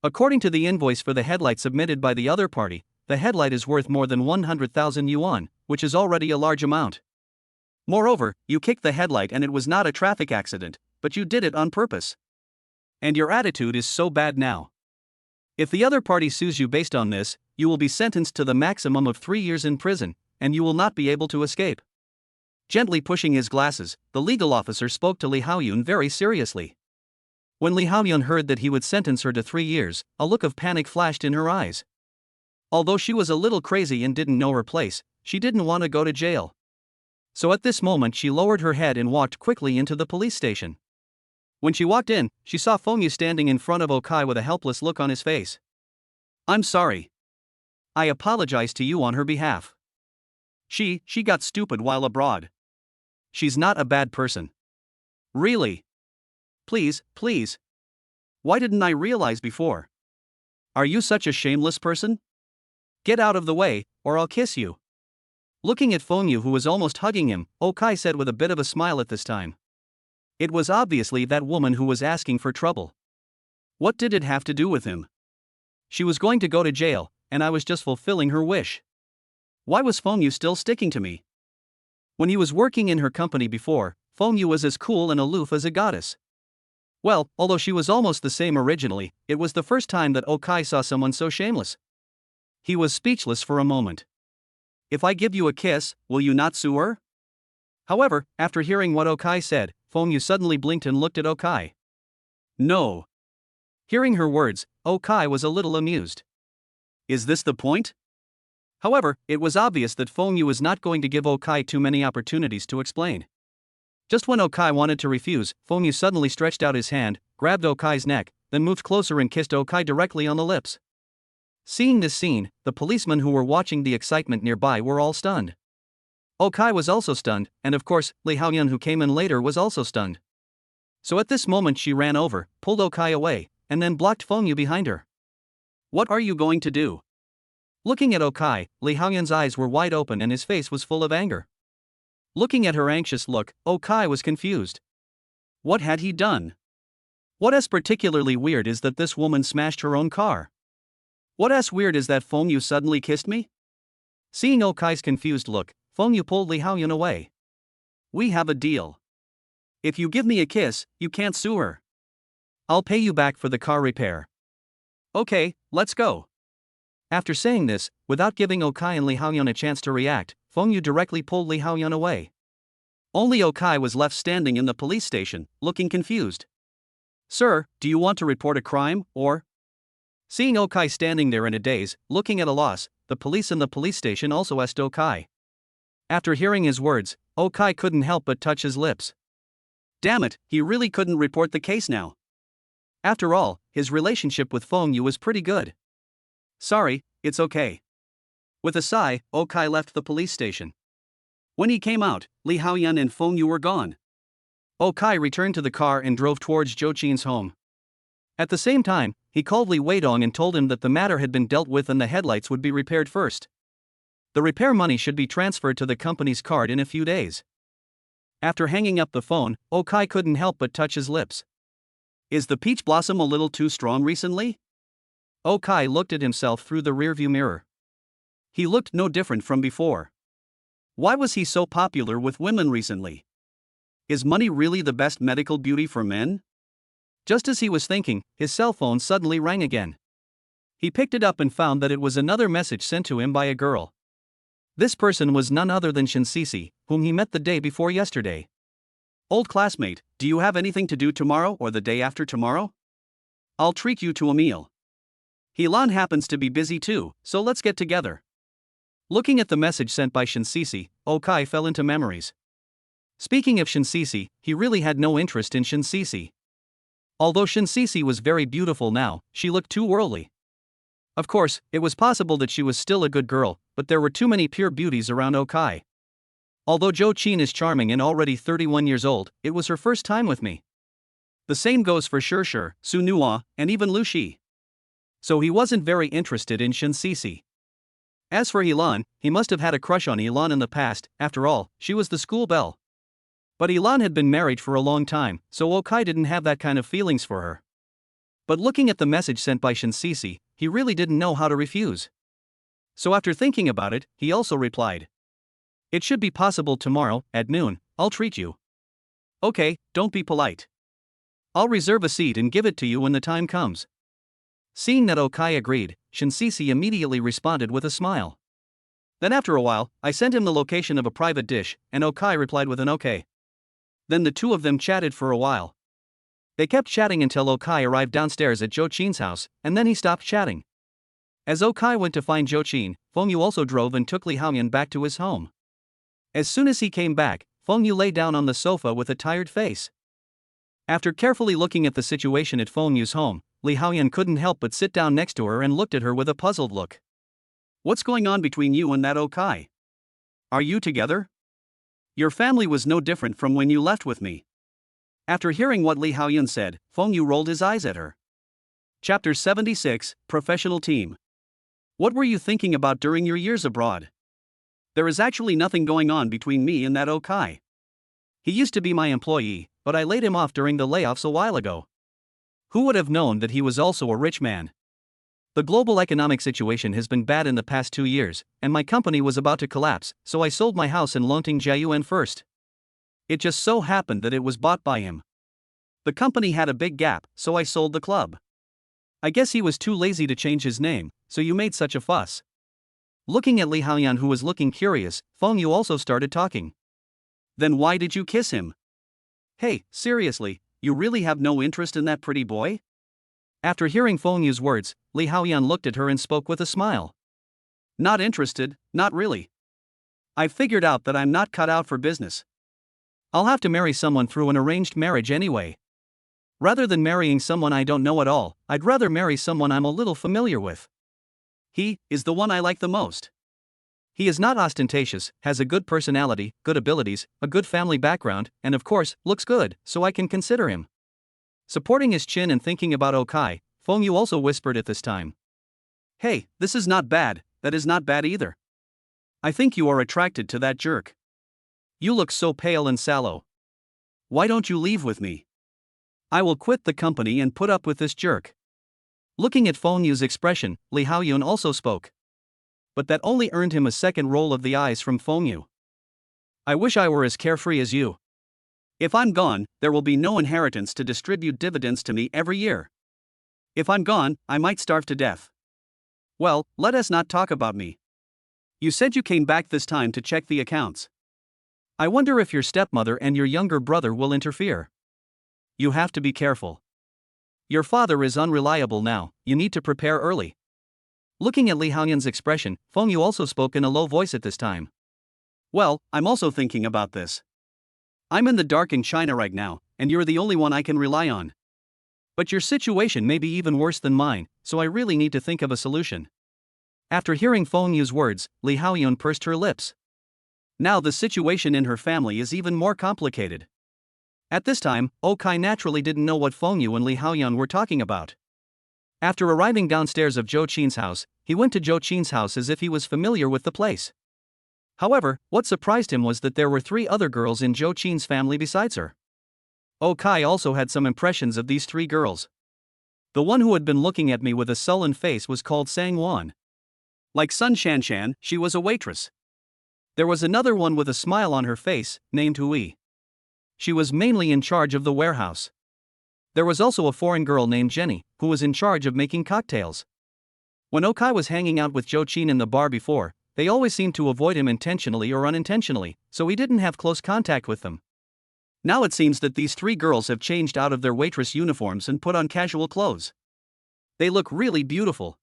According to the invoice for the headlight submitted by the other party, the headlight is worth more than 100,000 yuan, which is already a large amount. Moreover, you kicked the headlight and it was not a traffic accident, but you did it on purpose. And your attitude is so bad now. If the other party sues you based on this, you will be sentenced to the maximum of 3 years in prison, and you will not be able to escape. Gently pushing his glasses, the legal officer spoke to Li Haoyun very seriously. When Li Haoyun heard that he would sentence her to 3 years, a look of panic flashed in her eyes. Although she was a little crazy and didn't know her place, she didn't want to go to jail. So at this moment she lowered her head and walked quickly into the police station. When she walked in, she saw Feng Yu standing in front of Okai with a helpless look on his face. "I'm sorry. I apologize to you on her behalf. She got stupid while abroad. She's not a bad person. Really. Please. Why didn't I realize before? Are you such a shameless person? Get out of the way, or I'll kiss you." Looking at Feng Yu, who was almost hugging him, Okai said with a bit of a smile at this time. It was obviously that woman who was asking for trouble. What did it have to do with him? She was going to go to jail, and I was just fulfilling her wish. Why was Feng Yu still sticking to me? When he was working in her company before, Feng Yu was as cool and aloof as a goddess. Well, although she was almost the same originally, it was the first time that Okai saw someone so shameless. He was speechless for a moment. If I give you a kiss, will you not sue her? However, after hearing what Okai said, Feng Yu suddenly blinked and looked at Okai. No. Hearing her words, Okai was a little amused. Is this the point? However, it was obvious that Feng Yu was not going to give Okai too many opportunities to explain. Just when Okai wanted to refuse, Feng Yu suddenly stretched out his hand, grabbed Okai's neck, then moved closer and kissed Okai directly on the lips. Seeing this scene, the policemen who were watching the excitement nearby were all stunned. Okai was also stunned, and of course, Li Haoyun, who came in later, was also stunned. So at this moment she ran over, pulled Okai away, and then blocked Feng Yu behind her. What are you going to do? Looking at Okai, Li Haoyun's eyes were wide open and his face was full of anger. Looking at her anxious look, Okai was confused. What had he done? What is particularly weird is that this woman smashed her own car. What is weird is that Feng Yu suddenly kissed me? Seeing Okai's confused look, Feng Yu pulled Li Haoyun away. We have a deal. If you give me a kiss, you can't sue her. I'll pay you back for the car repair. Okay, let's go. After saying this, without giving Okai and Li Haoyun a chance to react, Feng Yu directly pulled Li Haoyun away. Only Okai was left standing in the police station, looking confused. Sir, do you want to report a crime, or? Seeing Okai standing there in a daze, looking at a loss, the police in the police station also asked Okai. After hearing his words, Okai couldn't help but touch his lips. Damn it, he really couldn't report the case now. After all, his relationship with Feng Yu was pretty good. Sorry, it's okay. With a sigh, Okai left the police station. When he came out, Li Haoyun and Feng Yu were gone. Okai returned to the car and drove towards Zhou Qin's home. At the same time, he called Li Weidong and told him that the matter had been dealt with and the headlights would be repaired first. The repair money should be transferred to the company's card in a few days. After hanging up the phone, Okai couldn't help but touch his lips. Is the peach blossom a little too strong recently? Okai looked at himself through the rearview mirror. He looked no different from before. Why was he so popular with women recently? Is money really the best medical beauty for men? Just as he was thinking, his cell phone suddenly rang again. He picked it up and found that it was another message sent to him by a girl. This person was none other than Shinsisi, whom he met the day before yesterday. Old classmate, do you have anything to do tomorrow or the day after tomorrow? I'll treat you to a meal. Helan happens to be busy too, so let's get together. Looking at the message sent by Shinsisi, Okai fell into memories. Speaking of Shinsisi, he really had no interest in Shinsisi. Although Shinsisi was very beautiful now, she looked too worldly. Of course, it was possible that she was still a good girl, but there were too many pure beauties around Okai. Although Zhou Qin is charming and already 31 years old, it was her first time with me. The same goes for Shirshir, Su Nua, and even Luci. So he wasn't very interested in Shinsisi. As for Helan, he must have had a crush on Helan in the past, after all, she was the school belle. But Helan had been married for a long time, so Okai didn't have that kind of feelings for her. But looking at the message sent by Shinsisi, he really didn't know how to refuse. So after thinking about it, he also replied. It should be possible tomorrow, at noon, I'll treat you. Okay, don't be polite. I'll reserve a seat and give it to you when the time comes. Seeing that Okai agreed, Shinsisi immediately responded with a smile. Then after a while, I sent him the location of a private dish, and Okai replied with an okay. Then the two of them chatted for a while. They kept chatting until Okai arrived downstairs at Zhou Qin's house, and then he stopped chatting. As Okai went to find Zhou Qin, Feng Yu also drove and took Li Haoyun back to his home. As soon as he came back, Feng Yu lay down on the sofa with a tired face. After carefully looking at the situation at Feng Yu's home, Li Haoyun couldn't help but sit down next to her and looked at her with a puzzled look. What's going on between you and that Okai? Are you together? Your family was no different from when you left with me. After hearing what Li Haoyun said, Feng Yu rolled his eyes at her. Chapter 76, Professional Team. What were you thinking about during your years abroad? There is actually nothing going on between me and that Okai. He used to be my employee, but I laid him off during the layoffs a while ago. Who would have known that he was also a rich man? The global economic situation has been bad in the past 2 years, and my company was about to collapse, so I sold my house in Longting Jiayuan first. It just so happened that it was bought by him. The company had a big gap, so I sold the club. I guess he was too lazy to change his name, so you made such a fuss. Looking at Li Haoyan, who was looking curious, Feng Yu also started talking. Then why did you kiss him? Hey, seriously, you really have no interest in that pretty boy? After hearing Feng Yu's words, Li Haoyan looked at her and spoke with a smile. Not interested, not really. I've figured out that I'm not cut out for business. I'll have to marry someone through an arranged marriage anyway. Rather than marrying someone I don't know at all, I'd rather marry someone I'm a little familiar with. He is the one I like the most. He is not ostentatious, has a good personality, good abilities, a good family background, and of course, looks good, so I can consider him. Supporting his chin and thinking about Okai, Feng Yu also whispered at this time. Hey, this is not bad, that is not bad either. I think you are attracted to that jerk. You look so pale and sallow. Why don't you leave with me? I will quit the company and put up with this jerk. Looking at Feng Yu's expression, Li Haoyan also spoke. But that only earned him a second roll of the eyes from Feng Yu. I wish I were as carefree as you. If I'm gone, there will be no inheritance to distribute dividends to me every year. If I'm gone, I might starve to death. Well, let us not talk about me. You said you came back this time to check the accounts. I wonder if your stepmother and your younger brother will interfere. You have to be careful. Your father is unreliable now, you need to prepare early. Looking at Li Haoyan's expression, Feng Yu also spoke in a low voice at this time. Well, I'm also thinking about this. I'm in the dark in China right now, and you're the only one I can rely on. But your situation may be even worse than mine, so I really need to think of a solution. After hearing Feng Yu's words, Li Haoyan pursed her lips. Now the situation in her family is even more complicated. At this time, Okai naturally didn't know what Feng Yu and Li Haoyan were talking about. After arriving downstairs of Zhou Qin's house, he went to Zhou Qin's house as if he was familiar with the place. However, what surprised him was that there were 3 other girls in Zhou Qin's family besides her. Okai also had some impressions of these 3 girls. The one who had been looking at me with a sullen face was called Sang Wan. Like Sun Shanshan, she was a waitress. There was another one with a smile on her face, named Hui. She was mainly in charge of the warehouse. There was also a foreign girl named Jenny, who was in charge of making cocktails. When Okai was hanging out with Zhou Qin in the bar before, they always seemed to avoid him intentionally or unintentionally, so he didn't have close contact with them. Now it seems that these 3 girls have changed out of their waitress uniforms and put on casual clothes. They look really beautiful.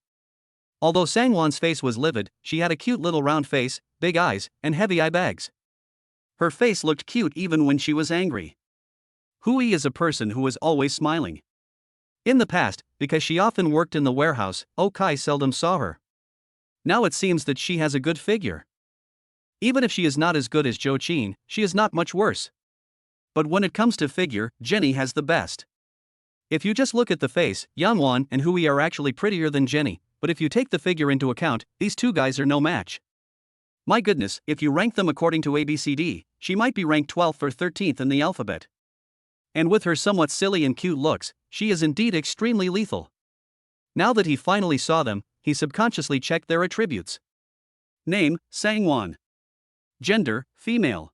Although Sangwan's face was livid, she had a cute little round face, big eyes, and heavy eye bags. Her face looked cute even when she was angry. Hui is a person who is always smiling. In the past, because she often worked in the warehouse, Okai seldom saw her. Now it seems that she has a good figure. Even if she is not as good as Zhou Qin, she is not much worse. But when it comes to figure, Jenny has the best. If you just look at the face, Yanwan and Hui are actually prettier than Jenny, but if you take the figure into account, these 2 guys are no match. My goodness, if you rank them according to ABCD, she might be ranked 12th or 13th in the alphabet. And with her somewhat silly and cute looks, she is indeed extremely lethal. Now that he finally saw them, he subconsciously checked their attributes. Name, Sangwan. Gender, female.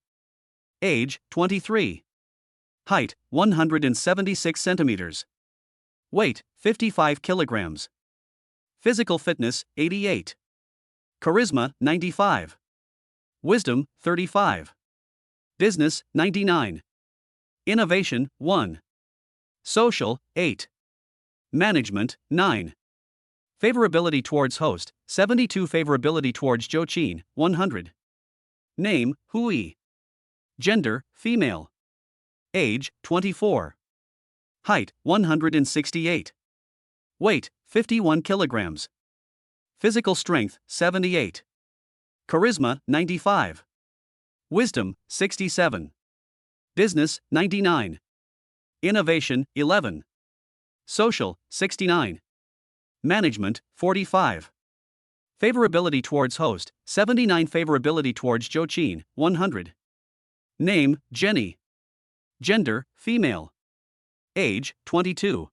Age, 23. Height, 176 centimeters. Weight, 55 kilograms. Physical fitness, 88. Charisma, 95. Wisdom, 35. Business, 99. Innovation, 1. Social, 8. Management, 9. Favorability towards host, 72. Favorability towards Zhou Qin, 100. Name, Hui. Gender, female. Age, 24. Height, 168. Weight, 51 kilograms. Physical strength, 78. Charisma, 95. Wisdom, 67. Business, 99. Innovation, 11. Social, 69. Management, 45. Favorability towards host, 79. Favorability towards Zhou Qin, 100. Name, Jenny. Gender, female. Age, 22.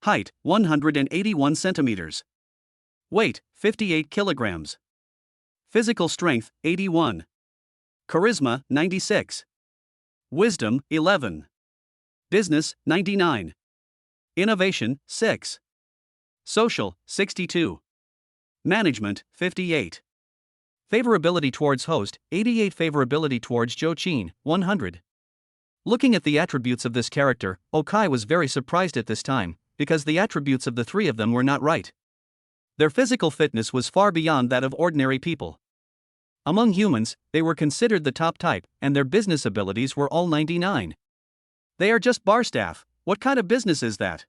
Height, 181 centimeters. Weight, 58 kilograms. Physical strength, 81. Charisma, 96. Wisdom, 11. Business, 99. Innovation, 6. Social, 62. Management, 58. Favorability towards host, 88. Favorability towards Jochin, 100. Looking at the attributes of this character, Okai was very surprised at this time, because the attributes of the three of them were not right. Their physical fitness was far beyond that of ordinary people. Among humans, they were considered the top type, and their business abilities were all 99. They are just bar staff. What kind of business is that?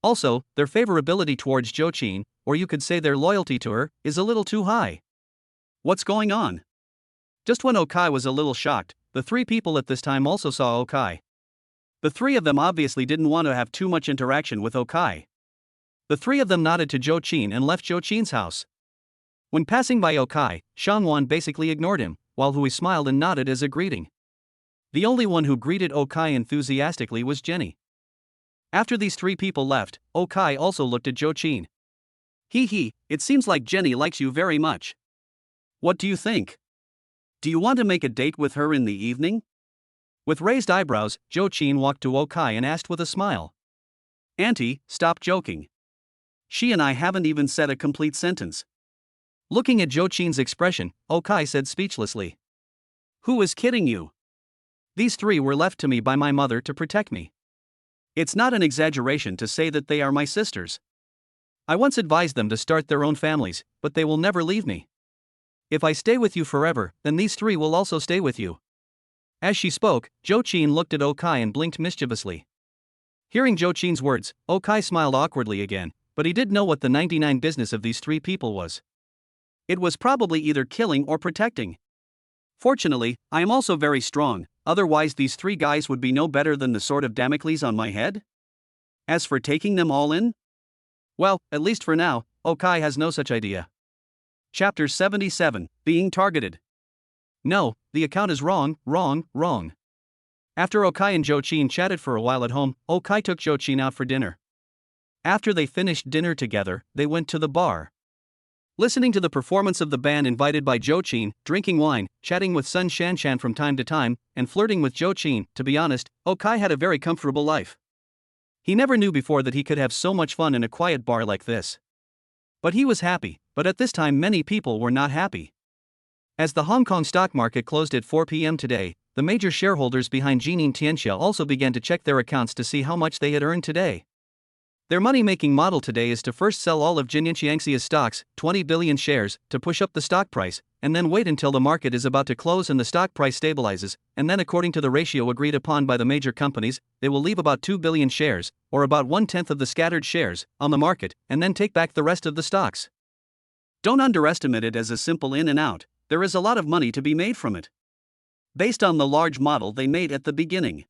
Also, their favorability towards Jochin, or you could say their loyalty to her, is a little too high. What's going on? Just when Okai was a little shocked, the three people at this time also saw Okai. The three of them obviously didn't want to have too much interaction with Okai. The three of them nodded to Jochin and left Jochin's house. When passing by Okai, Shangwan basically ignored him, while Hui smiled and nodded as a greeting. The only one who greeted Okai enthusiastically was Jenny. After these three people left, Okai also looked at Jochin. It seems like Jenny likes you very much. What do you think? Do you want to make a date with her in the evening? With raised eyebrows, Jochin walked to Okai and asked with a smile. Auntie, stop joking. She and I haven't even said a complete sentence. Looking at Jochin's expression, Okai said speechlessly. Who is kidding you? These three were left to me by my mother to protect me. It's not an exaggeration to say that they are my sisters. I once advised them to start their own families, but they will never leave me. If I stay with you forever, then these three will also stay with you. As she spoke, Jochin looked at Okai and blinked mischievously. Hearing Jochin's words, Okai smiled awkwardly again, but he did know what the 99 business of these three people was. It was probably either killing or protecting. Fortunately, I am also very strong, otherwise these three guys would be no better than the sword of Damocles on my head. As for taking them all in? Well, at least for now, Okai has no such idea. Chapter 77, Being Targeted. No, the account is wrong. After Okai and Jochin chatted for a while at home, Okai took Jochin out for dinner. After they finished dinner together, they went to the bar. Listening to the performance of the band invited by Jochin, drinking wine, chatting with Sun Shanshan from time to time, and flirting with Jochin, to be honest, Okai had a very comfortable life. He never knew before that he could have so much fun in a quiet bar like this. But he was happy, but at this time many people were not happy. As the Hong Kong stock market closed at 4 p.m. today, the major shareholders behind Jining Tianxia also began to check their accounts to see how much they had earned today. Their money-making model today is to first sell all of Jining Tianxia's stocks, 20 billion shares, to push up the stock price, and then wait until the market is about to close and the stock price stabilizes, and then according to the ratio agreed upon by the major companies, they will leave about 2 billion shares, or about 1/10 of the scattered shares, on the market, and then take back the rest of the stocks. Don't underestimate it as a simple in and out, there is a lot of money to be made from it. Based on the large model they made at the beginning.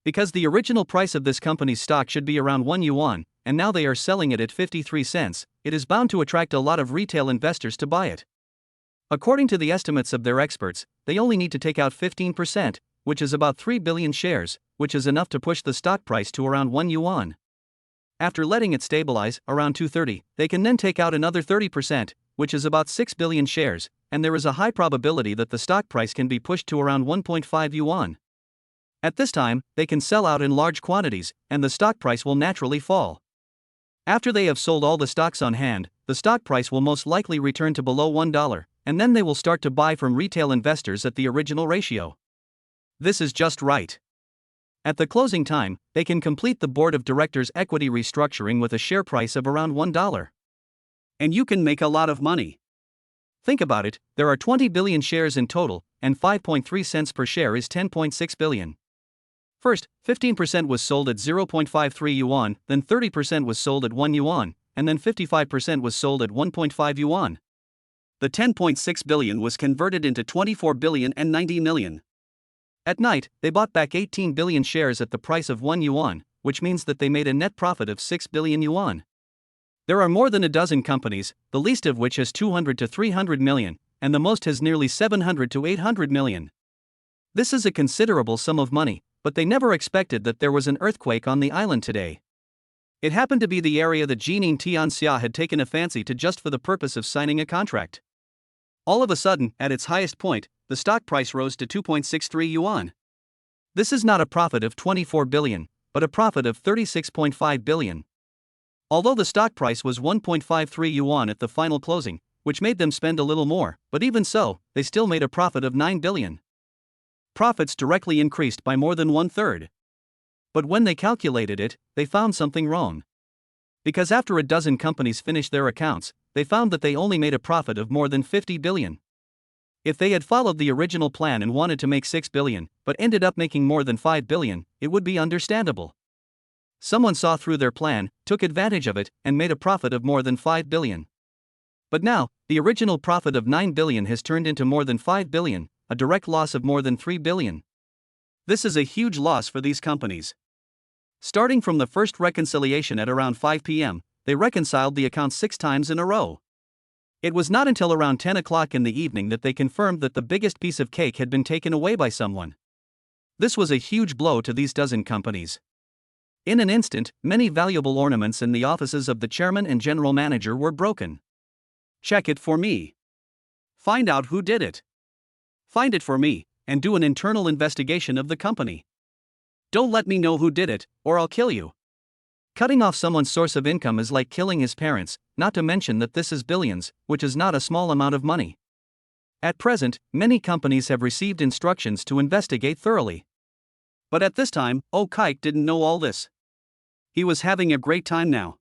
Because the original price of this company's stock should be around 1 yuan, and now they are selling it at 53 cents, it is bound to attract a lot of retail investors to buy it. According to the estimates of their experts, they only need to take out 15%, which is about 3 billion shares, which is enough to push the stock price to around 1 yuan. After letting it stabilize, around 230, they can then take out another 30%, which is about 6 billion shares, and there is a high probability that the stock price can be pushed to around 1.5 yuan. At this time, they can sell out in large quantities, and the stock price will naturally fall. After they have sold all the stocks on hand, the stock price will most likely return to below $1, and then they will start to buy from retail investors at the original ratio. This is just right. At the closing time, they can complete the board of directors' equity restructuring with a share price of around $1. And you can make a lot of money. Think about it, there are 20 billion shares in total, and 5.3 cents per share is 10.6 billion. First, 15% was sold at 0.53 yuan, then 30% was sold at 1 yuan, and then 55% was sold at 1.5 yuan. The 10.6 billion was converted into 24 billion and 90 million. At night, they bought back 18 billion shares at the price of 1 yuan, which means that they made a net profit of 6 billion yuan. There are more than a dozen companies, the least of which has 200 to 300 million, and the most has nearly 700 to 800 million. This is a considerable sum of money, but they never expected that there was an earthquake on the island today. It happened to be the area that Jeanine Tianxia had taken a fancy to just for the purpose of signing a contract. All of a sudden, at its highest point, the stock price rose to 2.63 yuan. This is not a profit of 24 billion, but a profit of 36.5 billion. Although the stock price was 1.53 yuan at the final closing, which made them spend a little more, but even so, they still made a profit of 9 billion. Profits directly increased by more than 1/3. But when they calculated it, they found something wrong. Because after a dozen companies finished their accounts, they found that they only made a profit of more than 50 billion. If they had followed the original plan and wanted to make 6 billion, but ended up making more than 5 billion, it would be understandable. Someone saw through their plan, took advantage of it, and made a profit of more than 5 billion. But now, the original profit of 9 billion has turned into more than 5 billion, a direct loss of more than 3 billion. This is a huge loss for these companies. Starting from the first reconciliation at around 5 p.m., they reconciled the accounts 6 times in a row. It was not until around 10 o'clock in the evening that they confirmed that the biggest piece of cake had been taken away by someone. This was a huge blow to these dozen companies. In an instant, many valuable ornaments in the offices of the chairman and general manager were broken. Check it for me. Find out who did it. Find it for me, and do an internal investigation of the company. Don't let me know who did it, or I'll kill you. Cutting off someone's source of income is like killing his parents, not to mention that this is billions, which is not a small amount of money. At present, many companies have received instructions to investigate thoroughly. But at this time, Okai didn't know all this. He was having a great time now.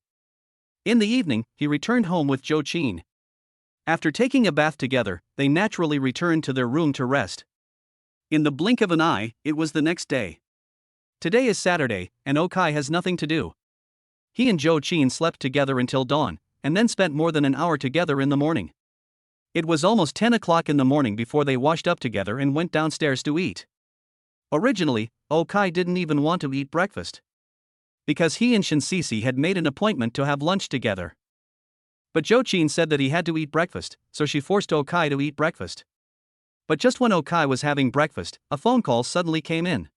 In the evening, he returned home with Zhou Qin. After taking a bath together, they naturally returned to their room to rest. In the blink of an eye, it was the next day. Today is Saturday, and Okai has nothing to do. He and Zhou Qin slept together until dawn, and then spent more than an hour together in the morning. It was almost 10 o'clock in the morning before they washed up together and went downstairs to eat. Originally, Okai didn't even want to eat breakfast, because he and Shinsisi had made an appointment to have lunch together. But Zhou Qin said that he had to eat breakfast, so she forced Okai to eat breakfast. But just when Okai was having breakfast, a phone call suddenly came in.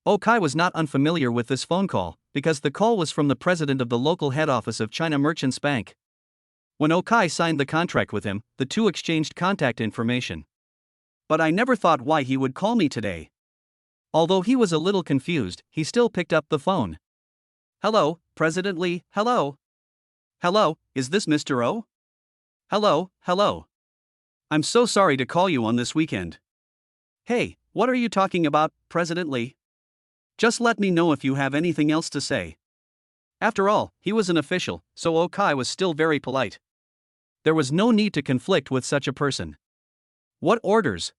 Okai was not unfamiliar with this phone call, because the call was from the president of the local head office of China Merchants Bank. When Okai signed the contract with him, the two exchanged contact information. But I never thought why he would call me today. Although he was a little confused, he still picked up the phone. Hello, President Li, hello. Hello, is this Mr. O? Hello, hello. I'm so sorry to call you on this weekend. Hey, what are you talking about, President Li? Just let me know if you have anything else to say. After all, he was an official, so Okai was still very polite. There was no need to conflict with such a person. What orders?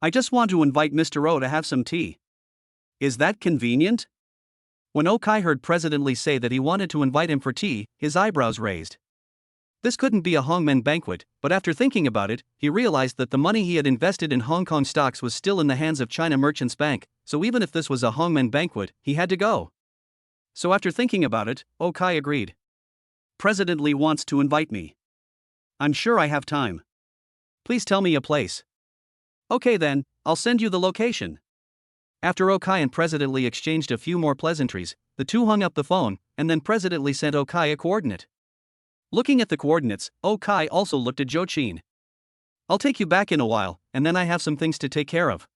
I just want to invite Mr. O to have some tea. Is that convenient? When Okai heard President Li say that he wanted to invite him for tea, his eyebrows raised. This couldn't be a Hongmen banquet, but after thinking about it, he realized that the money he had invested in Hong Kong stocks was still in the hands of China Merchants Bank, so even if this was a Hongmen banquet, he had to go. So after thinking about it, Okai agreed. President Li wants to invite me. I'm sure I have time. Please tell me a place. Okay then, I'll send you the location. After Okai and President Li exchanged a few more pleasantries, the two hung up the phone, and then President Li sent Okai a coordinate. Looking at the coordinates, Okai also looked at Zhou Qin. I'll take you back in a while, and then I have some things to take care of.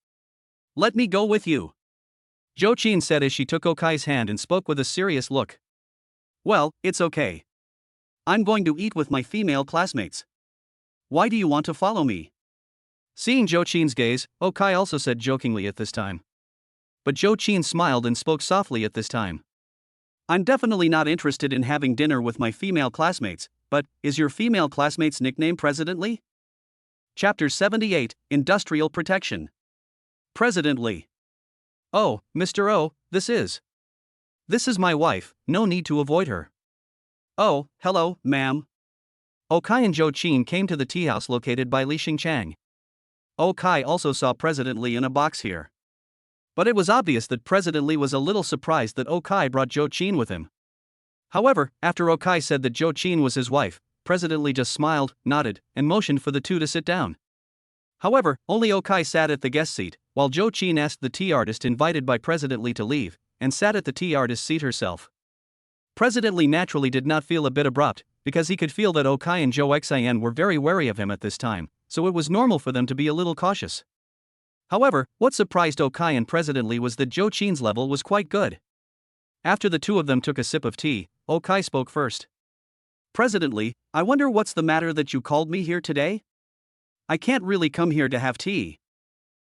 Let me go with you. Zhou Qin said as she took Okai's hand and spoke with a serious look. Well, it's okay. I'm going to eat with my female classmates. Why do you want to follow me? Seeing Zhou Qin's gaze, Okai also said jokingly at this time. But Zhou Qin smiled and spoke softly at this time. I'm definitely not interested in having dinner with my female classmates, but is your female classmate's nickname President Li? Chapter 78, Industrial Protection. President Li. Oh, Mr. O, this is my wife, no need to avoid her. Oh, hello, ma'am. Okai and Zhou Qin came to the tea house located by Li Xingchang. Okai also saw President Li in a box here. But it was obvious that President Li was a little surprised that Okai brought Zhou Qin with him. However, after Okai said that Zhou Qin was his wife, President Li just smiled, nodded, and motioned for the two to sit down. However, only Okai sat at the guest seat, while Zhou Qin asked the tea artist invited by President Li to leave, and sat at the tea artist's seat herself. President Lee naturally did not feel a bit abrupt, because he could feel that Okai and Zhou Xian were very wary of him at this time, so it was normal for them to be a little cautious. However, what surprised Okai and President Lee was that Zhou Qin's level was quite good. After the two of them took a sip of tea, Okai spoke first. President Lee, I wonder what's the matter that you called me here today? I can't really come here to have tea.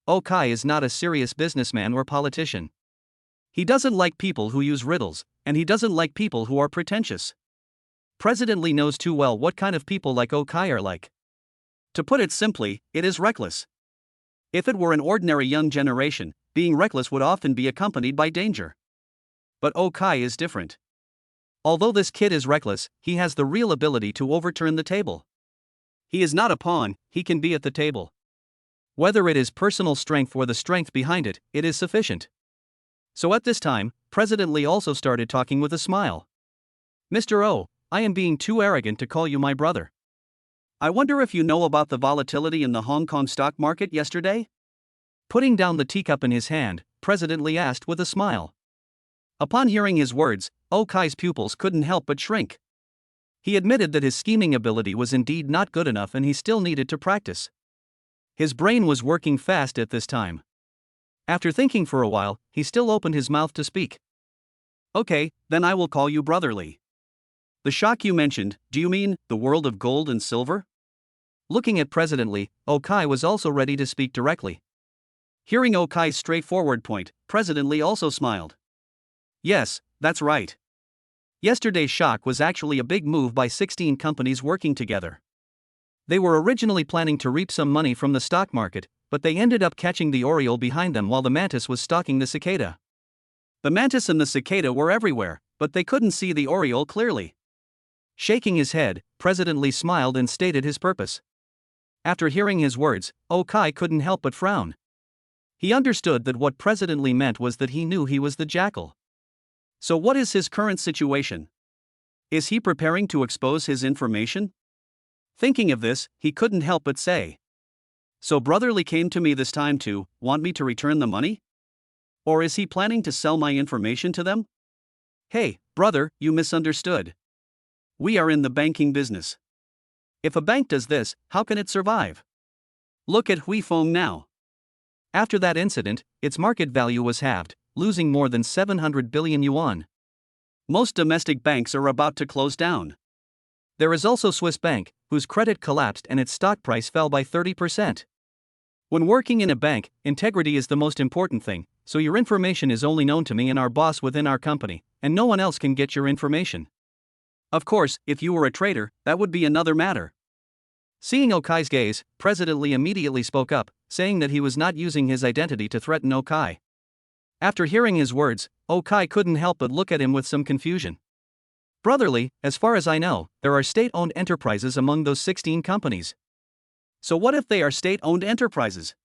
Okai is not a serious businessman or politician. He doesn't like people who use riddles, and he doesn't like people who are pretentious. President Lee knows too well what kind of people like Okai are like. To put it simply, it is reckless. If it were an ordinary young generation, being reckless would often be accompanied by danger. But Okai is different. Although this kid is reckless, he has the real ability to overturn the table. He is not a pawn, he can be at the table. Whether it is personal strength or the strength behind it, it is sufficient. So at this time, President Lee also started talking with a smile. Mr. O, I am being too arrogant to call you my brother. I wonder if you know about the volatility in the Hong Kong stock market yesterday? Putting down the teacup in his hand, President Lee asked with a smile. Upon hearing his words, Okai's pupils couldn't help but shrink. He admitted that his scheming ability was indeed not good enough and he still needed to practice. His brain was working fast at this time. After thinking for a while, he still opened his mouth to speak. Okay, then I will call you brotherly. The shock you mentioned, do you mean the world of gold and silver? Looking at President Lee, Okai was also ready to speak directly. Hearing Okai's straightforward point, President Lee also smiled. Yes, that's right. Yesterday's shock was actually a big move by 16 companies working together. They were originally planning to reap some money from the stock market, but they ended up catching the oriole behind them while the mantis was stalking the cicada. The mantis and the cicada were everywhere, but they couldn't see the oriole clearly. Shaking his head, President Lee smiled and stated his purpose. After hearing his words, Okai couldn't help but frown. He understood that what President Lee meant was that he knew he was the jackal. So what is his current situation? Is he preparing to expose his information? Thinking of this, he couldn't help but say. So brotherly came to me this time to want me to return the money? Or is he planning to sell my information to them? Hey, brother, you misunderstood. We are in the banking business. If a bank does this, how can it survive? Look at Hui Feng now. After that incident, its market value was halved, losing more than 700 billion yuan. Most domestic banks are about to close down. There is also Swiss Bank, whose credit collapsed and its stock price fell by 30%. When working in a bank, integrity is the most important thing, so your information is only known to me and our boss within our company, and no one else can get your information. Of course, if you were a traitor, that would be another matter. Seeing Okai's gaze, President Lee immediately spoke up, saying that he was not using his identity to threaten Okai. After hearing his words, Okai couldn't help but look at him with some confusion. Brotherly, as far as I know, there are state-owned enterprises among those 16 companies. So what if they are state-owned enterprises?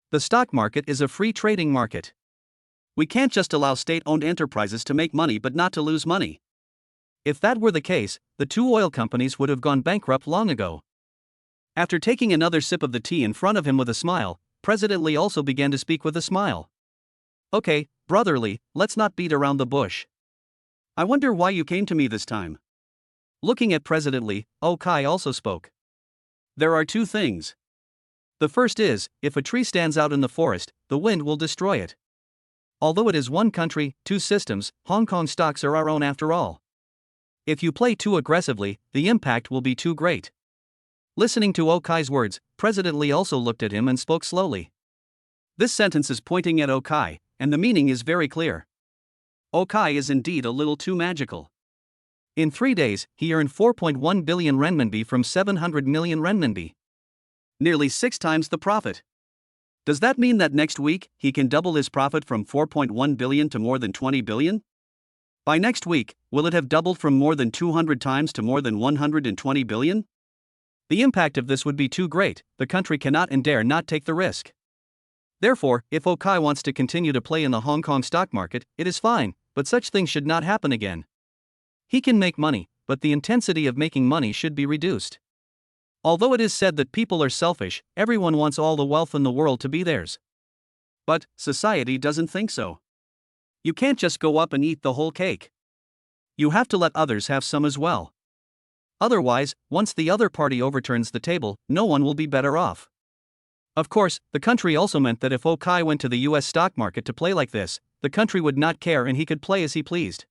The stock market is a free trading market. We can't just allow state-owned enterprises to make money but not to lose money. If that were the case, the two oil companies would have gone bankrupt long ago. After taking another sip of the tea in front of him with a smile, President Lee also began to speak with a smile. Okay, brotherly, let's not beat around the bush. I wonder why you came to me this time. Looking at President Lee, Okai also spoke. There are two things. The first is, if a tree stands out in the forest, the wind will destroy it. Although it is one country, two systems, Hong Kong stocks are our own after all. If you play too aggressively, the impact will be too great. Listening to Okai's words, President Lee also looked at him and spoke slowly. This sentence is pointing at Okai, and the meaning is very clear. Okai is indeed a little too magical. In 3 days, he earned 4.1 billion renminbi from 700 million renminbi. Nearly 6 times the profit. Does that mean that next week, he can double his profit from 4.1 billion to more than 20 billion? By next week, will it have doubled from more than 200 times to more than 120 billion? The impact of this would be too great, the country cannot and dare not take the risk. Therefore, if Okai wants to continue to play in the Hong Kong stock market, it is fine, but such things should not happen again. He can make money, but the intensity of making money should be reduced. Although it is said that people are selfish, everyone wants all the wealth in the world to be theirs. But society doesn't think so. You can't just go up and eat the whole cake. You have to let others have some as well. Otherwise, once the other party overturns the table, no one will be better off. Of course, the country also meant that if Okai went to the US stock market to play like this, the country would not care and he could play as he pleased.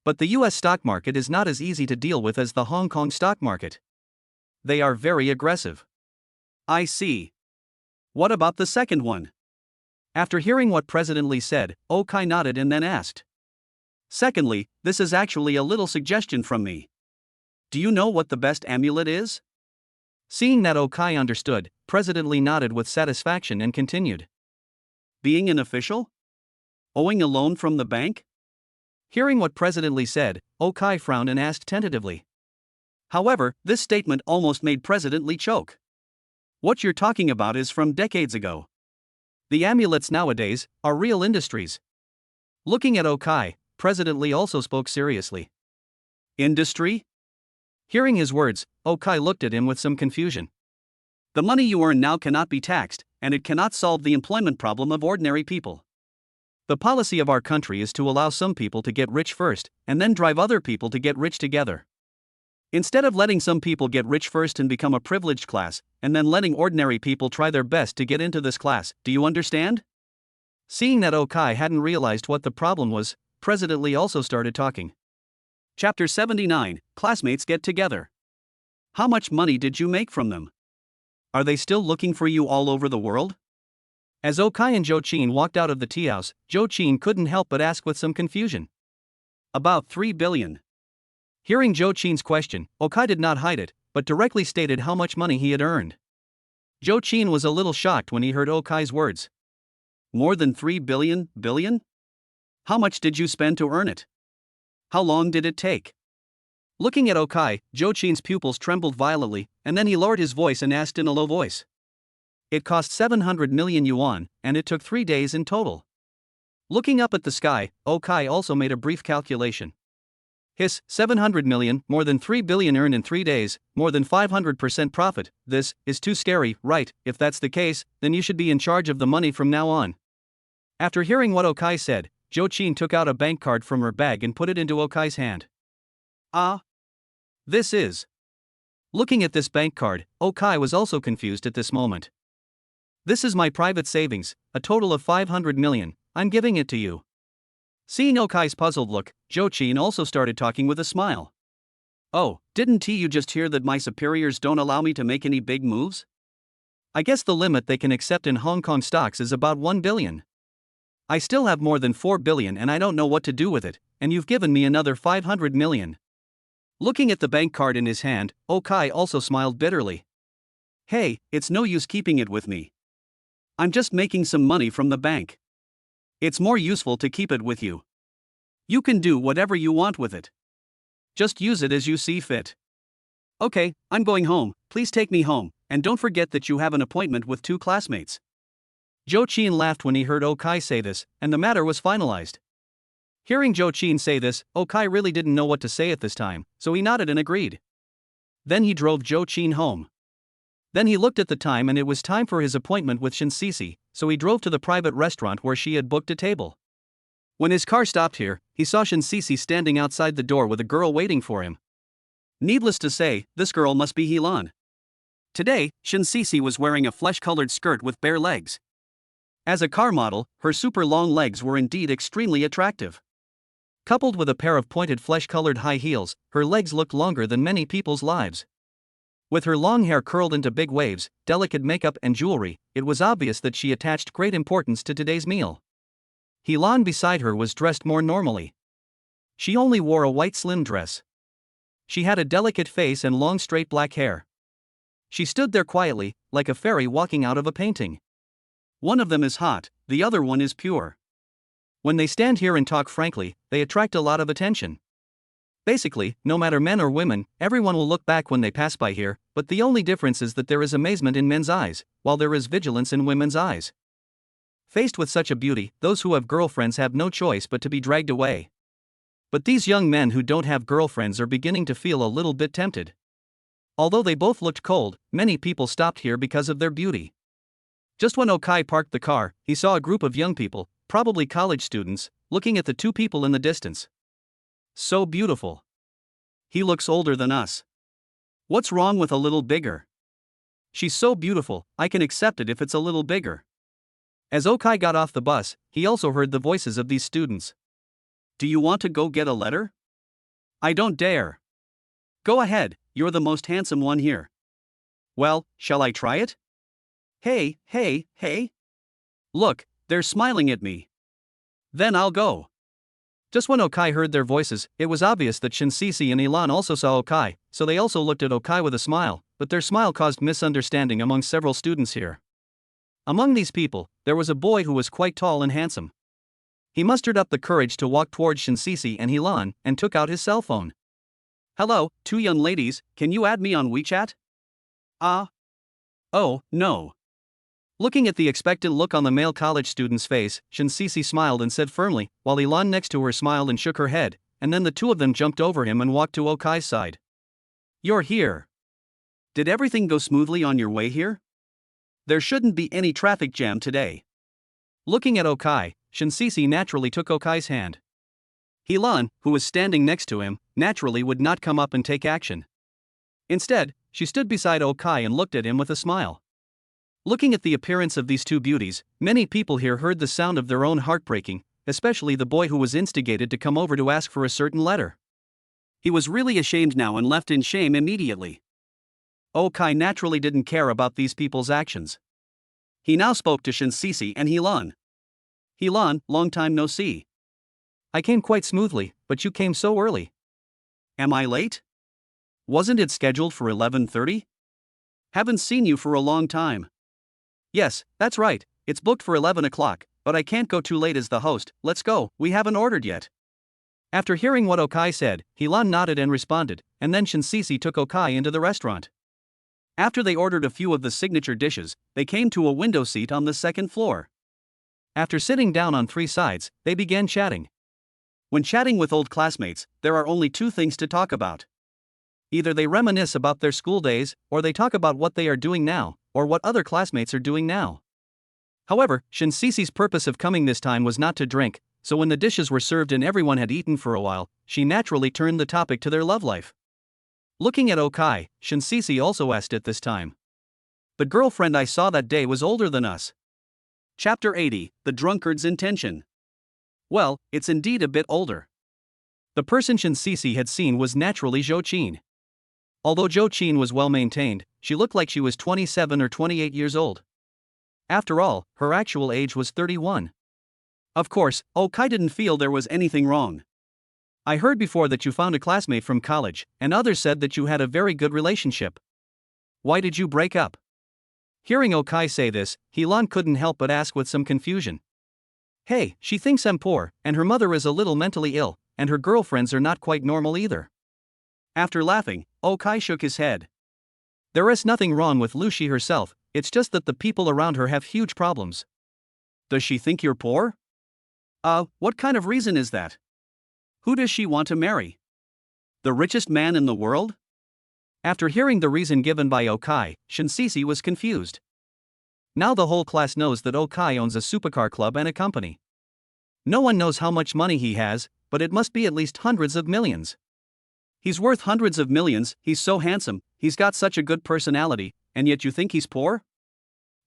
But the US stock market is not as easy to deal with as the Hong Kong stock market. They are very aggressive. I see. What about the second one? After hearing what President Lee said, Okai nodded and then asked. Secondly, this is actually a little suggestion from me. Do you know what the best amulet is? Seeing that Okai understood, President Lee nodded with satisfaction and continued. Being an official? Owing a loan from the bank? Hearing what President Lee said, Okai frowned and asked tentatively. However, this statement almost made President Lee choke. What you're talking about is from decades ago. The amulets nowadays are real industries. Looking at Okai, President Lee also spoke seriously. Industry? Hearing his words, Okai looked at him with some confusion. The money you earn now cannot be taxed, and it cannot solve the employment problem of ordinary people. The policy of our country is to allow some people to get rich first, and then drive other people to get rich together. Instead of letting some people get rich first and become a privileged class, and then letting ordinary people try their best to get into this class, do you understand? Seeing that Okai hadn't realized what the problem was, President Lee also started talking. Chapter 79, Classmates Get Together. How much money did you make from them? Are they still looking for you all over the world? As Okai and Zhou Qin walked out of the tea house, Zhou Qin couldn't help but ask with some confusion. About 3 billion. Hearing Zhou Qin's question, Okai did not hide it, but directly stated how much money he had earned. Zhou Qin was a little shocked when he heard Okai's words. More than 3 billion? How much did you spend to earn it? How long did it take? Looking at Okai, Zhou Qin's pupils trembled violently, and then he lowered his voice and asked in a low voice. It cost 700 million yuan, and it took 3 days in total. Looking up at the sky, Okai also made a brief calculation. His 700 million, more than 3 billion earned in 3 days, more than 500% profit. This is too scary, right? If that's the case, then you should be in charge of the money from now on. After hearing what Okai said, Zhou Qin took out a bank card from her bag and put it into Okai's hand. This is. Looking at this bank card, Okai was also confused at this moment. This is my private savings, a total of 500 million, I'm giving it to you. Seeing Okai's puzzled look, Zhou Qin also started talking with a smile. Oh, didn't you just hear that my superiors don't allow me to make any big moves? I guess the limit they can accept in Hong Kong stocks is about 1 billion. I still have more than 4 billion and I don't know what to do with it, and you've given me another 500 million. Looking at the bank card in his hand, Okai also smiled bitterly. Hey, it's no use keeping it with me. I'm just making some money from the bank. It's more useful to keep it with you. You can do whatever you want with it. Just use it as you see fit. Okay, I'm going home, please take me home, and don't forget that you have an appointment with 2 classmates. Zhou Qin laughed when he heard Okai say this, and the matter was finalized. Hearing Zhou Qin say this, Okai really didn't know what to say at this time, so he nodded and agreed. Then he drove Zhou Qin home. Then he looked at the time and it was time for his appointment with Shin-Sisi, so he drove to the private restaurant where she had booked a table. When his car stopped here, he saw Shin-Sisi standing outside the door with a girl waiting for him. Needless to say, this girl must be Helan. Today, Shin-Sisi was wearing a flesh-colored skirt with bare legs. As a car model, her super long legs were indeed extremely attractive. Coupled with a pair of pointed flesh-colored high heels, her legs looked longer than many people's lives. With her long hair curled into big waves, delicate makeup and jewelry, it was obvious that she attached great importance to today's meal. Helan beside her was dressed more normally. She only wore a white slim dress. She had a delicate face and long straight black hair. She stood there quietly, like a fairy walking out of a painting. One of them is hot, the other one is pure. When they stand here and talk frankly, they attract a lot of attention. Basically, no matter men or women, everyone will look back when they pass by here, but the only difference is that there is amazement in men's eyes, while there is vigilance in women's eyes. Faced with such a beauty, those who have girlfriends have no choice but to be dragged away. But these young men who don't have girlfriends are beginning to feel a little bit tempted. Although they both looked cold, many people stopped here because of their beauty. Just when Okai parked the car, he saw a group of young people, probably college students, looking at the 2 people in the distance. So beautiful. He looks older than us. What's wrong with a little bigger? She's so beautiful, I can accept it if it's a little bigger. As Okai got off the bus, he also heard the voices of these students. Do you want to go get a letter? I don't dare. Go ahead, you're the most handsome one here. Well, shall I try it? Hey, hey, hey. Look, they're smiling at me. Then I'll go. Just when Okai heard their voices, it was obvious that Shinsisi and Ilan also saw Okai, so they also looked at Okai with a smile, but their smile caused misunderstanding among several students here. Among these people, there was a boy who was quite tall and handsome. He mustered up the courage to walk towards Shinsisi and Ilan and took out his cell phone. Hello, two young ladies, can you add me on WeChat? Oh, no. Looking at the expectant look on the male college student's face, Shinsisi smiled and said firmly, while Ilan next to her smiled and shook her head, and then the two of them jumped over him and walked to Okai's side. You're here. Did everything go smoothly on your way here? There shouldn't be any traffic jam today. Looking at Okai, Shinsisi naturally took Okai's hand. Ilan, who was standing next to him, naturally would not come up and take action. Instead, she stood beside Okai and looked at him with a smile. Looking at the appearance of these two beauties, many people here heard the sound of their own heart breaking, especially the boy who was instigated to come over to ask for a certain letter. He was really ashamed now and left in shame immediately. Okai naturally didn't care about these people's actions. He now spoke to Shinsisi and Ilan. Ilan, long time no see. I came quite smoothly, but you came so early. Am I late? Wasn't it scheduled for 11:30? Haven't seen you for a long time. Yes, that's right, it's booked for 11 o'clock, but I can't go too late as the host. Let's go, we haven't ordered yet. After hearing what Okai said, Ilan nodded and responded, and then Shinsisi took Okai into the restaurant. After they ordered a few of the signature dishes, they came to a window seat on the second floor. After sitting down on three sides, they began chatting. When chatting with old classmates, there are only two things to talk about. Either they reminisce about their school days, or they talk about what they are doing now, or what other classmates are doing now. However, Shinsisi's purpose of coming this time was not to drink, so when the dishes were served and everyone had eaten for a while, she naturally turned the topic to their love life. Looking at Okai, Shinsisi also asked at this time. The girlfriend I saw that day was older than us. Chapter 80, The Drunkard's Intention. Well, it's indeed a bit older. The person Shinsisi had seen was naturally Zhou. Although Zhou was well maintained, she looked like she was 27 or 28 years old. After all, her actual age was 31. Of course, Okai didn't feel there was anything wrong. I heard before that you found a classmate from college, and others said that you had a very good relationship. Why did you break up? Hearing Okai say this, Ilan couldn't help but ask with some confusion. Hey, she thinks I'm poor, and her mother is a little mentally ill, and her girlfriends are not quite normal either. After laughing, Okai shook his head. There is nothing wrong with Luci herself, it's just that the people around her have huge problems. Does she think you're poor? What kind of reason is that? Who does she want to marry? The richest man in the world? After hearing the reason given by Okai, Shinsisi was confused. Now the whole class knows that Okai owns a supercar club and a company. No one knows how much money he has, but it must be at least hundreds of millions. He's worth hundreds of millions, he's so handsome, he's got such a good personality, and yet you think he's poor?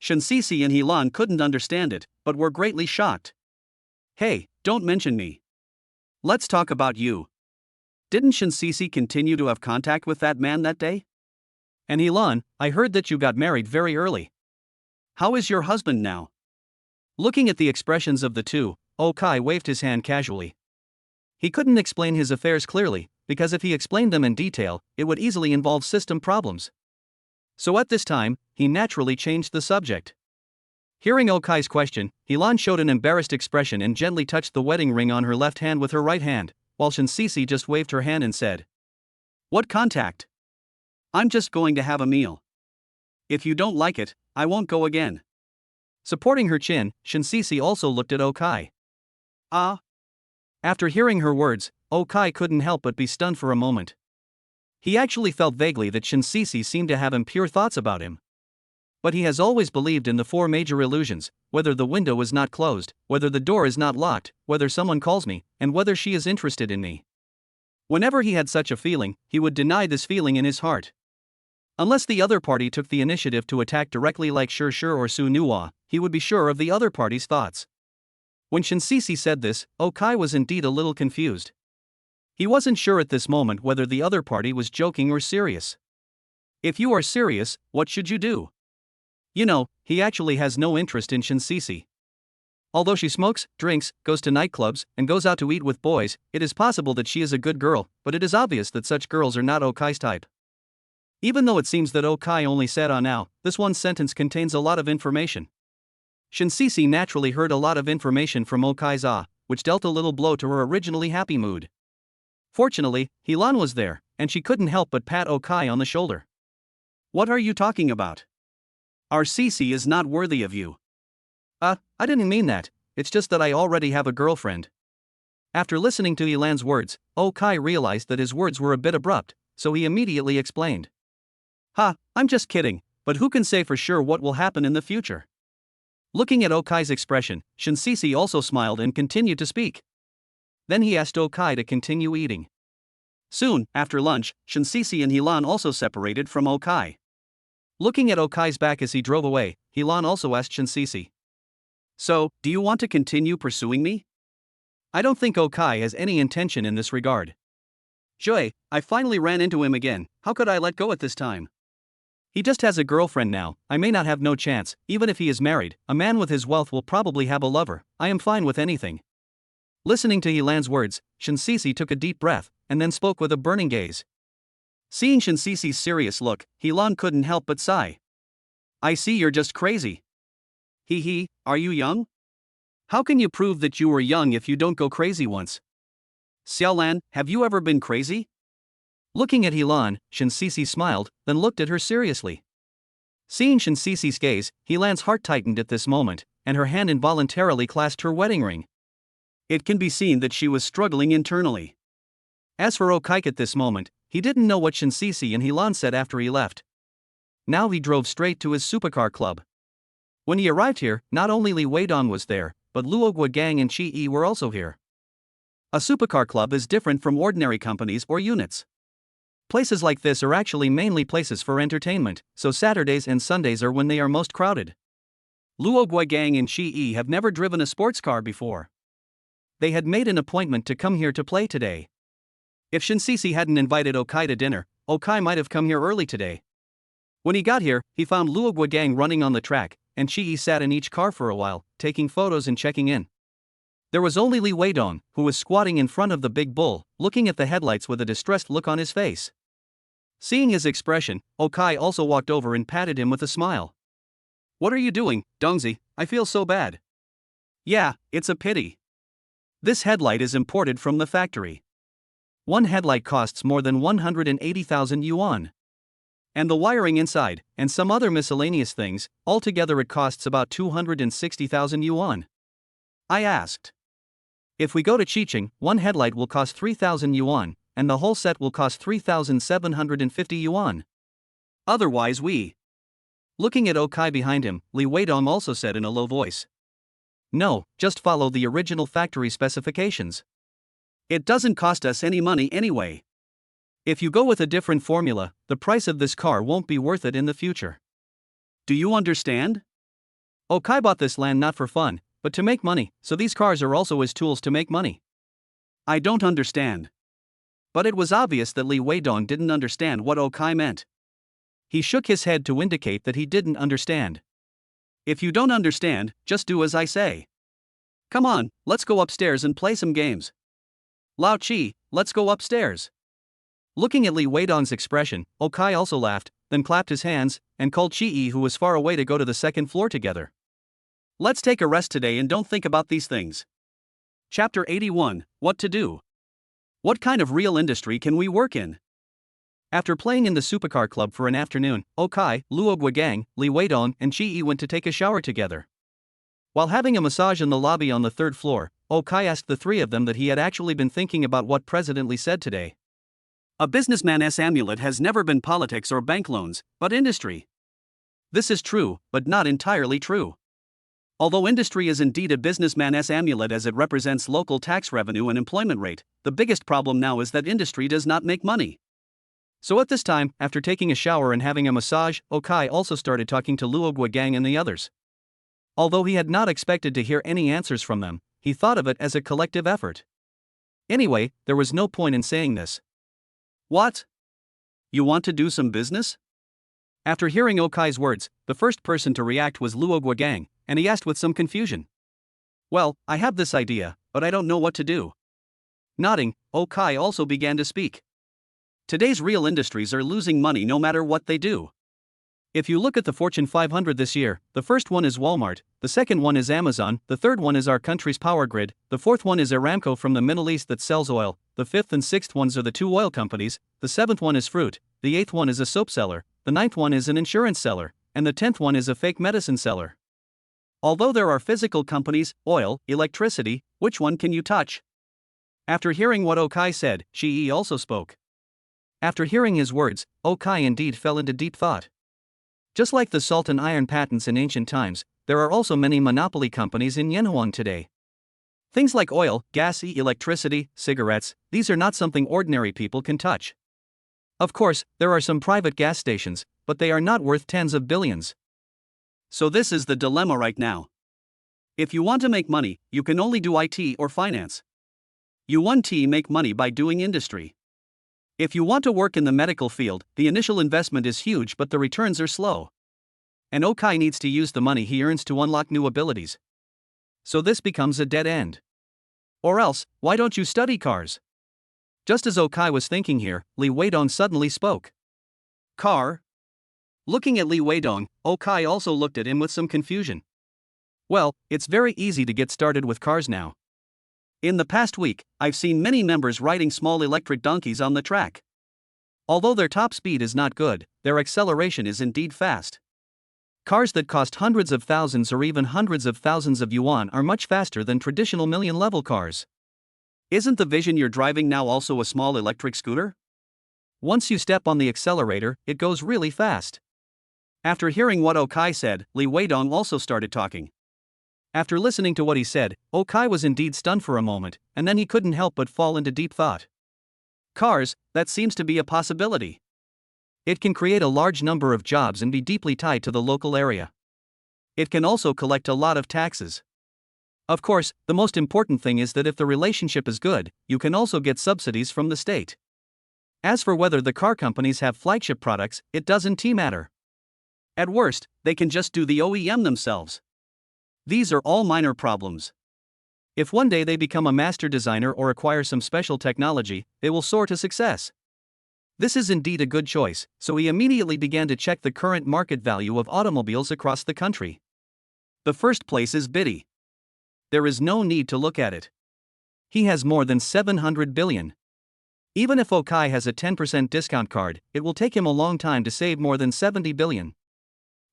Shinsisi and Ilan couldn't understand it, but were greatly shocked. Hey, don't mention me. Let's talk about you. Didn't Shinsisi continue to have contact with that man that day? And Ilan, I heard that you got married very early. How is your husband now? Looking at the expressions of the two, Okai waved his hand casually. He couldn't explain his affairs clearly, because if he explained them in detail, it would easily involve system problems. So at this time, he naturally changed the subject. Hearing Okai's question, Ilan showed an embarrassed expression and gently touched the wedding ring on her left hand with her right hand, while Shinsisi just waved her hand and said, What contact? I'm just going to have a meal. If you don't like it, I won't go again. Supporting her chin, Shinsisi also looked at Okai. After hearing her words, Okai couldn't help but be stunned for a moment. He actually felt vaguely that Shinsisi seemed to have impure thoughts about him. But he has always believed in the four major illusions, whether the window is not closed, whether the door is not locked, whether someone calls me, and whether she is interested in me. Whenever he had such a feeling, he would deny this feeling in his heart. Unless the other party took the initiative to attack directly like Sure or Su Nuwa, he would be sure of the other party's thoughts. When Shinsisi said this, Okai was indeed a little confused. He wasn't sure at this moment whether the other party was joking or serious. If you are serious, what should you do? You know, he actually has no interest in Shinsisi. Although she smokes, drinks, goes to nightclubs, and goes out to eat with boys, it is possible that she is a good girl, but it is obvious that such girls are not Okai's type. Even though it seems that Okai only said now, this one sentence contains a lot of information. Shinsisi naturally heard a lot of information from Okai's which dealt a little blow to her originally happy mood. Fortunately, Hilan was there, and she couldn't help but pat Okai on the shoulder. What are you talking about? Our Sisi is not worthy of you. I didn't mean that, it's just that I already have a girlfriend. After listening to Hilan's words, Okai realized that his words were a bit abrupt, so he immediately explained. I'm just kidding, but who can say for sure what will happen in the future? Looking at Okai's expression, Shinsisi also smiled and continued to speak. Then he asked Okai to continue eating. Soon, after lunch, Shinsisi and Hilan also separated from Okai. Looking at Okai's back as he drove away, Hilan also asked Shinsisi. So, do you want to continue pursuing me? I don't think Okai has any intention in this regard. Joy, I finally ran into him again, how could I let go at this time? He just has a girlfriend now, I may not have no chance, even if he is married, a man with his wealth will probably have a lover, I am fine with anything. Listening to Hilan's words, Shinsisi took a deep breath, and then spoke with a burning gaze. Seeing Shinsisi's serious look, Hilan couldn't help but sigh. I see you're just crazy. Are you young? How can you prove that you were young if you don't go crazy once? Xiaolan, have you ever been crazy? Looking at Hilan, Shinsisi smiled, then looked at her seriously. Seeing Shinsisi's gaze, Hilan's heart tightened at this moment, and her hand involuntarily clasped her wedding ring. It can be seen that she was struggling internally. As for Okai at this moment, he didn't know what Shinsisi and Hilan said after he left. Now he drove straight to his supercar club. When he arrived here, not only Li Weidong was there, but Luogwa Gang and Chi Yi were also here. A supercar club is different from ordinary companies or units. Places like this are actually mainly places for entertainment, so Saturdays and Sundays are when they are most crowded. Luogwa Gang and Chi Yi have never driven a sports car before. They had made an appointment to come here to play today. If Shinsisi hadn't invited Okai to dinner, Okai might have come here early today. When he got here, he found Luogwa Gang running on the track, and Chi Yi sat in each car for a while, taking photos and checking in. There was only Li Weidong, who was squatting in front of the big bull, looking at the headlights with a distressed look on his face. Seeing his expression, Okai also walked over and patted him with a smile. What are you doing, Dongzi? I feel so bad. Yeah, it's a pity. This headlight is imported from the factory. One headlight costs more than 180,000 yuan. And the wiring inside, and some other miscellaneous things, altogether it costs about 260,000 yuan. I asked. If we go to Chicheng, one headlight will cost 3,000 yuan, and the whole set will cost 3,750 yuan. Otherwise we. Looking at Okai behind him, Li Weidong also said in a low voice. No, just follow the original factory specifications. It doesn't cost us any money anyway. If you go with a different formula, the price of this car won't be worth it in the future. Do you understand? Okai bought this land not for fun, but to make money, so these cars are also his tools to make money. I don't understand. But it was obvious that Li Weidong didn't understand what Okai meant. He shook his head to indicate that he didn't understand. If you don't understand, just do as I say. Come on, let's go upstairs and play some games. Lao Chi, let's go upstairs. Looking at Li Weidong's expression, Okai also laughed, then clapped his hands, and called Chi Yi, who was far away, to go to the second floor together. Let's take a rest today and don't think about these things. Chapter 81, What to Do. What kind of real industry can we work in? After playing in the supercar club for an afternoon, Okai, Luogwa Gang, Li Weidong, and Chi Yi went to take a shower together. While having a massage in the lobby on the third floor, Okai asked the three of them that he had actually been thinking about what President Li said today. A businessman's amulet has never been politics or bank loans, but industry. This is true, but not entirely true. Although industry is indeed a businessman's amulet as it represents local tax revenue and employment rate, the biggest problem now is that industry does not make money. So at this time, after taking a shower and having a massage, Okai also started talking to Luogwa gang and the others. Although he had not expected to hear any answers from them, he thought of it as a collective effort. Anyway, there was no point in saying this. What? You want to do some business? After hearing Okai's words, the first person to react was Luogwa gang, and he asked with some confusion. Well, I have this idea, but I don't know what to do. Nodding, Okai also began to speak. Today's real industries are losing money no matter what they do. If you look at the Fortune 500 this year, the first one is Walmart, the second one is Amazon, the third one is our country's power grid, the fourth one is Aramco from the Middle East that sells oil, the fifth and sixth ones are the two oil companies, the seventh one is fruit, the eighth one is a soap seller, the ninth one is an insurance seller, and the 10th one is a fake medicine seller. Although there are physical companies, oil, electricity, which one can you touch? After hearing what Okai said, Shi also spoke. After hearing his words, Okai indeed fell into deep thought. Just like the salt and iron patents in ancient times, there are also many monopoly companies in Yanhuang today. Things like oil, gas, electricity, cigarettes, these are not something ordinary people can touch. Of course, there are some private gas stations, but they are not worth tens of billions. So this is the dilemma right now. If you want to make money, you can only do IT or finance. You want to make money by doing industry. If you want to work in the medical field, the initial investment is huge but the returns are slow. And Okai needs to use the money he earns to unlock new abilities. So this becomes a dead end. Or else, why don't you study cars? Just as Okai was thinking here, Li Weidong suddenly spoke. Car? Looking at Li Weidong, Okai also looked at him with some confusion. Well, it's very easy to get started with cars now. In the past week, I've seen many members riding small electric donkeys on the track. Although their top speed is not good, their acceleration is indeed fast. Cars that cost hundreds of thousands or even hundreds of thousands of yuan are much faster than traditional million-level cars. Isn't the Vision you're driving now also a small electric scooter? Once you step on the accelerator, it goes really fast. After hearing what Okai said, Li Weidong also started talking. After listening to what he said, Okai was indeed stunned for a moment, and then he couldn't help but fall into deep thought. Cars, that seems to be a possibility. It can create a large number of jobs and be deeply tied to the local area. It can also collect a lot of taxes. Of course, the most important thing is that if the relationship is good, you can also get subsidies from the state. As for whether the car companies have flagship products, it doesn't matter. At worst, they can just do the OEM themselves. These are all minor problems. If one day they become a master designer or acquire some special technology, they will soar to success. This is indeed a good choice, so he immediately began to check the current market value of automobiles across the country. The first place is Biddy. There is no need to look at it. He has more than 700 billion. Even if Okai has a 10% discount card, it will take him a long time to save more than 70 billion.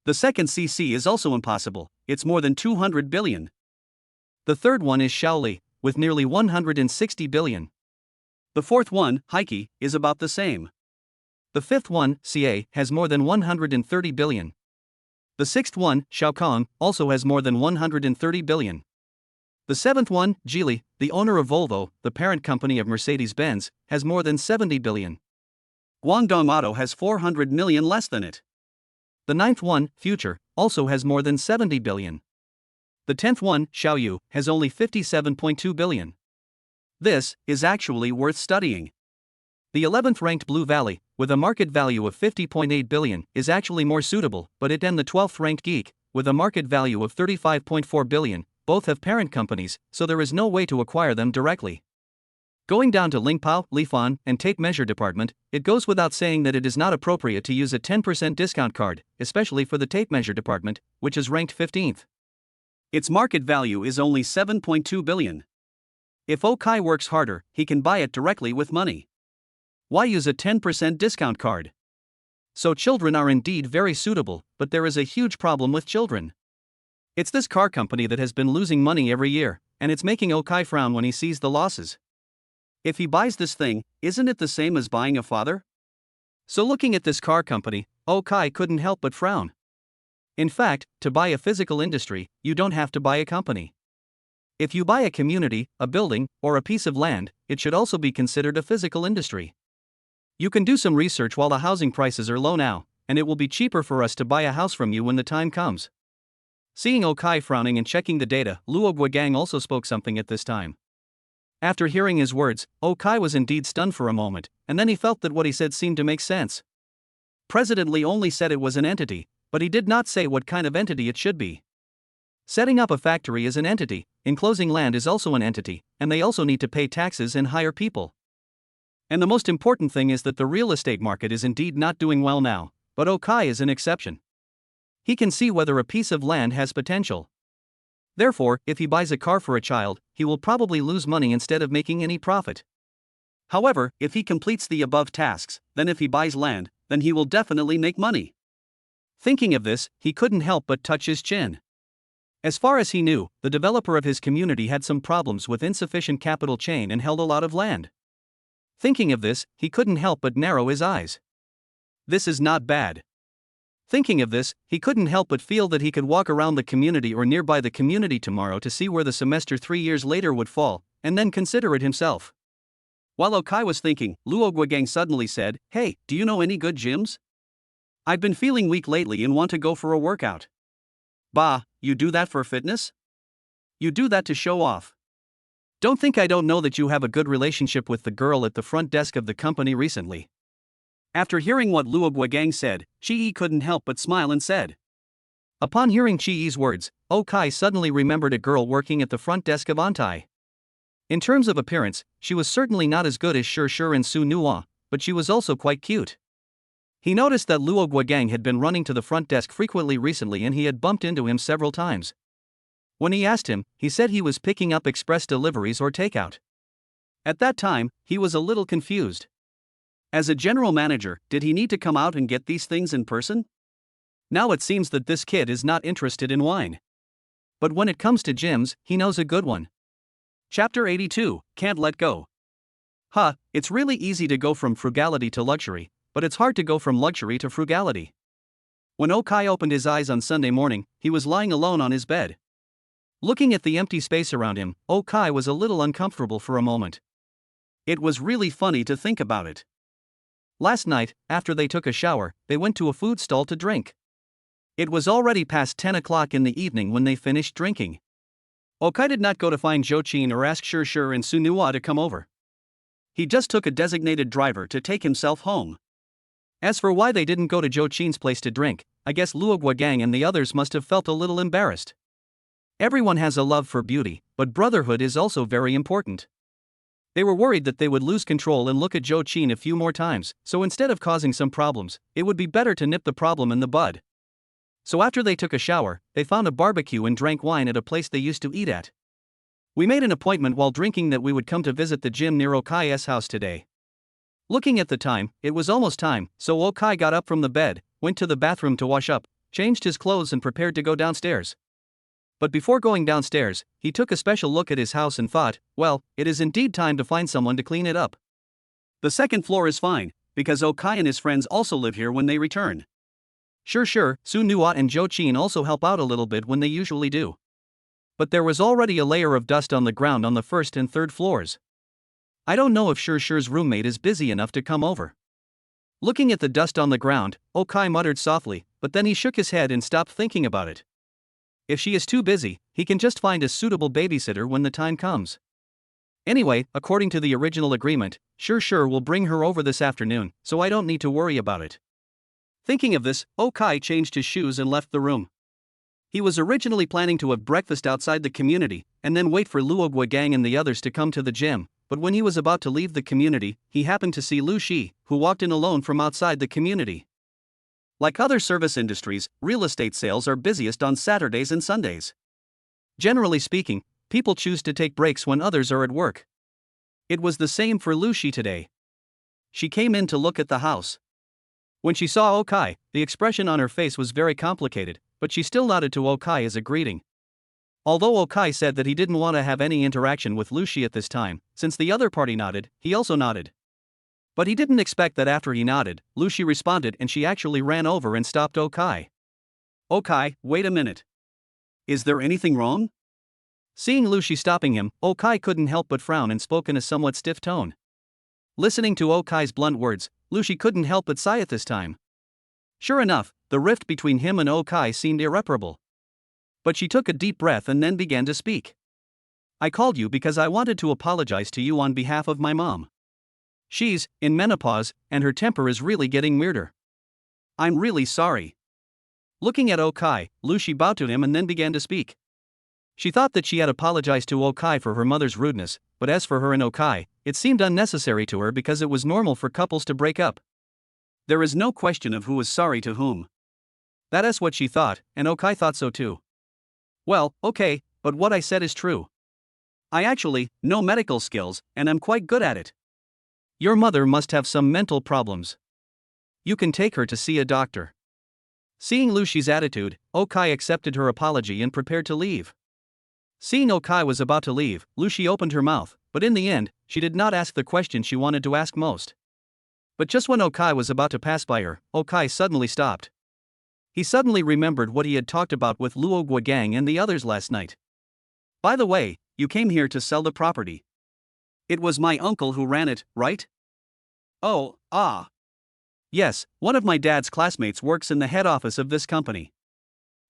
The second CC is also impossible, it's more than 200 billion. The third one is Shaoli, with nearly 160 billion. The fourth one, Heike, is about the same. The fifth one, CA, has more than 130 billion. The sixth one, Xiaokong, also has more than 130 billion. The seventh one, Geely, the owner of Volvo, the parent company of Mercedes-Benz, has more than 70 billion. Guangdong Auto has 400 million less than it. The ninth one, Future, also has more than 70 billion. The 10th one, Xiaoyu, has only 57.2 billion. This is actually worth studying. The 11th ranked Blue Valley, with a market value of 50.8 billion, is actually more suitable, but it and the 12th ranked Geek, with a market value of 35.4 billion, both have parent companies, so there is no way to acquire them directly. Going down to Lingpao, Lifan, and Tape Measure Department, it goes without saying that it is not appropriate to use a 10% discount card, especially for the Tape Measure Department, which is ranked 15th. Its market value is only 7.2 billion. If Okai works harder, he can buy it directly with money. Why use a 10% discount card? So children are indeed very suitable, but there is a huge problem with children. It's this car company that has been losing money every year, and it's making Okai frown when he sees the losses. If he buys this thing, isn't it the same as buying a father? So looking at this car company, Okai couldn't help but frown. In fact, to buy a physical industry, you don't have to buy a company. If you buy a community, a building, or a piece of land, it should also be considered a physical industry. You can do some research while the housing prices are low now, and it will be cheaper for us to buy a house from you when the time comes. Seeing Okai frowning and checking the data, Luo Guogang also spoke something at this time. After hearing his words, Okai was indeed stunned for a moment, and then he felt that what he said seemed to make sense. President Li only said it was an entity, but he did not say what kind of entity it should be. Setting up a factory is an entity, enclosing land is also an entity, and they also need to pay taxes and hire people. And the most important thing is that the real estate market is indeed not doing well now, but Okai is an exception. He can see whether a piece of land has potential. Therefore, if he buys a car for a child, he will probably lose money instead of making any profit. However, if he completes the above tasks, then if he buys land, then he will definitely make money. Thinking of this, he couldn't help but touch his chin. As far as he knew, the developer of his community had some problems with insufficient capital chain and held a lot of land. Thinking of this, he couldn't help but narrow his eyes. This is not bad. Thinking of this, he couldn't help but feel that he could walk around the community or nearby the community tomorrow to see where the semester 3 years later would fall, and then consider it himself. While Okai was thinking, Luo Guogang suddenly said, "Hey, do you know any good gyms? I've been feeling weak lately and want to go for a workout." "Bah, you do that for fitness? You do that to show off. Don't think I don't know that you have a good relationship with the girl at the front desk of the company recently." After hearing what Luo Guogang said, Chi-Yi couldn't help but smile and said. Upon hearing Chi-Yi's words, Okai suddenly remembered a girl working at the front desk of Antai. In terms of appearance, she was certainly not as good as Shur and Su Nuo, but she was also quite cute. He noticed that Luo Guogang had been running to the front desk frequently recently and he had bumped into him several times. When he asked him, he said he was picking up express deliveries or takeout. At that time, he was a little confused. As a general manager, did he need to come out and get these things in person? Now it seems that this kid is not interested in wine. But when it comes to gyms, he knows a good one. Chapter 82, Can't Let Go. It's really easy to go from frugality to luxury, but it's hard to go from luxury to frugality. When Okai opened his eyes on Sunday morning, he was lying alone on his bed. Looking at the empty space around him, Okai was a little uncomfortable for a moment. It was really funny to think about it. Last night, after they took a shower, they went to a food stall to drink. It was already past 10 o'clock in the evening when they finished drinking. Okai did not go to find Jochin or ask Shur and Su Nuo to come over. He just took a designated driver to take himself home. As for why they didn't go to Jochin's place to drink, I guess Luo Guogang and the others must have felt a little embarrassed. Everyone has a love for beauty, but brotherhood is also very important. They were worried that they would lose control and look at Jochin a few more times, so instead of causing some problems, it would be better to nip the problem in the bud. So after they took a shower, they found a barbecue and drank wine at a place they used to eat at. We made an appointment while drinking that we would come to visit the gym near Okai's house today. Looking at the time, it was almost time, so Okai got up from the bed, went to the bathroom to wash up, changed his clothes and prepared to go downstairs. But before going downstairs, he took a special look at his house and thought, well, it is indeed time to find someone to clean it up. The second floor is fine, because Okai and his friends also live here when they return. Su Nuo and Jochin also help out a little bit when they usually do. But there was already a layer of dust on the ground on the first and third floors. I don't know if Shur's roommate is busy enough to come over. Looking at the dust on the ground, Okai muttered softly, but then he shook his head and stopped thinking about it. If she is too busy, he can just find a suitable babysitter when the time comes. Anyway, according to the original agreement, Shur will bring her over this afternoon, so I don't need to worry about it. Thinking of this, Okai changed his shoes and left the room. He was originally planning to have breakfast outside the community, and then wait for Luo Guogang and the others to come to the gym, but when he was about to leave the community, he happened to see Luci, who walked in alone from outside the community. Like other service industries, real estate sales are busiest on Saturdays and Sundays. Generally speaking, people choose to take breaks when others are at work. It was the same for Luci today. She came in to look at the house. When she saw Okai, the expression on her face was very complicated, but she still nodded to Okai as a greeting. Although Okai said that he didn't want to have any interaction with Luci at this time, since the other party nodded, he also nodded. But he didn't expect that after he nodded, Luci responded and she actually ran over and stopped Okai. Okai, wait a minute. Is there anything wrong? Seeing Luci stopping him, Okai couldn't help but frown and spoke in a somewhat stiff tone. Listening to Okai's blunt words, Luci couldn't help but sigh at this time. Sure enough, the rift between him and Okai seemed irreparable. But she took a deep breath and then began to speak. I called you because I wanted to apologize to you on behalf of my mom. She's in menopause, and her temper is really getting weirder. I'm really sorry. Looking at Okai, Luci bowed to him and then began to speak. She thought that she had apologized to Okai for her mother's rudeness, but as for her and Okai, it seemed unnecessary to her because it was normal for couples to break up. There is no question of who is sorry to whom. That is what she thought, and Okai thought so too. Well, okay, but what I said is true. I actually know medical skills, and I'm quite good at it. Your mother must have some mental problems. You can take her to see a doctor. Seeing Luci's attitude, Okai accepted her apology and prepared to leave. Seeing Okai was about to leave, Luci opened her mouth, but in the end, she did not ask the question she wanted to ask most. But just when Okai was about to pass by her, Okai suddenly stopped. He suddenly remembered what he had talked about with Luo Guogang and the others last night. By the way, you came here to sell the property. It was my uncle who ran it, right? Oh, ah. Yes, one of my dad's classmates works in the head office of this company.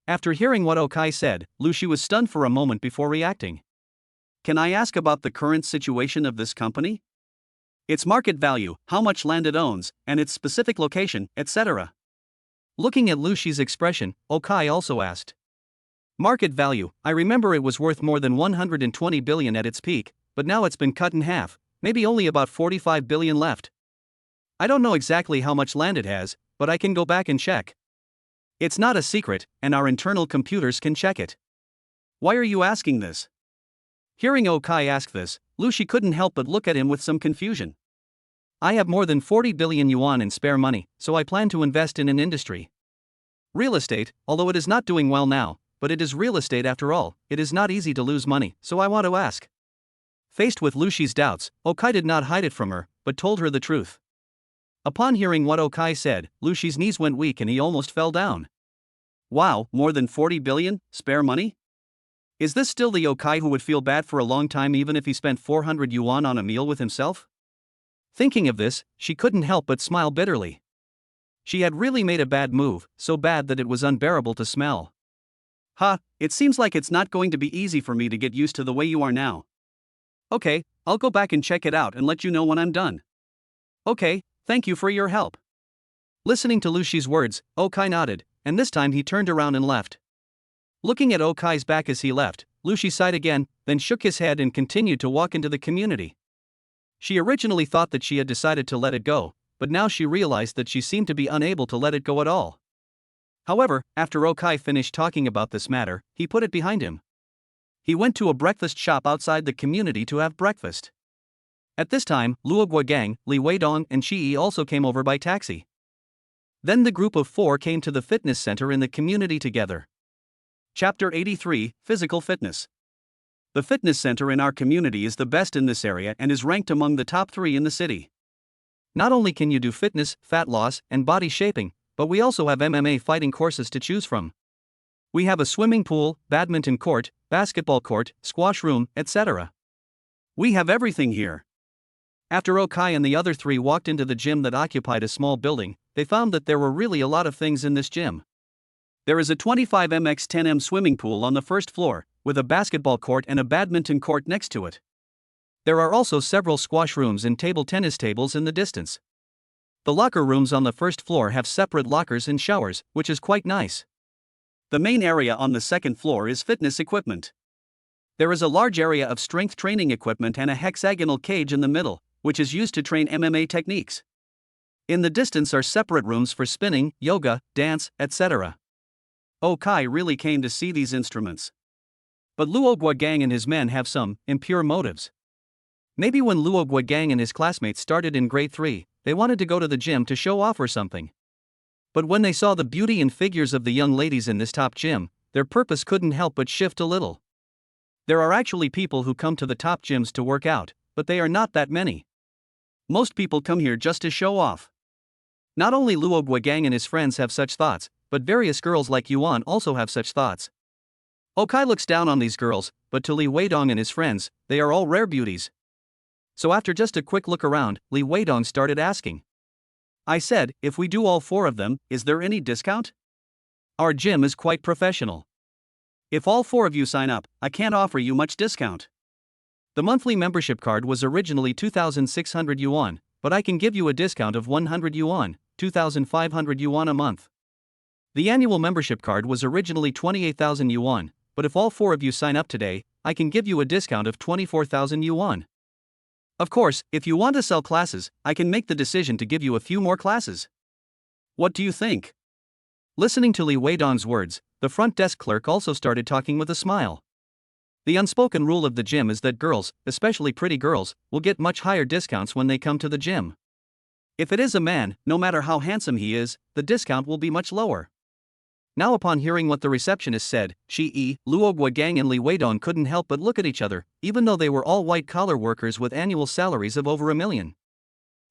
After hearing what Okai said, Luci was stunned for a moment before reacting. Can I ask about the current situation of this company? Its market value, how much land it owns, and its specific location, etc. Looking at Luci's expression, Okai also asked. Market value, I remember it was worth more than 120 billion at its peak, but now it's been cut in half, maybe only about 45 billion left. I don't know exactly how much land it has, but I can go back and check. It's not a secret, and our internal computers can check it. Why are you asking this? Hearing Okai ask this, Luci couldn't help but look at him with some confusion. I have more than 40 billion yuan in spare money, so I plan to invest in an industry. Real estate, although it is not doing well now, but it is real estate after all, it is not easy to lose money, so I want to ask. Faced with Luci's doubts, Okai did not hide it from her, but told her the truth. Upon hearing what Okai said, Luci's knees went weak and he almost fell down. Wow, more than 40 billion, spare money? Is this still the Okai who would feel bad for a long time even if he spent 400 yuan on a meal with himself? Thinking of this, she couldn't help but smile bitterly. She had really made a bad move, so bad that it was unbearable to smell. It seems like it's not going to be easy for me to get used to the way you are now. Okay, I'll go back and check it out and let you know when I'm done. Okay, thank you for your help. Listening to Luci's words, Okai nodded, and this time he turned around and left. Looking at Okai's back as he left, Luci sighed again, then shook his head and continued to walk into the community. She originally thought that she had decided to let it go, but now she realized that she seemed to be unable to let it go at all. However, after Okai finished talking about this matter, he put it behind him. He went to a breakfast shop outside the community to have breakfast. At this time, Luo Guogang, Li Weidong, and Shi also came over by taxi. Then the group of 4 came to the fitness center in the community together. Chapter 83, Physical Fitness. The fitness center in our community is the best in this area and is ranked among the top 3 in the city. Not only can you do fitness, fat loss, and body shaping, but we also have MMA fighting courses to choose from. We have a swimming pool, badminton court, basketball court, squash room, etc. We have everything here. After Okai and the other 3 walked into the gym that occupied a small building, they found that there were really a lot of things in this gym. There is a 25m x 10m swimming pool on the first floor, with a basketball court and a badminton court next to it. There are also several squash rooms and table tennis tables in the distance. The locker rooms on the first floor have separate lockers and showers, which is quite nice. The main area on the second floor is fitness equipment. There is a large area of strength training equipment and a hexagonal cage in the middle, which is used to train MMA techniques. In the distance are separate rooms for spinning, yoga, dance, etc. Okai really came to see these instruments. But Luo Guogang and his men have some impure motives. Maybe when Luo Guogang and his classmates started in grade 3, they wanted to go to the gym to show off or something. But when they saw the beauty and figures of the young ladies in this top gym, their purpose couldn't help but shift a little. There are actually people who come to the top gyms to work out, but they are not that many. Most people come here just to show off. Not only Luo Guogang and his friends have such thoughts, but various girls like Yuan also have such thoughts. Okai looks down on these girls, but to Li Weidong and his friends, they are all rare beauties. So after just a quick look around, Li Weidong started asking. I said, if we do all 4 of them, is there any discount? Our gym is quite professional. If all 4 of you sign up, I can't offer you much discount. The monthly membership card was originally 2,600 yuan, but I can give you a discount of 100 yuan, 2,500 yuan a month. The annual membership card was originally 28,000 yuan, but if all 4 of you sign up today, I can give you a discount of 24,000 yuan. Of course, if you want to sell classes, I can make the decision to give you a few more classes. What do you think? Listening to Li Weidong's words, the front desk clerk also started talking with a smile. The unspoken rule of the gym is that girls, especially pretty girls, will get much higher discounts when they come to the gym. If it is a man, no matter how handsome he is, the discount will be much lower. Now upon hearing what the receptionist said, Shi, Luo Guogang and Li Weidong couldn't help but look at each other, even though they were all white-collar workers with annual salaries of over $1 million.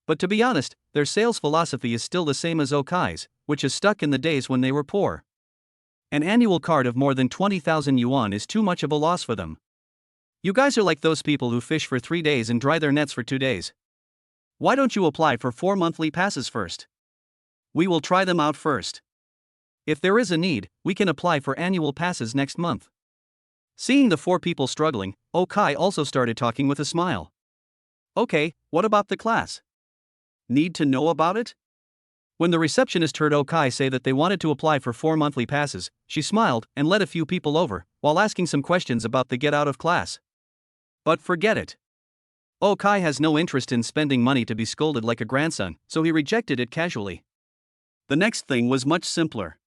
But to be honest, their sales philosophy is still the same as Okai's, which is stuck in the days when they were poor. An annual card of more than 20,000 yuan is too much of a loss for them. You guys are like those people who fish for 3 days and dry their nets for 2 days. Why don't you apply for 4 monthly passes first? We will try them out first. If there is a need, we can apply for annual passes next month. Seeing the 4 people struggling, Okai also started talking with a smile. Okay, what about the class? Need to know about it? When the receptionist heard Okai say that they wanted to apply for 4 monthly passes, she smiled and let a few people over, while asking some questions about the get out of class. But forget it. Okai has no interest in spending money to be scolded like a grandson, so he rejected it casually. The next thing was much simpler.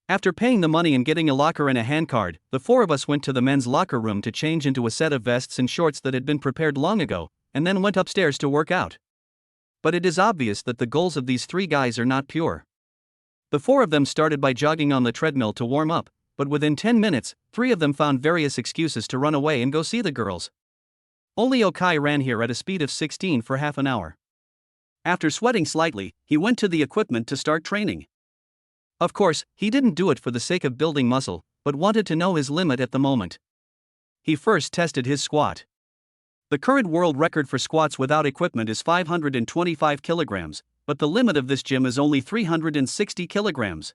After paying the money and getting a locker and a handcard, the 4 of us went to the men's locker room to change into a set of vests and shorts that had been prepared long ago, and then went upstairs to work out. But it is obvious that the goals of these 3 guys are not pure. The 4 of them started by jogging on the treadmill to warm up, but within 10 minutes, 3 of them found various excuses to run away and go see the girls. Only Okai ran here at a speed of 16 for half an hour. After sweating slightly, he went to the equipment to start training. Of course, he didn't do it for the sake of building muscle, but wanted to know his limit at the moment. He first tested his squat. The current world record for squats without equipment is 525 kilograms, but the limit of this gym is only 360 kilograms.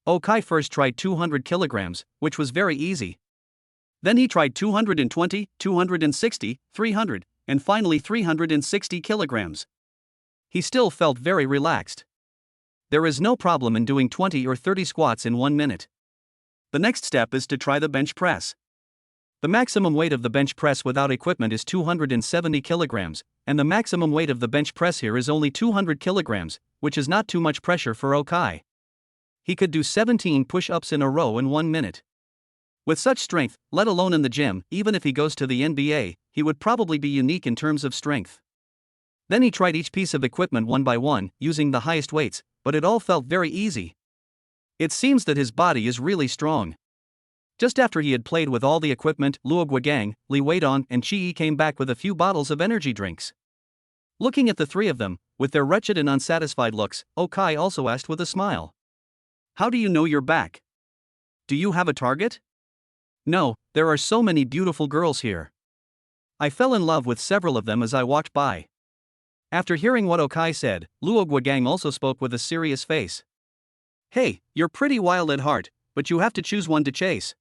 Okai first tried 200 kilograms, which was very easy. Then he tried 220, 260, 300, and finally 360 kilograms. He still felt very relaxed. There is no problem in doing 20 or 30 squats in 1 minute. The next step is to try the bench press. The maximum weight of the bench press without equipment is 270 kilograms, and the maximum weight of the bench press here is only 200 kilograms, which is not too much pressure for Okai. He could do 17 push-ups in a row in 1 minute. With such strength, let alone in the gym, even if he goes to the NBA, he would probably be unique in terms of strength. Then he tried each piece of equipment one by one, using the highest weights, but it all felt very easy. It seems that his body is really strong. Just after he had played with all the equipment, Luo Guogang, Li Weidong, and Qi came back with a few bottles of energy drinks. Looking at the 3 of them, with their wretched and unsatisfied looks, Okai also asked with a smile. How do you know you're back? Do you have a target? No, there are so many beautiful girls here. I fell in love with several of them as I walked by. After hearing what Okai said, Luo Guogang also spoke with a serious face. Hey, you're pretty wild at heart, but you have to choose one to chase.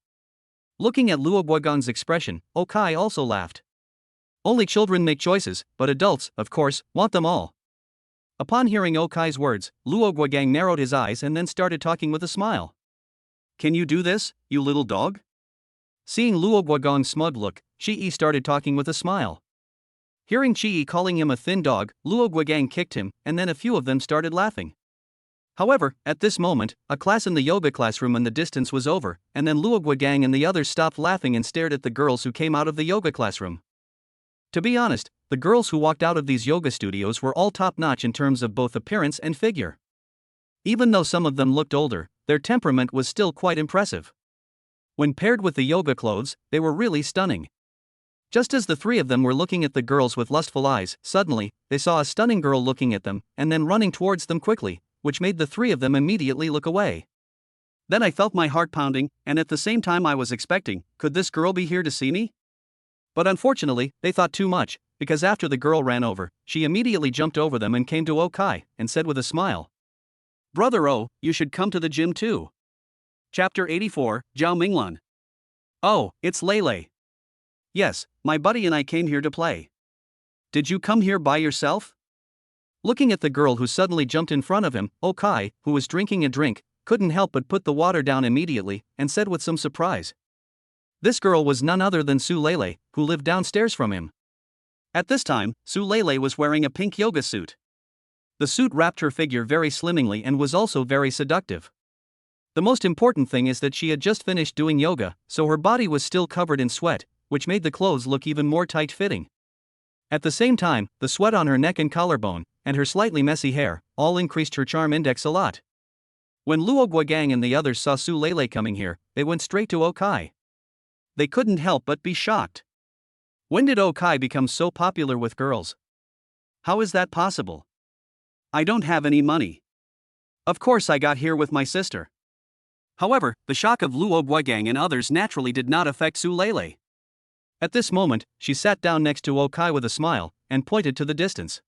Looking at Luo Guogang's expression, Okai also laughed. Only children make choices, but adults, of course, want them all. Upon hearing Okai's words, Luo Guogang narrowed his eyes and then started talking with a smile. Can you do this, you little dog? Seeing Luo Guogang's smug look, Qi started talking with a smile. Hearing Qi calling him a thin dog, Luo Guogang kicked him, and then a few of them started laughing. However, at this moment, a class in the yoga classroom in the distance was over, and then Luo Guogang and the others stopped laughing and stared at the girls who came out of the yoga classroom. To be honest, the girls who walked out of these yoga studios were all top-notch in terms of both appearance and figure. Even though some of them looked older, their temperament was still quite impressive. When paired with the yoga clothes, they were really stunning. Just as the 3 of them were looking at the girls with lustful eyes, suddenly, they saw a stunning girl looking at them, and then running towards them quickly, which made the 3 of them immediately look away. Then I felt my heart pounding, and at the same time I was expecting, could this girl be here to see me? But unfortunately, they thought too much, because after the girl ran over, she immediately jumped over them and came to Okai, and said with a smile, "Brother O, you should come to the gym too." Chapter 84, Zhao Minglan. "Oh, it's Lele." "Yes, my buddy and I came here to play." "Did you come here by yourself?" Looking at the girl who suddenly jumped in front of him, Okai, who was drinking a drink, couldn't help but put the water down immediately, and said with some surprise. This girl was none other than Su Lele, who lived downstairs from him. At this time, Su Lele was wearing a pink yoga suit. The suit wrapped her figure very slimmingly and was also very seductive. The most important thing is that she had just finished doing yoga, so her body was still covered in sweat, which made the clothes look even more tight-fitting. At the same time, the sweat on her neck and collarbone, and her slightly messy hair, all increased her charm index a lot. When Luo Guogang and the others saw Su Lele coming here, they went straight to Okai. They couldn't help but be shocked. When did Okai become so popular with girls? How is that possible? I don't have any money. Of course I got here with my sister. However, the shock of Luo Guogang and others naturally did not affect Su Lele. At this moment, she sat down next to Okai with a smile, and pointed to the distance.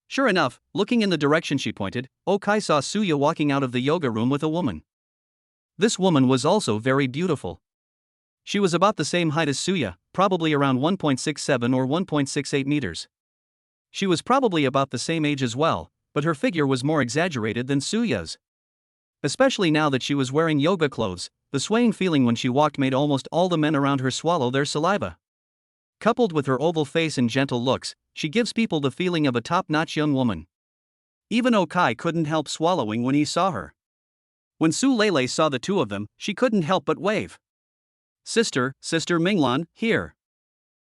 Sure enough, looking in the direction she pointed, Okai saw Suya walking out of the yoga room with a woman. This woman was also very beautiful. She was about the same height as Suya, probably around 1.67 or 1.68 meters. She was probably about the same age as well, but her figure was more exaggerated than Suya's. Especially now that she was wearing yoga clothes, the swaying feeling when she walked made almost all the men around her swallow their saliva. Coupled with her oval face and gentle looks, she gives people the feeling of a top-notch young woman. Even Okai couldn't help swallowing when he saw her. When Su Lele saw the two of them, she couldn't help but wave. Sister Minglan, here."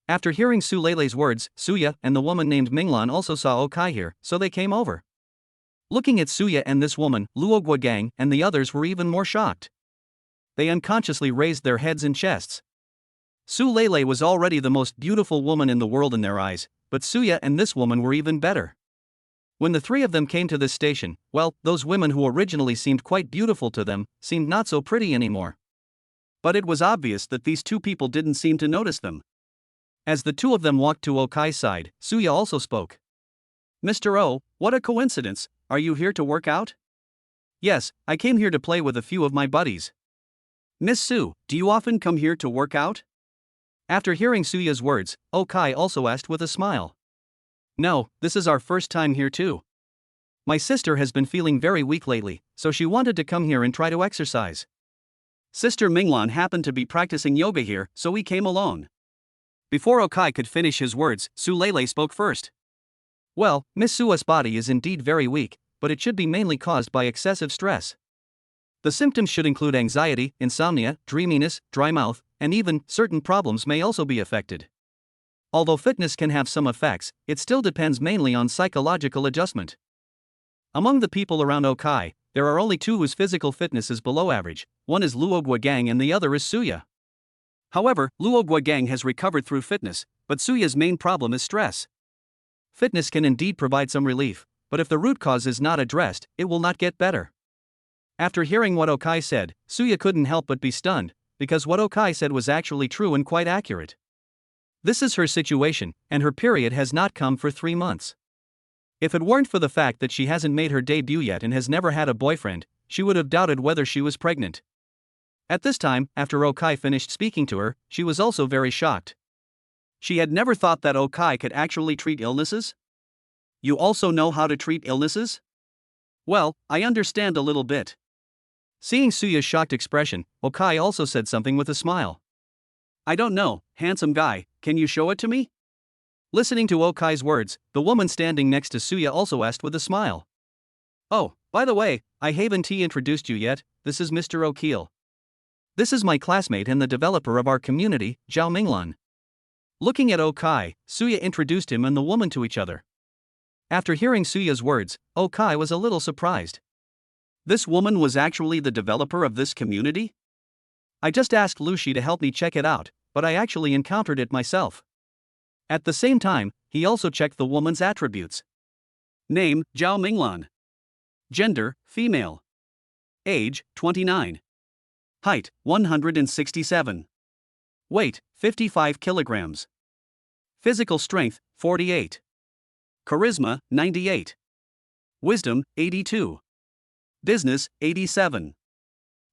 After hearing Su Lele's words, Suya and the woman named Minglan also saw Okai here, so they came over. Looking at Suya and this woman, Luo Guogang and the others were even more shocked. They unconsciously raised their heads and chests. Su Lele was already the most beautiful woman in the world in their eyes, but Suya and this woman were even better. When the three of them came to this station, well, those women who originally seemed quite beautiful to them, seemed not so pretty anymore. But it was obvious that these two people didn't seem to notice them. As the two of them walked to Okai's side, Suya also spoke. "Mr. O, what a coincidence, are you here to work out?" "Yes, I came here to play with a few of my buddies." "Miss Su, do you often come here to work out?" After hearing Suya's words, Okai also asked with a smile. "No, this is our first time here too. My sister has been feeling very weak lately, so she wanted to come here and try to exercise. Sister Minglan happened to be practicing yoga here, so we came alone." Before Okai could finish his words, Su Lele spoke first. "Well, Miss Sua's body is indeed very weak, but it should be mainly caused by excessive stress. The symptoms should include anxiety, insomnia, dreaminess, dry mouth, and even certain problems may also be affected. Although fitness can have some effects, it still depends mainly on psychological adjustment. Among the people around Okai, there are only two whose physical fitness is below average, one is Luo Guogang and the other is Suya. However, Luo Guogang has recovered through fitness, but Suya's main problem is stress. Fitness can indeed provide some relief, but if the root cause is not addressed, it will not get better." After hearing what Okai said, Suya couldn't help but be stunned, because what Okai said was actually true and quite accurate. This is her situation, and her period has not come for 3 months. If it weren't for the fact that she hasn't made her debut yet and has never had a boyfriend, she would have doubted whether she was pregnant. At this time, after Okai finished speaking to her, she was also very shocked. She had never thought that Okai could actually treat illnesses. "You also know how to treat illnesses?" "Well, I understand a little bit." Seeing Suya's shocked expression, Okai also said something with a smile. "I don't know, handsome guy, can you show it to me?" Listening to Okai's words, the woman standing next to Suya also asked with a smile. "Oh, by the way, I haven't introduced you yet, this is Mr. O'Keel. This is my classmate and the developer of our community, Zhao Minglan." Looking at Okai, Suya introduced him and the woman to each other. After hearing Suya's words, Okai was a little surprised. This woman was actually the developer of this community? "I just asked Luci to help me check it out, but I actually encountered it myself." At the same time, he also checked the woman's attributes. Name, Zhao Minglan. Gender, female. Age, 29. Height, 167. Weight, 55 kilograms. Physical strength, 48. Charisma, 98. Wisdom, 82. Business, 87.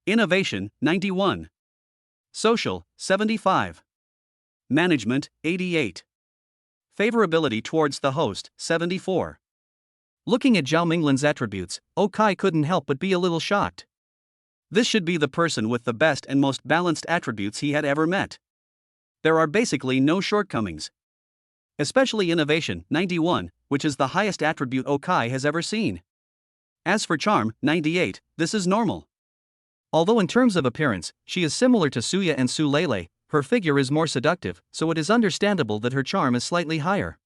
Innovation, 91. Social, 75. Management, 88. Favorability towards the host, 74. Looking at Zhao Minglan's attributes, Okai couldn't help but be a little shocked. This should be the person with the best and most balanced attributes he had ever met. There are basically no shortcomings. Especially innovation, 91, which is the highest attribute Okai has ever seen. As for charm, 98, this is normal. Although in terms of appearance, she is similar to Suya and Su Lele, her figure is more seductive, so it is understandable that her charm is slightly higher.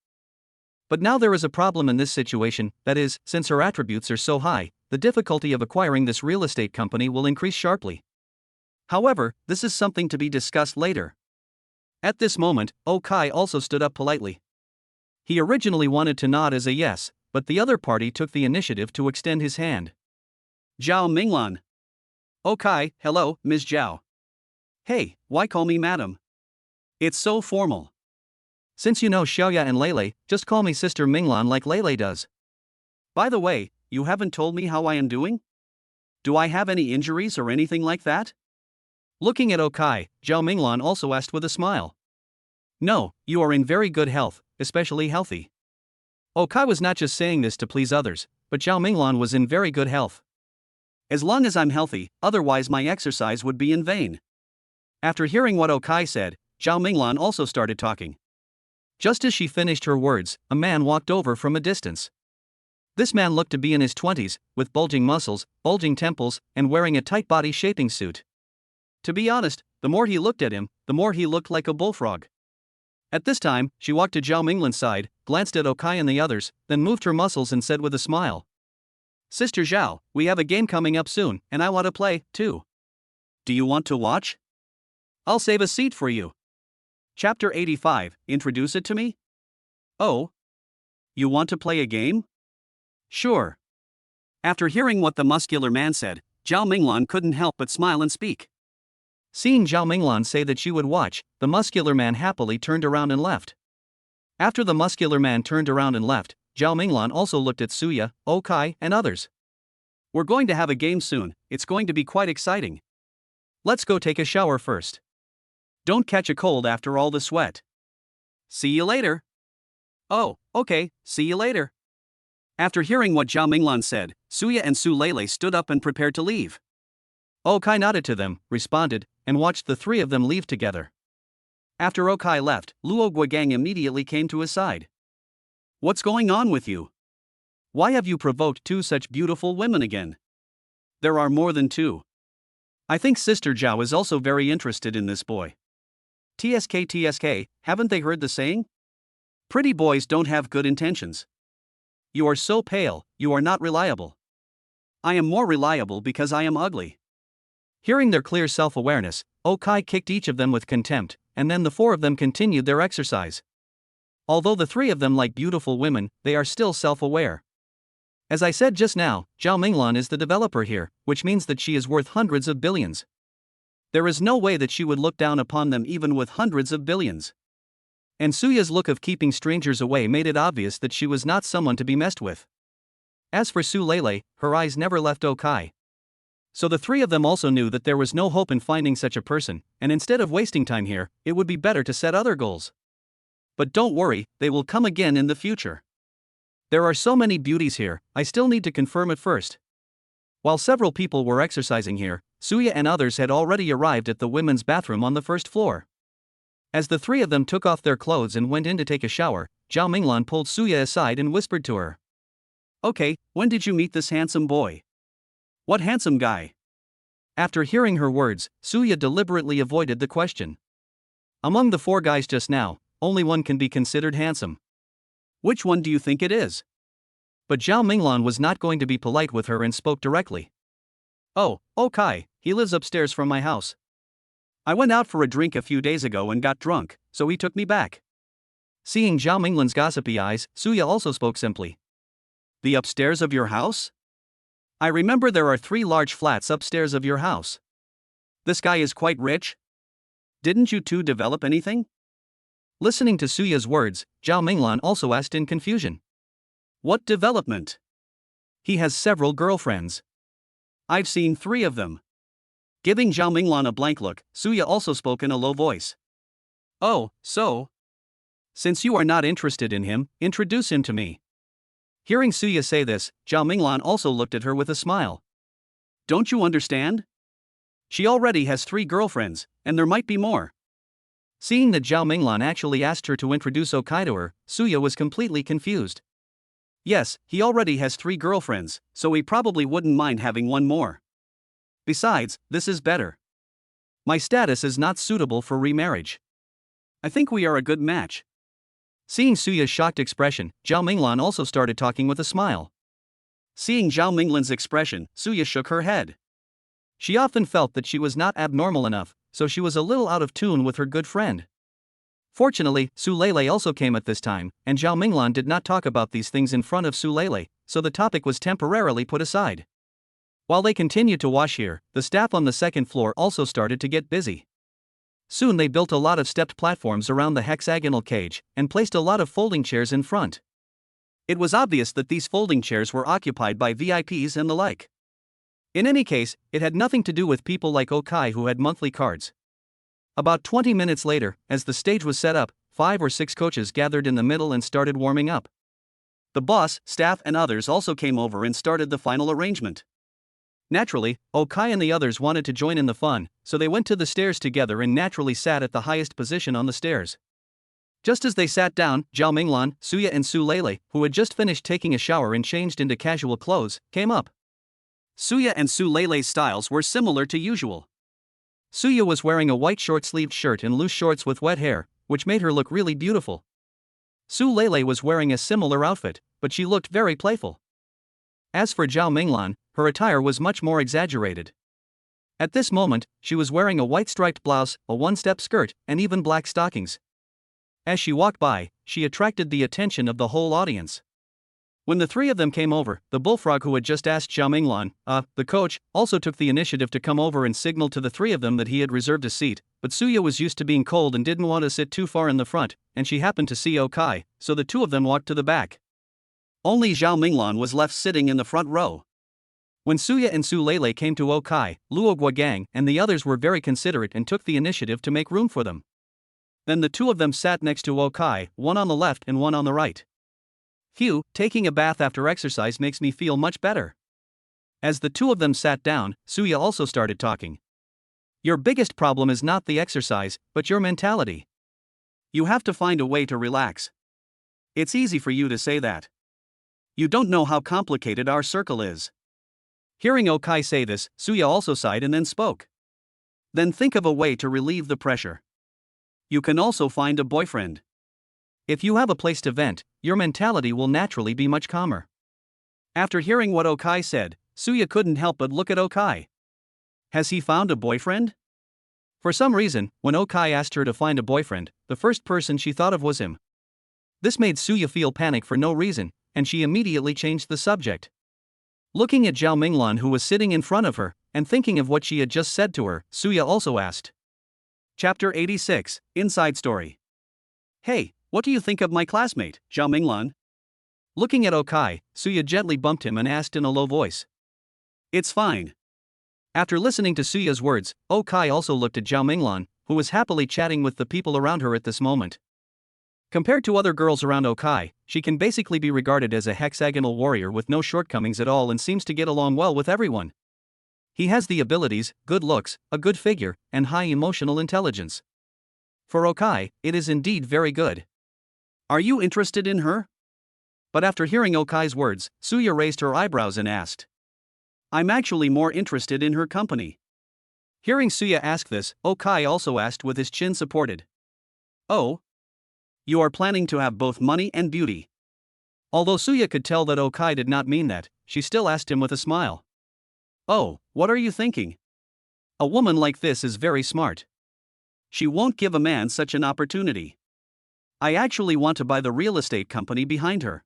But now there is a problem in this situation, that is, since her attributes are so high, the difficulty of acquiring this real estate company will increase sharply. However, this is something to be discussed later. At this moment, Okai also stood up politely. He originally wanted to nod as a yes, but the other party took the initiative to extend his hand. Zhao Minglan. Okai, hello, Ms. Zhao. Hey, why call me madam? It's so formal. Since you know Xiaoya and Lele, just call me Sister Minglan like Lele does. By the way, you haven't told me how I am doing? Do I have any injuries or anything like that? Looking at Okai, Zhao Minglan also asked with a smile. No, you are in very good health, especially healthy. Okai was not just saying this to please others, but Zhao Minglan was in very good health. As long as I'm healthy, otherwise my exercise would be in vain. After hearing what Okai said, Zhao Minglan also started talking. Just as she finished her words, a man walked over from a distance. This man looked to be in his 20s, with bulging muscles, bulging temples, and wearing a tight body shaping suit. To be honest, the more he looked at him, the more he looked like a bullfrog. At this time, she walked to Zhao Minglan's side, glanced at Okai and the others, then moved her muscles and said with a smile. Sister Zhao, we have a game coming up soon, and I want to play, too. Do you want to watch? I'll save a seat for you. Chapter 85, introduce it to me? Oh. You want to play a game? Sure. After hearing what the muscular man said, Zhao Minglan couldn't help but smile and speak. Seeing Zhao Minglan say that she would watch, the muscular man happily turned around and left. After the muscular man turned around and left, Zhao Minglan also looked at Suya, Okai, and others. We're going to have a game soon, it's going to be quite exciting. Let's go take a shower first. Don't catch a cold after all the sweat. See you later. Oh, okay, see you later. After hearing what Zhao Minglan said, Suya and Su Lele stood up and prepared to leave. Okai nodded to them, responded, and watched the three of them leave together. After Okai left, Luo Guogang immediately came to his side. What's going on with you? Why have you provoked two such beautiful women again? There are more than two. I think Sister Zhao is also very interested in this boy. TSK, haven't they heard the saying? Pretty boys don't have good intentions. You are so pale, you are not reliable. I am more reliable because I am ugly. Hearing their clear self-awareness, Okai kicked each of them with contempt, and then the four of them continued their exercise. Although the three of them like beautiful women, they are still self-aware. As I said just now, Zhao Minglan is the developer here, which means that she is worth hundreds of billions. There is no way that she would look down upon them even with hundreds of billions. And Suya's look of keeping strangers away made it obvious that she was not someone to be messed with. As for Su Lele, her eyes never left Okai. So the three of them also knew that there was no hope in finding such a person, and instead of wasting time here, it would be better to set other goals. But don't worry, they will come again in the future. There are so many beauties here, I still need to confirm it first. While several people were exercising here, Suya and others had already arrived at the women's bathroom on the first floor. As the three of them took off their clothes and went in to take a shower, Zhao Minglan pulled Suya aside and whispered to her. Okay, when did you meet this handsome boy? What handsome guy? After hearing her words, Suya deliberately avoided the question. Among the four guys just now, only one can be considered handsome. Which one do you think it is? But Zhao Minglan was not going to be polite with her and spoke directly. Oh, Okai, he lives upstairs from my house. I went out for a drink a few days ago and got drunk, so he took me back. Seeing Zhao Minglan's gossipy eyes, Suya also spoke simply. The upstairs of your house? I remember there are 3 large flats upstairs of your house. This guy is quite rich? Didn't you two develop anything? Listening to Suya's words, Zhao Minglan also asked in confusion. What development? He has several girlfriends. I've seen 3 of them. Giving Zhao Minglan a blank look, Suya also spoke in a low voice. Oh, so? Since you are not interested in him, introduce him to me. Hearing Suya say this, Zhao Minglan also looked at her with a smile. Don't you understand? She already has 3 girlfriends, and there might be more. Seeing that Zhao Minglan actually asked her to introduce Okai to her, Suya was completely confused. Yes, he already has 3 girlfriends, so he probably wouldn't mind having one more. Besides, this is better. My status is not suitable for remarriage. I think we are a good match. Seeing Suya's shocked expression, Zhao Minglan also started talking with a smile. Seeing Zhao Minglan's expression, Suya shook her head. She often felt that she was not abnormal enough, so she was a little out of tune with her good friend. Fortunately, Su Lele also came at this time, and Zhao Minglan did not talk about these things in front of Su Lele, so the topic was temporarily put aside. While they continued to wash here, the staff on the second floor also started to get busy. Soon they built a lot of stepped platforms around the hexagonal cage, and placed a lot of folding chairs in front. It was obvious that these folding chairs were occupied by VIPs and the like. In any case, it had nothing to do with people like Okai who had monthly cards. About 20 minutes later, as the stage was set up, 5 or 6 coaches gathered in the middle and started warming up. The boss, staff and others also came over and started the final arrangement. Naturally, Okai and the others wanted to join in the fun, so they went to the stairs together and naturally sat at the highest position on the stairs. Just as they sat down, Zhao Minglan, Suya and Su Lele, who had just finished taking a shower and changed into casual clothes, came up. Suya and Su Lele's styles were similar to usual. Suya was wearing a white short-sleeved shirt and loose shorts with wet hair, which made her look really beautiful. Su Lele was wearing a similar outfit, but she looked very playful. As for Zhao Minglan, her attire was much more exaggerated. At this moment, she was wearing a white striped blouse, a one-step skirt, and even black stockings. As she walked by, she attracted the attention of the whole audience. When the 3 of them came over, the bullfrog who had just asked Zhao Minglan, the coach, also took the initiative to come over and signal to the 3 of them that he had reserved a seat, but Suya was used to being cold and didn't want to sit too far in the front, and she happened to see Okai, so the 2 of them walked to the back. Only Zhao Minglan was left sitting in the front row. When Suya and Su Lele came to Okai, Luo Guogang and the others were very considerate and took the initiative to make room for them. Then the 2 of them sat next to Okai, one on the left and one on the right. Phew, taking a bath after exercise makes me feel much better. As the 2 of them sat down, Suya also started talking. Your biggest problem is not the exercise, but your mentality. You have to find a way to relax. It's easy for you to say that. You don't know how complicated our circle is. Hearing Okai say this, Suya also sighed and then spoke. Then think of a way to relieve the pressure. You can also find a boyfriend. If you have a place to vent, your mentality will naturally be much calmer. After hearing what Okai said, Suya couldn't help but look at Okai. Has he found a boyfriend? For some reason, when Okai asked her to find a boyfriend, the first person she thought of was him. This made Suya feel panic for no reason, and she immediately changed the subject. Looking at Zhao Minglan who was sitting in front of her, and thinking of what she had just said to her, Suya also asked. Chapter 86, Inside Story. Hey, what do you think of my classmate, Zhao Minglan? Looking at Okai, Suya gently bumped him and asked in a low voice. It's fine. After listening to Suya's words, Okai also looked at Zhao Minglan, who was happily chatting with the people around her at this moment. Compared to other girls around Okai, she can basically be regarded as a hexagonal warrior with no shortcomings at all and seems to get along well with everyone. He has the abilities, good looks, a good figure, and high emotional intelligence. For Okai, it is indeed very good. Are you interested in her? But after hearing Okai's words, Suya raised her eyebrows and asked. I'm actually more interested in her company. Hearing Suya ask this, Okai also asked with his chin supported. Oh? You are planning to have both money and beauty. Although Suya could tell that Okai did not mean that, she still asked him with a smile. Oh, what are you thinking? A woman like this is very smart. She won't give a man such an opportunity. I actually want to buy the real estate company behind her.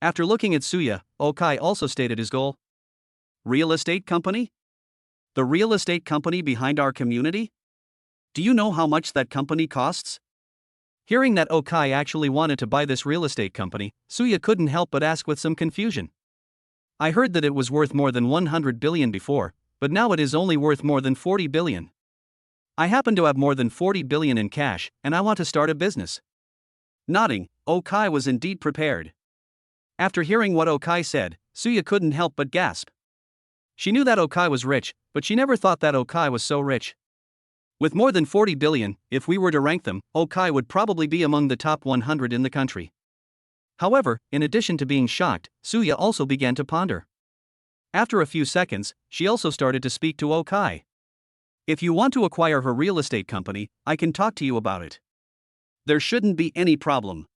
After looking at Suya, Okai also stated his goal. Real estate company? The real estate company behind our community? Do you know how much that company costs? Hearing that Okai actually wanted to buy this real estate company, Suya couldn't help but ask with some confusion. I heard that it was worth more than 100 billion before, but now it is only worth more than 40 billion. I happen to have more than 40 billion in cash, and I want to start a business. Nodding, Okai was indeed prepared. After hearing what Okai said, Suya couldn't help but gasp. She knew that Okai was rich, but she never thought that Okai was so rich. With more than 40 billion, if we were to rank them, Okai would probably be among the top 100 in the country. However, in addition to being shocked, Suya also began to ponder. After a few seconds, she also started to speak to Okai. If you want to acquire her real estate company, I can talk to you about it. There shouldn't be any problem.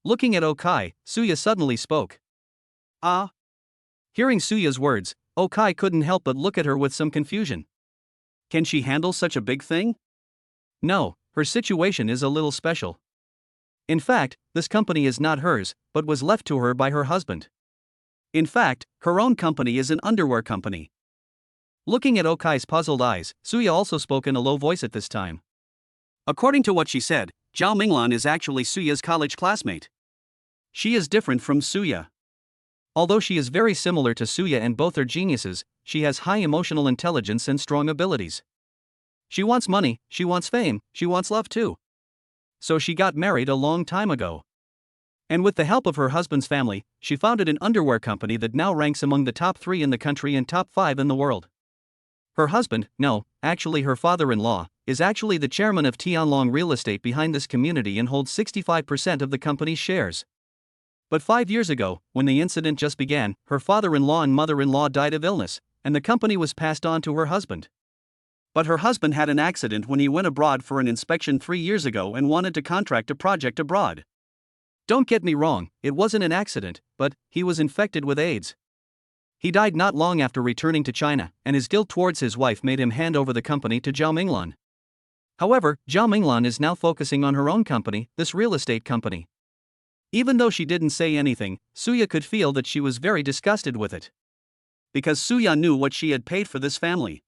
Looking at Okai, Suya suddenly spoke. Ah? Hearing Suya's words, Okai couldn't help but look at her with some confusion. Can she handle such a big thing? No, her situation is a little special. In fact, this company is not hers, but was left to her by her husband. In fact, her own company is an underwear company. Looking at Okai's puzzled eyes, Suya also spoke in a low voice at this time. According to what she said, Zhao Minglan is actually Suya's college classmate. She is different from Suya. Although she is very similar to Suya and both are geniuses, she has high emotional intelligence and strong abilities. She wants money, she wants fame, she wants love too. So she got married a long time ago. And with the help of her husband's family, she founded an underwear company that now ranks among the top 3 in the country and top 5 in the world. Her husband, no, actually her father-in-law, is actually the chairman of Tianlong Real Estate behind this community and holds 65% of the company's shares. But 5 years ago, when the incident just began, her father-in-law and mother-in-law died of illness, and the company was passed on to her husband. But her husband had an accident when he went abroad for an inspection 3 years ago and wanted to contract a project abroad. Don't get me wrong, it wasn't an accident, but he was infected with AIDS. He died not long after returning to China, and his guilt towards his wife made him hand over the company to Zhao Minglan. However, Zhao Minglan is now focusing on her own company, this real estate company. Even though she didn't say anything, Suya could feel that she was very disgusted with it. Because Suya knew what she had paid for this family.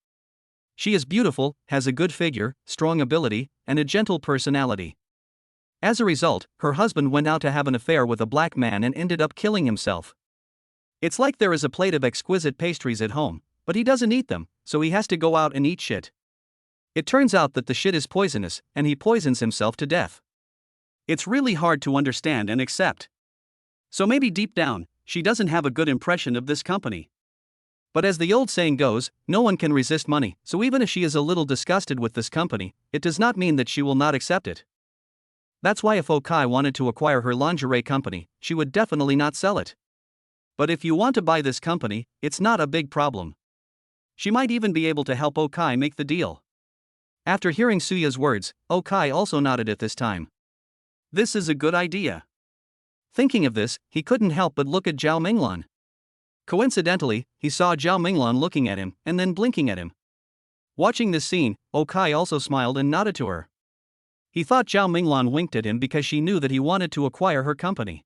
She is beautiful, has a good figure, strong ability, and a gentle personality. As a result, her husband went out to have an affair with a black man and ended up killing himself. It's like there is a plate of exquisite pastries at home, but he doesn't eat them, so he has to go out and eat shit. It turns out that the shit is poisonous, and he poisons himself to death. It's really hard to understand and accept. So maybe deep down, she doesn't have a good impression of this company. But as the old saying goes, no one can resist money, so even if she is a little disgusted with this company, it does not mean that she will not accept it. That's why if Okai wanted to acquire her lingerie company, she would definitely not sell it. But if you want to buy this company, it's not a big problem. She might even be able to help Okai make the deal. After hearing Suya's words, Okai also nodded at this time. This is a good idea. Thinking of this, he couldn't help but look at Zhao Minglan. Coincidentally, he saw Zhao Minglan looking at him and then blinking at him. Watching this scene, Okai also smiled and nodded to her. He thought Zhao Minglan winked at him because she knew that he wanted to acquire her company.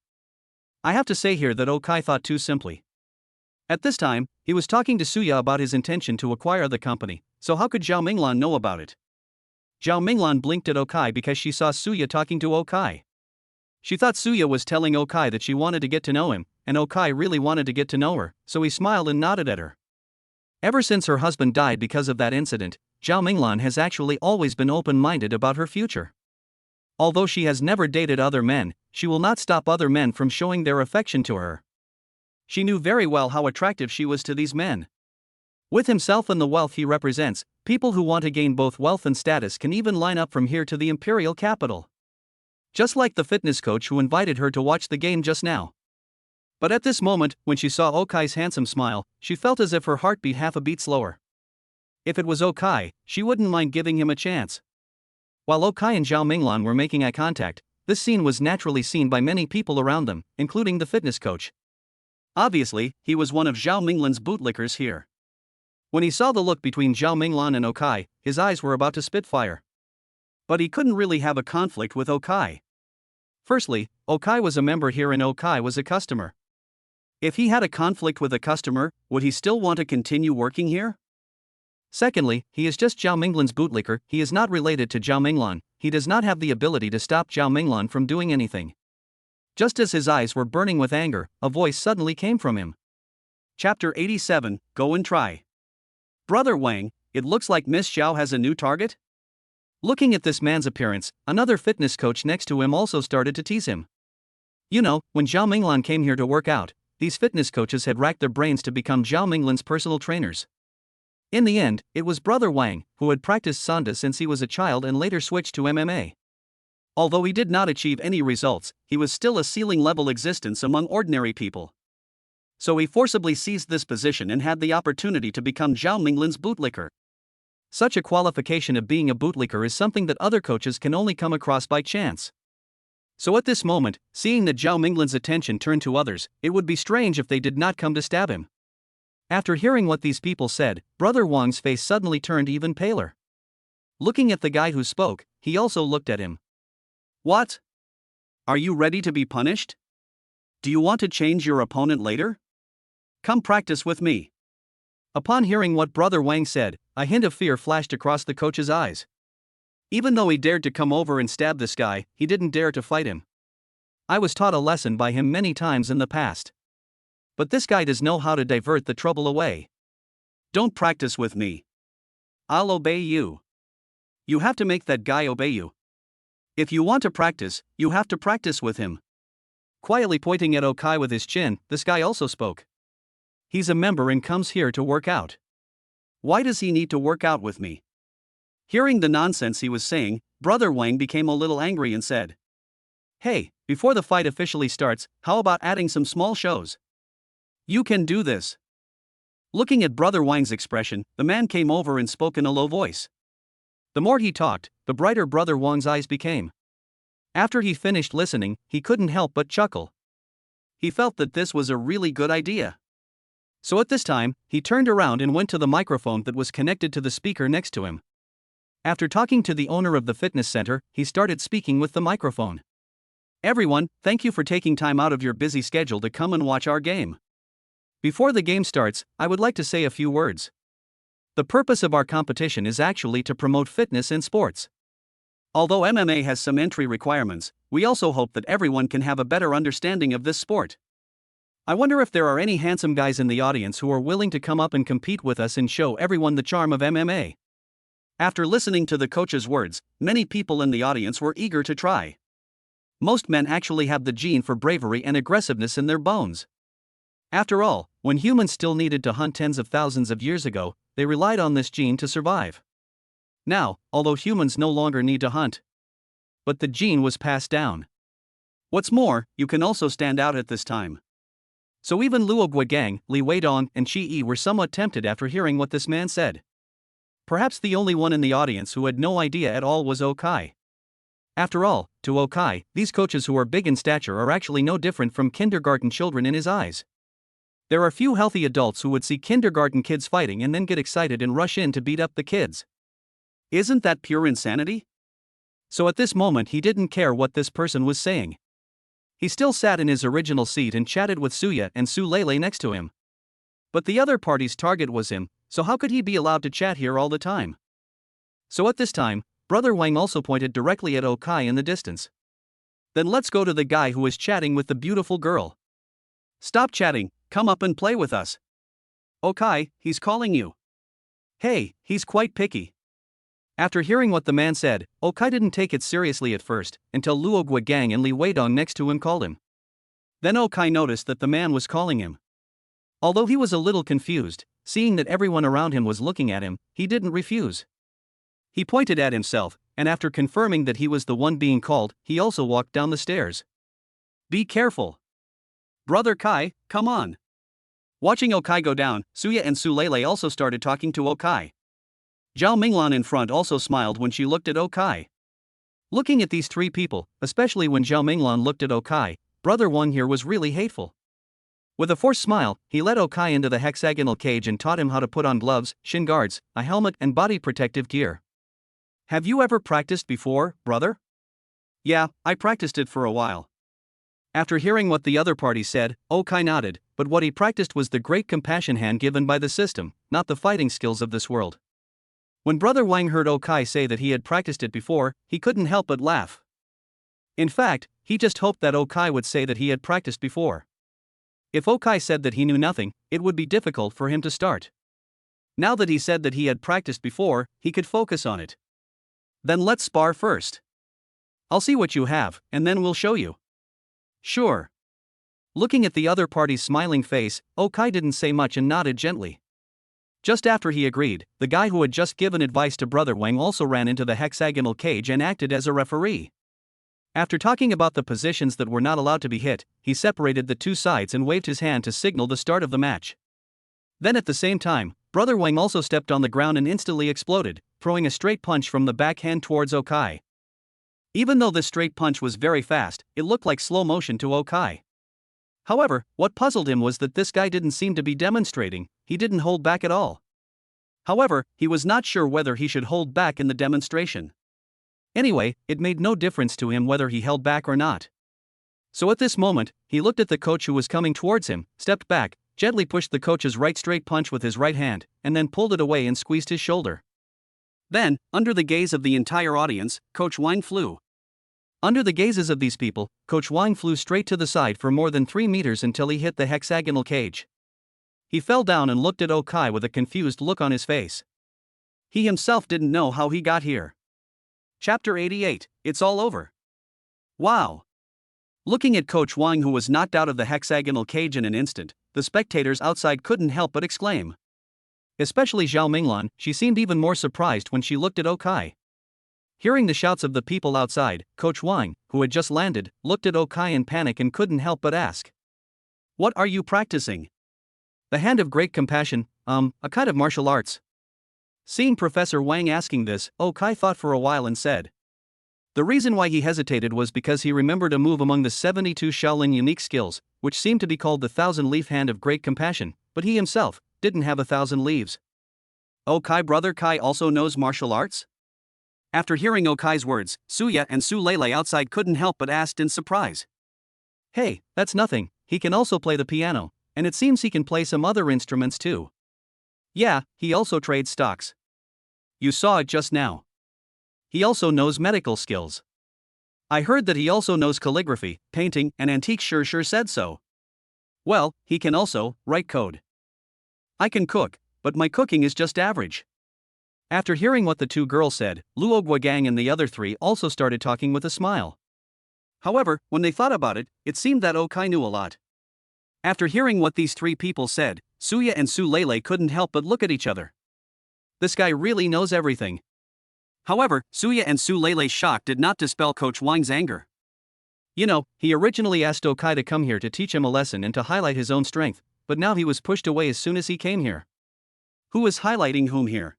I have to say here that Okai thought too simply. At this time, he was talking to Suya about his intention to acquire the company, so how could Zhao Minglan know about it? Zhao Minglan blinked at Okai because she saw Suya talking to Okai. She thought Suya was telling Okai that she wanted to get to know him, and Okai really wanted to get to know her, so he smiled and nodded at her. Ever since her husband died because of that incident, Zhao Minglan has actually always been open-minded about her future. Although she has never dated other men, she will not stop other men from showing their affection to her. She knew very well how attractive she was to these men. With himself and the wealth he represents, people who want to gain both wealth and status can even line up from here to the imperial capital. Just like the fitness coach who invited her to watch the game just now. But at this moment, when she saw Okai's handsome smile, she felt as if her heart beat half a beat slower. If it was Okai, she wouldn't mind giving him a chance. While Okai and Zhao Minglan were making eye contact, this scene was naturally seen by many people around them, including the fitness coach. Obviously, he was one of Zhao Minglan's bootlickers here. When he saw the look between Zhao Minglan and Okai, his eyes were about to spit fire. But he couldn't really have a conflict with Okai. Firstly, Okai was a member here and Okai was a customer. If he had a conflict with a customer, would he still want to continue working here? Secondly, he is just Zhao Minglan's bootlicker, he is not related to Zhao Minglan, he does not have the ability to stop Zhao Minglan from doing anything. Just as his eyes were burning with anger, a voice suddenly came from him. Chapter 87, Go and Try. Brother Wang, it looks like Miss Xiao has a new target? Looking at this man's appearance, another fitness coach next to him also started to tease him. You know, when Zhao Minglan came here to work out, these fitness coaches had racked their brains to become Zhao Minglan's personal trainers. In the end, it was Brother Wang, who had practiced Sanda since he was a child and later switched to MMA. Although he did not achieve any results, he was still a ceiling-level existence among ordinary people. So he forcibly seized this position and had the opportunity to become Zhao Minglan's bootlicker. Such a qualification of being a bootlicker is something that other coaches can only come across by chance. So at this moment, seeing that Zhao Minglan's attention turned to others, it would be strange if they did not come to stab him. After hearing what these people said, Brother Wang's face suddenly turned even paler. Looking at the guy who spoke, he also looked at him. What? Are you ready to be punished? Do you want to change your opponent later? Come practice with me. Upon hearing what Brother Wang said, a hint of fear flashed across the coach's eyes. Even though he dared to come over and stab this guy, he didn't dare to fight him. I was taught a lesson by him many times in the past. But this guy does know how to divert the trouble away. Don't practice with me. I'll obey you. You have to make that guy obey you. If you want to practice, you have to practice with him. Quietly pointing at Okai with his chin, this guy also spoke. He's a member and comes here to work out. Why does he need to work out with me? Hearing the nonsense he was saying, Brother Wang became a little angry and said, Hey, before the fight officially starts, how about adding some small shows? You can do this. Looking at Brother Wang's expression, the man came over and spoke in a low voice. The more he talked, the brighter Brother Wang's eyes became. After he finished listening, he couldn't help but chuckle. He felt that this was a really good idea. So at this time, he turned around and went to the microphone that was connected to the speaker next to him. After talking to the owner of the fitness center, he started speaking with the microphone. Everyone, thank you for taking time out of your busy schedule to come and watch our game. Before the game starts, I would like to say a few words. The purpose of our competition is actually to promote fitness in sports. Although MMA has some entry requirements, we also hope that everyone can have a better understanding of this sport. I wonder if there are any handsome guys in the audience who are willing to come up and compete with us and show everyone the charm of MMA. After listening to the coach's words, many people in the audience were eager to try. Most men actually have the gene for bravery and aggressiveness in their bones. After all, when humans still needed to hunt tens of thousands of years ago, they relied on this gene to survive. Now, although humans no longer need to hunt, but the gene was passed down. What's more, you can also stand out at this time. So even Luo Guigang, Li Weidong, and Qi Yi were somewhat tempted after hearing what this man said. Perhaps the only one in the audience who had no idea at all was Okai. After all, to Okai, these coaches who are big in stature are actually no different from kindergarten children in his eyes. There are few healthy adults who would see kindergarten kids fighting and then get excited and rush in to beat up the kids. Isn't that pure insanity? So at this moment he didn't care what this person was saying. He still sat in his original seat and chatted with Suya and Su Lele next to him. But the other party's target was him, so how could he be allowed to chat here all the time? So at this time, Brother Wang also pointed directly at Okai in the distance. Then let's go to the guy who is chatting with the beautiful girl. Stop chatting, come up and play with us. Okai, he's calling you. Hey, he's quite picky. After hearing what the man said, Okai didn't take it seriously at first, until Luo Guigang and Li Weidong next to him called him. Then Okai noticed that the man was calling him. Although he was a little confused, seeing that everyone around him was looking at him, he didn't refuse. He pointed at himself, and after confirming that he was the one being called, he also walked down the stairs. Be careful. Brother Kai, come on. Watching Okai go down, Suya and Su Lele also started talking to Okai. Zhao Minglan in front also smiled when she looked at Okai. Looking at these three people, especially when Zhao Minglan looked at Okai, Brother Wang here was really hateful. With a forced smile, he led Okai into the hexagonal cage and taught him how to put on gloves, shin guards, a helmet and body protective gear. Have you ever practiced before, brother? Yeah, I practiced it for a while. After hearing what the other party said, Okai nodded, but what he practiced was the great compassion hand given by the system, not the fighting skills of this world. When Brother Wang heard Okai say that he had practiced it before, he couldn't help but laugh. In fact, he just hoped that Okai would say that he had practiced before. If Okai said that he knew nothing, it would be difficult for him to start. Now that he said that he had practiced before, he could focus on it. Then let's spar first. I'll see what you have, and then we'll show you. Sure. Looking at the other party's smiling face, Okai didn't say much and nodded gently. Just after he agreed, the guy who had just given advice to Brother Wang also ran into the hexagonal cage and acted as a referee. After talking about the positions that were not allowed to be hit, he separated the two sides and waved his hand to signal the start of the match. Then at the same time, Brother Wang also stepped on the ground and instantly exploded, throwing a straight punch from the backhand towards Okai. Even though this straight punch was very fast, it looked like slow motion to Okai. However, what puzzled him was that this guy didn't seem to be demonstrating, he didn't hold back at all. However, he was not sure whether he should hold back in the demonstration. Anyway, it made no difference to him whether he held back or not. So at this moment, he looked at the coach who was coming towards him, stepped back, gently pushed the coach's right straight punch with his right hand, and then pulled it away and squeezed his shoulder. Then, under the gaze of the entire audience, Coach Wang flew. Under the gazes of these people, Coach Wang flew straight to the side for more than 3 meters until he hit the hexagonal cage. He fell down and looked at Okai with a confused look on his face. He himself didn't know how he got here. Chapter 88, It's all over. Wow! Looking at Coach Wang, who was knocked out of the hexagonal cage in an instant, the spectators outside couldn't help but exclaim. Especially Zhao Minglan, she seemed even more surprised when she looked at Okai. Hearing the shouts of the people outside, Coach Wang, who had just landed, looked at Okai in panic and couldn't help but ask. What are you practicing? The hand of great compassion, a kind of martial arts. Seeing Professor Wang asking this, Okai thought for a while and said. The reason why he hesitated was because he remembered a move among the 72 Shaolin unique skills, which seemed to be called the 1,000-leaf hand of great compassion, but he himself didn't have 1,000 leaves. Okai brother Kai also knows martial arts? After hearing Okai's words, Suya and Su Lele outside couldn't help but asked in surprise. Hey, that's nothing, he can also play the piano, and it seems he can play some other instruments too. Yeah, he also trades stocks. You saw it just now. He also knows medical skills. I heard that he also knows calligraphy, painting, and antiques. Sure said so. Well, he can also write code. I can cook, but my cooking is just average. After hearing what the two girls said, Luo Guogang and the other three also started talking with a smile. However, when they thought about it, it seemed that Okai knew a lot. After hearing what these three people said, Suya and Su Lele couldn't help but look at each other. This guy really knows everything. However, Suya and Su Lele's shock did not dispel Coach Wang's anger. You know, he originally asked Okai to come here to teach him a lesson and to highlight his own strength, but now he was pushed away as soon as he came here. Who is highlighting whom here?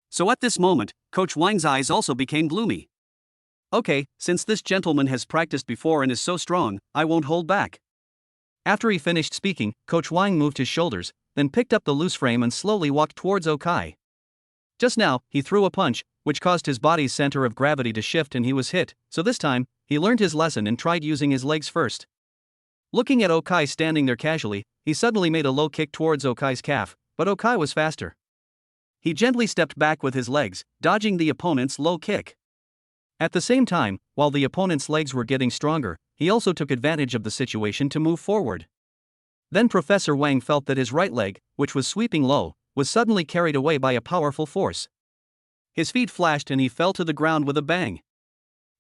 So at this moment, Coach Wang's eyes also became gloomy. Okay, since this gentleman has practiced before and is so strong, I won't hold back. After he finished speaking, Coach Wang moved his shoulders, then picked up the loose frame and slowly walked towards Okai. Just now, he threw a punch, which caused his body's center of gravity to shift and he was hit, so this time, he learned his lesson and tried using his legs first. Looking at Okai standing there casually, he suddenly made a low kick towards Okai's calf, but Okai was faster. He gently stepped back with his legs, dodging the opponent's low kick. At the same time, while the opponent's legs were getting stronger, he also took advantage of the situation to move forward. Then Professor Wang felt that his right leg, which was sweeping low, was suddenly carried away by a powerful force. His feet flashed and he fell to the ground with a bang.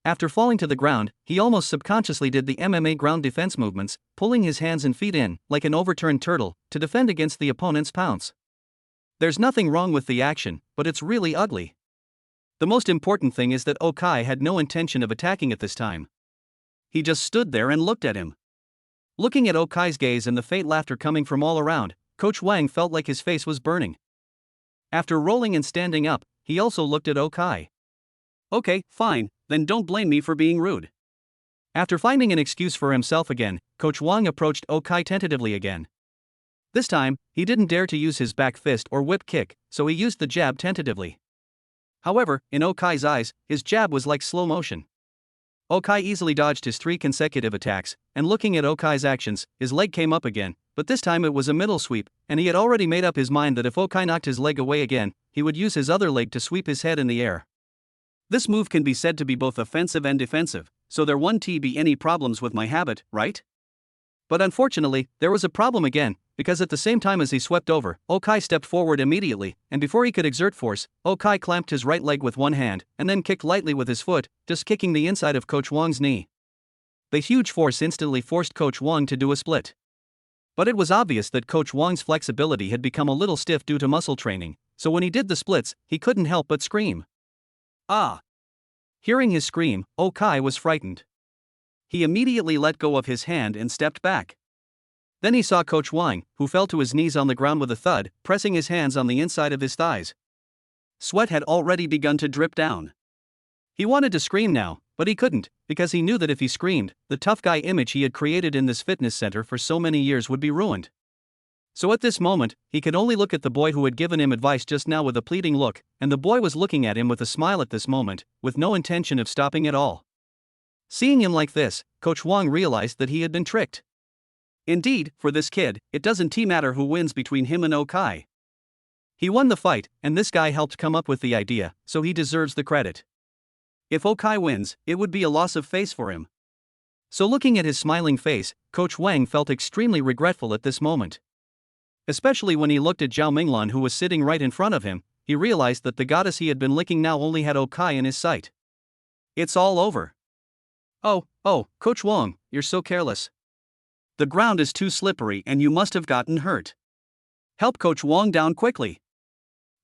After falling to the ground, he almost subconsciously did the MMA ground defense movements, pulling his hands and feet in, like an overturned turtle, to defend against the opponent's pounce. There's nothing wrong with the action, but it's really ugly. The most important thing is that Okai had no intention of attacking at this time. He just stood there and looked at him. Looking at Okai's gaze and the faint laughter coming from all around, Coach Wang felt like his face was burning. After rolling and standing up, he also looked at Okai. Okay, fine, then don't blame me for being rude. After finding an excuse for himself again, Coach Wang approached Okai tentatively again. This time, he didn't dare to use his back fist or whip kick, so he used the jab tentatively. However, in Okai's eyes, his jab was like slow motion. Okai easily dodged his 3 consecutive attacks, and looking at Okai's actions, his leg came up again, but this time it was a middle sweep, and he had already made up his mind that if Okai knocked his leg away again, he would use his other leg to sweep his head in the air. This move can be said to be both offensive and defensive, so there won't be any problems with my habit, right? But unfortunately, there was a problem again, because at the same time as he swept over, Okai stepped forward immediately, and before he could exert force, Okai clamped his right leg with one hand, and then kicked lightly with his foot, just kicking the inside of Coach Wang's knee. The huge force instantly forced Coach Wang to do a split. But it was obvious that Coach Wang's flexibility had become a little stiff due to muscle training, so when he did the splits, he couldn't help but scream. Ah! Hearing his scream, Okai was frightened. He immediately let go of his hand and stepped back. Then he saw Coach Wang, who fell to his knees on the ground with a thud, pressing his hands on the inside of his thighs. Sweat had already begun to drip down. He wanted to scream now, but he couldn't, because he knew that if he screamed, the tough guy image he had created in this fitness center for so many years would be ruined. So at this moment, he could only look at the boy who had given him advice just now with a pleading look, and the boy was looking at him with a smile at this moment, with no intention of stopping at all. Seeing him like this, Coach Wang realized that he had been tricked. Indeed, for this kid, it doesn't matter who wins between him and Okai. He won the fight, and this guy helped come up with the idea, so he deserves the credit. If Okai wins, it would be a loss of face for him. So looking at his smiling face, Coach Wang felt extremely regretful at this moment. Especially when he looked at Zhao Minglan, who was sitting right in front of him, he realized that the goddess he had been licking now only had Okai in his sight. It's all over. Oh, Coach Wang, you're so careless. The ground is too slippery and you must have gotten hurt. Help Coach Wang down quickly.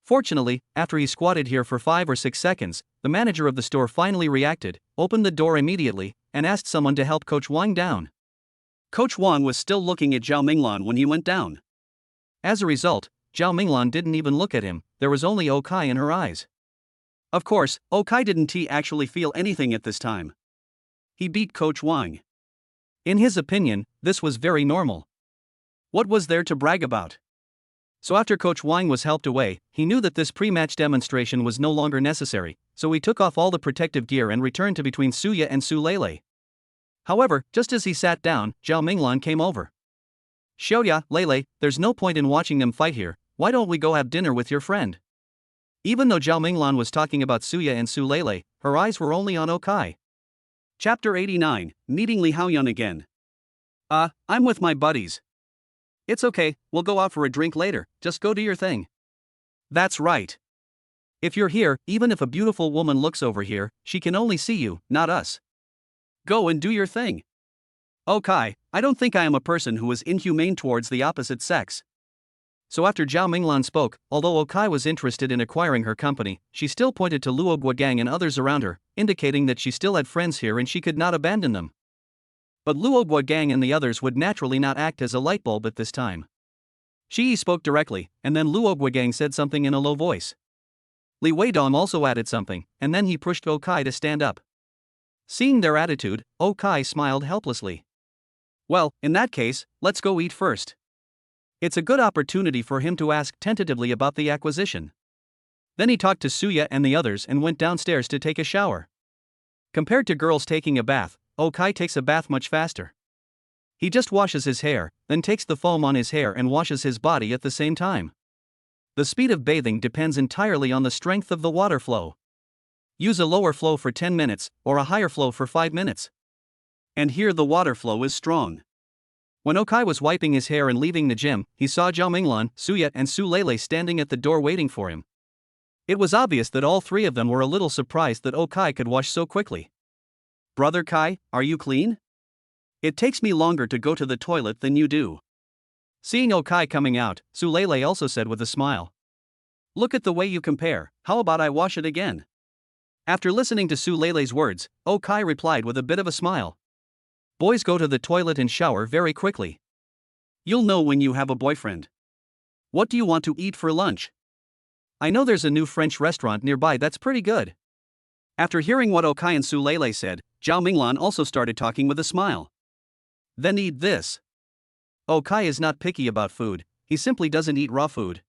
Fortunately, after he squatted here for 5 or 6 seconds, the manager of the store finally reacted, opened the door immediately, and asked someone to help Coach Wang down. Coach Wang was still looking at Zhao Minglan when he went down. As a result, Zhao Minglan didn't even look at him, there was only Okai in her eyes. Of course, Okai didn't actually feel anything at this time. He beat Coach Wang. In his opinion, this was very normal. What was there to brag about? So after Coach Wang was helped away, he knew that this pre-match demonstration was no longer necessary, so he took off all the protective gear and returned to between Suya and Su Lele. However, just as he sat down, Zhao Minglan came over. Shoya, Lele, there's no point in watching them fight here, why don't we go have dinner with your friend? Even though Zhao Minglan was talking about Suya and Su Lele, her eyes were only on Okai. Chapter 89, Meeting Li Haoyun again. I'm with my buddies. It's okay, we'll go out for a drink later, just go do your thing. That's right. If you're here, even if a beautiful woman looks over here, she can only see you, not us. Go and do your thing. Okai, I don't think I am a person who is inhumane towards the opposite sex. So after Zhao Minglan spoke, although Okai was interested in acquiring her company, she still pointed to Luo Guogang and others around her, indicating that she still had friends here and she could not abandon them. But Luo Guogang and the others would naturally not act as a light bulb at this time. Shi spoke directly, and then Luo Guogang said something in a low voice. Li Weidong also added something, and then he pushed Okai to stand up. Seeing their attitude, Okai smiled helplessly. Well, in that case, let's go eat first. It's a good opportunity for him to ask tentatively about the acquisition. Then he talked to Suya and the others and went downstairs to take a shower. Compared to girls taking a bath, Okai takes a bath much faster. He just washes his hair, then takes the foam on his hair and washes his body at the same time. The speed of bathing depends entirely on the strength of the water flow. Use a lower flow for 10 minutes, or a higher flow for 5 minutes. And here the water flow is strong. When Okai was wiping his hair and leaving the gym, he saw Zhao Minglan, Suya and Su Lele standing at the door waiting for him. It was obvious that all 3 of them were a little surprised that Okai could wash so quickly. Brother Kai, are you clean? It takes me longer to go to the toilet than you do. Seeing Okai coming out, Su Lele also said with a smile. Look at the way you compare, how about I wash it again? After listening to Su Lele's words, Okai replied with a bit of a smile. Boys go to the toilet and shower very quickly. You'll know when you have a boyfriend. What do you want to eat for lunch? I know there's a new French restaurant nearby that's pretty good. After hearing what Okai and Su Lele said, Zhao Minglan also started talking with a smile. Then eat this. Okai is not picky about food, he simply doesn't eat raw food.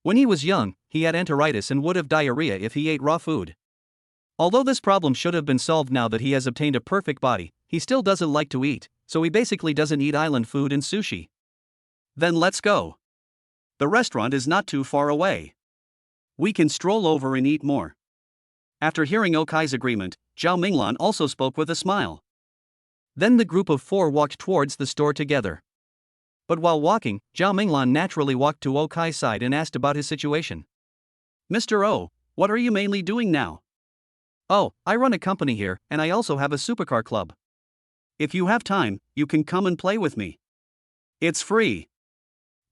When he was young, he had enteritis and would have diarrhea if he ate raw food. Although this problem should have been solved now that he has obtained a perfect body, he still doesn't like to eat, so he basically doesn't eat island food and sushi. Then let's go. The restaurant is not too far away. We can stroll over and eat more. After hearing Okai's agreement, Zhao Minglan also spoke with a smile. Then the group of 4 walked towards the store together. But while walking, Zhao Minglan naturally walked to Okai's side and asked about his situation. Mr. O, what are you mainly doing now? Oh, I run a company here, and I also have a supercar club. If you have time, you can come and play with me. It's free.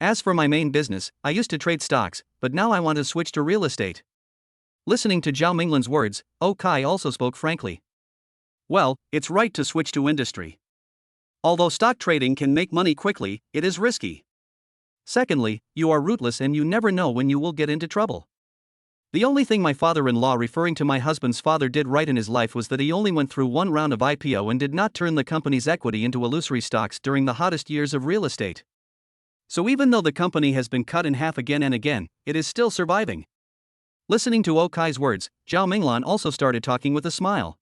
As for my main business, I used to trade stocks, but now I want to switch to real estate. Listening to Zhao Minglan's words, Okai also spoke frankly. Well, it's right to switch to industry. Although stock trading can make money quickly, it is risky. Secondly, you are rootless and you never know when you will get into trouble. The only thing my father-in-law referring to my husband's father did right in his life was that he only went through one round of IPO and did not turn the company's equity into illusory stocks during the hottest years of real estate. So even though the company has been cut in half again and again, it is still surviving. Listening to Okai's words, Zhao Minglan also started talking with a smile.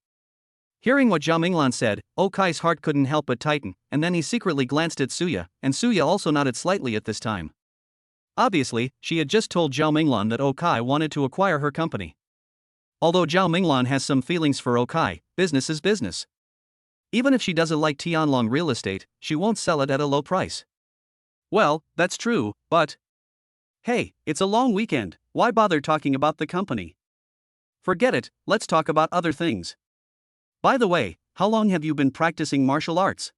Hearing what Zhao Minglan said, Okai's heart couldn't help but tighten, and then he secretly glanced at Suya, and Suya also nodded slightly at this time. Obviously, she had just told Zhao Minglan that Okai wanted to acquire her company. Although Zhao Minglan has some feelings for Okai, business is business. Even if she doesn't like Tianlong real estate, she won't sell it at a low price. Well, that's true, but... Hey, it's a long weekend, why bother talking about the company? Forget it, let's talk about other things. By the way, how long have you been practicing martial arts?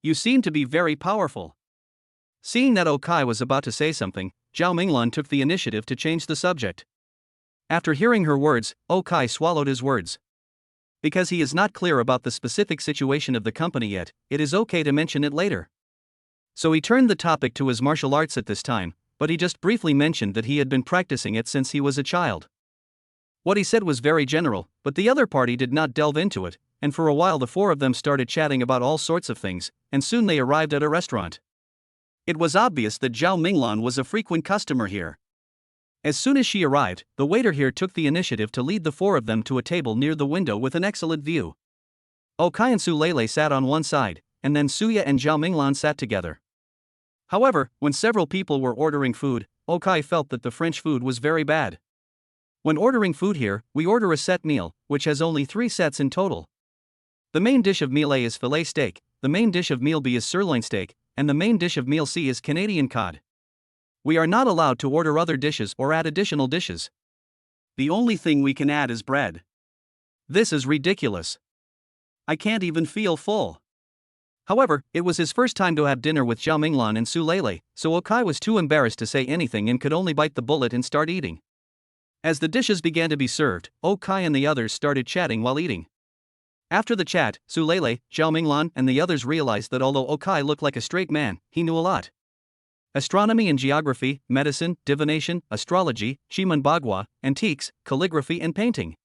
You seem to be very powerful. Seeing that Okai was about to say something, Zhao Minglan took the initiative to change the subject. After hearing her words, Okai swallowed his words. Because he is not clear about the specific situation of the company yet, it is okay to mention it later. So he turned the topic to his martial arts at this time, but he just briefly mentioned that he had been practicing it since he was a child. What he said was very general, but the other party did not delve into it, and for a while the 4 of them started chatting about all sorts of things, and soon they arrived at a restaurant. It was obvious that Zhao Minglan was a frequent customer here. As soon as she arrived, the waiter here took the initiative to lead the 4 of them to a table near the window with an excellent view. Okai and Sulele sat on one side, and then Suya and Zhao Minglan sat together. However, when several people were ordering food, Okai felt that the French food was very bad. When ordering food here, we order a set meal, which has only 3 sets in total. The main dish of meal A is filet steak, the main dish of meal B is sirloin steak, and the main dish of meal C is Canadian cod. We are not allowed to order other dishes or add additional dishes. The only thing we can add is bread. This is ridiculous. I can't even feel full. However, it was his first time to have dinner with Zhao Minglan and Sulele, so Okai was too embarrassed to say anything and could only bite the bullet and start eating. As the dishes began to be served, Okai and the others started chatting while eating. After the chat, Sulele, Zhao Minglan, and the others realized that although Okai looked like a straight man, he knew a lot. Astronomy and geography, medicine, divination, astrology, Shiman Bagua, antiques, calligraphy and painting.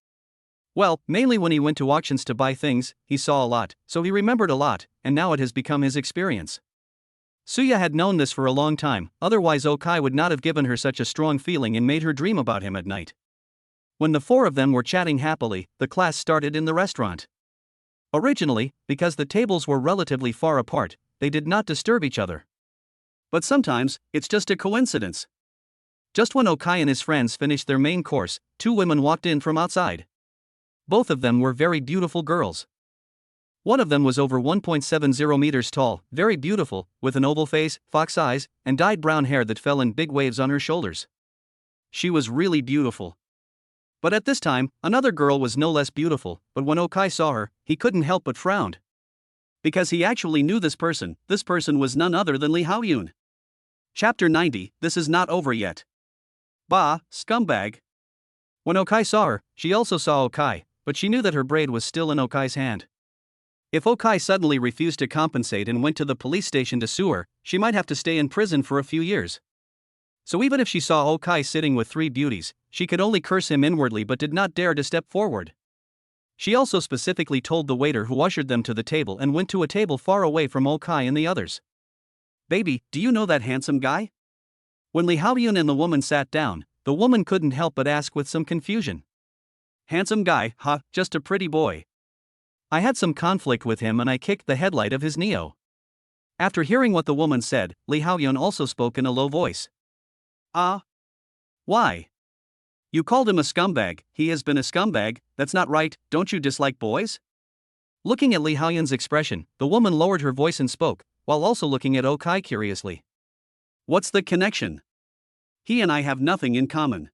Well, mainly when he went to auctions to buy things, he saw a lot, so he remembered a lot, and now it has become his experience. Suya had known this for a long time, otherwise Okai would not have given her such a strong feeling and made her dream about him at night. When the 4 of them were chatting happily, the class started in the restaurant. Originally, because the tables were relatively far apart, they did not disturb each other. But sometimes, it's just a coincidence. Just when Okai and his friends finished their main course, 2 women walked in from outside. Both of them were very beautiful girls. One of them was over 1.70 meters tall, very beautiful, with an oval face, fox eyes, and dyed brown hair that fell in big waves on her shoulders. She was really beautiful. But at this time, another girl was no less beautiful, but when Okai saw her, he couldn't help but frowned. Because he actually knew this person was none other than Li Haoyun. Chapter 90, this is not over yet. Bah, scumbag. When Okai saw her, she also saw Okai, but she knew that her braid was still in Okai's hand. If Okai suddenly refused to compensate and went to the police station to sue her, she might have to stay in prison for a few years. So even if she saw Okai sitting with 3 beauties, she could only curse him inwardly but did not dare to step forward. She also specifically told the waiter who ushered them to the table and went to a table far away from Okai and the others. Baby, do you know that handsome guy? When Li Haoyun and the woman sat down, the woman couldn't help but ask with some confusion. Handsome guy, huh, just a pretty boy. I had some conflict with him and I kicked the headlight of his Neo. After hearing what the woman said, Lee Haoyun also spoke in a low voice. Why? You called him a scumbag, he has been a scumbag, that's not right, don't you dislike boys? Looking at Lee Haoyun's expression, the woman lowered her voice and spoke, while also looking at Okai curiously. What's the connection? He and I have nothing in common.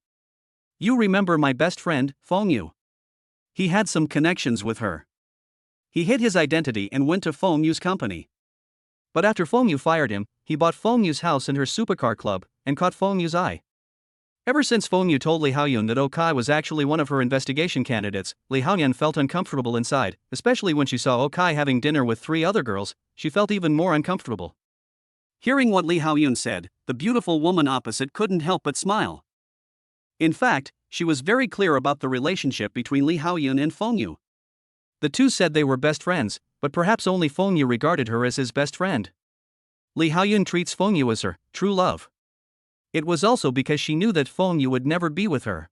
You remember my best friend, Fengyu? He had some connections with her. He hid his identity and went to Fengyu's company. But after Fengyu fired him, he bought Fengyu's house and her supercar club, and caught Fengyu's eye. Ever since Fengyu told Lee Haoyun that Okai was actually one of her investigation candidates, Lee Haoyun felt uncomfortable inside, especially when she saw Okai having dinner with 3 other girls. She felt even more uncomfortable. Hearing what Lee Haoyun said, the beautiful woman opposite couldn't help but smile. In fact, she was very clear about the relationship between Lee Haoyun and Fengyu. The two said they were best friends, but perhaps only Fengyu regarded her as his best friend. Lee Haoyun treats Fengyu as her true love. It was also because she knew that Fengyu would never be with her.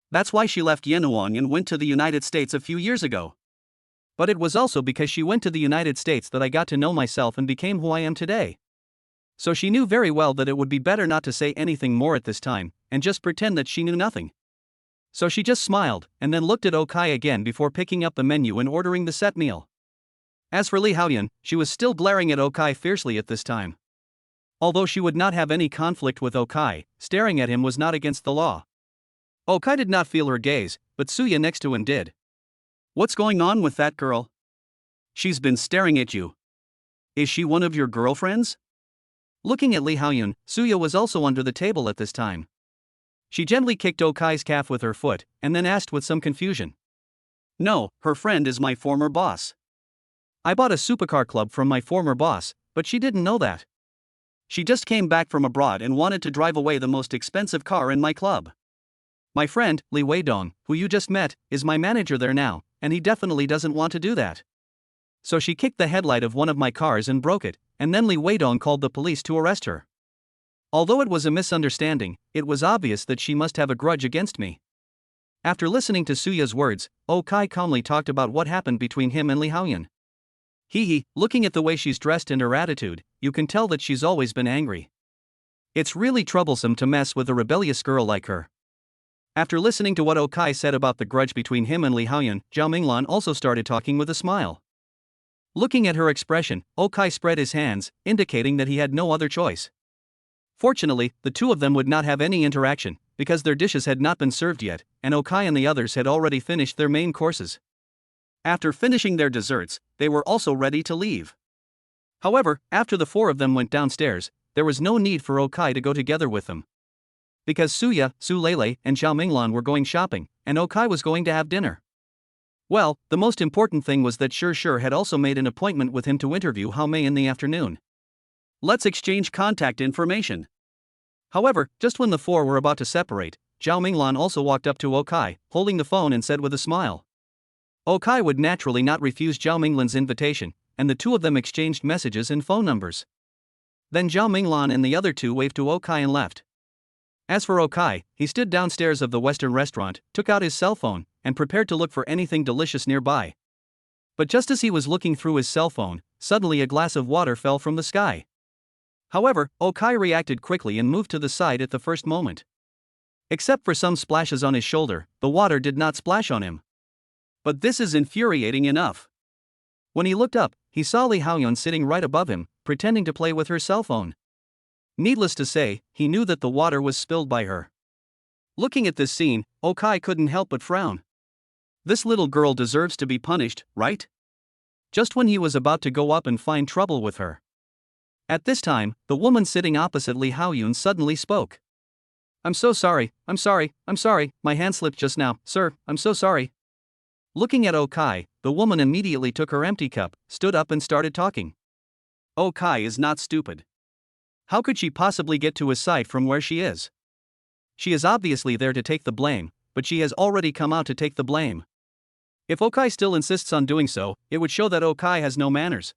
That's why she left Yenuang and went to the United States a few years ago. But it was also because she went to the United States that I got to know myself and became who I am today. So she knew very well that it would be better not to say anything more at this time, and just pretend that she knew nothing. So she just smiled, and then looked at Okai again before picking up the menu and ordering the set meal. As for Lee Haoyun, she was still glaring at Okai fiercely at this time. Although she would not have any conflict with Okai, staring at him was not against the law. Okai did not feel her gaze, but Suya next to him did. What's going on with that girl? She's been staring at you. Is she one of your girlfriends? Looking at Lee Haoyun, Suya was also under the table at this time. She gently kicked Okai's calf with her foot, and then asked with some confusion. No, her friend is my former boss. I bought a supercar club from my former boss, but she didn't know that. She just came back from abroad and wanted to drive away the most expensive car in my club. My friend, Li Weidong, who you just met, is my manager there now, and he definitely doesn't want to do that. So she kicked the headlight of one of my cars and broke it, and then Li Weidong called the police to arrest her. Although it was a misunderstanding, it was obvious that she must have a grudge against me. After listening to Suya's words, Okai calmly talked about what happened between him and Lee Haoyun. Looking at the way she's dressed and her attitude, you can tell that she's always been angry. It's really troublesome to mess with a rebellious girl like her. After listening to what Okai said about the grudge between him and Lee Haoyun, Zhao Minglan also started talking with a smile. Looking at her expression, Okai spread his hands, indicating that he had no other choice. Fortunately, the two of them would not have any interaction, because their dishes had not been served yet, and Okai and the others had already finished their main courses. After finishing their desserts, they were also ready to leave. However, after the 4 of them went downstairs, there was no need for Okai to go together with them. Because Suya, Su Lele, and Zhao Minglan were going shopping, and Okai was going to have dinner. Well, the most important thing was that Shi had also made an appointment with him to interview Hao Mei in the afternoon. Let's exchange contact information. However, just when the 4 were about to separate, Zhao Minglan also walked up to Okai, holding the phone and said with a smile. Okai would naturally not refuse Zhao Minglan's invitation, and the two of them exchanged messages and phone numbers. Then Zhao Minglan and the other 2 waved to Okai and left. As for Okai, he stood downstairs of the Western restaurant, took out his cell phone, and prepared to look for anything delicious nearby. But just as he was looking through his cell phone, suddenly a glass of water fell from the sky. However, Okai reacted quickly and moved to the side at the first moment. Except for some splashes on his shoulder, the water did not splash on him. But this is infuriating enough. When he looked up, he saw Lee Haoyun sitting right above him, pretending to play with her cell phone. Needless to say, he knew that the water was spilled by her. Looking at this scene, Okai couldn't help but frown. This little girl deserves to be punished, right? Just when he was about to go up and find trouble with her. At this time, the woman sitting opposite Lee Haoyun suddenly spoke. I'm so sorry, my hand slipped just now, sir, I'm so sorry. Looking at Okai, the woman immediately took her empty cup, stood up and started talking. Okai is not stupid. How could she possibly get to his side from where she is? She is obviously there to take the blame, but she has already come out to take the blame. If Okai still insists on doing so, it would show that Okai has no manners.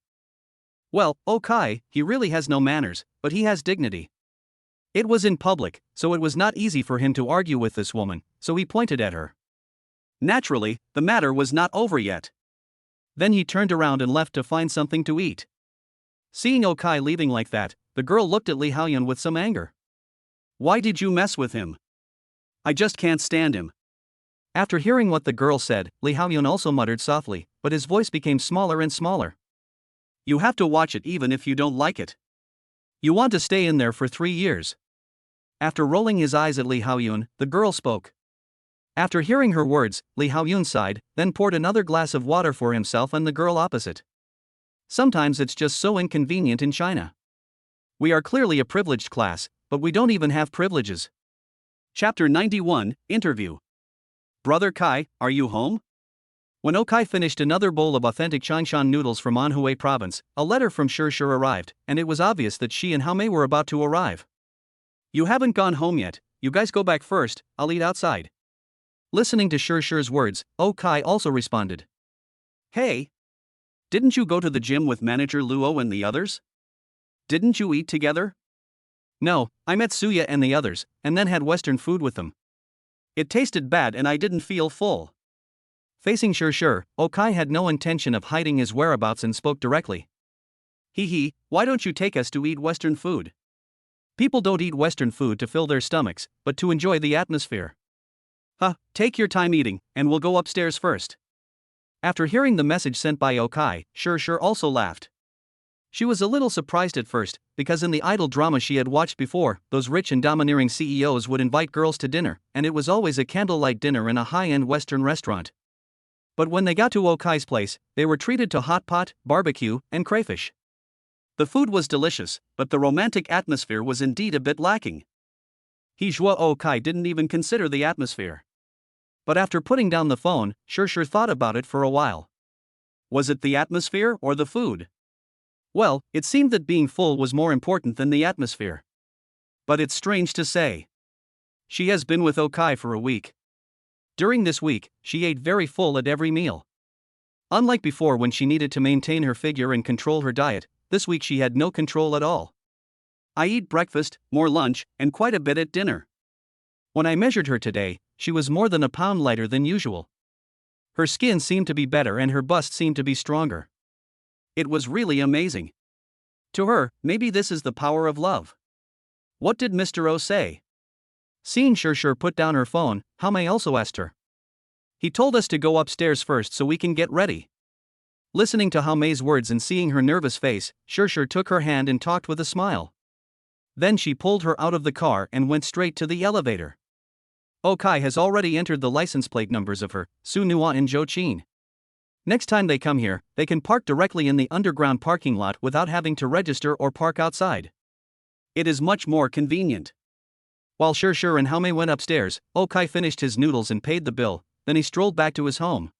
Well, Okai, he really has no manners, but he has dignity. It was in public, so it was not easy for him to argue with this woman, so he pointed at her. Naturally, the matter was not over yet. Then he turned around and left to find something to eat. Seeing Okai leaving like that, the girl looked at Li Haoyun with some anger. Why did you mess with him? I just can't stand him. After hearing what the girl said, Li Haoyun also muttered softly, but his voice became smaller and smaller. You have to watch it even if you don't like it. You want to stay in there for 3 years. After rolling his eyes at Li Haoyun, the girl spoke. After hearing her words, Li Haoyun sighed, then poured another glass of water for himself and the girl opposite. Sometimes it's just so inconvenient in China. We are clearly a privileged class, but we don't even have privileges. Chapter 91, Interview. Brother Kai, are you home? When Okai finished another bowl of authentic Changshan noodles from Anhui province, a letter from Shi arrived, and it was obvious that she and Haomei were about to arrive. You haven't gone home yet, you guys go back first, I'll eat outside. Listening to Shi's words, Okai also responded. Hey! Didn't you go to the gym with manager Luo and the others? Didn't you eat together? No, I met Suya and the others, and then had Western food with them. It tasted bad and I didn't feel full. Facing Shi, Okai had no intention of hiding his whereabouts and spoke directly. Why don't you take us to eat Western food? People don't eat Western food to fill their stomachs, but to enjoy the atmosphere. Take your time eating, and we'll go upstairs first. After hearing the message sent by Okai, Shi also laughed. She was a little surprised at first, because in the idol drama she had watched before, those rich and domineering CEOs would invite girls to dinner, and it was always a candlelight dinner in a high-end Western restaurant. But when they got to Okai's place, they were treated to hot pot, barbecue, and crayfish. The food was delicious, but the romantic atmosphere was indeed a bit lacking. Okai didn't even consider the atmosphere. But after putting down the phone, Shi thought about it for a while. Was it the atmosphere or the food? Well, it seemed that being full was more important than the atmosphere. But it's strange to say. She has been with Okai for a week. During this week, she ate very full at every meal. Unlike before when she needed to maintain her figure and control her diet, this week she had no control at all. I eat breakfast, more lunch, and quite a bit at dinner. When I measured her today, she was more than a pound lighter than usual. Her skin seemed to be better and her bust seemed to be stronger. It was really amazing. To her, maybe this is the power of love. What did Mr. O say? Seeing Shi put down her phone, Haomei also asked her. He told us to go upstairs first so we can get ready. Listening to Haomei's words and seeing her nervous face, Shi took her hand and talked with a smile. Then she pulled her out of the car and went straight to the elevator. Okai has already entered the license plate numbers of her, Su Nuan and Zhou. Next time they come here, they can park directly in the underground parking lot without having to register or park outside. It is much more convenient. While Shi and Haomei went upstairs, Okai finished his noodles and paid the bill, then he strolled back to his home.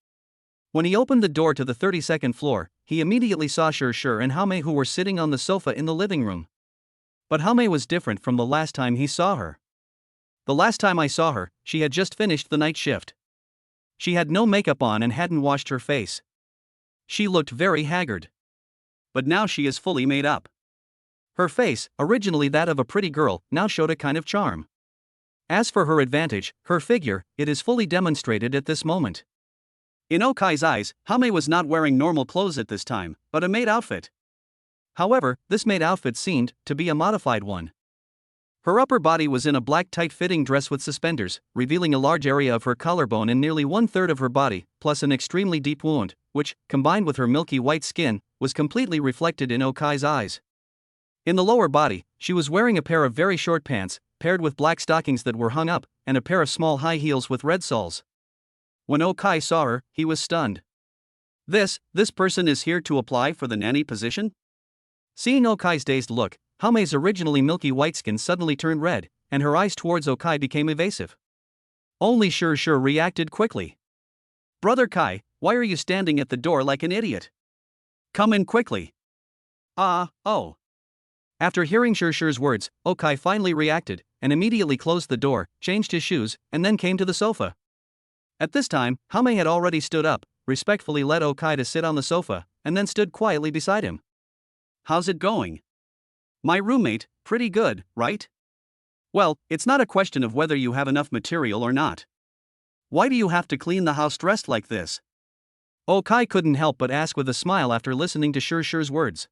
When he opened the door to the 32nd floor, he immediately saw Shi and Haomei who were sitting on the sofa in the living room. But Haomei was different from the last time he saw her. The last time I saw her, she had just finished the night shift. She had no makeup on and hadn't washed her face. She looked very haggard. But now she is fully made up. Her face, originally that of a pretty girl, now showed a kind of charm. As for her advantage, her figure, it is fully demonstrated at this moment. In Okai's eyes, Haomei was not wearing normal clothes at this time, but a maid outfit. However, this maid outfit seemed to be a modified one. Her upper body was in a black tight-fitting dress with suspenders, revealing a large area of her collarbone and nearly 1/3 of her body, plus an extremely deep wound, which, combined with her milky white skin, was completely reflected in Okai's eyes. In the lower body, she was wearing a pair of very short pants, paired with black stockings that were hung up, and a pair of small high heels with red soles. When Okai saw her, he was stunned. This person is here to apply for the nanny position? Seeing Okai's dazed look, Haomei's originally milky white skin suddenly turned red, and her eyes towards Okai became evasive. Only Shi reacted quickly. Brother Kai, why are you standing at the door like an idiot? Come in quickly. Oh. After hearing Shi's words, Okai finally reacted, and immediately closed the door, changed his shoes, and then came to the sofa. At this time, Haomei had already stood up, respectfully led Okai to sit on the sofa, and then stood quietly beside him. How's it going? My roommate, pretty good, right? Well, it's not a question of whether you have enough material or not. Why do you have to clean the house dressed like this? Okai couldn't help but ask with a smile after listening to Shirshir's words.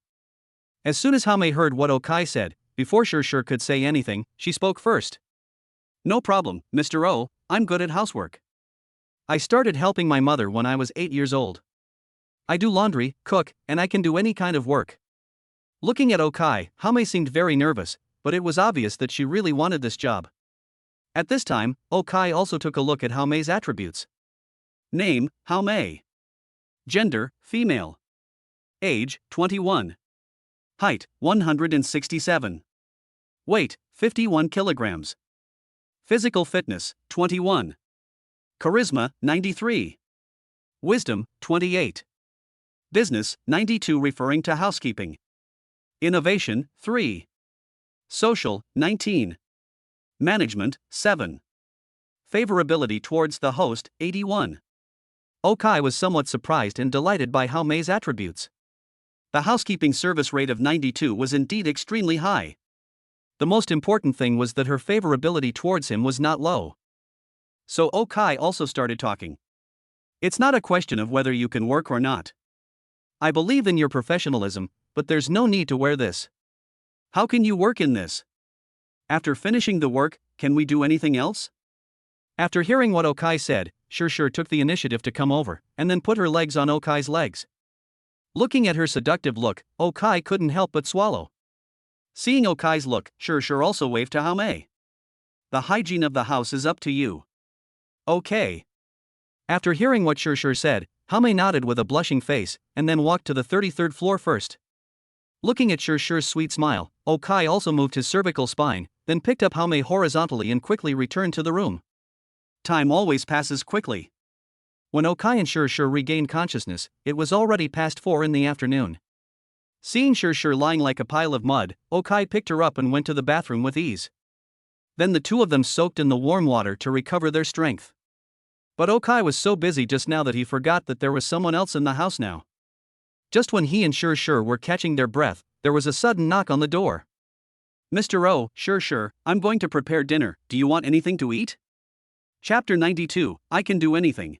As soon as Hame heard what Okai said, before Shirshir could say anything, she spoke first. No problem, Mr. O, I'm good at housework. I started helping my mother when I was 8 years old. I do laundry, cook, and I can do any kind of work. Looking at Okai, Hame seemed very nervous, but it was obvious that she really wanted this job. At this time, Okai also took a look at Hame's attributes. Name, Hame. Gender, female. Age, 21. Height, 167. Weight, 51 kilograms. Physical fitness, 21. Charisma, 93. Wisdom, 28. Business, 92 referring to housekeeping. Innovation, 3. Social, 19. Management, 7. Favorability towards the host, 81. Okai was somewhat surprised and delighted by Hame's attributes. The housekeeping service rate of 92 was indeed extremely high. The most important thing was that her favorability towards him was not low. So Okai also started talking. It's not a question of whether you can work or not. I believe in your professionalism, but there's no need to wear this. How can you work in this? After finishing the work, can we do anything else? After hearing what Okai said, Shirshir took the initiative to come over, and then put her legs on Okai's legs. Looking at her seductive look, Okai couldn't help but swallow. Seeing Okai's look, Shirshir also waved to Hame. The hygiene of the house is up to you. Okay. After hearing what Shirshir said, Hame nodded with a blushing face, and then walked to the 33rd floor first. Looking at Shirshir's sweet smile, Okai also moved his cervical spine, then picked up Hame horizontally and quickly returned to the room. Time always passes quickly. When Okai and Shirshir regained consciousness, it was already past 4 in the afternoon. Seeing Shirshir lying like a pile of mud, Okai picked her up and went to the bathroom with ease. Then the two of them soaked in the warm water to recover their strength. But Okai was so busy just now that he forgot that there was someone else in the house now. Just when he and Shirshir were catching their breath, there was a sudden knock on the door. Mr. O, Shirshir, I'm going to prepare dinner, do you want anything to eat? Chapter 92, I can do anything.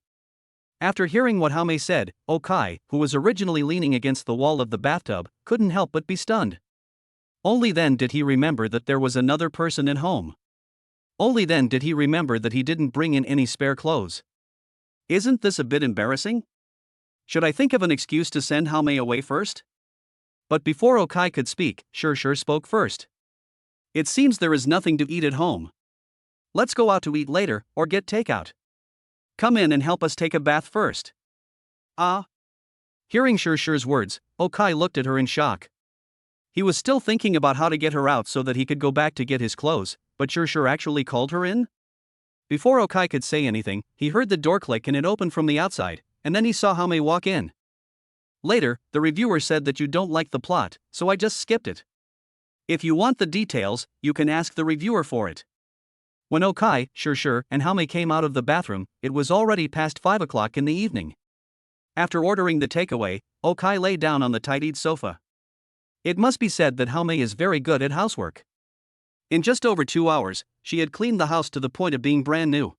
After hearing what Hame said, Okai, who was originally leaning against the wall of the bathtub, couldn't help but be stunned. Only then did he remember that there was another person at home. Only then did he remember that he didn't bring in any spare clothes. Isn't this a bit embarrassing? Should I think of an excuse to send Hame away first? But before Okai could speak, Shirshir spoke first. It seems there is nothing to eat at home. Let's go out to eat later, or get takeout. Come in and help us take a bath first. Ah. Hearing Shirshir's words, Okai looked at her in shock. He was still thinking about how to get her out so that he could go back to get his clothes, but Shirshir actually called her in? Before Okai could say anything, he heard the door click and it opened from the outside, and then he saw Hame walk in. Later, the reviewer said that you don't like the plot, so I just skipped it. If you want the details, you can ask the reviewer for it. When Okai, Shirshir, and Hame came out of the bathroom, it was already past 5 o'clock in the evening. After ordering the takeaway, Okai lay down on the tidied sofa. It must be said that Hame is very good at housework. In just over 2 hours, she had cleaned the house to the point of being brand new.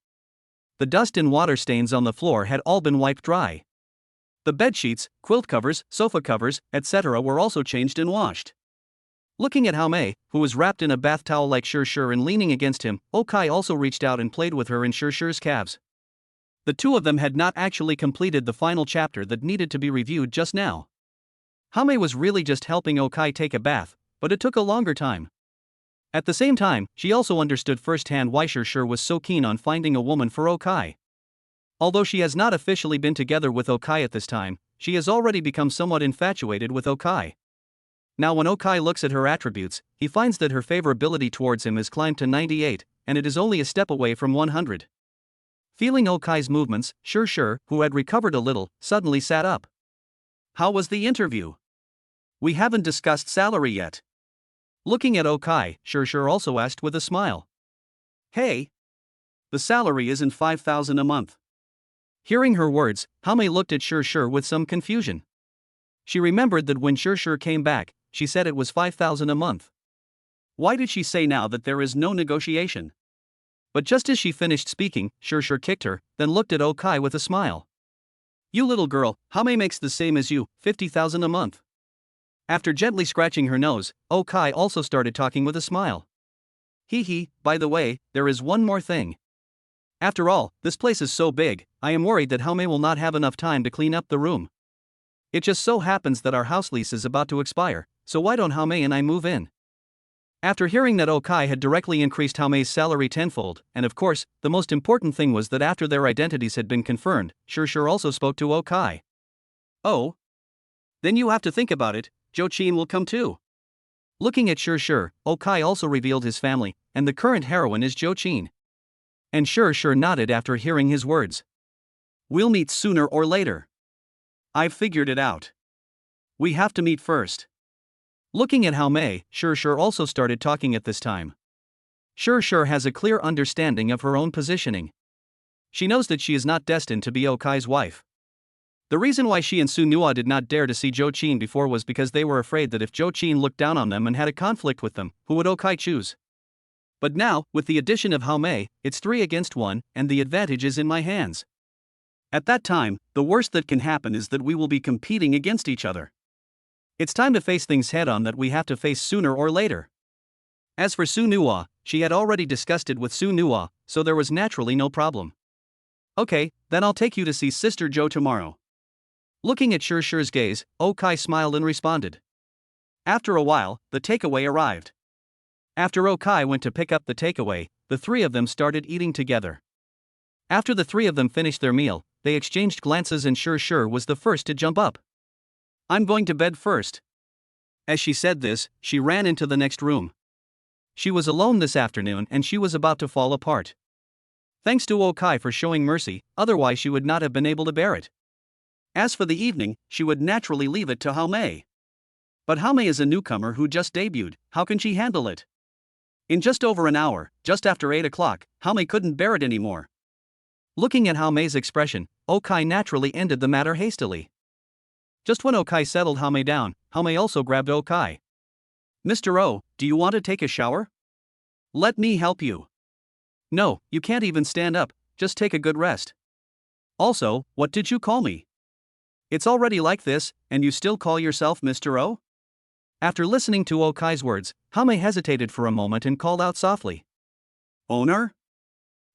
The dust and water stains on the floor had all been wiped dry. The bed sheets, quilt covers, sofa covers, etc. were also changed and washed. Looking at Hame, who was wrapped in a bath towel like Shirshir and leaning against him, Okai also reached out and played with her in Shirshir's calves. The two of them had not actually completed the final chapter that needed to be reviewed just now. Hame was really just helping Okai take a bath, but it took a longer time. At the same time, she also understood firsthand why Shirshir was so keen on finding a woman for Okai. Although she has not officially been together with Okai at this time, she has already become somewhat infatuated with Okai. Now when Okai looks at her attributes, he finds that her favorability towards him has climbed to 98, and it is only a step away from 100. Feeling Okai's movements, Shirshir, who had recovered a little, suddenly sat up. How was the interview? We haven't discussed salary yet. Looking at Okai, Shirshir also asked with a smile. Hey! The salary isn't 5,000 a month. Hearing her words, Hame looked at Shirshir with some confusion. She remembered that when Shirshir came back, she said it was 5,000 a month. Why did she say now that there is no negotiation? But just as she finished speaking, Shur kicked her, then looked at Okai with a smile. You little girl, Hame makes the same as you, 50,000 a month. After gently scratching her nose, Okai also started talking with a smile. Hee, by the way, there is one more thing. After all, this place is so big, I am worried that Hame will not have enough time to clean up the room. It just so happens that our house lease is about to expire, so why don't Hame and I move in? After hearing that Okai had directly increased Hame's salary tenfold, and of course, the most important thing was that after their identities had been confirmed, Shur also spoke to Okai. Oh? Then you have to think about it, Jo-chin will come too. Looking at Shur, Okai also revealed his family, and the current heroine is Jo-chin. And Shur nodded after hearing his words. We'll meet sooner or later. I've figured it out. We have to meet first. Looking at Hame, Shur also started talking at this time. Shur has a clear understanding of her own positioning. She knows that she is not destined to be Okai's wife. The reason why she and Sunua did not dare to see Jo-chin before was because they were afraid that if Jo-chin looked down on them and had a conflict with them, who would Okai choose? But now, with the addition of Hame, it's 3 against 1, and the advantage is in my hands. At that time, the worst that can happen is that we will be competing against each other. It's time to face things head on that we have to face sooner or later. As for Sunua, she had already discussed it with Sunua, so there was naturally no problem. Okay, then I'll take you to see Sister Jo tomorrow. Looking at Shur's gaze, Okai smiled and responded. After a while, the takeaway arrived. After Okai went to pick up the takeaway, the 3 of them started eating together. After the 3 of them finished their meal, they exchanged glances and Shur was the first to jump up. I'm going to bed first. As she said this, she ran into the next room. She was alone this afternoon and she was about to fall apart. Thanks to Okai for showing mercy, otherwise she would not have been able to bear it. As for the evening, she would naturally leave it to Hame. But Hame is a newcomer who just debuted, how can she handle it? In just over an hour, just after 8 o'clock, Hame couldn't bear it anymore. Looking at Hame's expression, Okai naturally ended the matter hastily. Just when Okai settled Hame down, Hame also grabbed Okai. Mr. O, do you want to take a shower? Let me help you. No, you can't even stand up, just take a good rest. Also, what did you call me? It's already like this, and you still call yourself Mr. O? After listening to Okai's words, Hame hesitated for a moment and called out softly. Owner?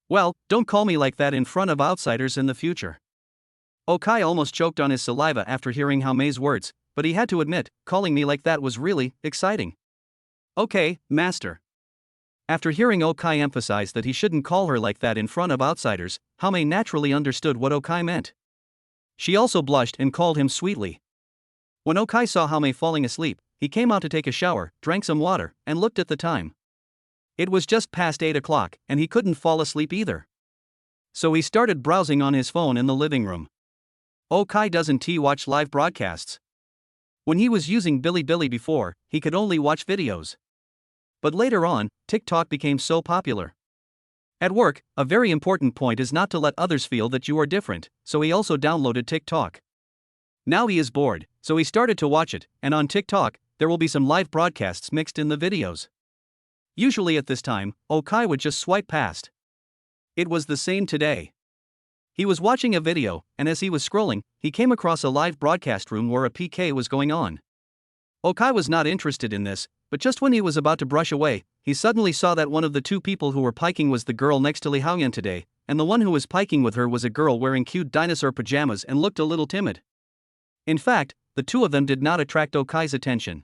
Well, don't call me like that in front of outsiders in the future. Okai almost choked on his saliva after hearing Hame's words, but he had to admit, calling me like that was really exciting. Okay, master. After hearing Okai emphasize that he shouldn't call her like that in front of outsiders, Hame naturally understood what Okai meant. She also blushed and called him sweetly. When Okai saw Hame falling asleep, he came out to take a shower, drank some water, and looked at the time. It was just past 8 o'clock, and he couldn't fall asleep either. So he started browsing on his phone in the living room. Okai doesn't watch live broadcasts. When he was using Bilibili before, he could only watch videos. But later on, TikTok became so popular. At work, a very important point is not to let others feel that you are different, so he also downloaded TikTok. Now he is bored, so he started to watch it, and on TikTok, there will be some live broadcasts mixed in the videos. Usually at this time, Okai would just swipe past. It was the same today. He was watching a video, and as he was scrolling, he came across a live broadcast room where a PK was going on. Okai was not interested in this, but just when he was about to brush away, he suddenly saw that one of the 2 people who were piking was the girl next to Lee Haoyan today, and the one who was piking with her was a girl wearing cute dinosaur pajamas and looked a little timid. In fact, the 2 of them did not attract Okai's attention.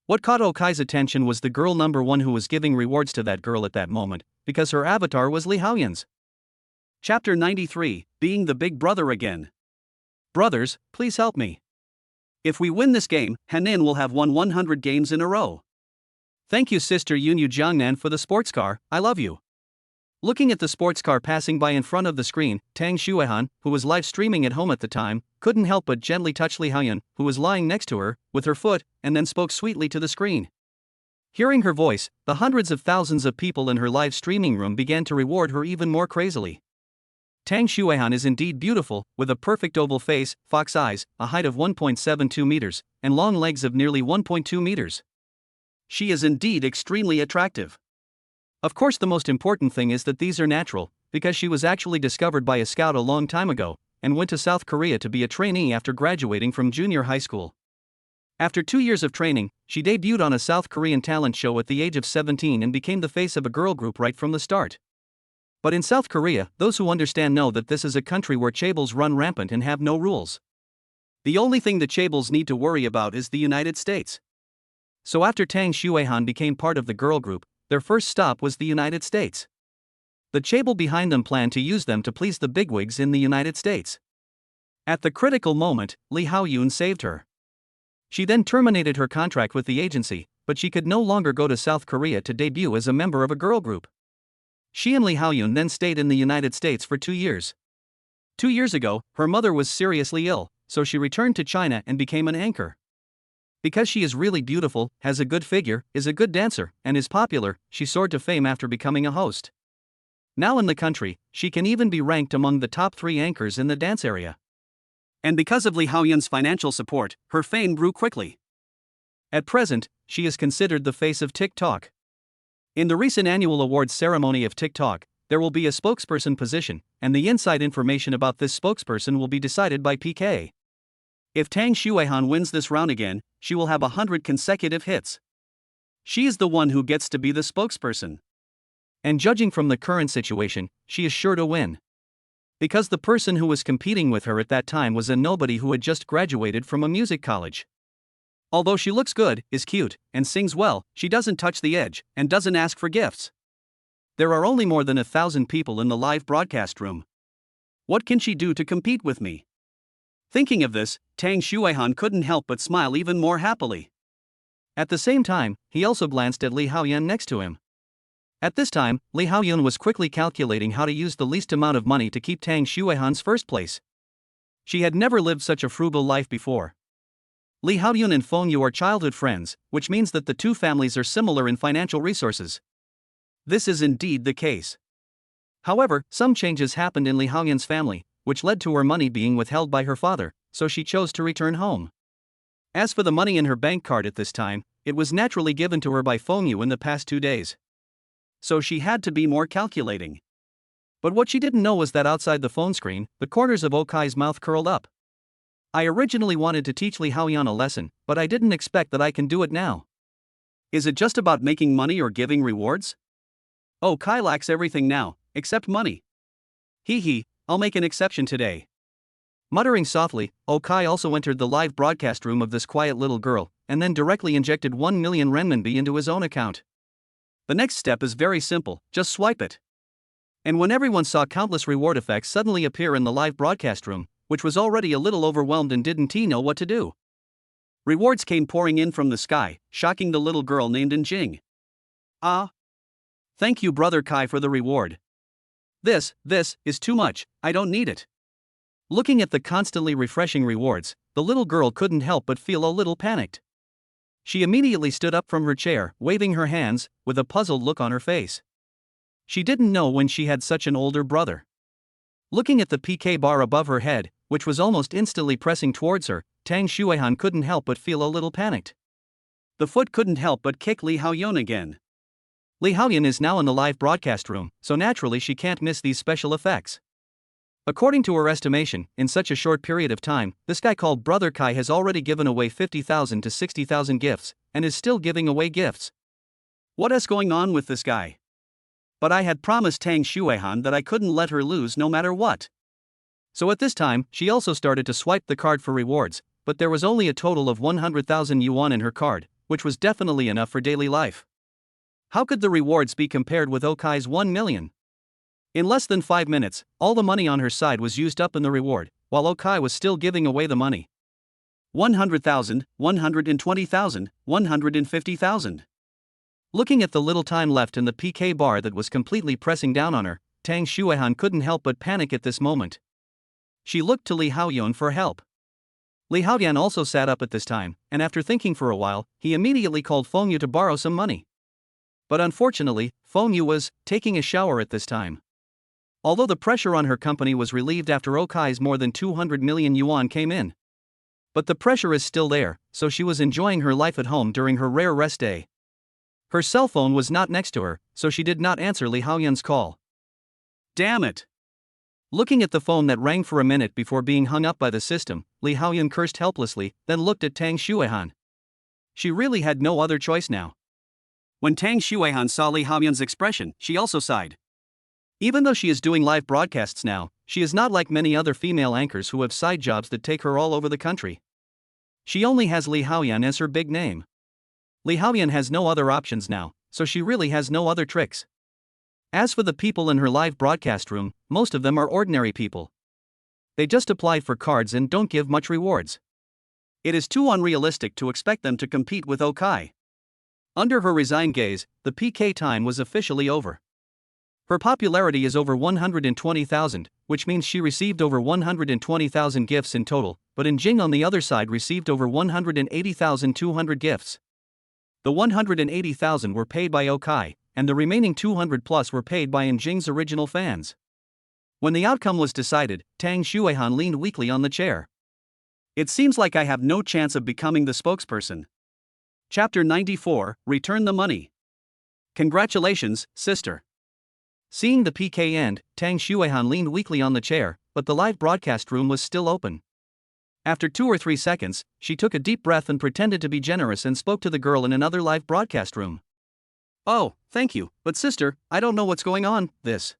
What caught Okai's attention was the girl number 1 who was giving rewards to that girl at that moment, because her avatar was Lee Haoyan's. Chapter 93, Being the Big Brother Again. Brothers, please help me. If we win this game, Hanin will have won 100 games in a row. Thank you Sister Yunyu Jiangnan for the sports car, I love you. Looking at the sports car passing by in front of the screen, Tang Shuehan, who was live streaming at home at the time, couldn't help but gently touch Lee Haoyan, who was lying next to her, with her foot, and then spoke sweetly to the screen. Hearing her voice, the hundreds of thousands of people in her live streaming room began to reward her even more crazily. Tang Shuehan is indeed beautiful, with a perfect oval face, fox eyes, a height of 1.72 meters, and long legs of nearly 1.2 meters. She is indeed extremely attractive. Of course, the most important thing is that these are natural, because she was actually discovered by a scout a long time ago, and went to South Korea to be a trainee after graduating from junior high school. After 2 years of training, she debuted on a South Korean talent show at the age of 17 and became the face of a girl group right from the start. But in South Korea, those who understand know that this is a country where chaebols run rampant and have no rules. The only thing the chaebols need to worry about is the United States. So after Tang Shuehan became part of the girl group, their first stop was the United States. The chaebol behind them planned to use them to please the bigwigs in the United States. At the critical moment, Lee Hao-yoon saved her. She then terminated her contract with the agency, but she could no longer go to South Korea to debut as a member of a girl group. She and Lee Hao-yoon then stayed in the United States for 2 years. 2 years ago, her mother was seriously ill, so she returned to China and became an anchor. Because she is really beautiful, has a good figure, is a good dancer, and is popular, she soared to fame after becoming a host. Now in the country, she can even be ranked among the top 3 anchors in the dance area. And because of Lee Hao-yoon's financial support, her fame grew quickly. At present, she is considered the face of TikTok. In the recent annual awards ceremony of TikTok, there will be a spokesperson position, and the inside information about this spokesperson will be decided by PK. If Tang Shuehan wins this round again, she will have 100 consecutive hits. She is the one who gets to be the spokesperson. And judging from the current situation, she is sure to win. Because the person who was competing with her at that time was a nobody who had just graduated from a music college. Although she looks good, is cute, and sings well, she doesn't touch the edge, and doesn't ask for gifts. There are only more than 1,000 people in the live broadcast room. What can she do to compete with me? Thinking of this, Tang Shuehan couldn't help but smile even more happily. At the same time, he also glanced at Lee Hao-yoon next to him. At this time, Lee Hao-yoon was quickly calculating how to use the least amount of money to keep Tang Shuehan's first place. She had never lived such a frugal life before. Lee Hao-yoon and Fong Yu are childhood friends, which means that the two families are similar in financial resources. This is indeed the case. However, some changes happened in Lee Hao-yoon's family, which led to her money being withheld by her father, so she chose to return home. As for the money in her bank card at this time, it was naturally given to her by Fong Yu in the past 2 days. So she had to be more calculating. But what she didn't know was that outside the phone screen, the corners of Okai's mouth curled up. I originally wanted to teach Lee Hao-yoon a lesson, but I didn't expect that I can do it now. Is it just about making money or giving rewards? Okai lacks everything now, except money. Hee, I'll make an exception today. Muttering softly, Okai also entered the live broadcast room of this quiet little girl, and then directly injected 1 million renminbi into his own account. The next step is very simple, just swipe it. And when everyone saw countless reward effects suddenly appear in the live broadcast room, which was already a little overwhelmed and didn't know what to do. Rewards came pouring in from the sky, shocking the little girl named Jing. Ah! Thank you, Brother Kai, for the reward. This is too much, I don't need it. Looking at the constantly refreshing rewards, the little girl couldn't help but feel a little panicked. She immediately stood up from her chair, waving her hands, with a puzzled look on her face. She didn't know when she had such an older brother. Looking at the PK bar above her head, which was almost instantly pressing towards her, Tang Shuehan couldn't help but feel a little panicked. The foot couldn't help but kick Lee Hao-yoon again. Lee Hao-yoon is now in the live broadcast room, so naturally she can't miss these special effects. According to her estimation, in such a short period of time, this guy called Brother Kai has already given away 50,000 to 60,000 gifts, and is still giving away gifts. What is going on with this guy? But I had promised Tang Shuehan that I couldn't let her lose no matter what. So at this time, she also started to swipe the card for rewards, but there was only a total of 100,000 yuan in her card, which was definitely enough for daily life. How could the rewards be compared with Okai's 1 million? In less than 5 minutes, all the money on her side was used up in the reward, while Okai was still giving away the money. 100,000, 120,000, 150,000. Looking at the little time left in the PK bar that was completely pressing down on her, Tang Shuehan couldn't help but panic at this moment. She looked to Lee Hao-yoon for help. Lee Hao-yoon also sat up at this time, and after thinking for a while, he immediately called Fong Yu to borrow some money. But unfortunately, Fong Yu was taking a shower at this time. Although the pressure on her company was relieved after Okai's more than 200 million yuan came in. But the pressure is still there, so she was enjoying her life at home during her rare rest day. Her cell phone was not next to her, so she did not answer Li Haoyun's call. Damn it! Looking at the phone that rang for a minute before being hung up by the system, Li Haoyun cursed helplessly, then looked at Tang Xuehan. She really had no other choice now. When Tang Xuehan saw Li Haoyun's expression, she also sighed. Even though she is doing live broadcasts now, she is not like many other female anchors who have side jobs that take her all over the country. She only has Li Haoyun as her big name. Li Haoyun has no other options now, so she really has no other tricks. As for the people in her live broadcast room, most of them are ordinary people. They just applied for cards and don't give much rewards. It is too unrealistic to expect them to compete with Okai. Under her resigned gaze, the PK time was officially over. Her popularity is over 120,000, which means she received over 120,000 gifts in total, but Jing on the other side received over 180,200 gifts. The 180,000 were paid by Okai, and the remaining 200 plus were paid by Jing's original fans. When the outcome was decided, Tang Xuehan leaned weakly on the chair. It seems like I have no chance of becoming the spokesperson. Chapter 94, Return the Money. Congratulations, sister. Seeing the PK end, Tang Xuehan leaned weakly on the chair, but the live broadcast room was still open. After 2 or 3 seconds, she took a deep breath and pretended to be generous and spoke to the girl in another live broadcast room. Oh, thank you, but sister, I don't know what's going on, this.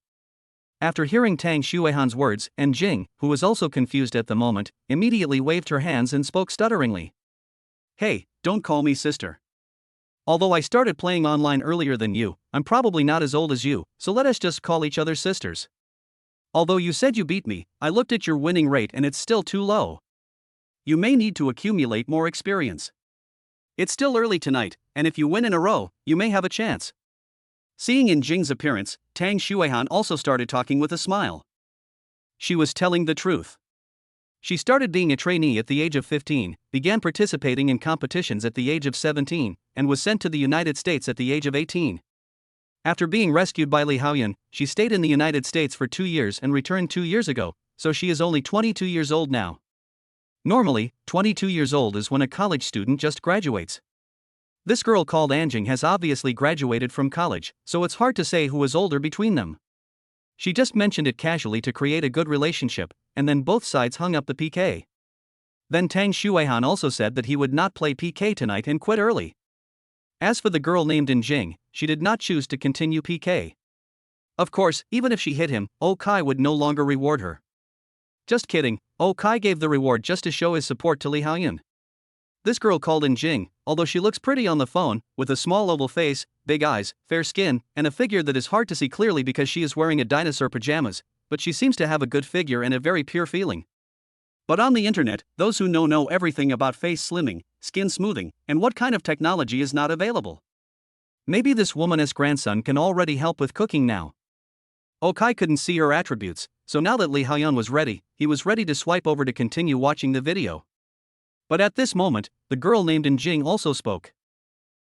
After hearing Tang Xuehan's words, Jing, who was also confused at the moment, immediately waved her hands and spoke stutteringly. Hey, don't call me sister. Although I started playing online earlier than you, I'm probably not as old as you, so let us just call each other sisters. Although you said you beat me, I looked at your winning rate and it's still too low. You may need to accumulate more experience. It's still early tonight, and if you win in a row, you may have a chance. Seeing Jing's appearance, Tang Xuehan also started talking with a smile. She was telling the truth. She started being a trainee at the age of 15, began participating in competitions at the age of 17, and was sent to the United States at the age of 18. After being rescued by Li Haoyun, she stayed in the United States for 2 years and returned 2 years ago, so she is only 22 years old now. Normally, 22 years old is when a college student just graduates. This girl called Anjing has obviously graduated from college, so it's hard to say who is older between them. She just mentioned it casually to create a good relationship, and then both sides hung up the PK. Then Tang Xuehan also said that he would not play PK tonight and quit early. As for the girl named Jing, she did not choose to continue PK. Of course, even if she hit him, Okai would no longer reward her. Just kidding, Okai gave the reward just to show his support to Li Haoyun. This girl called Jing, although she looks pretty on the phone, with a small oval face, big eyes, fair skin, and a figure that is hard to see clearly because she is wearing a dinosaur pajamas, but she seems to have a good figure and a very pure feeling. But on the internet, those who know everything about face slimming, skin smoothing, and what kind of technology is not available. Maybe this woman's grandson can already help with cooking now. Okai couldn't see her attributes, so now that Li Haoyun was ready, he was ready to swipe over to continue watching the video. But at this moment, the girl named Jing also spoke.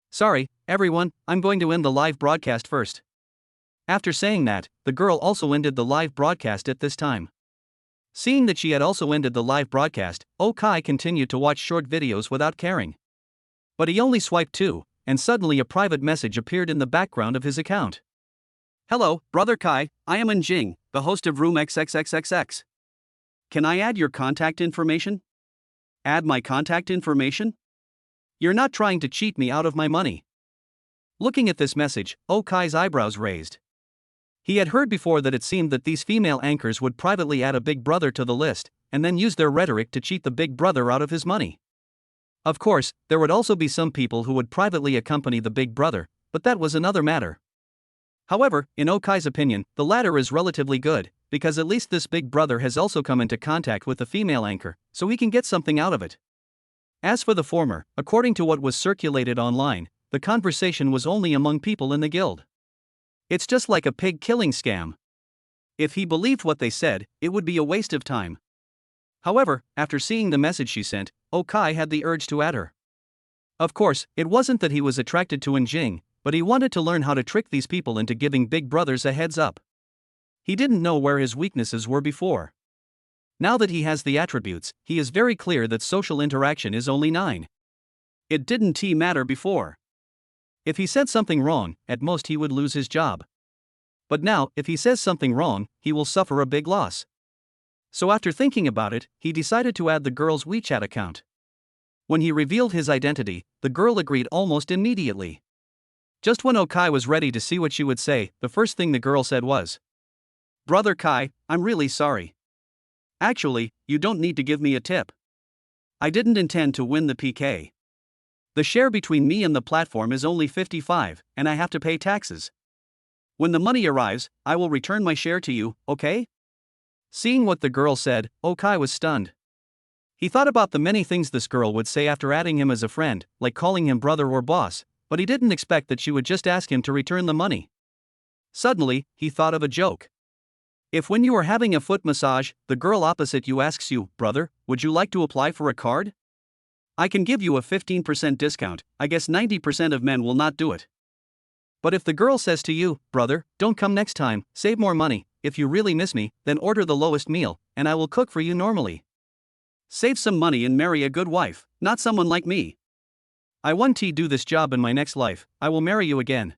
Sorry, everyone, I'm going to end the live broadcast first. After saying that, the girl also ended the live broadcast at this time. Seeing that she had also ended the live broadcast, Okai continued to watch short videos without caring. But he only swiped 2, and suddenly a private message appeared in the background of his account. Hello, Brother Kai, I am Jing, the host of Room XXXXX. Can I add your contact information? Add my contact information? You're not trying to cheat me out of my money. Looking at this message, Okai's eyebrows raised. He had heard before that it seemed that these female anchors would privately add a big brother to the list, and then use their rhetoric to cheat the big brother out of his money. Of course, there would also be some people who would privately accompany the big brother, but that was another matter. However, in Okai's opinion, the latter is relatively good, because at least this big brother has also come into contact with the female anchor, so he can get something out of it. As for the former, according to what was circulated online, the conversation was only among people in the guild. It's just like a pig killing scam. If he believed what they said, it would be a waste of time. However, after seeing the message she sent, Okai had the urge to add her. Of course, it wasn't that he was attracted to Jing, but he wanted to learn how to trick these people into giving big brothers a heads up. He didn't know where his weaknesses were before. Now that he has the attributes, he is very clear that social interaction is only 9. It didn't matter before. If he said something wrong, at most he would lose his job. But now, if he says something wrong, he will suffer a big loss. So after thinking about it, he decided to add the girl's WeChat account. When he revealed his identity, the girl agreed almost immediately. Just when Okai was ready to see what she would say, the first thing the girl said was, "Brother Kai, I'm really sorry. Actually, you don't need to give me a tip. I didn't intend to win the PK. The share between me and the platform is only 55, and I have to pay taxes. When the money arrives, I will return my share to you, okay?" Seeing what the girl said, Okai was stunned. He thought about the many things this girl would say after adding him as a friend, like calling him brother or boss, but he didn't expect that she would just ask him to return the money. Suddenly, he thought of a joke. If when you are having a foot massage, the girl opposite you asks you, "Brother, would you like to apply for a card? I can give you a 15% discount, I guess 90% of men will not do it." But if the girl says to you, "Brother, don't come next time, save more money, if you really miss me, then order the lowest meal, and I will cook for you normally. Save some money and marry a good wife, not someone like me. I want to do this job in my next life, I will marry you again."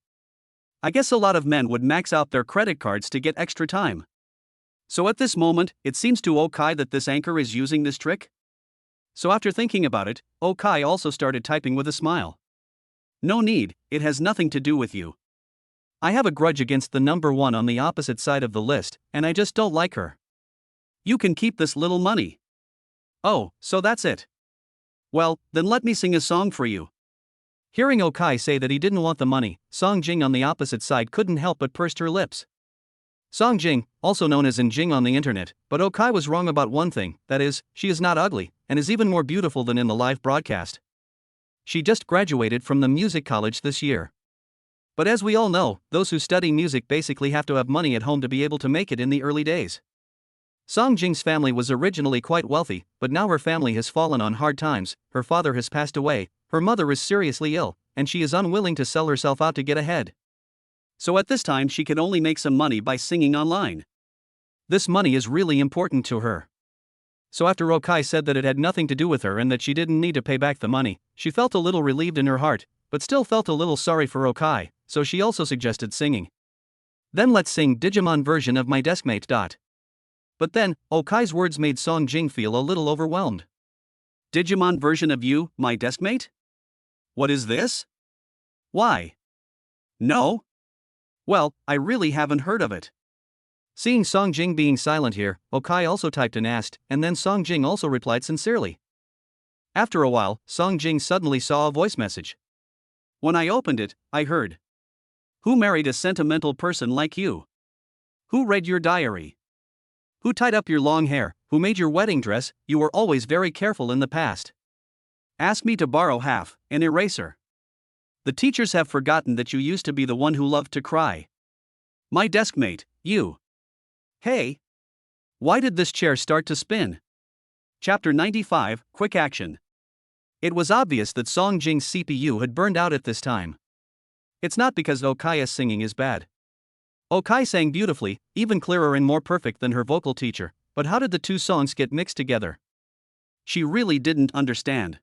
I guess a lot of men would max out their credit cards to get extra time. So at this moment, it seems to Okai that this anchor is using this trick. So after thinking about it, Okai also started typing with a smile. "No need, it has nothing to do with you. I have a grudge against the number one on the opposite side of the list, and I just don't like her. You can keep this little money." "Oh, so that's it. Well, then let me sing a song for you." Hearing Okai say that he didn't want the money, Song Jing on the opposite side couldn't help but pursed her lips. Song Jing, also known as Jing on the internet, but Okai was wrong about one thing, that is, she is not ugly, and is even more beautiful than in the live broadcast. She just graduated from the music college this year. But as we all know, those who study music basically have to have money at home to be able to make it in the early days. Song Jing's family was originally quite wealthy, but now her family has fallen on hard times, her father has passed away, her mother is seriously ill, and she is unwilling to sell herself out to get ahead. So at this time she can only make some money by singing online. This money is really important to her. So after Okai said that it had nothing to do with her and that she didn't need to pay back the money, she felt a little relieved in her heart, but still felt a little sorry for Okai, so she also suggested singing. "Then let's sing Digimon version of my deskmate. But then, Okai's words made Song Jing feel a little overwhelmed. "Digimon version of you, my deskmate? What is this? Why? No? Well, I really haven't heard of it." Seeing Song Jing being silent here, Okai also typed and asked, and then Song Jing also replied sincerely. After a while, Song Jing suddenly saw a voice message. "When I opened it, I heard. Who married a sentimental person like you? Who read your diary? Who tied up your long hair? Who made your wedding dress? You were always very careful in the past. Ask me to borrow half, an eraser. The teachers have forgotten that you used to be the one who loved to cry. My deskmate, you. Hey! Why did this chair start to spin?" Chapter 95, Quick Action. It was obvious that Song Jing's CPU had burned out at this time. It's not because Okai's singing is bad. Okai sang beautifully, even clearer and more perfect than her vocal teacher, but how did the two songs get mixed together? She really didn't understand.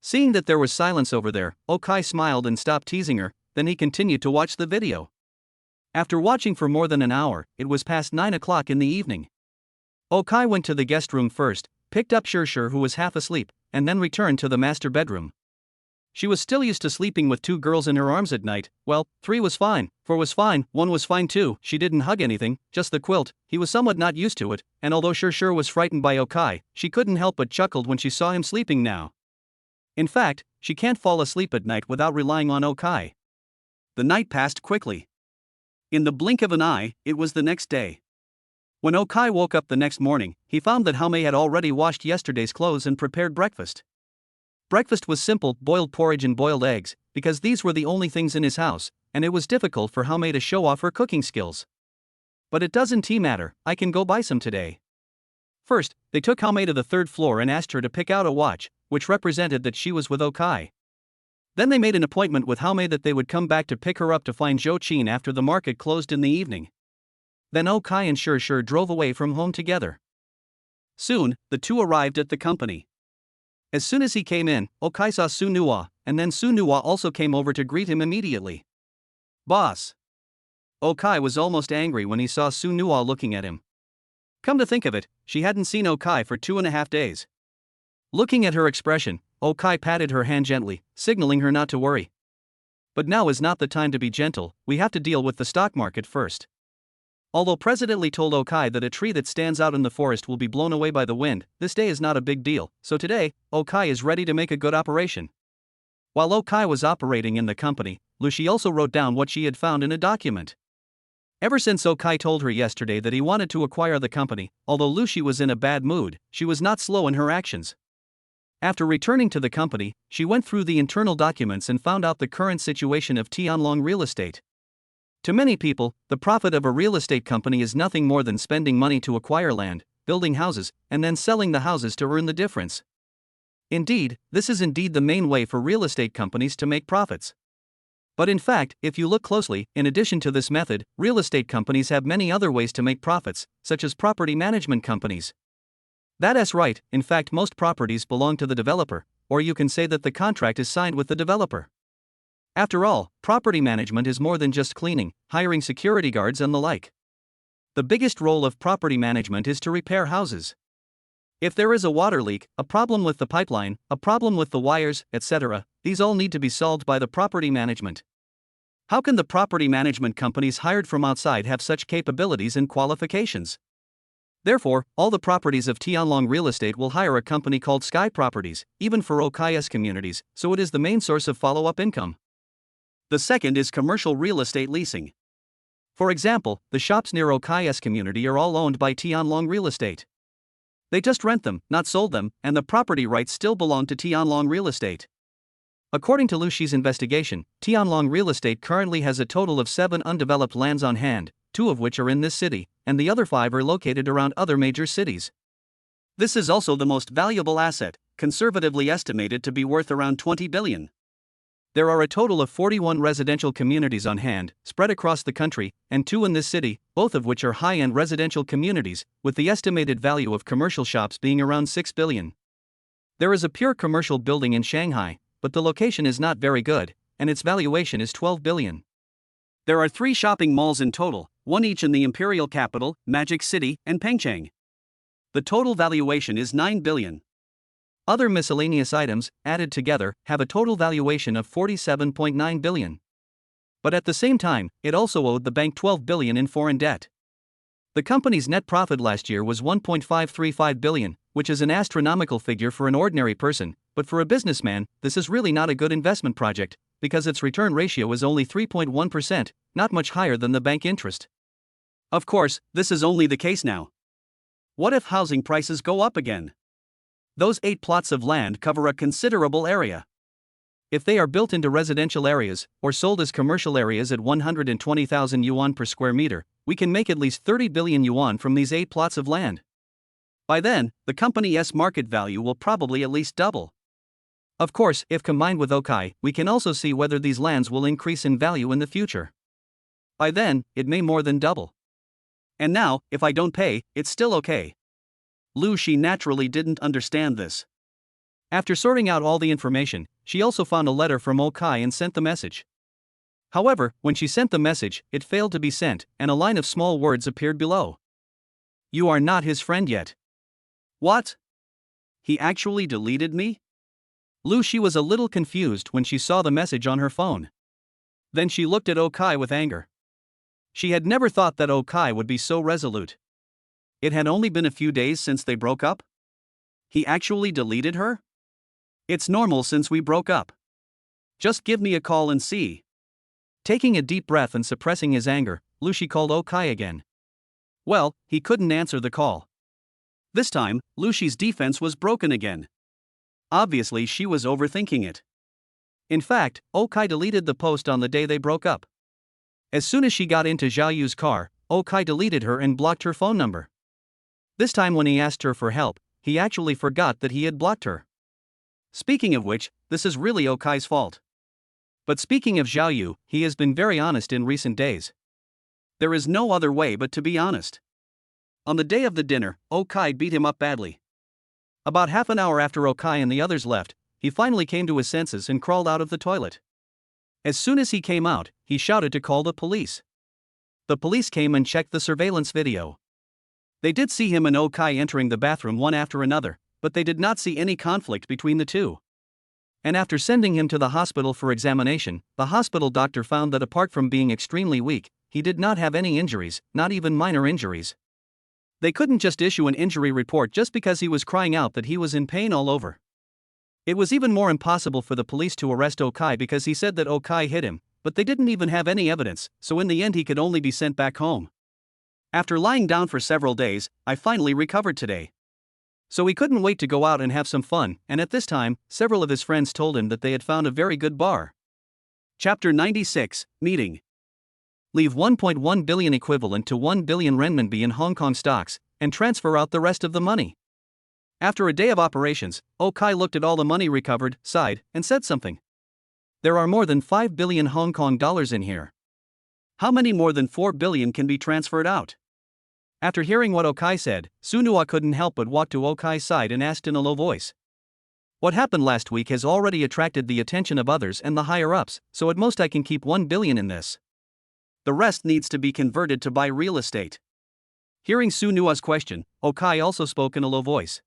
Seeing that there was silence over there, Okai smiled and stopped teasing her, then he continued to watch the video. After watching for more than an hour, it was past 9 o'clock in the evening. Okai went to the guest room first, picked up Shur who was half asleep, and then returned to the master bedroom. She was still used to sleeping with 2 girls in her arms at night. Well, 3 was fine, 4 was fine, 1 was fine too. She didn't hug anything, just the quilt. He was somewhat not used to it, and although Shur was frightened by Okai, she couldn't help but chuckled when she saw him sleeping now. In fact, she can't fall asleep at night without relying on Okai. The night passed quickly. In the blink of an eye, it was the next day. When Okai woke up the next morning, he found that Hame had already washed yesterday's clothes and prepared breakfast. Breakfast was simple, boiled porridge and boiled eggs, because these were the only things in his house, and it was difficult for Hame to show off her cooking skills. But it doesn't matter, I can go buy some today. First, they took Hame to the 3rd floor and asked her to pick out a watch, which represented that she was with Okai. Then they made an appointment with Hame that they would come back to pick her up to find Jochin after the market closed in the evening. Then Okai and Shur drove away from home together. Soon, the two arrived at the company. As soon as he came in, Okai saw Sunua, and then Sunua also came over to greet him immediately. "Boss." Okai was almost angry when he saw Sunua looking at him. Come to think of it, she hadn't seen Okai for 2.5 days. Looking at her expression, Okai patted her hand gently, signaling her not to worry. But now is not the time to be gentle, we have to deal with the stock market first. Although President Lee told Okai that a tree that stands out in the forest will be blown away by the wind, this day is not a big deal, so today, Okai is ready to make a good operation. While Okai was operating in the company, Luci also wrote down what she had found in a document. Ever since Okai told her yesterday that he wanted to acquire the company, although Luci was in a bad mood, she was not slow in her actions. After returning to the company, she went through the internal documents and found out the current situation of Tianlong Real Estate. To many people, the profit of a real estate company is nothing more than spending money to acquire land, building houses, and then selling the houses to earn the difference. Indeed, this is indeed the main way for real estate companies to make profits. But in fact, if you look closely, in addition to this method, real estate companies have many other ways to make profits, such as property management companies. That's right, in fact most properties belong to the developer, or you can say that the contract is signed with the developer. After all, property management is more than just cleaning, hiring security guards and the like. The biggest role of property management is to repair houses. If there is a water leak, a problem with the pipeline, a problem with the wires, etc., these all need to be solved by the property management. How can the property management companies hired from outside have such capabilities and qualifications? Therefore, all the properties of Tianlong Real Estate will hire a company called Sky Properties, even for Okai's communities, so it is the main source of follow-up income. The second is commercial real estate leasing. For example, the shops near Okai's community are all owned by Tianlong Real Estate. They just rent them, not sold them, and the property rights still belong to Tianlong Real Estate. According to Luci's investigation, Tianlong Real Estate currently has a total of 7 undeveloped lands on hand, 2 of which are in this city, and the other 5 are located around other major cities. This is also the most valuable asset, conservatively estimated to be worth around 20 billion. There are a total of 41 residential communities on hand, spread across the country, and 2 in this city, both of which are high-end residential communities, with the estimated value of commercial shops being around 6 billion. There is a pure commercial building in Shanghai, but the location is not very good, and its valuation is 12 billion. There are 3 shopping malls in total, 1 each in the imperial capital, Magic City, and Pengcheng. The total valuation is 9 billion. Other miscellaneous items, added together, have a total valuation of 47.9 billion. But at the same time, it also owed the bank 12 billion in foreign debt. The company's net profit last year was 1.535 billion, which is an astronomical figure for an ordinary person, but for a businessman, this is really not a good investment project, because its return ratio is only 3.1%, not much higher than the bank interest. Of course, this is only the case now. What if housing prices go up again? Those 8 plots of land cover a considerable area. If they are built into residential areas, or sold as commercial areas at 120,000 yuan per square meter, we can make at least 30 billion yuan from these 8 plots of land. By then, the company's market value will probably at least double. Of course, if combined with Okai, we can also see whether these lands will increase in value in the future. By then, it may more than double. And now, if I don't pay, it's still okay. Luci naturally didn't understand this. After sorting out all the information, she also found a letter from Okai and sent the message. However, when she sent the message, it failed to be sent, and a line of small words appeared below. You are not his friend yet. What? He actually deleted me? Luci was a little confused when she saw the message on her phone. Then she looked at Okai with anger. She had never thought that Okai would be so resolute. It had only been a few days since they broke up. He actually deleted her? It's normal since we broke up. Just give me a call and see. Taking a deep breath and suppressing his anger, Luci called Okai again. Well, he couldn't answer the call. This time, Luci's defense was broken again. Obviously, she was overthinking it. In fact, Okai deleted the post on the day they broke up. As soon as she got into Zhao Yu's car, Okai deleted her and blocked her phone number. This time when he asked her for help, he actually forgot that he had blocked her. Speaking of which, this is really Okai's fault. But speaking of Zhao Yu, he has been very honest in recent days. There is no other way but to be honest. On the day of the dinner, Okai beat him up badly. About half an hour after Okai and the others left, he finally came to his senses and crawled out of the toilet. As soon as he came out, he shouted to call the police. The police came and checked the surveillance video. They did see him and Okai entering the bathroom one after another, but they did not see any conflict between the two. And after sending him to the hospital for examination, the hospital doctor found that apart from being extremely weak, he did not have any injuries, not even minor injuries. They couldn't just issue an injury report just because he was crying out that he was in pain all over. It was even more impossible for the police to arrest Okai because he said that Okai hit him, but they didn't even have any evidence, so in the end he could only be sent back home. After lying down for several days, I finally recovered today. So he couldn't wait to go out and have some fun, and at this time, several of his friends told him that they had found a very good bar. Chapter 96, Meeting. Leave 1.1 billion equivalent to 1 billion renminbi in Hong Kong stocks, and transfer out the rest of the money. After a day of operations, Okai looked at all the money recovered, sighed, and said something. There are more than 5 billion Hong Kong dollars in here. How many more than 4 billion can be transferred out? After hearing what Okai said, Sunua couldn't help but walk to Okai's side and asked in a low voice. What happened last week has already attracted the attention of others and the higher-ups, so at most I can keep 1 billion in this. The rest needs to be converted to buy real estate. Hearing Sunua's question, Okai also spoke in a low voice.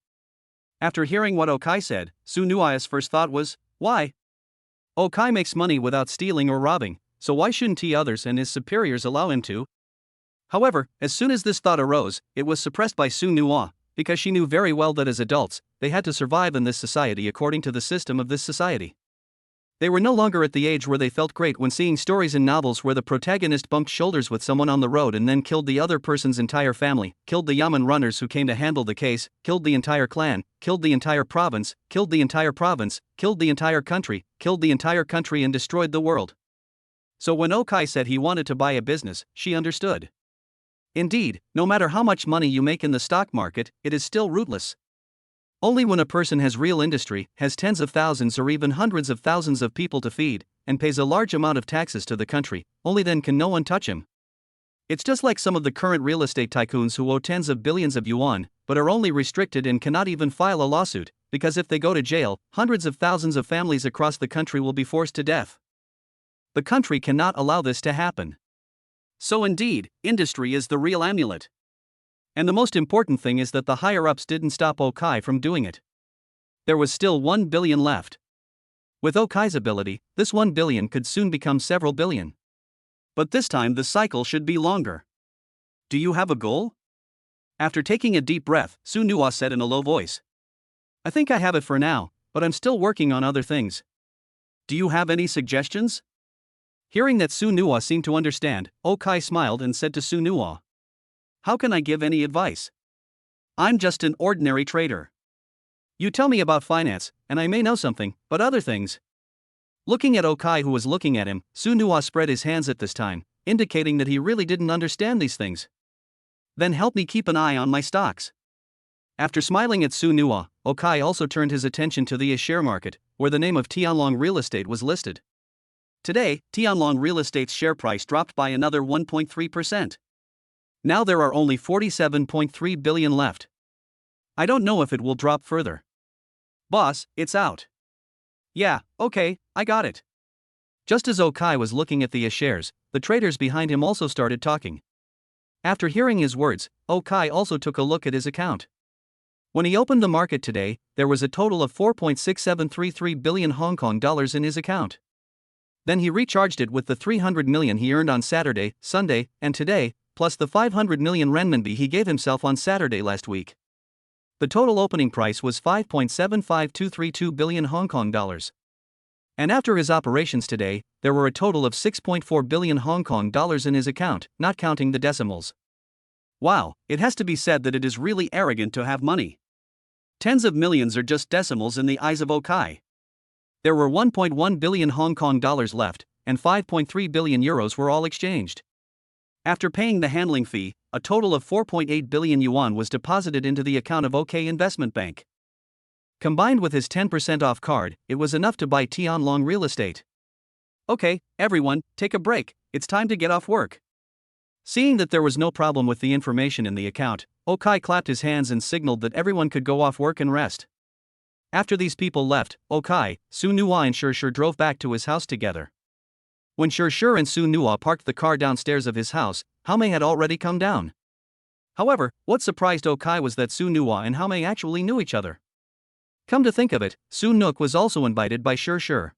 After hearing what Okai said, Sunua's first thought was, why? Okai makes money without stealing or robbing, so why shouldn't he others and his superiors allow him to? However, as soon as this thought arose, it was suppressed by Sunua, because she knew very well that as adults, they had to survive in this society according to the system of this society. They were no longer at the age where they felt great when seeing stories in novels where the protagonist bumped shoulders with someone on the road and then killed the other person's entire family, killed the yamen runners who came to handle the case, killed the entire clan, killed the entire province, killed the entire province, killed the entire country, killed the entire country and destroyed the world. So when Okai said he wanted to buy a business, she understood. Indeed, no matter how much money you make in the stock market, it is still rootless. Only when a person has real industry, has tens of thousands or even hundreds of thousands of people to feed, and pays a large amount of taxes to the country, only then can no one touch him. It's just like some of the current real estate tycoons who owe tens of billions of yuan, but are only restricted and cannot even file a lawsuit, because if they go to jail, hundreds of thousands of families across the country will be forced to death. The country cannot allow this to happen. So indeed, industry is the real amulet. And the most important thing is that the higher-ups didn't stop Okai from doing it. There was still 1 billion left. With Okai's ability, this 1 billion could soon become several billion. But this time the cycle should be longer. Do you have a goal? After taking a deep breath, Sunua said in a low voice. I think I have it for now, but I'm still working on other things. Do you have any suggestions? Hearing that Sunua seemed to understand, Okai smiled and said to Sunua, how can I give any advice? I'm just an ordinary trader. You tell me about finance, and I may know something, but other things. Looking at Okai who was looking at him, Sunua spread his hands at this time, indicating that he really didn't understand these things. Then help me keep an eye on my stocks. After smiling at Sunua, Okai also turned his attention to the share market, where the name of Tianlong Real Estate was listed. Today, Tianlong Real Estate's share price dropped by another 1.3%. Now there are only 47.3 billion left. I don't know if it will drop further. Boss, it's out. Yeah, okay, I got it. Just as Okai was looking at the shares, the traders behind him also started talking. After hearing his words, Okai also took a look at his account. When he opened the market today, there was a total of 4.6733 billion Hong Kong dollars in his account. Then he recharged it with the 300 million he earned on Saturday, Sunday, and today, plus the 500 million renminbi he gave himself on Saturday last week. The total opening price was 5.75232 billion Hong Kong dollars. And after his operations today, there were a total of 6.4 billion Hong Kong dollars in his account, not counting the decimals. Wow, it has to be said that it is really arrogant to have money. Tens of millions are just decimals in the eyes of Okai. There were 1.1 billion Hong Kong dollars left, and 5.3 billion euros were all exchanged. After paying the handling fee, a total of 4.8 billion yuan was deposited into the account of Okai Investment Bank. Combined with his 10% off card, it was enough to buy Tianlong Real Estate. Okay, everyone, take a break, it's time to get off work. Seeing that there was no problem with the information in the account, Okai clapped his hands and signaled that everyone could go off work and rest. After these people left, Okai, Su Nuwa and Shur drove back to his house together. When Shur and Su Nuwa parked the car downstairs of his house, Haomei had already come down. However, what surprised Okai was that Su Nuwa and Haomei actually knew each other. Come to think of it, Su Nook was also invited by Shur.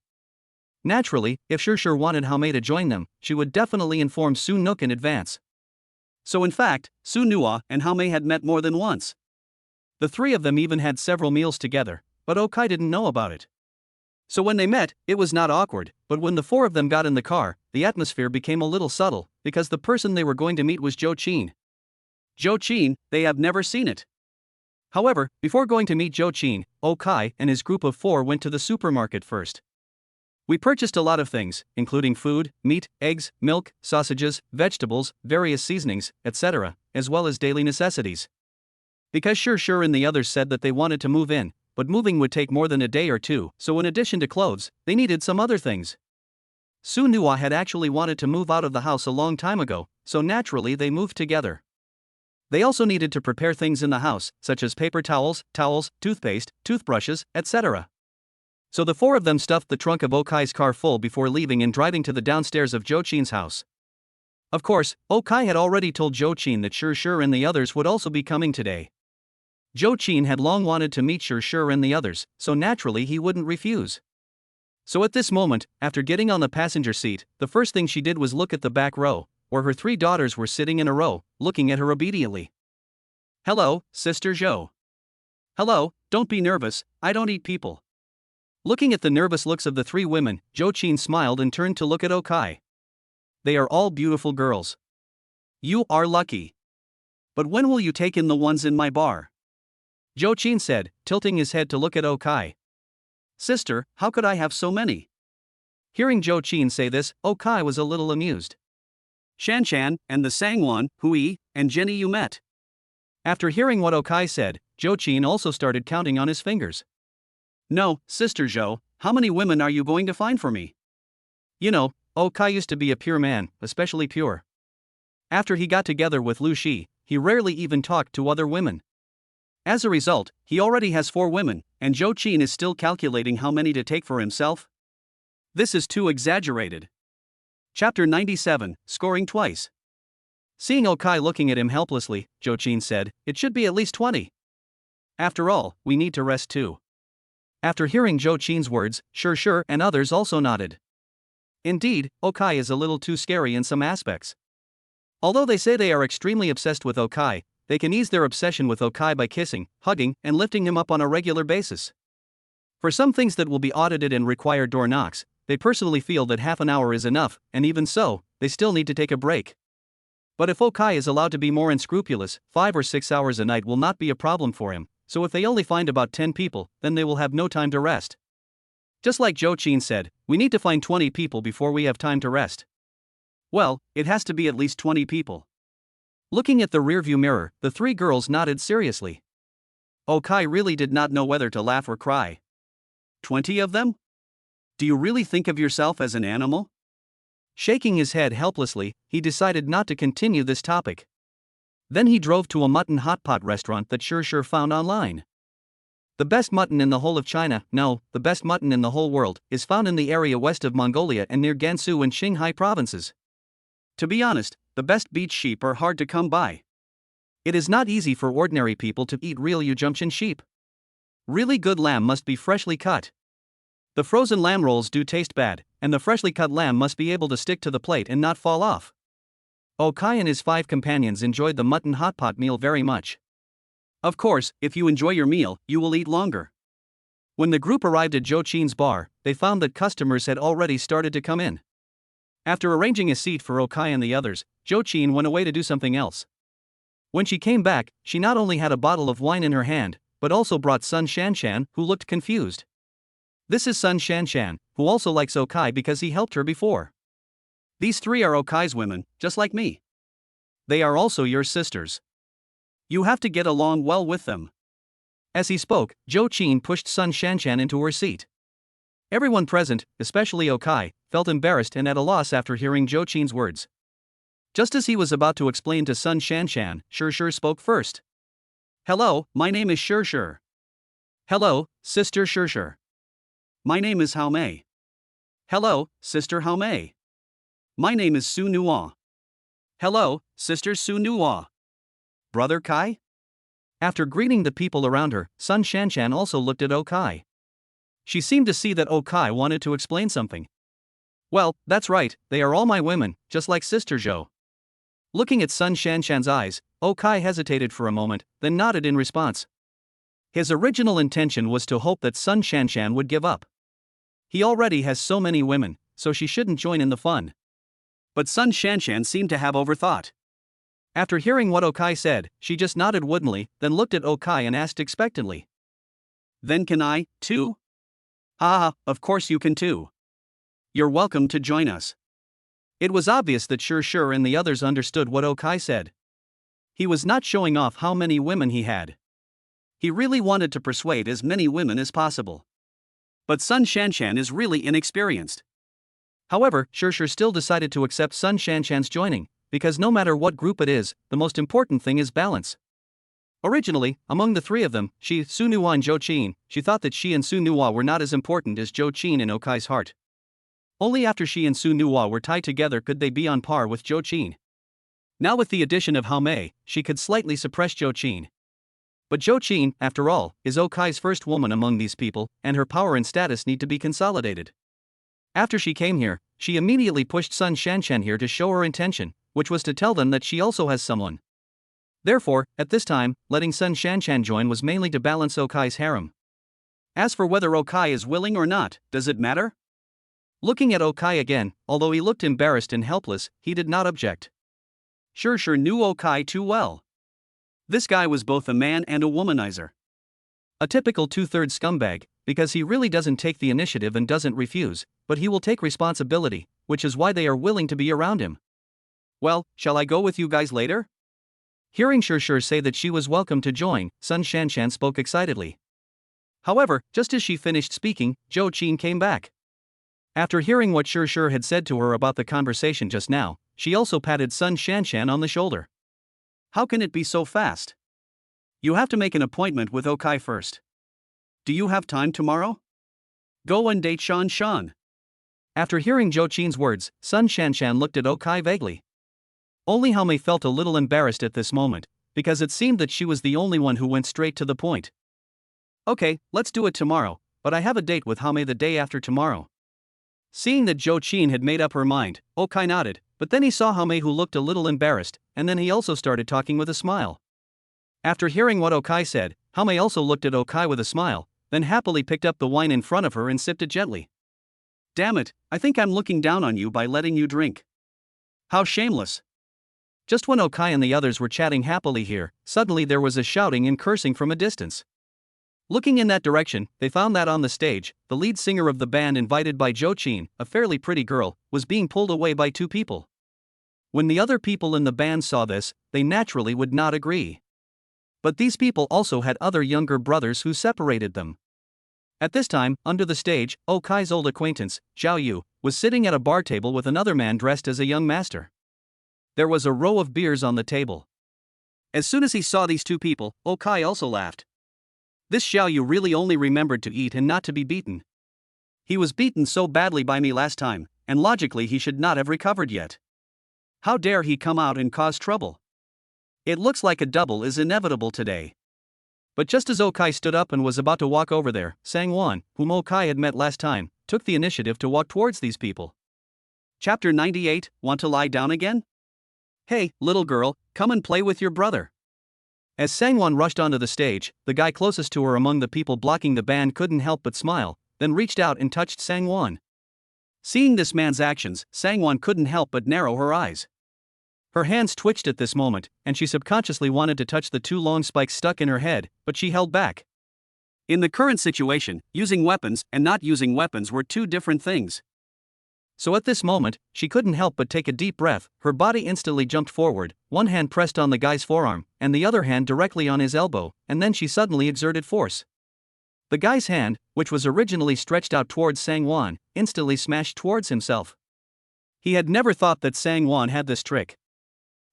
Naturally, if Shur wanted Haomei to join them, she would definitely inform Su Nook in advance. So in fact, Su Nuwa and Haomei had met more than once. The three of them even had several meals together, but Okai didn't know about it. So when they met, it was not awkward, but when the four of them got in the car, the atmosphere became a little subtle, because the person they were going to meet was Zhou Qin. Zhou Qin, they have never seen it. However, before going to meet Zhou Qin, Okai and his group of four went to the supermarket first. We purchased a lot of things, including food, meat, eggs, milk, sausages, vegetables, various seasonings, etc., as well as daily necessities. Because Shur and the others said that they wanted to move in, but moving would take more than a day or two, so in addition to clothes, they needed some other things. Su Nuwa had actually wanted to move out of the house a long time ago, so naturally they moved together. They also needed to prepare things in the house, such as paper towels, toothpaste, toothbrushes, etc. So the four of them stuffed the trunk of Okai's car full before leaving and driving to the downstairs of Zhou Qin's house. Of course, Okai had already told Zhou Qin that Shur and the others would also be coming today. Zhou Qin had long wanted to meet Shur and the others, so naturally he wouldn't refuse. So at this moment, after getting on the passenger seat, the first thing she did was look at the back row, where her three daughters were sitting in a row, looking at her obediently. "Hello, Sister Zhou." "Hello, don't be nervous, I don't eat people." Looking at the nervous looks of the three women, Zhou Qin smiled and turned to look at Okai. "They are all beautiful girls. You are lucky. But when will you take in the ones in my bar?" Zhou Qin said, tilting his head to look at Okai. "Sister, how could I have so many?" Hearing Zhou Qin say this, Okai was a little amused. "Shanshan, and the Sangwon, Hui, and Jenny you met." After hearing what Okai said, Zhou Qin also started counting on his fingers. "No, Sister Zhou, how many women are you going to find for me?" You know, Okai used to be a pure man, especially pure. After he got together with Luci, he rarely even talked to other women. As a result, he already has 4 women, and Zhou Qin is still calculating how many to take for himself. This is too exaggerated. Chapter 97, Scoring Twice. Seeing Okai looking at him helplessly, Zhou Qin said, "It should be at least 20. After all, we need to rest too." After hearing Zhou Qin's words, Shur and others also nodded. Indeed, Okai is a little too scary in some aspects. Although they say they are extremely obsessed with Okai, they can ease their obsession with Okai by kissing, hugging, and lifting him up on a regular basis. For some things that will be audited and require door knocks, they personally feel that half an hour is enough, and even so, they still need to take a break. But if Okai is allowed to be more unscrupulous, 5 or 6 hours a night will not be a problem for him, so if they only find about 10 people, then they will have no time to rest. Just like Zhou Qin said, we need to find 20 people before we have time to rest. Well, it has to be at least 20 people. Looking at the rearview mirror, the 3 girls nodded seriously. Okai really did not know whether to laugh or cry. 20 of them? Do you really think of yourself as an animal? Shaking his head helplessly, he decided not to continue this topic. Then he drove to a mutton hot pot restaurant that Shur found online. The best mutton in the whole of China, no, the best mutton in the whole world, is found in the area west of Mongolia and near Gansu and Qinghai provinces. To be honest, the best beach sheep are hard to come by. It is not easy for ordinary people to eat real Yuzhumshan sheep. Really good lamb must be freshly cut. The frozen lamb rolls do taste bad, and the freshly cut lamb must be able to stick to the plate and not fall off. Okai and his 5 companions enjoyed the mutton hot pot meal very much. Of course, if you enjoy your meal, you will eat longer. When the group arrived at Zhou Qin's bar, they found that customers had already started to come in. After arranging a seat for Okai and the others, Zhou Qin went away to do something else. When she came back, she not only had a bottle of wine in her hand, but also brought Sun Shanshan, who looked confused. This is Sun Shanshan, who also likes Okai because he helped her before. These 3 are Okai's women, just like me. They are also your sisters. You have to get along well with them. As he spoke, Zhou Qin pushed Sun Shanshan into her seat. Everyone present, especially Okai, felt embarrassed and at a loss after hearing Zhou Qin's words. Just as he was about to explain to Sun Shanshan, Shur spoke first. "Hello, my name is Shur. Hello, Sister Shurshur. My name is Hao Mei. Hello, Sister Hao Mei. My name is Su Nuo. Hello, Sister Su Nuo. Brother Kai? After greeting the people around her, Sun Shanshan also looked at Okai. She seemed to see that Okai wanted to explain something. Well, that's right, they are all my women, just like Sister Zhou. Looking at Sun Shanshan's eyes, Okai hesitated for a moment, then nodded in response. His original intention was to hope that Sun Shanshan would give up. He already has so many women, so she shouldn't join in the fun. But Sun Shanshan seemed to have overthought. After hearing what Okai said, she just nodded woodenly, then looked at Okai and asked expectantly. Then can I, too? Ah, of course you can too. You're welcome to join us. It was obvious that Shurshur and the others understood what Okai said. He was not showing off how many women he had. He really wanted to persuade as many women as possible. But Sun Shanshan is really inexperienced. However, Shurshur still decided to accept Sun Shanshan's joining, because no matter what group it is, the most important thing is balance. Originally, among the three of them, she, Su Nuwa and Zhou Qin, she thought that she and Su Nuwa were not as important as Zhou Qin in Okai's heart. Only after she and Su Nuwa were tied together could they be on par with Zhou Qin. Now with the addition of Hao Mei, she could slightly suppress Zhou Qin. But Zhou Qin, after all, is Okai's first woman among these people, and her power and status need to be consolidated. After she came here, she immediately pushed Sun Shanshan here to show her intention, which was to tell them that she also has someone. Therefore, at this time, letting Sun Shanshan join was mainly to balance Okai's harem. As for whether Okai is willing or not, does it matter? Looking at Okai again, although he looked embarrassed and helpless, he did not object. Shurshur knew Okai too well. This guy was both a man and a womanizer. A typical two-thirds scumbag, because he really doesn't take the initiative and doesn't refuse, but he will take responsibility, which is why they are willing to be around him. Well, shall I go with you guys later? Hearing Shurshur say that she was welcome to join, Sun Shanshan spoke excitedly. However, just as she finished speaking, Zhou Qin came back. After hearing what Shurshur had said to her about the conversation just now, she also patted Sun Shanshan on the shoulder. How can it be so fast? You have to make an appointment with Okai first. Do you have time tomorrow? Go and date Shan Shan. After hearing Zhou Qin's words, Sun Shanshan looked at Okai vaguely. Only Hao Mei felt a little embarrassed at this moment, because it seemed that she was the only one who went straight to the point. Okay, let's do it tomorrow, but I have a date with Hao Mei the day after tomorrow. Seeing that Zhou Qin had made up her mind, Okai nodded, but then he saw Hao Mei, who looked a little embarrassed, and then he also started talking with a smile. After hearing what Okai said, Hao Mei also looked at Okai with a smile, then happily picked up the wine in front of her and sipped it gently. Damn it, I think I'm looking down on you by letting you drink. How shameless. Just when Okai and the others were chatting happily here, suddenly there was a shouting and cursing from a distance. Looking in that direction, they found that on the stage, the lead singer of the band invited by Zhou Qin, a fairly pretty girl, was being pulled away by two people. When the other people in the band saw this, they naturally would not agree. But these people also had other younger brothers who separated them. At this time, under the stage, Okai's old acquaintance, Zhao Yu, was sitting at a bar table with another man dressed as a young master. There was a row of beers on the table. As soon as he saw these two people, Okai also laughed. This Xiao Yu really only remembered to eat and not to be beaten. He was beaten so badly by me last time, and logically he should not have recovered yet. How dare he come out and cause trouble? It looks like a double is inevitable today. But just as Okai stood up and was about to walk over there, Sang-won, whom Okai had met last time, took the initiative to walk towards these people. Chapter 98, Want to lie down again? Hey, little girl, come and play with your brother. As Sang-won rushed onto the stage, the guy closest to her among the people blocking the band couldn't help but smile, then reached out and touched Sang-won. Seeing this man's actions, Sang-won couldn't help but narrow her eyes. Her hands twitched at this moment, and she subconsciously wanted to touch the two long spikes stuck in her head, but she held back. In the current situation, using weapons and not using weapons were two different things. So at this moment, she couldn't help but take a deep breath. Her body instantly jumped forward, one hand pressed on the guy's forearm, and the other hand directly on his elbow, and then she suddenly exerted force. The guy's hand, which was originally stretched out towards Sang-won, instantly smashed towards himself. He had never thought that Sang-won had this trick.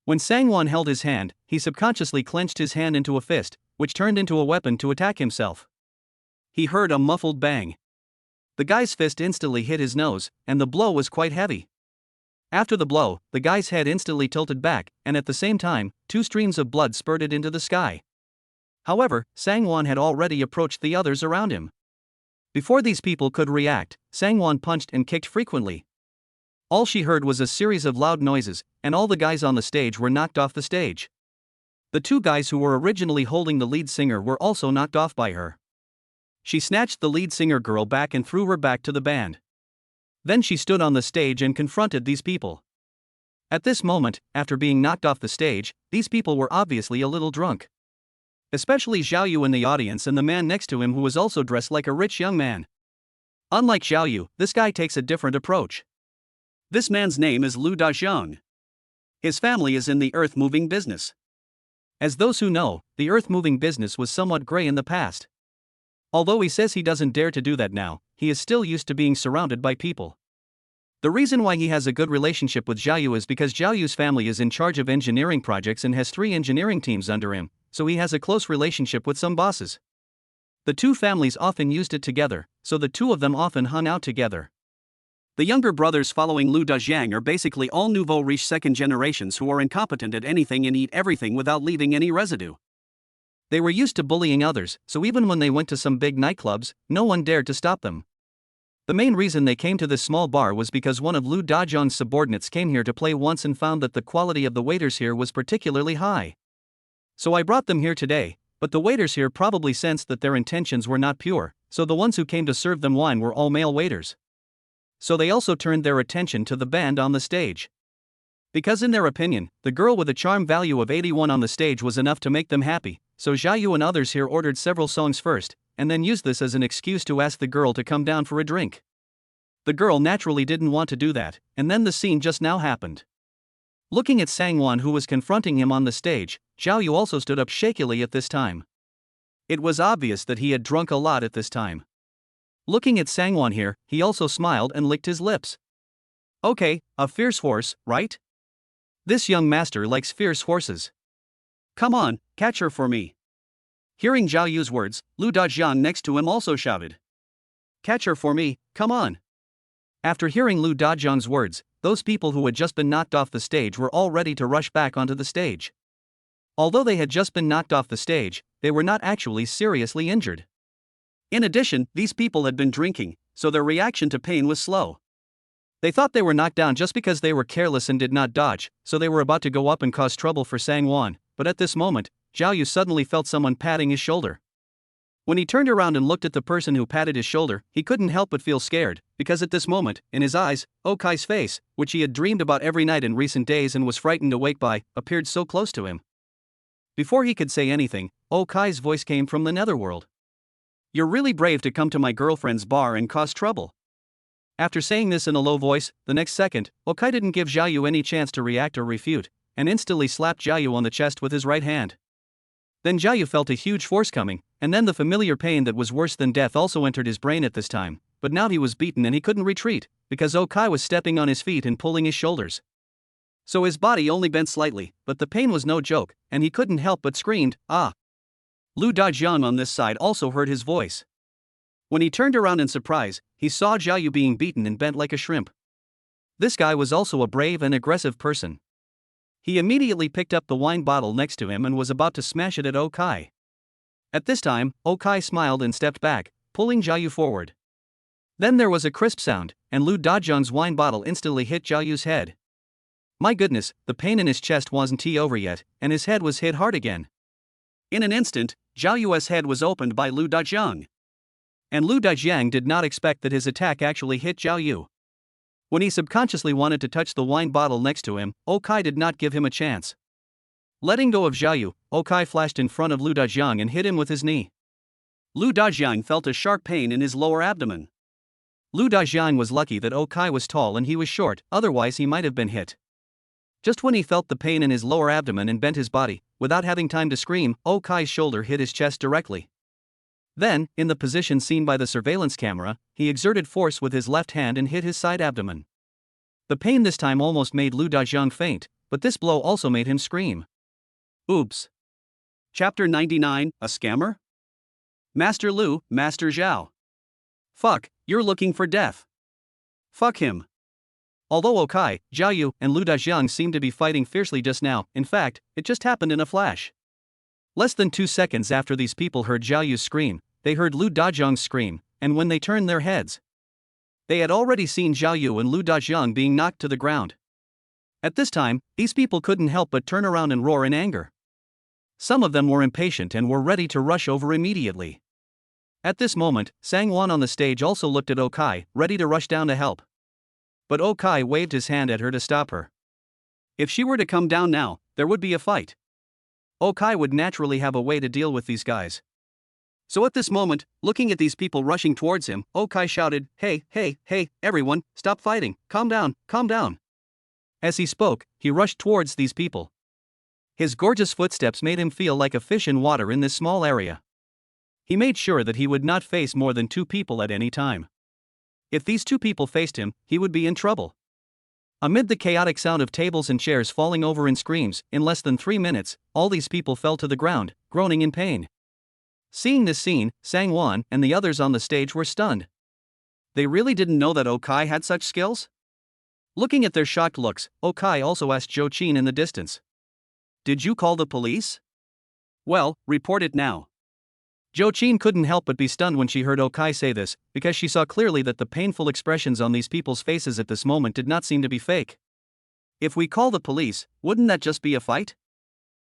When Sang-won held his hand, he subconsciously clenched his hand into a fist, which turned into a weapon to attack himself. he heard a muffled bang. The guy's fist instantly hit his nose, and the blow was quite heavy. After the blow, the guy's head instantly tilted back, and at the same time, 2 streams of blood spurted into the sky. However, Sangwon had already approached the others around him. Before these people could react, Sangwon punched and kicked frequently. All she heard was a series of loud noises, and all the guys on the stage were knocked off the stage. The 2 guys who were originally holding the lead singer were also knocked off by her. She snatched the lead singer girl back and threw her back to the band. Then she stood on the stage and confronted these people. At this moment, after being knocked off the stage, these people were obviously a little drunk. Especially Zhao Yu in the audience and the man next to him who was also dressed like a rich young man. Unlike Zhao Yu, this guy takes a different approach. This man's name is Lu Dajiang. His family is in the earth-moving business. As those who know, the earth-moving business was somewhat gray in the past. Although he says he doesn't dare to do that now, he is still used to being surrounded by people. The reason why he has a good relationship with Zhao Yu is because Zhao Yu's family is in charge of engineering projects and has 3 engineering teams under him, so he has a close relationship with some bosses. The 2 families often used it together, so the 2 of them often hung out together. The younger brothers following Lu Dajiang are basically all nouveau riche second generations who are incompetent at anything and eat everything without leaving any residue. They were used to bullying others, so even when they went to some big nightclubs, no one dared to stop them. The main reason they came to this small bar was because one of Lu Dajiang's subordinates came here to play once and found that the quality of the waiters here was particularly high. So I brought them here today, but the waiters here probably sensed that their intentions were not pure, so the ones who came to serve them wine were all male waiters. So they also turned their attention to the band on the stage. Because in their opinion, the girl with a charm value of 81 on the stage was enough to make them happy, so Zhao Yu and others here ordered several songs first, and then used this as an excuse to ask the girl to come down for a drink. The girl naturally didn't want to do that, and then the scene just now happened. Looking at Sangwon who was confronting him on the stage, Zhao Yu also stood up shakily at this time. It was obvious that he had drunk a lot at this time. Looking at Sangwon here, he also smiled and licked his lips. Okay, a fierce horse, right? This young master likes fierce horses. Come on, catch her for me. Hearing Zhao Yu's words, Lu Dajiang next to him also shouted. Catch her for me, come on. After hearing Lu Dajiang's words, those people who had just been knocked off the stage were all ready to rush back onto the stage. Although they had just been knocked off the stage, they were not actually seriously injured. In addition, these people had been drinking, so their reaction to pain was slow. They thought they were knocked down just because they were careless and did not dodge, so they were about to go up and cause trouble for Sangwon, but at this moment, Zhao Yu suddenly felt someone patting his shoulder. When he turned around and looked at the person who patted his shoulder, he couldn't help but feel scared, because at this moment, in his eyes, Okai's face, which he had dreamed about every night in recent days and was frightened awake by, appeared so close to him. Before he could say anything, Okai's voice came from the netherworld. You're really brave to come to my girlfriend's bar and cause trouble. After saying this in a low voice, the next second, Okai didn't give Zhao Yu any chance to react or refute, and instantly slapped Zhao Yu on the chest with his right hand. Then Zhao Yu felt a huge force coming, and then the familiar pain that was worse than death also entered his brain at this time, but now he was beaten and he couldn't retreat, because Okai was stepping on his feet and pulling his shoulders. So his body only bent slightly, but the pain was no joke, and he couldn't help but screamed, ah! Lu Dajiang on this side also heard his voice. When he turned around in surprise, he saw Zhao Yu being beaten and bent like a shrimp. This guy was also a brave and aggressive person. He immediately picked up the wine bottle next to him and was about to smash it at Okai. At this time, Okai smiled and stepped back, pulling Zhao Yu forward. Then there was a crisp sound, and Lu Dajiang's wine bottle instantly hit Zhao Yu's head. My goodness, the pain in his chest wasn't over yet, and his head was hit hard again. In an instant, Zhao Yu's head was opened by Lu Dajiang. And Lu Dajiang did not expect that his attack actually hit Zhao Yu. When he subconsciously wanted to touch the wine bottle next to him, Okai did not give him a chance. Letting go of Zhao Yu, Okai flashed in front of Lu Dajiang and hit him with his knee. Lu Dajiang felt a sharp pain in his lower abdomen. Lu Dajiang was lucky that Okai was tall and he was short, otherwise he might have been hit. Just when he felt the pain in his lower abdomen and bent his body, without having time to scream, Okai's shoulder hit his chest directly. Then, in the position seen by the surveillance camera, he exerted force with his left hand and hit his side abdomen. The pain this time almost made Lu Dajiang faint, but this blow also made him scream. Oops. Chapter 99, A Scammer? Master Lu, Master Zhao. Fuck, you're looking for death. Fuck him. Although Okai, Zhao and Lu Dazhang seemed to be fighting fiercely just now, in fact, it just happened in a flash. Less than 2 seconds after these people heard Zhao scream, they heard Lu Dazhang scream, and when they turned their heads, they had already seen Zhao and Lu Dazhang being knocked to the ground. At this time, these people couldn't help but turn around and roar in anger. Some of them were impatient and were ready to rush over immediately. At this moment, Sangwon on the stage also looked at Okai, ready to rush down to help. But Okai waved his hand at her to stop her. If she were to come down now, there would be a fight. Okai would naturally have a way to deal with these guys. So at this moment, looking at these people rushing towards him, Okai shouted, "Hey, hey, hey, everyone, stop fighting, calm down, calm down." As he spoke, he rushed towards these people. His gorgeous footsteps made him feel like a fish in water in this small area. He made sure that he would not face more than 2 people at any time. If these 2 people faced him, he would be in trouble. Amid the chaotic sound of tables and chairs falling over and screams, in less than 3 minutes, all these people fell to the ground, groaning in pain. Seeing this scene, Sangwon and the others on the stage were stunned. They really didn't know that Okai had such skills? Looking at their shocked looks, Okai also asked Zhou Qin in the distance. "Did you call the police?" "Well, report it now." Zhou Qin couldn't help but be stunned when she heard Okai say this, because she saw clearly that the painful expressions on these people's faces at this moment did not seem to be fake. If we call the police, wouldn't that just be a fight?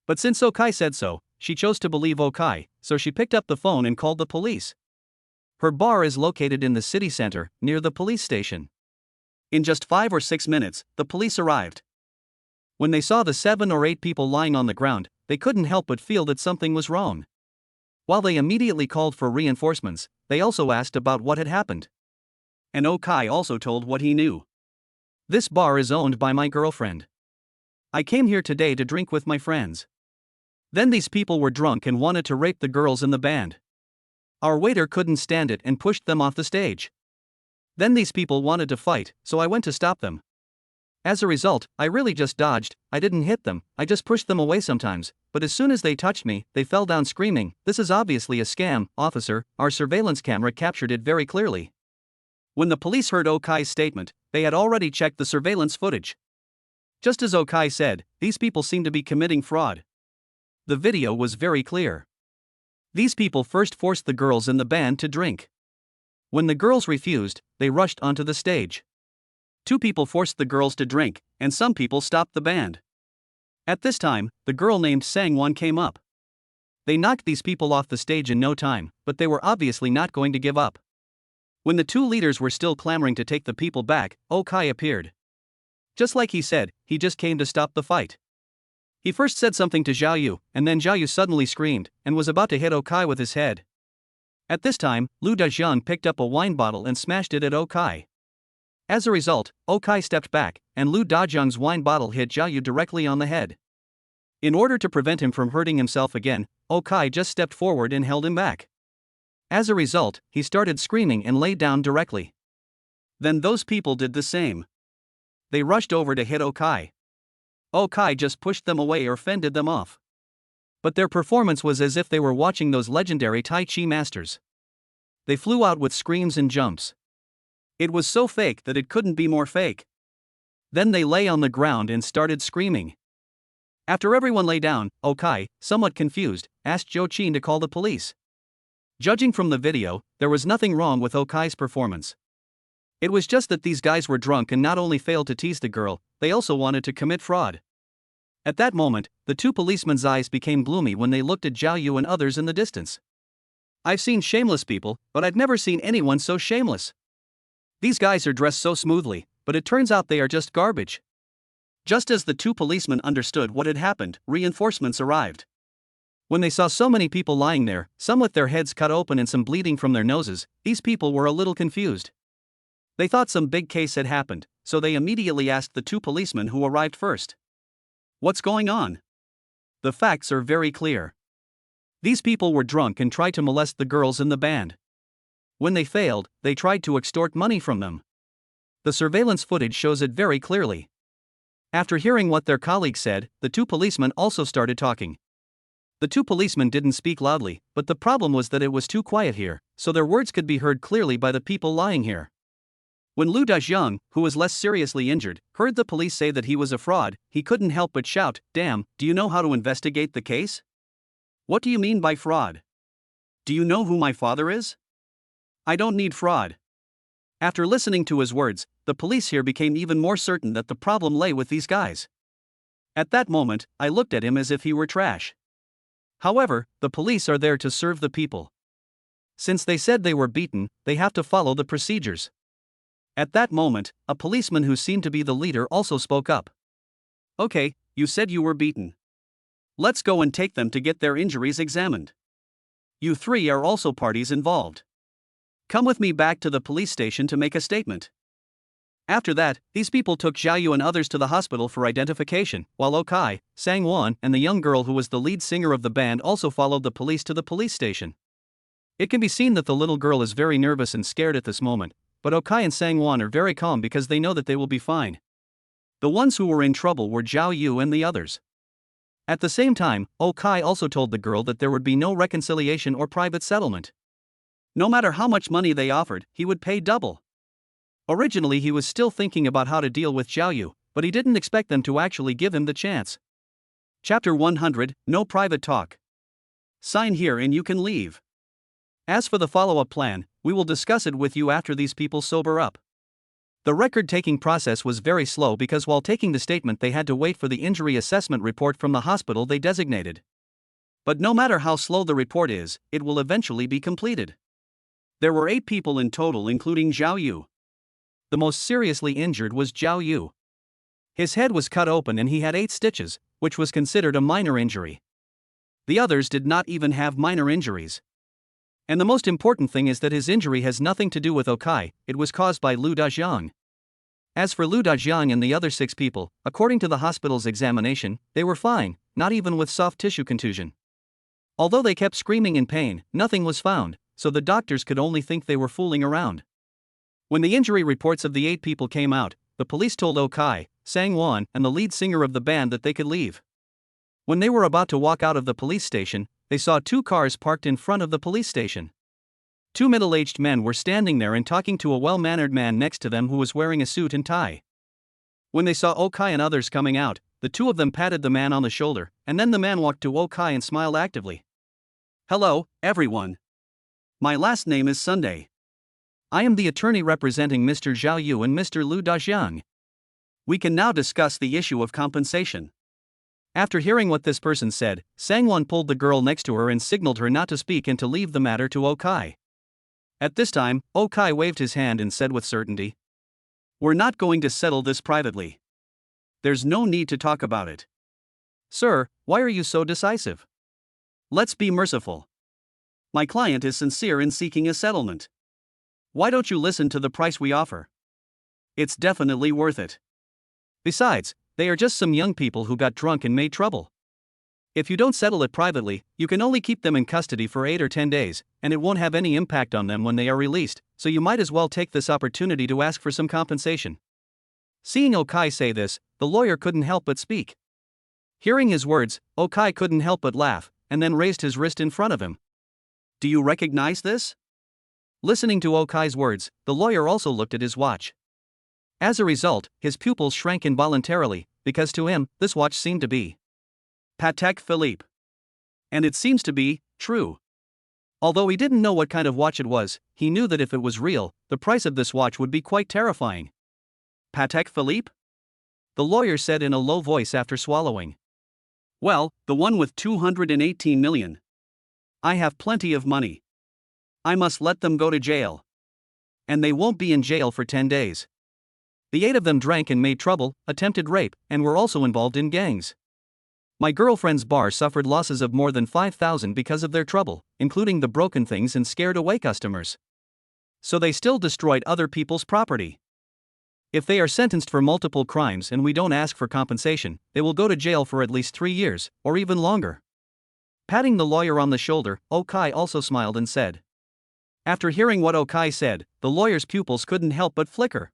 But since Okai said so, she chose to believe Okai, so she picked up the phone and called the police. Her bar is located in the city center, near the police station. In just 5 or 6 minutes, the police arrived. When they saw the 7 or 8 people lying on the ground, they couldn't help but feel that something was wrong. While they immediately called for reinforcements, they also asked about what had happened. And Okai also told what he knew. "This bar is owned by my girlfriend. I came here today to drink with my friends. Then these people were drunk and wanted to rape the girls in the band. Our waiter couldn't stand it and pushed them off the stage. Then these people wanted to fight, so I went to stop them. As a result, I really just dodged, I didn't hit them, I just pushed them away sometimes, but as soon as they touched me, they fell down screaming, 'This is obviously a scam, officer, our surveillance camera captured it very clearly.'" When the police heard Okai's statement, they had already checked the surveillance footage. Just as Okai said, these people seemed to be committing fraud. The video was very clear. These people first forced the girls in the band to drink. When the girls refused, they rushed onto the stage. 2 people forced the girls to drink, and some people stopped the band. At this time, the girl named Sangwon came up. They knocked these people off the stage in no time, but they were obviously not going to give up. When the 2 leaders were still clamoring to take the people back, Okai appeared. Just like he said, he just came to stop the fight. He first said something to Zhao, and then Zhao suddenly screamed, and was about to hit Okai with his head. At this time, Lu Dazhang picked up a wine bottle and smashed it at Okai. As a result, Okai stepped back, and Lu Dazhang's wine bottle hit Zhao directly on the head. In order to prevent him from hurting himself again, Okai just stepped forward and held him back. As a result, he started screaming and lay down directly. Then those people did the same. They rushed over to hit Okai. Okai just pushed them away or fended them off. But their performance was as if they were watching those legendary Tai Chi masters. They flew out with screams and jumps. It was so fake that it couldn't be more fake. Then they lay on the ground and started screaming. After everyone lay down, Okai, somewhat confused, asked Zhou Qin to call the police. Judging from the video, there was nothing wrong with Okai's performance. It was just that these guys were drunk and not only failed to tease the girl, they also wanted to commit fraud. At that moment, the 2 policemen's eyes became gloomy when they looked at Zhao and others in the distance. "I've seen shameless people, but I've never seen anyone so shameless. These guys are dressed so smoothly, but it turns out they are just garbage." Just as the 2 policemen understood what had happened, reinforcements arrived. When they saw so many people lying there, some with their heads cut open and some bleeding from their noses, these people were a little confused. They thought some big case had happened, so they immediately asked the 2 policemen who arrived first. "What's going on?" The facts are very clear. These people were drunk and tried to molest the girls in the band. When they failed, they tried to extort money from them. The surveillance footage shows it very clearly. After hearing what their colleagues said, the 2 policemen also started talking. The two policemen didn't speak loudly, but the problem was that it was too quiet here, so their words could be heard clearly by the people lying here. When Lu Dazhang, who was less seriously injured, heard the police say that he was a fraud, he couldn't help but shout, "Damn, do you know how to investigate the case? What do you mean by fraud? Do you know who my father is? I don't need fraud." After listening to his words, the police here became even more certain that the problem lay with these guys. At that moment, I looked at him as if he were trash. However, the police are there to serve the people. Since they said they were beaten, they have to follow the procedures. At that moment, a policeman who seemed to be the leader also spoke up. "Okay, you said you were beaten. Let's go and take them to get their injuries examined. You three are also parties involved. Come with me back to the police station to make a statement." After that, these people took Zhao Yu and others to the hospital for identification, while Okai, Sang-won, and the young girl who was the lead singer of the band also followed the police to the police station. It can be seen that the little girl is very nervous and scared at this moment, but Okai and Sang-won are very calm because they know that they will be fine. The ones who were in trouble were Zhao Yu and the others. At the same time, Okai also told the girl that there would be no reconciliation or private settlement. No matter how much money they offered, he would pay double. Originally he was still thinking about how to deal with Zhao Yu, but he didn't expect them to actually give him the chance. Chapter 100, No Private Talk. Sign here and you can leave. As for the follow-up plan, we will discuss it with you after these people sober up. The record-taking process was very slow because while taking the statement they had to wait for the injury assessment report from the hospital they designated. But no matter how slow the report is, it will eventually be completed. There were 8 people in total including Zhao Yu. The most seriously injured was Zhao Yu. His head was cut open and he had 8 stitches, which was considered a minor injury. The others did not even have minor injuries. And the most important thing is that his injury has nothing to do with Okai, it was caused by Lu Dazhang. As for Lu Dazhang and the other 6 people, according to the hospital's examination, they were fine, not even with soft tissue contusion. Although they kept screaming in pain, nothing was found, so the doctors could only think they were fooling around. When the injury reports of the 8 people came out, the police told Okai, Sang-won, and the lead singer of the band that they could leave. When they were about to walk out of the police station, they saw 2 cars parked in front of the police station. 2 middle-aged men were standing there and talking to a well-mannered man next to them who was wearing a suit and tie. When they saw Okai and others coming out, the 2 of them patted the man on the shoulder, and then the man walked to Okai and smiled actively. "Hello, everyone. My last name is Sunday. I am the attorney representing Mr. Zhao Yu and Mr. Lu Dazhang. We can now discuss the issue of compensation." After hearing what this person said, Sang-won pulled the girl next to her and signaled her not to speak and to leave the matter to Okai. At this time, Okai waved his hand and said with certainty, "We're not going to settle this privately. There's no need to talk about it." "Sir, why are you so decisive? Let's be merciful. My client is sincere in seeking a settlement. Why don't you listen to the price we offer? It's definitely worth it. Besides, they are just some young people who got drunk and made trouble. If you don't settle it privately, you can only keep them in custody for 8 or 10 days, and it won't have any impact on them when they are released, so you might as well take this opportunity to ask for some compensation." Seeing Okai say this, the lawyer couldn't help but speak. Hearing his words, Okai couldn't help but laugh, and then raised his wrist in front of him. "Do you recognize this?" Listening to Okai's words, the lawyer also looked at his watch. As a result, his pupils shrank involuntarily, because to him, this watch seemed to be Patek Philippe. And it seems to be true. Although he didn't know what kind of watch it was, he knew that if it was real, the price of this watch would be quite terrifying. "Patek Philippe?" the lawyer said in a low voice after swallowing. "Well, the one with 218 million. I have plenty of money. I must let them go to jail. And they won't be in jail for 10 days. The 8 of them drank and made trouble, attempted rape, and were also involved in gangs. My girlfriend's bar suffered losses of more than 5,000 because of their trouble, including the broken things and scared away customers. So they still destroyed other people's property. If they are sentenced for multiple crimes and we don't ask for compensation, they will go to jail for at least 3 years, or even longer." Patting the lawyer on the shoulder, Okai also smiled and said. After hearing what Okai said, the lawyer's pupils couldn't help but flicker.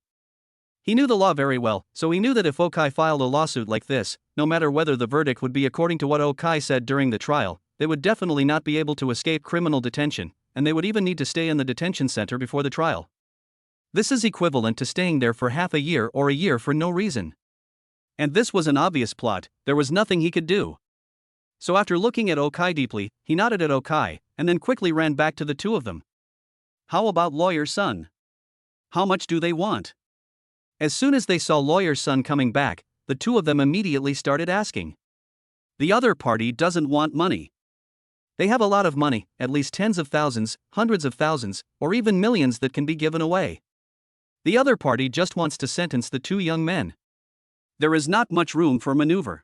He knew the law very well, so he knew that if Okai filed a lawsuit like this, no matter whether the verdict would be according to what Okai said during the trial, they would definitely not be able to escape criminal detention, and they would even need to stay in the detention center before the trial. This is equivalent to staying there for half a year or a year for no reason. And this was an obvious plot, there was nothing he could do. So after looking at Okai deeply, he nodded at Okai, and then quickly ran back to the two of them. How about lawyer's son? How much do they want? As soon as they saw lawyer's son coming back, the two of them immediately started asking. The other party doesn't want money. They have a lot of money, at least tens of thousands, hundreds of thousands, or even millions that can be given away. The other party just wants to sentence the two young men. There is not much room for maneuver.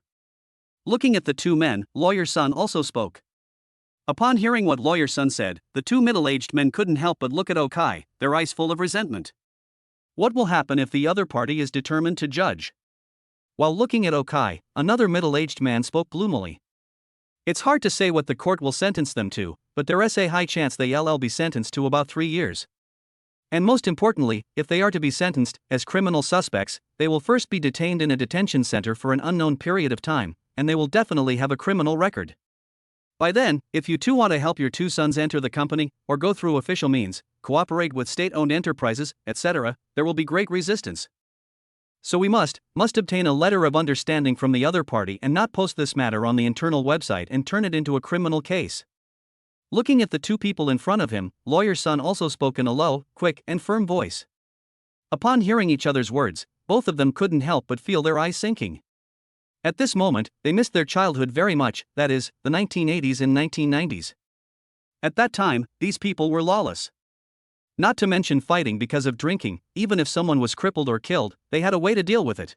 Looking at the two men, lawyer's son also spoke. Upon hearing what lawyer's son said, the two middle-aged men couldn't help but look at Okai, their eyes full of resentment. What will happen if the other party is determined to judge? While looking at Okai, another middle-aged man spoke gloomily. It's hard to say what the court will sentence them to, but there is a high chance they'll be sentenced to about 3 years. And most importantly, if they are to be sentenced as criminal suspects, they will first be detained in a detention center for an unknown period of time, and they will definitely have a criminal record. By then, if you two want to help your two sons enter the company, or go through official means, cooperate with state-owned enterprises, etc., there will be great resistance. So we must obtain a letter of understanding from the other party and not post this matter on the internal website and turn it into a criminal case. Looking at the two people in front of him, lawyer's son also spoke in a low, quick, and firm voice. Upon hearing each other's words, both of them couldn't help but feel their eyes sinking. At this moment, they missed their childhood very much, that is, the 1980s and 1990s. At that time, these people were lawless. Not to mention fighting because of drinking, even if someone was crippled or killed, they had a way to deal with it.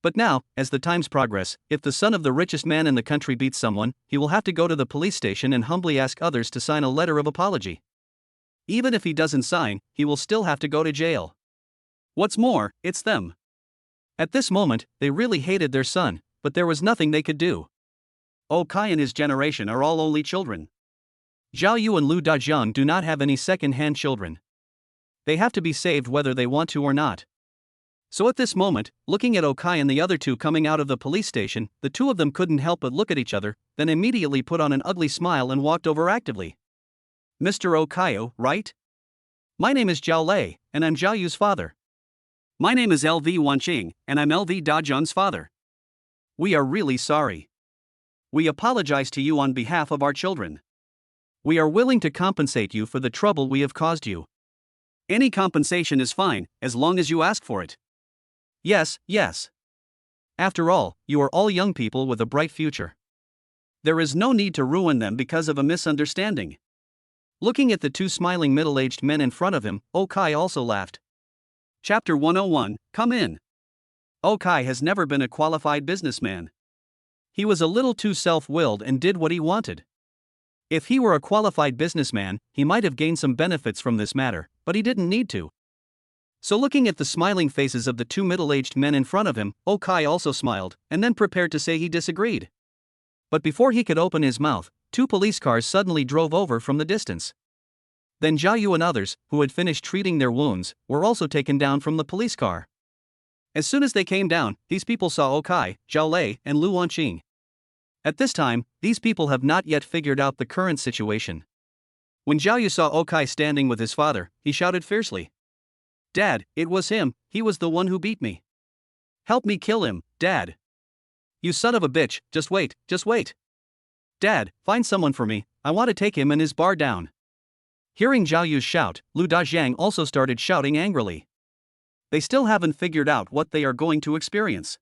But now, as the times progress, if the son of the richest man in the country beats someone, he will have to go to the police station and humbly ask others to sign a letter of apology. Even if he doesn't sign, he will still have to go to jail. What's more, it's them. At this moment, they really hated their son, but there was nothing they could do. Okai and his generation are all only children. Zhao Yu and Lu Dajiang do not have any second-hand children. They have to be saved whether they want to or not. So at this moment, looking at Okai and the other two coming out of the police station, the two of them couldn't help but look at each other, then immediately put on an ugly smile and walked over actively. Mr. Okayo, right? My name is Zhao Lei, and I'm Zhao Yu's father. My name is LV Wanqing, and I'm LV Dajiang's father. We are really sorry. We apologize to you on behalf of our children. We are willing to compensate you for the trouble we have caused you. Any compensation is fine, as long as you ask for it. Yes, yes. After all, you are all young people with a bright future. There is no need to ruin them because of a misunderstanding. Looking at the two smiling middle-aged men in front of him, Okai also laughed. Chapter 101, Come in. Okai has never been a qualified businessman. He was a little too self-willed and did what he wanted. If he were a qualified businessman, he might have gained some benefits from this matter, but he didn't need to. So looking at the smiling faces of the two middle-aged men in front of him, Okai also smiled, and then prepared to say he disagreed. But before he could open his mouth, two police cars suddenly drove over from the distance. Then Zhao Yu and others, who had finished treating their wounds, were also taken down from the police car. As soon as they came down, these people saw Okai, Zhao Lei, and Lu Wanqing. At this time, these people have not yet figured out the current situation. When Zhao Yu saw Okai standing with his father, he shouted fiercely. Dad, it was him, he was the one who beat me. Help me kill him, Dad. You son of a bitch, just wait. Dad, find someone for me, I want to take him and his bar down. Hearing Zhao Yu's shout, Lu Dajiang also started shouting angrily. They still haven't figured out what they are going to experience.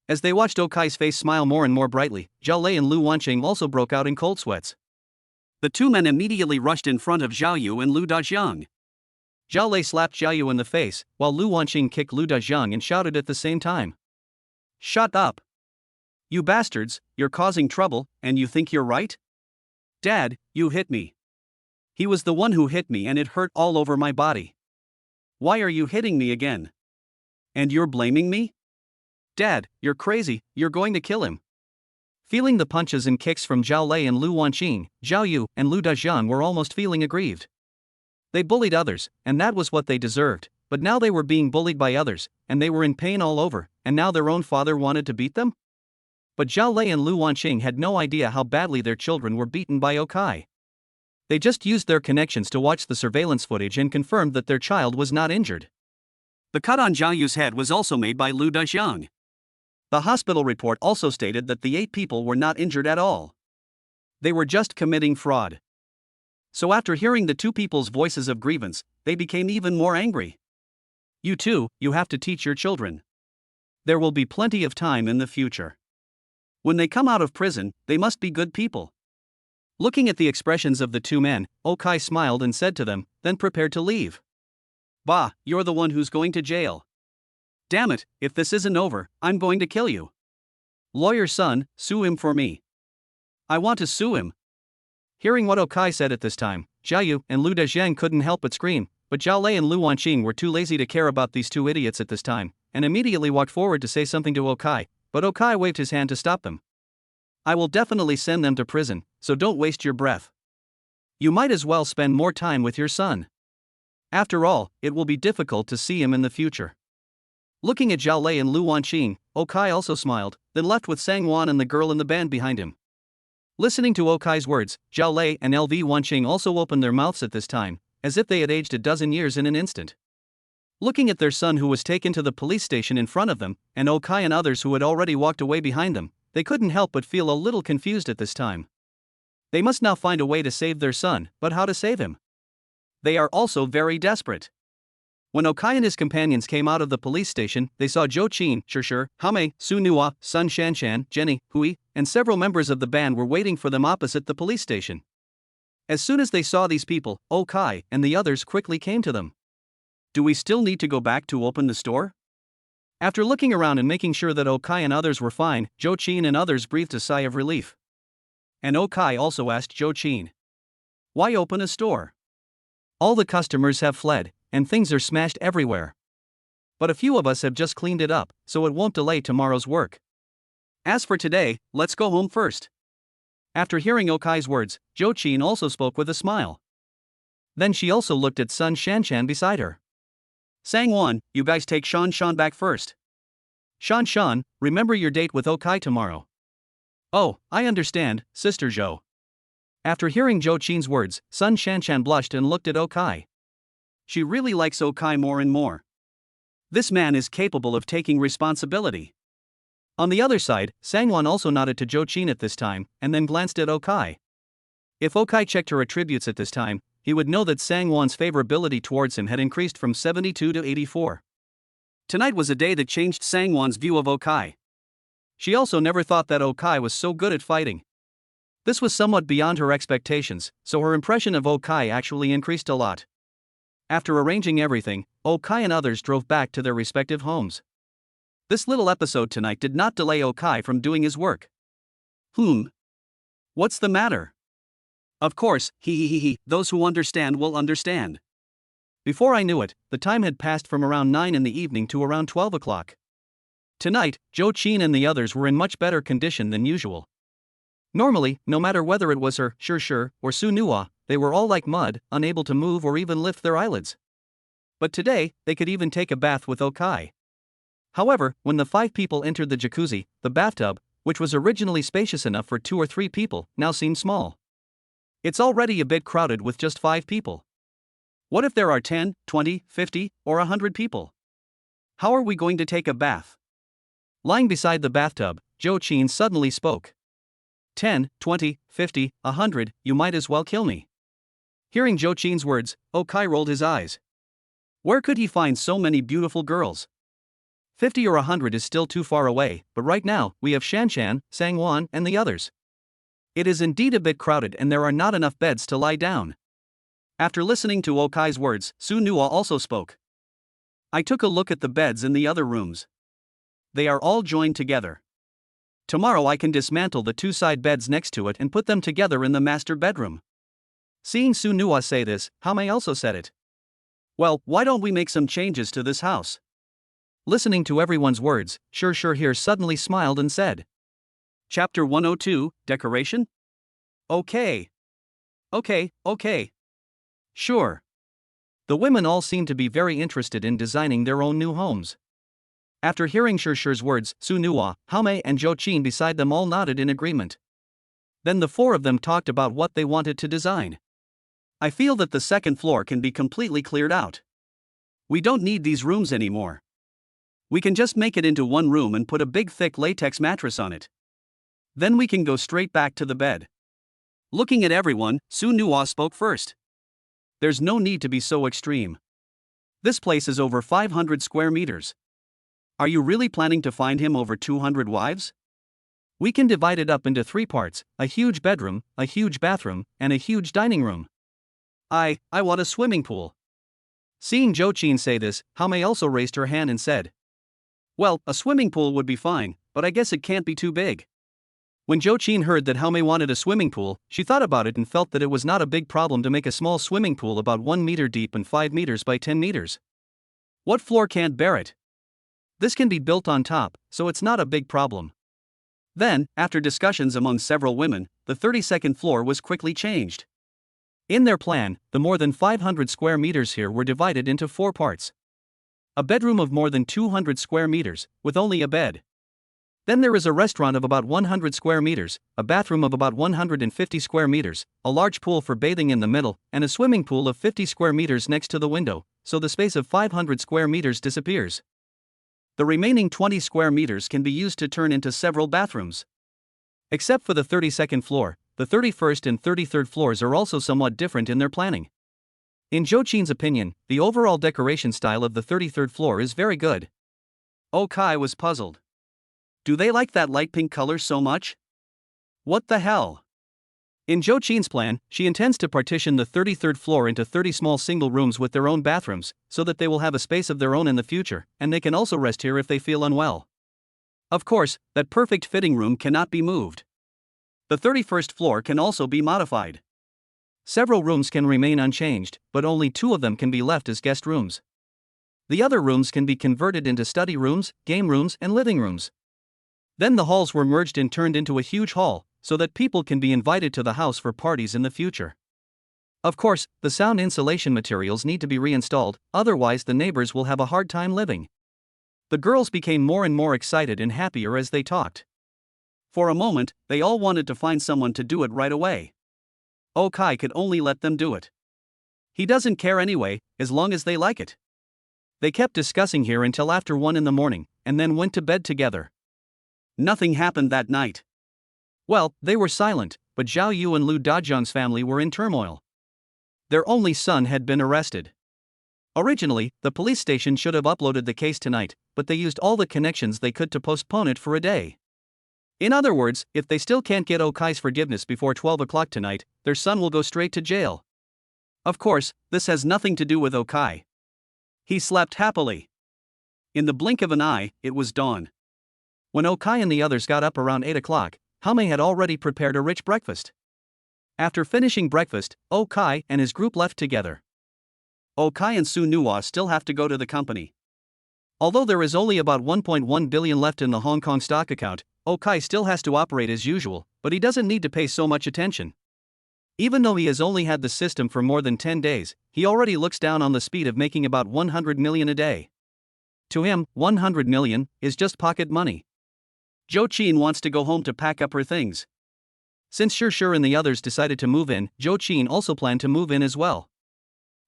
As they watched Okai's face smile more and more brightly, Zhao Lei and Lu Wanqing also broke out in cold sweats. The two men immediately rushed in front of Zhao Yu and Lu Dajiang. Zhao Lei slapped Zhao Yu in the face, while Lu Wanqing kicked Lu Dajiang and shouted at the same time. Shut up! You bastards, you're causing trouble, and you think you're right? Dad, you hit me. He was the one who hit me and it hurt all over my body. Why are you hitting me again? And you're blaming me? Dad, you're crazy, you're going to kill him. Feeling the punches and kicks from Zhao Lei and Lu Wanqing, Zhao Yu and Lu Dajiang were almost feeling aggrieved. They bullied others, and that was what they deserved, but now they were being bullied by others, and they were in pain all over, and now their own father wanted to beat them? But Zhao Lei and Lu Wanqing had no idea how badly their children were beaten by Okai. They just used their connections to watch the surveillance footage and confirmed that their child was not injured. The cut on Zhao Yu's head was also made by Lu Daxiang. The hospital report also stated that the 8 people were not injured at all. They were just committing fraud. So after hearing the 2 people's voices of grievance, they became even more angry. You too, you have to teach your children. There will be plenty of time in the future. When they come out of prison, they must be good people. Looking at the expressions of the 2 men, Okai smiled and said to them, then prepared to leave. Bah, you're the one who's going to jail. Damn it, if this isn't over, I'm going to kill you. Lawyer son, sue him for me. I want to sue him. Hearing what Okai said at this time, Zhao Yu and Lu Daxiang couldn't help but scream, but Zhao Lei and Lu Wanqing were too lazy to care about these 2 idiots at this time, and immediately walked forward to say something to Okai, but Okai waved his hand to stop them. I will definitely send them to prison, so don't waste your breath. You might as well spend more time with your son. After all, it will be difficult to see him in the future. Looking at Zhao Lei and Lu Wanqing, Okai also smiled, then left with Sang Wan and the girl in the band behind him. Listening to Okai's words, Zhao Lei and LV Wanqing also opened their mouths at this time, as if they had aged a dozen years in an instant. Looking at their son who was taken to the police station in front of them, and Okai and others who had already walked away behind them, they couldn't help but feel a little confused at this time. They must now find a way to save their son, but how to save him? They are also very desperate. When Okai and his companions came out of the police station, they saw Zhou Qin, Shishir, Hame, Su Nua, Sun Shanshan, Jenny, Hui, and several members of the band were waiting for them opposite the police station. As soon as they saw these people, Okai and the others quickly came to them. Do we still need to go back to open the store? After looking around and making sure that Okai and others were fine, Zhou Qin and others breathed a sigh of relief. And Okai also asked Zhou Qin, why open a store? All the customers have fled, and things are smashed everywhere. But a few of us have just cleaned it up, so it won't delay tomorrow's work. As for today, let's go home first. After hearing Okai's words, Zhou Qin also spoke with a smile. Then she also looked at Sun Shanshan beside her. Sang Wan, you guys take Shan Shan back first. Shan Shan, remember your date with Okai tomorrow. Oh, I understand, Sister Zhou. After hearing Zhou Qin's words, Sun Shanshan blushed and looked at Okai. She really likes Okai more and more. This man is capable of taking responsibility. On the other side, Sangwon also nodded to Zhou Qin at this time, and then glanced at Okai. If Okai checked her attributes at this time, he would know that Sangwon's favorability towards him had increased from 72 to 84. Tonight was a day that changed Sangwon's view of Okai. She also never thought that Okai was so good at fighting. This was somewhat beyond her expectations, so her impression of Okai actually increased a lot. After arranging everything, Okai and others drove back to their respective homes. This little episode tonight did not delay Okai from doing his work. What's the matter? Of course, those who understand will understand. Before I knew it, the time had passed from around 9 in the evening to around 12 o'clock. Tonight, Zhou Qin and the others were in much better condition than usual. Normally, no matter whether it was her, Shishir, or Su Nua, they were all like mud, unable to move or even lift their eyelids. But today, they could even take a bath with Okai. However, when the 5 people entered the jacuzzi, the bathtub, which was originally spacious enough for 2 or 3 people, now seemed small. It's already a bit crowded with just 5 people. What if there are 10, 20, 50, or 100 people? How are we going to take a bath? Lying beside the bathtub, Zhou Qin suddenly spoke. 10, 20, 50, 100, you might as well kill me. Hearing Zhou Qin's words, Okai rolled his eyes. Where could he find so many beautiful girls? 50 or 100 is still too far away, but right now, we have Shanshan, Sangwon, and the others. It is indeed a bit crowded and there are not enough beds to lie down. After listening to Okai's words, Su Nua also spoke. I took a look at the beds in the other rooms. They are all joined together. Tomorrow I can dismantle the 2 side beds next to it and put them together in the master bedroom. Seeing Su Nua say this, Hame also said it. Well, why don't we make some changes to this house? Listening to everyone's words, Shishir here suddenly smiled and said. Chapter 102, Decoration? Okay. Sure. The women all seemed to be very interested in designing their own new homes. After hearing Shirshi's words, Su Nuwa, Haomei and Zhou Qin beside them all nodded in agreement. Then the four of them talked about what they wanted to design. I feel that the second floor can be completely cleared out. We don't need these rooms anymore. We can just make it into one room and put a big thick latex mattress on it. Then we can go straight back to the bed. Looking at everyone, Su Nuwa spoke first. There's no need to be so extreme. This place is over 500 square meters. Are you really planning to find him over 200 wives? We can divide it up into 3 parts, a huge bedroom, a huge bathroom, and a huge dining room. I want a swimming pool. Seeing Zhou Qin say this, Haomei also raised her hand and said, well, a swimming pool would be fine, but I guess it can't be too big. When Zhou Qin heard that Haomei wanted a swimming pool, she thought about it and felt that it was not a big problem to make a small swimming pool about 1 meter deep and 5 meters by 10 meters. What floor can't bear it? This can be built on top, so it's not a big problem. Then, after discussions among several women, the 32nd floor was quickly changed. In their plan, the more than 500 square meters here were divided into 4 parts. A bedroom of more than 200 square meters, with only a bed. Then there is a restaurant of about 100 square meters, a bathroom of about 150 square meters, a large pool for bathing in the middle, and a swimming pool of 50 square meters next to the window, so the space of 500 square meters disappears. The remaining 20 square meters can be used to turn into several bathrooms. Except for the 32nd floor, the 31st and 33rd floors are also somewhat different in their planning. In Zhou Qin's opinion, the overall decoration style of the 33rd floor is very good. Okai was puzzled. Do they like that light pink color so much? What the hell? In Zhou Qin's plan, she intends to partition the 33rd floor into 30 small single rooms with their own bathrooms, so that they will have a space of their own in the future, and they can also rest here if they feel unwell. Of course, that perfect fitting room cannot be moved. The 31st floor can also be modified. Several rooms can remain unchanged, but only 2 of them can be left as guest rooms. The other rooms can be converted into study rooms, game rooms, and living rooms. Then the halls were merged and turned into a huge hall, so that people can be invited to the house for parties in the future. Of course, the sound insulation materials need to be reinstalled, otherwise the neighbors will have a hard time living. The girls became more and more excited and happier as they talked. For a moment, they all wanted to find someone to do it right away. Okai could only let them do it. He doesn't care anyway, as long as they like it. They kept discussing here until after 1 in the morning, and then went to bed together. Nothing happened that night. Well, they were silent, but Zhao Yu and Lu Dazhang's family were in turmoil. Their only son had been arrested. Originally, the police station should have uploaded the case tonight, but they used all the connections they could to postpone it for a day. In other words, if they still can't get Okai's forgiveness before 12 o'clock tonight, their son will go straight to jail. Of course, this has nothing to do with Okai. He slept happily. In the blink of an eye, it was dawn. When Okai and the others got up around 8 o'clock, Haomei had already prepared a rich breakfast. After finishing breakfast, Okai and his group left together. Okai and Su Nuwa still have to go to the company. Although there is only about 1.1 billion left in the Hong Kong stock account, Okai still has to operate as usual, but he doesn't need to pay so much attention. Even though he has only had the system for more than 10 days, he already looks down on the speed of making about 100 million a day. To him, 100 million is just pocket money. Zhou Qin wants to go home to pack up her things. Since Shir and the others decided to move in, Zhou Qin also planned to move in as well.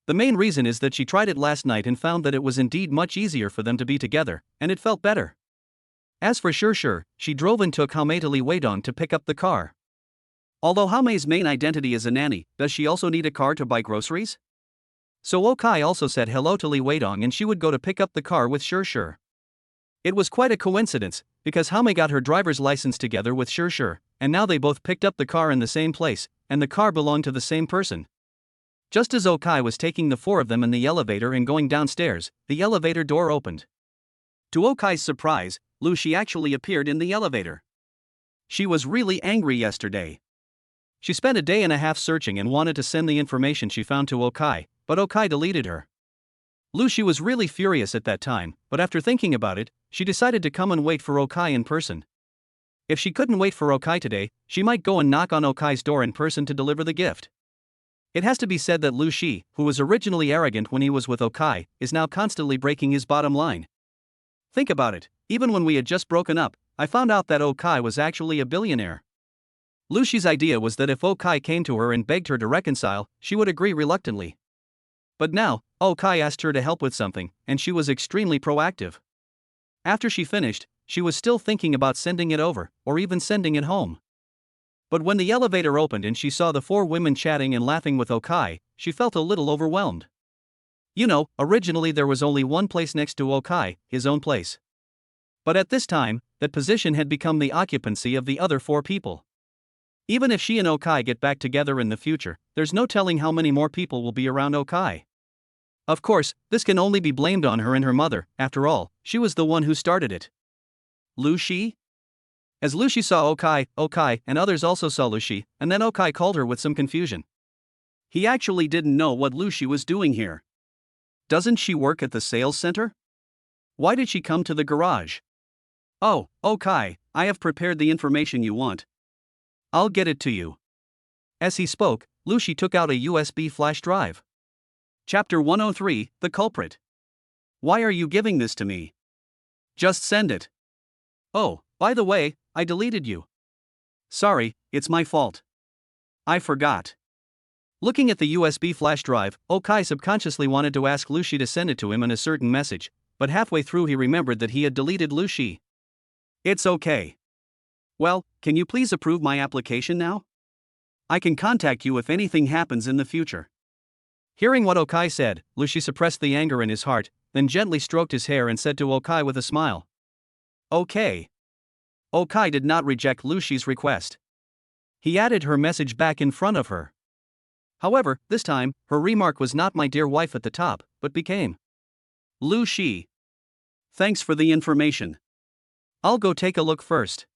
The main reason is that she tried it last night and found that it was indeed much easier for them to be together, and it felt better. As for Shir, she drove and took Haomei to Li Weidong to pick up the car. Although Haomei's main identity is a nanny, does she also need a car to buy groceries? So Okai also said hello to Li Weidong and she would go to pick up the car with Shir. It was quite a coincidence, because Haomei got her driver's license together with Shir, and now they both picked up the car in the same place, and the car belonged to the same person. Just as Okai was taking the 4 of them in the elevator and going downstairs, the elevator door opened. To Okai's surprise, Luci actually appeared in the elevator. She was really angry yesterday. She spent a day and a half searching and wanted to send the information she found to Okai, but Okai deleted her. Luci was really furious at that time, but after thinking about it, she decided to come and wait for Okai in person. If she couldn't wait for Okai today, she might go and knock on Okai's door in person to deliver the gift. It has to be said that Luci, who was originally arrogant when he was with Okai, is now constantly breaking his bottom line. Think about it, even when we had just broken up, I found out that Okai was actually a billionaire. Luci's idea was that if Okai came to her and begged her to reconcile, she would agree reluctantly. But now, Okai asked her to help with something, and she was extremely proactive. After she finished, she was still thinking about sending it over, or even sending it home. But when the elevator opened and she saw the four women chatting and laughing with Okai, she felt a little overwhelmed. You know, originally there was only one place next to Okai, his own place. But at this time, that position had become the occupancy of the other four people. Even if she and Okai get back together in the future, there's no telling how many more people will be around Okai. Of course, this can only be blamed on her and her mother. After all, she was the one who started it. Luci? As Luci saw Okai and others also saw Luci, and then Okai called her with some confusion. He actually didn't know what Luci was doing here. Doesn't she work at the sales center? Why did she come to the garage? Oh, Okai, I have prepared the information you want. I'll get it to you. As he spoke, Luci took out a USB flash drive. Chapter 103, The Culprit. Why are you giving this to me? Just send it. Oh, by the way, I deleted you. Sorry, it's my fault. I forgot. Looking at the USB flash drive, Okai subconsciously wanted to ask Luci to send it to him in a certain message, but halfway through he remembered that he had deleted Luci. It's okay. Well, can you please approve my application now? I can contact you if anything happens in the future. Hearing what Okai said, Luci suppressed the anger in his heart, then gently stroked his hair and said to Okai with a smile, Okay. Okai did not reject Luci's request. He added her message back in front of her. However, this time, her remark was not "my dear wife" at the top, but became, Luci. Thanks for the information. I'll go take a look first.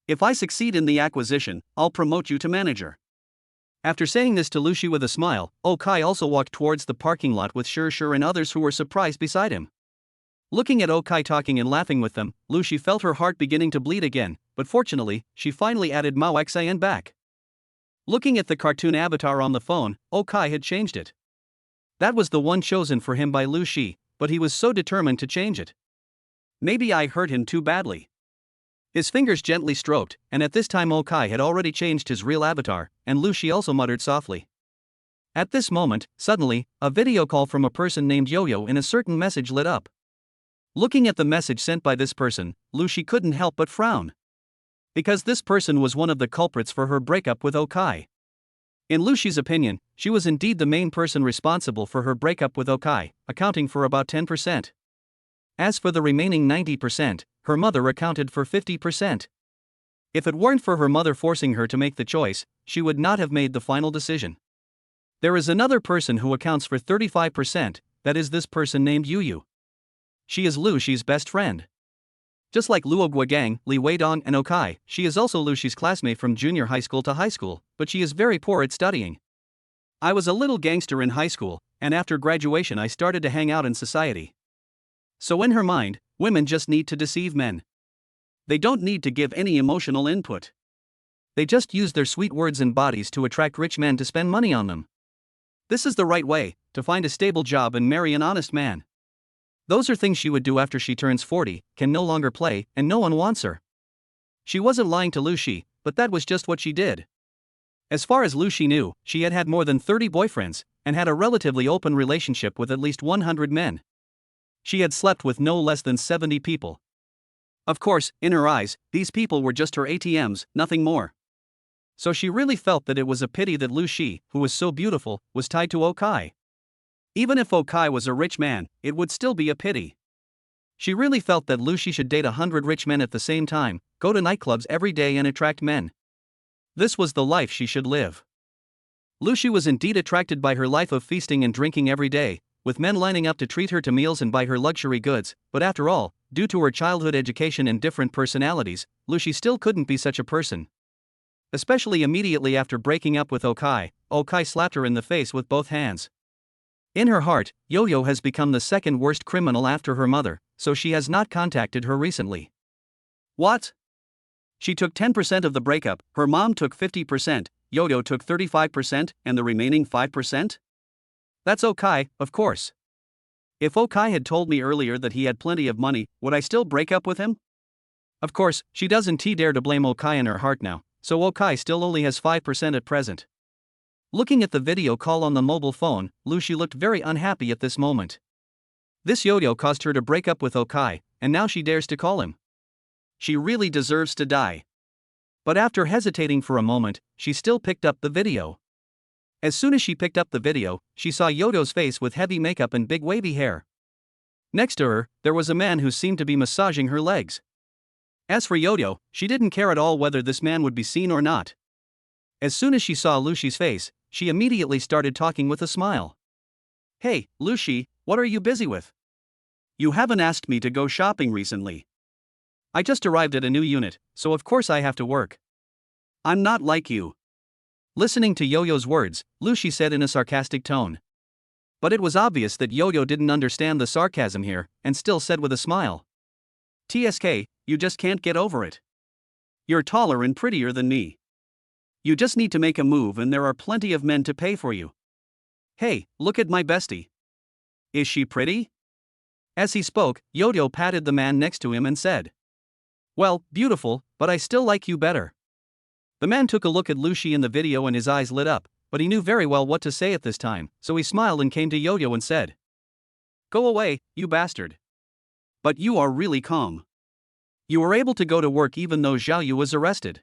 If I succeed in the acquisition, I'll promote you to manager. After saying this to Luci with a smile, Okai also walked towards the parking lot with Shur and others who were surprised beside him. Looking at Okai talking and laughing with them, Luci felt her heart beginning to bleed again, but fortunately, she finally added Mao Xian back. Looking at the cartoon avatar on the phone, Okai had changed it. That was the one chosen for him by Luci, but he was so determined to change it. Maybe I hurt him too badly. His fingers gently stroked, and at this time Okai had already changed his real avatar, and Luci also muttered softly. At this moment, suddenly, a video call from a person named Yo-Yo in a certain message lit up. Looking at the message sent by this person, Luci couldn't help but frown. Because this person was one of the culprits for her breakup with Okai. In Luci's opinion, she was indeed the main person responsible for her breakup with Okai, accounting for about 10%. As for the remaining 90%, her mother accounted for 50%. If it weren't for her mother forcing her to make the choice, she would not have made the final decision. There is another person who accounts for 35%, that is this person named Yu. She is Luci's best friend. Just like Luo Guogang, Li Weidong and Okai, she is also Luci's classmate from junior high school to high school, but she is very poor at studying. I was a little gangster in high school, and after graduation I started to hang out in society. So in her mind, women just need to deceive men. They don't need to give any emotional input. They just use their sweet words and bodies to attract rich men to spend money on them. This is the right way, to find a stable job and marry an honest man. Those are things she would do after she turns 40, can no longer play, and no one wants her. She wasn't lying to Luci, but that was just what she did. As far as Luci knew, she had had more than 30 boyfriends, and had a relatively open relationship with at least 100 men. She had slept with no less than 70 people. Of course, in her eyes, these people were just her ATMs, nothing more. So she really felt that it was a pity that Luci, who was so beautiful, was tied to Okai. Even if Okai was a rich man, it would still be a pity. She really felt that Luci should date 100 rich men at the same time, go to nightclubs every day and attract men. This was the life she should live. Luci was indeed attracted by her life of feasting and drinking every day, with men lining up to treat her to meals and buy her luxury goods, but after all, due to her childhood education and different personalities, Luci still couldn't be such a person. Especially immediately after breaking up with Okai, Okai slapped her in the face with both hands. In her heart, Yo-Yo has become the second worst criminal after her mother, so she has not contacted her recently. What? She took 10% of the breakup, her mom took 50%, Yo-Yo took 35%, and the remaining 5%? That's Okai, of course. If Okai had told me earlier that he had plenty of money, would I still break up with him? Of course, she doesn't dare to blame Okai in her heart now, so Okai still only has 5% at present. Looking at the video call on the mobile phone, Luci looked very unhappy at this moment. This yo-yo caused her to break up with Okai, and now she dares to call him. She really deserves to die. But after hesitating for a moment, she still picked up the video. As soon as she picked up the video, she saw Yodo's face with heavy makeup and big wavy hair. Next to her, there was a man who seemed to be massaging her legs. As for Yodo, she didn't care at all whether this man would be seen or not. As soon as she saw Luci's face, she immediately started talking with a smile. Hey, Luci, what are you busy with? You haven't asked me to go shopping recently. I just arrived at a new unit, so of course I have to work. I'm not like you. Listening to Yo-Yo's words, Luci said in a sarcastic tone. But it was obvious that Yo-Yo didn't understand the sarcasm here, and still said with a smile. TSK, you just can't get over it. You're taller and prettier than me. You just need to make a move and there are plenty of men to pay for you. Hey, look at my bestie. Is she pretty? As he spoke, Yo-Yo patted the man next to him and said, Well, beautiful, but I still like you better. The man took a look at Luci in the video and his eyes lit up, but he knew very well what to say at this time, so he smiled and came to Yo-Yo and said, Go away, you bastard. But you are really calm. You were able to go to work even though Zhao Yu was arrested.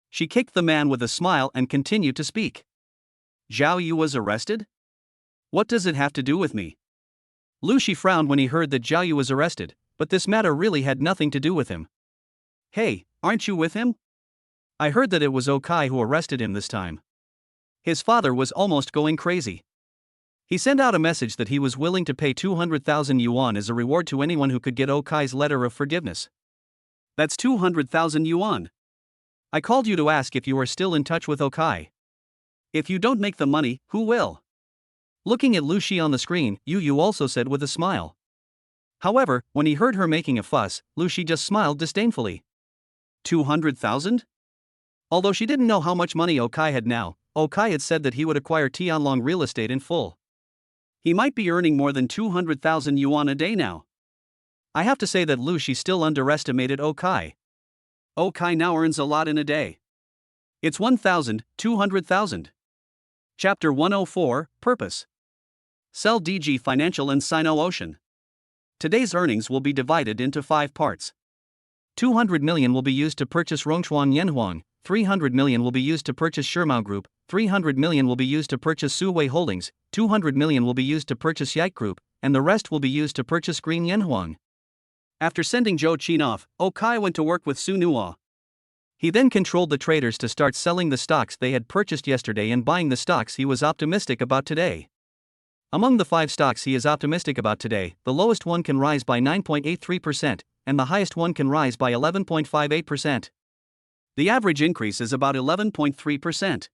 She kicked the man with a smile and continued to speak. Zhao Yu was arrested? What does it have to do with me? Luci frowned when he heard that Zhao Yu was arrested, but this matter really had nothing to do with him. Hey, aren't you with him? I heard that it was Okai who arrested him this time. His father was almost going crazy. He sent out a message that he was willing to pay 200,000 yuan as a reward to anyone who could get Okai's letter of forgiveness. That's 200,000 yuan. I called you to ask if you are still in touch with Okai. If you don't make the money, who will? Looking at Luci on the screen, Yu also said with a smile. However, when he heard her making a fuss, Luci just smiled disdainfully. 200,000? Although she didn't know how much money Okai had now, Okai had said that he would acquire Tianlong real estate in full. He might be earning more than 200,000 yuan a day now. I have to say that Luci still underestimated Okai. Okai now earns a lot in a day. It's 1,000, 200,000. Chapter 104, Purpose. Sell DG Financial and Sino Ocean. Today's earnings will be divided into 5 parts. 200 million will be used to purchase Rongchuan Yanhuang, 300 million will be used to purchase Shirmao Group, 300 million will be used to purchase Suwei Holdings, 200 million will be used to purchase Yike Group, and the rest will be used to purchase Green Yanhuang. After sending Zhou Qin off, Okai went to work with Su Nuo. He then controlled the traders to start selling the stocks they had purchased yesterday and buying the stocks he was optimistic about today. Among the 5 stocks he is optimistic about today, the lowest one can rise by 9.83%, and the highest one can rise by 11.58%. The average increase is about 11.3%.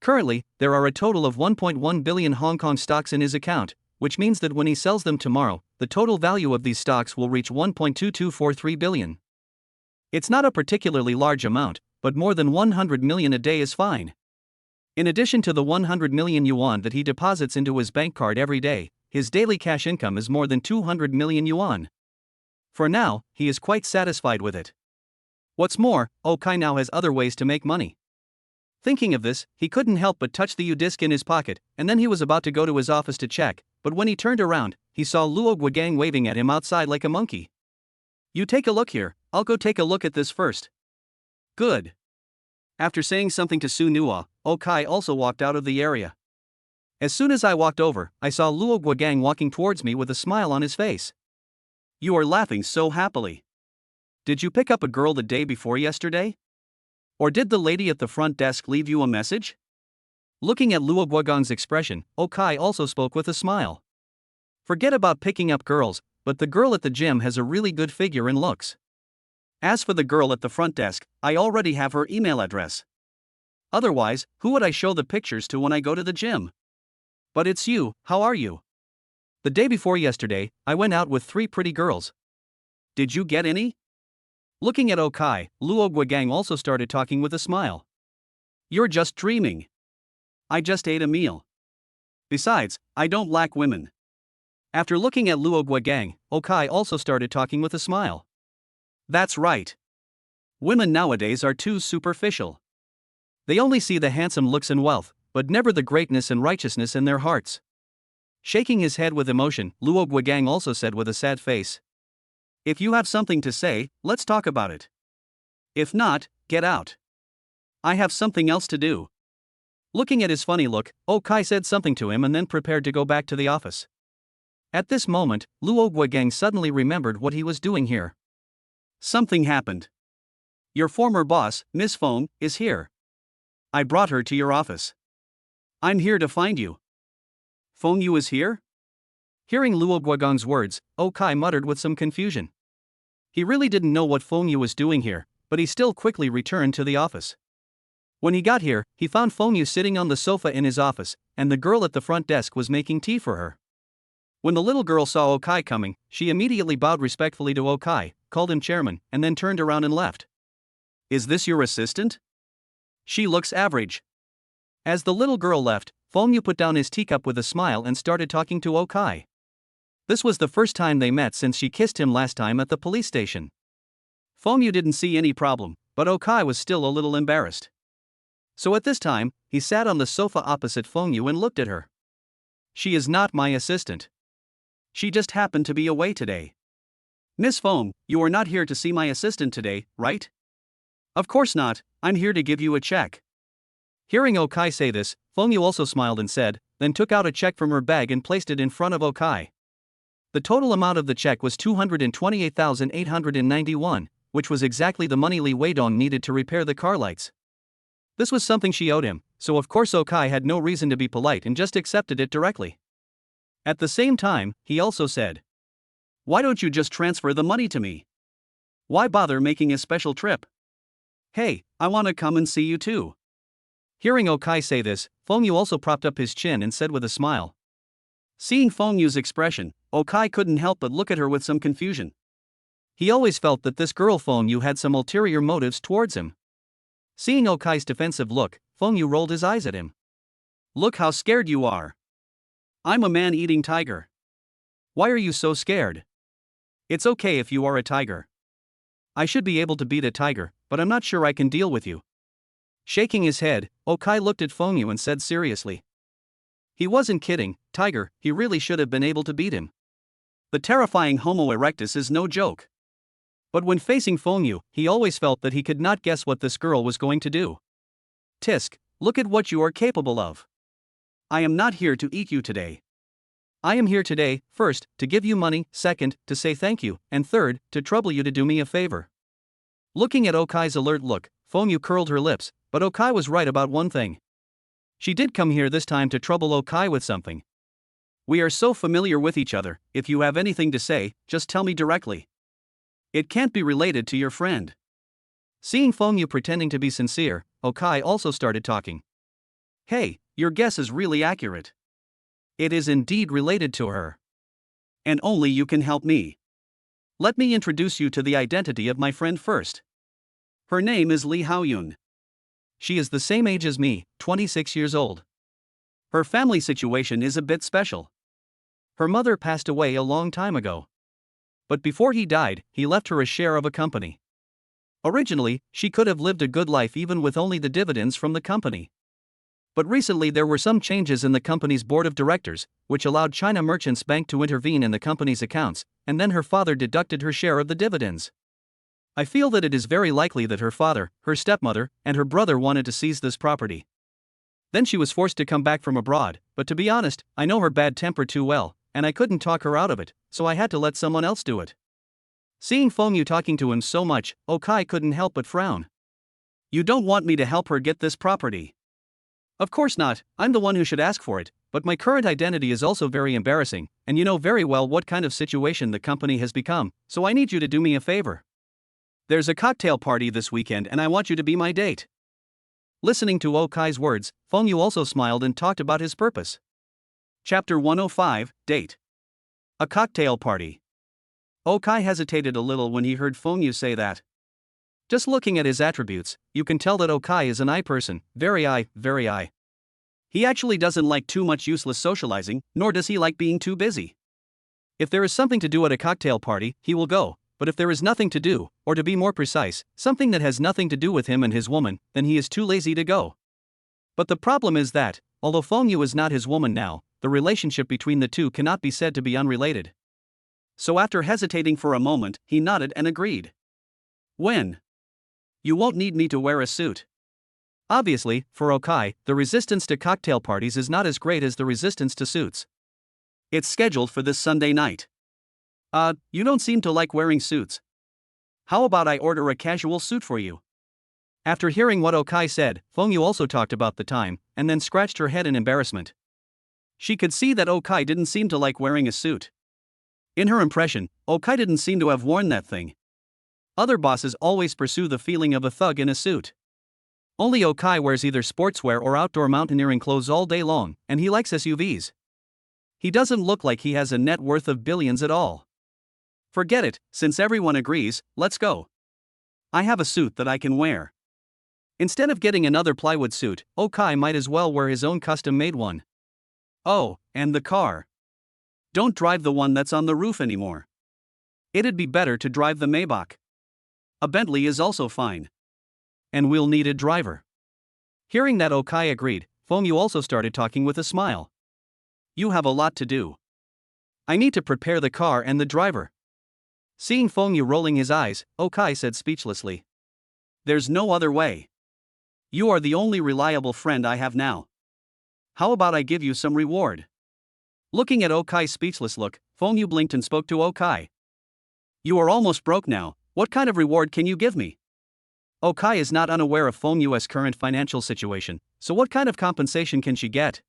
Currently, there are a total of 1.1 billion Hong Kong stocks in his account, which means that when he sells them tomorrow, the total value of these stocks will reach 1.2243 billion. It's not a particularly large amount, but more than 100 million a day is fine. In addition to the 100 million yuan that he deposits into his bank card every day, his daily cash income is more than 200 million yuan. For now, he is quite satisfied with it. What's more, Okai now has other ways to make money. Thinking of this, he couldn't help but touch the U-disc in his pocket, and then he was about to go to his office to check, but when he turned around, he saw Luo Guogang waving at him outside like a monkey. You take a look here, I'll go take a look at this first. Good. After saying something to Su Nuo, Okai also walked out of the area. As soon as I walked over, I saw Luo Guogang walking towards me with a smile on his face. You are laughing so happily. Did you pick up a girl the day before yesterday? Or did the lady at the front desk leave you a message? Looking at Luo Guogang's expression, Okai also spoke with a smile. Forget about picking up girls, but the girl at the gym has a really good figure and looks. As for the girl at the front desk, I already have her email address. Otherwise, who would I show the pictures to when I go to the gym? But it's you, how are you? The day before yesterday, I went out with 3 pretty girls. Did you get any? Looking at Okai, Luo Guogang also started talking with a smile. You're just dreaming. I just ate a meal. Besides, I don't lack women. After looking at Luo Gang, Okai also started talking with a smile. That's right. Women nowadays are too superficial. They only see the handsome looks and wealth, but never the greatness and righteousness in their hearts. Shaking his head with emotion, Luo Gang also said with a sad face. If you have something to say, let's talk about it. If not, get out. I have something else to do. Looking at his funny look, Okai said something to him and then prepared to go back to the office. At this moment, Luo Gang suddenly remembered what he was doing here. Something happened. Your former boss, Miss Feng, is here. I brought her to your office. I'm here to find you. Feng Yu is here? Hearing Luo Guagong's words, Okai muttered with some confusion. He really didn't know what Feng Yu was doing here, but he still quickly returned to the office. When he got here, he found Feng Yu sitting on the sofa in his office, and the girl at the front desk was making tea for her. When the little girl saw Okai coming, she immediately bowed respectfully to Okai, called him chairman, and then turned around and left. Is this your assistant? She looks average. As the little girl left, Feng Yu put down his teacup with a smile and started talking to Okai. This was the first time they met since she kissed him last time at the police station. Feng Yu didn't see any problem, but Okai was still a little embarrassed. So at this time, he sat on the sofa opposite Feng Yu and looked at her. She is not my assistant. She just happened to be away today. Miss Feng, you are not here to see my assistant today, right? Of course not, I'm here to give you a check. Hearing Okai say this, Feng Yu also smiled and said, then took out a check from her bag and placed it in front of Okai. The total amount of the check was 228,891, which was exactly the money Li Weidong needed to repair the car lights. This was something she owed him, so of course Okai had no reason to be polite and just accepted it directly. At the same time, he also said, why don't you just transfer the money to me? Why bother making a special trip? Hey, I want to come and see you too. Hearing Okai say this, Feng Yu also propped up his chin and said with a smile. Seeing Feng Yu's expression, Okai couldn't help but look at her with some confusion. He always felt that this girl Feng Yu had some ulterior motives towards him. Seeing Okai's defensive look, Feng Yu rolled his eyes at him. Look how scared you are. I'm a man-eating tiger. Why are you so scared? It's okay if you are a tiger. I should be able to beat a tiger, but I'm not sure I can deal with you. Shaking his head, Okai looked at Feng Yu and said seriously. He wasn't kidding, tiger, he really should have been able to beat him. The terrifying Homo erectus is no joke. But when facing Feng Yu, he always felt that he could not guess what this girl was going to do. Tisk, look at what you are capable of. I am not here to eat you today. I am here today, first, to give you money, second, to say thank you, and third, to trouble you to do me a favor. Looking at Okai's alert look, Feng Yu curled her lips, but Okai was right about one thing. She did come here this time to trouble Okai with something. We are so familiar with each other, if you have anything to say, just tell me directly. It can't be related to your friend. Seeing Feng Yu pretending to be sincere, Okai also started talking. Hey, your guess is really accurate. It is indeed related to her. And only you can help me. Let me introduce you to the identity of my friend first. Her name is Li Haoyun. She is the same age as me, 26 years old. Her family situation is a bit special. Her mother passed away a long time ago. But before he died, he left her a share of a company. Originally, she could have lived a good life even with only the dividends from the company. But recently there were some changes in the company's board of directors, which allowed China Merchants Bank to intervene in the company's accounts, and then her father deducted her share of the dividends. I feel that it is very likely that her father, her stepmother, and her brother wanted to seize this property. Then she was forced to come back from abroad, but to be honest, I know her bad temper too well, and I couldn't talk her out of it, so I had to let someone else do it. Seeing Feng Yu talking to him so much, Okai couldn't help but frown. You don't want me to help her get this property? Of course not, I'm the one who should ask for it, but my current identity is also very embarrassing, and you know very well what kind of situation the company has become, so I need you to do me a favor. There's a cocktail party this weekend and I want you to be my date. Listening to Okai's words, Feng Yu also smiled and talked about his purpose. Chapter 105, Date. A cocktail party. Okai hesitated a little when he heard Feng Yu say that. Just looking at his attributes, you can tell that Okai is an I person, very I. He actually doesn't like too much useless socializing, nor does he like being too busy. If there is something to do at a cocktail party, he will go, but if there is nothing to do, or to be more precise, something that has nothing to do with him and his woman, then he is too lazy to go. But the problem is that, although Fengyu is not his woman now, the relationship between the two cannot be said to be unrelated. So after hesitating for a moment, he nodded and agreed. When? You won't need me to wear a suit. Obviously, for Okai, the resistance to cocktail parties is not as great as the resistance to suits. It's scheduled for this Sunday night. You don't seem to like wearing suits. How about I order a casual suit for you? After hearing what Okai said, Fengyu also talked about the time, and then scratched her head in embarrassment. She could see that Okai didn't seem to like wearing a suit. In her impression, Okai didn't seem to have worn that thing. Other bosses always pursue the feeling of a thug in a suit. Only Okai wears either sportswear or outdoor mountaineering clothes all day long, and he likes SUVs. He doesn't look like he has a net worth of billions at all. Forget it, since everyone agrees, let's go. I have a suit that I can wear. Instead of getting another plywood suit, Okai might as well wear his own custom-made one. Oh, and the car. Don't drive the one that's on the roof anymore. It'd be better to drive the Maybach. A Bentley is also fine. And we'll need a driver. Hearing that Okai agreed, Fengyu also started talking with a smile. You have a lot to do. I need to prepare the car and the driver. Seeing Fengyu rolling his eyes, Okai said speechlessly. There's no other way. You are the only reliable friend I have now. How about I give you some reward? Looking at Okai's speechless look, Fengyu blinked and spoke to Okai. You are almost broke now, what kind of reward can you give me? Okai is not unaware of Fengyu's current financial situation, so what kind of compensation can she get?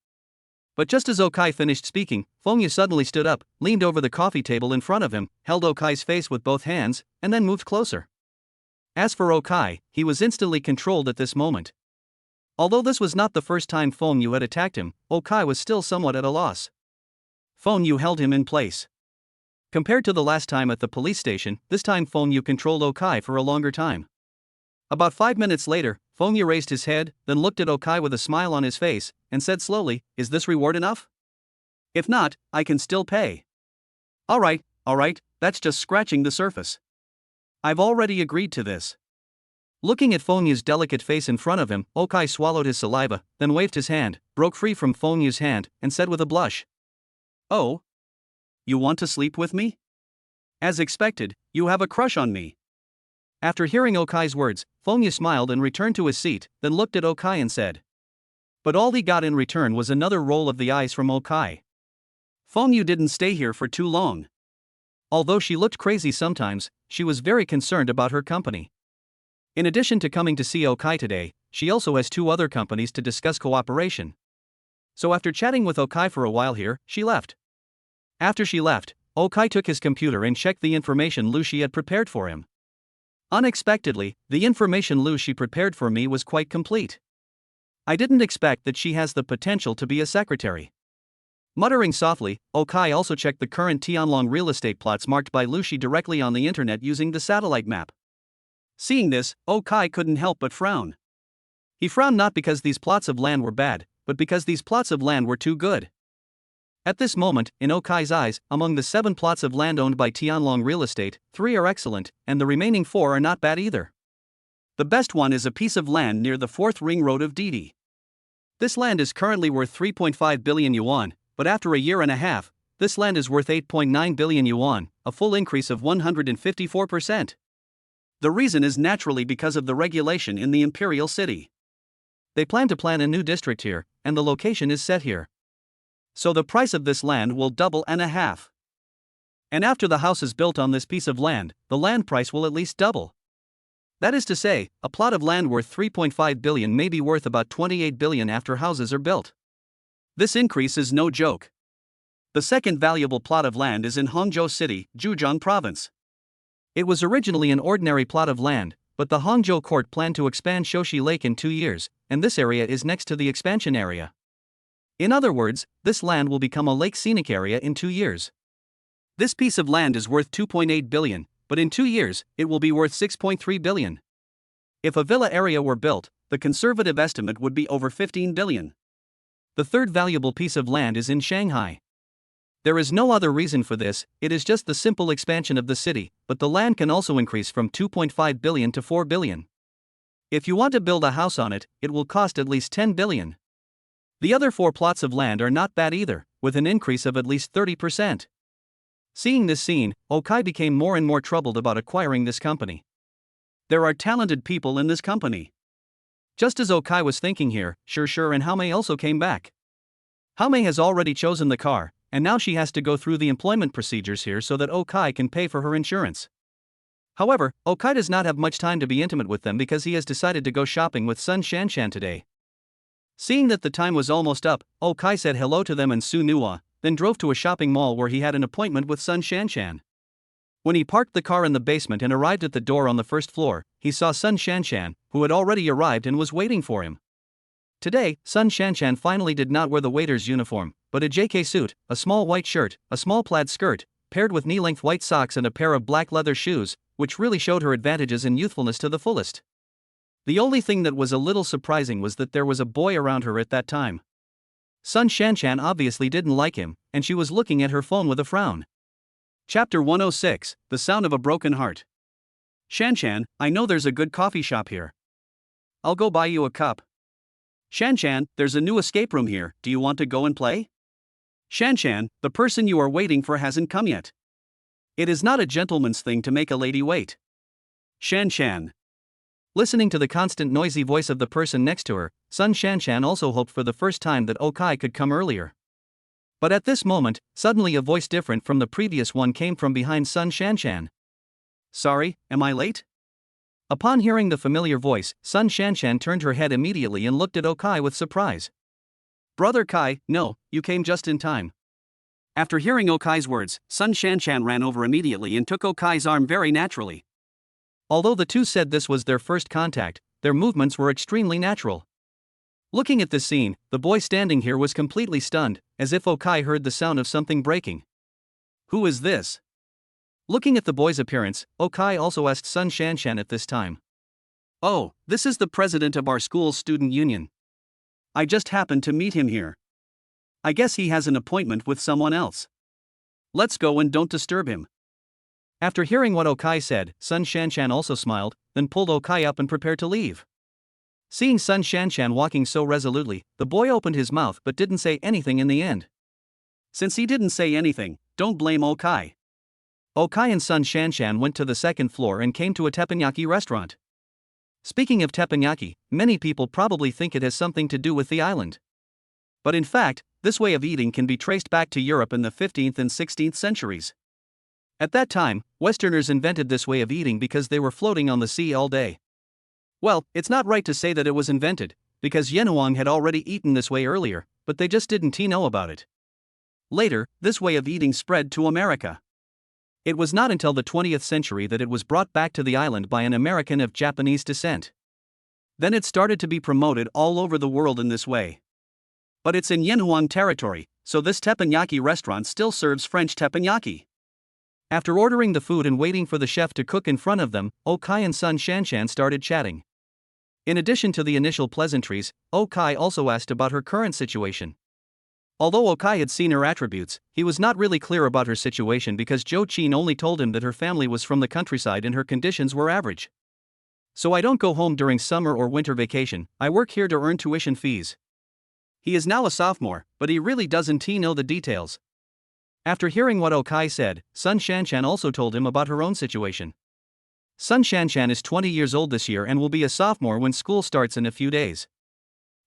But just as Okai finished speaking, Fengyu suddenly stood up, leaned over the coffee table in front of him, held Okai's face with both hands, and then moved closer. As for Okai, he was instantly controlled at this moment. Although this was not the first time Fengyu had attacked him, Okai was still somewhat at a loss. Fengyu held him in place. Compared to the last time at the police station, this time Fengyu controlled Okai for a longer time. About 5 minutes later, Fengyu raised his head, then looked at Okai with a smile on his face, and said slowly, Is this reward enough? If not, I can still pay. Alright, that's just scratching the surface. I've already agreed to this. Looking at Fengyu's delicate face in front of him, Okai swallowed his saliva, then waved his hand, broke free from Fengyu's hand, and said with a blush. Oh? You want to sleep with me? As expected, you have a crush on me. After hearing Okai's words, Fengyu smiled and returned to his seat, then looked at Okai and said. But all he got in return was another roll of the eyes from Okai. Fengyu didn't stay here for too long. Although she looked crazy sometimes, she was very concerned about her company. In addition to coming to see Okai today, she also has 2 other companies to discuss cooperation. So after chatting with Okai for a while here, she left. After she left, Okai took his computer and checked the information Luci had prepared for him. Unexpectedly, the information Luci prepared for me was quite complete. I didn't expect that she has the potential to be a secretary. Muttering softly, Okai also checked the current Tianlong real estate plots marked by Luci directly on the internet using the satellite map. Seeing this, Okai couldn't help but frown. He frowned not because these plots of land were bad, but because these plots of land were too good. At this moment, in Okai's eyes, among the 7 plots of land owned by Tianlong Real Estate, 3 are excellent, and the remaining 4 are not bad either. The best one is a piece of land near the 4th ring road of Didi. This land is currently worth 3.5 billion yuan, but after a year and a half, this land is worth 8.9 billion yuan, a full increase of 154%. The reason is naturally because of the regulation in the imperial city. They plan to plan a new district here, and the location is set here. So the price of this land will double and a half. And after the house is built on this piece of land, the land price will at least double. That is to say, a plot of land worth 3.5 billion may be worth about 28 billion after houses are built. This increase is no joke. The second valuable plot of land is in Hangzhou City, Zhejiang Province. It was originally an ordinary plot of land, but the Hangzhou court planned to expand Shoshi Lake in 2 years, and this area is next to the expansion area. In other words, this land will become a lake scenic area in 2 years. This piece of land is worth 2.8 billion, but in 2 years, it will be worth 6.3 billion. If a villa area were built, the conservative estimate would be over 15 billion. The third valuable piece of land is in Shanghai. There is no other reason for this, it is just the simple expansion of the city, but the land can also increase from 2.5 billion to 4 billion. If you want to build a house on it, it will cost at least 10 billion. The other 4 plots of land are not bad either, with an increase of at least 30%. Seeing this scene, Okai became more and more troubled about acquiring this company. There are talented people in this company. Just as Okai was thinking here, sure and Haomei also came back. Haomei has already chosen the car, and now she has to go through the employment procedures here so that Okai can pay for her insurance. However, Okai does not have much time to be intimate with them because he has decided to go shopping with Sun Shanshan today. Seeing that the time was almost up, Okai said hello to them and Su Nuwa, then drove to a shopping mall where he had an appointment with Sun Shanshan. When he parked the car in the basement and arrived at the door on the first floor, he saw Sun Shanshan, who had already arrived and was waiting for him. Today, Sun Shanshan finally did not wear the waiter's uniform, but a JK suit, a small white shirt, a small plaid skirt, paired with knee-length white socks and a pair of black leather shoes, which really showed her advantages in youthfulness to the fullest. The only thing that was a little surprising was that there was a boy around her at that time. Sun Shanshan obviously didn't like him, and she was looking at her phone with a frown. Chapter 106, The Sound of a Broken Heart. Shanshan, I know there's a good coffee shop here. I'll go buy you a cup. Shanshan, there's a new escape room here, do you want to go and play? Shanshan, the person you are waiting for hasn't come yet. It is not a gentleman's thing to make a lady wait. Shanshan. Listening to the constant noisy voice of the person next to her, Sun Shanshan also hoped for the first time that Okai could come earlier. But at this moment, suddenly a voice different from the previous one came from behind Sun Shanshan. Sorry, am I late? Upon hearing the familiar voice, Sun Shanshan turned her head immediately and looked at Okai with surprise. Brother Kai, no, you came just in time. After hearing Okai's words, Sun Shanshan ran over immediately and took Okai's arm very naturally. Although the two said this was their first contact, their movements were extremely natural. Looking at this scene, the boy standing here was completely stunned, as if Okai heard the sound of something breaking. Who is this? Looking at the boy's appearance, Okai also asked Sun Shanshan at this time. Oh, this is the president of our school's student union. I just happened to meet him here. I guess he has an appointment with someone else. Let's go and don't disturb him. After hearing what Okai said, Sun Shanshan also smiled, then pulled Okai up and prepared to leave. Seeing Sun Shanshan walking so resolutely, the boy opened his mouth but didn't say anything in the end. Since he didn't say anything, don't blame Okai. Okai and Sun Shanshan went to the second floor and came to a teppanyaki restaurant. Speaking of teppanyaki, many people probably think it has something to do with the island. But in fact, this way of eating can be traced back to Europe in the 15th and 16th centuries. At that time, Westerners invented this way of eating because they were floating on the sea all day. Well, it's not right to say that it was invented, because Yenhuang had already eaten this way earlier, but they just didn't know about it. Later, this way of eating spread to America. It was not until the 20th century that it was brought back to the island by an American of Japanese descent. Then it started to be promoted all over the world in this way. But it's in Yenhuang territory, so this teppanyaki restaurant still serves French teppanyaki. After ordering the food and waiting for the chef to cook in front of them, Okai and Sun Shanshan started chatting. In addition to the initial pleasantries, Okai also asked about her current situation. Although Okai had seen her attributes, he was not really clear about her situation because Zhou Qin only told him that her family was from the countryside and her conditions were average. So I don't go home during summer or winter vacation, I work here to earn tuition fees. He is now a sophomore, but he really doesn't know the details. After hearing what Okai said, Sun Shanshan also told him about her own situation. Sun Shanshan is 20 years old this year and will be a sophomore when school starts in a few days.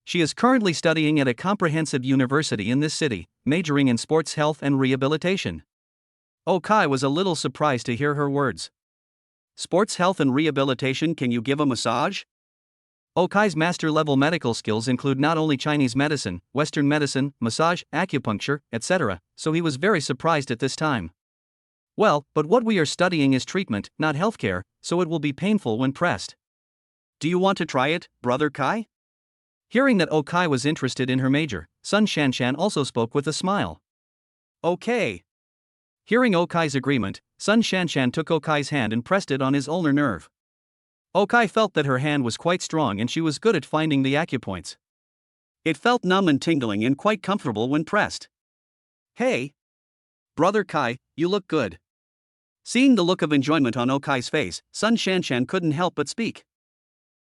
She is currently studying at a comprehensive university in this city, majoring in sports health and rehabilitation. Okai was a little surprised to hear her words. Sports health and rehabilitation, can you give a massage? Okai's master-level medical skills include not only Chinese medicine, Western medicine, massage, acupuncture, etc., so he was very surprised at this time. Well, but what we are studying is treatment, not healthcare, so it will be painful when pressed. Do you want to try it, Brother Kai? Hearing that Okai was interested in her major, Sun Shanshan also spoke with a smile. Okay. Hearing Okai's agreement, Sun Shanshan took Okai's hand and pressed it on his ulnar nerve. Okai felt that her hand was quite strong and she was good at finding the acupoints. It felt numb and tingling and quite comfortable when pressed. Hey! Brother Kai, you look good. Seeing the look of enjoyment on Okai's face, Sun Shanshan couldn't help but speak.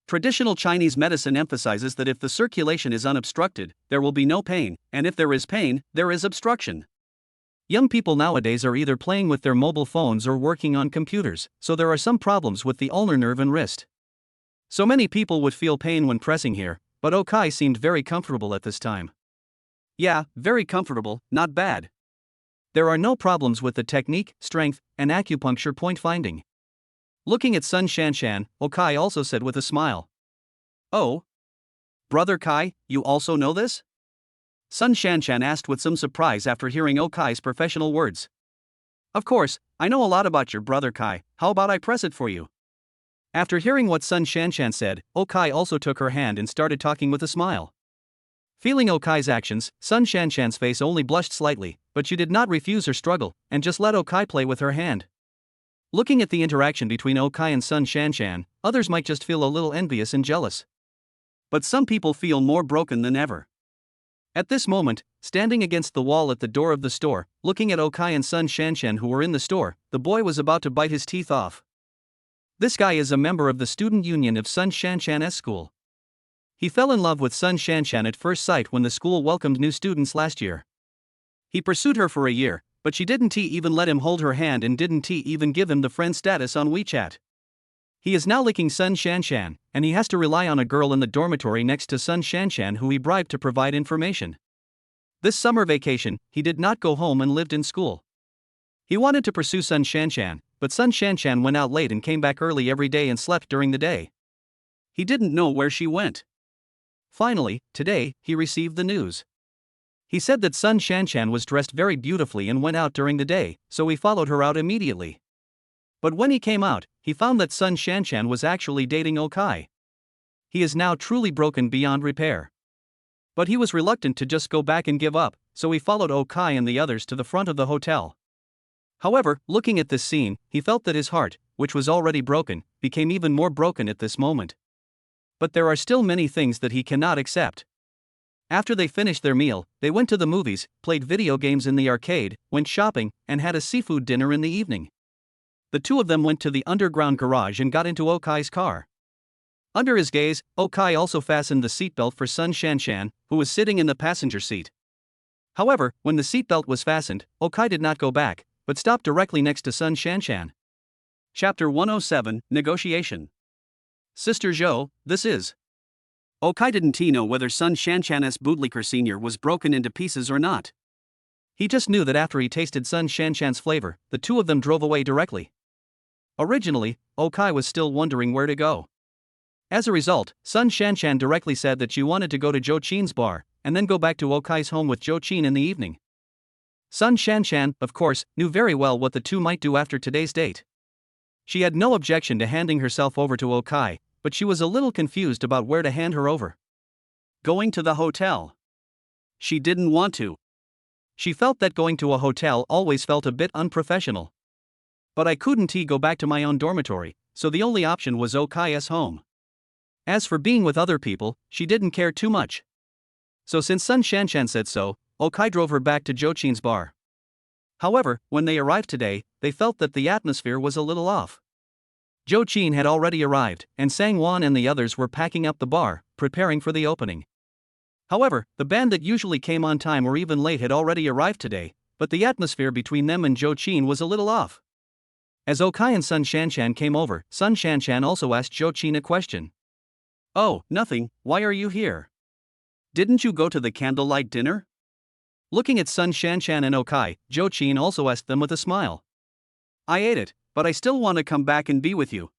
Traditional Chinese medicine emphasizes that if the circulation is unobstructed, there will be no pain, and if there is pain, there is obstruction. Young people nowadays are either playing with their mobile phones or working on computers, so there are some problems with the ulnar nerve and wrist. So many people would feel pain when pressing here, but Okai seemed very comfortable at this time. Yeah, very comfortable, not bad. There are no problems with the technique, strength, and acupuncture point finding. Looking at Sun Shanshan, Okai also said with a smile. Oh? Brother Kai, you also know this? Sun Shanshan asked with some surprise after hearing Okai's professional words. Of course, I know a lot about your brother Kai, how about I press it for you? After hearing what Sun Shanshan said, Okai also took her hand and started talking with a smile. Feeling Okai's actions, Sun Shanshan's face only blushed slightly, but she did not refuse her struggle, and just let Okai play with her hand. Looking at the interaction between Okai and Sun Shanshan, others might just feel a little envious and jealous. But some people feel more broken than ever. At this moment, standing against the wall at the door of the store, looking at Okai and Sun Shanshan who were in the store, the boy was about to bite his teeth off. This guy is a member of the student union of Sun Shanshan's school. He fell in love with Sun Shanshan at first sight when the school welcomed new students last year. He pursued her for a year, but she didn't even let him hold her hand and didn't even give him the friend status on WeChat. He is now licking Sun Shanshan, and he has to rely on a girl in the dormitory next to Sun Shanshan who he bribed to provide information. This summer vacation, he did not go home and lived in school. He wanted to pursue Sun Shanshan, but Sun Shanshan went out late and came back early every day and slept during the day. He didn't know where she went. Finally, today, he received the news. He said that Sun Shanshan was dressed very beautifully and went out during the day, so he followed her out immediately. But when he came out, he found that Sun Shanshan was actually dating Okai. He is now truly broken beyond repair. But he was reluctant to just go back and give up, so he followed Okai and the others to the front of the hotel. However, looking at this scene, he felt that his heart, which was already broken, became even more broken at this moment. But there are still many things that he cannot accept. After they finished their meal, they went to the movies, played video games in the arcade, went shopping, and had a seafood dinner in the evening. The two of them went to the underground garage and got into Okai's car. Under his gaze, Okai also fastened the seatbelt for Sun Shanshan, who was sitting in the passenger seat. However, when the seatbelt was fastened, Okai did not go back, but stopped directly next to Sun Shanshan. Chapter 107, Negotiation. Sister Zhou, this is. Okai didn't know whether Sun Shanshan's bootlicker senior was broken into pieces or not. He just knew that after he tasted Sun Shanshan's flavor, the two of them drove away directly. Originally, Okai was still wondering where to go. As a result, Sun Shanshan directly said that she wanted to go to Zhou Qin's bar, and then go back to Okai's home with Zhou Qin in the evening. Sun Shanshan, of course, knew very well what the two might do after today's date. She had no objection to handing herself over to Okai, but she was a little confused about where to hand her over. Going to the hotel. She didn't want to. She felt that going to a hotel always felt a bit unprofessional. But I couldn't go back to my own dormitory, so the only option was Okai's home. As for being with other people, she didn't care too much. So since Sun Shanshan said so, Okai drove her back to Zhou Qin's bar. However, when they arrived today, they felt that the atmosphere was a little off. Zhou Qin had already arrived, and Sang Wan and the others were packing up the bar, preparing for the opening. However, the band that usually came on time or even late had already arrived today, but the atmosphere between them and Zhou Qin was a little off. As Okai and Sun Shanshan came over, Sun Shanshan also asked Zhou Qin a question. Oh, nothing, why are you here? Didn't you go to the candlelight dinner? Looking at Sun Shanshan and Okai, Zhou Qin also asked them with a smile. I ate it, but I still want to come back and be with you.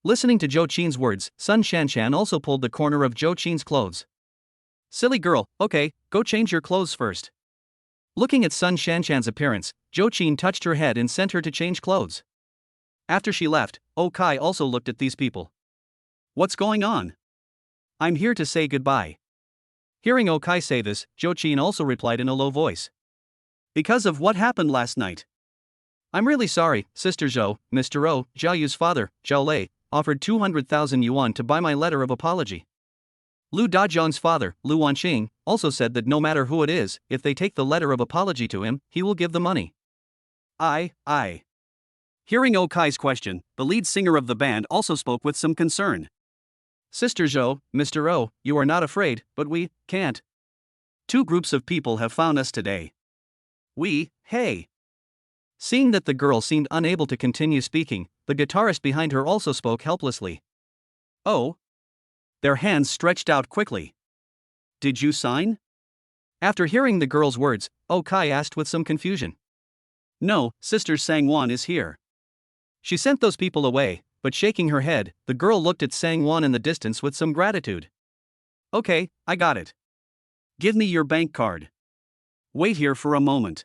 Listening to Zhou Qin's words, Sun Shanshan also pulled the corner of Zhou Qin's clothes. Silly girl, okay, go change your clothes first. Looking at Sun Shanshan's appearance, Zhou Qin touched her head and sent her to change clothes. After she left, Okai also looked at these people. What's going on? I'm here to say goodbye. Hearing Okai say this, Zhou Qin also replied in a low voice. Because of what happened last night. I'm really sorry, Sister Zhou. Mr. O, Zhao Yu's father, Zhao Lei, offered 200,000 yuan to buy my letter of apology. Lu Dazhong's father, Lu Wanqing, also said that no matter who it is, if they take the letter of apology to him, he will give the money. I. Hearing Okai's question, the lead singer of the band also spoke with some concern. Sister Zhou, Mr. O, you are not afraid, but we can't. Two groups of people have found us today. Hey. Seeing that the girl seemed unable to continue speaking, the guitarist behind her also spoke helplessly. Oh. Their hands stretched out quickly. Did you sign? After hearing the girl's words, Okai asked with some confusion. No, Sister Sangwon is here. She sent those people away, but shaking her head, the girl looked at Sangwon in the distance with some gratitude. Okay, I got it. Give me your bank card. Wait here for a moment.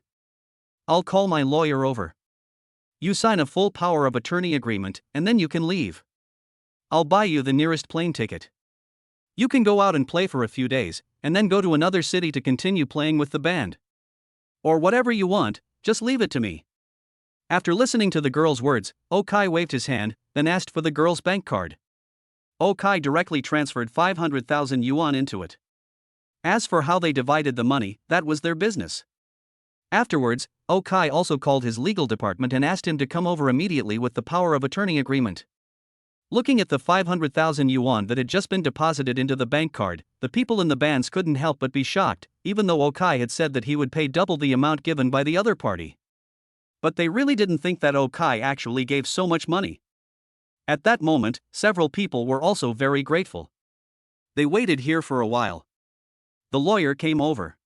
I'll call my lawyer over. You sign a full power of attorney agreement, and then you can leave. I'll buy you the nearest plane ticket. You can go out and play for a few days, and then go to another city to continue playing with the band. Or whatever you want, just leave it to me. After listening to the girl's words, Okai waved his hand, then asked for the girl's bank card. Okai directly transferred 500,000 yuan into it. As for how they divided the money, that was their business. Afterwards, Okai also called his legal department and asked him to come over immediately with the power of attorney agreement. Looking at the 500,000 yuan that had just been deposited into the bank card, the people in the bands couldn't help but be shocked, even though Okai had said that he would pay double the amount given by the other party. But they really didn't think that Okai actually gave so much money. At that moment, several people were also very grateful. They waited here for a while. The lawyer came over.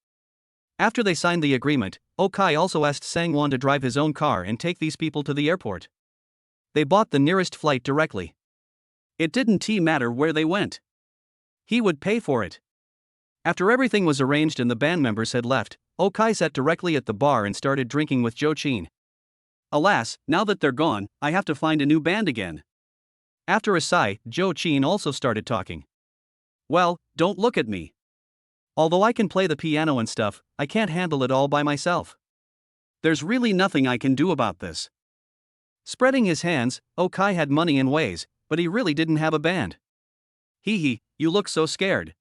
After they signed the agreement, Okai also asked Sangwon to drive his own car and take these people to the airport. They bought the nearest flight directly. It didn't matter where they went. He would pay for it. After everything was arranged and the band members had left, Okai sat directly at the bar and started drinking with Zhou Qin. Alas, now that they're gone, I have to find a new band again. After a sigh, Zhou Qin also started talking. Well, don't look at me. Although I can play the piano and stuff, I can't handle it all by myself. There's really nothing I can do about this. Spreading his hands, Okai had money in ways, but he really didn't have a band. You look so scared.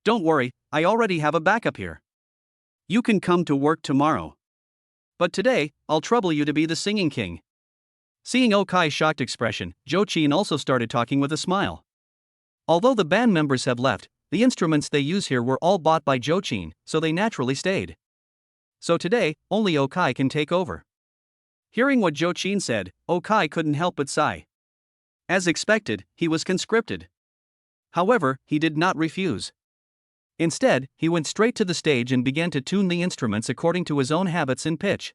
Don't worry, I already have a backup here. You can come to work tomorrow. But today, I'll trouble you to be the singing king. Seeing Okai's shocked expression, Zhou Qin also started talking with a smile. Although the band members have left, the instruments they use here were all bought by Zhou Qin, so they naturally stayed. So today, only Okai can take over. Hearing what Zhou Qin said, Okai couldn't help but sigh. As expected, he was conscripted. However, he did not refuse. Instead, he went straight to the stage and began to tune the instruments according to his own habits and pitch.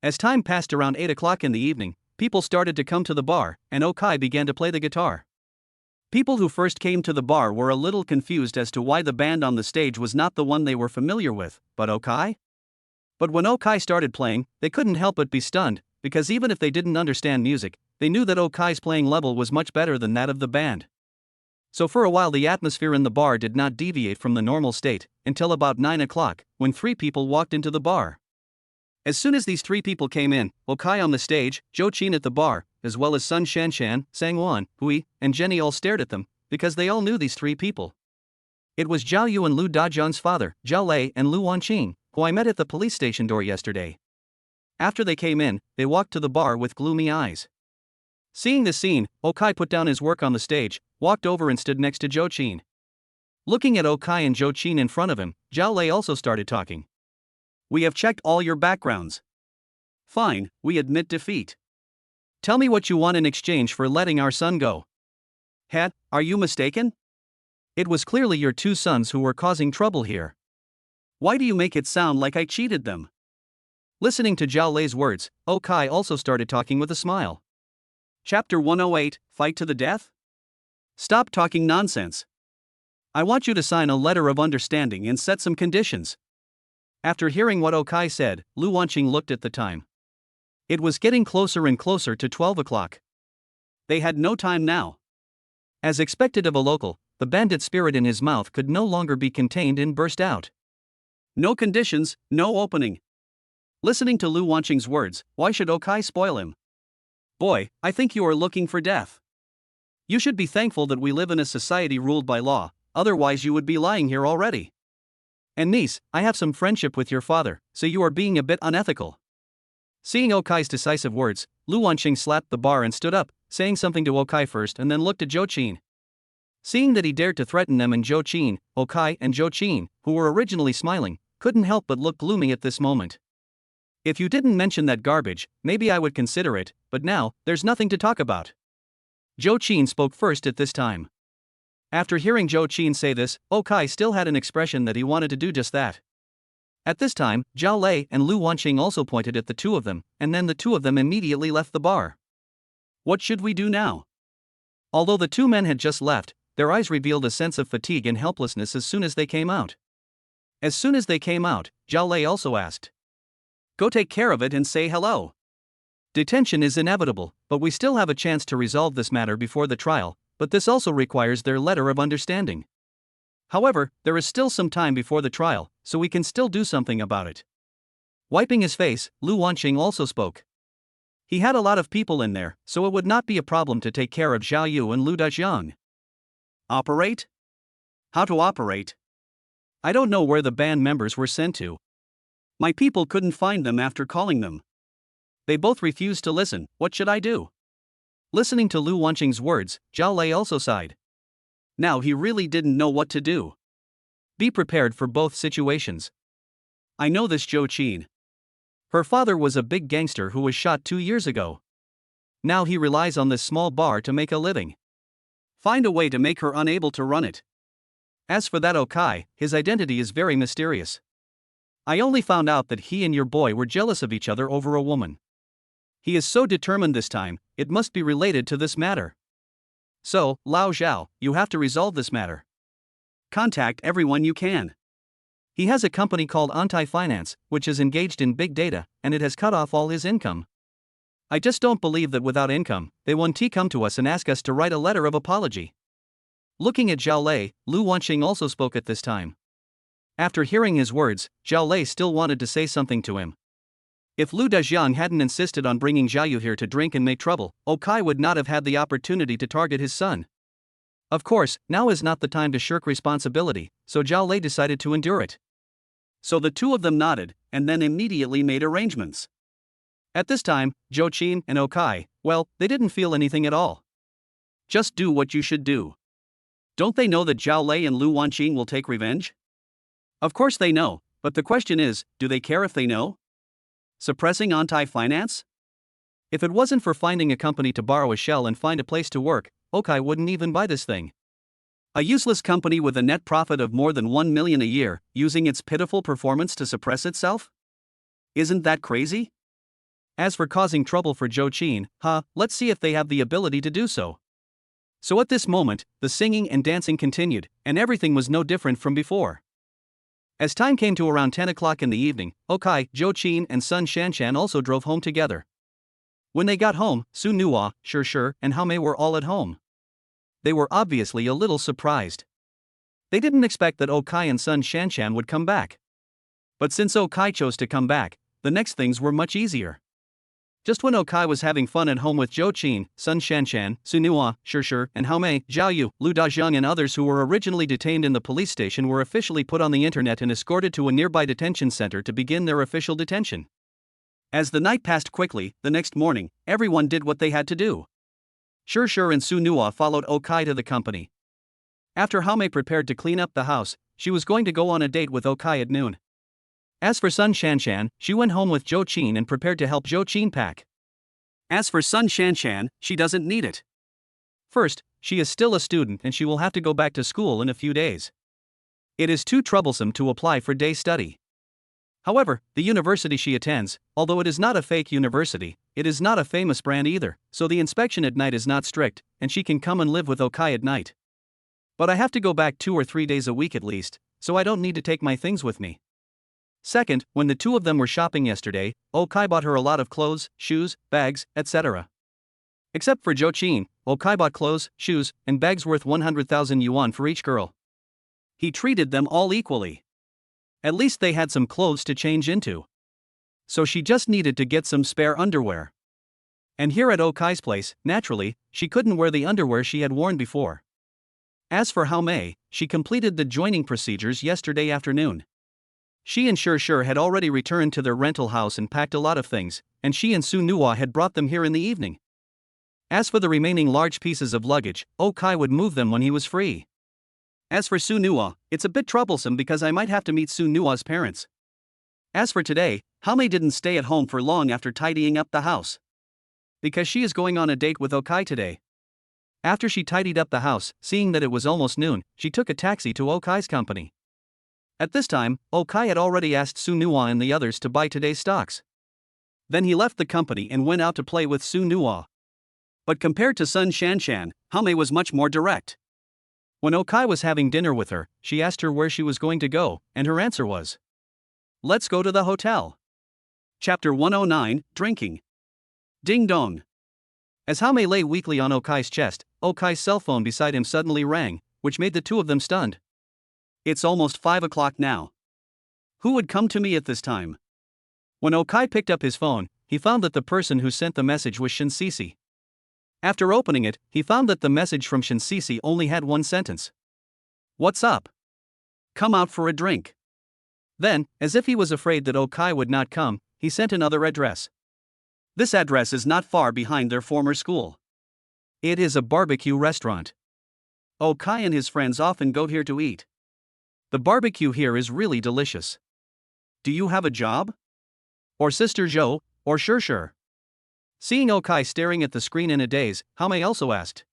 As time passed around 8 o'clock in the evening, people started to come to the bar, and Okai began to play the guitar. People who first came to the bar were a little confused as to why the band on the stage was not the one they were familiar with, but Okai? But when Okai started playing, they couldn't help but be stunned, because even if they didn't understand music, they knew that Okai's playing level was much better than that of the band. So for a while the atmosphere in the bar did not deviate from the normal state, until about 9 o'clock, when 3 people walked into the bar. As soon as these 3 people came in, Okai on the stage, Zhou Qin at the bar, as well as Sun Shanshan, Sangwon, Hui, and Jenny all stared at them, because they all knew these 3 people. It was Zhao Yu and Lu Dazhang's father, Zhao Lei and Lu Wanqing, who I met at the police station door yesterday. After they came in, they walked to the bar with gloomy eyes. Seeing this scene, Okai put down his work on the stage, walked over and stood next to Zhou Qin. Looking at Okai and Zhou Qin in front of him, Zhao Lei also started talking. We have checked all your backgrounds. Fine, we admit defeat. Tell me what you want in exchange for letting our son go. Are you mistaken? It was clearly your 2 sons who were causing trouble here. Why do you make it sound like I cheated them? Listening to Zhao Lei's words, Okai also started talking with a smile. Chapter 108, Fight to the Death? Stop talking nonsense. I want you to sign a letter of understanding and set some conditions. After hearing what Okai said, Lu Wanqing looked at the time. It was getting closer and closer to 12 o'clock. They had no time now. As expected of a local, the bandit spirit in his mouth could no longer be contained and burst out. No conditions, no opening. Listening to Lu Wanqing's words, why should Okai spoil him? Boy, I think you are looking for death. You should be thankful that we live in a society ruled by law, otherwise you would be lying here already. And niece, I have some friendship with your father, so you are being a bit unethical. Seeing Okai's decisive words, Lu Wanqing slapped the bar and stood up, saying something to Okai first and then looked at Zhou Qin. Seeing that he dared to threaten them and Zhou Qin, Okai and Zhou Qin, who were originally smiling, couldn't help but look gloomy at this moment. If you didn't mention that garbage, maybe I would consider it, but now, there's nothing to talk about. Zhou Qin spoke first at this time. After hearing Zhou Qin say this, Okai still had an expression that he wanted to do just that. At this time, Zhao Lei and Lu Wanqing also pointed at the two of them, and then the two of them immediately left the bar. What should we do now? Although the two men had just left, their eyes revealed a sense of fatigue and helplessness as soon as they came out. As soon as they came out, Zhao Lei also asked, "Go take care of it and say hello." Detention is inevitable, but we still have a chance to resolve this matter before the trial, but this also requires their letter of understanding. However, there is still some time before the trial, so we can still do something about it. Wiping his face, Lu Wanqing also spoke. He had a lot of people in there, so it would not be a problem to take care of Zhao Yu and Lu Dajiang. Operate? How to operate? I don't know where the band members were sent to. My people couldn't find them after calling them. They both refused to listen. What should I do? Listening to Lu Wanqing's words, Zhao Lei also sighed. Now he really didn't know what to do. Be prepared for both situations. I know this Zhou Qin. Her father was a big gangster who was shot 2 years ago. Now he relies on this small bar to make a living. Find a way to make her unable to run it. As for that Okai, his identity is very mysterious. I only found out that he and your boy were jealous of each other over a woman. He is so determined this time, it must be related to this matter. So, Lao Zhao, you have to resolve this matter. Contact everyone you can. He has a company called Anti-Finance, which is engaged in big data, and it has cut off all his income. I just don't believe that without income, they won't come to us and ask us to write a letter of apology. Looking at Zhao Lei, Lu Wanqing also spoke at this time. After hearing his words, Zhao Lei still wanted to say something to him. If Lu Dajiang hadn't insisted on bringing Zhao Yu here to drink and make trouble, Okai would not have had the opportunity to target his son. Of course, now is not the time to shirk responsibility, so Zhao Lei decided to endure it. So the two of them nodded, and then immediately made arrangements. At this time, Zhou Qin and Okai, well, they didn't feel anything at all. Just do what you should do. Don't they know that Zhao Lei and Lu Wanqing will take revenge? Of course they know, but the question is, do they care if they know? Suppressing anti-finance? If it wasn't for finding a company to borrow a shell and find a place to work, Okai wouldn't even buy this thing. A useless company with a net profit of more than 1 million a year, using its pitiful performance to suppress itself? Isn't that crazy? As for causing trouble for Zhou Qin, let's see if they have the ability to do so. So at this moment, the singing and dancing continued, and everything was no different from before. As time came to around 10 o'clock in the evening, Okai, Zhou Qin and son Shanshan also drove home together. When they got home, Su Nuo, Shi, and Haomei were all at home. They were obviously a little surprised. They didn't expect that Okai and son Shanshan would come back. But since Okai chose to come back, the next things were much easier. Just when Okai was having fun at home with Zhou Qin, son Shanshan, Su Nuo, Shi, and Haomei, Zhao Yu, Lu Dajiang and others who were originally detained in the police station were officially put on the internet and escorted to a nearby detention center to begin their official detention. As the night passed quickly, the next morning, everyone did what they had to do. Shi and Su Nuo followed Okai to the company. After Haomei prepared to clean up the house, she was going to go on a date with Okai at noon. As for son Shanshan, she went home with Zhou Qin and prepared to help Zhou Qin pack. As for son Shanshan, she doesn't need it. First, she is still a student and she will have to go back to school in a few days. It is too troublesome to apply for day study. However, the university she attends, although it is not a fake university, it is not a famous brand either, so the inspection at night is not strict, and she can come and live with Okai at night. But I have to go back 2 or 3 days a week at least, so I don't need to take my things with me. Second, when the two of them were shopping yesterday, Okai bought her a lot of clothes, shoes, bags, etc. Except for Zhou Qin, Okai bought clothes, shoes, and bags worth 100,000 yuan for each girl. He treated them all equally. At least they had some clothes to change into. So she just needed to get some spare underwear. And here at Okai's place, naturally, she couldn't wear the underwear she had worn before. As for Haomei, she completed the joining procedures yesterday afternoon. She and Shur had already returned to their rental house and packed a lot of things, and she and Sunua had brought them here in the evening. As for the remaining large pieces of luggage, Okai would move them when he was free. As for Sunua, it's a bit troublesome because I might have to meet Sunua's parents. As for today, Hame didn't stay at home for long after tidying up the house. Because she is going on a date with Okai today. After she tidied up the house, seeing that it was almost noon, she took a taxi to Okai's company. At this time, Okai had already asked Sunua and the others to buy today's stocks. Then he left the company and went out to play with Sunua. But compared to Sun Shanshan, Hame was much more direct. When Okai was having dinner with her, she asked her where she was going to go, and her answer was, "Let's go to the hotel." Chapter 109, Drinking. Ding dong. As Hame lay weakly on Okai's chest, Okai's cell phone beside him suddenly rang, which made the two of them stunned. It's almost 5 o'clock now. Who would come to me at this time? When Okai picked up his phone, he found that the person who sent the message was Shinsisi. After opening it, he found that the message from Shinsisi only had one sentence. "What's up? Come out for a drink." Then, as if he was afraid that Okai would not come, he sent another address. This address is not far behind their former school. It is a barbecue restaurant. Okai and his friends often go here to eat. The barbecue here is really delicious. Do you have a job? Or Sister Jo, or Shur? Seeing Okai staring at the screen in a daze, Hame also asked.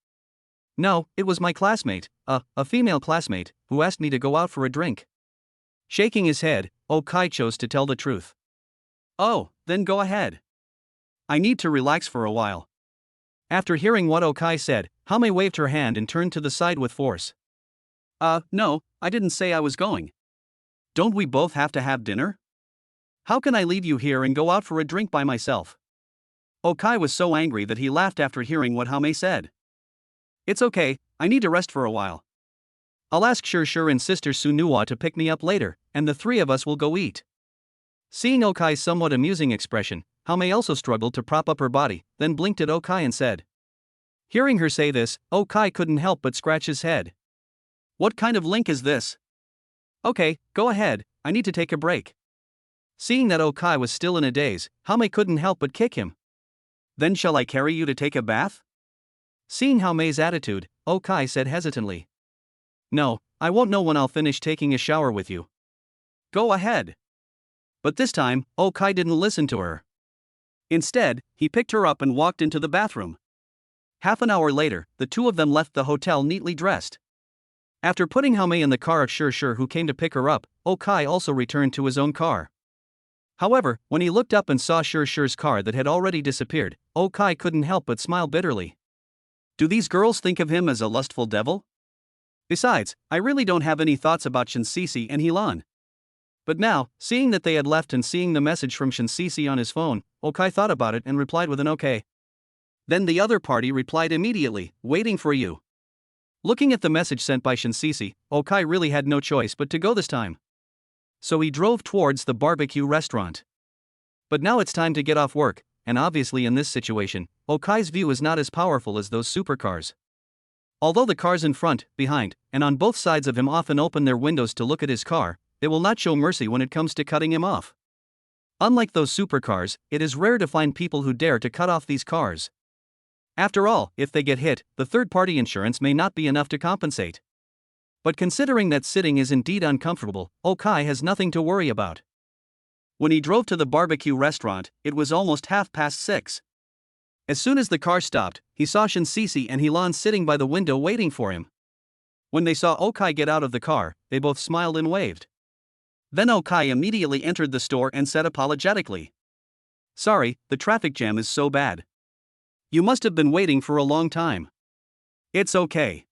No, it was my classmate, a female classmate, who asked me to go out for a drink. Shaking his head, Okai chose to tell the truth. Oh, then go ahead. I need to relax for a while. After hearing what Okai said, Hame waved her hand and turned to the side with force. No, I didn't say I was going. Don't we both have to have dinner? How can I leave you here and go out for a drink by myself? Okai was so angry that he laughed after hearing what Hame said. It's okay, I need to rest for a while. I'll ask Shur and Sister Sunua to pick me up later, and the three of us will go eat. Seeing Okai's somewhat amusing expression, Hame also struggled to prop up her body, then blinked at Okai and said. Hearing her say this, Okai couldn't help but scratch his head. What kind of link is this? Okay, go ahead, I need to take a break. Seeing that Okai was still in a daze, Hame couldn't help but kick him. Then shall I carry you to take a bath? Seeing Hame's attitude, Okai said hesitantly. No, I won't know when I'll finish taking a shower with you. Go ahead. But this time, Okai didn't listen to her. Instead, he picked her up and walked into the bathroom. Half an hour later, the two of them left the hotel neatly dressed. After putting Hame in the car of Shur who came to pick her up, Okai also returned to his own car. However, when he looked up and saw Shur's car that had already disappeared, Okai couldn't help but smile bitterly. Do these girls think of him as a lustful devil? Besides, I really don't have any thoughts about Shinsisi and Hilan. But now, seeing that they had left and seeing the message from Shinsisi on his phone, Okai thought about it and replied with an okay. Then the other party replied immediately, waiting for you. Looking at the message sent by Shinsisi, Okai really had no choice but to go this time. So he drove towards the barbecue restaurant. But now it's time to get off work, and obviously in this situation, Okai's view is not as powerful as those supercars. Although the cars in front, behind, and on both sides of him often open their windows to look at his car, they will not show mercy when it comes to cutting him off. Unlike those supercars, it is rare to find people who dare to cut off these cars. After all, if they get hit, the third-party insurance may not be enough to compensate. But considering that sitting is indeed uncomfortable, Okai has nothing to worry about. When he drove to the barbecue restaurant, it was almost 6:30. As soon as the car stopped, he saw Shinsisi and Hilan sitting by the window waiting for him. When they saw Okai get out of the car, they both smiled and waved. Then Okai immediately entered the store and said apologetically. Sorry, the traffic jam is so bad. You must have been waiting for a long time. It's okay.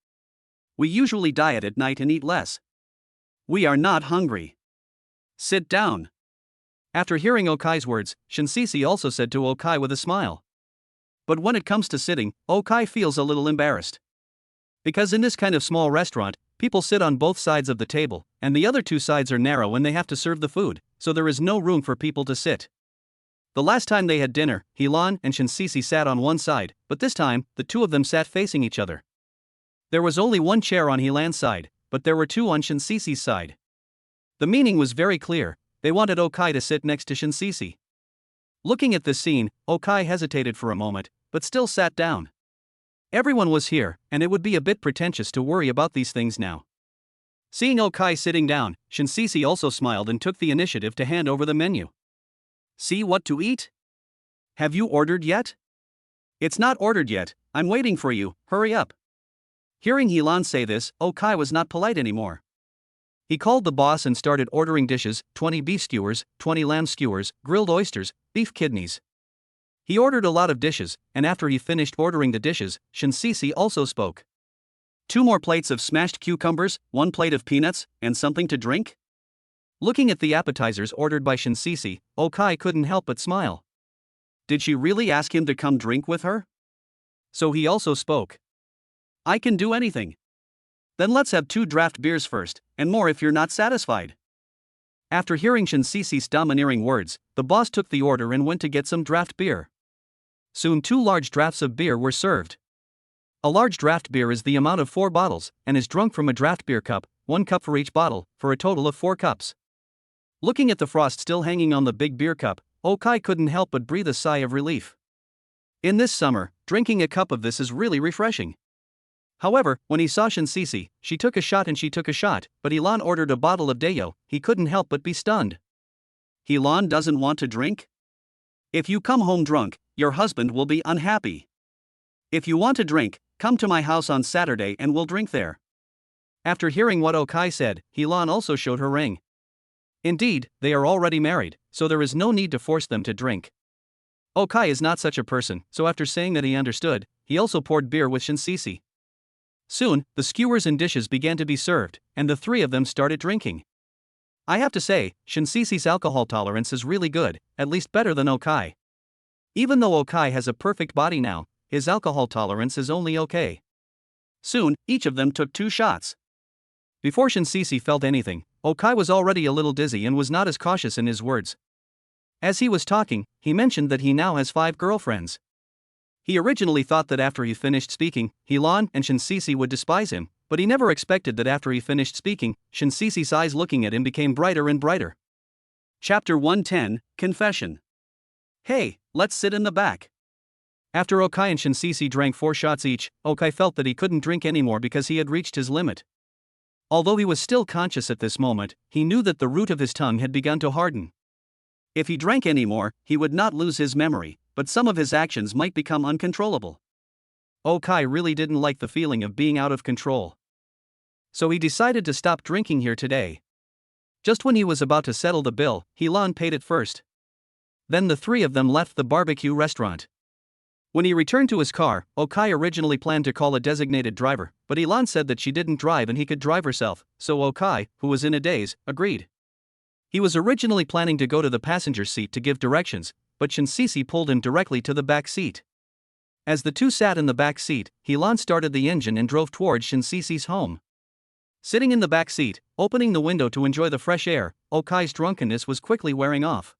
We usually diet at night and eat less. We are not hungry. Sit down. After hearing Okai's words, Shinsisi also said to Okai with a smile. But when it comes to sitting, Okai feels a little embarrassed. Because in this kind of small restaurant, people sit on both sides of the table, and the other two sides are narrow when they have to serve the food, so there is no room for people to sit. The last time they had dinner, Hilan and Shinsisi sat on one side, but this time, the two of them sat facing each other. There was only one chair on Hilan's side, but there were two on Shinsisi's side. The meaning was very clear, They wanted Okai to sit next to Shinsisi. Looking at this scene, Okai hesitated for a moment, but still sat down. Everyone was here, and it would be a bit pretentious to worry about these things now. Seeing Okai sitting down, Shinsisi also smiled and took the initiative to hand over the menu. See what to eat? Have you ordered yet? It's not ordered yet, I'm waiting for you, hurry up. Hearing Hilan say this, Okai was not polite anymore. He called the boss and started ordering dishes, 20 beef skewers, 20 lamb skewers, grilled oysters, beef kidneys. He ordered a lot of dishes, and after he finished ordering the dishes, Shinsisi also spoke. 2 more plates of smashed cucumbers, 1 plate of peanuts, and something to drink? Looking at the appetizers ordered by Shinsisi, Okai couldn't help but smile. Did she really ask him to come drink with her? So he also spoke. I can do anything. Then let's have 2 draft beers first, and more if you're not satisfied. After hearing Shinsisi's domineering words, the boss took the order and went to get some draft beer. Soon 2 large drafts of beer were served. A large draft beer is the amount of 4 bottles, and is drunk from a draft beer cup, 1 cup for each bottle, for a total of 4 cups. Looking at the frost still hanging on the big beer cup, Okai couldn't help but breathe a sigh of relief. In this summer, drinking a cup of this is really refreshing. However, when he saw Shinsisi, she took a shot and she took a shot, but Hilan ordered a bottle of Dayo, he couldn't help but be stunned. Hilan doesn't want to drink? If you come home drunk, your husband will be unhappy. If you want to drink, come to my house on Saturday and we'll drink there. After hearing what Okai said, Hilan also showed her ring. Indeed, they are already married, so there is no need to force them to drink. Okai is not such a person, so after saying that he understood, he also poured beer with Shinsisi. Soon, the skewers and dishes began to be served, and the 3 of them started drinking. I have to say, Shinsisi's alcohol tolerance is really good, at least better than Okai. Even though Okai has a perfect body now, his alcohol tolerance is only okay. Soon, each of them took 2 shots. Before Shinsisi felt anything, Okai was already a little dizzy and was not as cautious in his words. As he was talking, he mentioned that he now has 5 girlfriends. He originally thought that after he finished speaking, Hilan and Shinsisi would despise him, but he never expected that after he finished speaking, Shinsisi's eyes looking at him became brighter and brighter. Chapter 110, Confession. Hey, let's sit in the back. After Okai and Shinsisi drank 4 shots each, Okai felt that he couldn't drink anymore because he had reached his limit. Although he was still conscious at this moment, he knew that the root of his tongue had begun to harden. If he drank anymore, he would not lose his memory, but some of his actions might become uncontrollable. Okai really didn't like the feeling of being out of control. So he decided to stop drinking here today. Just when he was about to settle the bill, Hilan paid it first. Then the 3 of them left the barbecue restaurant. When he returned to his car, Okai originally planned to call a designated driver, but Hilan said that she didn't drive and he could drive herself, so Okai, who was in a daze, agreed. He was originally planning to go to the passenger seat to give directions, but Shinsisi pulled him directly to the back seat. As the 2 sat in the back seat, Hilan started the engine and drove towards Shinsisi's home. Sitting in the back seat, opening the window to enjoy the fresh air, Okai's drunkenness was quickly wearing off.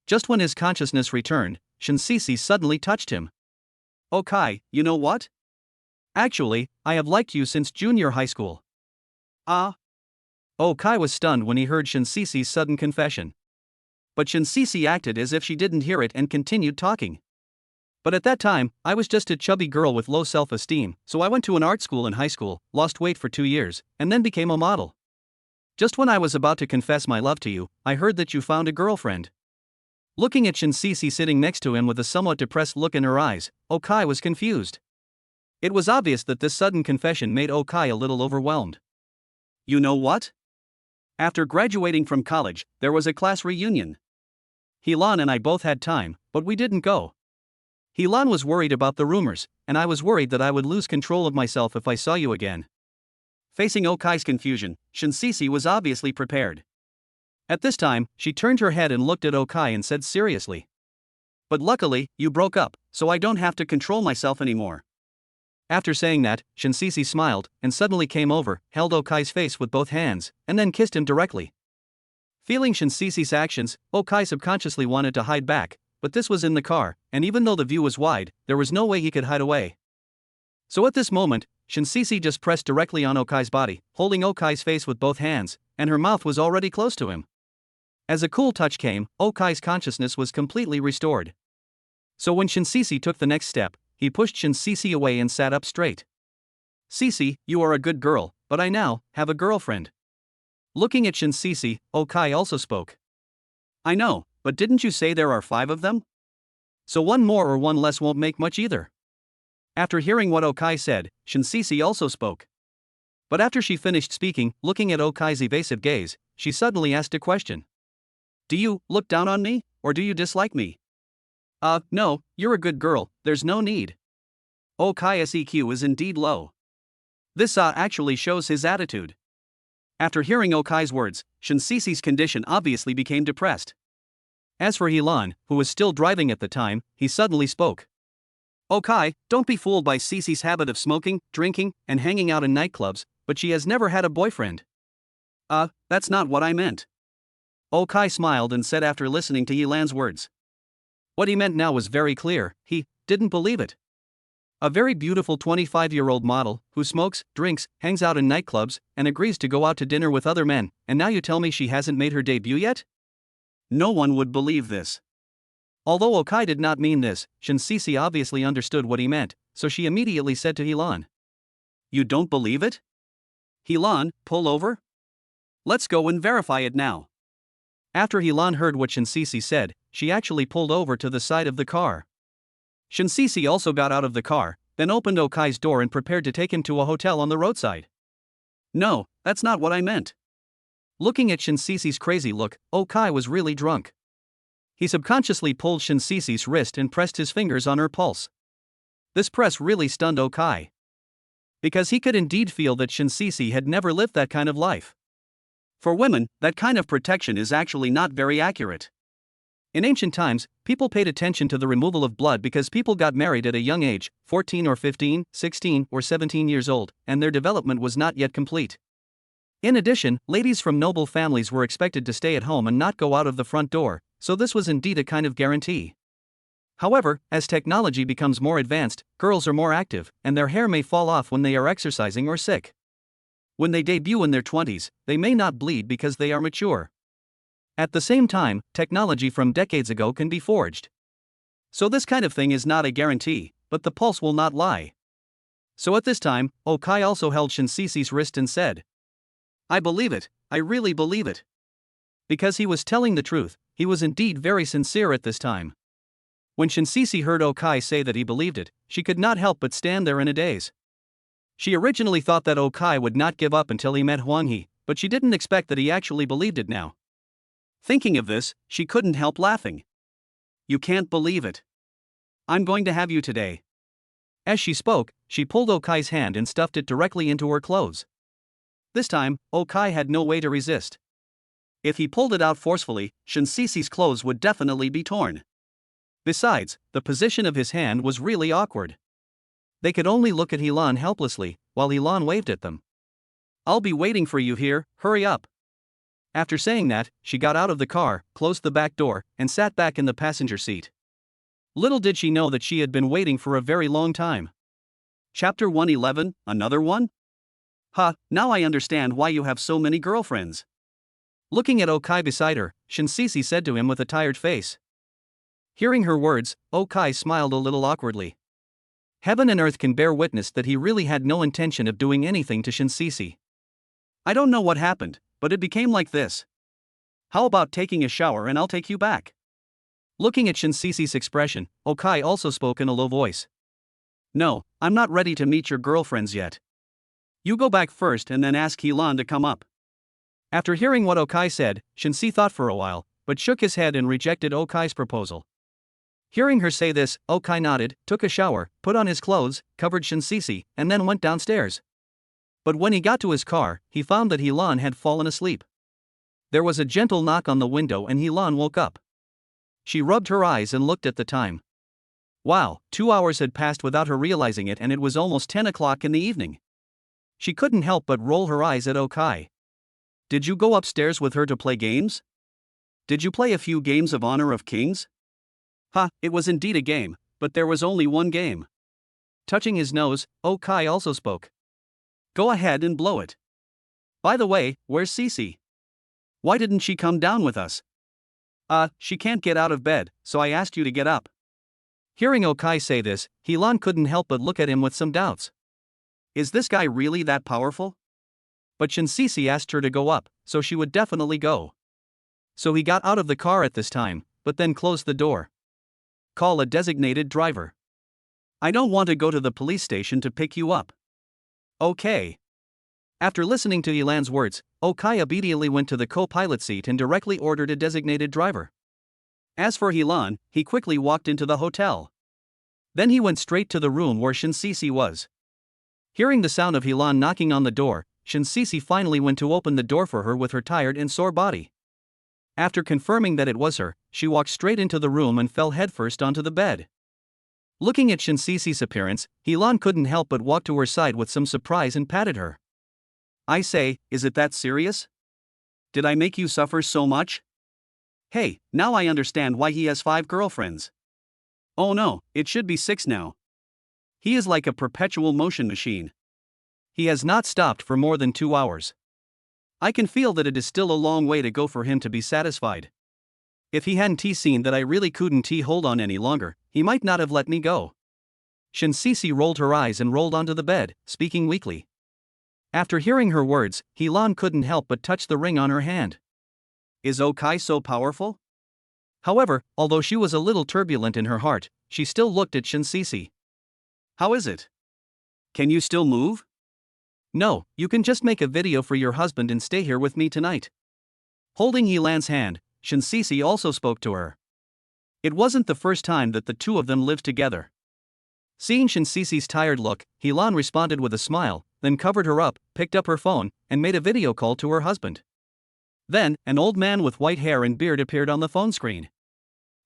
Just when his consciousness returned, Shinsisi suddenly touched him. Okai, you know what? Actually, I have liked you since junior high school. Ah? Okai was stunned when he heard Shinsisi's sudden confession. But Shinsisi acted as if she didn't hear it and continued talking. But at that time, I was just a chubby girl with low self-esteem, so I went to an art school in high school, lost weight for 2 years, and then became a model. Just when I was about to confess my love to you, I heard that you found a girlfriend. Looking at Shinsisi sitting next to him with a somewhat depressed look in her eyes, Okai was confused. It was obvious that this sudden confession made Okai a little overwhelmed. You know what? After graduating from college, there was a class reunion. Hilan and I both had time, but we didn't go. Hilan was worried about the rumors, and I was worried that I would lose control of myself if I saw you again. Facing Okai's confusion, Shinsisi was obviously prepared. At this time, she turned her head and looked at Okai and said seriously. But luckily, you broke up, so I don't have to control myself anymore. After saying that, Shinsisi smiled, and suddenly came over, held Okai's face with both hands, and then kissed him directly. Feeling Shinsisi's actions, Okai subconsciously wanted to hide back, but this was in the car, and even though the view was wide, there was no way he could hide away. So at this moment, Shinsisi just pressed directly on Okai's body, holding Okai's face with both hands, and her mouth was already close to him. As a cool touch came, Okai's consciousness was completely restored. So when Shinsisi took the next step, he pushed Shinsisi away and sat up straight. Sisi, you are a good girl, but I now have a girlfriend. Looking at Shinsisi, Okai also spoke. I know, but didn't you say there are 5 of them? So one more or one less won't make much either. After hearing what Okai said, Shinsisi also spoke. But after she finished speaking, looking at Okai's evasive gaze, she suddenly asked a question. Do you look down on me, or do you dislike me? No, you're a good girl, there's no need. Okai's EQ is indeed low. This actually shows his attitude. After hearing Okai's words, Shinsisi's condition obviously became depressed. As for Hilan, who was still driving at the time, he suddenly spoke. Okai, don't be fooled by Sisi's habit of smoking, drinking, and hanging out in nightclubs, but she has never had a boyfriend. That's not what I meant. Okai smiled and said after listening to Hilan's words. What he meant now was very clear, he didn't believe it. A very beautiful 25-year-old model, who smokes, drinks, hangs out in nightclubs, and agrees to go out to dinner with other men, and now you tell me she hasn't made her debut yet? No one would believe this. Although Okai did not mean this, Shinsisi obviously understood what he meant, so she immediately said to Hilan. You don't believe it? Hilan, pull over? Let's go and verify it now. After Hilan heard what Shinsisi said, she actually pulled over to the side of the car. Shinsisi also got out of the car, then opened Okai's door and prepared to take him to a hotel on the roadside. No, that's not what I meant. Looking at Shinsisi's crazy look, Okai was really drunk. He subconsciously pulled Shinsisi's wrist and pressed his fingers on her pulse. This press really stunned Okai. Because he could indeed feel that Shinsisi had never lived that kind of life. For women, that kind of protection is actually not very accurate. In ancient times, people paid attention to the removal of blood because people got married at a young age, 14 or 15, 16 or 17 years old, and their development was not yet complete. In addition, ladies from noble families were expected to stay at home and not go out of the front door, so this was indeed a kind of guarantee. However, as technology becomes more advanced, girls are more active, and their hair may fall off when they are exercising or sick. When they debut in their 20s, they may not bleed because they are mature. At the same time, technology from decades ago can be forged. So this kind of thing is not a guarantee, but the pulse will not lie. So at this time, Okai also held Shinsisi's wrist and said, I believe it, I really believe it. Because he was telling the truth, he was indeed very sincere at this time. When Shinsisi heard Okai say that he believed it, she could not help but stand there in a daze. She originally thought that Okai would not give up until he met Huanghe, but she didn't expect that he actually believed it now. Thinking of this, she couldn't help laughing. You can't believe it. I'm going to have you today. As she spoke, she pulled Okai's hand and stuffed it directly into her clothes. This time, Okai had no way to resist. If he pulled it out forcefully, Shinsisi's clothes would definitely be torn. Besides, the position of his hand was really awkward. They could only look at Hilan helplessly, while Hilan waved at them. I'll be waiting for you here, hurry up. After saying that, she got out of the car, closed the back door, and sat back in the passenger seat. Little did she know that she had been waiting for a very long time. Chapter 111, another one? Now I understand why you have so many girlfriends. Looking at Okai beside her, Shinsisi said to him with a tired face. Hearing her words, Okai smiled a little awkwardly. Heaven and earth can bear witness that he really had no intention of doing anything to Shinsisi. I don't know what happened, but it became like this. How about taking a shower and I'll take you back? Looking at Shinsisi's expression, Okai also spoke in a low voice. No, I'm not ready to meet your girlfriends yet. You go back first and then ask Hilan to come up. After hearing what Okai said, Shinsisi thought for a while, but shook his head and rejected Okai's proposal. Hearing her say this, Okai nodded, took a shower, put on his clothes, covered Shinsisi, and then went downstairs. But when he got to his car, he found that Hilan had fallen asleep. There was a gentle knock on the window and Hilan woke up. She rubbed her eyes and looked at the time. Wow, 2 hours had passed without her realizing it and it was almost 10 o'clock in the evening. She couldn't help but roll her eyes at Okai. Did you go upstairs with her to play games? Did you play a few games of Honor of Kings? It was indeed a game, but there was only one game. Touching his nose, Okai also spoke. Go ahead and blow it. By the way, where's Sisi? Why didn't she come down with us? She can't get out of bed, so I asked you to get up. Hearing Okai say this, Helan couldn't help but look at him with some doubts. Is this guy really that powerful? But Shinsisi asked her to go up, so she would definitely go. So he got out of the car at this time, but then closed the door. Call a designated driver. I don't want to go to the police station to pick you up. Okay. After listening to Helan's words, Okai obediently went to the co-pilot seat and directly ordered a designated driver. As for Helan, he quickly walked into the hotel. Then he went straight to the room where Shinsisi was. Hearing the sound of Helan knocking on the door, Shinsisi finally went to open the door for her with her tired and sore body. After confirming that it was her, she walked straight into the room and fell headfirst onto the bed. Looking at Shinsisi's appearance, Helan couldn't help but walk to her side with some surprise and patted her. I say, is it that serious? Did I make you suffer so much? Hey, now I understand why he has 5 girlfriends. Oh no, it should be 6 now. He is like a perpetual motion machine. He has not stopped for more than 2 hours. I can feel that it is still a long way to go for him to be satisfied. If he hadn't seen that I really couldn't hold on any longer, he might not have let me go. Shinsisi rolled her eyes and rolled onto the bed, speaking weakly. After hearing her words, Helan couldn't help but touch the ring on her hand. Is Okai so powerful? However, although she was a little turbulent in her heart, she still looked at Shinsisi. How is it? Can you still move? No, you can just make a video for your husband and stay here with me tonight. Holding Helan's hand, Shinsisi also spoke to her. It wasn't the first time that the two of them lived together. Seeing Shinsisi's tired look, Helan responded with a smile, then covered her up, picked up her phone, and made a video call to her husband. Then, an old man with white hair and beard appeared on the phone screen.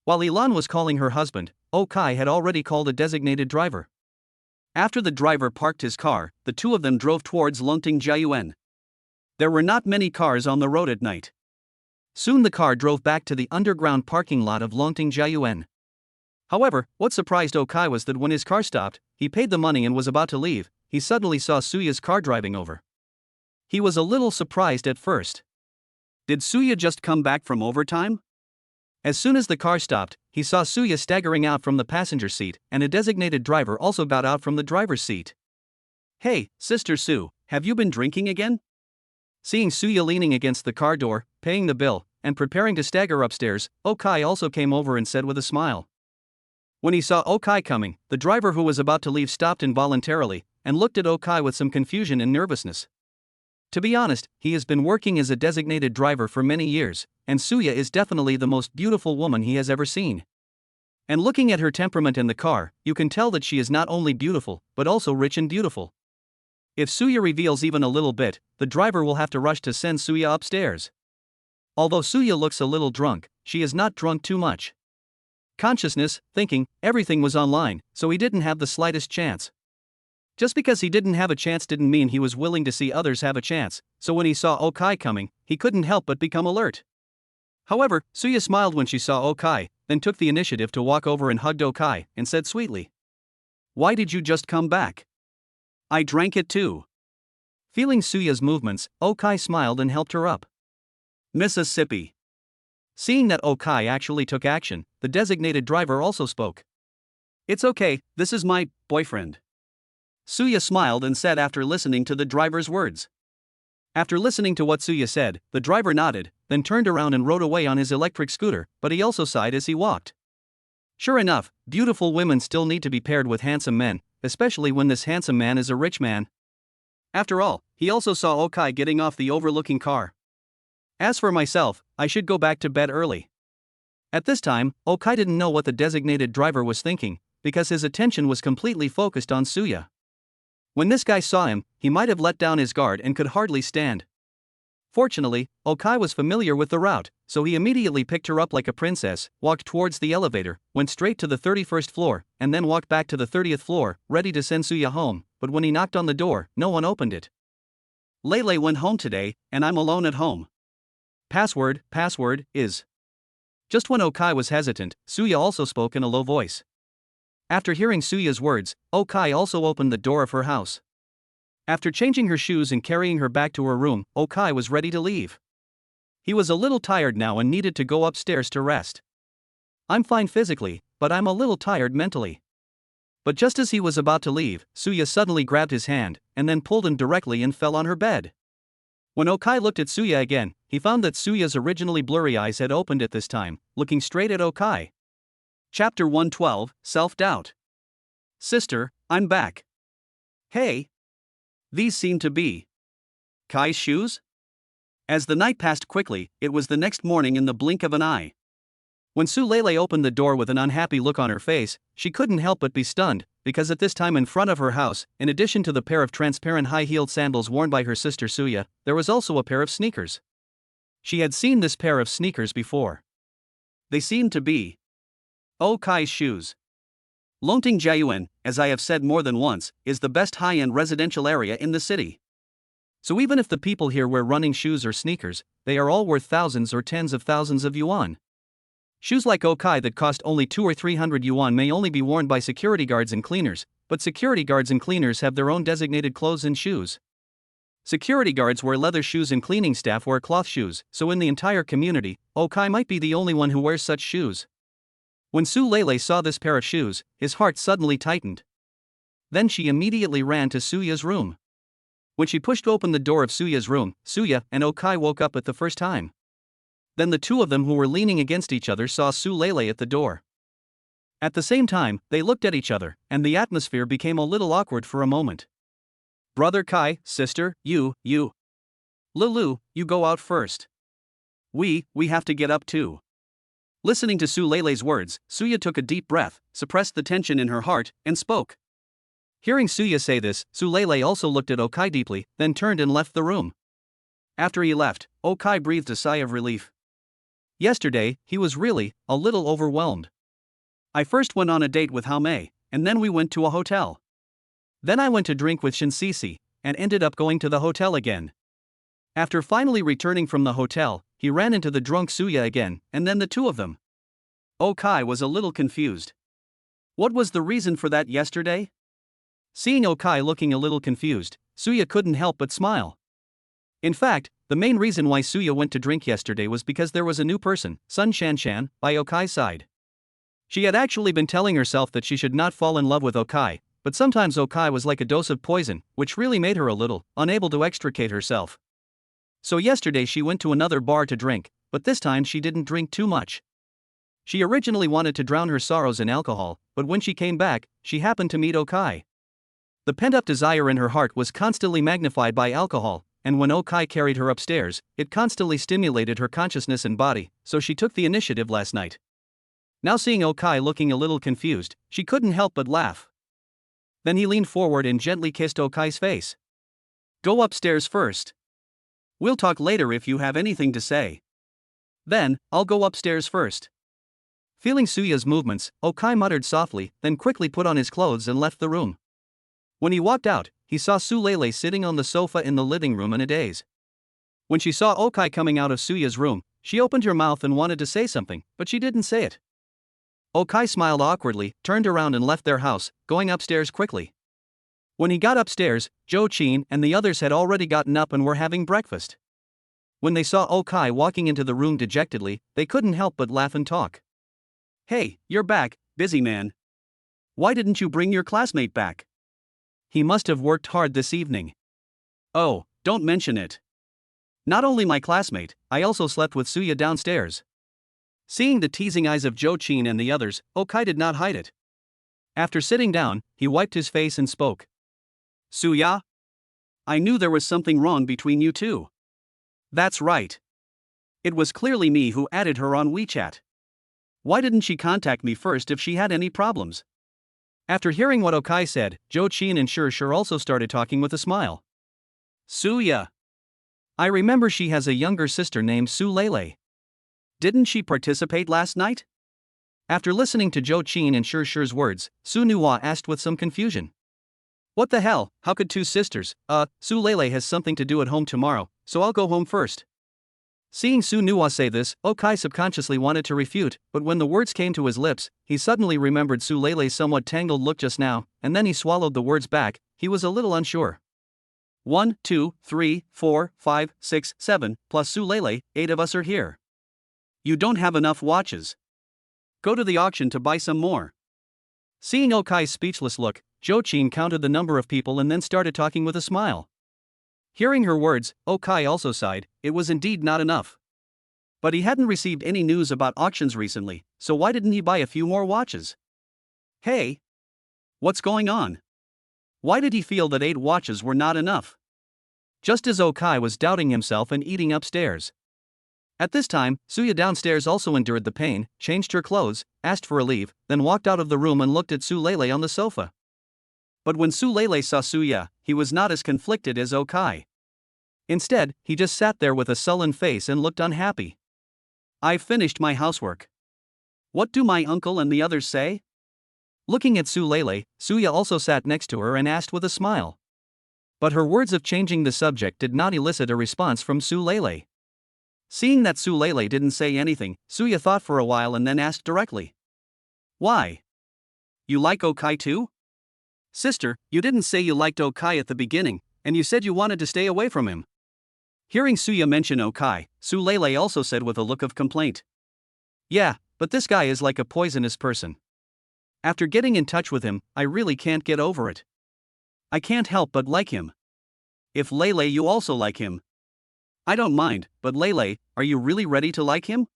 While Helan was calling her husband, Okai had already called a designated driver. After the driver parked his car, the two of them drove towards Longting-Jiayuan. There were not many cars on the road at night. Soon the car drove back to the underground parking lot of Longting-Jiayuan. However, what surprised Okai was that when his car stopped, he paid the money and was about to leave, he suddenly saw Suya's car driving over. He was a little surprised at first. Did Suya just come back from overtime? As soon as the car stopped, he saw Suya staggering out from the passenger seat, and a designated driver also got out from the driver's seat. Hey, Sister Sue, have you been drinking again? Seeing Suya leaning against the car door, paying the bill, and preparing to stagger upstairs, Okai also came over and said with a smile. When he saw Okai coming, the driver who was about to leave stopped involuntarily, and looked at Okai with some confusion and nervousness. To be honest, he has been working as a designated driver for many years, and Suya is definitely the most beautiful woman he has ever seen. And looking at her temperament in the car, you can tell that she is not only beautiful, but also rich and beautiful. If Suya reveals even a little bit, the driver will have to rush to send Suya upstairs. Although Suya looks a little drunk, she is not drunk too much. Consciousness, thinking, everything was online, so he didn't have the slightest chance. Just because he didn't have a chance didn't mean he was willing to see others have a chance, so when he saw Okai coming, he couldn't help but become alert. However, Suya smiled when she saw Okai, then took the initiative to walk over and hugged Okai, and said sweetly, "Why did you just come back? I drank it too." Feeling Suya's movements, Okai smiled and helped her up. Mississippi. Seeing that Okai actually took action, the designated driver also spoke. "It's okay, this is my boyfriend." Suya smiled and said after listening to the driver's words. After listening to what Suya said, the driver nodded, then turned around and rode away on his electric scooter, but he also sighed as he walked. Sure enough, beautiful women still need to be paired with handsome men, especially when this handsome man is a rich man. After all, he also saw Okai getting off the overlooking car. As for myself, I should go back to bed early. At this time, Okai didn't know what the designated driver was thinking, because his attention was completely focused on Suya. When this guy saw him, he might have let down his guard and could hardly stand. Fortunately, Okai was familiar with the route, so he immediately picked her up like a princess, walked towards the elevator, went straight to the 31st floor, and then walked back to the 30th floor, ready to send Suya home, but when he knocked on the door, no one opened it. Lele went home today, and I'm alone at home. Password is. Just when Okai was hesitant, Suya also spoke in a low voice. After hearing Suya's words, Okai also opened the door of her house. After changing her shoes and carrying her back to her room, Okai was ready to leave. He was a little tired now and needed to go upstairs to rest. I'm fine physically, but I'm a little tired mentally. But just as he was about to leave, Suya suddenly grabbed his hand, and then pulled him directly and fell on her bed. When Okai looked at Suya again, he found that Suya's originally blurry eyes had opened at this time, looking straight at Okai. Chapter 112, Self-Doubt. Sister, I'm back. Hey. These seem to be Kai's shoes? As the night passed quickly, it was the next morning in the blink of an eye. When Su Lele opened the door with an unhappy look on her face, she couldn't help but be stunned, because at this time in front of her house, in addition to the pair of transparent high-heeled sandals worn by her sister Suya, there was also a pair of sneakers. She had seen this pair of sneakers before. They seemed to be Okai's shoes. Lonting Jiayuan, as I have said more than once, is the best high-end residential area in the city. So even if the people here wear running shoes or sneakers, they are all worth thousands or tens of thousands of yuan. Shoes like Okai that cost only 200 or 300 yuan may only be worn by security guards and cleaners, but security guards and cleaners have their own designated clothes and shoes. Security guards wear leather shoes and cleaning staff wear cloth shoes, so in the entire community, Okai might be the only one who wears such shoes. When Su Lele saw this pair of shoes, his heart suddenly tightened. Then she immediately ran to Suya's room. When she pushed open the door of Suya's room, Suya and Okai woke up at the first time. Then the two of them who were leaning against each other saw Su Lele at the door. At the same time, they looked at each other, and the atmosphere became a little awkward for a moment. Brother Kai, sister, you. Lulu, you go out first. We have to get up too. Listening to Su Lele's words, Suya took a deep breath, suppressed the tension in her heart, and spoke. Hearing Suya say this, Su Lele also looked at Okai deeply, then turned and left the room. After he left, Okai breathed a sigh of relief. Yesterday, he was really a little overwhelmed. I first went on a date with Haomei, and then we went to a hotel. Then I went to drink with Shinsisi, and ended up going to the hotel again. After finally returning from the hotel, he ran into the drunk Suya again, and then the two of them. Okai was a little confused. What was the reason for that yesterday? Seeing Okai looking a little confused, Suya couldn't help but smile. In fact, the main reason why Suya went to drink yesterday was because there was a new person, Sun Shanshan, by Okai's side. She had actually been telling herself that she should not fall in love with Okai, but sometimes Okai was like a dose of poison, which really made her a little unable to extricate herself. So yesterday she went to another bar to drink, but this time she didn't drink too much. She originally wanted to drown her sorrows in alcohol, but when she came back, she happened to meet Okai. The pent-up desire in her heart was constantly magnified by alcohol, and when Okai carried her upstairs, it constantly stimulated her consciousness and body, so she took the initiative last night. Now seeing Okai looking a little confused, she couldn't help but laugh. Then he leaned forward and gently kissed Okai's face. Go upstairs first. We'll talk later if you have anything to say. Then, I'll go upstairs first. Feeling Suya's movements, Okai muttered softly, then quickly put on his clothes and left the room. When he walked out, he saw Su Lele sitting on the sofa in the living room in a daze. When she saw Okai coming out of Suya's room, she opened her mouth and wanted to say something, but she didn't say it. Okai smiled awkwardly, turned around and left their house, going upstairs quickly. When he got upstairs, Zhou Qin and the others had already gotten up and were having breakfast. When they saw Okai walking into the room dejectedly, they couldn't help but laugh and talk. Hey, you're back, busy man. Why didn't you bring your classmate back? He must have worked hard this evening. Oh, don't mention it. Not only my classmate, I also slept with Suya downstairs. Seeing the teasing eyes of Zhou Qin and the others, Okai did not hide it. After sitting down, he wiped his face and spoke. Suya? I knew there was something wrong between you two. That's right. It was clearly me who added her on WeChat. Why didn't she contact me first if she had any problems? After hearing what Okai said, Zhou Qin and Shur also started talking with a smile. Suya. I remember she has a younger sister named Su Lele. Didn't she participate last night? After listening to Zhou Qin and Shur's words, Su Nuwa asked with some confusion. What the hell, how could two sisters? Su Lele has something to do at home tomorrow, so I'll go home first. Seeing Su Nuwa say this, Okai subconsciously wanted to refute, but when the words came to his lips, he suddenly remembered Su Lele's somewhat tangled look just now, and then he swallowed the words back. He was a little unsure. 1, 2, 3, 4, 5, 6, 7, plus Sulele, 8 of us are here. You don't have enough watches. Go to the auction to buy some more. Seeing Okai's speechless look, Jochin counted the number of people and then started talking with a smile. Hearing her words, Okai also sighed. It was indeed not enough. But he hadn't received any news about auctions recently, so why didn't he buy a few more watches? Hey! What's going on? Why did he feel that 8 watches were not enough? Just as Okai was doubting himself and eating upstairs. At this time, Suya downstairs also endured the pain, changed her clothes, asked for a leave, then walked out of the room and looked at Sulele on the sofa. But when Sulele saw Suya, he was not as conflicted as Okai. Instead, he just sat there with a sullen face and looked unhappy. I've finished my housework. What do my uncle and the others say? Looking at Sulele, Suya also sat next to her and asked with a smile. But her words of changing the subject did not elicit a response from Sulele. Seeing that Sulele didn't say anything, Suya thought for a while and then asked directly. Why? You like Okai too? Sister, you didn't say you liked Okai at the beginning, and you said you wanted to stay away from him. Hearing Suya mention Okai, Sulele also said with a look of complaint. Yeah, but this guy is like a poisonous person. After getting in touch with him, I really can't get over it. I can't help but like him. If Lele you also like him. I don't mind, but Lele, are you really ready to like him?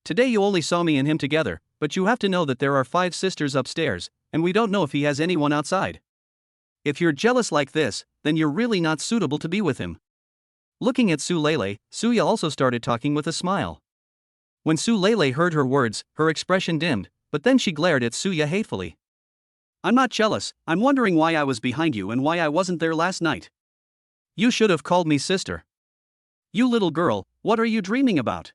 Today you only saw me and him together, but you have to know that there are 5 sisters upstairs, and we don't know if he has anyone outside. If you're jealous like this, then you're really not suitable to be with him. Looking at Sulele, Suya also started talking with a smile. When Sulele heard her words, her expression dimmed, but then she glared at Suya hatefully. I'm not jealous, I'm wondering why I was behind you and why I wasn't there last night. You should have called me sister. You little girl, what are you dreaming about?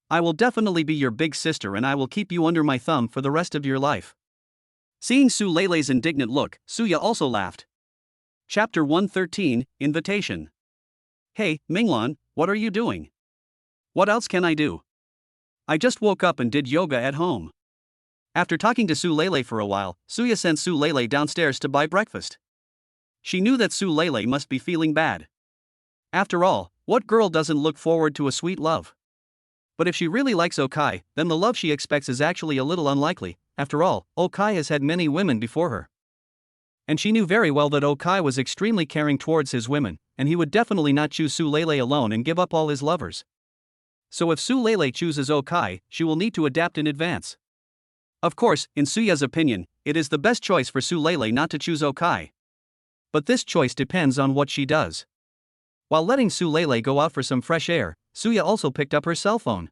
I will definitely be your big sister and I will keep you under my thumb for the rest of your life. Seeing Sulele's indignant look, Suya also laughed. Chapter 113, Invitation. Hey, Minglan, what are you doing? What else can I do? I just woke up and did yoga at home. After talking to Sulele for a while, Suya sent Sulele downstairs to buy breakfast. She knew that Sulele must be feeling bad. After all, what girl doesn't look forward to a sweet love? But if she really likes Okai, then the love she expects is actually a little unlikely. After all, Okai has had many women before her. And she knew very well that Okai was extremely caring towards his women, and he would definitely not choose Sulele alone and give up all his lovers. So if Sulele chooses Okai, she will need to adapt in advance. Of course, in Suya's opinion, it is the best choice for Sulele not to choose Okai. But this choice depends on what she does. While letting Sulele go out for some fresh air, Suya also picked up her cell phone.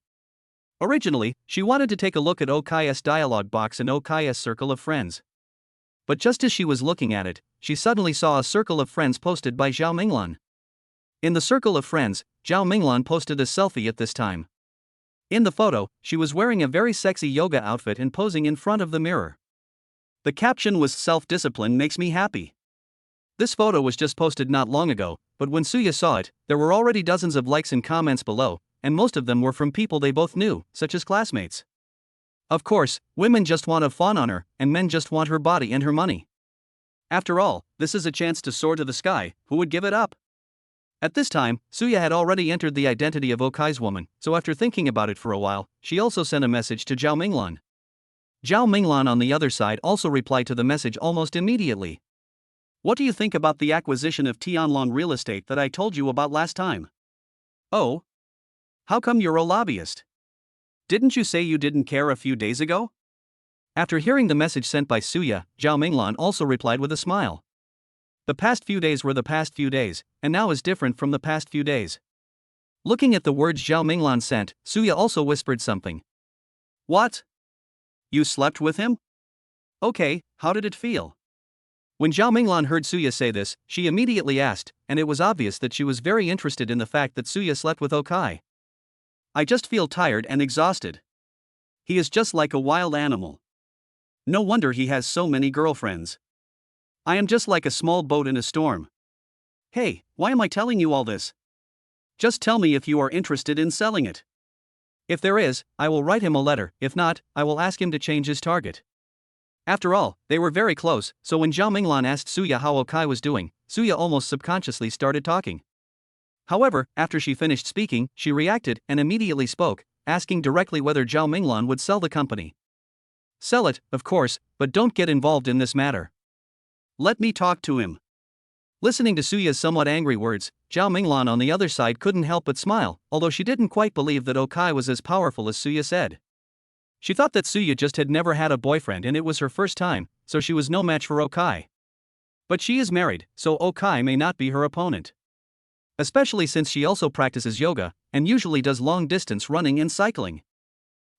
Originally, she wanted to take a look at Okai's dialogue box and Okai's circle of friends. But just as she was looking at it, she suddenly saw a circle of friends posted by Zhao Minglan. In the circle of friends, Zhao Minglan posted a selfie at this time. In the photo, she was wearing a very sexy yoga outfit and posing in front of the mirror. The caption was "Self-discipline makes me happy." This photo was just posted not long ago, but when Suya saw it, there were already dozens of likes and comments below, and most of them were from people they both knew, such as classmates. Of course, women just want to fawn on her, and men just want her body and her money. After all, this is a chance to soar to the sky, who would give it up? At this time, Suya had already entered the identity of Okai's woman, so after thinking about it for a while, she also sent a message to Zhao Minglan. Zhao Minglan on the other side also replied to the message almost immediately. What do you think about the acquisition of Tianlong real estate that I told you about last time? Oh? How come you're a lobbyist? Didn't you say you didn't care a few days ago? After hearing the message sent by Suya, Zhao Minglan also replied with a smile. The past few days were the past few days, and now is different from the past few days. Looking at the words Zhao Minglan sent, Suya also whispered something. What? You slept with him? Okay, how did it feel? When Zhao Minglan heard Suya say this, she immediately asked, and it was obvious that she was very interested in the fact that Suya slept with Okai. I just feel tired and exhausted. He is just like a wild animal. No wonder he has so many girlfriends. I am just like a small boat in a storm. Hey, why am I telling you all this? Just tell me if you are interested in selling it. If there is, I will write him a letter, if not, I will ask him to change his target. After all, they were very close, so when Zhao Minglan asked Suya how Okai was doing, Suya almost subconsciously started talking. However, after she finished speaking, she reacted and immediately spoke, asking directly whether Zhao Minglan would sell the company. Sell it, of course, but don't get involved in this matter. Let me talk to him. Listening to Suya's somewhat angry words, Zhao Minglan on the other side couldn't help but smile, although she didn't quite believe that Okai was as powerful as Suya said. She thought that Suya just had never had a boyfriend and it was her first time, so she was no match for Okai. But she is married, so Okai may not be her opponent. Especially since she also practices yoga, and usually does long-distance running and cycling.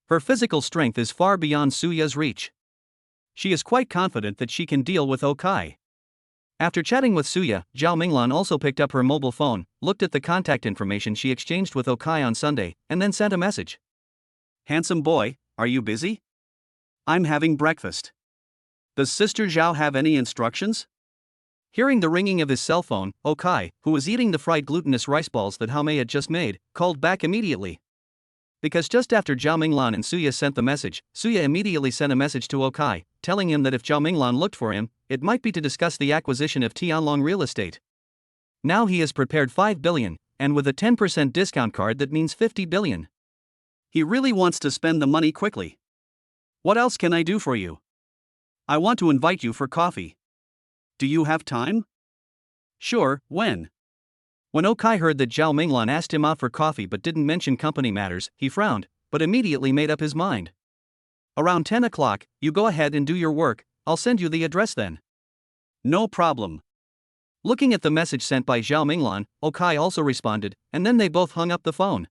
Her physical strength is far beyond Suya's reach. She is quite confident that she can deal with Okai. After chatting with Suya, Zhao Minglan also picked up her mobile phone, looked at the contact information she exchanged with Okai on Sunday, and then sent a message. Handsome boy, are you busy? I'm having breakfast. Does Sister Zhao have any instructions? Hearing the ringing of his cell phone, Okai, who was eating the fried glutinous rice balls that Hame had just made, called back immediately. Because just after Zhao Minglan and Suya sent the message, Suya immediately sent a message to Okai, telling him that if Zhao Minglan looked for him, it might be to discuss the acquisition of Tianlong real estate. Now he has prepared 5 billion, and with a 10% discount card that means 50 billion. He really wants to spend the money quickly. What else can I do for you? I want to invite you for coffee. Do you have time? Sure, when? When Okai heard that Zhao Minglan asked him out for coffee but didn't mention company matters, he frowned, but immediately made up his mind. Around 10 o'clock, you go ahead and do your work, I'll send you the address then. No problem. Looking at the message sent by Zhao Minglan, Okai also responded, and then they both hung up the phone.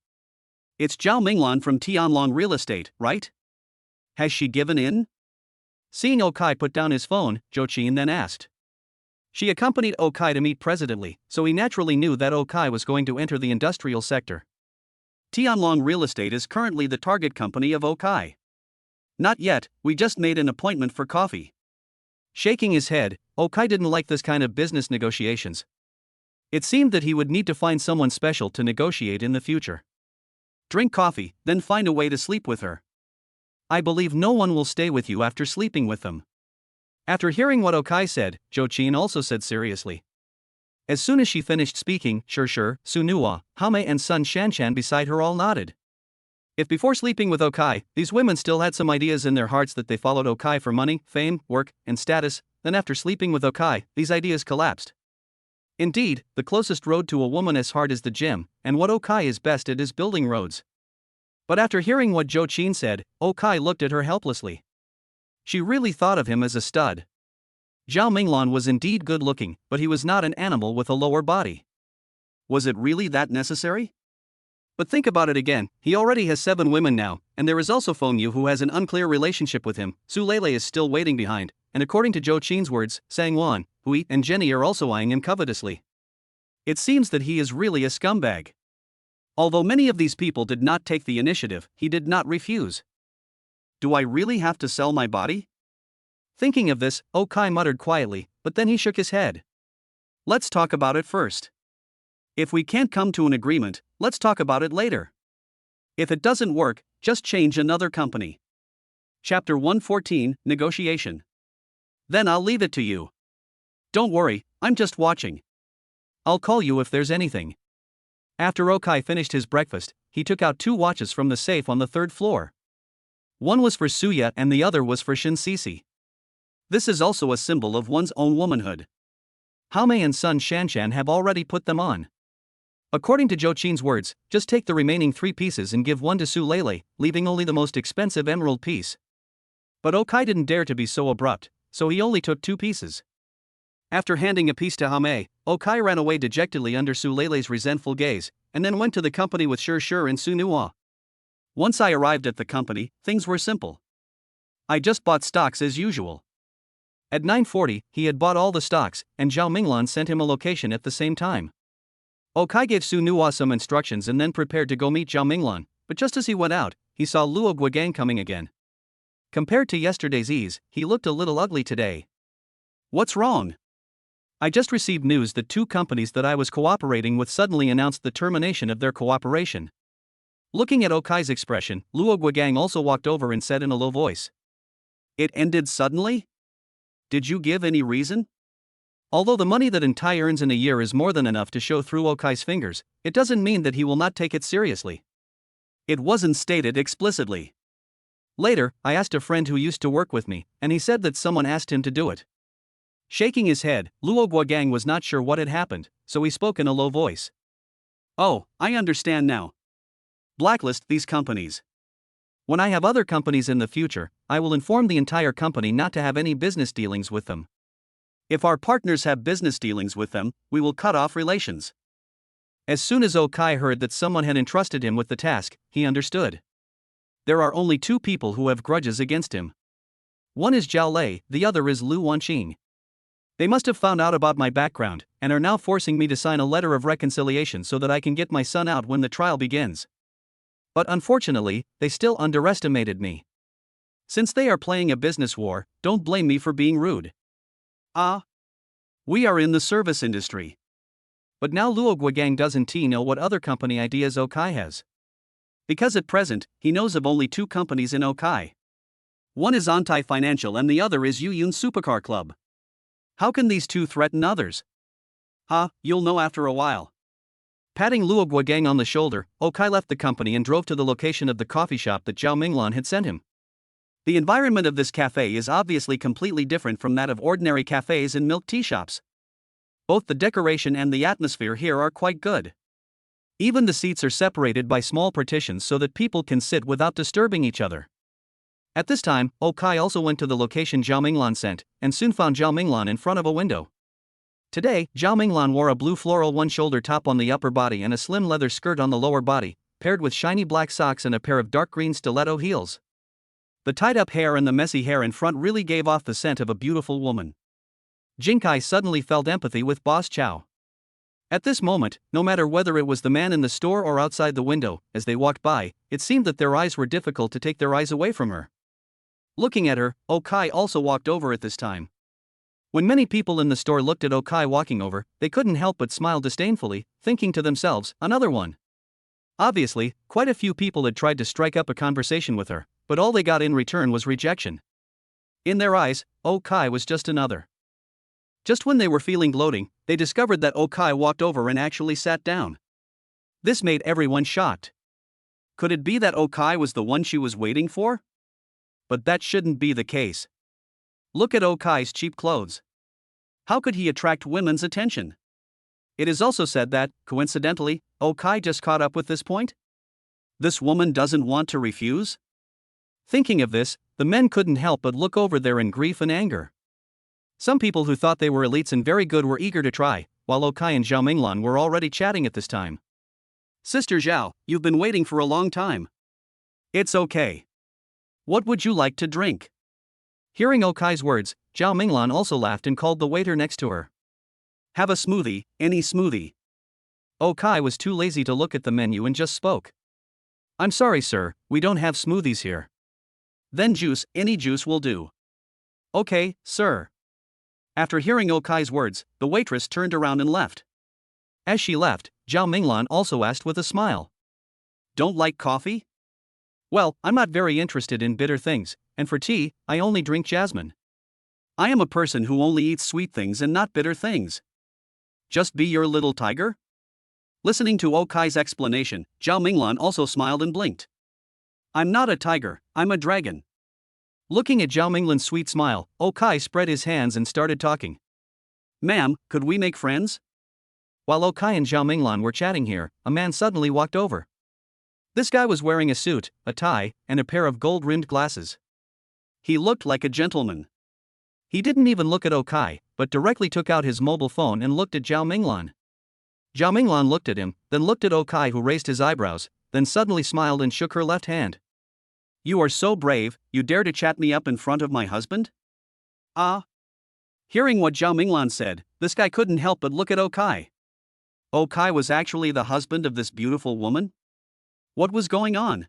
It's Zhao Minglan from Tianlong Real Estate, right? Has she given in? Seeing Okai put down his phone, Zhou Qin then asked. She accompanied Okai to meet President Li, so he naturally knew that Okai was going to enter the industrial sector. Tianlong Real Estate is currently the target company of Okai. Not yet, we just made an appointment for coffee. Shaking his head, Okai didn't like this kind of business negotiations. It seemed that he would need to find someone special to negotiate in the future. Drink coffee, then find a way to sleep with her. I believe no one will stay with you after sleeping with them. After hearing what Okai said, Zhou Qin also said seriously. As soon as she finished speaking, Su Nuo, Hame and Sun Shanshan beside her all nodded. If before sleeping with Okai, these women still had some ideas in their hearts that they followed Okai for money, fame, work, and status, then after sleeping with Okai, these ideas collapsed. Indeed, the closest road to a woman's heart is the gym, and what Okai is best at is building roads. But after hearing what Zhou Qin said, Okai looked at her helplessly. She really thought of him as a stud. Zhao Minglan was indeed good-looking, but he was not an animal with a lower body. Was it really that necessary? But think about it again, he already has 7 women now, and there is also Feng Yu who has an unclear relationship with him, Su Lele is still waiting behind, and according to Zhou Qin's words, Sang Wan, Hui, and Jenny are also eyeing him covetously. It seems that he is really a scumbag. Although many of these people did not take the initiative, he did not refuse. Do I really have to sell my body? Thinking of this, Okai muttered quietly, but then he shook his head. Let's talk about it first. If we can't come to an agreement, let's talk about it later. If it doesn't work, just change another company. Chapter 114, Negotiation. Then I'll leave it to you. Don't worry, I'm just watching. I'll call you if there's anything. After Okai finished his breakfast, he took out 2 watches from the safe on the 3rd floor. One was for Suya and the other was for Shinsisi. This is also a symbol of one's own womanhood. Hame and Sun Shanshan have already put them on. According to Zhou Qin's words, just take the remaining 3 pieces and give one to Su Lele, leaving only the most expensive emerald piece. But Okai didn't dare to be so abrupt, so he only took 2 pieces. After handing a piece to Hame, Okai ran away dejectedly under Su Lele's resentful gaze, and then went to the company with Shur and Su Nuo. Once I arrived at the company, things were simple. I just bought stocks as usual. At 9:40, he had bought all the stocks, and Zhao Minglan sent him a location at the same time. Okai gave Su Nuo some instructions and then prepared to go meet Zhao Minglan, but just as he went out, he saw Luo Guogang coming again. Compared to yesterday's ease, he looked a little ugly today. What's wrong? I just received news that 2 companies that I was cooperating with suddenly announced the termination of their cooperation. Looking at Okai's expression, Luo Guogang also walked over and said in a low voice. It ended suddenly? Did you give any reason? Although the money that Entai earns in a year is more than enough to show through Okai's fingers, it doesn't mean that he will not take it seriously. It wasn't stated explicitly. Later, I asked a friend who used to work with me, and he said that someone asked him to do it. Shaking his head, Luo Guogang was not sure what had happened, so he spoke in a low voice. Oh, I understand now. Blacklist these companies. When I have other companies in the future, I will inform the entire company not to have any business dealings with them. If our partners have business dealings with them, we will cut off relations. As soon as Okai heard that someone had entrusted him with the task, he understood. There are only two people who have grudges against him. One is Zhao Lei, the other is Lu Wanqing. They must have found out about my background, and are now forcing me to sign a letter of reconciliation so that I can get my son out when the trial begins. But unfortunately, they still underestimated me. Since they are playing a business war, don't blame me for being rude. We are in the service industry. But now Luo Guogang doesn't know what other company ideas Okai has. Because at present, he knows of only two companies in Okai. One is Antai Financial and the other is Yuyun Supercar Club. How can these two threaten others? You'll know after a while. Patting Luo Guogang on the shoulder, Okai left the company and drove to the location of the coffee shop that Zhao Minglan had sent him. The environment of this cafe is obviously completely different from that of ordinary cafes and milk tea shops. Both the decoration and the atmosphere here are quite good. Even the seats are separated by small partitions so that people can sit without disturbing each other. At this time, Okai also went to the location Zhao Minglan sent, and soon found Zhao Minglan in front of a window. Today, Zhao Minglan wore a blue floral one-shoulder top on the upper body and a slim leather skirt on the lower body, paired with shiny black socks and a pair of dark green stiletto heels. The tied-up hair and the messy hair in front really gave off the scent of a beautiful woman. Jinkai suddenly felt empathy with Boss Chow. At this moment, no matter whether it was the man in the store or outside the window, as they walked by, it seemed that their eyes were difficult to take their eyes away from her. Looking at her, Okai also walked over at this time. When many people in the store looked at Okai walking over, they couldn't help but smile disdainfully, thinking to themselves, another one. Obviously, quite a few people had tried to strike up a conversation with her, but all they got in return was rejection. In their eyes, Okai was just another. Just when they were feeling gloating, they discovered that Okai walked over and actually sat down. This made everyone shocked. Could it be that Okai was the one she was waiting for? But that shouldn't be the case. Look at Okai's cheap clothes. How could he attract women's attention? It is also said that, coincidentally, Okai just caught up with this point. This woman doesn't want to refuse? Thinking of this, the men couldn't help but look over there in grief and anger. Some people who thought they were elites and very good were eager to try, while Okai and Zhao Minglan were already chatting at this time. Sister Zhao, you've been waiting for a long time. It's okay. What would you like to drink? Hearing Okai's words, Zhao Minglan also laughed and called the waiter next to her. Have a smoothie, any smoothie. Okai was too lazy to look at the menu and just spoke. I'm sorry, sir, we don't have smoothies here. Then juice, any juice will do. Okay, sir. After hearing Okai's words, the waitress turned around and left. As she left, Zhao Minglan also asked with a smile. Don't like coffee? Well, I'm not very interested in bitter things, and for tea, I only drink jasmine. I am a person who only eats sweet things and not bitter things. Just be your little tiger? Listening to Okai's explanation, Zhao Minglan also smiled and blinked. I'm not a tiger, I'm a dragon. Looking at Zhao Minglan's sweet smile, Okai spread his hands and started talking. Ma'am, could we make friends? While Okai and Zhao Minglan were chatting here, a man suddenly walked over. This guy was wearing a suit, a tie, and a pair of gold-rimmed glasses. He looked like a gentleman. He didn't even look at Okai, but directly took out his mobile phone and looked at Zhao Minglan. Zhao Minglan looked at him, then looked at Okai, who raised his eyebrows, then suddenly smiled and shook her left hand. You are so brave, you dare to chat me up in front of my husband? Hearing what Zhao Minglan said, this guy couldn't help but look at Okai. Okai was actually the husband of this beautiful woman? What was going on?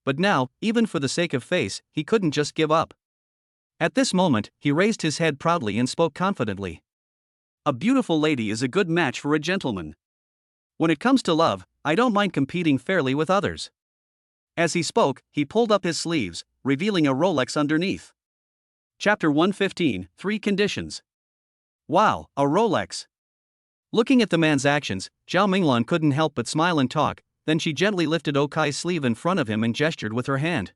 But now, even for the sake of face, he couldn't just give up. At this moment, he raised his head proudly and spoke confidently. A beautiful lady is a good match for a gentleman. When it comes to love, I don't mind competing fairly with others. As he spoke, he pulled up his sleeves, revealing a Rolex underneath. Chapter 115, 3 Conditions. Wow, a Rolex. Looking at the man's actions, Zhao Minglan couldn't help but smile and talk, then she gently lifted Okai's sleeve in front of him and gestured with her hand.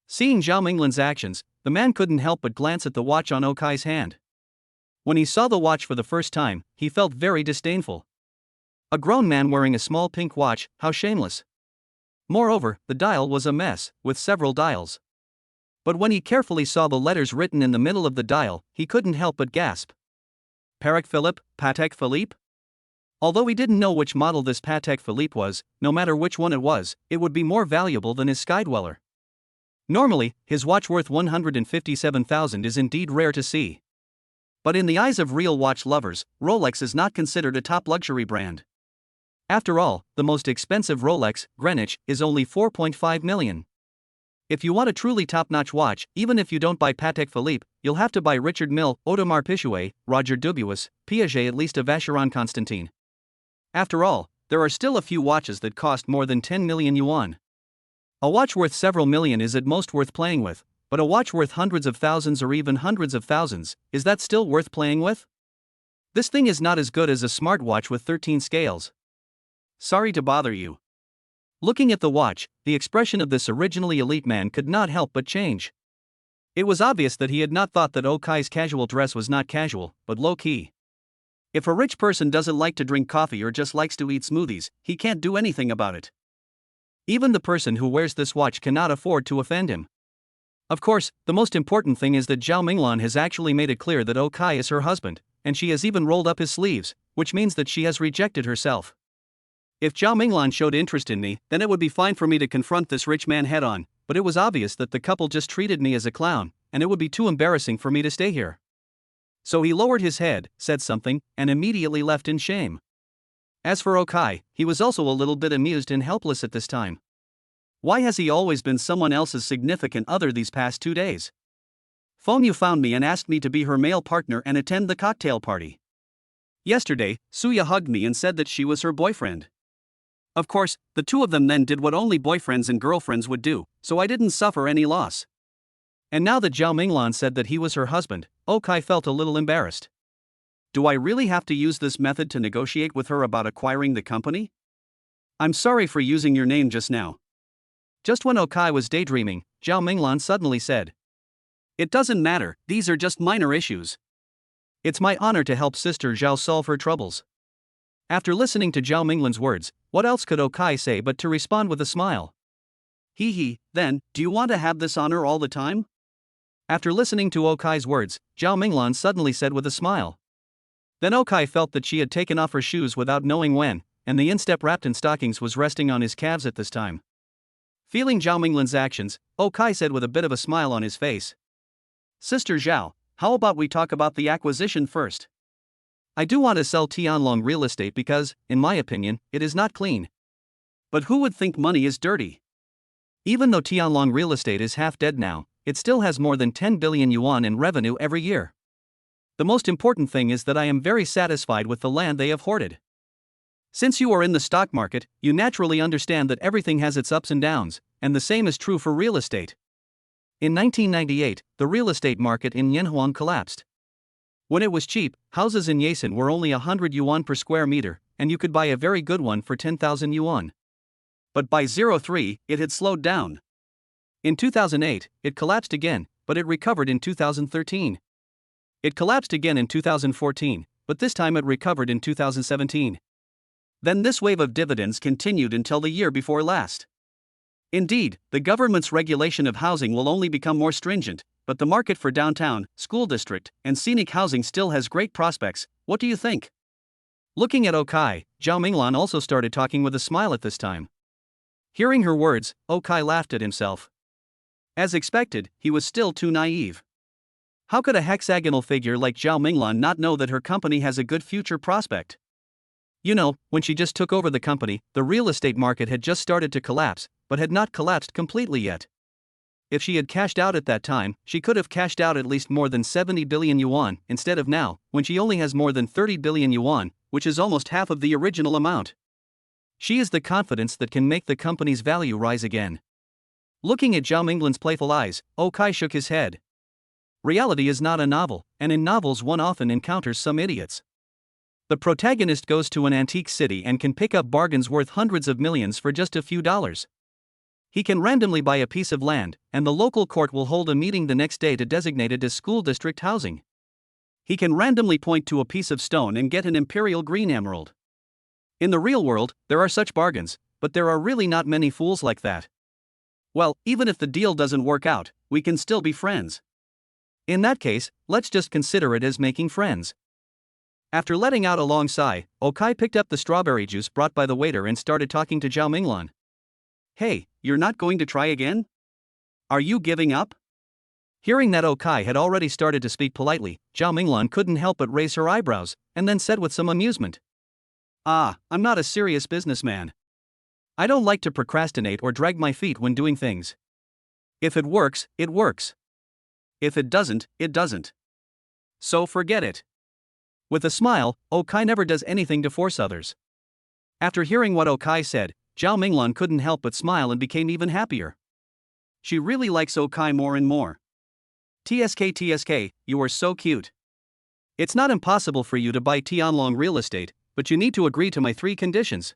Seeing Zhao Minglan's actions, the man couldn't help but glance at the watch on Okai's hand. When he saw the watch for the first time, he felt very disdainful. A grown man wearing a small pink watch, how shameless. Moreover, the dial was a mess, with several dials. But when he carefully saw the letters written in the middle of the dial, he couldn't help but gasp. Patek Philippe, Patek Philippe? Although he didn't know which model this Patek Philippe was, no matter which one it was, it would be more valuable than his Skydweller. Normally, his watch worth 157,000 is indeed rare to see. But in the eyes of real watch lovers, Rolex is not considered a top luxury brand. After all, the most expensive Rolex, Greenwich, is only 4.5 million. If you want a truly top-notch watch, even if you don't buy Patek Philippe, you'll have to buy Richard Mille, Audemars Piguet, Roger Dubuis, Piaget, at least a Vacheron Constantin. After all, there are still a few watches that cost more than 10 million yuan. A watch worth several million is at most worth playing with, but a watch worth hundreds of thousands or even hundreds of thousands, is that still worth playing with? This thing is not as good as a smartwatch with 13 scales. Sorry to bother you. Looking at the watch, the expression of this originally elite man could not help but change. It was obvious that he had not thought that Okai's casual dress was not casual, but low-key. If a rich person doesn't like to drink coffee or just likes to eat smoothies, he can't do anything about it. Even the person who wears this watch cannot afford to offend him. Of course, the most important thing is that Zhao Minglan has actually made it clear that Okai is her husband, and she has even rolled up his sleeves, which means that she has rejected herself. If Zhao Minglan showed interest in me, then it would be fine for me to confront this rich man head-on, but it was obvious that the couple just treated me as a clown, and it would be too embarrassing for me to stay here. So he lowered his head, said something, and immediately left in shame. As for Okai, he was also a little bit amused and helpless at this time. Why has he always been someone else's significant other these past 2 days? Fengyu found me and asked me to be her male partner and attend the cocktail party. Yesterday, Suya hugged me and said that she was her boyfriend. Of course, the two of them then did what only boyfriends and girlfriends would do, so I didn't suffer any loss. And now that Zhao Minglan said that he was her husband, Okai felt a little embarrassed. Do I really have to use this method to negotiate with her about acquiring the company? I'm sorry for using your name just now. Just when Okai was daydreaming, Zhao Minglan suddenly said, It doesn't matter, these are just minor issues. It's my honor to help Sister Zhao solve her troubles. After listening to Zhao Minglan's words, what else could Okai say but to respond with a smile? Then, do you want to have this honor all the time? After listening to Okai's words, Zhao Minglan suddenly said with a smile. Then Okai felt that she had taken off her shoes without knowing when, and the instep wrapped in stockings was resting on his calves at this time. Feeling Zhao Minglan's actions, Okai said with a bit of a smile on his face. Sister Zhao, how about we talk about the acquisition first? I do want to sell Tianlong real estate because, in my opinion, it is not clean. But who would think money is dirty? Even though Tianlong real estate is half dead now, it still has more than 10 billion yuan in revenue every year. The most important thing is that I am very satisfied with the land they have hoarded. Since you are in the stock market, you naturally understand that everything has its ups and downs, and the same is true for real estate. In 1998, the real estate market in Yanhuang collapsed. When it was cheap, houses in Yasen were only 100 yuan per square meter, and you could buy a very good one for 10,000 yuan. But by 03, it had slowed down. In 2008, it collapsed again, but it recovered in 2013. It collapsed again in 2014, but this time it recovered in 2017. Then this wave of dividends continued until the year before last. Indeed, the government's regulation of housing will only become more stringent, but the market for downtown, school district, and scenic housing still has great prospects. What do you think? Looking at Okai, Zhao Minglan also started talking with a smile at this time. Hearing her words, Okai laughed at himself. As expected, he was still too naive. How could a hexagonal figure like Zhao Minglan not know that her company has a good future prospect? You know, when she just took over the company, the real estate market had just started to collapse, but had not collapsed completely yet. If she had cashed out at that time, she could have cashed out at least more than 70 billion yuan, instead of now, when she only has more than 30 billion yuan, which is almost half of the original amount. She is the confidence that can make the company's value rise again. Looking at Zhao Minglan's playful eyes, Okai shook his head. Reality is not a novel, and in novels one often encounters some idiots. The protagonist goes to an antique city and can pick up bargains worth hundreds of millions for just a few dollars. He can randomly buy a piece of land, and the local court will hold a meeting the next day to designate it as school district housing. He can randomly point to a piece of stone and get an imperial green emerald. In the real world, there are such bargains, but there are really not many fools like that. Well, even if the deal doesn't work out, we can still be friends. In that case, let's just consider it as making friends. After letting out a long sigh, Okai picked up the strawberry juice brought by the waiter and started talking to Zhao Minglan. Hey, you're not going to try again? Are you giving up? Hearing that Okai had already started to speak politely, Zhao Minglan couldn't help but raise her eyebrows, and then said with some amusement. I'm not a serious businessman. I don't like to procrastinate or drag my feet when doing things. If it works, it works. If it doesn't, it doesn't. So forget it. With a smile, Okai never does anything to force others. After hearing what Okai said, Zhao Minglan couldn't help but smile and became even happier. She really likes Okai more and more. TSK, you are so cute. It's not impossible for you to buy Tianlong real estate, but you need to agree to my 3 conditions.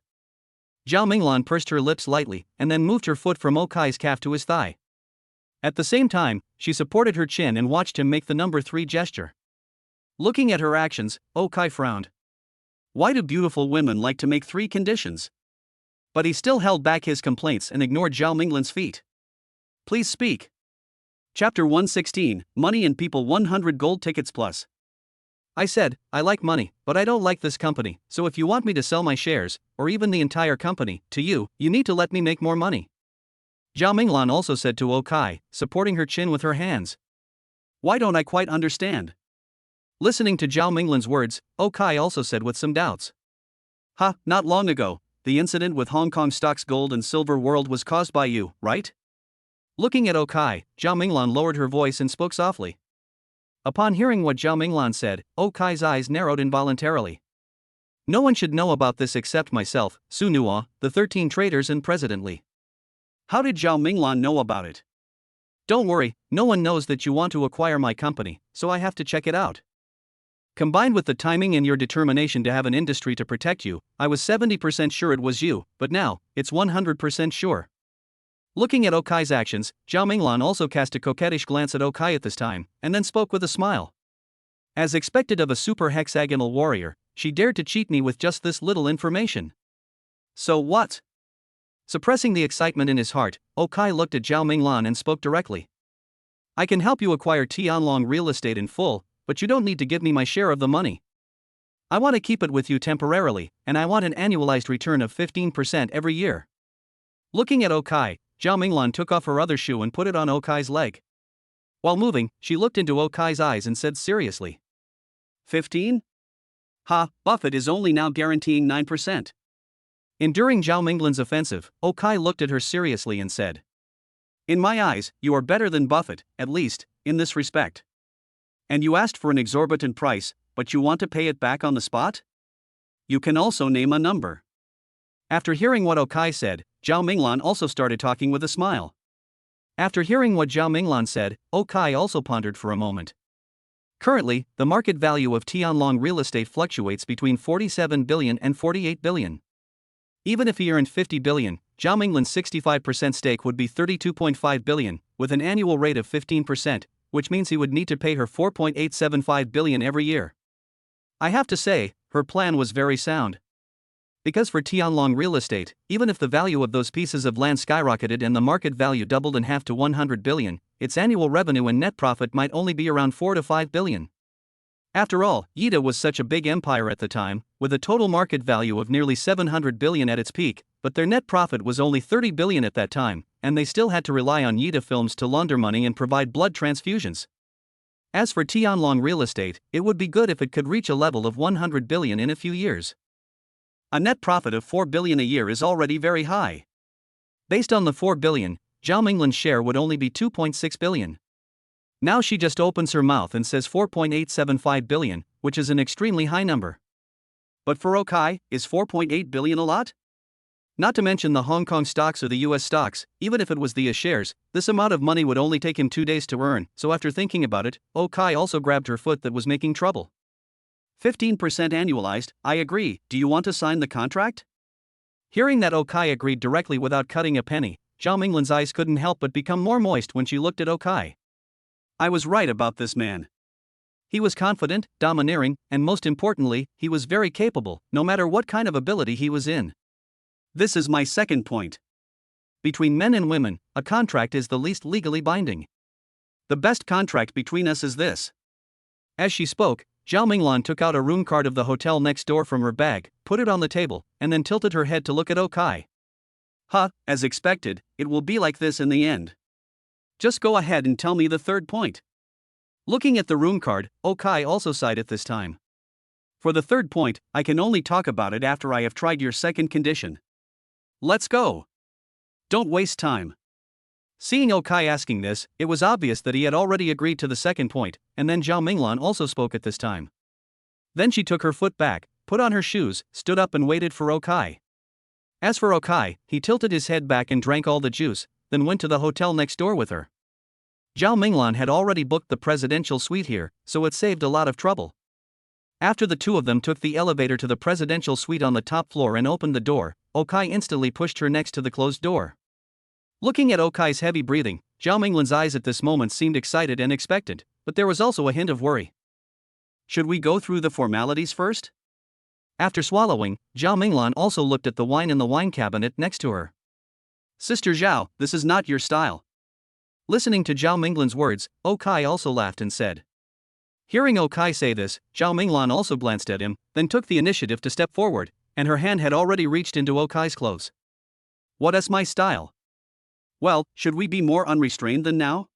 Zhao Minglan pursed her lips lightly and then moved her foot from Okai's calf to his thigh. At the same time, she supported her chin and watched him make the number 3 gesture. Looking at her actions, Okai frowned. Why do beautiful women like to make 3 conditions? But he still held back his complaints and ignored Zhao Minglan's feet. Please speak. Chapter 116, Money and People 100 Gold Tickets Plus. I said, I like money, but I don't like this company, so if you want me to sell my shares, or even the entire company, to you, you need to let me make more money. Zhao Minglan also said to Okai, supporting her chin with her hands. Why don't I quite understand? Listening to Zhao Minglan's words, Okai also said with some doubts. Not long ago, the incident with Hong Kong Stock's gold and silver world was caused by you, right? Looking at Okai, Zhao Minglan lowered her voice and spoke softly. Upon hearing what Zhao Minglan said, Okai's eyes narrowed involuntarily. No one should know about this except myself, Su Nuo, the 13 traders and President Li. How did Zhao Minglan know about it? Don't worry, no one knows that you want to acquire my company, so I have to check it out. Combined with the timing and your determination to have an industry to protect you, I was 70% sure it was you, but now, it's 100% sure. Looking at Okai's actions, Zhao Minglan also cast a coquettish glance at Okai at this time, and then spoke with a smile. As expected of a super hexagonal warrior, she dared to cheat me with just this little information. So what? Suppressing the excitement in his heart, Okai looked at Zhao Minglan and spoke directly. I can help you acquire Tianlong real estate in full, but you don't need to give me my share of the money. I want to keep it with you temporarily, and I want an annualized return of 15% every year. Looking at Okai, Zhao Minglan took off her other shoe and put it on Okai's leg. While moving, she looked into Okai's eyes and said seriously. 15? Buffett is only now guaranteeing 9%. Enduring Zhao Minglan's offensive, Okai looked at her seriously and said. In my eyes, you are better than Buffett, at least, in this respect. And you asked for an exorbitant price, but you want to pay it back on the spot? You can also name a number. After hearing what Okai said, Zhao Minglan also started talking with a smile. After hearing what Zhao Minglan said, Okai also pondered for a moment. Currently, the market value of Tianlong real estate fluctuates between 47 billion and 48 billion. Even if he earned 50 billion, Zhao Minglan's 65% stake would be 32.5 billion, with an annual rate of 15%, which means he would need to pay her 4.875 billion every year. I have to say, her plan was very sound. Because for Tianlong real estate, even if the value of those pieces of land skyrocketed and the market value doubled in half to 100 billion, its annual revenue and net profit might only be around 4 to 5 billion. After all, Yida was such a big empire at the time, with a total market value of nearly 700 billion at its peak, but their net profit was only 30 billion at that time, and they still had to rely on Yida films to launder money and provide blood transfusions. As for Tianlong real estate, it would be good if it could reach a level of 100 billion in a few years. A net profit of 4 billion a year is already very high. Based on the 4 billion, Zhao Minglan's share would only be 2.6 billion. Now she just opens her mouth and says 4.875 billion, which is an extremely high number. But for Okai, is 4.8 billion a lot? Not to mention the Hong Kong stocks or the US stocks, even if it was the shares, this amount of money would only take him 2 days to earn, so after thinking about it, Okai also grabbed her foot that was making trouble. 15% annualized, I agree, do you want to sign the contract? Hearing that Okai agreed directly without cutting a penny, Zhao Minglan's eyes couldn't help but become more moist when she looked at Okai. I was right about this man. He was confident, domineering, and most importantly, he was very capable, no matter what kind of ability he was in. This is my second point. Between men and women, a contract is the least legally binding. The best contract between us is this. As she spoke, Zhao Minglan took out a room card of the hotel next door from her bag, put it on the table, and then tilted her head to look at Okai. As expected, it will be like this in the end. Just go ahead and tell me the third point. Looking at the room card, Okai also sighed at this time. For the third point, I can only talk about it after I have tried your second condition. Let's go. Don't waste time. Seeing Okai asking this, it was obvious that he had already agreed to the second point, and then Zhao Minglan also spoke at this time. Then she took her foot back, put on her shoes, stood up and waited for Okai. As for Okai, he tilted his head back and drank all the juice, then went to the hotel next door with her. Zhao Minglan had already booked the presidential suite here, so it saved a lot of trouble. After the two of them took the elevator to the presidential suite on the top floor and opened the door, Okai instantly pushed her next to the closed door. Looking at Okai's heavy breathing, Zhao Minglan's eyes at this moment seemed excited and expectant, but there was also a hint of worry. Should we go through the formalities first? After swallowing, Zhao Minglan also looked at the wine in the wine cabinet next to her. Sister Zhao, this is not your style. Listening to Zhao Minglan's words, Okai also laughed and said. Hearing Okai say this, Zhao Minglan also glanced at him, then took the initiative to step forward, and her hand had already reached into Okai's clothes. What is my style? Well, should we be more unrestrained than now?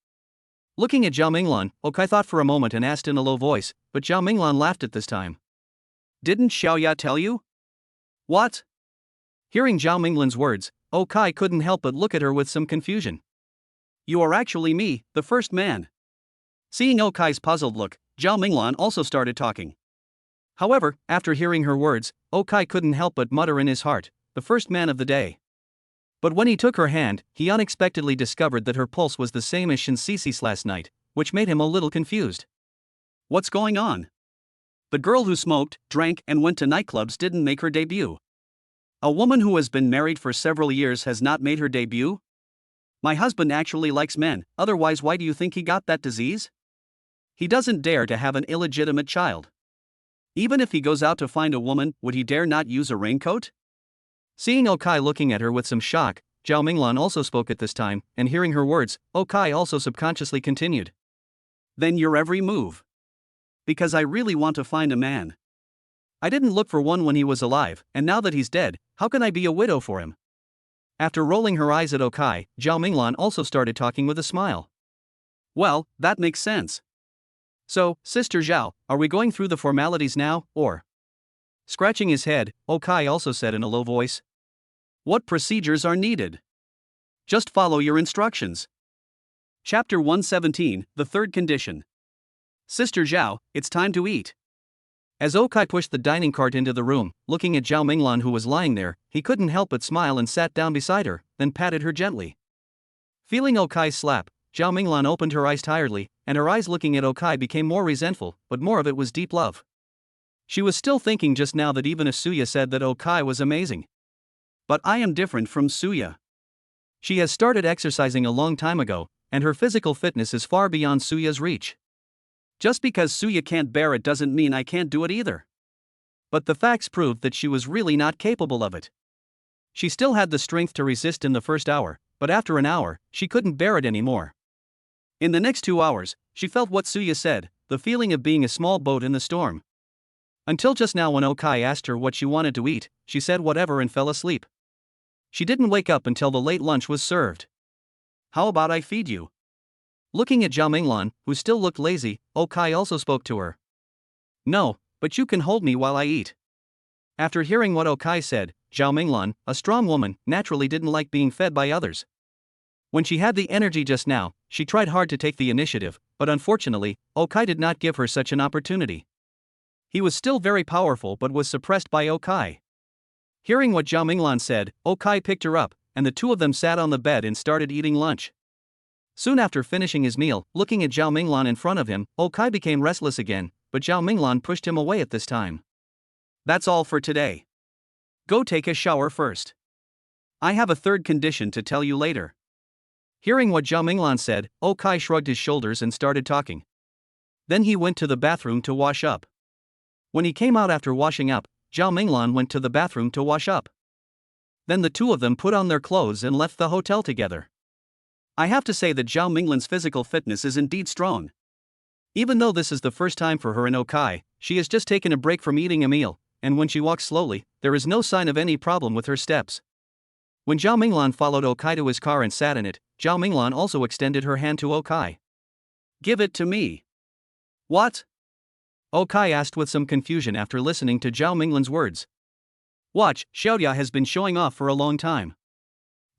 Looking at Zhao Minglan, Okai thought for a moment and asked in a low voice, but Zhao Minglan laughed at this time. Didn't Xiaoya tell you? What? Hearing Zhao Minglan's words, Okai couldn't help but look at her with some confusion. You are actually me, the first man. Seeing Okai's puzzled look, Zhao Minglan also started talking. However, after hearing her words, Okai couldn't help but mutter in his heart, the first man of the day. But when he took her hand, he unexpectedly discovered that her pulse was the same as Shinsisi's last night, which made him a little confused. What's going on? The girl who smoked, drank, and went to nightclubs didn't make her debut. A woman who has been married for several years has not made her debut? My husband actually likes men, otherwise why do you think he got that disease? He doesn't dare to have an illegitimate child. Even if he goes out to find a woman, would he dare not use a raincoat? Seeing Okai looking at her with some shock, Zhao Minglan also spoke at this time, and hearing her words, Okai also subconsciously continued. Then your every move. Because I really want to find a man. I didn't look for one when he was alive, and now that he's dead, how can I be a widow for him? After rolling her eyes at Okai, Zhao Minglan also started talking with a smile. Well, that makes sense. So, Sister Zhao, are we going through the formalities now, or? Scratching his head, Okai also said in a low voice. What procedures are needed? Just follow your instructions. Chapter 117, the third condition. Sister Zhao, it's time to eat. As Okai pushed the dining cart into the room, looking at Zhao Minglan who was lying there, he couldn't help but smile and sat down beside her, then patted her gently. Feeling Okai's slap, Zhao Minglan opened her eyes tiredly, and her eyes looking at Okai became more resentful, but more of it was deep love. She was still thinking just now that even Suya said that Okai was amazing. But I am different from Suya. She has started exercising a long time ago, and her physical fitness is far beyond Suya's reach. Just because Suya can't bear it doesn't mean I can't do it either. But the facts proved that she was really not capable of it. She still had the strength to resist in the first hour, but after an hour, she couldn't bear it anymore. In the next 2 hours, she felt what Suya said, the feeling of being a small boat in the storm. Until just now when Okai asked her what she wanted to eat, she said whatever and fell asleep. She didn't wake up until the late lunch was served. How about I feed you? Looking at Zhao Minglan, who still looked lazy, Okai also spoke to her. No, but you can hold me while I eat. After hearing what Okai said, Zhao Minglan, a strong woman, naturally didn't like being fed by others. When she had the energy just now, she tried hard to take the initiative, but unfortunately, Okai did not give her such an opportunity. He was still very powerful but was suppressed by Okai. Hearing what Zhao Minglan said, Okai picked her up, and the two of them sat on the bed and started eating lunch. Soon after finishing his meal, looking at Zhao Minglan in front of him, Okai became restless again, but Zhao Minglan pushed him away at this time. That's all for today. Go take a shower first. I have a third condition to tell you later. Hearing what Zhao Minglan said, Okai shrugged his shoulders and started talking. Then he went to the bathroom to wash up. When he came out after washing up, Zhao Minglan went to the bathroom to wash up. Then the two of them put on their clothes and left the hotel together. I have to say that Zhao Minglan's physical fitness is indeed strong. Even though this is the first time for her in Okai, she has just taken a break from eating a meal, and when she walks slowly, there is no sign of any problem with her steps. When Zhao Minglan followed Okai to his car and sat in it, Zhao Minglan also extended her hand to Okai. Give it to me. What? Okai asked with some confusion after listening to Zhao Minglan's words. Watch, Xiaodia has been showing off for a long time.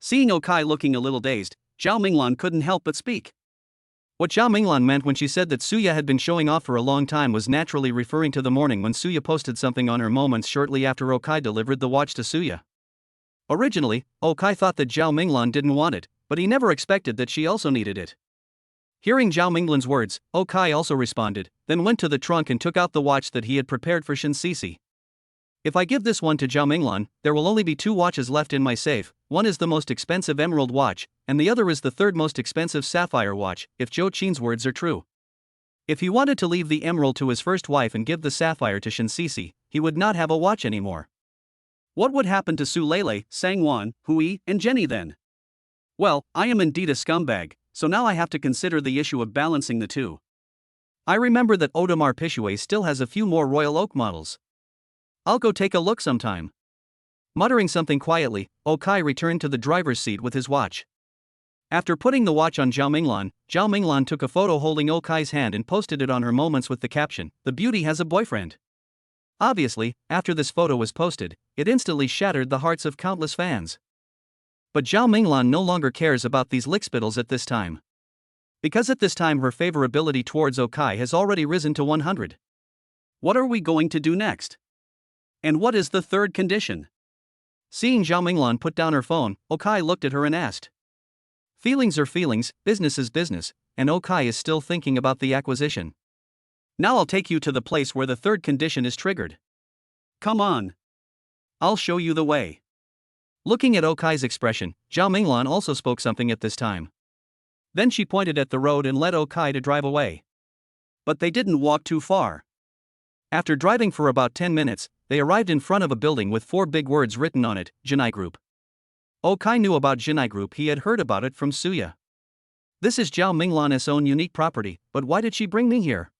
Seeing Okai looking a little dazed, Zhao Minglan couldn't help but speak. What Zhao Minglan meant when she said that Suya had been showing off for a long time was naturally referring to the morning when Suya posted something on her moments shortly after Okai delivered the watch to Suya. Originally, Okai thought that Zhao Minglan didn't want it, but he never expected that she also needed it. Hearing Zhao Minglan's words, Okai also responded, then went to the trunk and took out the watch that he had prepared for Shinsisi. If I give this one to Zhao Minglan, there will only be 2 watches left in my safe. One is the most expensive emerald watch, and the other is the third most expensive sapphire watch, if Zhou Qin's words are true. If he wanted to leave the emerald to his first wife and give the sapphire to Shinsisi, he would not have a watch anymore. What would happen to Su Lele, Sangwan, Hui, and Jenny then? Well, I am indeed a scumbag, so now I have to consider the issue of balancing the two. I remember that Audemars Piguet still has a few more Royal Oak models. I'll go take a look sometime. Muttering something quietly, Okai returned to the driver's seat with his watch. After putting the watch on Zhao Minglan took a photo holding Okai's hand and posted it on her moments with the caption, "The beauty has a boyfriend." Obviously, after this photo was posted, it instantly shattered the hearts of countless fans. But Zhao Minglan no longer cares about these lickspittles at this time. Because at this time her favorability towards Okai has already risen to 100. What are we going to do next? And what is the third condition? Seeing Zhao Minglan put down her phone, Okai looked at her and asked. Feelings are feelings, business is business, and Okai is still thinking about the acquisition. Now I'll take you to the place where the third condition is triggered. Come on. I'll show you the way. Looking at Okai's expression, Zhao Minglan also spoke something at this time. Then she pointed at the road and led Okai to drive away. But they didn't walk too far. After driving for about 10 minutes, they arrived in front of a building with 4 big words written on it, Jinai Group. Okai knew about Jinai Group, he had heard about it from Suya. This is Zhao Minglan's own unique property, but why did she bring me here?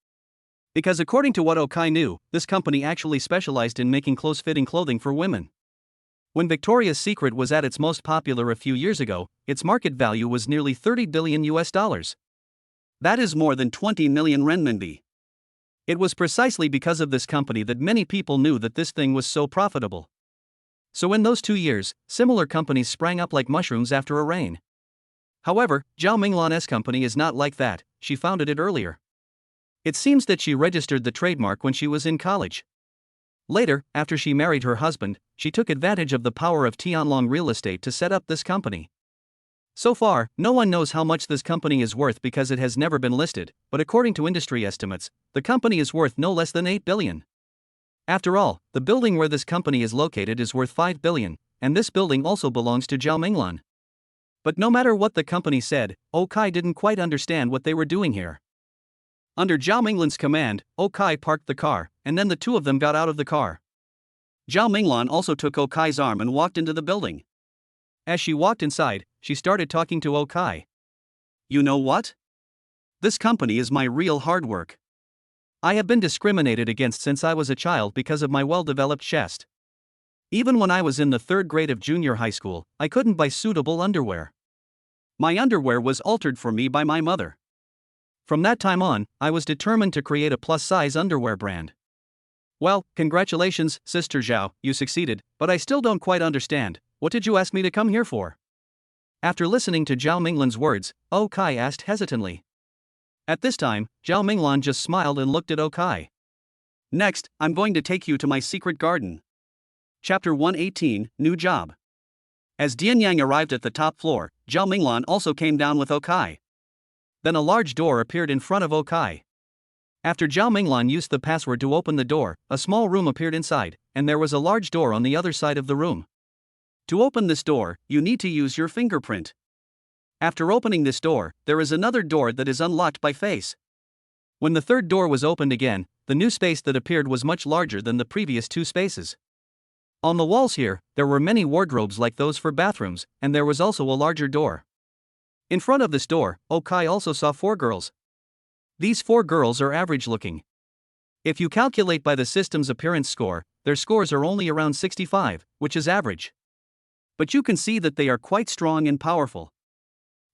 Because according to what Okai knew, this company actually specialized in making close-fitting clothing for women. When Victoria's Secret was at its most popular a few years ago, its market value was nearly $30 billion. That is more than 20 million renminbi. It was precisely because of this company that many people knew that this thing was so profitable. So in those 2 years, similar companies sprang up like mushrooms after a rain. However, Zhao Minglan's company is not like that, she founded it earlier. It seems that she registered the trademark when she was in college. Later, after she married her husband, she took advantage of the power of Tianlong real estate to set up this company. So far, no one knows how much this company is worth because it has never been listed, but according to industry estimates, the company is worth no less than 8 billion. After all, the building where this company is located is worth 5 billion, and this building also belongs to Zhao Minglan. But no matter what the company said, Okai didn't quite understand what they were doing here. Under Zhao Minglan's command, Okai parked the car, and then the two of them got out of the car. Zhao Minglan also took Okai's arm and walked into the building. As she walked inside, she started talking to Okai. You know what? This company is my real hard work. I have been discriminated against since I was a child because of my well-developed chest. Even when I was in the 3rd grade of junior high school, I couldn't buy suitable underwear. My underwear was altered for me by my mother. From that time on, I was determined to create a plus-size underwear brand. Well, congratulations, Sister Zhao, you succeeded, but I still don't quite understand. What did you ask me to come here for? After listening to Zhao Minglan's words, Okai asked hesitantly. At this time, Zhao Minglan just smiled and looked at Okai. Next, I'm going to take you to my secret garden. Chapter 118, New Job. As Dian Yang arrived at the top floor, Zhao Minglan also came down with Okai. Then a large door appeared in front of Okai. After Zhao Minglan used the password to open the door, a small room appeared inside, and there was a large door on the other side of the room. To open this door, you need to use your fingerprint. After opening this door, there is another door that is unlocked by face. When the third door was opened again, the new space that appeared was much larger than the previous two spaces. On the walls here, there were many wardrobes like those for bathrooms, and there was also a larger door. In front of this door, Okai also saw 4 girls. These 4 girls are average looking. If you calculate by the system's appearance score, their scores are only around 65, which is average. But you can see that they are quite strong and powerful.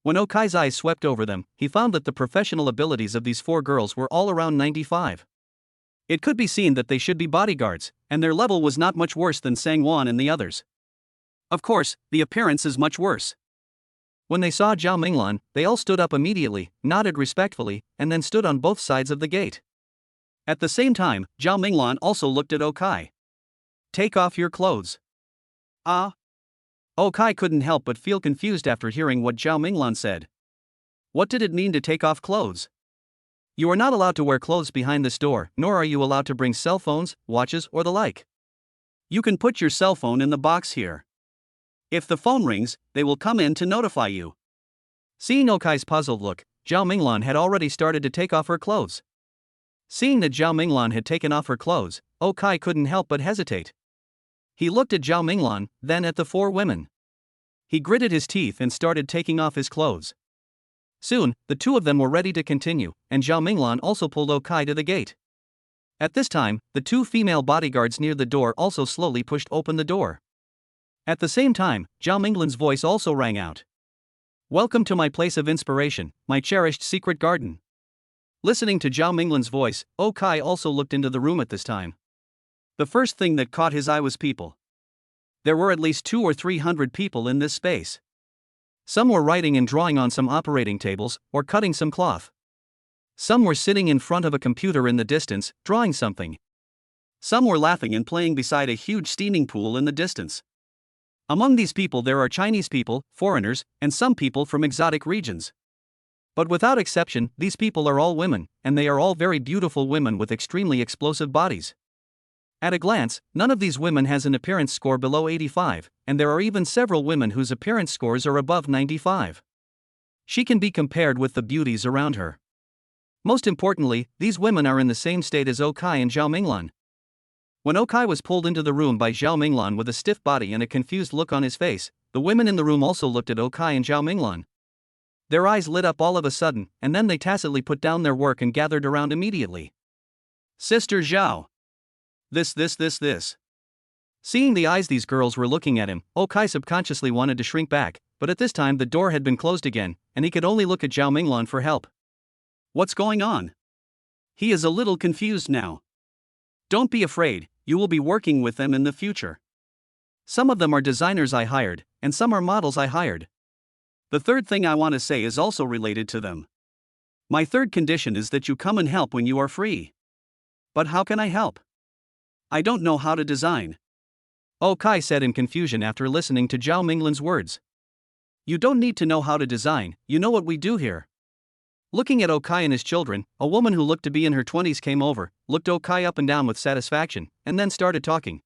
When Okai's eyes swept over them, he found that the professional abilities of these 4 girls were all around 95. It could be seen that they should be bodyguards, and their level was not much worse than Sang-won and the others. Of course, the appearance is much worse. When they saw Zhao Minglan, they all stood up immediately, nodded respectfully, and then stood on both sides of the gate. At the same time, Zhao Minglan also looked at Okai. "Take off your clothes." "Ah?" Okai couldn't help but feel confused after hearing what Zhao Minglan said. What did it mean to take off clothes? You are not allowed to wear clothes behind this door, nor are you allowed to bring cell phones, watches, or the like. You can put your cell phone in the box here. If the phone rings, they will come in to notify you. Seeing Okai's puzzled look, Zhao Minglan had already started to take off her clothes. Seeing that Zhao Minglan had taken off her clothes, Okai couldn't help but hesitate. He looked at Zhao Minglan, then at the 4 women. He gritted his teeth and started taking off his clothes. Soon, the 2 of them were ready to continue, and Zhao Minglan also pulled Okai to the gate. At this time, the 2 female bodyguards near the door also slowly pushed open the door. At the same time, Zhao Minglan's voice also rang out. "Welcome to my place of inspiration, my cherished secret garden." Listening to Zhao Minglan's voice, Okai also looked into the room at this time. The first thing that caught his eye was people. There were at least 200 or 300 people in this space. Some were writing and drawing on some operating tables, or cutting some cloth. Some were sitting in front of a computer in the distance, drawing something. Some were laughing and playing beside a huge steaming pool in the distance. Among these people there are Chinese people, foreigners, and some people from exotic regions. But without exception, these people are all women, and they are all very beautiful women with extremely explosive bodies. At a glance, none of these women has an appearance score below 85, and there are even several women whose appearance scores are above 95. She can be compared with the beauties around her. Most importantly, these women are in the same state as Okai and Zhao Minglan. When Okai was pulled into the room by Zhao Minglan with a stiff body and a confused look on his face, the women in the room also looked at Okai and Zhao Minglan. Their eyes lit up all of a sudden, and then they tacitly put down their work and gathered around immediately. "Sister Zhao. This. Seeing the eyes these girls were looking at him, Okai subconsciously wanted to shrink back, but at this time the door had been closed again, and he could only look at Zhao Minglan for help. What's going on? He is a little confused now. Don't be afraid, you will be working with them in the future. Some of them are designers I hired, and some are models I hired. The third thing I want to say is also related to them. My third condition is that you come and help when you are free. But how can I help? I don't know how to design." Okai said in confusion after listening to Zhao Minglan's words. "You don't need to know how to design, you know what we do here." Looking at Okai and his children, a woman who looked to be in her 20s came over, looked Okai up and down with satisfaction, and then started talking.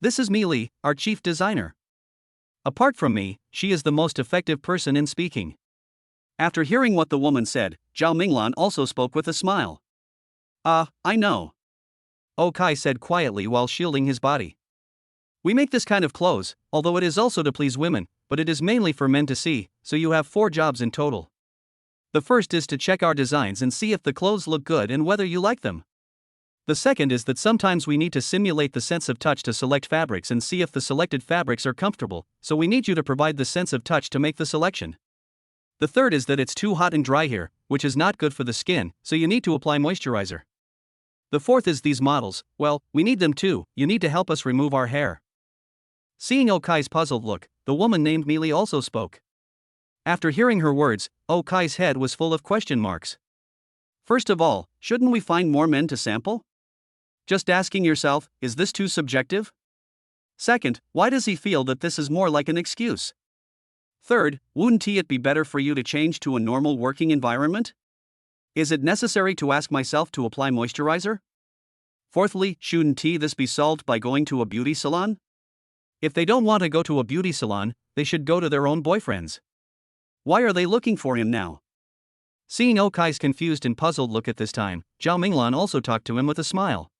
"This is Li, our chief designer. Apart from me, she is the most effective person in speaking." After hearing what the woman said, Zhao Minglan also spoke with a smile. I know," Okai said quietly while shielding his body. "We make this kind of clothes, although it is also to please women, but it is mainly for men to see, so you have 4 jobs in total. The first is to check our designs and see if the clothes look good and whether you like them. The second is that sometimes we need to simulate the sense of touch to select fabrics and see if the selected fabrics are comfortable, so we need you to provide the sense of touch to make the selection. The third is that it's too hot and dry here, which is not good for the skin, so you need to apply moisturizer. The fourth is these models, well, we need them too, you need to help us remove our hair." Seeing Okai's puzzled look, the woman named Li also spoke. After hearing her words, Okai's head was full of question marks. First of all, shouldn't we find more men to sample? Just asking yourself, is this too subjective? Second, why does he feel that this is more like an excuse? Third, wouldn't it be better for you to change to a normal working environment? Is it necessary to ask myself to apply moisturizer? Fourthly, shouldn't this be solved by going to a beauty salon? If they don't want to go to a beauty salon, they should go to their own boyfriends. Why are they looking for him now? Seeing Okai's confused and puzzled look at this time, Zhao Minglan also talked to him with a smile.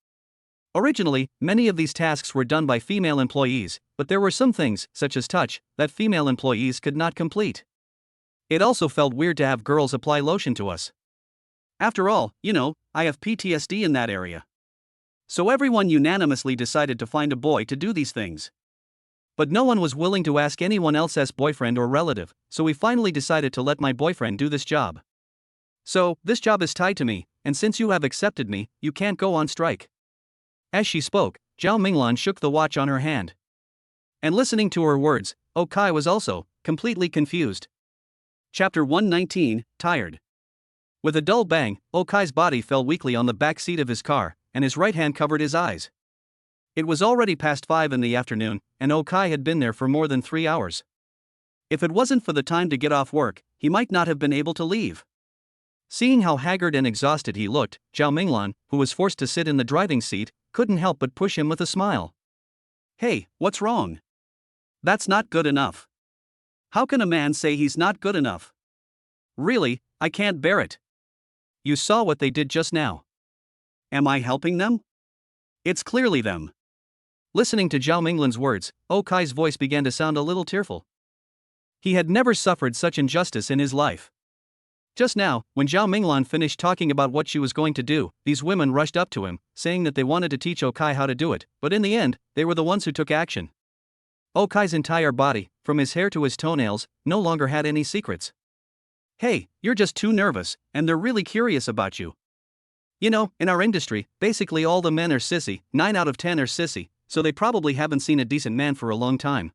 Originally, many of these tasks were done by female employees, but there were some things, such as touch, that female employees could not complete. It also felt weird to have girls apply lotion to us. After all, I have PTSD in that area. So everyone unanimously decided to find a boy to do these things. But no one was willing to ask anyone else's boyfriend or relative, so we finally decided to let my boyfriend do this job. So, this job is tied to me, and since you have accepted me, you can't go on strike. As she spoke, Zhao Minglan shook the watch on her hand. And listening to her words, Okai was also completely confused. Chapter 119, Tired. With a dull bang, Okai's body fell weakly on the back seat of his car, and his right hand covered his eyes. It was already past 5 in the afternoon, and Okai had been there for more than 3 hours. If it wasn't for the time to get off work, he might not have been able to leave. Seeing how haggard and exhausted he looked, Zhao Minglan, who was forced to sit in the driving seat, couldn't help but push him with a smile. Hey, what's wrong? That's not good enough. How can a man say he's not good enough? Really, I can't bear it. You saw what they did just now. Am I helping them? It's clearly them. Listening to Zhao Minglan's words, Okai's voice began to sound a little tearful. He had never suffered such injustice in his life. Just now, when Zhao Minglan finished talking about what she was going to do, these women rushed up to him, saying that they wanted to teach Okai how to do it, but in the end, they were the ones who took action. Okai's entire body, from his hair to his toenails, no longer had any secrets. Hey, you're just too nervous, and they're really curious about you. In our industry, basically all the men are sissy, 9 out of 10 are sissy, so they probably haven't seen a decent man for a long time.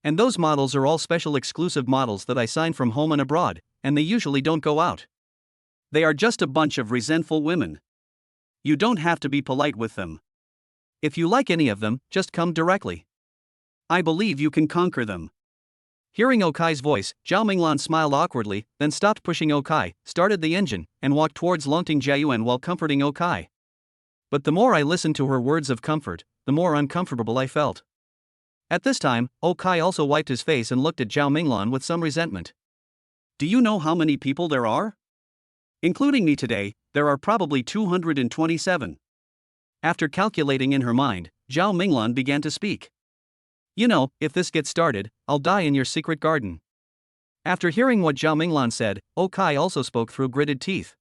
And those models are all special exclusive models that I sign from home and abroad, and they usually don't go out. They are just a bunch of resentful women. You don't have to be polite with them. If you like any of them, just come directly. I believe you can conquer them. Hearing Okai's voice, Zhao Minglan smiled awkwardly, then stopped pushing Okai, started the engine, and walked towards Longting Jiayuan while comforting Okai. But the more I listened to her words of comfort, the more uncomfortable I felt. At this time, Okai also wiped his face and looked at Zhao Minglan with some resentment. Do you know how many people there are? Including me today, there are probably 227. After calculating in her mind, Zhao Minglan began to speak. If this gets started, I'll die in your secret garden. After hearing what Zhao Minglan said, Okai also spoke through gritted teeth.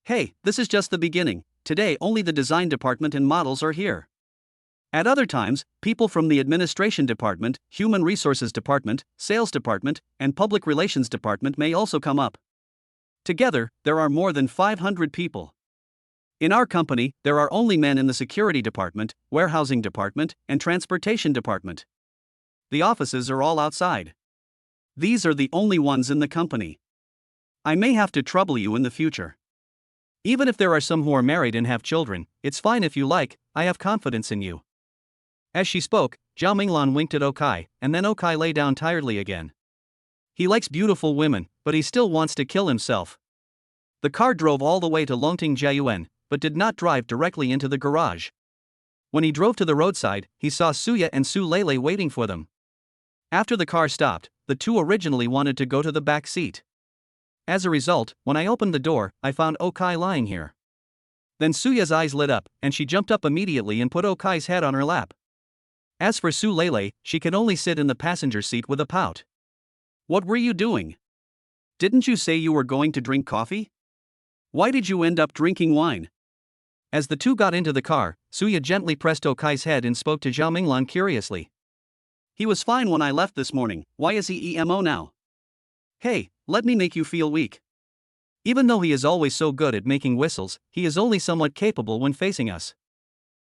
Hey, this is just the beginning. Today only the design department and models are here. At other times, people from the administration department, human resources department, sales department, and public relations department may also come up. Together, there are more than 500 people. In our company, there are only men in the security department, warehousing department, and transportation department. The offices are all outside. These are the only ones in the company. I may have to trouble you in the future. Even if there are some who are married and have children, it's fine if you like, I have confidence in you. As she spoke, Zhao Minglan winked at Okai, and then Okai lay down tiredly again. He likes beautiful women, but he still wants to kill himself. The car drove all the way to Longting Jiayuan, but did not drive directly into the garage. When he drove to the roadside, he saw Suya and Su Lele waiting for them. After the car stopped, the two originally wanted to go to the back seat. As a result, when I opened the door, I found Okai lying here. Then Suya's eyes lit up, and she jumped up immediately and put Okai's head on her lap. As for Su Lele, she could only sit in the passenger seat with a pout. What were you doing? Didn't you say you were going to drink coffee? Why did you end up drinking wine? As the two got into the car, Suya gently pressed Okai's head and spoke to Zhao Minglan curiously. He was fine when I left this morning, why is he emo now? Hey, let me make you feel weak. Even though he is always so good at making whistles, he is only somewhat capable when facing us.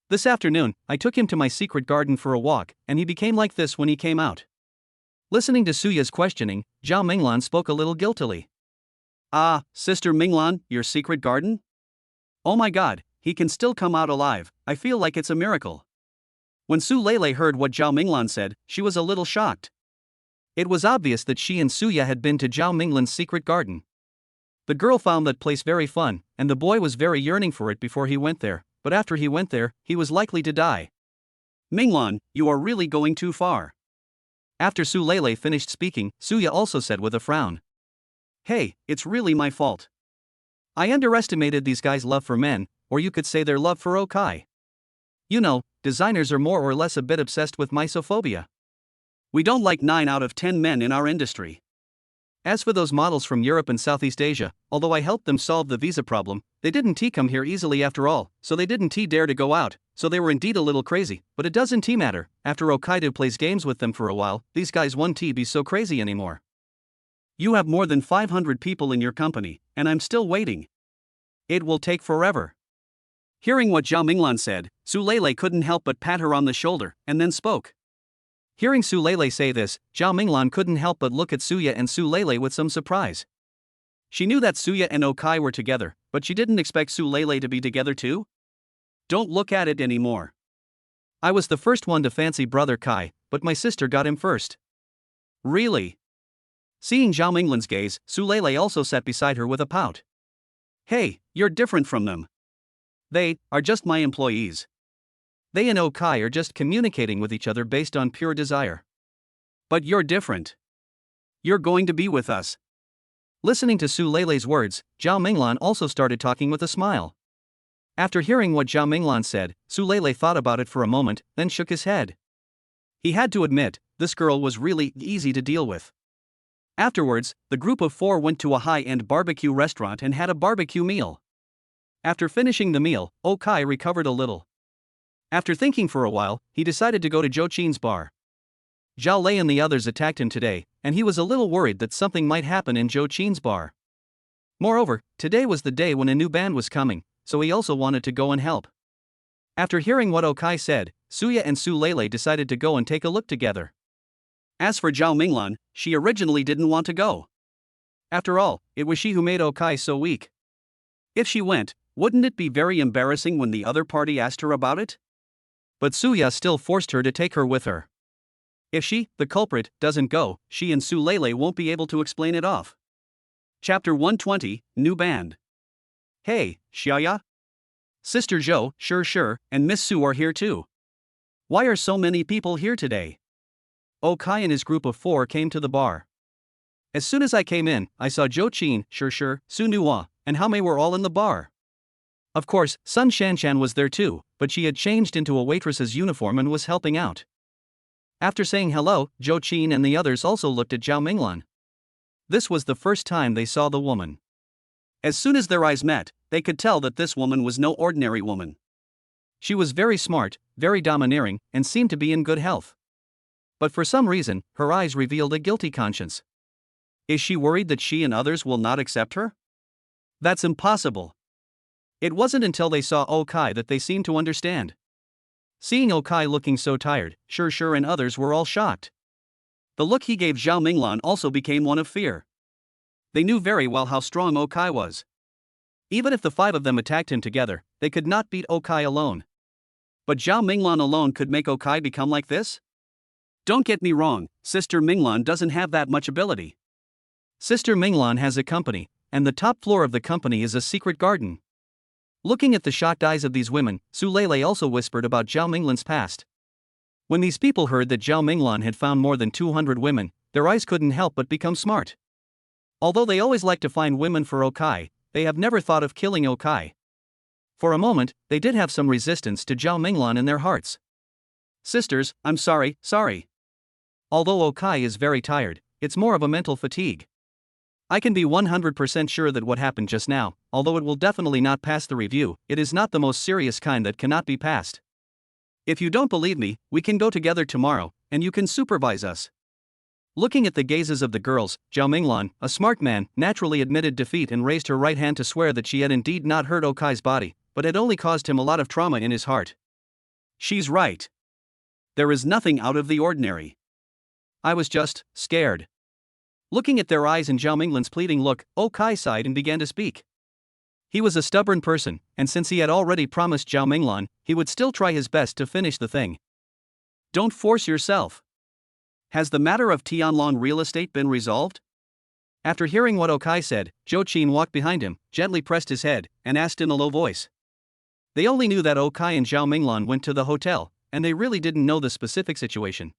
This afternoon, I took him to my secret garden for a walk, and he became like this when he came out. Listening to Suya's questioning, Zhao Minglan spoke a little guiltily. Ah, Sister Minglan, your secret garden? Oh my god, he can still come out alive, I feel like it's a miracle. When Su Lele heard what Zhao Minglan said, she was a little shocked. It was obvious that she and Suya had been to Zhao Minglan's secret garden. The girl found that place very fun, and the boy was very yearning for it before he went there, but after he went there, he was likely to die. Minglan, you are really going too far. After Su Lele finished speaking, Suya also said with a frown. Hey, it's really my fault. I underestimated these guys' love for men, or you could say their love for Okai. You know, designers are more or less a bit obsessed with misophobia. We don't like 9 out of 10 men in our industry. As for those models from Europe and Southeast Asia, although I helped them solve the visa problem, they didn't come here easily after all, so they didn't dare to go out, so they were indeed a little crazy, but it doesn't matter. After Okaido plays games with them for a while, these guys won't be so crazy anymore. You have more than 500 people in your company, and I'm still waiting. It will take forever. Hearing what Zhao Minglan said, Su Lele couldn't help but pat her on the shoulder, and then spoke. Hearing Su Lele say this, Zhao Minglan couldn't help but look at Suya and Su Lele with some surprise. She knew that Suya and Okai were together, but she didn't expect Su Lele to be together too. Don't look at it anymore. I was the first one to fancy brother Kai, but my sister got him first. Really? Seeing Zhao Minglan's gaze, Su Lele also sat beside her with a pout. Hey, you're different from them. They are just my employees. They and Okai are just communicating with each other based on pure desire. But you're different. You're going to be with us. Listening to Su Lele's words, Zhao Minglan also started talking with a smile. After hearing what Zhao Minglan said, Su Lele thought about it for a moment, then shook his head. He had to admit, this girl was really easy to deal with. Afterwards, the group of 4 went to a high-end barbecue restaurant and had a barbecue meal. After finishing the meal, Okai recovered a little. After thinking for a while, he decided to go to Zhou Qin's bar. Zhao Lei and the others attacked him today, and he was a little worried that something might happen in Zhou Qin's bar. Moreover, today was the day when a new band was coming, so he also wanted to go and help. After hearing what Okai said, Suya and Su Lele decided to go and take a look together. As for Zhao Minglan, she originally didn't want to go. After all, it was she who made Okai so weak. If she went, wouldn't it be very embarrassing when the other party asked her about it? But Suya still forced her to take her with her. If she, the culprit, doesn't go, she and Su Lele won't be able to explain it off. Chapter 120, New Band. Hey, Xiaya? Sister Zhou, sure, and Miss Su are here too. Why are so many people here today? Okai and his group of 4 came to the bar. As soon as I came in, I saw Zhou Qin, sure, Su Nuwa, and Haomei were all in the bar. Of course, Sun Shanshan was there too, but she had changed into a waitress's uniform and was helping out. After saying hello, Zhou Qin and the others also looked at Zhao Minglan. This was the first time they saw the woman. As soon as their eyes met, they could tell that this woman was no ordinary woman. She was very smart, very domineering, and seemed to be in good health. But for some reason, her eyes revealed a guilty conscience. Is she worried that she and others will not accept her? That's impossible. It wasn't until they saw Okai that they seemed to understand. Seeing Okai looking so tired, sure and others were all shocked. The look he gave Zhao Minglan also became one of fear. They knew very well how strong Okai was. Even if the 5 of them attacked him together, they could not beat Okai alone. But Zhao Minglan alone could make Okai become like this? Don't get me wrong, Sister Minglan doesn't have that much ability. Sister Minglan has a company, and the top floor of the company is a secret garden. Looking at the shocked eyes of these women, Su Lele also whispered about Zhao Minglan's past. When these people heard that Zhao Minglan had found more than 200 women, their eyes couldn't help but become smart. Although they always like to find women for Okai, they have never thought of killing Okai. For a moment, they did have some resistance to Zhao Minglan in their hearts. Sisters, I'm sorry. Although Okai is very tired, it's more of a mental fatigue. I can be 100% sure that what happened just now, although it will definitely not pass the review, it is not the most serious kind that cannot be passed. If you don't believe me, we can go together tomorrow, and you can supervise us. Looking at the gazes of the girls, Zhao Minglan, a smart man, naturally admitted defeat and raised her right hand to swear that she had indeed not hurt Okai's body, but had only caused him a lot of trauma in his heart. She's right. There is nothing out of the ordinary. I was just scared. Looking at their eyes and Zhao Minglan's pleading look, Okai sighed and began to speak. He was a stubborn person, and since he had already promised Zhao Minglan, he would still try his best to finish the thing. Don't force yourself. Has the matter of Tianlong real estate been resolved? After hearing what Okai said, Zhou Qin walked behind him, gently pressed his head, and asked in a low voice. They only knew that Okai and Zhao Minglan went to the hotel, and they really didn't know the specific situation.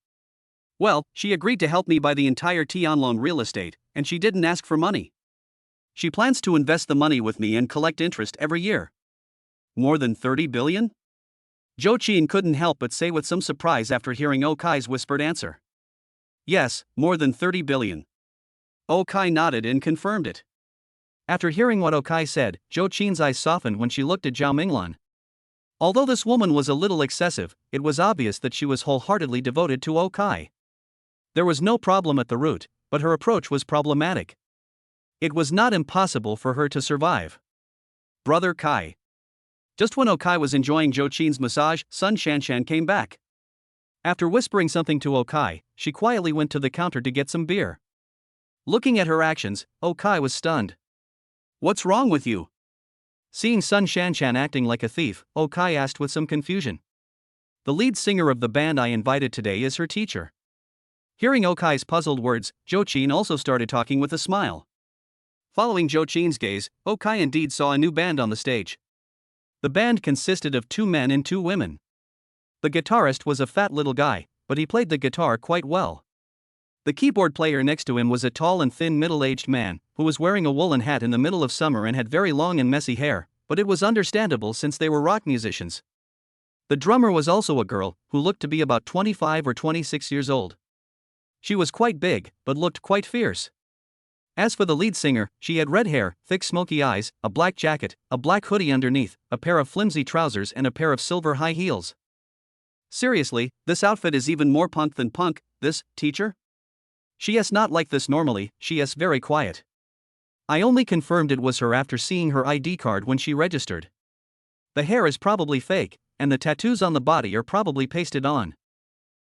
Well, she agreed to help me buy the entire Tianlong real estate, and she didn't ask for money. She plans to invest the money with me and collect interest every year. More than 30 billion? Zhou Qin couldn't help but say with some surprise after hearing Okai's whispered answer. Yes, more than 30 billion. Okai nodded and confirmed it. After hearing what Okai said, Zhou Qin's eyes softened when she looked at Zhao Minglan. Although this woman was a little excessive, it was obvious that she was wholeheartedly devoted to Okai. There was no problem at the root, but her approach was problematic. It was not impossible for her to survive. Brother Kai. Just when Okai was enjoying Zhou Qin's massage, Sun Shanshan came back. After whispering something to Okai, she quietly went to the counter to get some beer. Looking at her actions, Okai was stunned. What's wrong with you? Seeing Sun Shanshan acting like a thief, Okai asked with some confusion. The lead singer of the band I invited today is her teacher. Hearing Okai's puzzled words, Zhou Qin also started talking with a smile. Following Zhou Qin's gaze, Okai indeed saw a new band on the stage. The band consisted of 2 men and 2 women. The guitarist was a fat little guy, but he played the guitar quite well. The keyboard player next to him was a tall and thin middle-aged man, who was wearing a woolen hat in the middle of summer and had very long and messy hair, but it was understandable since they were rock musicians. The drummer was also a girl, who looked to be about 25 or 26 years old. She was quite big, but looked quite fierce. As for the lead singer, she had red hair, thick smoky eyes, a black jacket, a black hoodie underneath, a pair of flimsy trousers and a pair of silver high heels. Seriously, this outfit is even more punk than punk, this, teacher? She is not like this normally, she is very quiet. I only confirmed it was her after seeing her ID card when she registered. The hair is probably fake, and the tattoos on the body are probably pasted on.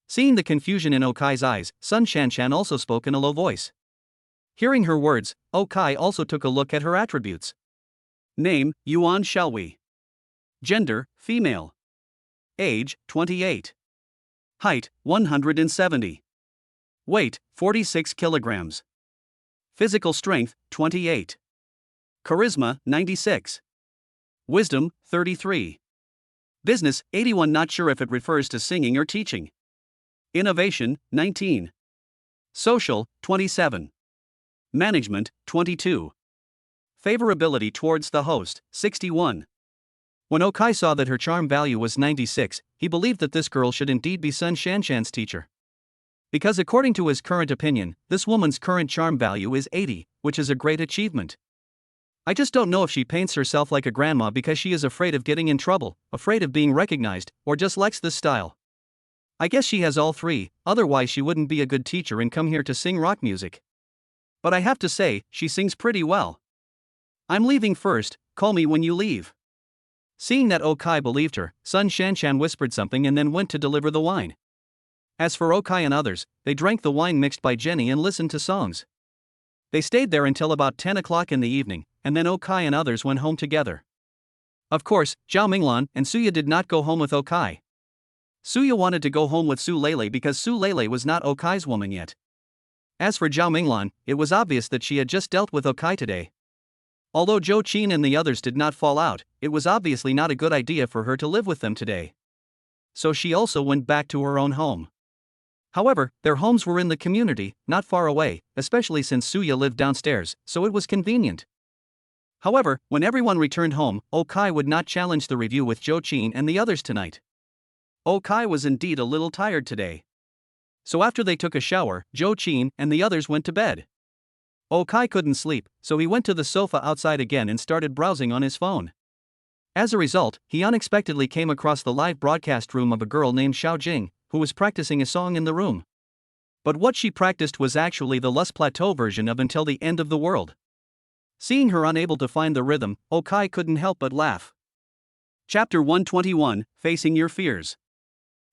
Seeing the confusion in Okai's eyes, Sun Shanshan also spoke in a low voice. Hearing her words, Okai also took a look at her attributes. Name, Yuan shall we? Gender, female. Age, 28. Height, 170. Weight, 46 kilograms. Physical strength, 28. Charisma, 96. Wisdom, 33. Business, 81. Not sure if it refers to singing or teaching. Innovation, 19. Social, 27. Management, 22. Favorability towards the host, 61. When Okai saw that her charm value was 96, he believed that this girl should indeed be Sun Shanshan's teacher. Because according to his current opinion, this woman's current charm value is 80, which is a great achievement. I just don't know if she paints herself like a grandma because she is afraid of getting in trouble, afraid of being recognized, or just likes this style. I guess she has all 3, otherwise she wouldn't be a good teacher and come here to sing rock music. But I have to say, she sings pretty well. I'm leaving first, call me when you leave. Seeing that Okai believed her, Sun Shanshan whispered something and then went to deliver the wine. As for Okai and others, they drank the wine mixed by Jenny and listened to songs. They stayed there until about 10 o'clock in the evening, and then Okai and others went home together. Of course, Zhao Minglan and Suya did not go home with Okai. Suya wanted to go home with Su Lele because Su Lele was not Okai's woman yet. As for Zhao Minglan, it was obvious that she had just dealt with Okai today. Although Zhou Qin and the others did not fall out, it was obviously not a good idea for her to live with them today. So she also went back to her own home. However, their homes were in the community, not far away, especially since Suya lived downstairs, so it was convenient. However, when everyone returned home, Okai would not challenge the review with Zhou Qin and the others tonight. Okai was indeed a little tired today. So after they took a shower, Zhou Qin and the others went to bed. Okai couldn't sleep, so he went to the sofa outside again and started browsing on his phone. As a result, he unexpectedly came across the live broadcast room of a girl named Xiao Jing, who was practicing a song in the room. But what she practiced was actually the Lust Plateau version of Until the End of the World. Seeing her unable to find the rhythm, Okai couldn't help but laugh. Chapter 121, Facing Your Fears.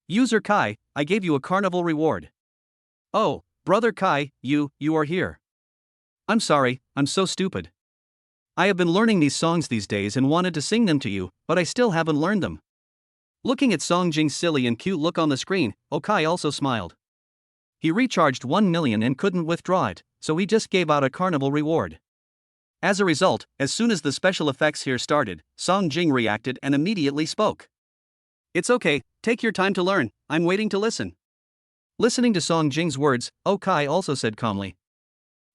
User Kai, I gave you a carnival reward. Oh, brother Kai, you are here. I'm sorry, I'm so stupid. I have been learning these songs these days and wanted to sing them to you, but I still haven't learned them. Looking at Song Jing's silly and cute look on the screen, Okai also smiled. He recharged 1 million and couldn't withdraw it, so he just gave out a carnival reward. As a result, as soon as the special effects here started, Song Jing reacted and immediately spoke. "It's okay, take your time to learn, I'm waiting to listen." Listening to Song Jing's words, Okai also said calmly.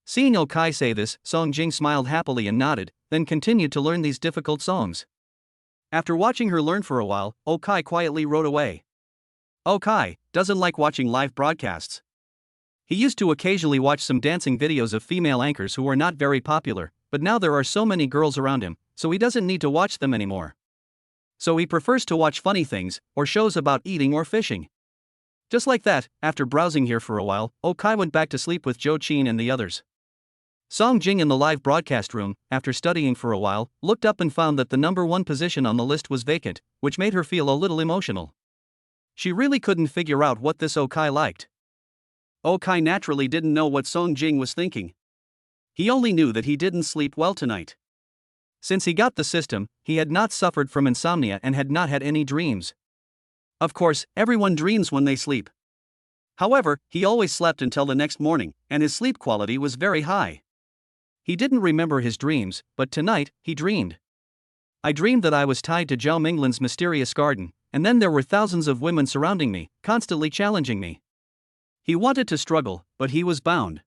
Seeing Okai say this, Song Jing smiled happily and nodded, then continued to learn these difficult songs. After watching her learn for a while, Okai quietly rode away. Okai doesn't like watching live broadcasts. He used to occasionally watch some dancing videos of female anchors who are not very popular, but now there are so many girls around him, so he doesn't need to watch them anymore. So he prefers to watch funny things, or shows about eating or fishing. Just like that, after browsing here for a while, Okai went back to sleep with Zhou Qin and the others. Song Jing in the live broadcast room, after studying for a while, looked up and found that the number 1 position on the list was vacant, which made her feel a little emotional. She really couldn't figure out what this Okai liked. Okai naturally didn't know what Song Jing was thinking. He only knew that he didn't sleep well tonight. Since he got the system, he had not suffered from insomnia and had not had any dreams. Of course, everyone dreams when they sleep. However, he always slept until the next morning, and his sleep quality was very high. He didn't remember his dreams, but tonight, he dreamed. "I dreamed that I was tied to Zhao Minglan's mysterious garden, and then there were thousands of women surrounding me, constantly challenging me." He wanted to struggle, but he was bound.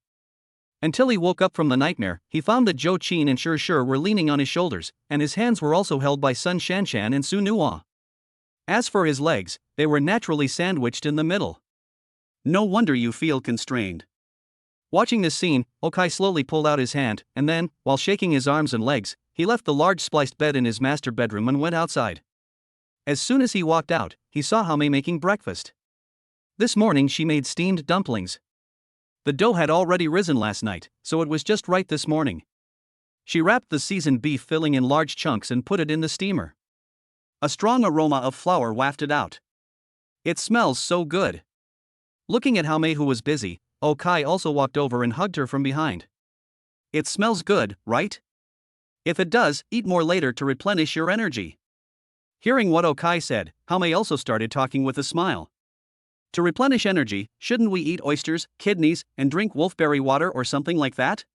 Until he woke up from the nightmare, he found that Zhou Qin and Shi were leaning on his shoulders, and his hands were also held by Sun Shanshan and Su Nuo. As for his legs, they were naturally sandwiched in the middle. No wonder you feel constrained. Watching this scene, Okai slowly pulled out his hand, and then, while shaking his arms and legs, he left the large spliced bed in his master bedroom and went outside. As soon as he walked out, he saw Haomei making breakfast. This morning she made steamed dumplings. The dough had already risen last night, so it was just right this morning. She wrapped the seasoned beef filling in large chunks and put it in the steamer. A strong aroma of flour wafted out. "It smells so good." Looking at Haomei, who was busy, Okai also walked over and hugged her from behind. "It smells good, right? If it does, eat more later to replenish your energy." Hearing what Okai said, Haomei also started talking with a smile. "To replenish energy, shouldn't we eat oysters, kidneys, and drink wolfberry water or something like that?"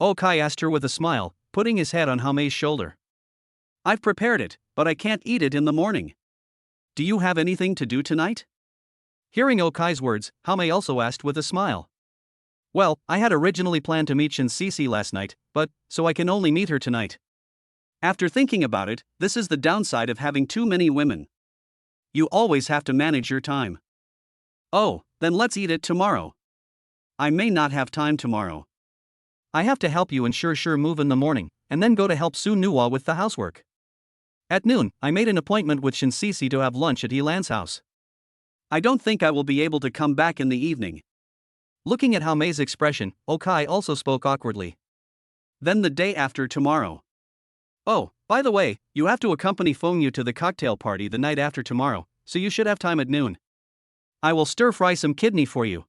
Okai asked her with a smile, putting his head on Haomei's shoulder. "I've prepared it, but I can't eat it in the morning. Do you have anything to do tonight?" Hearing Okai's words, Haomei also asked with a smile. "Well, I had originally planned to meet Shinsisi last night, but, so I can only meet her tonight. After thinking about it, this is the downside of having too many women. You always have to manage your time." "Oh, then let's eat it tomorrow." "I may not have time tomorrow. I have to help you and Shi move in the morning, and then go to help Su Nuo with the housework. At noon, I made an appointment with Shinsisi to have lunch at Yilan's house. I don't think I will be able to come back in the evening." Looking at Haomei's expression, Okai also spoke awkwardly. "Then the day after tomorrow. Oh, by the way, you have to accompany Fengyu to the cocktail party the night after tomorrow, so you should have time at noon. I will stir-fry some kidney for you."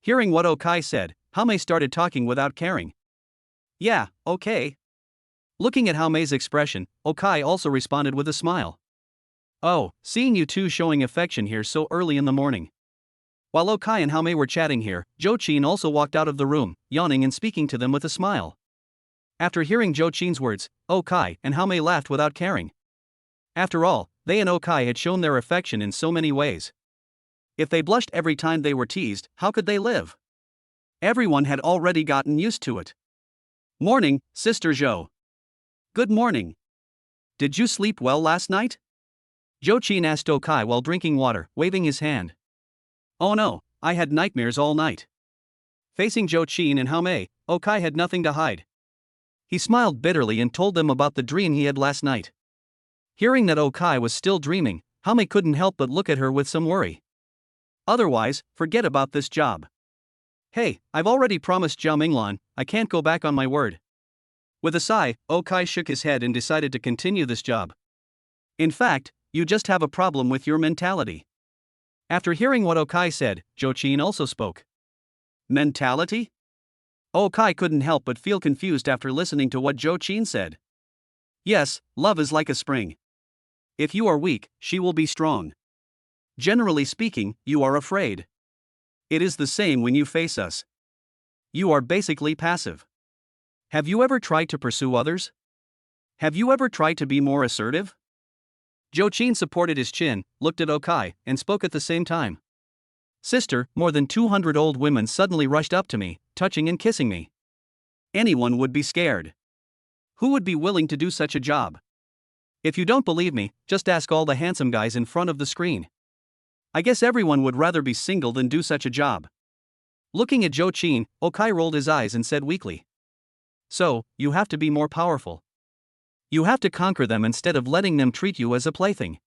Hearing what Okai said, Haomei started talking without caring. "Yeah, okay." Looking at Haomei's expression, Okai also responded with a smile. "Oh, seeing you two showing affection here so early in the morning." While Okai and Haomei were chatting here, Zhou Qin also walked out of the room, yawning and speaking to them with a smile. After hearing Zhou Qin's words, Okai and Haomei laughed without caring. After all, they and Okai had shown their affection in so many ways. If they blushed every time they were teased, how could they live? Everyone had already gotten used to it. "Morning, Sister Zhou." "Good morning. Did you sleep well last night?" Zhou Qin asked Okai while drinking water, waving his hand. "Oh no, I had nightmares all night." Facing Zhou Qin and Haomei, Okai had nothing to hide. He smiled bitterly and told them about the dream he had last night. Hearing that Okai was still dreaming, Haomei couldn't help but look at her with some worry. "Otherwise, forget about this job." "Hey, I've already promised Zhao Minglan, I can't go back on my word." With a sigh, Okai shook his head and decided to continue this job. "In fact, you just have a problem with your mentality." After hearing what Okai said, Zhou Qin also spoke. "Mentality?" Okai couldn't help but feel confused after listening to what Zhou Qin said. "Yes, love is like a spring. If you are weak, she will be strong. Generally speaking, you are afraid. It is the same when you face us. You are basically passive. Have you ever tried to pursue others? Have you ever tried to be more assertive? Jochin supported his chin, looked at Okai, and spoke at the same time. Sister, more than 200 old women suddenly rushed up to me, touching and kissing me. Anyone would be scared. Who would be willing to do such a job? If you don't believe me, just ask all the handsome guys in front of the screen. I guess everyone would rather be single than do such a job. Looking at Jochin, Okai rolled his eyes and said weakly. So, you have to be more powerful. You have to conquer them instead of letting them treat you as a plaything.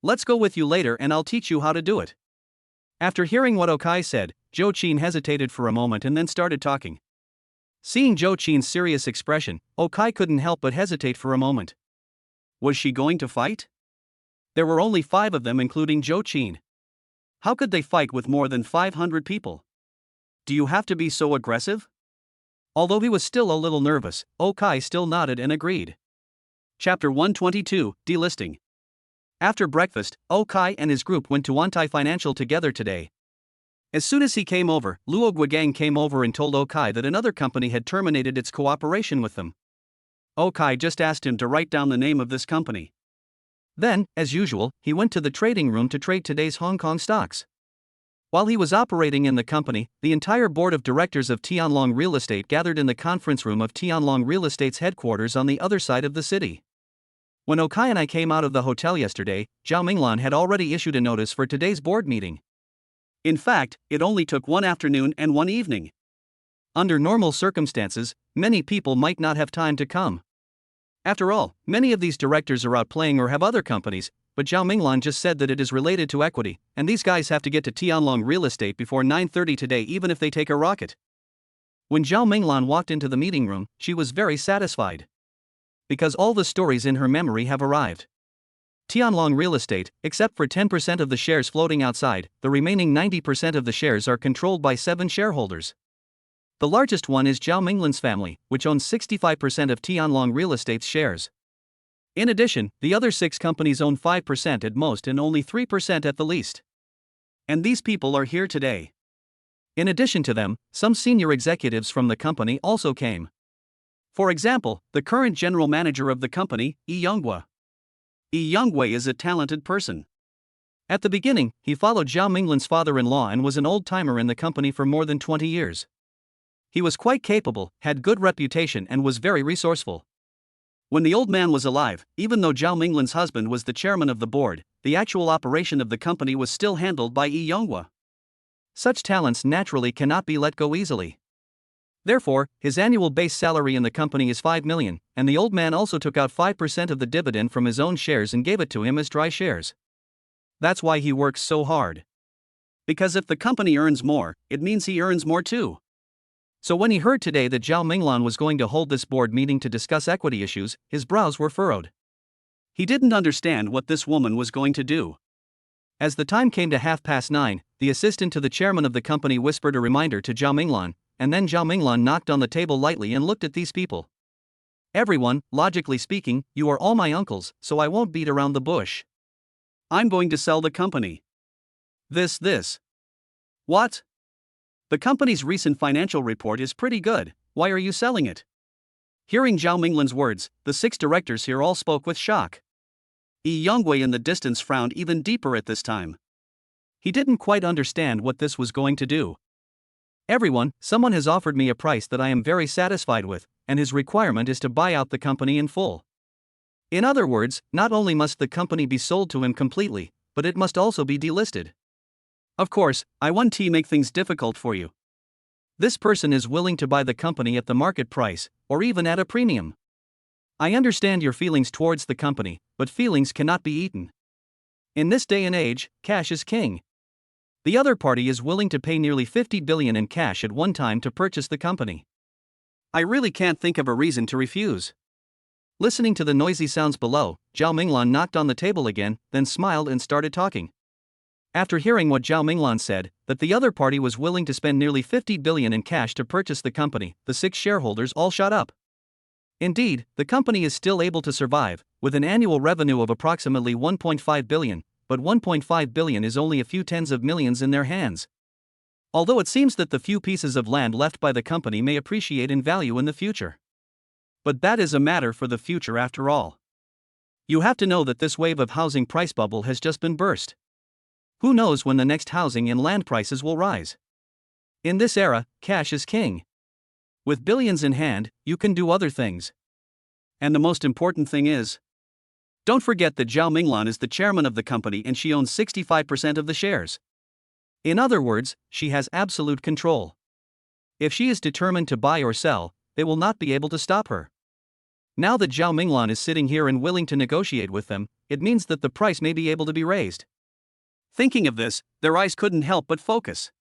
Let's go with you later and I'll teach you how to do it. After hearing what Okai said, Jochin hesitated for a moment and then started talking. Seeing Jochin's serious expression, Okai couldn't help but hesitate for a moment. Was she going to fight? There were only 5 of them including Jochin. How could they fight with more than 500 people? Do you have to be so aggressive? Although he was still a little nervous, Okai still nodded and agreed. Chapter 122, Delisting. After breakfast, Okai and his group went to Wantai Financial together today. As soon as he came over, Luo Guigang came over and told Okai that another company had terminated its cooperation with them. Okai just asked him to write down the name of this company. Then, as usual, he went to the trading room to trade today's Hong Kong stocks. While he was operating in the company, the entire board of directors of Tianlong Real Estate gathered in the conference room of Tianlong Real Estate's headquarters on the other side of the city. When Okai and I came out of the hotel yesterday, Zhao Minglan had already issued a notice for today's board meeting. In fact, it only took one afternoon and one evening. Under normal circumstances, many people might not have time to come. After all, many of these directors are out playing or have other companies, but Zhao Minglan just said that it is related to equity, and these guys have to get to Tianlong Real Estate before 9:30 today even if they take a rocket. When Zhao Minglan walked into the meeting room, she was very satisfied. Because all the stories in her memory have arrived. Tianlong Real Estate, except for 10% of the shares floating outside, the remaining 90% of the shares are controlled by 7 shareholders. The largest one is Zhao Minglan's family, which owns 65% of Tianlong Real Estate's shares. In addition, the other 6 companies own 5% at most and only 3% at the least. And these people are here today. In addition to them, some senior executives from the company also came. For example, the current general manager of the company, Yi Yonghua. Yi Yonghua is a talented person. At the beginning, he followed Zhao Minglan's father-in-law and was an old-timer in the company for more than 20 years. He was quite capable, had good reputation and was very resourceful. When the old man was alive, even though Zhao Minglan's husband was the chairman of the board, the actual operation of the company was still handled by Yi Yonghua. Such talents naturally cannot be let go easily. Therefore, his annual base salary in the company is 5 million, and the old man also took out 5% of the dividend from his own shares and gave it to him as dry shares. That's why he works so hard. Because if the company earns more, it means he earns more too. So when he heard today that Zhao Minglan was going to hold this board meeting to discuss equity issues, his brows were furrowed. He didn't understand what this woman was going to do. As the time came to 9:30, the assistant to the chairman of the company whispered a reminder to Zhao Minglan, and then Zhao Minglan knocked on the table lightly and looked at these people. Everyone, logically speaking, you are all my uncles, so I won't beat around the bush. I'm going to sell the company. This. What? The company's recent financial report is pretty good, why are you selling it? Hearing Zhao Minglan's words, the 6 directors here all spoke with shock. Yi Yonghua in the distance frowned even deeper at this time. He didn't quite understand what this was going to do. Everyone, someone has offered me a price that I am very satisfied with, and his requirement is to buy out the company in full. In other words, not only must the company be sold to him completely, but it must also be delisted. Of course, I won't make things difficult for you. This person is willing to buy the company at the market price, or even at a premium. I understand your feelings towards the company, but feelings cannot be eaten. In this day and age, cash is king. The other party is willing to pay nearly 50 billion in cash at one time to purchase the company. I really can't think of a reason to refuse. Listening to the noisy sounds below, Zhao Minglan knocked on the table again, then smiled and started talking. After hearing what Zhao Minglan said, that the other party was willing to spend nearly 50 billion in cash to purchase the company, the 6 shareholders all shot up. Indeed, the company is still able to survive, with an annual revenue of approximately 1.5 billion, but 1.5 billion is only a few tens of millions in their hands. Although it seems that the few pieces of land left by the company may appreciate in value in the future. But that is a matter for the future after all. You have to know that this wave of housing price bubble has just been burst. Who knows when the next housing and land prices will rise? In this era, cash is king. With billions in hand, you can do other things. And the most important thing is, don't forget that Zhao Minglan is the chairman of the company and she owns 65% of the shares. In other words, she has absolute control. If she is determined to buy or sell, they will not be able to stop her. Now that Zhao Minglan is sitting here and willing to negotiate with them, it means that the price may be able to be raised. Thinking of this, their eyes couldn't help but focus.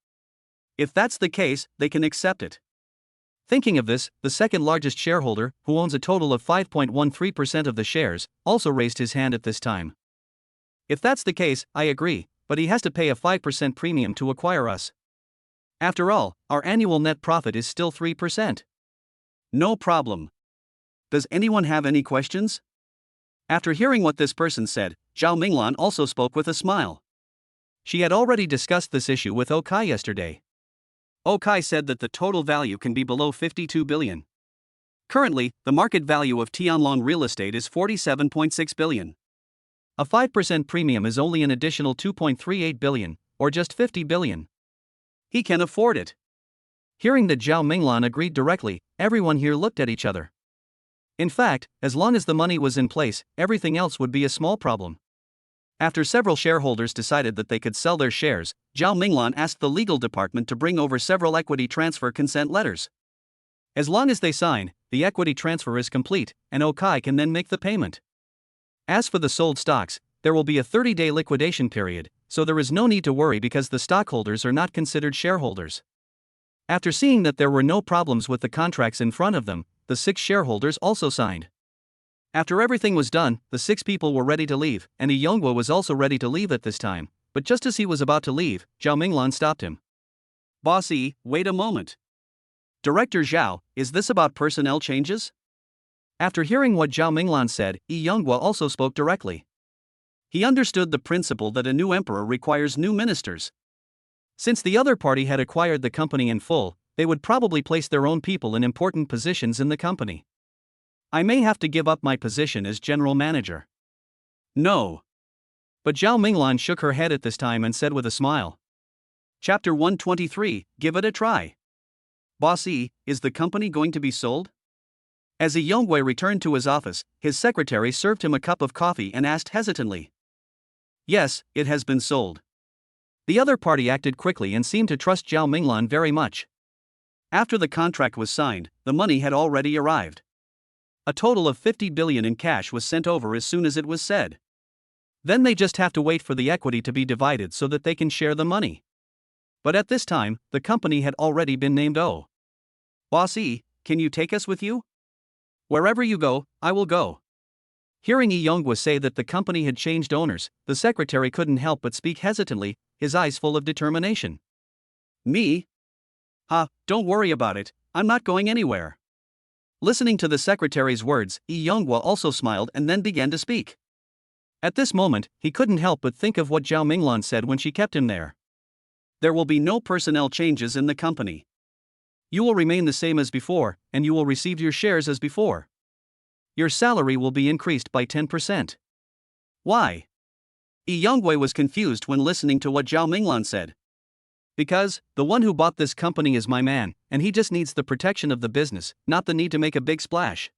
If that's the case, they can accept it. Thinking of this, the second largest shareholder, who owns a total of 5.13% of the shares, also raised his hand at this time. If that's the case, I agree, but he has to pay a 5% premium to acquire us. After all, our annual net profit is still 3%. No problem. Does anyone have any questions? After hearing what this person said, Zhao Minglan also spoke with a smile. She had already discussed this issue with Okai yesterday. Okai said that the total value can be below 52 billion. Currently, the market value of Tianlong real estate is 47.6 billion. A 5% premium is only an additional 2.38 billion, or just 50 billion. He can afford it. Hearing that Zhao Minglan agreed directly, everyone here looked at each other. In fact, as long as the money was in place, everything else would be a small problem. After several shareholders decided that they could sell their shares, Zhao Minglan asked the legal department to bring over several equity transfer consent letters. As long as they sign, the equity transfer is complete, and Okai can then make the payment. As for the sold stocks, there will be a 30-day liquidation period, so there is no need to worry because the stockholders are not considered shareholders. After seeing that there were no problems with the contracts in front of them, the 6 shareholders also signed. After everything was done, the 6 people were ready to leave, and Yonghua was also ready to leave at this time, but just as he was about to leave, Zhao Minglan stopped him. Boss E, wait a moment. Director Zhao, is this about personnel changes? After hearing what Zhao Minglan said, Yonghua also spoke directly. He understood the principle that a new emperor requires new ministers. Since the other party had acquired the company in full, they would probably place their own people in important positions in the company. I may have to give up my position as general manager. No. But Zhao Minglan shook her head at this time and said with a smile. Chapter 123, give it a try. Boss E, is the company going to be sold? As Yonghua returned to his office, his secretary served him a cup of coffee and asked hesitantly. Yes, it has been sold. The other party acted quickly and seemed to trust Zhao Minglan very much. After the contract was signed, the money had already arrived. A total of 50 billion in cash was sent over as soon as it was said. Then they just have to wait for the equity to be divided so that they can share the money. But at this time, the company had already been named O. Boss E, can you take us with you? Wherever you go, I will go. Hearing Yonghua say that the company had changed owners, the secretary couldn't help but speak hesitantly, his eyes full of determination. Me? Don't worry about it, I'm not going anywhere. Listening to the secretary's words, Yonghua also smiled and then began to speak. At this moment, he couldn't help but think of what Zhao Minglan said when she kept him there. There will be no personnel changes in the company. You will remain the same as before, and you will receive your shares as before. Your salary will be increased by 10%. Why? Yonghua was confused when listening to what Zhao Minglan said. Because, the one who bought this company is my man, and he just needs the protection of the business, not the need to make a big splash.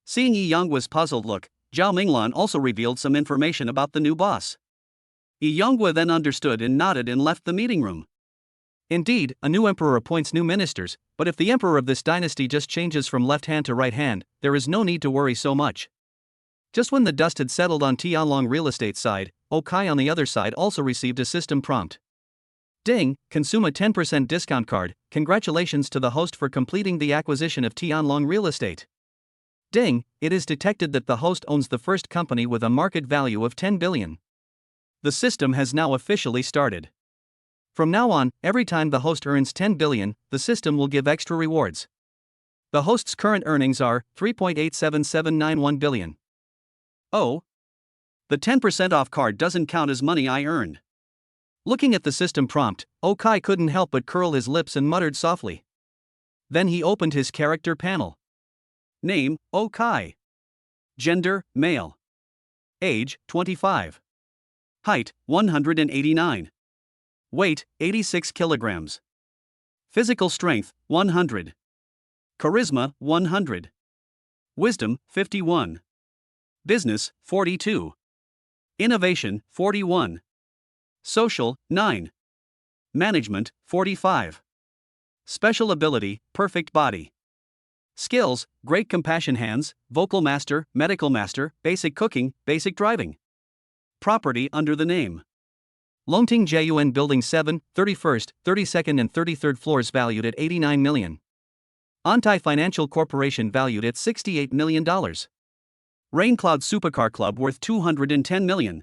Seeing Yonghua's puzzled look, Zhao Minglan also revealed some information about the new boss. Yonghua then understood and nodded and left the meeting room. Indeed, a new emperor appoints new ministers, but if the emperor of this dynasty just changes from left hand to right hand, there is no need to worry so much. Just when the dust had settled on Tianlong real estate side, Okai on the other side also received a system prompt. Ding, consume a 10% discount card, congratulations to the host for completing the acquisition of Tianlong real estate. Ding, it is detected that the host owns the first company with a market value of 10 billion. The system has now officially started. From now on, every time the host earns 10 billion, the system will give extra rewards. The host's current earnings are 3.87791 billion. Oh. The 10% off card doesn't count as money I earned. Looking at the system prompt, Okai couldn't help but curl his lips and muttered softly. Then he opened his character panel. Name, Okai. Gender, male. Age, 25. Height, 189. Weight, 86 kilograms. Physical strength, 100. Charisma, 100. Wisdom, 51. Business, 42. Innovation, 41. Social, 9. Management, 45. Special ability, perfect body. Skills, great compassion hands, vocal master, medical master, basic cooking, basic driving. Property under the name. Longting Jun Building 7, 31st, 32nd and 33rd floors valued at 89 million. Ontai Financial Corporation valued at $68 million. Raincloud Supercar Club worth 210 million.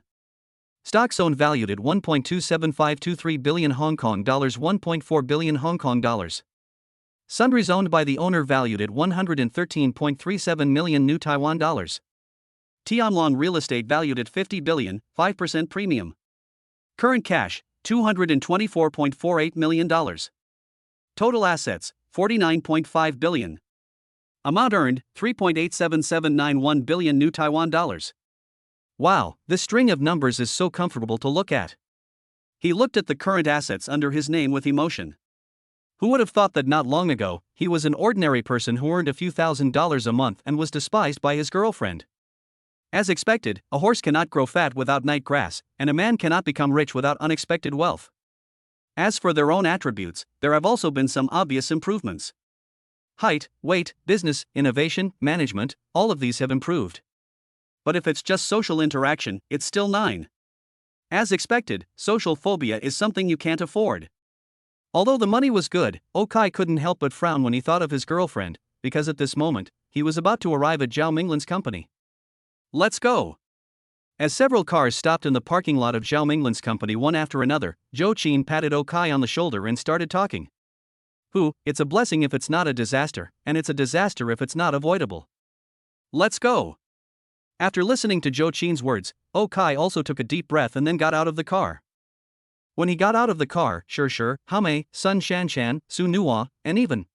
Stock zone valued at 1.27523 billion Hong Kong dollars, 1.4 billion Hong Kong dollars. Sundries owned by the owner valued at 113.37 million new Taiwan dollars. Tianlong Real Estate valued at 50 billion, 5% premium. Current cash, $224.48 million. Total assets, 49.5 billion. Amount earned, 3.87791 billion new Taiwan dollars. Wow, this string of numbers is so comfortable to look at. He looked at the current assets under his name with emotion. Who would have thought that not long ago, he was an ordinary person who earned a few $1,000s a month and was despised by his girlfriend? As expected, a horse cannot grow fat without night grass, and a man cannot become rich without unexpected wealth. As for their own attributes, there have also been some obvious improvements. Height, weight, business, innovation, management, all of these have improved. But if it's just social interaction, it's still 9. As expected, social phobia is something you can't afford. Although the money was good, Okai couldn't help but frown when he thought of his girlfriend, because at this moment, he was about to arrive at Zhao Minglan's company. Let's go. As several cars stopped in the parking lot of Zhao Minglan's company one after another, Zhou Qin patted Okai on the shoulder and started talking. It's a blessing if it's not a disaster, and it's a disaster if it's not avoidable. Let's go. After listening to Zhou Qin's words, Okai also took a deep breath and then got out of the car. When he got out of the car, Shi, Hame, Sun Shanshan, Su Nuo, and even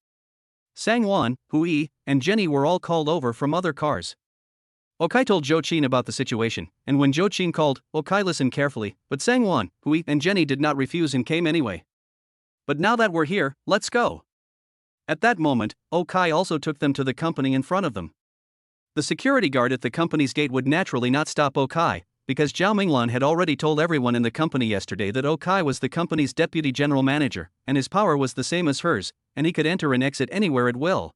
Sang Wan, Hui, and Jenny were all called over from other cars. Okai told Zhou Qin about the situation, and when Zhou Qin called, Okai listened carefully, but Sang Wan, Hui, and Jenny did not refuse and came anyway. But now that we're here, let's go. At that moment, Okai also took them to the company in front of them. The security guard at the company's gate would naturally not stop Okai, because Zhao Minglan had already told everyone in the company yesterday that Okai was the company's deputy general manager, and his power was the same as hers, and he could enter and exit anywhere at will.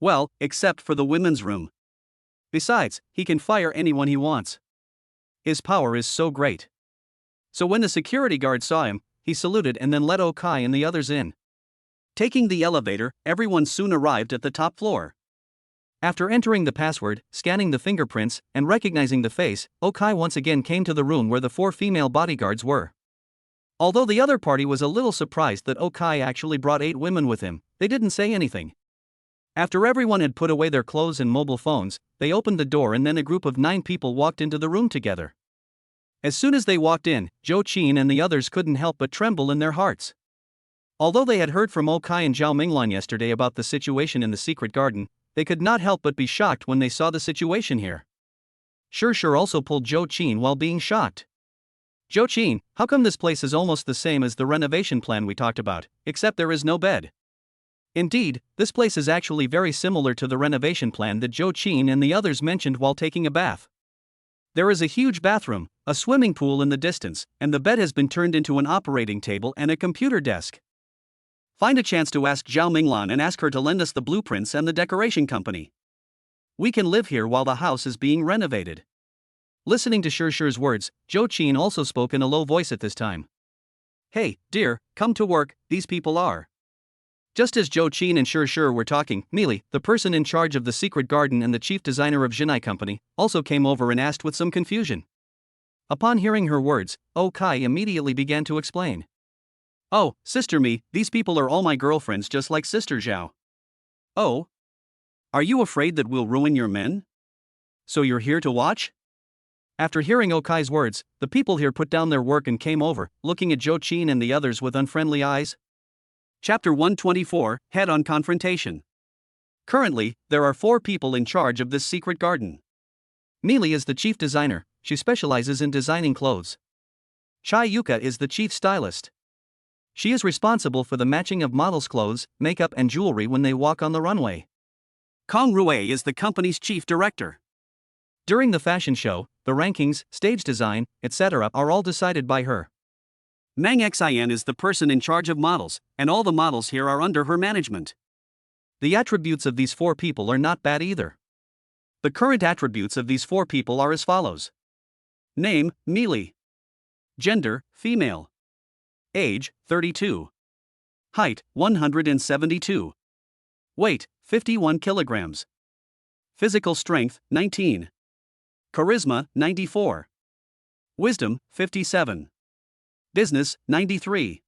Well, except for the women's room. Besides, he can fire anyone he wants. His power is so great. So when the security guard saw him, he saluted and then let Okai and the others in. Taking the elevator, everyone soon arrived at the top floor. After entering the password, scanning the fingerprints, and recognizing the face, Okai once again came to the room where the 4 female bodyguards were. Although the other party was a little surprised that Okai actually brought 8 women with him, they didn't say anything. After everyone had put away their clothes and mobile phones, they opened the door and then a group of 9 people walked into the room together. As soon as they walked in, Zhou Qin and the others couldn't help but tremble in their hearts. Although they had heard from Okai and Zhao Minglan yesterday about the situation in the secret garden, they could not help but be shocked when they saw the situation here. Shi also pulled Zhou Qin while being shocked. Zhou Qin, how come this place is almost the same as the renovation plan we talked about, except there is no bed? Indeed, this place is actually very similar to the renovation plan that Zhou Qin and the others mentioned while taking a bath. There is a huge bathroom, a swimming pool in the distance, and the bed has been turned into an operating table and a computer desk. Find a chance to ask Zhao Minglan and ask her to lend us the blueprints and the decoration company. We can live here while the house is being renovated. Listening to Shi's words, Zhou Qin also spoke in a low voice at this time. Hey, dear, come to work, these people are. Just as Zhou Qin and Shi were talking, Meili, the person in charge of the secret garden and the chief designer of Jinai Company, also came over and asked with some confusion. Upon hearing her words, Okai immediately began to explain. Oh, Sister Mi, these people are all my girlfriends just like Sister Zhao. Oh? Are you afraid that we'll ruin your men? So you're here to watch? After hearing Okai's words, the people here put down their work and came over, looking at Zhou Qin and the others with unfriendly eyes. Chapter 124, Head-on Confrontation. Currently, there are 4 people in charge of this secret garden. Mili is the chief designer, she specializes in designing clothes. Chai Yuka is the chief stylist. She is responsible for the matching of models' clothes, makeup and jewelry when they walk on the runway. Kong Rue is the company's chief director. During the fashion show, the rankings, stage design, etc. are all decided by her. Meng Xin is the person in charge of models, and all the models here are under her management. The attributes of these 4 people are not bad either. The current attributes of these 4 people are as follows. Name, Mili. Gender, female. Age, 32. Height, 172. Weight, 51 kilograms. Physical strength, 19. Charisma, 94. Wisdom, 57. Business, 93.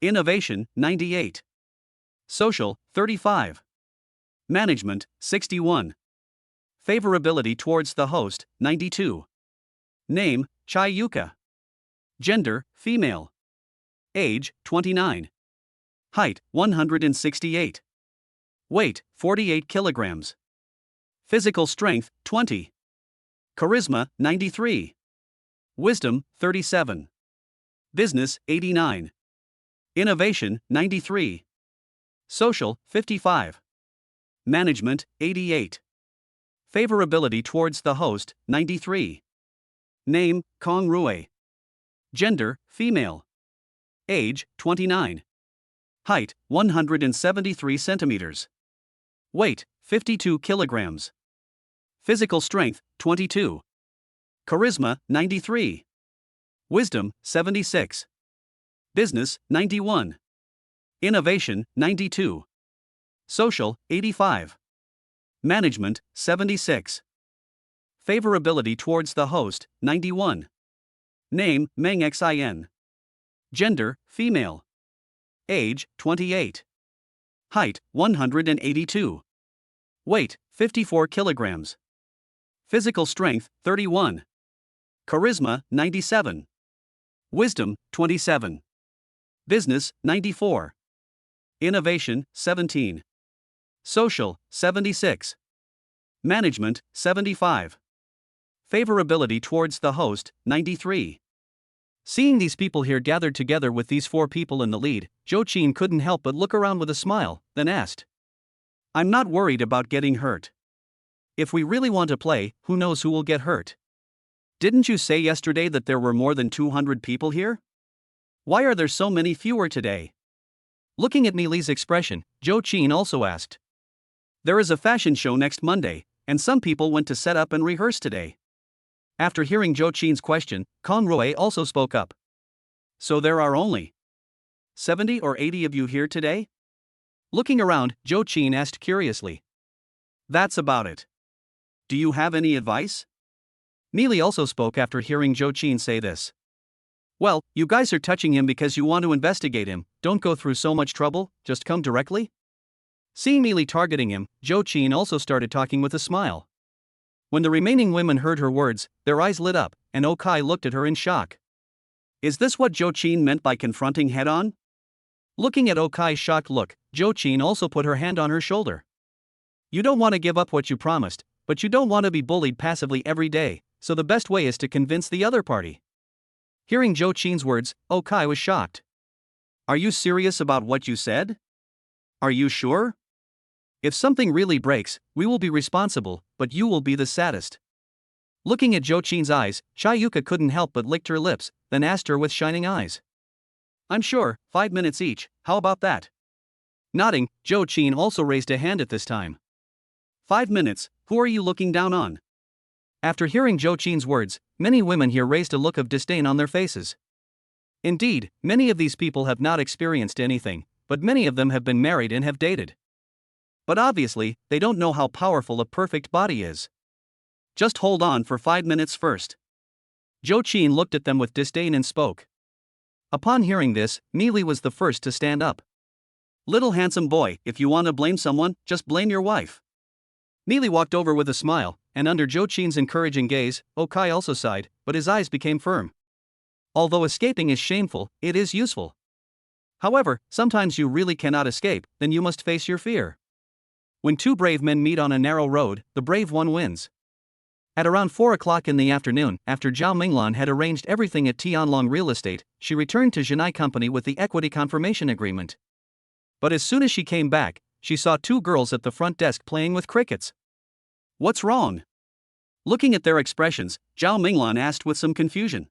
Innovation, 98. Social, 35. Management, 61. Favorability towards the host, 92. Name, Chai Yuka. Gender, female. Age, 29. Height, 168. Weight, 48 kilograms. Physical strength, 20. Charisma, 93. Wisdom, 37. Business, 89. Innovation, 93. Social, 55. Management, 88. Favorability towards the host, 93. Name, Kong Rue. Gender, female. Age, 29. Height, 173 centimeters. Weight, 52 kilograms. Physical strength, 22. Charisma, 93. Wisdom, 76. Business, 91. Innovation, 92. Social, 85. Management, 76. Favorability towards the host, 91. Name, Meng Xin. Gender, female. Age, 28. Height, 182. Weight, 54 kilograms. Physical strength, 31. Charisma, 97. Wisdom, 27. Business, 94. Innovation, 17. Social, 76. Management, 75. Favorability towards the host, 93. Seeing these people here gathered together with these 4 people in the lead, Zhou Qin couldn't help but look around with a smile, then asked. I'm not worried about getting hurt. If we really want to play, who knows who will get hurt? Didn't you say yesterday that there were more than 200 people here? Why are there so many fewer today? Looking at Mili's expression, Zhou Qin also asked. There is a fashion show next Monday, and some people went to set up and rehearse today. After hearing Zhou Qin's question, Kong Rue also spoke up. So there are only 70 or 80 of you here today? Looking around, Zhou Qin asked curiously. That's about it. Do you have any advice? Mili also spoke after hearing Zhou Qin say this. Well, you guys are touching him because you want to investigate him, don't go through so much trouble, just come directly? Seeing Mili targeting him, Zhou Qin also started talking with a smile. When the remaining women heard her words, their eyes lit up, and Okai looked at her in shock. Is this what Zhou Qin meant by confronting head-on? Looking at Okai's shocked look, Zhou Qin also put her hand on her shoulder. You don't want to give up what you promised, but you don't want to be bullied passively every day, so the best way is to convince the other party. Hearing Zhou Qin's words, Okai was shocked. Are you serious about what you said? Are you sure? If something really breaks, we will be responsible, but you will be the saddest. Looking at Zhou Qin's eyes, Chai Yuka couldn't help but licked her lips, then asked her with shining eyes. I'm sure, 5 minutes each, how about that? Nodding, Zhou Qin also raised a hand at this time. 5 minutes, who are you looking down on? After hearing Zhou Qin's words, many women here raised a look of disdain on their faces. Indeed, many of these people have not experienced anything, but many of them have been married and have dated. But obviously, they don't know how powerful a perfect body is. Just hold on for 5 minutes first. Zhou Qin looked at them with disdain and spoke. Upon hearing this, Mili was the first to stand up. Little handsome boy, if you want to blame someone, just blame your wife. Neely walked over with a smile, and under Zhou Qin's encouraging gaze, Okai also sighed, but his eyes became firm. Although escaping is shameful, it is useful. However, sometimes you really cannot escape, then you must face your fear. When two brave men meet on a narrow road, the brave one wins. At around 4 o'clock in the afternoon, after Zhao Minglan had arranged everything at Tianlong Real Estate, she returned to Zhenai Company with the equity confirmation agreement. But as soon as she came back, she saw two girls at the front desk playing with crickets. What's wrong? Looking at their expressions, Zhao Minglan asked with some confusion.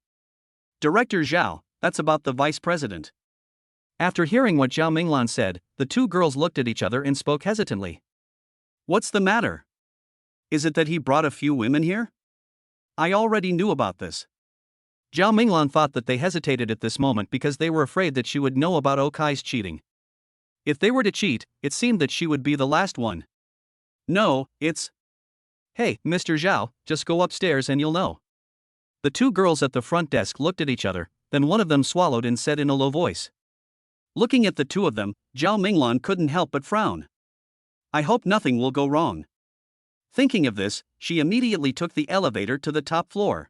Director Zhao, that's about the vice president. After hearing what Zhao Minglan said, the two girls looked at each other and spoke hesitantly. What's the matter? Is it that he brought a few women here? I already knew about this. Zhao Minglan thought that they hesitated at this moment because they were afraid that she would know about Okai's cheating. If they were to cheat, it seemed that she would be the last one. No, it's... Hey, Mr. Zhao, just go upstairs and you'll know. The two girls at the front desk looked at each other, then one of them swallowed and said in a low voice. Looking at the two of them, Zhao Minglan couldn't help but frown. I hope nothing will go wrong. Thinking of this, she immediately took the elevator to the top floor.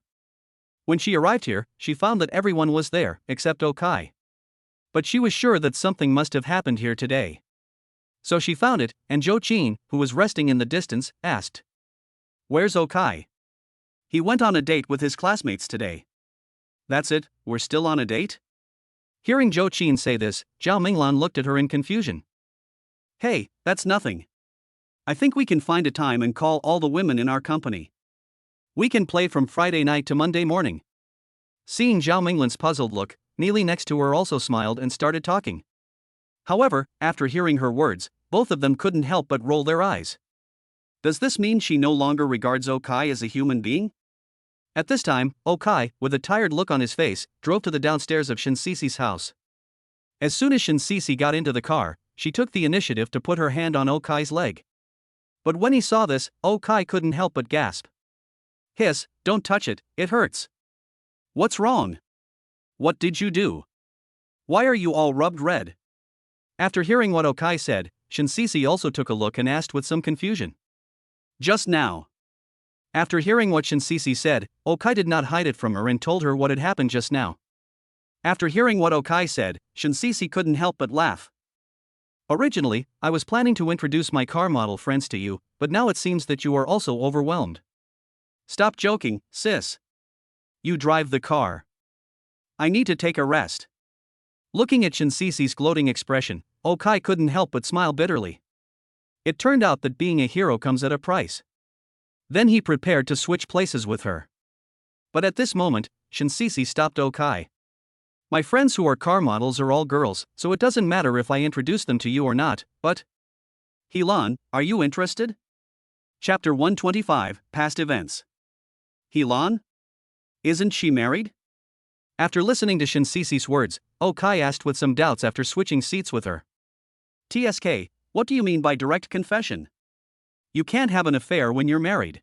When she arrived here, she found that everyone was there, except Okai. But she was sure that something must have happened here today. So she found it, and Zhou Qin, who was resting in the distance, asked. Where's Okai? He went on a date with his classmates today. That's it, we're still on a date? Hearing Zhou Qin say this, Zhao Minglan looked at her in confusion. Hey, that's nothing. I think we can find a time and call all the women in our company. We can play from Friday night to Monday morning. Seeing Zhao Minglan's puzzled look, Neely next to her also smiled and started talking. However, after hearing her words, both of them couldn't help but roll their eyes. Does this mean she no longer regards Okai as a human being? At this time, Okai, with a tired look on his face, drove to the downstairs of Shinsisi's house. As soon as Shinsisi got into the car, she took the initiative to put her hand on Okai's leg. But when he saw this, Okai couldn't help but gasp. Hiss, don't touch it, it hurts. What's wrong? What did you do? Why are you all rubbed red? After hearing what Okai said, Shinsisi also took a look and asked with some confusion. Just now. After hearing what Shinsisi said, Okai did not hide it from her and told her what had happened just now. After hearing what Okai said, Shinsisi couldn't help but laugh. Originally, I was planning to introduce my car model friends to you, but now it seems that you are also overwhelmed. Stop joking, sis. You drive the car. I need to take a rest. Looking at Shinsisi's gloating expression, Okai couldn't help but smile bitterly. It turned out that being a hero comes at a price. Then he prepared to switch places with her. But at this moment, Shinsisi stopped Okai. My friends who are car models are all girls, so it doesn't matter if I introduce them to you or not, but... Helan, are you interested? Chapter 125, Past Events. Helan? Isn't she married? After listening to Shinsisi's words, Okai asked with some doubts after switching seats with her. TSK, what do you mean by direct confession? You can't have an affair when you're married.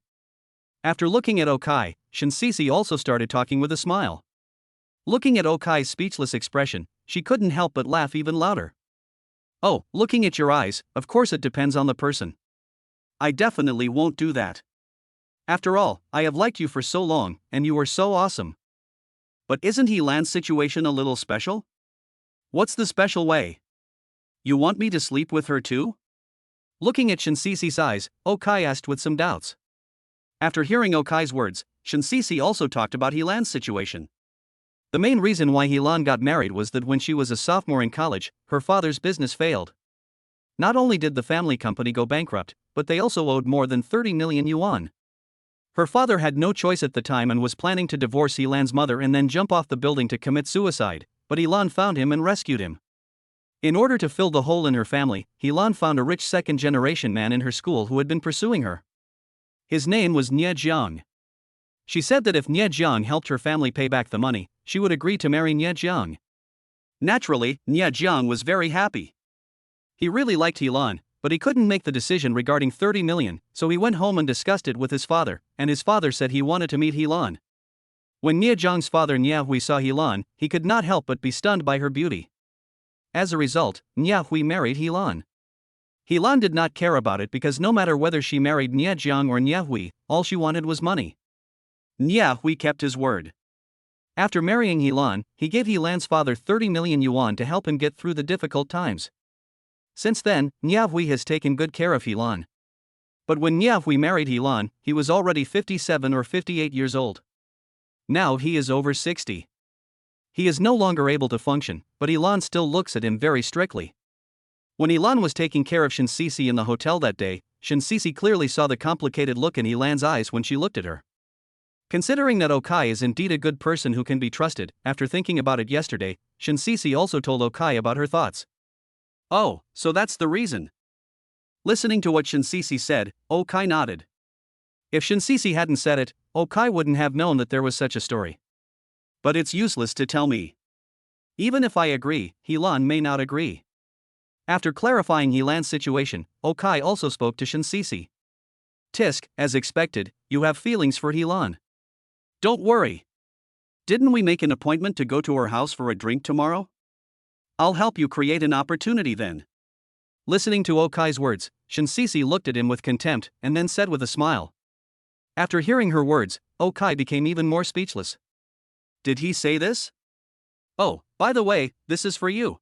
After looking at Okai, Shinsisi also started talking with a smile. Looking at Okai's speechless expression, she couldn't help but laugh even louder. Oh, looking at your eyes, of course it depends on the person. I definitely won't do that. After all, I have liked you for so long, and you are so awesome. But isn't Helan's situation a little special? What's the special way? You want me to sleep with her too? Looking at Shinsisi's eyes, Okai asked with some doubts. After hearing Okai's words, Shinsisi also talked about Helan's situation. The main reason why Helan got married was that when she was a sophomore in college, her father's business failed. Not only did the family company go bankrupt, but they also owed more than 30 million yuan. Her father had no choice at the time and was planning to divorce Helan's mother and then jump off the building to commit suicide, but Helan found him and rescued him. In order to fill the hole in her family, Helan found a rich second-generation man in her school who had been pursuing her. His name was Nie Jiang. She said that if Nie Jiang helped her family pay back the money, she would agree to marry Nie Jiang. Naturally, Nie Jiang was very happy. He really liked Helan, but he couldn't make the decision regarding 30 million, so he went home and discussed it with his father, and his father said he wanted to meet Helan. When Nie Jiang's father Nie Hui saw Helan, he could not help but be stunned by her beauty. As a result, Nie Hui married Helan. Helan did not care about it because no matter whether she married Nye Jiang or Nye Hui, all she wanted was money. Nye Hui kept his word. After marrying Helan, he gave Helan's father 30 million yuan to help him get through the difficult times. Since then, Nye Hui has taken good care of Helan. But when Nye Hui married Helan, he was already 57 or 58 years old. Now he is over 60. He is no longer able to function, but Helan still looks at him very strictly. When Helan was taking care of Shen Sisi in the hotel that day, Shen Sisi clearly saw the complicated look in Helan's eyes when she looked at her. Considering that Okai is indeed a good person who can be trusted, after thinking about it yesterday, Shen Sisi also told Okai about her thoughts. Oh, so that's the reason. Listening to what Shen Sisi said, Okai nodded. If Shen Sisi hadn't said it, Okai wouldn't have known that there was such a story. But it's useless to tell me. Even if I agree, Helan may not agree. After clarifying Helan's situation, Okai also spoke to Shen Sisi. Tisk, as expected, you have feelings for Helan. Don't worry. Didn't we make an appointment to go to her house for a drink tomorrow? I'll help you create an opportunity then. Listening to Okai's words, Shen Sisi looked at him with contempt and then said with a smile. After hearing her words, Okai became even more speechless. Did he say this? Oh, by the way, this is for you.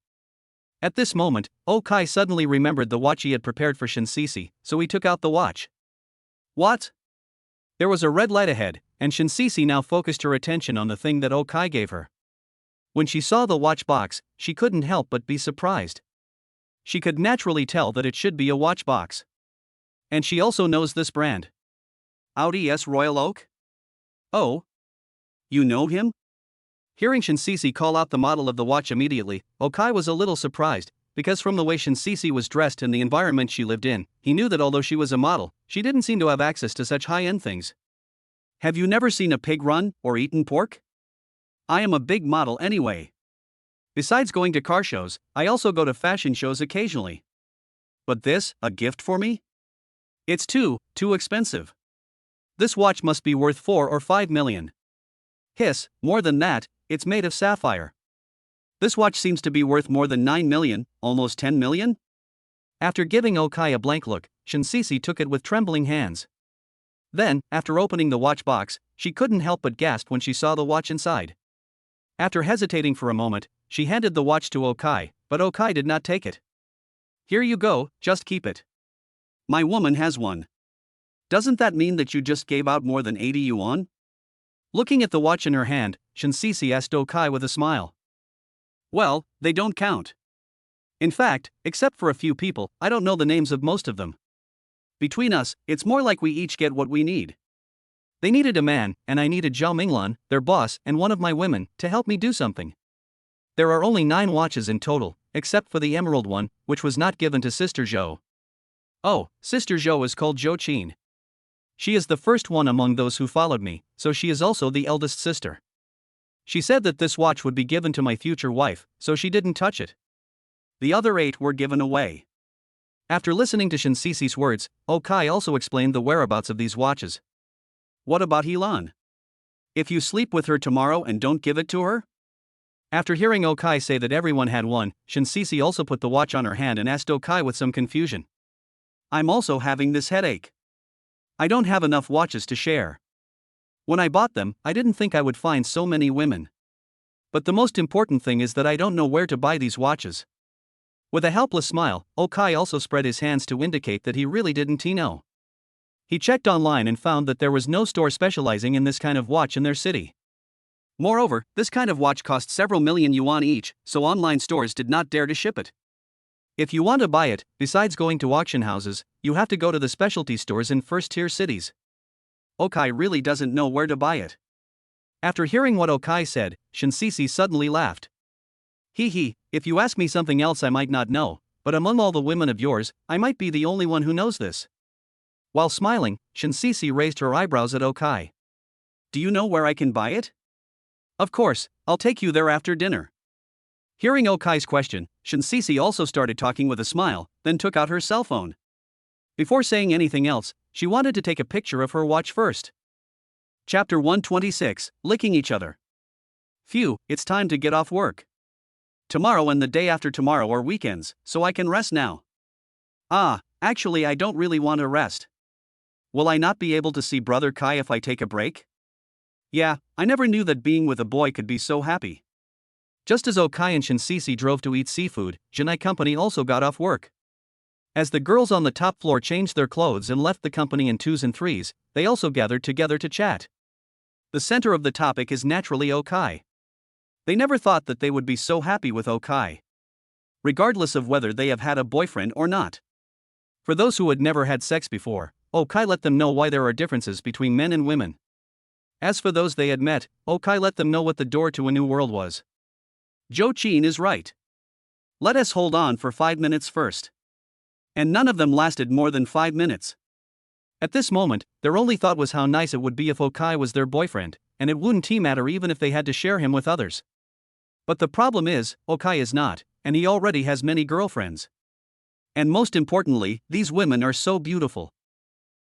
At this moment, Okai suddenly remembered the watch he had prepared for Shen Sisi, so he took out the watch. What? There was a red light ahead, and Shen Sisi now focused her attention on the thing that Okai gave her. When she saw the watch box, she couldn't help but be surprised. She could naturally tell that it should be a watch box. And she also knows this brand. Audi S Royal Oak? Oh. You know him? Hearing Shen Sisi call out the model of the watch immediately, Okai was a little surprised, because from the way Shen Sisi was dressed and the environment she lived in, he knew that although she was a model, she didn't seem to have access to such high-end things. Have you never seen a pig run or eaten pork? I am a big model anyway. Besides going to car shows, I also go to fashion shows occasionally. But this, a gift for me? It's too expensive. This watch must be worth 4 or 5 million. Hiss, more than that, it's made of sapphire. This watch seems to be worth more than 9 million, almost 10 million? After giving Okai a blank look, Shen Sisi took it with trembling hands. Then, after opening the watch box, she couldn't help but gasp when she saw the watch inside. After hesitating for a moment, she handed the watch to Okai, but Okai did not take it. Here you go, just keep it. My woman has one. Doesn't that mean that you just gave out more than 80 yuan? Looking at the watch in her hand, Shen Sisi asked Okai with a smile. Well, they don't count. In fact, except for a few people, I don't know the names of most of them. Between us, it's more like we each get what we need. They needed a man, and I needed Zhao Minglan, their boss and one of my women, to help me do something. There are only 9 watches in total, except for the emerald one, which was not given to Sister Zhou. Oh, Sister Zhou is called Zhou Qin. She is the first one among those who followed me, so she is also the eldest sister. She said that this watch would be given to my future wife, so she didn't touch it. The other 8 were given away. After listening to Shen Sisi's words, Okai also explained the whereabouts of these watches. What about Helan? If you sleep with her tomorrow and don't give it to her? After hearing Okai say that everyone had one, Shen Sisi also put the watch on her hand and asked Okai with some confusion. I'm also having this headache. I don't have enough watches to share. When I bought them, I didn't think I would find so many women. But the most important thing is that I don't know where to buy these watches. With a helpless smile, Okai also spread his hands to indicate that he really didn't know. He checked online and found that there was no store specializing in this kind of watch in their city. Moreover, this kind of watch cost several million yuan each, so online stores did not dare to ship it. If you want to buy it, besides going to auction houses, you have to go to the specialty stores in first-tier cities. Okai really doesn't know where to buy it. After hearing what Okai said, Shen Sisi suddenly laughed. Hee, if you ask me something else I might not know, but among all the women of yours, I might be the only one who knows this. While smiling, Shen Sisi raised her eyebrows at Okai. Do you know where I can buy it? Of course, I'll take you there after dinner. Hearing Okai's question, Shen Sisi also started talking with a smile, then took out her cell phone. Before saying anything else, she wanted to take a picture of her watch first. Chapter 126, Licking Each Other. Phew, it's time to get off work. Tomorrow and the day after tomorrow are weekends, so I can rest now. Actually, I don't really want to rest. Will I not be able to see Brother Kai if I take a break? Yeah, I never knew that being with a boy could be so happy. Just as Okai and Shinsisi drove to eat seafood, Jinai Company also got off work. As the girls on the top floor changed their clothes and left the company in twos and threes, they also gathered together to chat. The center of the topic is naturally Okai. They never thought that they would be so happy with Okai, regardless of whether they have had a boyfriend or not. For those who had never had sex before, Okai let them know why there are differences between men and women. As for those they had met, Okai let them know what the door to a new world was. Joe Chin is right. Let us hold on for 5 minutes first. And none of them lasted more than 5 minutes. At this moment, their only thought was how nice it would be if Okai was their boyfriend, and it wouldn't matter even if they had to share him with others. But the problem is, Okai is not, and he already has many girlfriends. And most importantly, these women are so beautiful.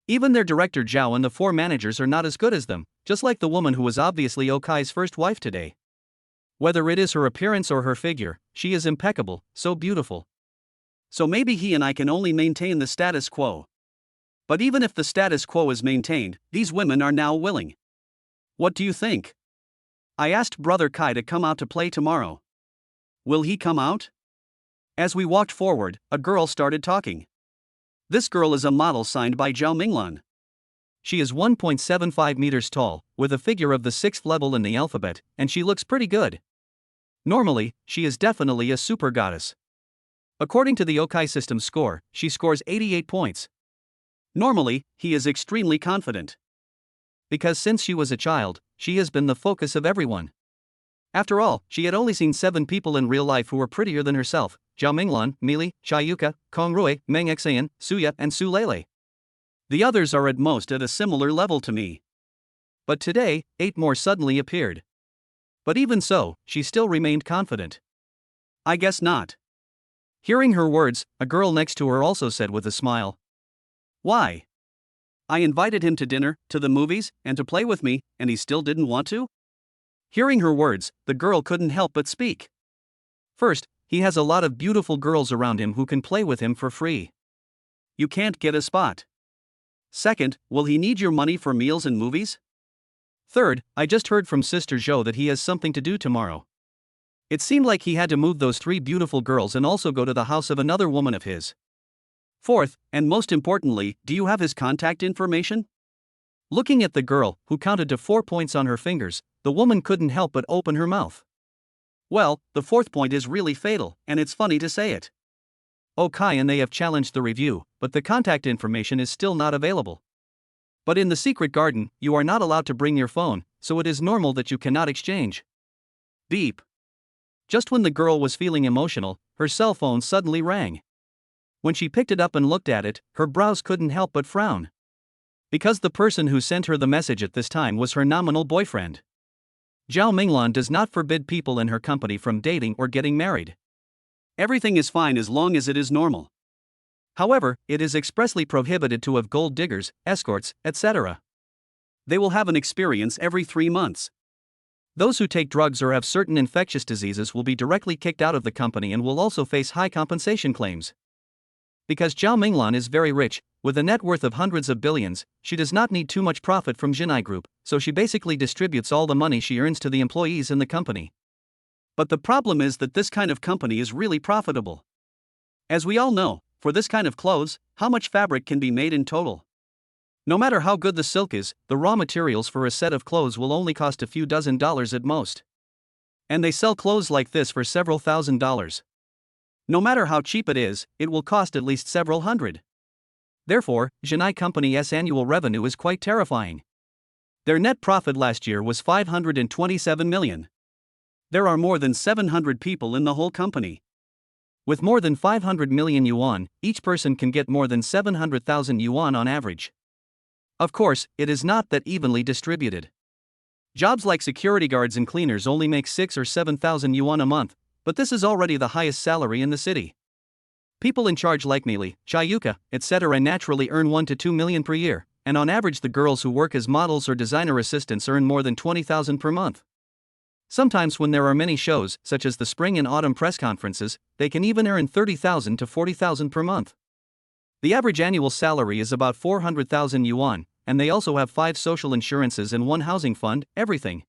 Even their director Zhao and the 4 managers are not as good as them, just like the woman who was obviously Okai's first wife today. Whether it is her appearance or her figure, she is impeccable, so beautiful. So maybe he and I can only maintain the status quo. But even if the status quo is maintained, these women are now willing. What do you think? I asked Brother Kai to come out to play tomorrow. Will he come out? As we walked forward, a girl started talking. This girl is a model signed by Zhao Minglan. She is 1.75 meters tall, with a figure of the 6th level in the alphabet, and she looks pretty good. Normally, she is definitely a super goddess. According to the Okai system score, she scores 88 points. Normally, he is extremely confident. Because since she was a child, she has been the focus of everyone. After all, she had only seen 7 people in real life who were prettier than herself: Zhao Minglan, Mili, Chayuka, Kong Rui, Meng Xayan, Suya, and Su Lele. The others are at most at a similar level to me. But today, 8 more suddenly appeared. But even so, she still remained confident. I guess not. Hearing her words, a girl next to her also said with a smile, "Why? I invited him to dinner, to the movies, and to play with me, and he still didn't want to?" Hearing her words, the girl couldn't help but speak. First, he has a lot of beautiful girls around him who can play with him for free. You can't get a spot. Second, will he need your money for meals and movies? Third, I just heard from Sister Zhou that he has something to do tomorrow. It seemed like he had to move those 3 beautiful girls and also go to the house of another woman of his. Fourth, and most importantly, do you have his contact information? Looking at the girl, who counted to 4 points on her fingers, the woman couldn't help but open her mouth. Well, the 4th point is really fatal, and it's funny to say it. Okai and they have challenged the review, but the contact information is still not available. But in the secret garden, you are not allowed to bring your phone, so it is normal that you cannot exchange. Beep. Just when the girl was feeling emotional, her cell phone suddenly rang. When she picked it up and looked at it, her brows couldn't help but frown. Because the person who sent her the message at this time was her nominal boyfriend. Zhao Minglan does not forbid people in her company from dating or getting married. Everything is fine as long as it is normal. However, it is expressly prohibited to have gold diggers, escorts, etc. They will have an experience every 3 months. Those who take drugs or have certain infectious diseases will be directly kicked out of the company and will also face high compensation claims. Because Zhao Minglan is very rich, with a net worth of hundreds of billions, she does not need too much profit from Jinai Group, so she basically distributes all the money she earns to the employees in the company. But the problem is that this kind of company is really profitable. As we all know, for this kind of clothes, how much fabric can be made in total? No matter how good the silk is, the raw materials for a set of clothes will only cost a few dozen dollars at most. And they sell clothes like this for several $1,000s. No matter how cheap it is, it will cost at least several hundred. Therefore, Jinai Company's annual revenue is quite terrifying. Their net profit last year was 527 million. There are more than 700 people in the whole company. With more than 500 million yuan, each person can get more than 700,000 yuan on average. Of course, it is not that evenly distributed. Jobs like security guards and cleaners only make 6 or 7,000 yuan a month, but this is already the highest salary in the city. People in charge like Mili, Chayuka, etc. naturally earn 1 to 2 million per year, and on average the girls who work as models or designer assistants earn more than 20,000 per month. Sometimes when there are many shows, such as the spring and autumn press conferences, they can even earn 30,000 to 40,000 per month. The average annual salary is about 400,000 yuan, and they also have 5 social insurances and 1 housing fund, everything.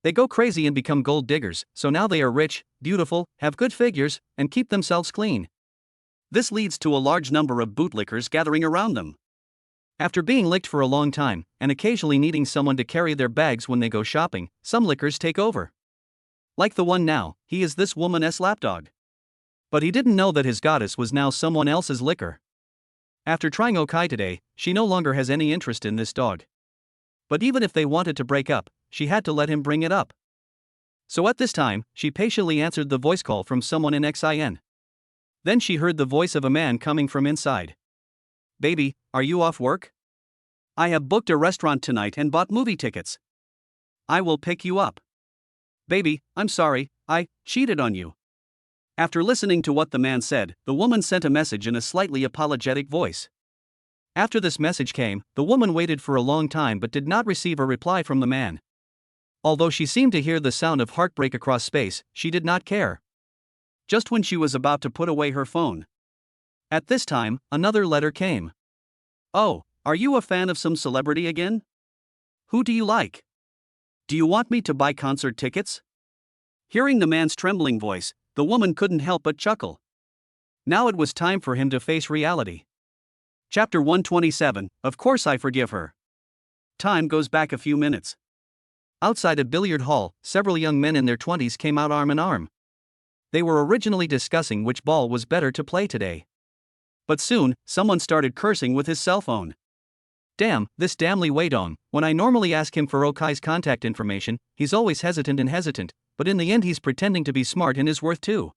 They go crazy and become gold diggers, so now they are rich, beautiful, have good figures, and keep themselves clean. This leads to a large number of bootlickers gathering around them. After being licked for a long time, and occasionally needing someone to carry their bags when they go shopping, some lickers take over. Like the one now, he is this woman's lapdog. But he didn't know that his goddess was now someone else's licker. After trying Okai today, she no longer has any interest in this dog. But even if they wanted to break up, she had to let him bring it up. So at this time, she patiently answered the voice call from someone in Xin. Then she heard the voice of a man coming from inside. "Baby, are you off work? I have booked a restaurant tonight and bought movie tickets. I will pick you up. Baby, I'm sorry, I cheated on you." After listening to what the man said, the woman sent a message in a slightly apologetic voice. After this message came, the woman waited for a long time but did not receive a reply from the man. Although she seemed to hear the sound of heartbreak across space, she did not care. Just when she was about to put away her phone. At this time, another letter came. "Oh, are you a fan of some celebrity again? Who do you like? Do you want me to buy concert tickets?" Hearing the man's trembling voice, the woman couldn't help but chuckle. Now it was time for him to face reality. Chapter 127, Of Course I Forgive Her. Time goes back a few minutes. Outside a billiard hall, several young men in their 20s came out arm in arm. They were originally discussing which ball was better to play today. But soon, someone started cursing with his cell phone. "Damn, this damn Li Weidong, when I normally ask him for Okai's contact information, he's always hesitant, but in the end he's pretending to be smart and is worth 2.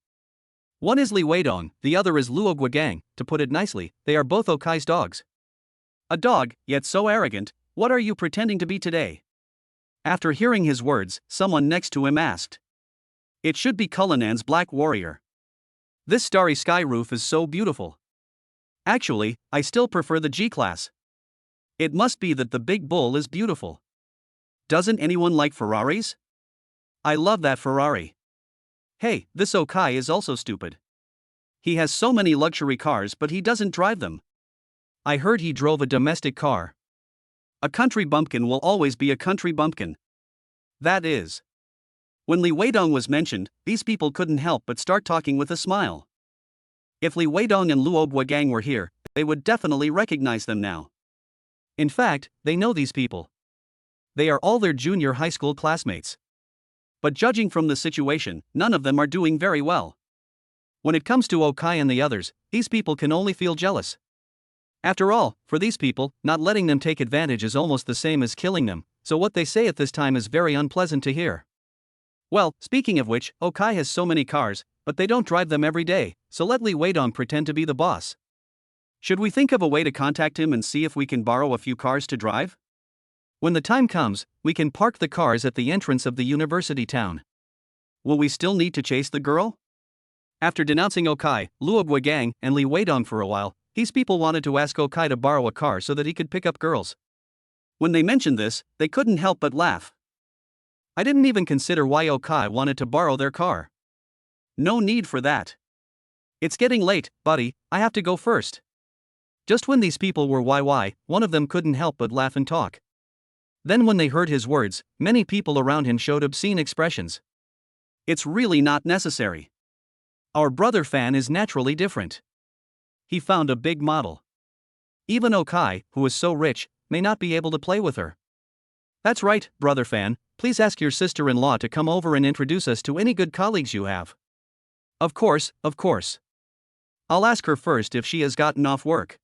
One is Li Weidong, the other is Luo Guogang, to put it nicely, they are both Okai's dogs." "A dog, yet so arrogant, what are you pretending to be today?" After hearing his words, someone next to him asked. "It should be Cullinan's Black Warrior. This starry sky roof is so beautiful. Actually, I still prefer the G-Class. It must be that the big bull is beautiful. Doesn't anyone like Ferraris? I love that Ferrari. Hey, this Okai is also stupid. He has so many luxury cars but he doesn't drive them. I heard he drove a domestic car. A country bumpkin will always be a country bumpkin. That is." When Li Weidong was mentioned, these people couldn't help but start talking with a smile. If Li Weidong and Luo Guogang were here, they would definitely recognize them now. In fact, they know these people. They are all their junior high school classmates. But judging from the situation, none of them are doing very well. When it comes to Okai and the others, these people can only feel jealous. After all, for these people, not letting them take advantage is almost the same as killing them, so what they say at this time is very unpleasant to hear. Well, speaking of which, Okai has so many cars, but they don't drive them every day, so let Li Weidong pretend to be the boss. Should we think of a way to contact him and see if we can borrow a few cars to drive? When the time comes, we can park the cars at the entrance of the university town. Will we still need to chase the girl? After denouncing Okai, Luo Guogang, and Li Weidong for a while, these people wanted to ask Okai to borrow a car so that he could pick up girls. When they mentioned this, they couldn't help but laugh. I didn't even consider why Okai wanted to borrow their car. No need for that. It's getting late, buddy, I have to go first. Just when these people were one of them couldn't help but laugh and talk. Then when they heard his words, many people around him showed obscene expressions. It's really not necessary. Our brother Fan is naturally different. He found a big model. Even Okai, who is so rich, may not be able to play with her. That's right, brother Fan, please ask your sister-in-law to come over and introduce us to any good colleagues you have. Of course. I'll ask her first if she has gotten off work.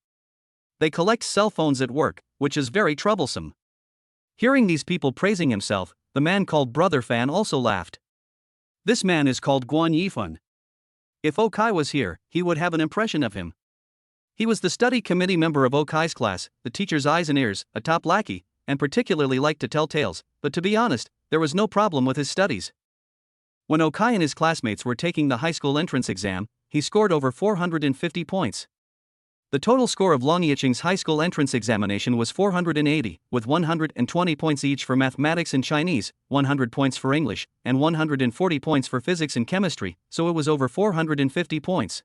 They collect cell phones at work, which is very troublesome. Hearing these people praising himself, the man called Brother Fan also laughed. This man is called Guan Yifun. If Okai was here, he would have an impression of him. He was the study committee member of Okai's class, the teacher's eyes and ears, a top lackey, and particularly liked to tell tales, but to be honest, there was no problem with his studies. When Okai and his classmates were taking the high school entrance exam, he scored over 450 points. The total score of Longyicheng's high school entrance examination was 480, with 120 points each for mathematics and Chinese, 100 points for English, and 140 points for physics and chemistry, so it was over 450 points.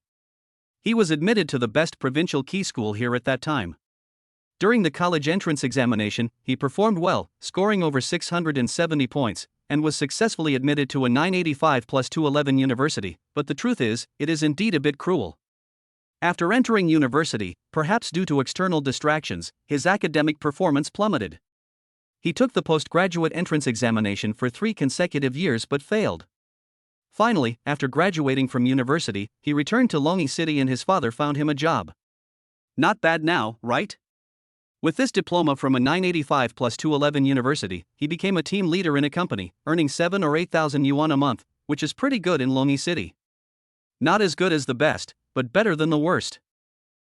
He was admitted to the best provincial key school here at that time. During the college entrance examination, he performed well, scoring over 670 points, and was successfully admitted to a 985 plus 211 university, but the truth is, it is indeed a bit cruel. After entering university, perhaps due to external distractions, his academic performance plummeted. He took the postgraduate entrance examination for 3 consecutive years but failed. Finally, after graduating from university, he returned to Longi City and his father found him a job. Not bad now, right? With this diploma from a 985 plus 211 university, he became a team leader in a company, earning 7 or 8,000 yuan a month, which is pretty good in Longi City. Not as good as the best, but better than the worst.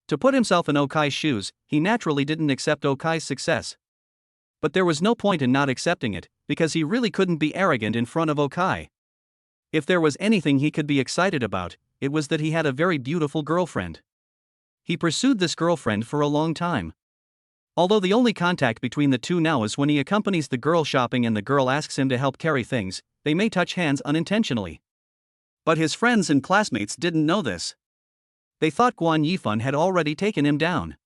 To put himself in Okai's shoes, he naturally didn't accept Okai's success. But there was no point in not accepting it, because he really couldn't be arrogant in front of Okai. If there was anything he could be excited about, it was that he had a very beautiful girlfriend. He pursued this girlfriend for a long time. Although the only contact between the two now is when he accompanies the girl shopping and the girl asks him to help carry things, they may touch hands unintentionally. But his friends and classmates didn't know this. They thought Guan Yifan had already taken him down.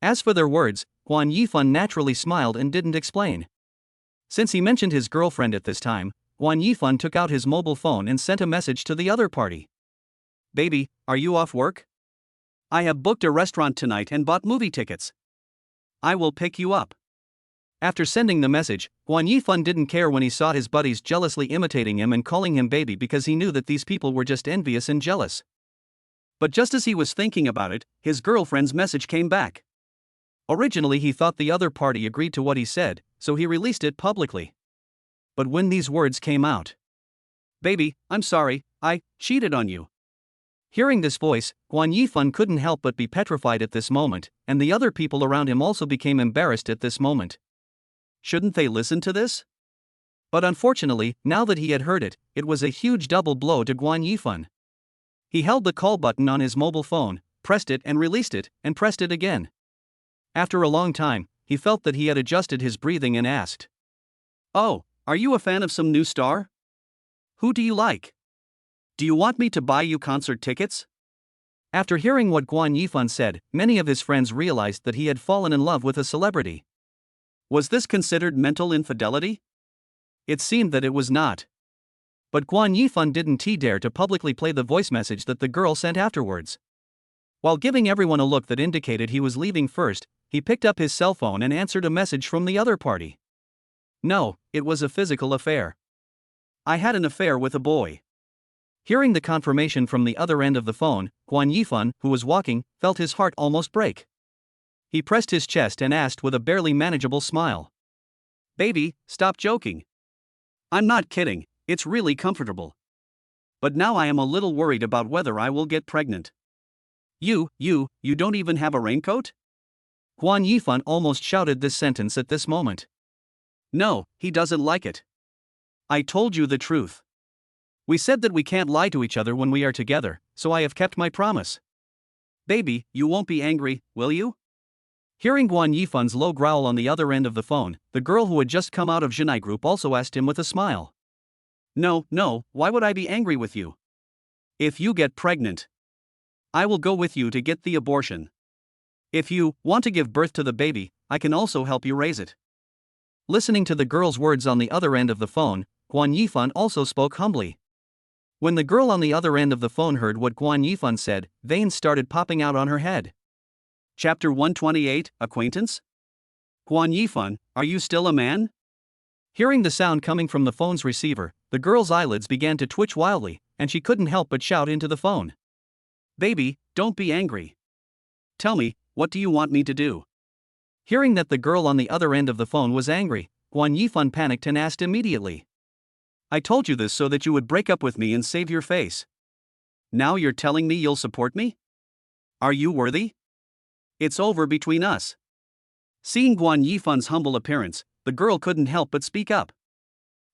As for their words, Guan Yifan naturally smiled and didn't explain. Since he mentioned his girlfriend at this time, Guan Yifan took out his mobile phone and sent a message to the other party. Baby, are you off work? I have booked a restaurant tonight and bought movie tickets. I will pick you up. After sending the message, Guan Yifan didn't care when he saw his buddies jealously imitating him and calling him baby because he knew that these people were just envious and jealous. But just as he was thinking about it, his girlfriend's message came back. Originally he thought the other party agreed to what he said, so he released it publicly. But when these words came out, "Baby, I'm sorry, I cheated on you." Hearing this voice, Guan Yifan couldn't help but be petrified at this moment, and the other people around him also became embarrassed at this moment. Shouldn't they listen to this? But unfortunately, now that he had heard it, it was a huge double blow to Guan Yifan. He held the call button on his mobile phone, pressed it and released it, and pressed it again. After a long time, he felt that he had adjusted his breathing and asked, "Oh, are you a fan of some new star? Who do you like? Do you want me to buy you concert tickets?" After hearing what Guan Yifan said, many of his friends realized that he had fallen in love with a celebrity. Was this considered mental infidelity? It seemed that it was not. But Guan Yifan didn't dare to publicly play the voice message that the girl sent afterwards. While giving everyone a look that indicated he was leaving first, he picked up his cell phone and answered a message from the other party. No, it was a physical affair. I had an affair with a boy. Hearing the confirmation from the other end of the phone, Guan Yifan, who was walking, felt his heart almost break. He pressed his chest and asked with a barely manageable smile, "Baby, stop joking. I'm not kidding, it's really comfortable. But now I am a little worried about whether I will get pregnant." You don't even have a raincoat?" Guan Yifan almost shouted this sentence at this moment. No, he doesn't like it. I told you the truth. We said that we can't lie to each other when we are together, so I have kept my promise. Baby, you won't be angry, will you? Hearing Guan Yifan's low growl on the other end of the phone, the girl who had just come out of Zhenai group also asked him with a smile. No, why would I be angry with you? If you get pregnant, I will go with you to get the abortion. If you want to give birth to the baby, I can also help you raise it. Listening to the girl's words on the other end of the phone, Guan Yifan also spoke humbly. When the girl on the other end of the phone heard what Guan Yifan said, veins started popping out on her head. Chapter 128, Acquaintance? Guan Yifan, are you still a man? Hearing the sound coming from the phone's receiver, the girl's eyelids began to twitch wildly, and she couldn't help but shout into the phone. Baby, don't be angry. Tell me, what do you want me to do? Hearing that the girl on the other end of the phone was angry, Guan Yifan panicked and asked immediately. I told you this so that you would break up with me and save your face. Now you're telling me you'll support me? Are you worthy? It's over between us. Seeing Guan Yifan's humble appearance, the girl couldn't help but speak up.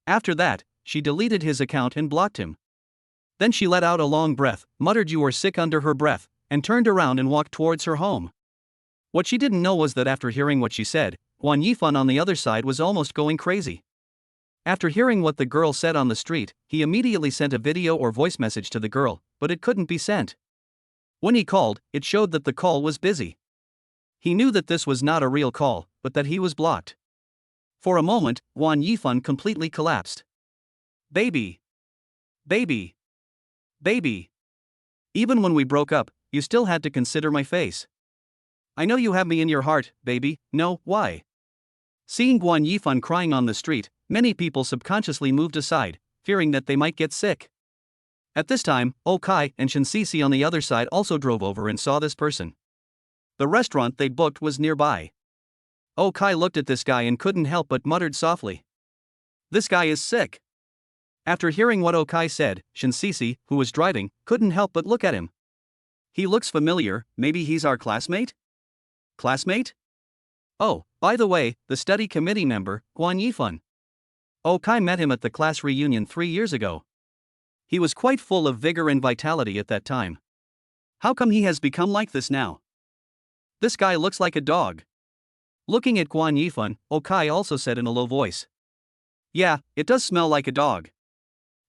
After that, she deleted his account and blocked him. Then she let out a long breath, muttered "you are sick" under her breath, and turned around and walked towards her home. What she didn't know was that after hearing what she said, Guan Yifan on the other side was almost going crazy. After hearing what the girl said on the street, he immediately sent a video or voice message to the girl, but it couldn't be sent. When he called, it showed that the call was busy. He knew that this was not a real call, but that he was blocked. For a moment, Guan Yifan completely collapsed. Baby. Baby. Baby. Even when we broke up, you still had to consider my face. I know you have me in your heart, baby. No, why? Seeing Guan Yifan crying on the street, many people subconsciously moved aside, fearing that they might get sick. At this time, Okai and Shinsisi on the other side also drove over and saw this person. The restaurant they booked was nearby. Okai looked at this guy and couldn't help but muttered softly. This guy is sick. After hearing what Okai said, Shinsisi, who was driving, couldn't help but look at him. He looks familiar, maybe he's our classmate? Classmate? Oh, by the way, the study committee member, Guan Yifan. Okai met him at the class reunion 3 years ago. He was quite full of vigor and vitality at that time. How come he has become like this now? This guy looks like a dog. Looking at Guan Yifan, Okai also said in a low voice. Yeah, it does smell like a dog.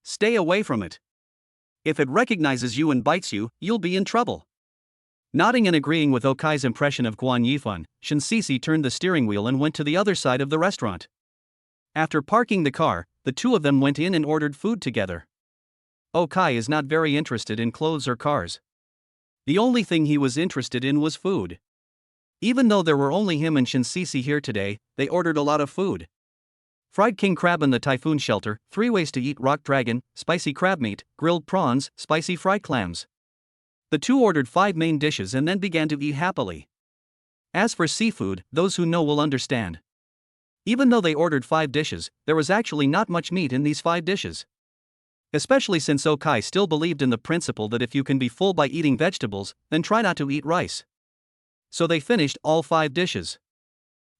Stay away from it. If it recognizes you and bites you, you'll be in trouble. Nodding and agreeing with Okai's impression of Guan Yifan, Shinsisi turned the steering wheel and went to the other side of the restaurant. After parking the car, the two of them went in and ordered food together. Okai is not very interested in clothes or cars. The only thing he was interested in was food. Even though there were only him and Shinsisi here today, they ordered a lot of food. Fried king crab in the typhoon shelter, 3 ways to eat rock dragon, spicy crab meat, grilled prawns, spicy fried clams. The two ordered 5 main dishes and then began to eat happily. As for seafood, those who know will understand. Even though they ordered 5 dishes, there was actually not much meat in these 5 dishes. Especially since Okai still believed in the principle that if you can be full by eating vegetables, then try not to eat rice. So they finished all 5 dishes.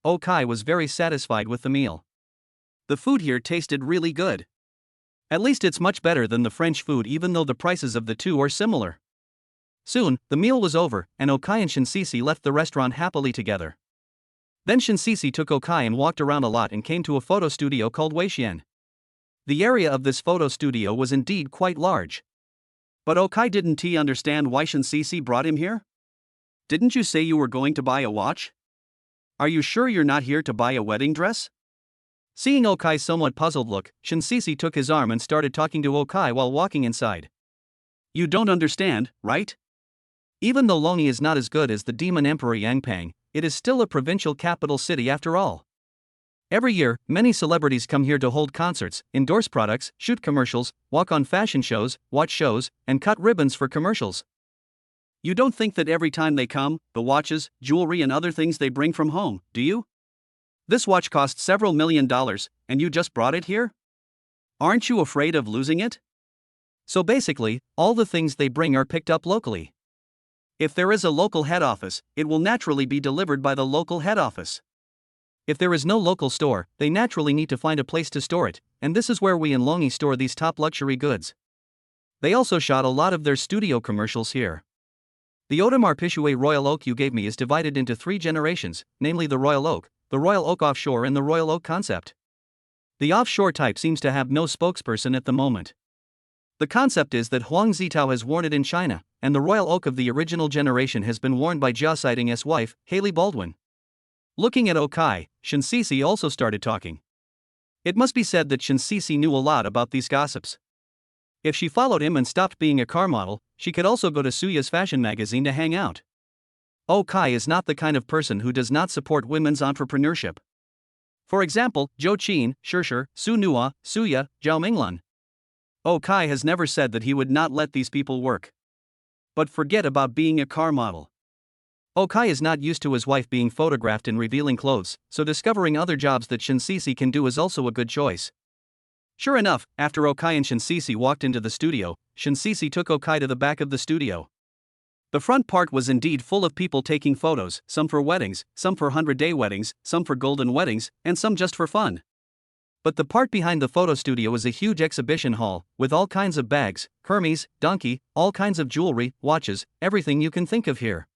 Okai was very satisfied with the meal. The food here tasted really good. At least it's much better than the French food, even though the prices of the two are similar. Soon, the meal was over, and Okai and Shinsisi left the restaurant happily together. Then Shinsisi took Okai and walked around a lot and came to a photo studio called Weixian. The area of this photo studio was indeed quite large. But Okai didn't understand why Shinsisi brought him here? Didn't you say you were going to buy a watch? Are you sure you're not here to buy a wedding dress? Seeing Okai's somewhat puzzled look, Shinsisi took his arm and started talking to Okai while walking inside. You don't understand, right? Even though Longi is not as good as the demon emperor Yangpang, it is still a provincial capital city after all. Every year, many celebrities come here to hold concerts, endorse products, shoot commercials, walk on fashion shows, watch shows, and cut ribbons for commercials. You don't think that every time they come, the watches, jewelry and other things they bring from home, do you? This watch costs several $1,000,000, and you just brought it here? Aren't you afraid of losing it? So basically, all the things they bring are picked up locally. If there is a local head office, it will naturally be delivered by the local head office. If there is no local store, they naturally need to find a place to store it, and this is where we in Longi store these top luxury goods. They also shot a lot of their studio commercials here. The Audemars Piguet Royal Oak you gave me is divided into 3 generations, namely the Royal Oak, the Royal Oak Offshore and the Royal Oak Concept. The offshore type seems to have no spokesperson at the moment. The concept is that Huang Zitao has worn it in China, and the Royal Oak of the original generation has been worn by Jia Siding's wife, Haley Baldwin. Looking at Okai, Shinsisi also started talking. It must be said that Shinsisi knew a lot about these gossips. If she followed him and stopped being a car model, she could also go to Suya's fashion magazine to hang out. Okai is not the kind of person who does not support women's entrepreneurship. For example, Zhou Qin, Shishir, Su Nua, Suya, Zhao Minglan. Okai has never said that he would not let these people work. But forget about being a car model. Okai is not used to his wife being photographed in revealing clothes, so discovering other jobs that Shinsisi can do is also a good choice. Sure enough, after Okai and Shinsisi walked into the studio, Shinsisi took Okai to the back of the studio. The front part was indeed full of people taking photos, some for weddings, some for 100-day weddings, some for golden weddings, and some just for fun. But the part behind the photo studio was a huge exhibition hall, with all kinds of bags, Hermes, donkey, all kinds of jewelry, watches, everything you can think of here.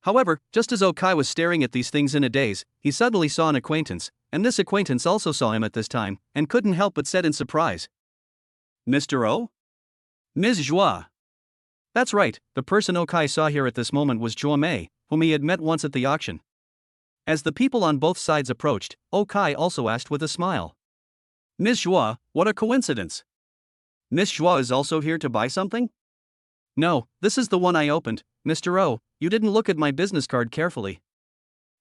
However, just as Okai was staring at these things in a daze, he suddenly saw an acquaintance, and this acquaintance also saw him at this time, and couldn't help but said in surprise, Mr. O? Ms. Joie. That's right, the person Okai saw here at this moment was Zhuo, whom he had met once at the auction. As the people on both sides approached, Okai also asked with a smile. Miss Zhuo, what a coincidence. Miss Zhuo is also here to buy something? No, this is the one I opened, Mr. O, you didn't look at my business card carefully.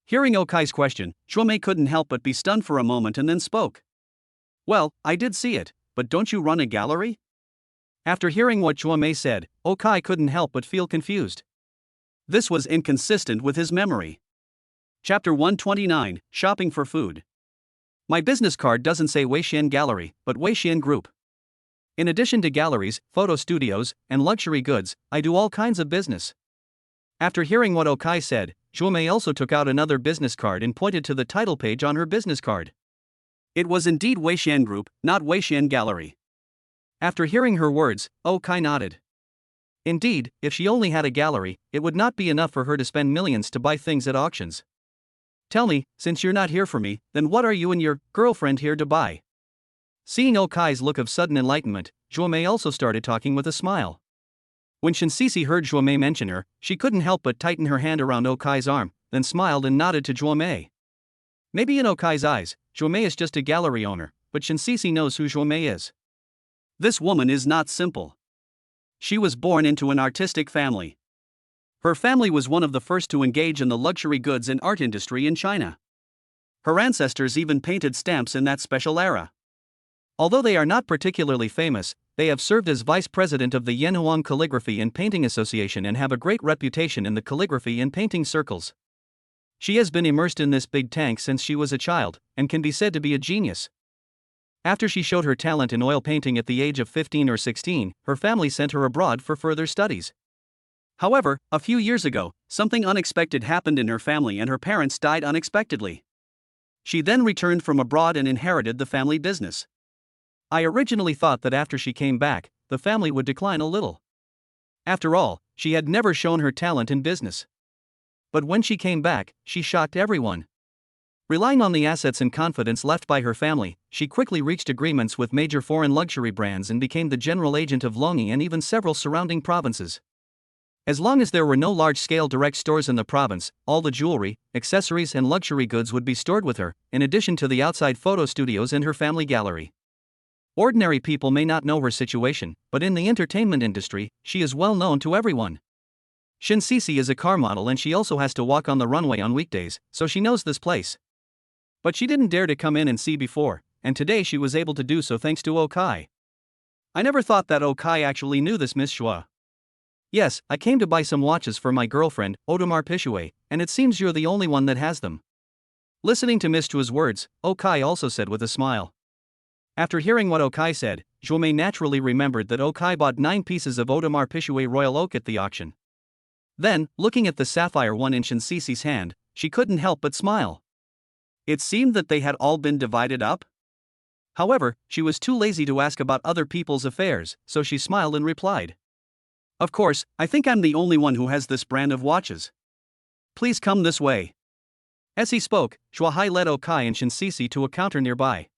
Hearing Okai's question, Zhuo couldn't help but be stunned for a moment and then spoke. Well, I did see it, but don't you run a gallery? After hearing what Zhuo said, Okai couldn't help but feel confused. This was inconsistent with his memory. Chapter 129, Shopping for Food. My business card doesn't say Weixian Gallery, but Weixian Group. In addition to galleries, photo studios, and luxury goods, I do all kinds of business. After hearing what Okai said, Zhuo also took out another business card and pointed to the title page on her business card. It was indeed Weixian Group, not Weixian Gallery. After hearing her words, Okai nodded. Indeed, if she only had a gallery, it would not be enough for her to spend millions to buy things at auctions. Tell me, since you're not here for me, then what are you and your girlfriend here to buy? Seeing Okai's look of sudden enlightenment, Zhuo also started talking with a smile. When Shinsisi heard Zhuo mention her, she couldn't help but tighten her hand around Okai's arm, then smiled and nodded to Zhuo. Maybe in Okai's eyes, Zhuo is just a gallery owner, but Shinsisi knows who Zhuo is. This woman is not simple. She was born into an artistic family. Her family was one of the first to engage in the luxury goods and art industry in China. Her ancestors even painted stamps in that special era. Although they are not particularly famous, they have served as vice president of the Yanhuang Calligraphy and Painting Association and have a great reputation in the calligraphy and painting circles. She has been immersed in this big tank since she was a child, and can be said to be a genius. After she showed her talent in oil painting at the age of 15 or 16, her family sent her abroad for further studies. However, a few years ago, something unexpected happened in her family and her parents died unexpectedly. She then returned from abroad and inherited the family business. I originally thought that after she came back, the family would decline a little. After all, she had never shown her talent in business. But when she came back, she shocked everyone. Relying on the assets and confidence left by her family, she quickly reached agreements with major foreign luxury brands and became the general agent of Longyi and even several surrounding provinces. As long as there were no large-scale direct stores in the province, all the jewelry, accessories and luxury goods would be stored with her, in addition to the outside photo studios and her family gallery. Ordinary people may not know her situation, but in the entertainment industry, she is well known to everyone. Shinsisi is a car model and she also has to walk on the runway on weekdays, so she knows this place. But she didn't dare to come in and see before, and today she was able to do so thanks to Okai. I never thought that Okai actually knew this Miss Zhuo. Yes, I came to buy some watches for my girlfriend, Audemars Piguet, and it seems you're the only one that has them. Listening to Miss Zhuo's words, Okai also said with a smile. After hearing what Okai said, Zhuo naturally remembered that Okai bought 9 pieces of Audemars Piguet Royal Oak at the auction. Then, looking at the sapphire one in Shinsisi's hand, she couldn't help but smile. It seemed that they had all been divided up. However, she was too lazy to ask about other people's affairs, so she smiled and replied. Of course, I think I'm the only one who has this brand of watches. Please come this way. As he spoke, Zhuo led Okai and Shinsisi to a counter nearby.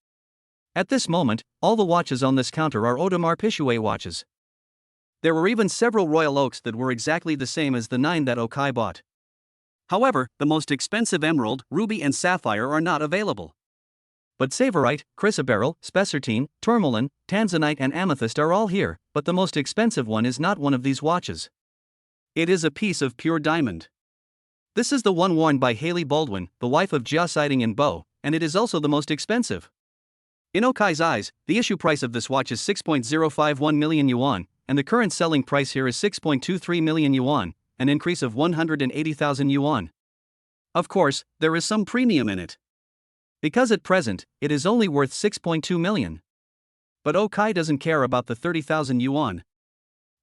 At this moment, all the watches on this counter are Audemars Piguet watches. There were even several Royal Oaks that were exactly the same as the 9 that Okai bought. However, the most expensive emerald, ruby and sapphire are not available. But Savorite, chrysoberyl, spessartine, tourmaline, tanzanite and amethyst are all here, but the most expensive one is not one of these watches. It is a piece of pure diamond. This is the one worn by Hailey Baldwin, the wife of Jia Siding and Bo, and it is also the most expensive. In Okai's eyes, the issue price of this watch is 6.051 million yuan, and the current selling price here is 6.23 million yuan, an increase of 180,000 yuan. Of course, there is some premium in it. Because at present, it is only worth 6.2 million. But Okai doesn't care about the 30,000 yuan.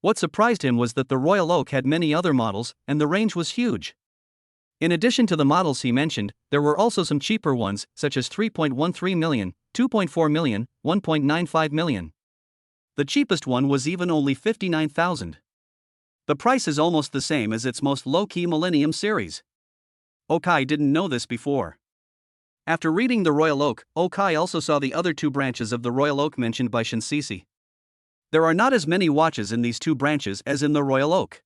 What surprised him was that the Royal Oak had many other models, and the range was huge. In addition to the models he mentioned, there were also some cheaper ones, such as 3.13 million, 2.4 million, 1.95 million. The cheapest one was even only 59,000. The price is almost the same as its most low-key Millennium series. Okai didn't know this before. After reading the Royal Oak, Okai also saw the other 2 branches of the Royal Oak mentioned by Shinsisi. There are not as many watches in these two branches as in the Royal Oak.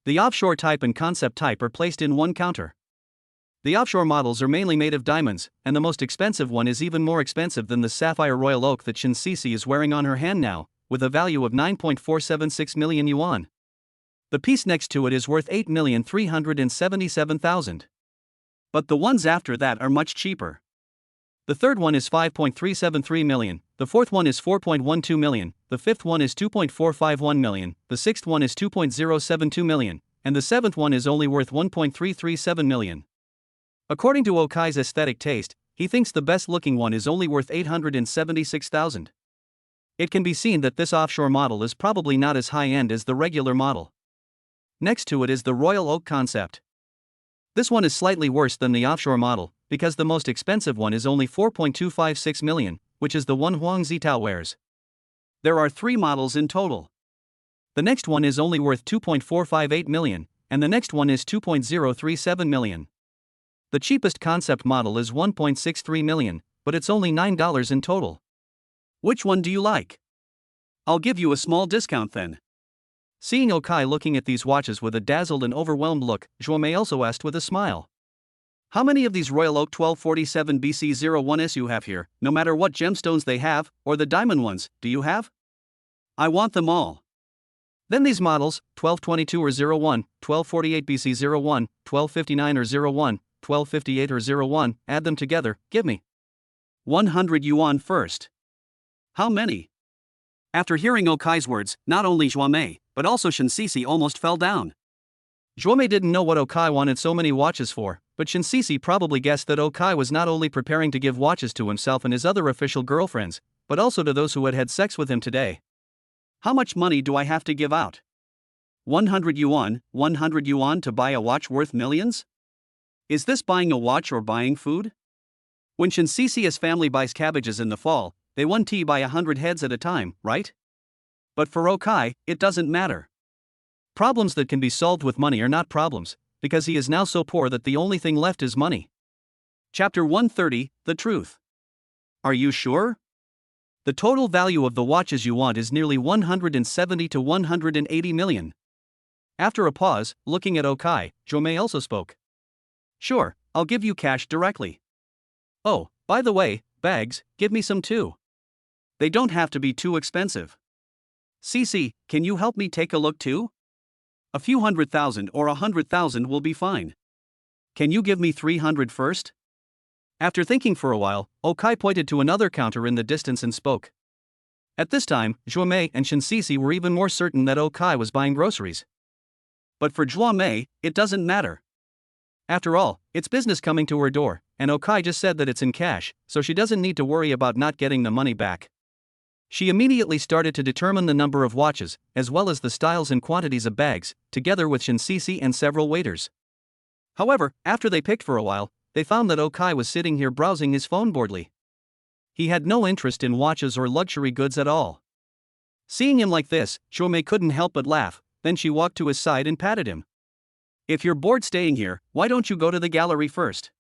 The offshore type and concept type are placed in one counter. The offshore models are mainly made of diamonds, and the most expensive one is even more expensive than the sapphire Royal Oak that Shinsisi is wearing on her hand now, with a value of 9.476 million yuan. The piece next to it is worth 8,377,000. But the ones after that are much cheaper. The third one is 5.373 million, the fourth one is 4.12 million, the fifth one is 2.451 million, the sixth one is 2.072 million, and the seventh one is only worth 1.337 million. According to Okai's aesthetic taste, he thinks the best looking one is only worth 876,000. It can be seen that this offshore model is probably not as high end as the regular model. Next to it is the Royal Oak concept. This one is slightly worse than the offshore model, because the most expensive one is only 4.256 million, which is the one Huang Zitao wears. There are 3 models in total. The next one is only worth 2.458 million, and the next one is 2.037 million. The cheapest concept model is 1.63 million, but it's only $9 in total. Which one do you like? I'll give you a small discount then. Seeing Okai looking at these watches with a dazzled and overwhelmed look, Zhuomei also asked with a smile. How many of these Royal Oak 1247 BC01s you have here, no matter what gemstones they have, or the diamond ones, do you have? I want them all. Then these models, 1222 or 01, 1248 BC01, 1259 or 01, 1258 or 01, add them together, give me 100 yuan first. How many? After hearing Okai's words, not only Zhuomei, but also Shinsisi almost fell down. Zhuomei didn't know what Okai wanted so many watches for, but Shinsisi probably guessed that Okai was not only preparing to give watches to himself and his other official girlfriends, but also to those who had had sex with him today. How much money do I have to give out? 100 yuan to buy a watch worth millions? Is this buying a watch or buying food? When Shinsisi's family buys cabbages in the fall, they 1T buy 100 heads at a time, right? But for Okai, it doesn't matter. Problems that can be solved with money are not problems, because he is now so poor that the only thing left is money. Chapter 130, The Truth. Are you sure? The total value of the watches you want is nearly 170 to 180 million. After a pause, looking at Okai, Zhuomei also spoke. Sure, I'll give you cash directly. Oh, by the way, bags, give me some too. They don't have to be too expensive. CC, can you help me take a look too? A few 100,000 or 100,000 will be fine. Can you give me 300 first? After thinking for a while, Okai pointed to another counter in the distance and spoke. At this time, Zhuomei and Shinsisi were even more certain that Okai was buying groceries. But for Zhuomei, it doesn't matter. After all, it's business coming to her door, and Okai just said that it's in cash, so she doesn't need to worry about not getting the money back. She immediately started to determine the number of watches, as well as the styles and quantities of bags, together with Shinsisi and several waiters. However, after they picked for a while, they found that Okai was sitting here browsing his phone boredly. He had no interest in watches or luxury goods at all. Seeing him like this, Zhuomei couldn't help but laugh, then she walked to his side and patted him. If you're bored staying here, why don't you go to the gallery first?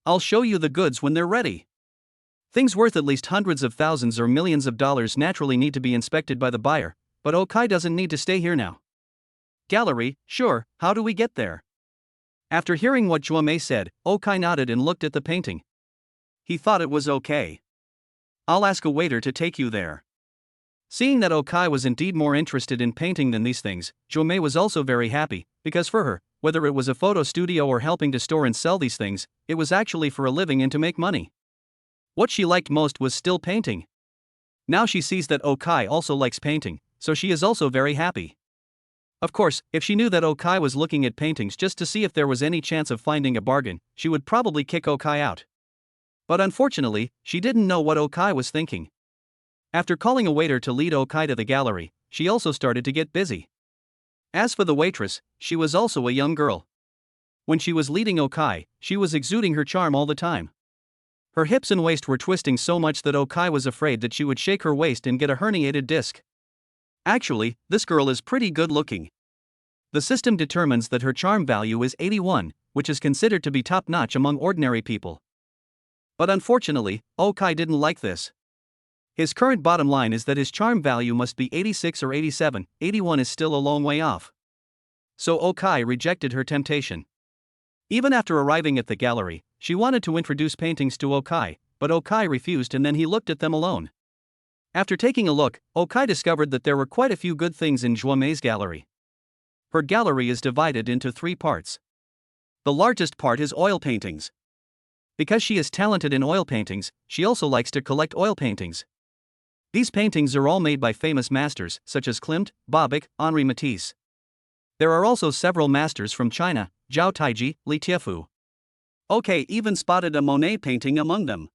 I'll show you the goods when they're ready. Things worth at least hundreds of thousands or millions of dollars naturally need to be inspected by the buyer, but Okai doesn't need to stay here now. Gallery, sure, how do we get there? After hearing what Zhuomei said, Okai nodded and looked at the painting. He thought it was okay. I'll ask a waiter to take you there. Seeing that Okai was indeed more interested in painting than these things, Zhuomei was also very happy, because for her, whether it was a photo studio or helping to store and sell these things, it was actually for a living and to make money. What she liked most was still painting. Now she sees that Okai also likes painting, so she is also very happy. Of course, if she knew that Okai was looking at paintings just to see if there was any chance of finding a bargain, she would probably kick Okai out. But unfortunately, she didn't know what Okai was thinking. After calling a waiter to lead Okai to the gallery, she also started to get busy. As for the waitress, she was also a young girl. When she was leading Okai, she was exuding her charm all the time. Her hips and waist were twisting so much that Okai was afraid that she would shake her waist and get a herniated disc. Actually, this girl is pretty good looking. The system determines that her charm value is 81, which is considered to be top-notch among ordinary people. But unfortunately, Okai didn't like this. His current bottom line is that his charm value must be 86 or 87, 81 is still a long way off. So Okai rejected her temptation. Even after arriving at the gallery, she wanted to introduce paintings to Okai, but Okai refused and then he looked at them alone. After taking a look, Okai discovered that there were quite a few good things in Zhuomei's gallery. Her gallery is divided into 3 parts. The largest part is oil paintings. Because she is talented in oil paintings, she also likes to collect oil paintings. These paintings are all made by famous masters, such as Klimt, Babik, Henri Matisse. There are also several masters from China, Zhao Taiji, Li Tiefu. Okai even spotted a Monet painting among them.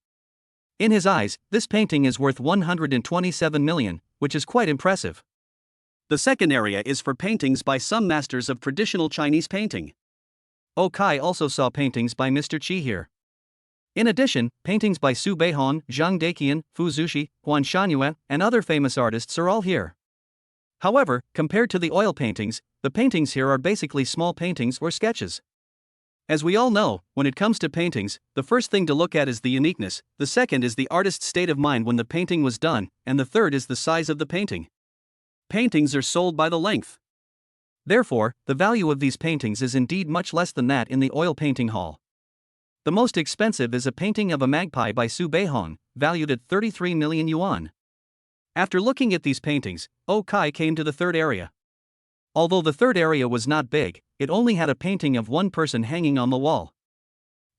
In his eyes, this painting is worth 127 million, which is quite impressive. The second area is for paintings by some masters of traditional Chinese painting. Okai also saw paintings by Mr. Qi here. In addition, paintings by Su Beihong, Zhang Daqian, Fu Zushi, Huan Shanyue, and other famous artists are all here. However, compared to the oil paintings, the paintings here are basically small paintings or sketches. As we all know, when it comes to paintings, the first thing to look at is the uniqueness, the second is the artist's state of mind when the painting was done, and the third is the size of the painting. Paintings are sold by the length. Therefore, the value of these paintings is indeed much less than that in the oil painting hall. The most expensive is a painting of a magpie by Su Beihong, valued at 33 million yuan. After looking at these paintings, Okai came to the third area. Although the third area was not big, it only had a painting of one person hanging on the wall.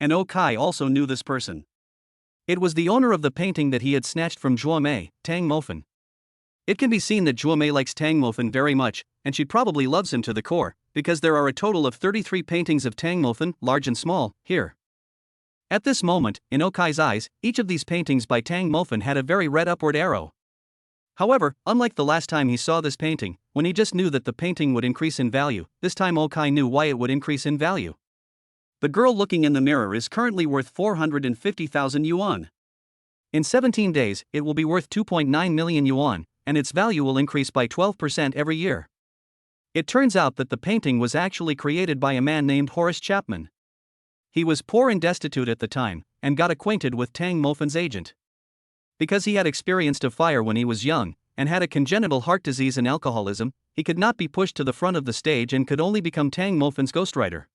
And Okai also knew this person. It was the owner of the painting that he had snatched from Zhuomei, Tang Mofen. It can be seen that Zhuomei likes Tang Mofen very much, and she probably loves him to the core, because there are a total of 33 paintings of Tang Mofen, large and small, here. At this moment, in Okai's eyes, each of these paintings by Tang Mofen had a very red upward arrow. However, unlike the last time he saw this painting, when he just knew that the painting would increase in value, this time Okai knew why it would increase in value. The girl looking in the mirror is currently worth 450,000 yuan. In 17 days, it will be worth 2.9 million yuan, and its value will increase by 12% every year. It turns out that the painting was actually created by a man named Horace Chapman. He was poor and destitute at the time, and got acquainted with Tang Mofen's agent. Because he had experienced a fire when he was young, and had a congenital heart disease and alcoholism, he could not be pushed to the front of the stage and could only become Tang Mofen's ghostwriter.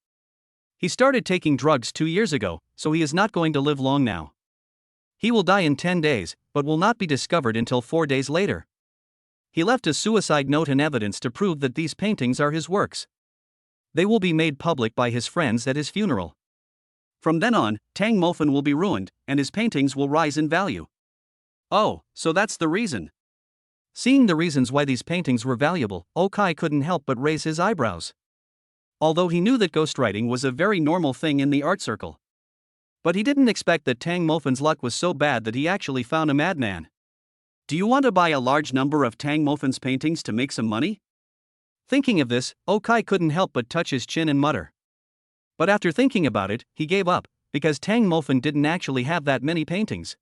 He started taking drugs 2 years ago, so he is not going to live long now. He will die in 10 days, but will not be discovered until 4 days later. He left a suicide note and evidence to prove that these paintings are his works. They will be made public by his friends at his funeral. From then on, Tang Mofen will be ruined, and his paintings will rise in value. Oh, so that's the reason. Seeing the reasons why these paintings were valuable, Okai couldn't help but raise his eyebrows. Although he knew that ghostwriting was a very normal thing in the art circle. But he didn't expect that Tang Mofen's luck was so bad that he actually found a madman. Do you want to buy a large number of Tang Mofen's paintings to make some money? Thinking of this, Okai couldn't help but touch his chin and mutter. But after thinking about it, he gave up, because Tang Mofen didn't actually have that many paintings.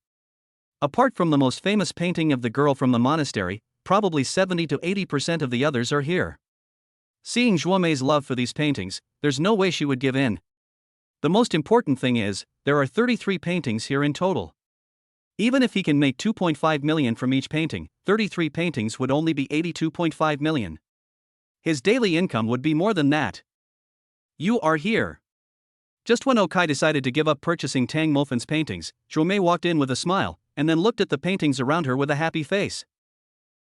Apart from the most famous painting of the girl from the monastery, probably 70 to 80% of the others are here. Seeing Zhuomei's love for these paintings, there's no way she would give in. The most important thing is, there are 33 paintings here in total. Even if he can make 2.5 million from each painting, 33 paintings would only be 82.5 million. His daily income would be more than that. You are here. Just when Okai decided to give up purchasing Tang Mofen's paintings, Zhuomei walked in with a smile, and then looked at the paintings around her with a happy face.